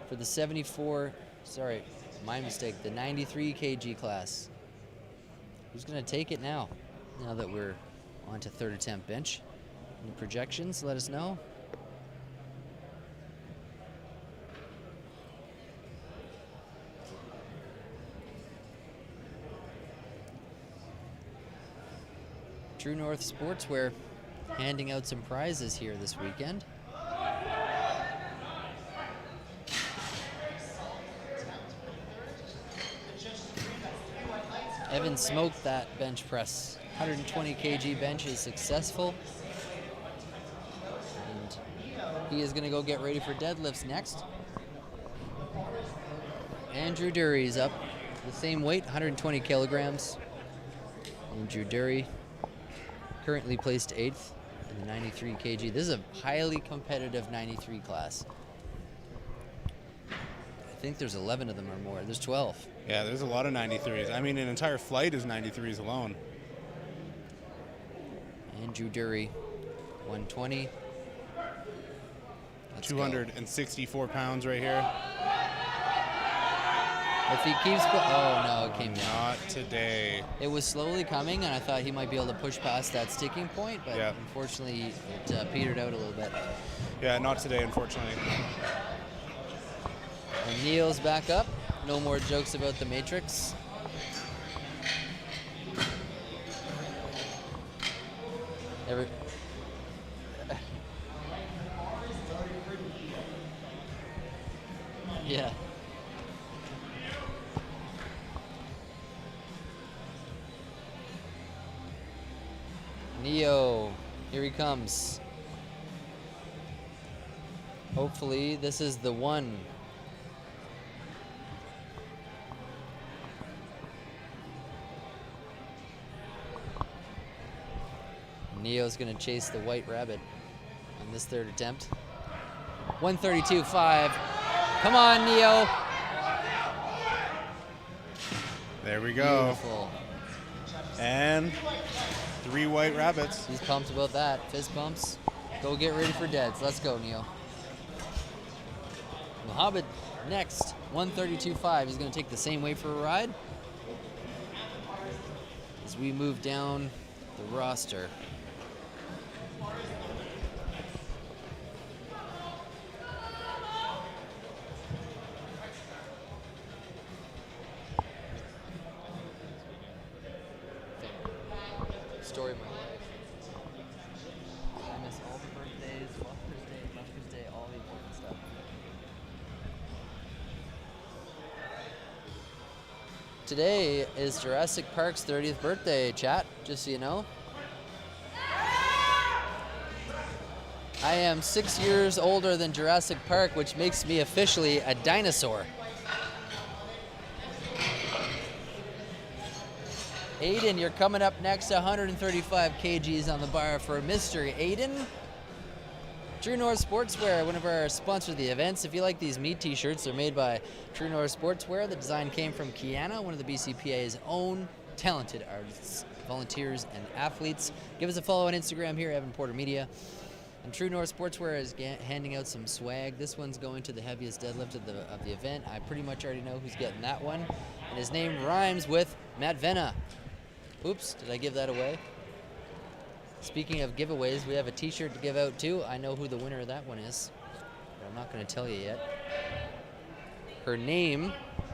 for the 93 kg class? Who's going to take it now that we're on to third attempt bench? Any projections? Let us know. True North Sportswear handing out some prizes here this weekend. Evan smoked that bench press. 120 kg bench is successful. And he is going to go get ready for deadlifts next. Andrew Dury's up. The same weight, 120 kilograms. Andrew Dury currently placed 8th in the 93 kg. This is a highly competitive 93 class. I think there's 11 of them or more. There's 12. Yeah, there's a lot of 93s. I mean, an entire flight is 93s alone. Andrew Dury, 120. 264 pounds right here. If he keeps, oh no, it came down. Not today. It was slowly coming, and I thought he might be able to push past that sticking point, but unfortunately it petered out a little bit. Yeah, not today, unfortunately. And Neil's back up. No more jokes about the Matrix. Yeah. Neo, here he comes. Hopefully this is the one. Neo's gonna chase the white rabbit on this third attempt. 132.5. Come on, Neo. There we go. Beautiful. And 3 white rabbits. He's pumped about that. Fist bumps. Go get ready for deads. Let's go, Neo. Mohammed next. 132.5. He's going to take the same way for a ride as we move down the roster. Story of my life. I miss all the birthdays, Buster's Day, all the important stuff. Today is Jurassic Park's 30th birthday, chat, just so you know. I am 6 years older than Jurassic Park, which makes me officially a dinosaur. Aiden, you're coming up next, 135 kgs on the bar for mystery. Aiden, True North Sportswear, one of our sponsors of the events. If you like these meat t-shirts, they're made by True North Sportswear. The design came from Kiana, one of the BCPA's own talented artists, volunteers, and athletes. Give us a follow on Instagram here, Evan Porter Media. And True North Sportswear is handing out some swag. This one's going to the heaviest deadlift of the event. I pretty much already know who's getting that one. And his name rhymes with Matt Venna. Oops, did I give that away? Speaking of giveaways, we have a t-shirt to give out too. I know who the winner of that one is, but I'm not going to tell you yet. Her name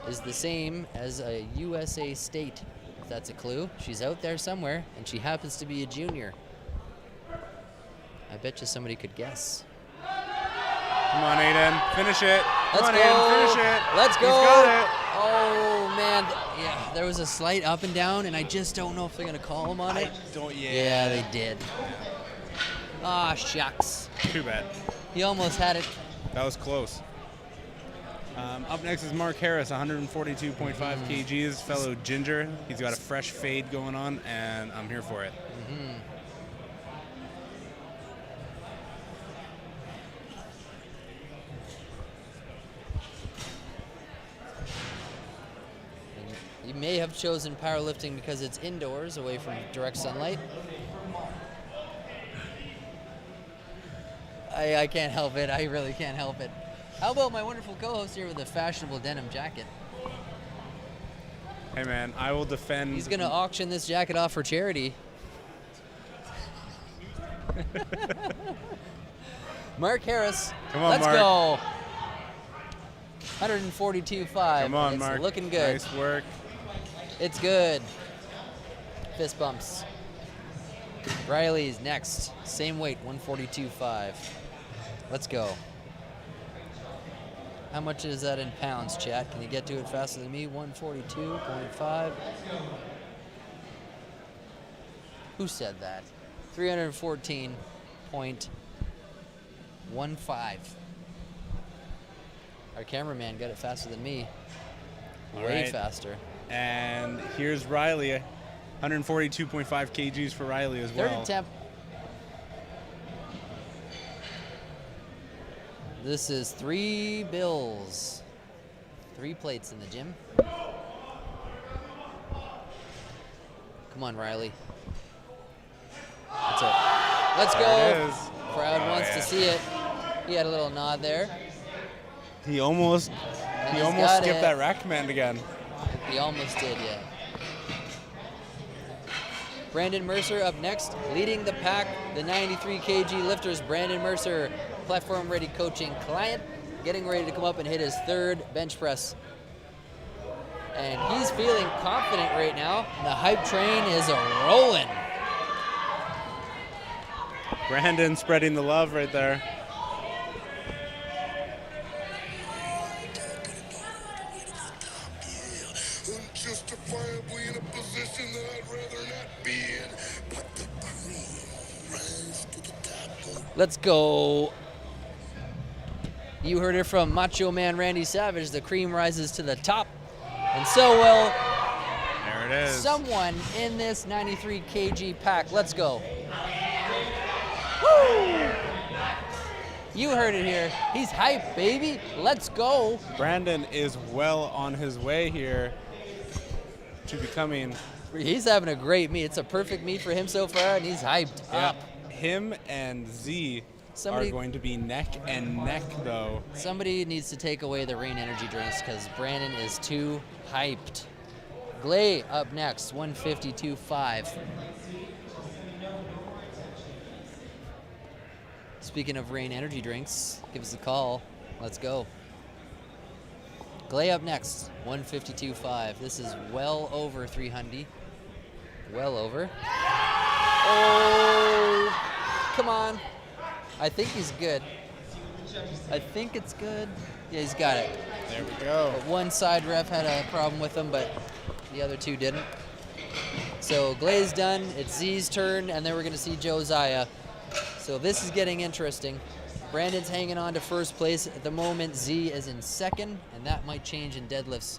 is the same as a USA state, if that's a clue. She's out there somewhere, and she happens to be a junior. I bet you somebody could guess. Come on, Aiden. Finish it. Let's go. Aiden, finish it. Let's go. He's got it. Oh, man. Yeah, there was a slight up and down, and I just don't know if they're going to call him on it. Yeah, they did. Ah, shucks. Too bad. He almost had it. That was close. Up next is Mark Harris, 142.5 kgs, fellow ginger. He's got a fresh fade going on, and I'm here for it. You may have chosen powerlifting because it's indoors, away from direct sunlight. I can't help it. I really can't help it. How about my wonderful co-host here with a fashionable denim jacket? Hey, man, I will defend. He's going to auction this jacket off for charity. Mark Harris. Come on, let's Mark. go. 142.5. Come on, it's Mark. Looking good. Nice work. It's good. Fist bumps. Riley's next. Same weight, 142.5. Let's go. How much is that in pounds, chat? Can you get to it faster than me? 142.5. Who said that? 314.15. Our cameraman got it faster than me. Way faster. And here's Riley, 142.5 kgs for Riley as well. Third attempt. This is 3 bills. 3 plates in the gym. Come on, Riley. That's it. Let's go. There it is. Crowd wants to see it. He had a little nod there. He almost skipped that rack command again. He almost did, yeah. Brandon Mercer up next, leading the pack, the 93 kg lifters. Brandon Mercer, platform ready coaching client, getting ready to come up and hit his 3rd bench press. And he's feeling confident right now. The hype train is rolling. Brandon spreading the love right there. Unjustifiably in a position that I'd rather not be in, but the cream rise to the top. Let's go. You heard it from Macho Man Randy Savage. The cream rises to the top. And so will there it is. Someone in this 93 kg pack. Let's go. Woo! You heard it here. He's hype, baby. Let's go. Brandon is well on his way here to becoming. He's having a great meet. It's a perfect meet for him so far, and he's hyped up. Him and Z are going to be neck and neck, though. Somebody needs to take away the Rain energy drinks because Brandon is too hyped. Glay up next, 152.5. Speaking of Rain energy drinks, give us a call. Let's go. Glay up next, 152.5. This is well over 300. Well over. Oh, come on. I think he's good. I think it's good. Yeah, he's got it. There we go. But one side ref had a problem with him, but the other two didn't. So Glay's done. It's Z's turn, and then we're going to see Josiah. So this is getting interesting. Brandon's hanging on to first place. At the moment, Z is in second, and that might change in deadlifts,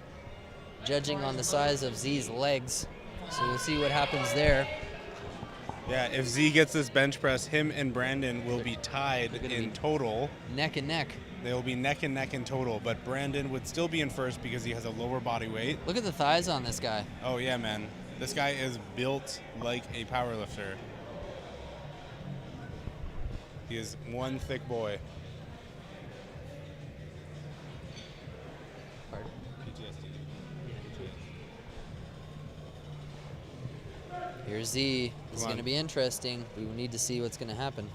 judging on the size of Z's legs. So we'll see what happens there. Yeah, if Z gets this bench press, him and Brandon will be tied in total. Neck and neck. They will be neck and neck in total, but Brandon would still be in first because he has a lower body weight. Look at the thighs on this guy. Oh, yeah, man. This guy is built like a powerlifter. He is one thick boy. Pardon? Here's Z. It's going to be interesting. We need to see what's going to happen.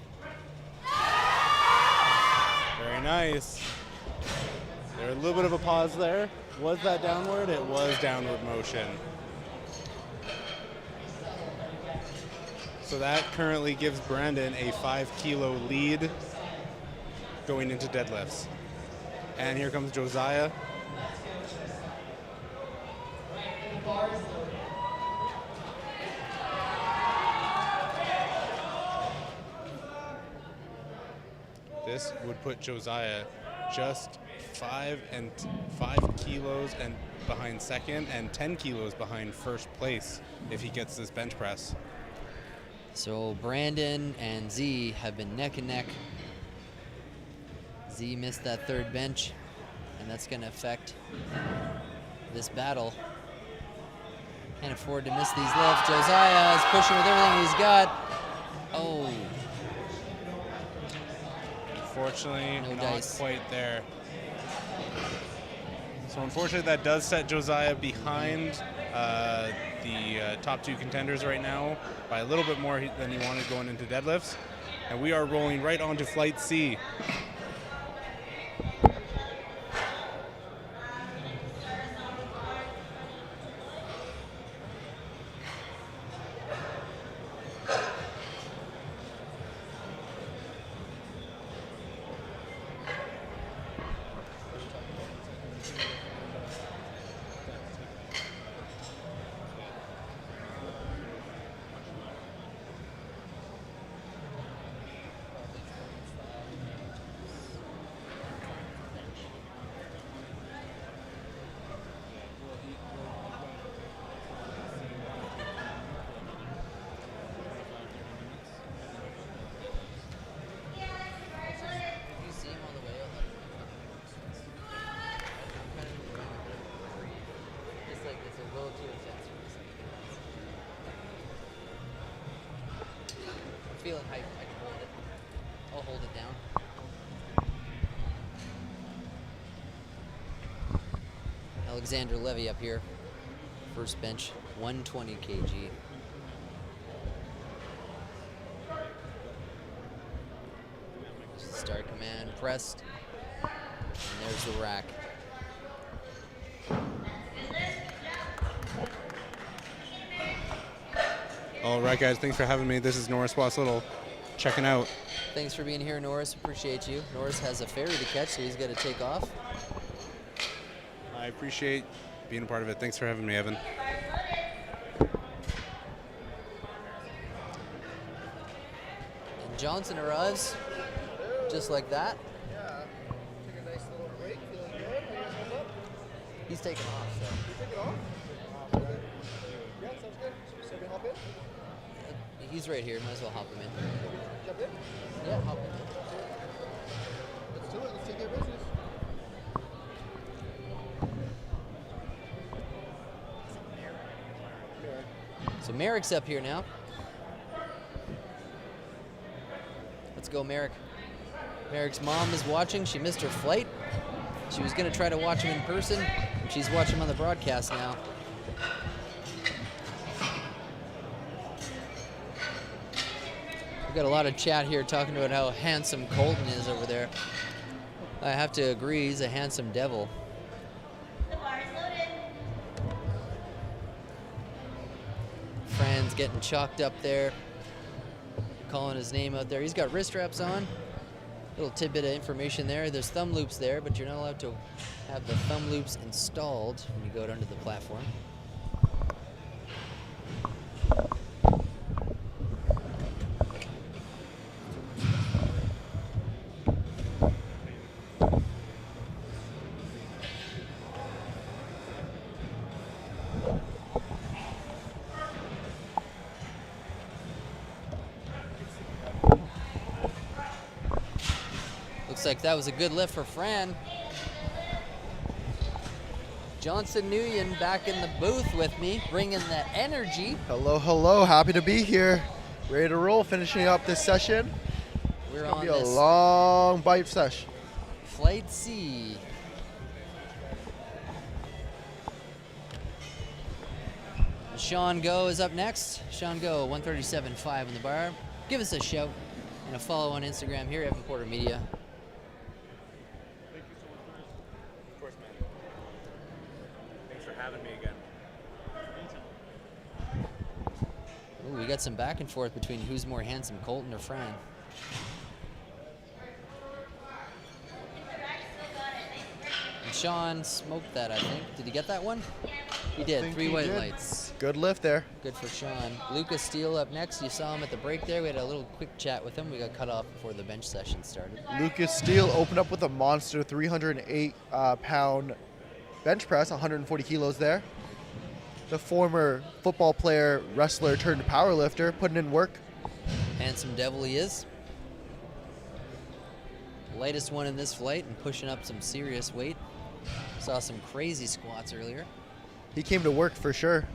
Very nice. There's a little bit of a pause there. Was that downward? It was downward motion. So that currently gives Brandon a 5-kilo lead going into deadlifts. And here comes Josiah. This would put Josiah just 5 kilos and behind second and 10 kilos behind first place if he gets this bench press. So Brandon and Z have been neck and neck. Z missed that third bench, and that's going to affect this battle. Can't afford to miss these lifts. Josiah is pushing with everything he's got. Oh. Unfortunately, No not dice. quite there. So unfortunately, that does set Josiah behind the top two contenders right now by a little bit more than he wanted going into deadlifts. And we are rolling right onto Flight C. Feeling hype, I can hold it. I'll hold it down. Alexander Levy up here. First bench, 120 kg. Start command pressed. And there's the rack. All right, guys, thanks for having me. This is Norris Wass Little. checking out. Thanks for being here, Norris. Appreciate you. Norris has a ferry to catch, so he's got to take off. I appreciate being a part of it. Thanks for having me, Evan. And Johnson arrives just like that. Yeah. Take a nice little break. Feeling good. He's taking off, so. You take it off? Yeah, sounds good. So we hop in? He's right here. Might as well hop him in. Jump in? Yeah, hop in. Let's do it. Let's take care of business. So Merrick's up here now. Let's go, Merrick. Merrick's mom is watching. She missed her flight. She was going to try to watch him in person. She's watching him on the broadcast now. We've got a lot of chat here talking about how handsome Colton is over there. I have to agree, he's a handsome devil. Fran's getting chalked up there, calling his name out there. He's got wrist wraps on. Little tidbit of information there. There's thumb loops there, but you're not allowed to have the thumb loops installed when you go down to the platform. Looks like that was a good lift for Fran. Johnson Nguyen back in the booth with me, bringing the energy. Hello, hello. Happy to be here. Ready to roll, finishing up this session. We're It's gonna on be a this long bite session. Flight C. Sean Go is up next. Sean Go, 137.5 in the bar. Give us a shout and a follow on Instagram here, Evan Porter Media. Of course, man. Thanks for having me again. Ooh, we got some back and forth between who's more handsome, Colton or Fran. And Sean smoked that, I think. Did he get that one? He did. Think 3 he white did. lights. Good lift there. Good for Sean. Lucas Steele up next. You saw him at the break there. We had a little quick chat with him. We got cut off before the bench session started. Lucas Steele opened up with a monster 308 pound bench press, 140 kilos there. The former football player, wrestler turned power lifter, putting in work. Handsome devil he is. Lightest one in this flight and pushing up some serious weight. Saw some crazy squats earlier. He came to work for sure.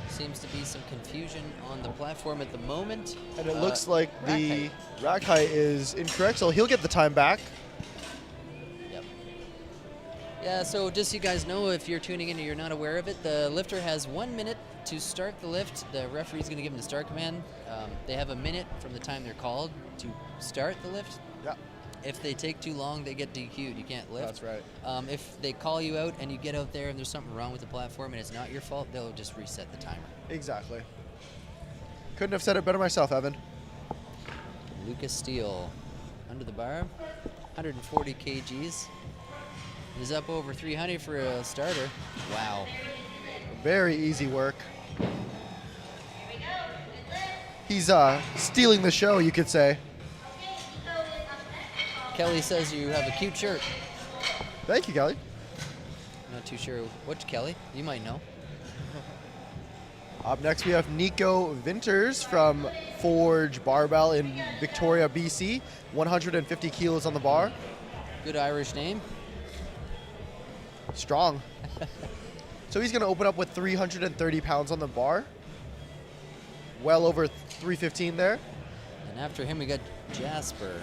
Seems to be some confusion on the platform at the moment. And it looks like rack the height. rack height is incorrect, so he'll get the time back. Yep. Yeah, so just so you guys know, if you're tuning in and you're not aware of it, the lifter has 1 minute to start the lift. The referee's going to give him the start command. They have a minute from the time they're called to start the lift. Yeah. If they take too long, they get DQ'd. You can't lift. That's right. If they call you out and you get out there and there's something wrong with the platform and it's not your fault, they'll just reset the timer. Exactly. Couldn't have said it better myself, Evan. Lucas Steele under the bar, 140 kgs. He's up over 300 for a starter. Wow. Very easy work. He's stealing the show, you could say. Kelly says you have a cute shirt. Thank you, Kelly. Not too sure which Kelly. You might know. Up next, we have Nico Vinters from Forge Barbell in Victoria, BC. 150 kilos on the bar. Good Irish name. Strong. So he's going to open up with 330 pounds on the bar. Well over 315 there. And after him, we got Jasper.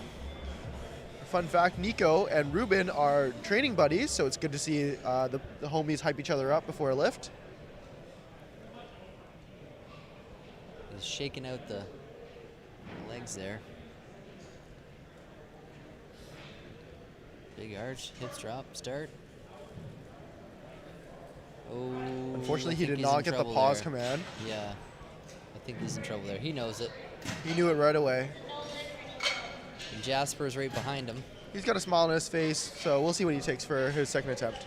Fun fact, Nico and Ruben are training buddies, so it's good to see the homies hype each other up before a lift. He's shaking out the legs there. Big arch, hips drop, start. Unfortunately, he I think did he's not in get the trouble pause there. command. Yeah, I think he's in trouble there. He knows it. He knew it right away. And Jasper's right behind him. He's got a smile on his face, so we'll see what he takes for his second attempt.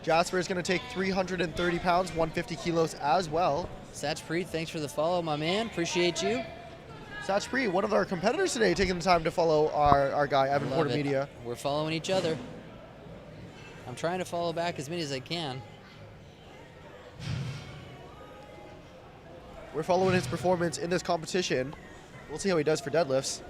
Jasper is going to take 330 pounds, 150 kilos as well. Satchpreet, thanks for the follow, my man. Appreciate you. Satchpreet, one of our competitors today, taking the time to follow our guy, Evan Love Porter it. Media. We're following each other. I'm trying to follow back as many as I can. We're following his performance in this competition. We'll see how he does for deadlifts.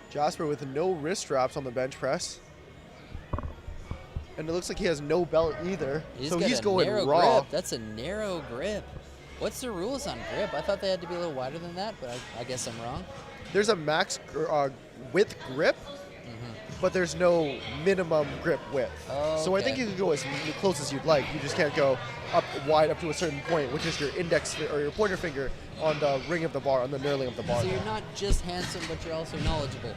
Jasper with no wrist straps on the bench press. And it looks like he has no belt either. So got he's a going narrow raw. Grip. That's a narrow grip. What's the rules on grip? I thought they had to be a little wider than that, but I guess I'm wrong. There's a max width grip, but there's no minimum grip width. So I think you can go as close as you'd like. You just can't go up wide up to a certain point, which is your index or your pointer finger on the ring of the bar, on the knurling of the bar. So you're not just handsome, but you're also knowledgeable.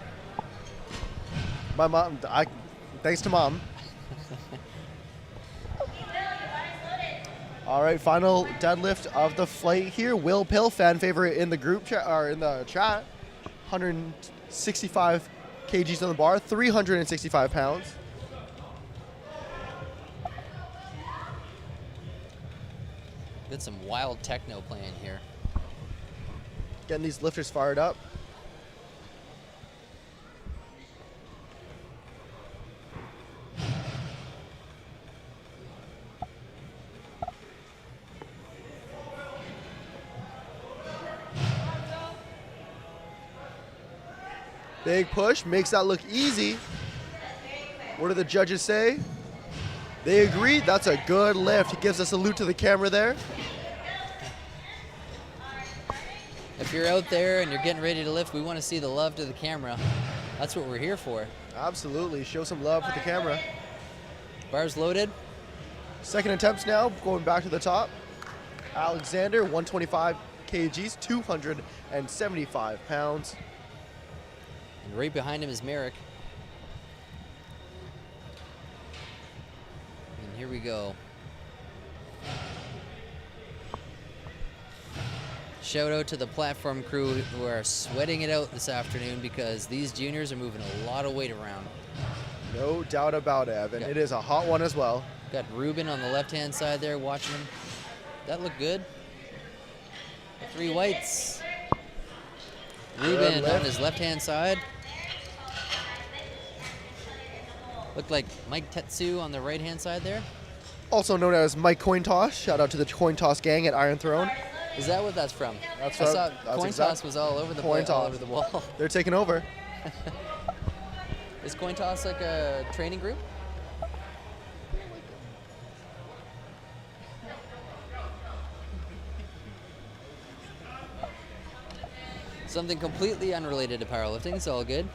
My mom, thanks to mom. All right, final deadlift of the flight here. Will Pill, fan favorite in the group chat or in the chat, 165 kgs on the bar, 365 pounds. Got some wild techno playing here. Getting these lifters fired up. Big push, makes that look easy. What do the judges say? They agree, that's a good lift. He gives a salute to the camera there. If you're out there and you're getting ready to lift, we want to see the love to the camera. That's what we're here for. Absolutely, show some love for the camera. Bars loaded. Second attempts now, going back to the top. Alexander, 125 kgs, 275 pounds. And right behind him is Merrick. And here we go. Shout out to the platform crew who are sweating it out this afternoon because these juniors are moving a lot of weight around. No doubt about it, Evan. It is a hot one as well. Got Ruben on the left-hand side there watching him. That looked good. The three whites. Ruben on his left-hand side. Looked like Mike Tetsu on the right-hand side there. Also known as Mike Coin Toss. Shout out to the Coin Toss gang at Iron Throne. Is that what that's from? I That's saw Coin Toss was all over the place, all over the wall. They're taking over. Is Coin Toss like a training group? Something completely unrelated to powerlifting. It's all good.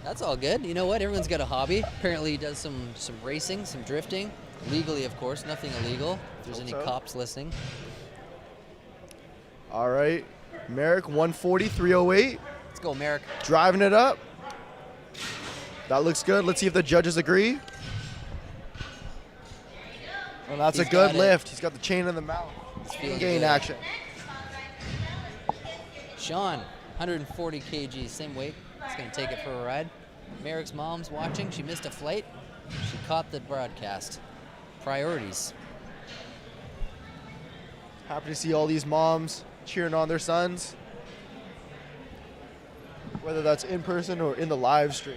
That's all good. You know what? Everyone's got a hobby. Apparently he does some racing, some drifting. Legally, of course. Nothing illegal. If there's any cops listening. All right. Merrick, 140, 308. Let's go, Merrick. Driving it up. That looks good. Let's see if the judges agree. Well, that's a good lift. He's got the chain in the mouth. Gain good. action. Sean, 140 kg, same weight. He's going to take it for a ride. Merrick's mom's watching. She missed a flight. She caught the broadcast. Priorities. Happy to see all these moms cheering on their sons, whether that's in person or in the live stream.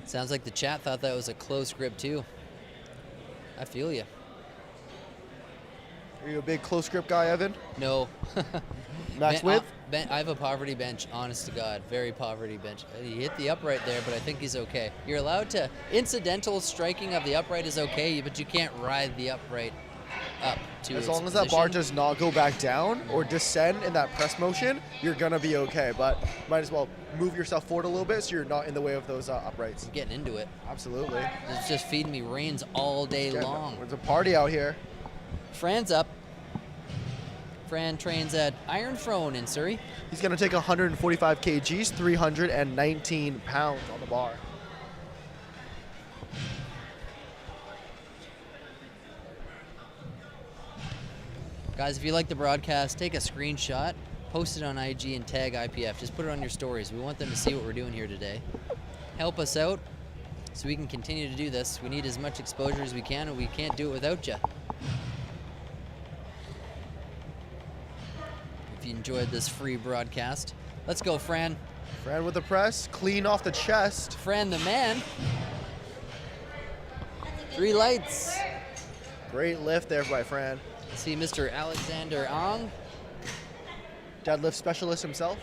Sounds like the chat thought that was a close grip too. I feel you. Are you a big close grip guy, Evan? No. Max width? I have a poverty bench, honest to God. Very poverty bench. He hit the upright there, but I think he's okay. You're allowed to, incidental striking of the upright is okay, but you can't ride the upright up to As its long as that position. bar does not go back down or descend in that press motion, you're going to be okay. But might as well move yourself forward a little bit so you're not in the way of those uprights. I'm getting into it. Absolutely. It's just feeding me reins all day long. It's a party out here. Fran's up. Fran trains at Iron Throne in Surrey. He's going to take 145 kgs, 319 pounds on the bar. Guys, if you like the broadcast, take a screenshot, post it on IG, and tag IPF. Just put it on your stories. We want them to see what we're doing here today. Help us out so we can continue to do this. We need as much exposure as we can, and we can't do it without you. If you enjoyed this free broadcast, let's go, Fran. Fran with the press, clean off the chest. Fran the man. 3 lights. Great lift there by Fran. See Mr. Alexander Ong. Deadlift specialist himself.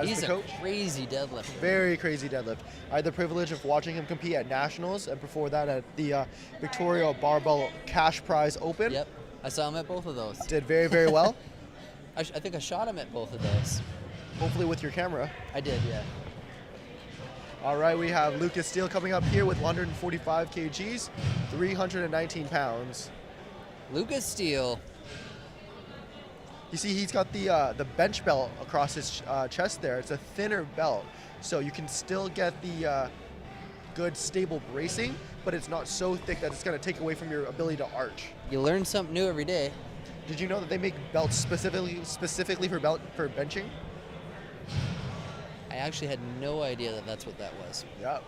He's the coach. A crazy deadlift. Very crazy deadlift. I had the privilege of watching him compete at Nationals and before that at the Victoria Barbell Cash Prize Open. Yep, I saw him at both of those. Did very, very well. I think I shot him at both of those. Hopefully with your camera. I did, yeah. All right, we have Lucas Steele coming up here with 145 kgs, 319 pounds. Lucas Steele. You see, he's got the bench belt across his chest there. It's a thinner belt, so you can still get the good, stable bracing, but it's not so thick that it's going to take away from your ability to arch. You learn something new every day. Did you know that they make belts specifically for benching? I actually had no idea that that's what that was. Yeah.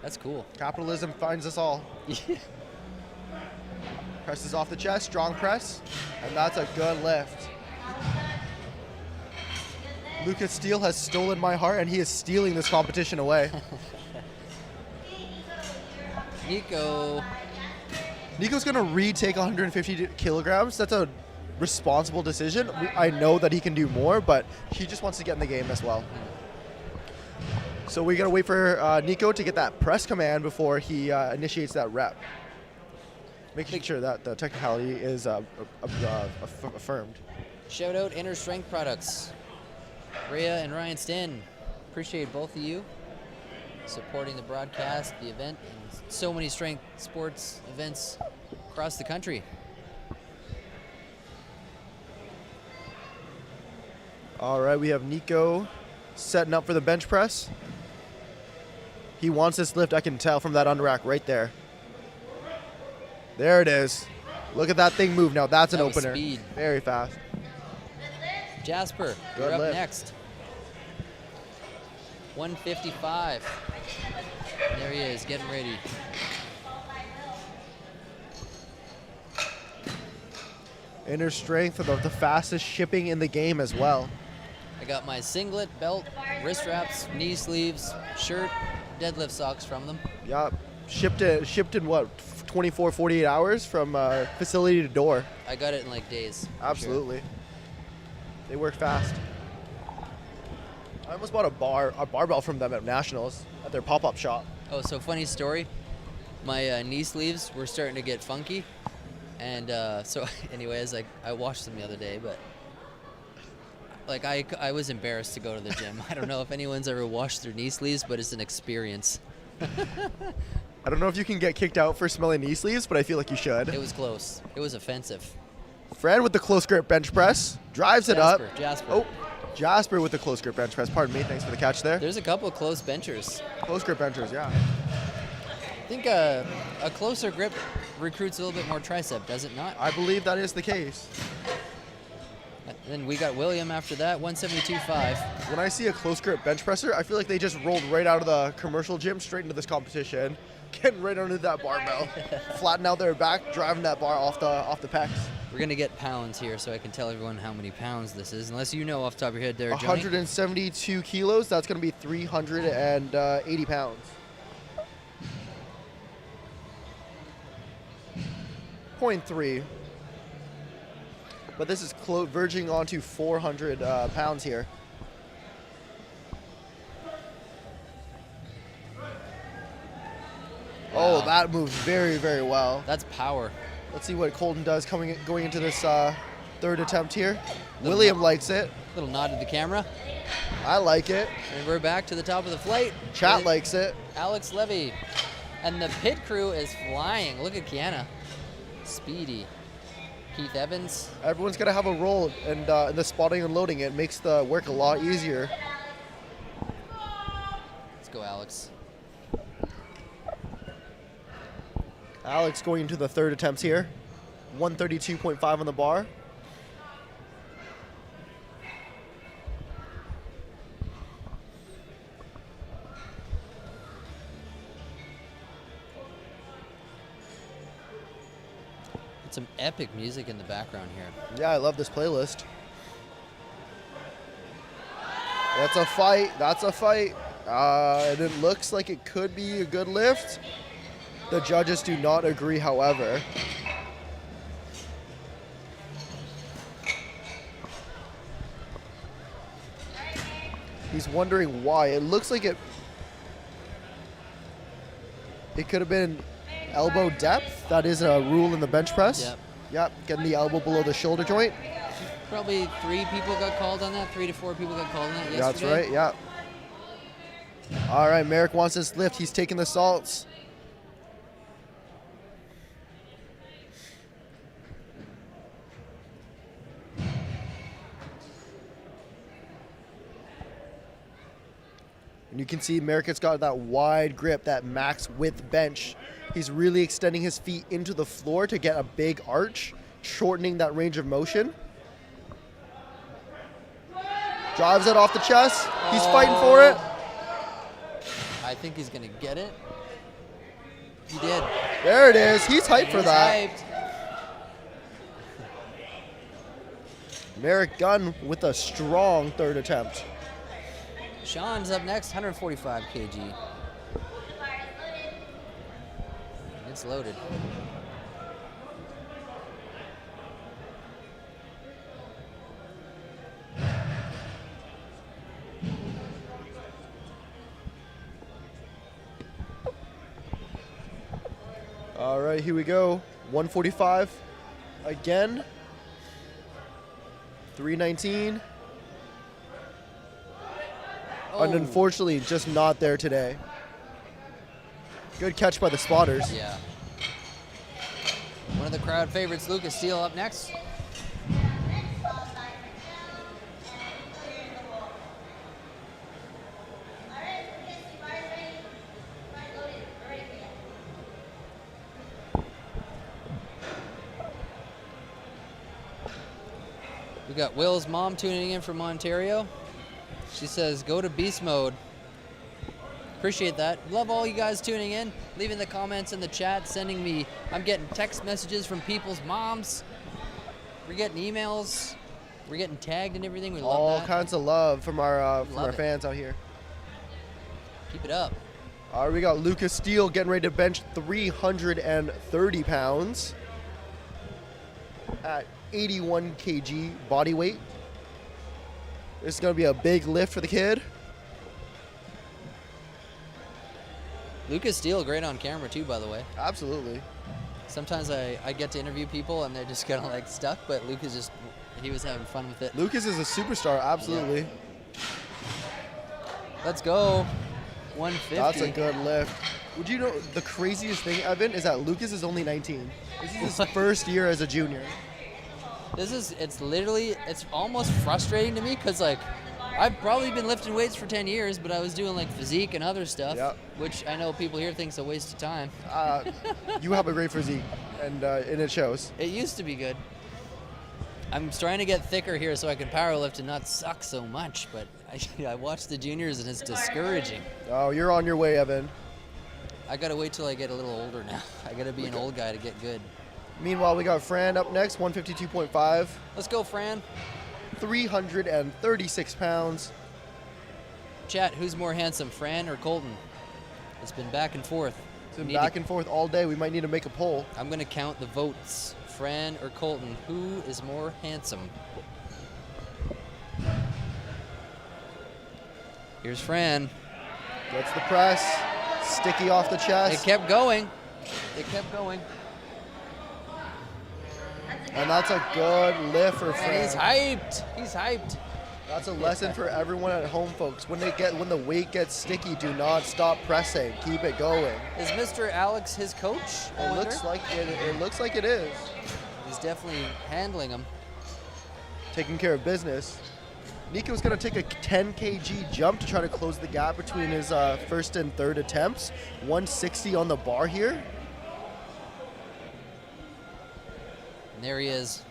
That's cool. Capitalism finds us all. Presses off the chest, strong press, and that's a good lift. Lucas Steele has stolen my heart, and he is stealing this competition away. Nico's going to retake 150 kilograms. That's a responsible decision. I know that he can do more, but he just wants to get in the game as well. So we got to wait for Nico to get that press command before he initiates that rep. Making sure that the technicality is affirmed. Shout out Inner Strength Products. Rhea and Ryan Stin. Appreciate both of you supporting the broadcast, the event, and so many strength sports events across the country. All right, we have Nico setting up for the bench press. He wants this lift, I can tell from that under rack right there. There it is. Look at that thing move now. That's an opener. Speed. Very fast. Jasper, you're Good up lift. next. 155. There he is, getting ready. Inner strength for the fastest shipping in the game as well. I got my singlet, belt, wrist wraps, knee sleeves, shirt, deadlift socks from them. Yup. Shipped in what, 24, 48 hours from facility to door. I got it in like days. Absolutely. Sure. They work fast. I almost bought a barbell from them at Nationals at their pop-up shop. Oh, so funny story. My knee sleeves were starting to get funky. And so anyways, I washed them the other day, but like I was embarrassed to go to the gym. I don't know if anyone's ever washed their knee sleeves, but it's an experience. I don't know if you can get kicked out for smelling knee sleeves, but I feel like you should. It was close. It was offensive. Fran with the close grip bench press. Drives it up. Jasper. Oh, Jasper with the close grip bench press. Pardon me. Thanks for the catch there. There's a couple of close benchers. Close grip benchers, yeah. I think a closer grip recruits a little bit more tricep, does it not? I believe that is the case. Then we got William after that, 172.5. When I see a close grip bench presser, I feel like they just rolled right out of the commercial gym straight into this competition, getting right under that barbell, flatten out their back, driving that bar off the pecs. We're gonna get pounds here, so I can tell everyone how many pounds this is, unless you know off the top of your head there, Johnny. 172 kilos. That's gonna be 380 pounds. 0.3. But this is verging onto 400 pounds here. Wow. Oh, that moves very, very well. That's power. Let's see what Colton does going into this third attempt here. William likes it. Little nod to the camera. I like it. And we're back to the top of the flight. Chat likes it. Alex Levy. And the pit crew is flying. Look at Kiana. Speedy. Keith Evans. Everyone's got to have a role, and in the spotting and loading, it makes the work a lot easier. Let's go, Alex. Alex going into the third attempts here. 132.5 on the bar. Some epic music in the background here. Yeah, I love this playlist. That's a fight. That's a fight. And it looks like it could be a good lift. The judges do not agree, however. He's wondering why. It looks like it could have been elbow depth. That is a rule in the bench press. Yep. Yep, getting the elbow below the shoulder joint. Probably 3 people got called on that. 3 to 4 people got called on that yesterday. That's right, yeah. All right, Merrick wants this lift. He's taking the salts. And you can see Merrick has got that wide grip, that max width bench. He's really extending his feet into the floor to get a big arch, shortening that range of motion. Drives it off the chest. He's fighting for it. I think he's going to get it. He did. There it is. He's hyped for that. Hyped. Merrick Gunn with a strong third attempt. Sean's up next, 145 kg. It's loaded. All right, here we go. 145 again. 319. And unfortunately, just not there today. Good catch by the spotters. Yeah. One of the crowd favorites, Lucas Steele, up next. We got Will's mom tuning in from Ontario. She says, go to beast mode. Appreciate that. Love all you guys tuning in, leaving the comments in the chat, sending me, I'm getting text messages from people's moms. We're getting emails. We're getting tagged and everything. We love All that. kinds of love from our it. fans out here. Keep it up. All right, we got Lucas Steele getting ready to bench 330 pounds at 81 kg body weight. This is going to be a big lift for the kid. Lucas Steele, great on camera too, by the way. Absolutely. Sometimes I get to interview people and they're just kind of like stuck, but Lucas he was having fun with it. Lucas is a superstar, absolutely. Yeah. Let's go. 150. That's a good lift. Would you know the craziest thing, Evan, is that Lucas is only 19. This is his first year as a junior. It's almost frustrating to me because, like, I've probably been lifting weights for 10 years, but I was doing, like, physique and other stuff, which I know people here think is a waste of time. You have a great physique, and it shows. It used to be good. I'm trying to get thicker here so I can power lift and not suck so much, but I watch the juniors and it's discouraging. Oh, you're on your way, Evan. I got to wait till I get a little older now. I got to be an old guy to get good. Meanwhile, we got Fran up next, 152.5. Let's go, Fran. 336 pounds. Chat, who's more handsome, Fran or Colton? It's been back and forth. It's been back and forth all day. We might need to make a poll. I'm going to count the votes. Fran or Colton, who is more handsome? Here's Fran. Gets the press. Sticky off the chest. It kept going. It kept going. And that's a good lift for Fran. And he's hyped. He's hyped. That's a lesson for everyone at home, folks. When the weight gets sticky, do not stop pressing. Keep it going. Is Mr. Alex his coach? It looks like it is. He's definitely handling him. Taking care of business. Nico's going to take a 10 kg jump to try to close the gap between his first and third attempts. 160 on the bar here. And there he is.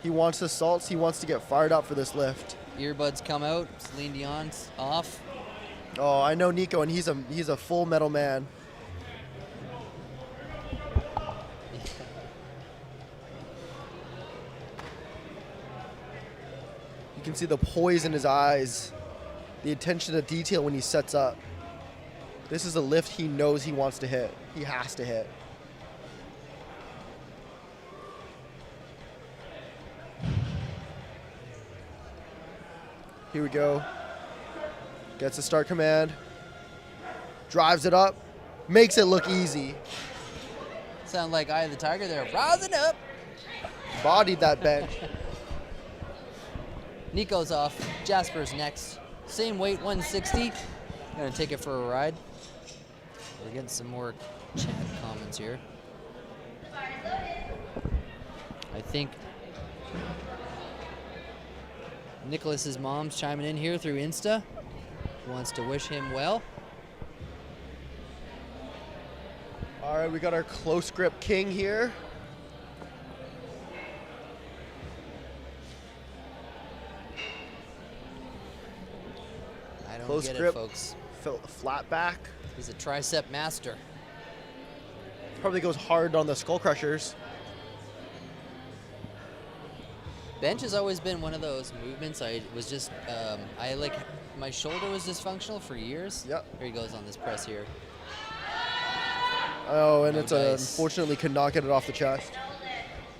He wants the salts. He wants to get fired up for this lift. Earbuds come out. Celine Dion's off. Oh, I know Nico, and he's a full metal man. You can see the poise in his eyes, the attention to detail when he sets up. This is a lift he knows he wants to hit. He has to hit. Here we go. Gets a start command. Drives it up. Makes it look easy. Sound like Eye of the Tiger there. Rousing up. Bodied that bench. Nico's off. Jasper's next. Same weight, 160. Gonna take it for a ride. We're getting some more chat comments here. I think Nicholas's mom's chiming in here through Insta. Wants to wish him well. All right, we got our close grip king here. I don't Close get grip, it, folks. Flat back. He's a tricep master. Probably goes hard on the skull crushers. Bench has always been one of those movements. I was just, my shoulder was dysfunctional for years. Yep. Here he goes on this press here. Oh, and No it's dice. unfortunately could not get it off the chest.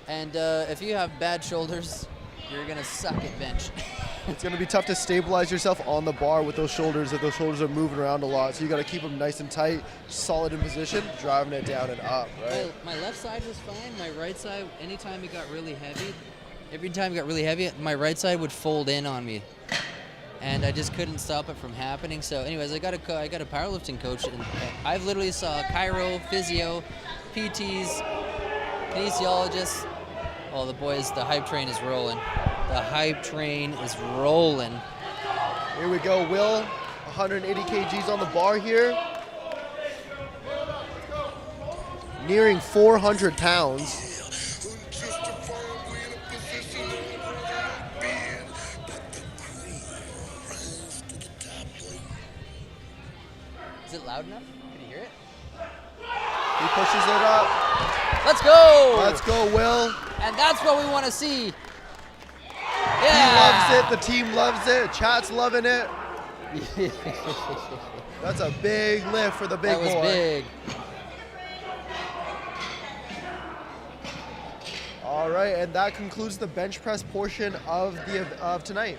And if you have bad shoulders, you're gonna suck at bench. It's going to be tough to stabilize yourself on the bar with those shoulders if those shoulders are moving around a lot. So you got to keep them nice and tight, solid in position, driving it down and up, right? My left side was fine. My right side, anytime it got really heavy, every time it got really heavy, my right side would fold in on me. And I just couldn't stop it from happening. So anyways, I got a powerlifting coach, and I've literally saw chiro, physio, PTs, kinesiologists. Oh, the boys, the hype train is rolling. The hype train is rolling. Here we go, Will. 180 kgs on the bar here. Nearing 400 pounds. Is it loud enough? Can you hear it? He pushes it up. Let's go! Let's go, Will. And that's what we want to see. He Yeah! loves it. The team loves it. Chat's loving it. That's a big lift for the big boy. That was big. All right, and that concludes the bench press portion of tonight.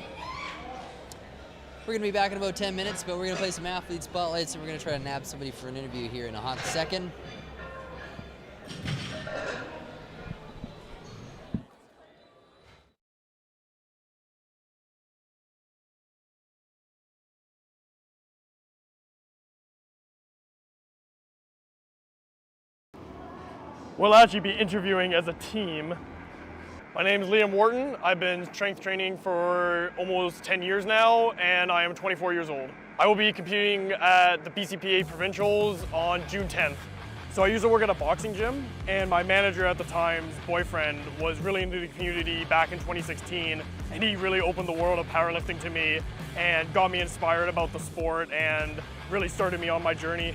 We're going to be back in about 10 minutes, but we're going to play some athlete spotlights, and we're going to try to nab somebody for an interview here in a hot second. We'll actually be interviewing as a team. My name is Liam Wharton. I've been strength training for almost 10 years now, and I am 24 years old. I will be competing at the BCPA Provincials on June 10th. So I used to work at a boxing gym, and my manager at the time's boyfriend was really into the community back in 2016, and he really opened the world of powerlifting to me and got me inspired about the sport and really started me on my journey.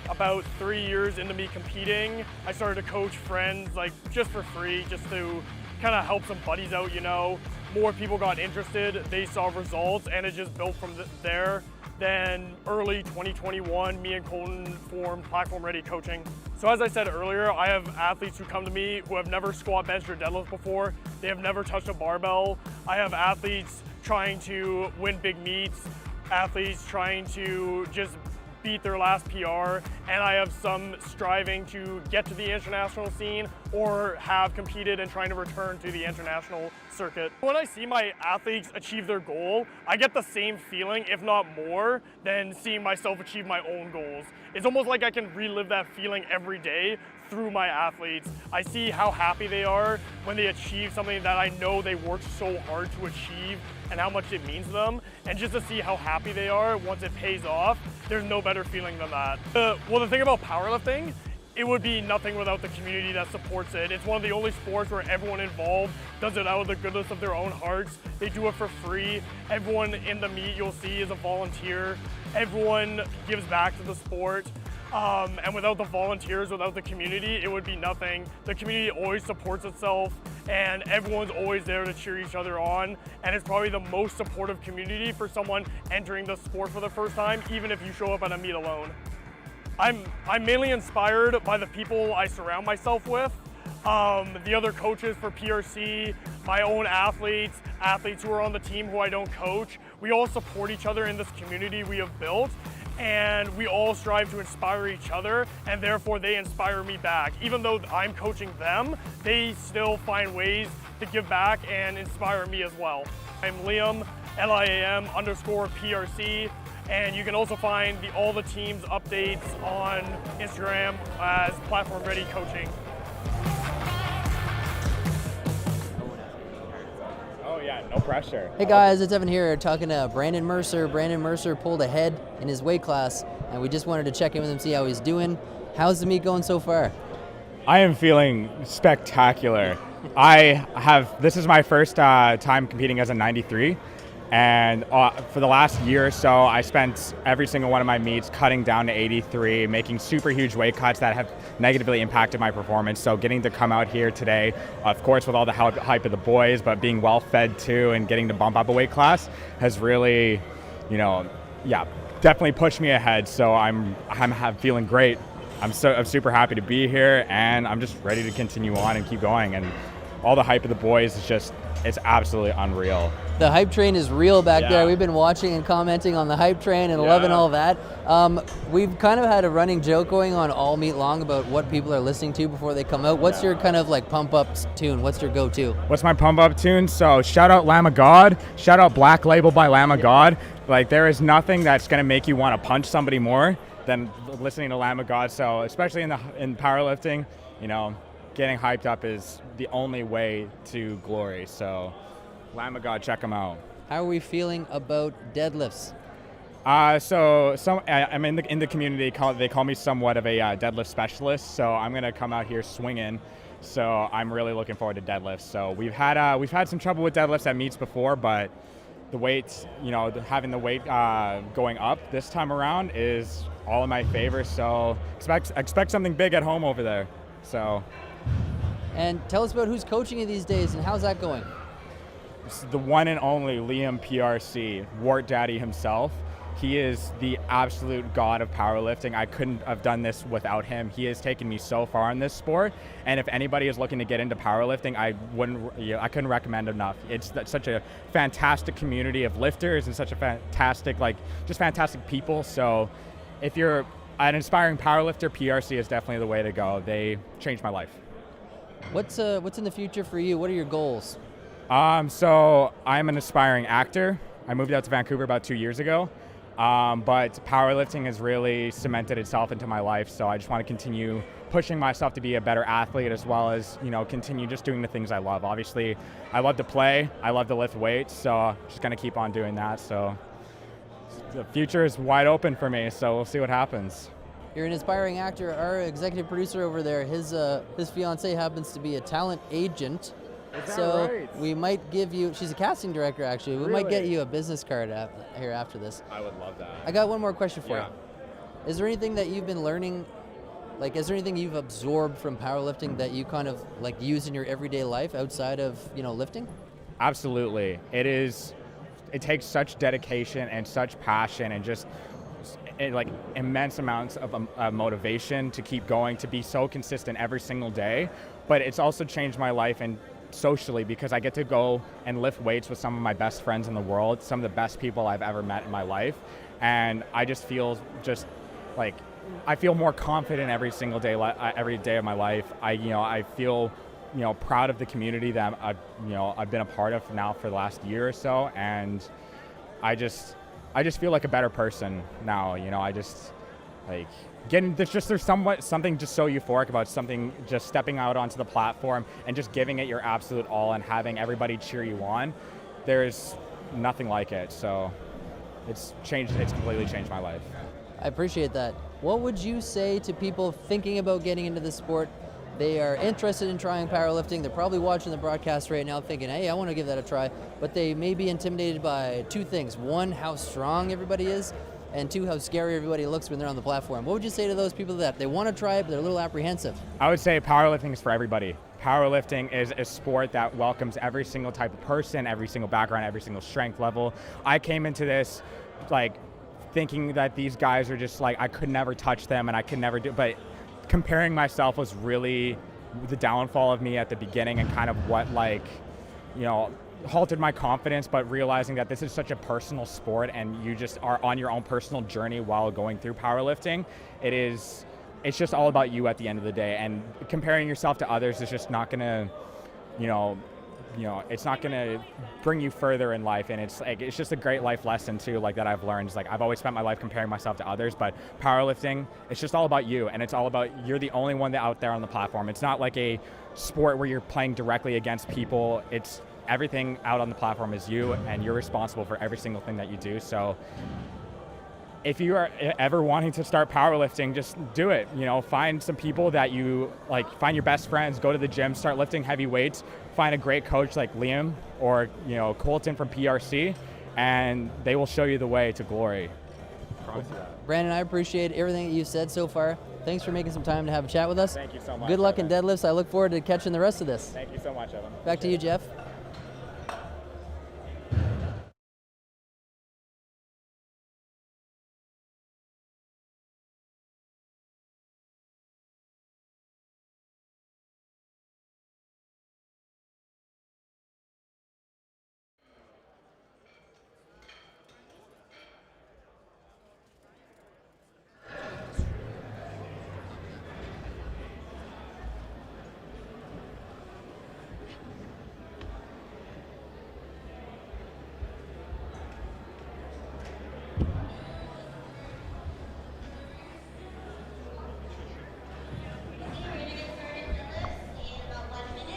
About 3 years into me competing, I started to coach friends, like just for free, just to kind of help some buddies out, you know. More people got interested, they saw results, and it just built from there. Then early 2021, me and Colton formed Platform Ready Coaching. So as I said earlier, I have athletes who come to me who have never squat, benched, or deadlift before. They have never touched a barbell. I have athletes trying to win big meets, athletes trying to just beat their last PR, and I have some striving to get to the international scene or have competed and trying to return to the international circuit. When I see my athletes achieve their goal, I get the same feeling, if not more, than seeing myself achieve my own goals. It's almost like I can relive that feeling every day through my athletes. I see how happy they are when they achieve something that I know they worked so hard to achieve and how much it means to them. And just to see how happy they are once it pays off, there's no better feeling than that. Well, the thing about powerlifting, it would be nothing without the community that supports it. It's one of the only sports where everyone involved does it out of the goodness of their own hearts. They do it for free. Everyone in the meet you'll see is a volunteer. Everyone gives back to the sport. And without the volunteers, without the community, it would be nothing. The community always supports itself, and everyone's always there to cheer each other on. And it's probably the most supportive community for someone entering the sport for the first time, even if you show up at a meet alone. I'm mainly inspired by the people I surround myself with, the other coaches for PRC, my own athletes who are on the team who I don't coach. We all support each other in this community we have built, and we all strive to inspire each other, and therefore they inspire me back. Even though I'm coaching them, they still find ways to give back and inspire me as well. I'm Liam, LIAM_PRC. And you can also find all the team's updates on Instagram as Platform Ready Coaching. Oh yeah, no pressure. Hey guys, it's Evan here talking to Brandon Mercer. Brandon Mercer pulled ahead in his weight class, and we just wanted to check in with him, see how he's doing. How's the meet going so far? I am feeling spectacular. This is my first time competing as a 93. And for the last year or so, I spent every single one of my meets cutting down to 83, making super huge weight cuts that have negatively impacted my performance. So getting to come out here today, of course, with all the hype of the boys, but being well fed too and getting to bump up a weight class has really, definitely pushed me ahead. So I'm feeling great. I'm super happy to be here, and I'm just ready to continue on and keep going. And all the hype of the boys is it's absolutely unreal. The hype train is real back there. We've been watching and commenting on the hype train and loving all that. We've kind of had a running joke going on all meet long about what people are listening to before they come out. What's your kind of like pump up tune? What's your go-to? What's my pump up tune? So shout out Lamb of God. Shout out Black Label by Lamb of God. Like there is nothing that's going to make you want to punch somebody more than listening to Lamb of God. So especially in powerlifting, getting hyped up is the only way to glory. So Lamb of God, check them out. How are we feeling about deadlifts? I'm in the community. They call me somewhat of a deadlift specialist. So I'm gonna come out here swinging. So I'm really looking forward to deadlifts. So we've had some trouble with deadlifts at meets before, but the weights, having the weight going up this time around is all in my favor. So expect something big at home over there. So. And tell us about who's coaching you these days and how's that going? It's the one and only Liam PRC, Wart Daddy himself. He is the absolute god of powerlifting. I couldn't have done this without him. He has taken me so far in this sport. And if anybody is looking to get into powerlifting, I couldn't recommend enough. It's such a fantastic community of lifters and such a fantastic, fantastic people. So if you're an inspiring powerlifter, PRC is definitely the way to go. They changed my life. What's in the future for you? What are your goals? So I'm an aspiring actor. I moved out to Vancouver about 2 years ago, but powerlifting has really cemented itself into my life. So I just want to continue pushing myself to be a better athlete, as well as continue just doing the things I love. Obviously, I love to play. I love to lift weights. So just gonna keep on doing that. So the future is wide open for me. So we'll see what happens. You're an aspiring actor. Our executive producer over there, his fiance happens to be a talent agent. So right? We might give you, she's a casting director actually, we might get you a business card here after this. I would love that. I got one more question for you. Is there anything that you've been learning, is there anything you've absorbed from powerlifting that you kind of use in your everyday life outside of, lifting? Absolutely. It takes such dedication and such passion and just immense amounts of motivation to keep going, to be so consistent every single day. But it's also changed my life and socially, because I get to go and lift weights with some of my best friends in the world, some of the best people I've ever met in my life. And I just feel I feel more confident every single day, every day of my life. I feel proud of the community that I've been a part of now for the last year or so, and I just feel like a better person now. I just there's something just so euphoric about something, just stepping out onto the platform and just giving it your absolute all and having everybody cheer you on. There's nothing like it. So it's completely changed my life. I appreciate that. What would you say to people thinking about getting into the sport? They are interested in trying powerlifting. They're probably watching the broadcast right now thinking, hey, I want to give that a try. But they may be intimidated by two things. One, how strong everybody is, and two, how scary everybody looks when they're on the platform. What would you say to those people that they want to try it, but they're a little apprehensive? I would say powerlifting is for everybody. Powerlifting is a sport that welcomes every single type of person, every single background, every single strength level. I came into this thinking that these guys are just I could never touch them and I could never do, but comparing myself was really the downfall of me at the beginning and kind of what halted my confidence, but realizing that this is such a personal sport and you just are on your own personal journey while going through powerlifting. It's just all about you at the end of the day, and comparing yourself to others is just not gonna, it's not gonna bring you further in life. And it's just a great life lesson too, that I've learned. It's I've always spent my life comparing myself to others, but powerlifting, it's just all about you, and it's all about you're the only one out there on the platform. It's not like a sport where you're playing directly against people. It's everything out on the platform is you, and you're responsible for every single thing that you do. So if you are ever wanting to start powerlifting, just do it. Find some people that you find your best friends, go to the gym, start lifting heavy weights, find a great coach like Liam or Colton from PRC, and they will show you the way to glory. I promise you that. Brandon, I appreciate everything that you've said so far. Thanks for making some time to have a chat with us. Thank you so much. Good luck Evan. in deadlifts. I look forward to catching the rest of this. Thank you so much, Evan. Back to you, Jeff.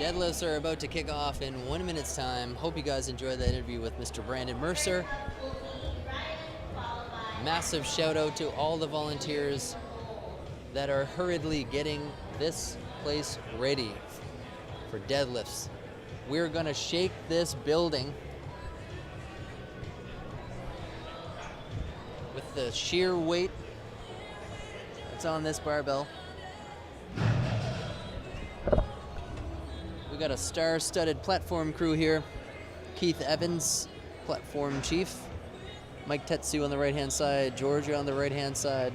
Deadlifts are about to kick off in 1 minute's time. Hope you guys enjoyed that interview with Mr. Brandon Mercer. Massive shout out to all the volunteers that are hurriedly getting this place ready for deadlifts. We're gonna shake this building with the sheer weight that's on this barbell. We got a star-studded platform crew here. Keith Evans, platform chief. Mike Tetsu on the right-hand side. Georgia on the right-hand side.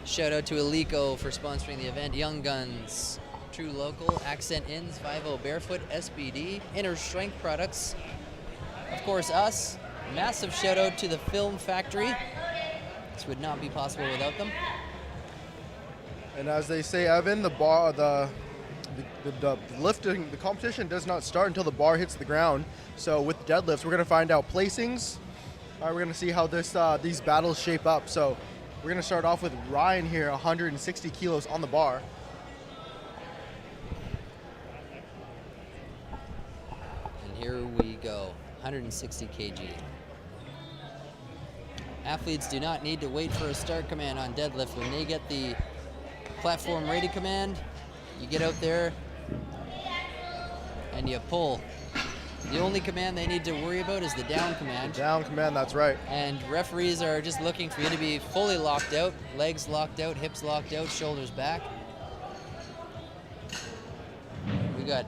Shout out to Alico for sponsoring the event. Young Guns, True Local, Accent Inns, 5-0 Barefoot, SBD, Inner Strength Products. Of course, us. Massive shout out to the Film Factory. This would not be possible without them. And as they say, Evan, the lifting, the competition does not start until the bar hits the ground. So with deadlifts, we're going to find out placings. We're going to see how these battles shape up. So we're going to start off with Ryan here, 160 kilos on the bar. And here we go, 160 kg. Athletes do not need to wait for a start command on deadlift. When they get the platform ready command, you get out there and you pull. The only command they need to worry about is the down command. Down command, that's right. And referees are just looking for you to be fully locked out, legs locked out, hips locked out, shoulders back. We got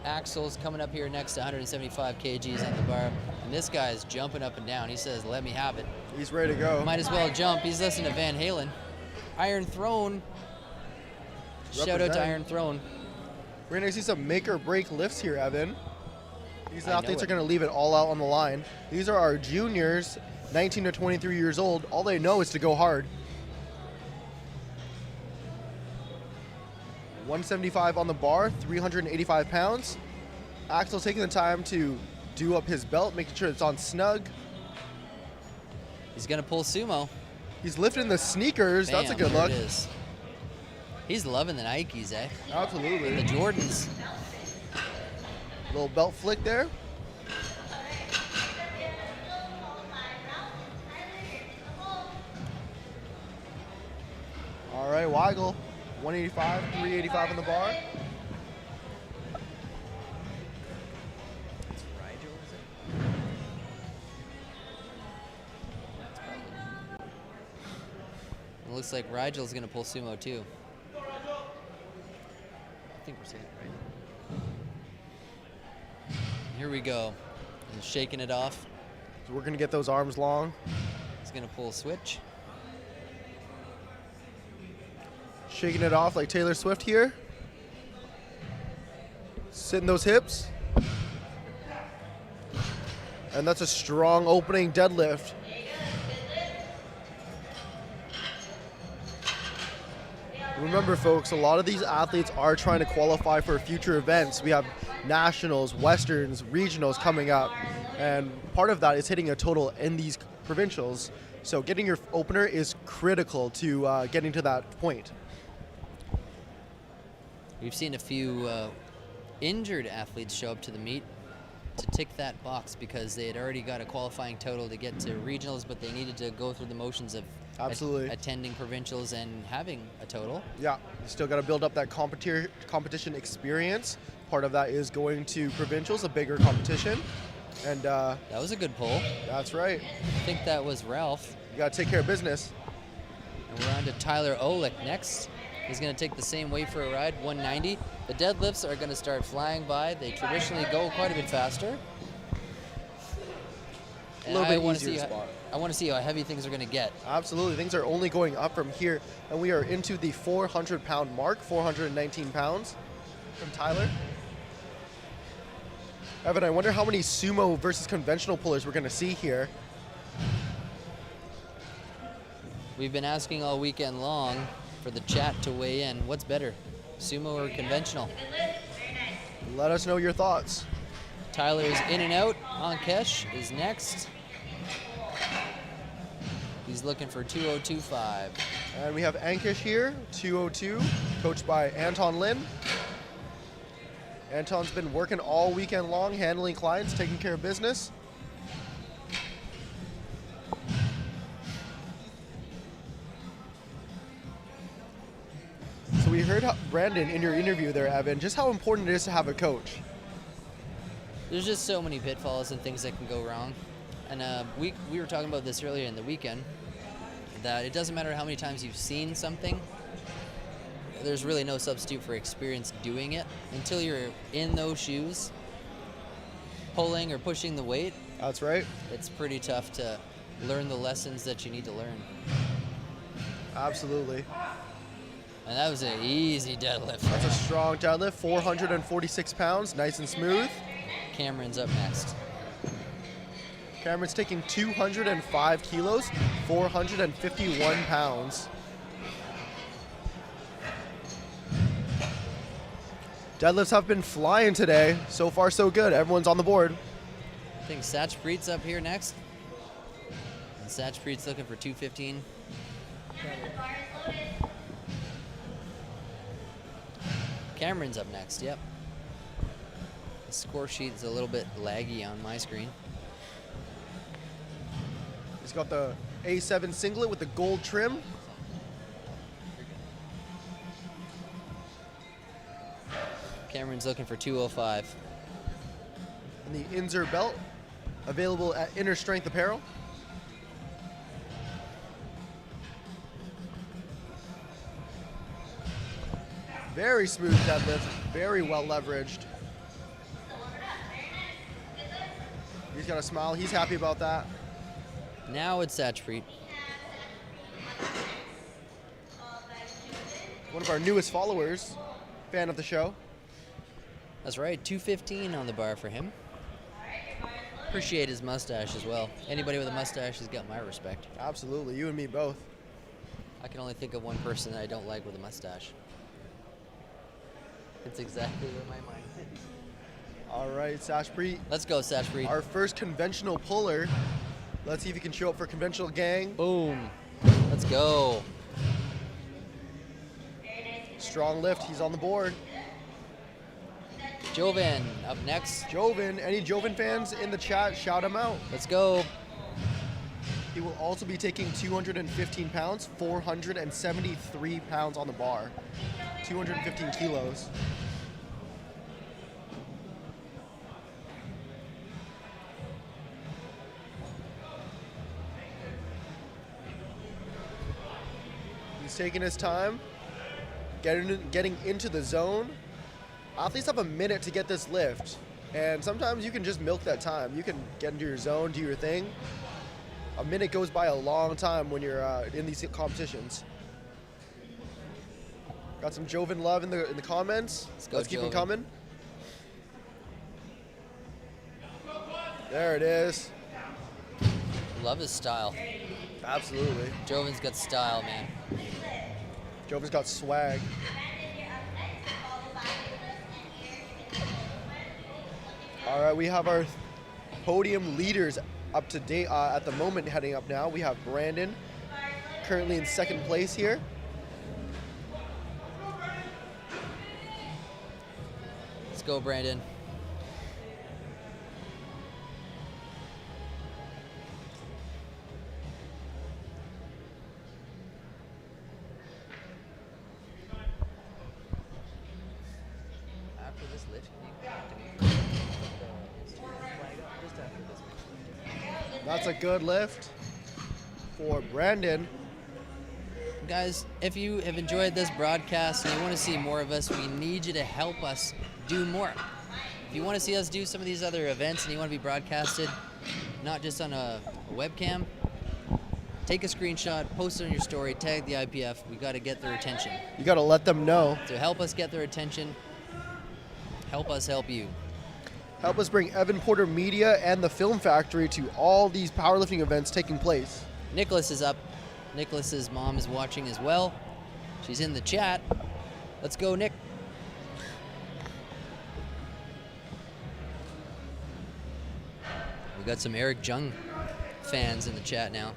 Axel's coming up here next to 175 kgs on the bar. And this guy's jumping up and down. He says, let me have it. He's ready to go. Might as well jump. He's listening to Van Halen. Iron Throne. Shout out to Iron Throne. We're going to see some make or break lifts here, Evan. These athletes are going to leave it all out on the line. These are our juniors, 19 to 23 years old. All they know is to go hard. 175 on the bar, 385 pounds. Axel taking the time to do up his belt, making sure it's on snug. He's going to pull sumo. He's lifting the sneakers. Bam, That's a good there look. it is. He's loving the Nikes, eh? Absolutely. The Jordans. Little belt flick there. All right, Weigel, 185, 385 on the bar. It looks like Rigel's going to pull sumo too. I think we're saying it right. Here we go. And shaking it off. So we're going to get those arms long. He's going to pull a switch. Shaking it off like Taylor Swift here. Sitting those hips. And that's a strong opening deadlift. Remember, folks, a lot of these athletes are trying to qualify for future events. We have nationals, westerns, regionals coming up, and part of that is hitting a total in these provincials. So getting your opener is critical to getting to that point. We've seen a few injured athletes show up to the meet to tick that box because they had already got a qualifying total to get to regionals, but they needed to go through the motions of attending provincials and having a total. Yeah, you still got to build up that competition experience. Part of that is going to provincials, a bigger competition. And that was a good pull. That's right. I think that was Ralph. You got to take care of business. And we're on to Tyler Olick next. He's going to take the same weight for a ride, 190. The deadlifts are going to start flying by. They traditionally go quite a bit faster. A little bit easier spot. I want to see how heavy things are going to get. Absolutely. Things are only going up from here. And we are into the 400-pound mark, 419 pounds from Tyler. Evan, I wonder how many sumo versus conventional pullers we're going to see here. We've been asking all weekend long for the chat to weigh in. What's better, sumo or conventional? Let us know your thoughts. Tyler's in and out. Ankesh is next. He's looking for 202.5. And we have Ankesh here, 202, coached by Anton Lin. Anton's been working all weekend long, handling clients, taking care of business. So we heard, Brandon, in your interview there, Evan, just how important it is to have a coach. There's just so many pitfalls and things that can go wrong. And we were talking about this earlier in the weekend, that it doesn't matter how many times you've seen something, there's really no substitute for experience doing it. Until you're in those shoes, pulling or pushing the weight. That's right. It's pretty tough to learn the lessons that you need to learn. Absolutely. And that was an easy deadlift. That's a strong deadlift, 446 pounds, nice and smooth. Cameron's up next. Cameron's taking 205 kilos, 451 pounds. Deadlifts have been flying today. So far, so good. Everyone's on the board. I think Satchpreet's up here next. And Satchpreet's looking for 215. Cameron's up next, yep. The score sheet's a little bit laggy on my screen. He's got the A7 singlet with the gold trim. Cameron's looking for 205. And the Inzer belt, available at Inner Strength Apparel. Very smooth deadlift, very well leveraged. He's got a smile, he's happy about that. Now it's Satchpreet. One of our newest followers, fan of the show. That's right, 215 on the bar for him. Appreciate his mustache as well. Anybody with a mustache has got my respect. Absolutely, you and me both. I can only think of one person that I don't like with a mustache. It's exactly where my mind is. All right, Sashpreet. Let's go, Sashpreet. Our first conventional puller. Let's see if he can show up for conventional gang. Boom. Let's go. Strong lift. He's on the board. Joven up next. Joven. Any Joven fans in the chat, shout him out. Let's go. He will also be taking 215 pounds, 473 pounds on the bar. 215 kilos. He's taking his time, getting into the zone. Athletes have a minute to get this lift, and sometimes you can just milk that time. You can get into your zone, do your thing. A minute goes by a long time when you're in these competitions. Got some Joven love in the comments. Let's keep them coming. There it is. Love his style. Absolutely. Joven's got style, man. Joven's got swag. All right, we have our podium leaders up to date at the moment, heading up now. We have Brandon, currently in second place here. Let's go, Brandon. After this lift, That's a good lift for Brandon. Guys, if you have enjoyed this broadcast and you want to see more of us, we need you to help us do more. If you want to see us do some of these other events and you want to be broadcasted, not just on a webcam, take a screenshot, post it on your story, tag the IPF. We got to get their attention. You got to let them know. To help us get their attention, help us help you. Help us bring Evan Porter Media and the Film Factory to all these powerlifting events taking place. Nicholas is up. Nicholas's mom is watching as well. She's in the chat. Let's go, Nick. We got some Eric Jung fans in the chat now.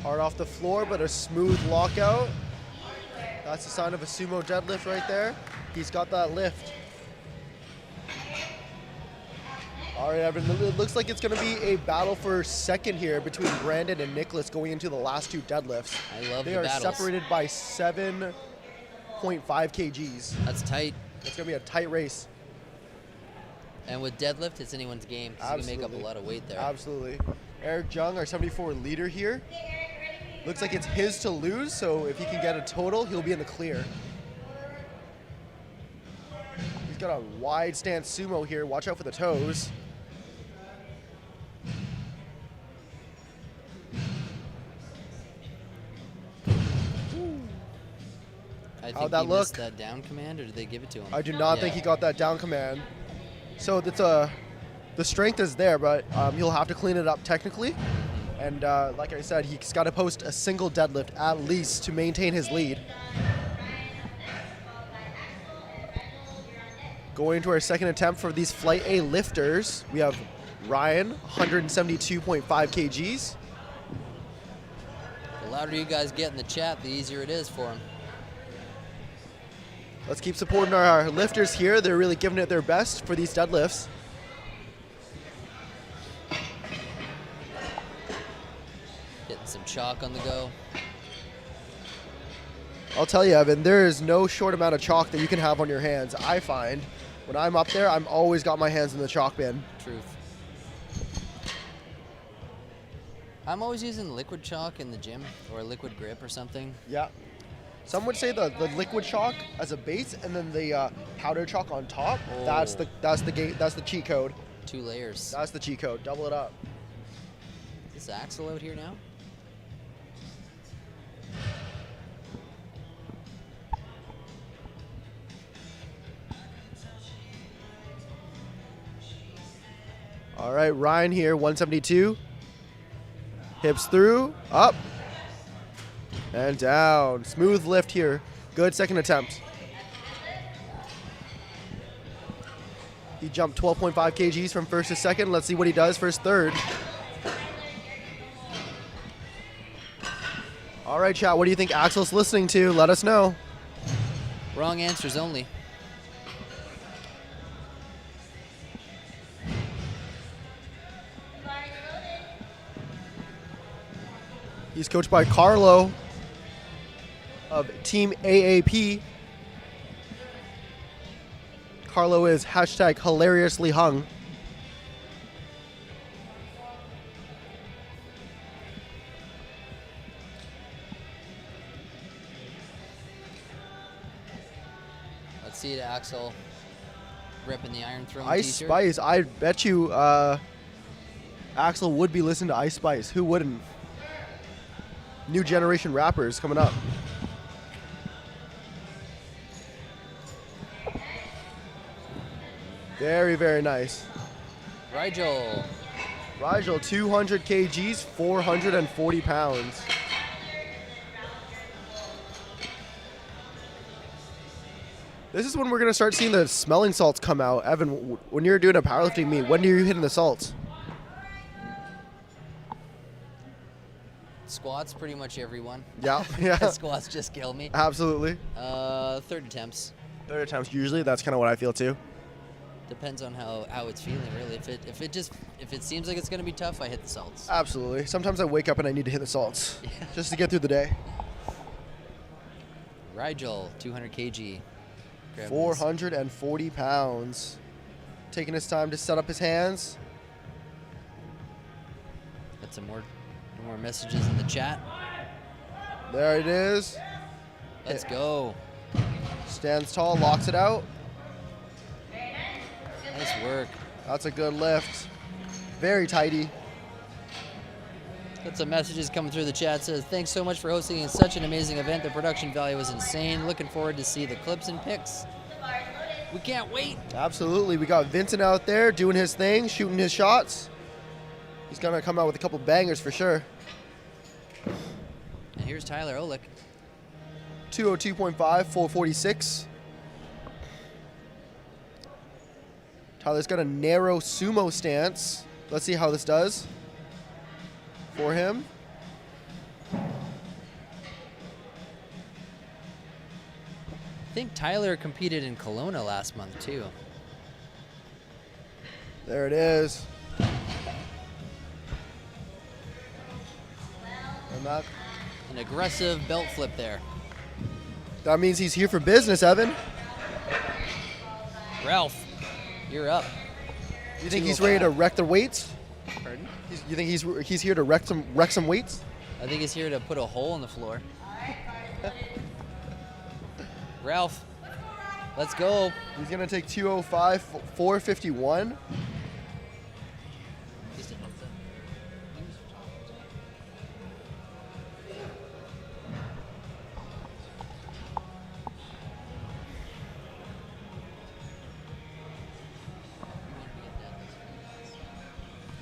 Hard off the floor, but a smooth lockout. That's the sign of a sumo deadlift right there. He's got that lift. All right, Evan, it looks like it's going to be a battle for second here between Brandon and Nicholas going into the last two deadlifts. I love they the are battles. separated by 7.5 kgs. That's tight. It's going to be a tight race. And with deadlift, it's anyone's game. You can make up a lot of weight there. Absolutely. Eric Jung, our 74 leader here. Looks like it's his to lose, so if he can get a total, he'll be in the clear. He's got a wide stance sumo here. Watch out for the toes. I think How'd that he look? missed that down command, or did they give it to him? I do not think he got that down command. So that's the strength is there, but he'll have to clean it up technically. And like I said, he's got to post a single deadlift at least to maintain his lead. Going into our second attempt for these Flight A lifters, we have Ryan, 172.5 kgs. The louder you guys get in the chat, the easier it is for him. Let's keep supporting our lifters here. They're really giving it their best for these deadlifts. Getting some chalk on the go. I'll tell you, Evan, there is no short amount of chalk that you can have on your hands. I find when I'm up there, I'm always got my hands in the chalk bin. Truth. I'm always using liquid chalk in the gym, or liquid grip or something. Yeah. Some would say the liquid chalk as a base, and then the powder chalk on top. Oh. That's the cheat code. 2 layers. That's the cheat code. Double it up. Is Axel out here now? All right, Ryan here, 172. Hips through, up, and down. Smooth lift here Good second attempt. He jumped 12.5 kgs from first to second. Let's see what he does for his third. All right, chat, what do you think Axel's listening to? Let us know. Wrong answers only. He's coached by Carlo of Team AAP. Carlo is hashtag hilariously hung. Let's see it, Axel. Ripping the Iron Throne Ice t-shirt. Spice, I bet you Axel would be listening to Ice Spice. Who wouldn't? New generation rappers coming up. Very, very nice. Rigel. Rigel, 200 kgs, 440 pounds. This is when we're going to start seeing the smelling salts come out. Evan, when you're doing a powerlifting meet, when are you hitting the salts? Squats, pretty much everyone. Yeah, yeah. Squats just kill me. Absolutely. Third attempts. Third attempts, usually. That's kind of what I feel too. Depends on how it's feeling, really. If it seems like it's gonna be tough, I hit the salts. Absolutely. Sometimes I wake up and I need to hit the salts just to get through the day. Rigel, 200 kg. 440 pounds. Taking his time to set up his hands. Got some more messages in the chat. There it is. Let's go. Stands tall, locks it out. Nice work. That's a good lift. Very tidy. Got some messages coming through the chat. Says, thanks so much for hosting such an amazing event. The production value was insane. Looking forward to see the clips and pics. We can't wait. Absolutely. We got Vincent out there doing his thing, shooting his shots. He's going to come out with a couple bangers for sure. And here's Tyler Olick. 202.5, 446. Tyler's got a narrow sumo stance. Let's see how this does for him. I think Tyler competed in Kelowna last month too. There it is. And that, an aggressive belt flip there. That means he's here for business, Evan. Ralph, you're up. You think he's ready to wreck the weights? Pardon? You think he's here to wreck some weights? I think he's here to put a hole in the floor. Ralph, let's go. He's gonna take 205, 451.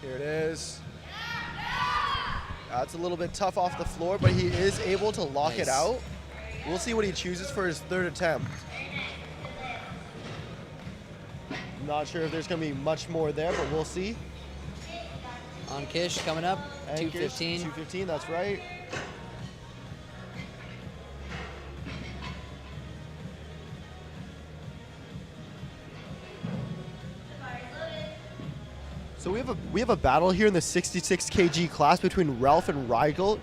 Here it is. That's a little bit tough off the floor, but he is able to lock it out. We'll see what he chooses for his third attempt. I'm not sure if there's going to be much more there, but we'll see. On Kish coming up, 215. 215, that's right. So we have a battle here in the 66 kg class between Ralph and Rigel,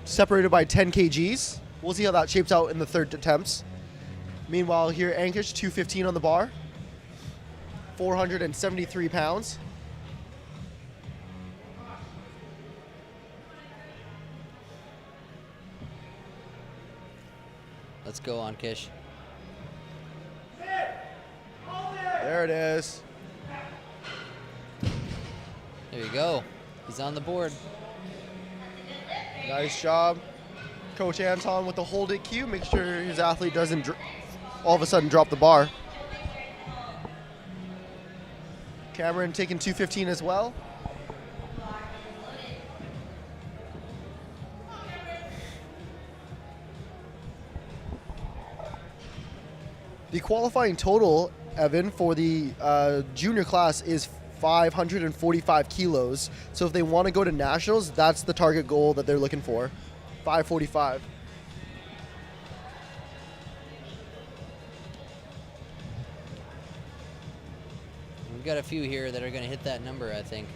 separated by 10 kgs. We'll see how that shapes out in the third attempts. Meanwhile, here Ankish, 215 on the bar, 473 pounds. Let's go on Kish. There it is. There you go. He's on the board. Nice job. Coach Anton with the hold it cue. Make sure his athlete doesn't all of a sudden drop the bar. Cameron taking 215 as well. The qualifying total, Evan, for the junior class is 545 kilos. So if they want to go to nationals, that's the target goal that they're looking for, 545. We've got a few here that are going to hit that number, I think.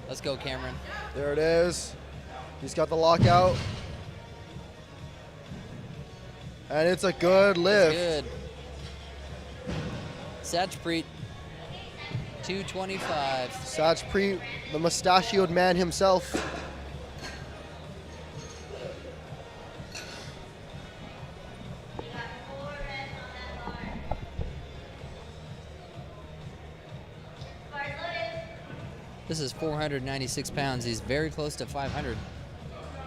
Let's go, Cameron. There it is. He's got the lockout. And it's a good lift. That's good. Satchpreet, 225. Satchpreet, the mustachioed man himself. This is 496 pounds. He's very close to 500.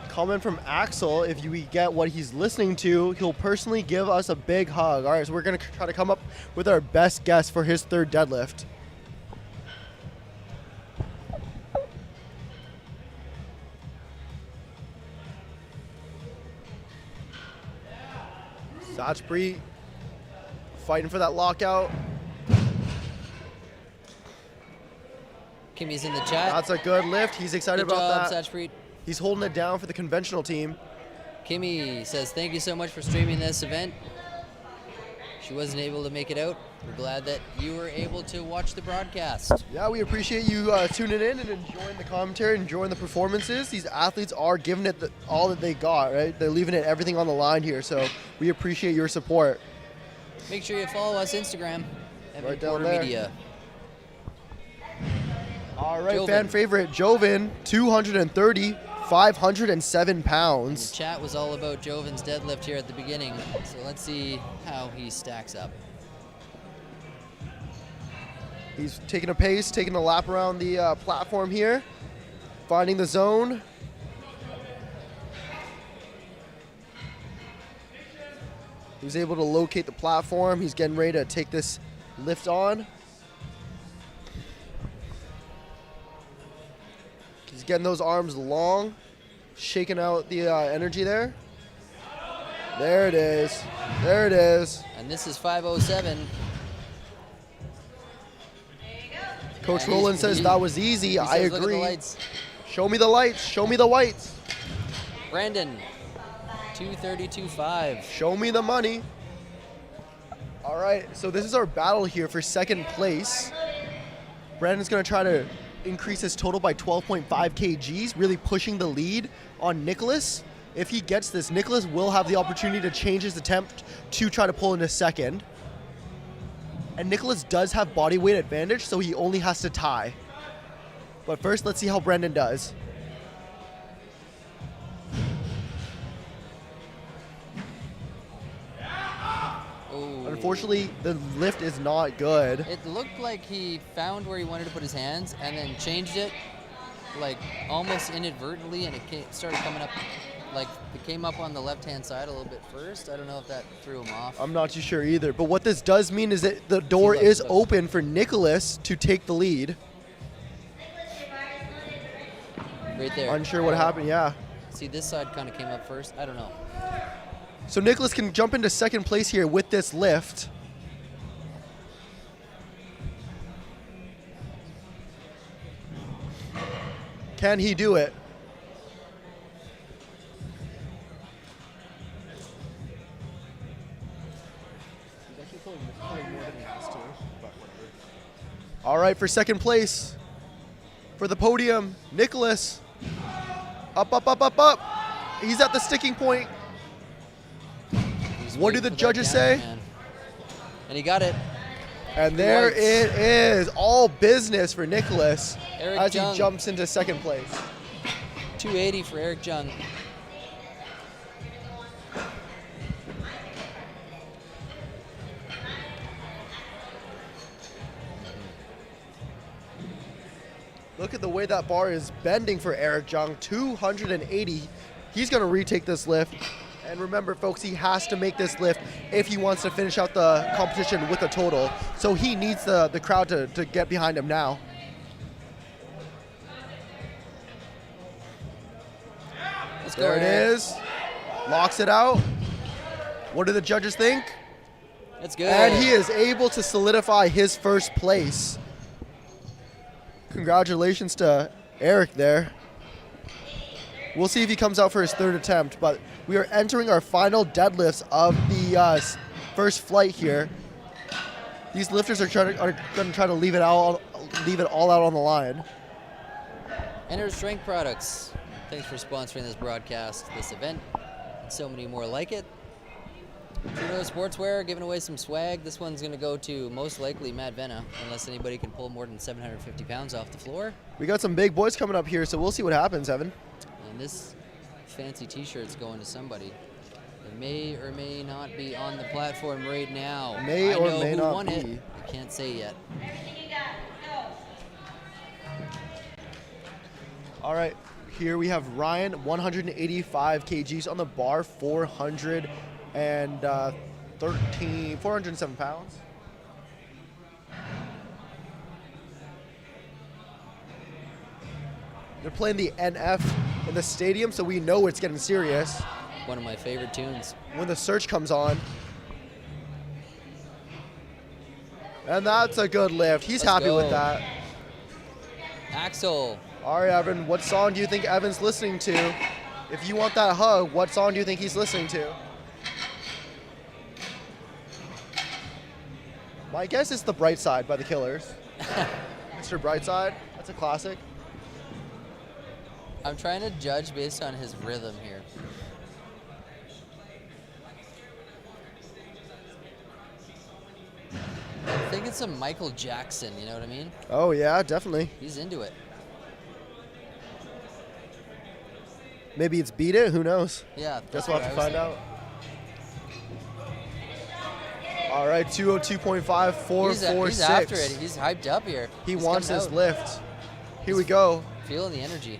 Comment from Axel, if we get what he's listening to, he'll personally give us a big hug. All right, so we're going to try to come up with our best guess for his third deadlift. Satchpreet fighting for that lockout. Kimmy's in the chat. That's a good lift. He's excited Good about job, that. Satchpreet. He's holding it down for the conventional team. Kimmy says, thank you so much for streaming this event. She wasn't able to make it out. We're glad that you were able to watch the broadcast. Yeah, we appreciate you tuning in and enjoying the commentary, enjoying the performances. These athletes are giving it all that they got, right? They're leaving it everything on the line here, so we appreciate your support. Make sure you follow us Instagram, Right down Porter there. Media. All right, Joven. fan favorite, Joven, 230, 507 pounds. The chat was all about Joven's deadlift here at the beginning, so let's see how he stacks up. He's taking a pace, taking a lap around the platform here, finding the zone. He's able to locate the platform. He's getting ready to take this lift on. He's getting those arms long, shaking out the energy there. There it is. There it is. And this is 507. Coach Yeah, Rowland says that was easy. he I says, "Look at the agree. lights." Show me the lights. Show me the whites. Brandon, 232.5. Show me the money. All right, so this is our battle here for second place. Brandon's going to try to increase his total by 12.5 kgs, really pushing the lead on Nicholas. If he gets this, Nicholas will have the opportunity to change his attempt to try to pull into second. And Nicholas does have body weight advantage, so he only has to tie. But first, let's see how Brandon does. Unfortunately, the lift is not good. It looked like he found where he wanted to put his hands and then changed it, like almost inadvertently, and it started coming up, like it came up on the left-hand side a little bit first. I don't know if that threw him off. I'm not too sure either. But what this does mean is that the door is open for Nicholas to take the lead. Right there. Unsure what happened, yeah. See, this side kind of came up first. I don't know. So Nicholas can jump into second place here with this lift. Can he do it? All right, for second place, for the podium, Nicholas. Up, up, up, up, up. He's at the sticking point. What do the judges say? And he got it. And there it is, all business for Nicholas Eric as Jung. he jumps into second place. 280 for Eric Jung. Look at the way that bar is bending for Eric Jung, 280. He's gonna retake this lift. And remember, folks, he has to make this lift if he wants to finish out the competition with a total. So he needs the crowd to get behind him now. Let's go. There it is. Locks it out. What do the judges think? That's good. And he is able to solidify his first place. Congratulations to Eric there. We'll see if he comes out for his third attempt, but we are entering our final deadlifts of the first flight here. These lifters are going to try to leave it all out on the line. Enter Strength Products. Thanks for sponsoring this broadcast, this event, and so many more like it. Trudeau Sportswear giving away some swag. This one's going to go to most likely Matt Venna, unless anybody can pull more than 750 pounds off the floor. We got some big boys coming up here, so we'll see what happens, Evan. And this fancy t-shirt's going to somebody. It may or may not be on the platform right now. May or know may who not won be. It. I can't say yet. All right, here we have Ryan, 185 kgs on the bar, 407 pounds. They're playing the NF in the stadium, so we know it's getting serious. One of my favorite tunes. When the search comes on. And that's a good lift. He's Let's happy go. with that. Axel. All right, Evan, what song do you think Evan's listening to? If you want that hug, what song do you think he's listening to? My guess is The Bright Side by The Killers. Mr. Brightside, that's a classic. I'm trying to judge based on his rhythm here. I'm thinking some Michael Jackson, you know what I mean? Oh yeah, definitely. He's into it. Maybe it's Beat It, who knows? Yeah. Guess we'll have to find out. All right, 202.5, 446. He's after it. He's hyped up here. He He's wants coming this out. lift. Here we go. Feeling the energy.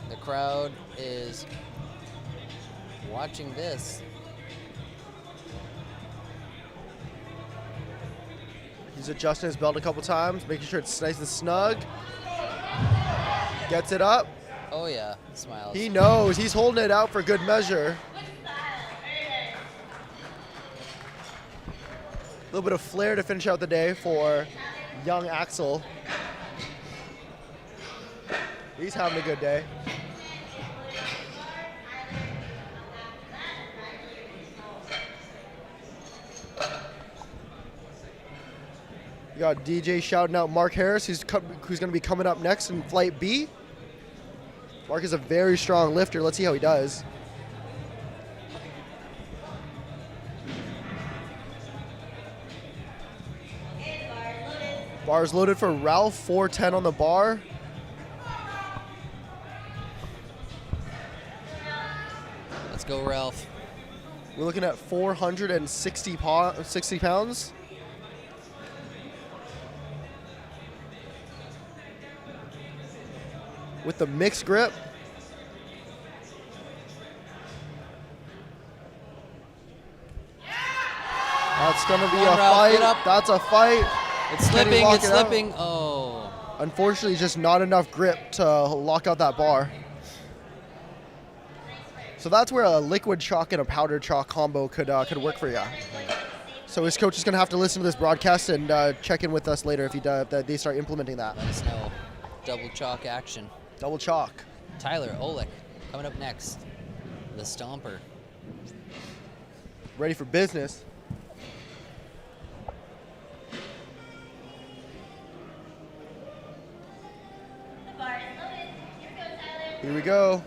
The crowd is watching this. He's adjusting his belt a couple times, making sure it's nice and snug. Gets it up. Oh yeah, smiles. He knows. He's holding it out for good measure. A little bit of flair to finish out the day for young Axel. He's having a good day. You got DJ shouting out Mark Harris, who's going to be coming up next in Flight B. Mark is a very strong lifter. Let's see how he does. Bars loaded for Ralph, 410 on the bar. Let's go, Ralph. We're looking at 460 pounds. With the mixed grip. That's going to be Come on, a Ralph, fight. get up. That's a fight. It's Can he slipping, lock it's it out? slipping. Oh. Unfortunately, just not enough grip to lock out that bar. So that's where a liquid chalk and a powdered chalk combo could work for you. So his coach is going to have to listen to this broadcast and check in with us later if they start implementing that. Let us know. Double chalk action. Double chalk. Tyler Olick coming up next. The Stomper. Ready for business. Here we go.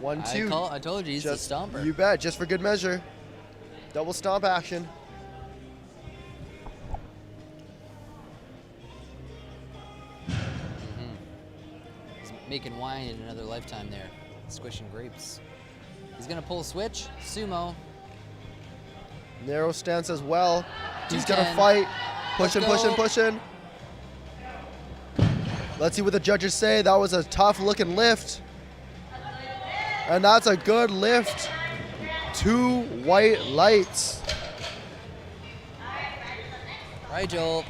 One, two. I told you he's the Stomper. You bet, just for good measure. Double stomp action. He's making wine in another lifetime there. Squishing grapes. He's going to pull a switch. Sumo. Narrow stance as well. He's going to 210. fight. Pushing, Let's go. pushing. Let's see what the judges say. That was a tough looking lift. And that's a good lift. 2 white lights. Rigel.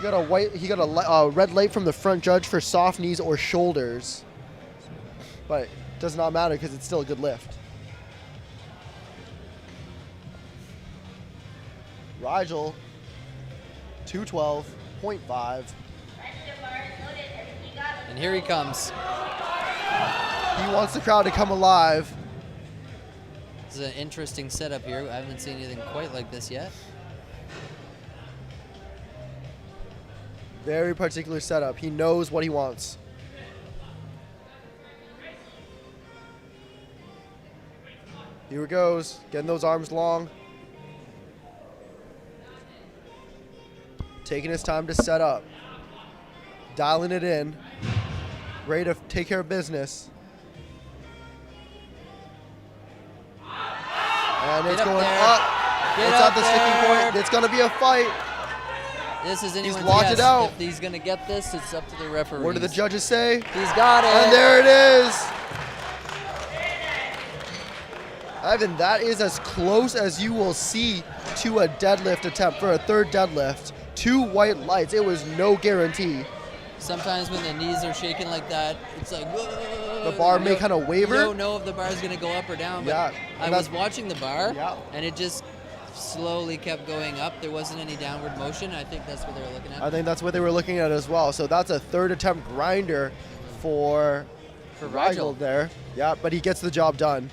He got a red light from the front judge for soft knees or shoulders. But it does not matter because it's still a good lift. Rigel, 212.5. And here he comes. He wants the crowd to come alive. This is an interesting setup here. I haven't seen anything quite like this yet. Very particular setup. He knows what he wants. Here it goes. Getting those arms long. Taking his time to set up. Dialing it in. Ready to take care of business. And it's going up. It's at the sticking point. It's going to be a fight. This is anyone's He's locked guess. it out. If he's going to get this, it's up to the referees. What do the judges say? He's got it. And there it is. Ivan, that is as close as you will see to a deadlift attempt for a third deadlift. 2 white lights. It was no guarantee. Sometimes when the knees are shaking like that, it's like, whoa. The bar may kind of waver. You don't know if the bar is going to go up or down. But Yeah, I was watching the bar, Yeah. and it just slowly kept going up. There wasn't any downward motion. I think that's what they were looking at. I think that's what they were looking at as well. So that's a third attempt grinder for Rigel there. Yeah, but he gets the job done.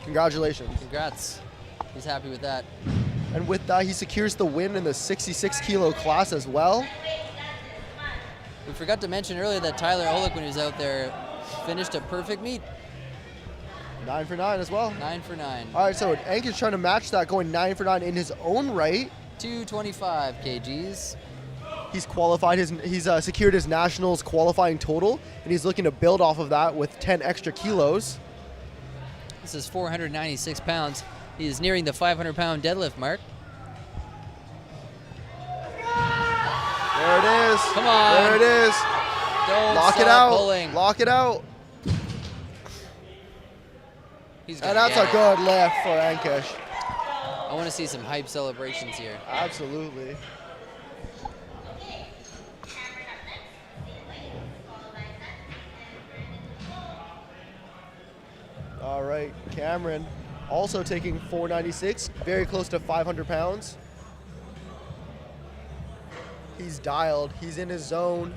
Congratulations. Congrats. He's happy with that. And with that, he secures the win in the 66 kilo class as well. We forgot to mention earlier that Tyler Olick, when he was out there, finished a perfect meet. 9 for 9 as well. 9 for 9. All right, so Ank is trying to match that, going 9 for 9 in his own right. 225 kgs. He's qualified. He's secured his nationals qualifying total, and he's looking to build off of that with 10 extra kilos. This is 496 pounds. He is nearing the 500-pound deadlift mark. There it is. Come on. There it is. Don't Lock it stop out. pulling. Lock it out. He's And gonna that's get a it. good lift for Ankish. I want to see some hype celebrations here. Absolutely. All right, Cameron also taking 496, very close to 500 pounds. He's dialed, he's in his zone.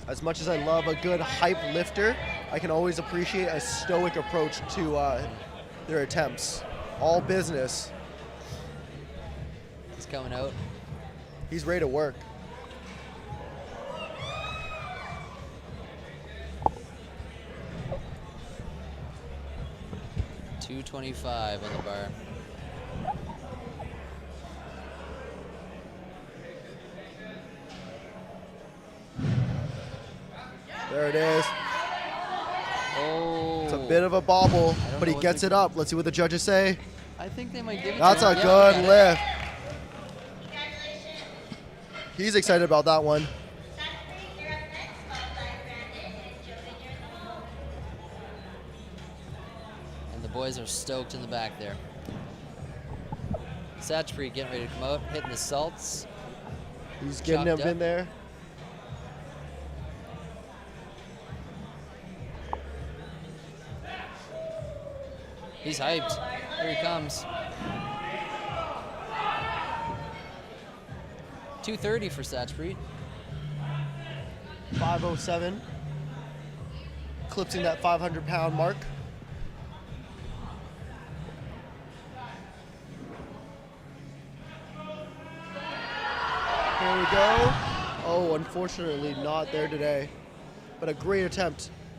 As much as I love a good hype lifter, I can always appreciate a stoic approach to their attempts. All business. He's coming out. He's ready to work. $225 on the bar. There it is. Oh. It's a bit of a bobble, but he gets it up. Let's see what the judges say. I think they might give it That's to a him. good Yeah, lift. He's excited about that one. And the boys are stoked in the back there. Satchfree getting ready to come out, hitting the salts. He's getting him Chopped up. in there. He's hyped. Here he comes. 230 for Satchfree. 507. Eclipsing that 500-pound mark. Here we go. Oh, unfortunately not there today. But a great attempt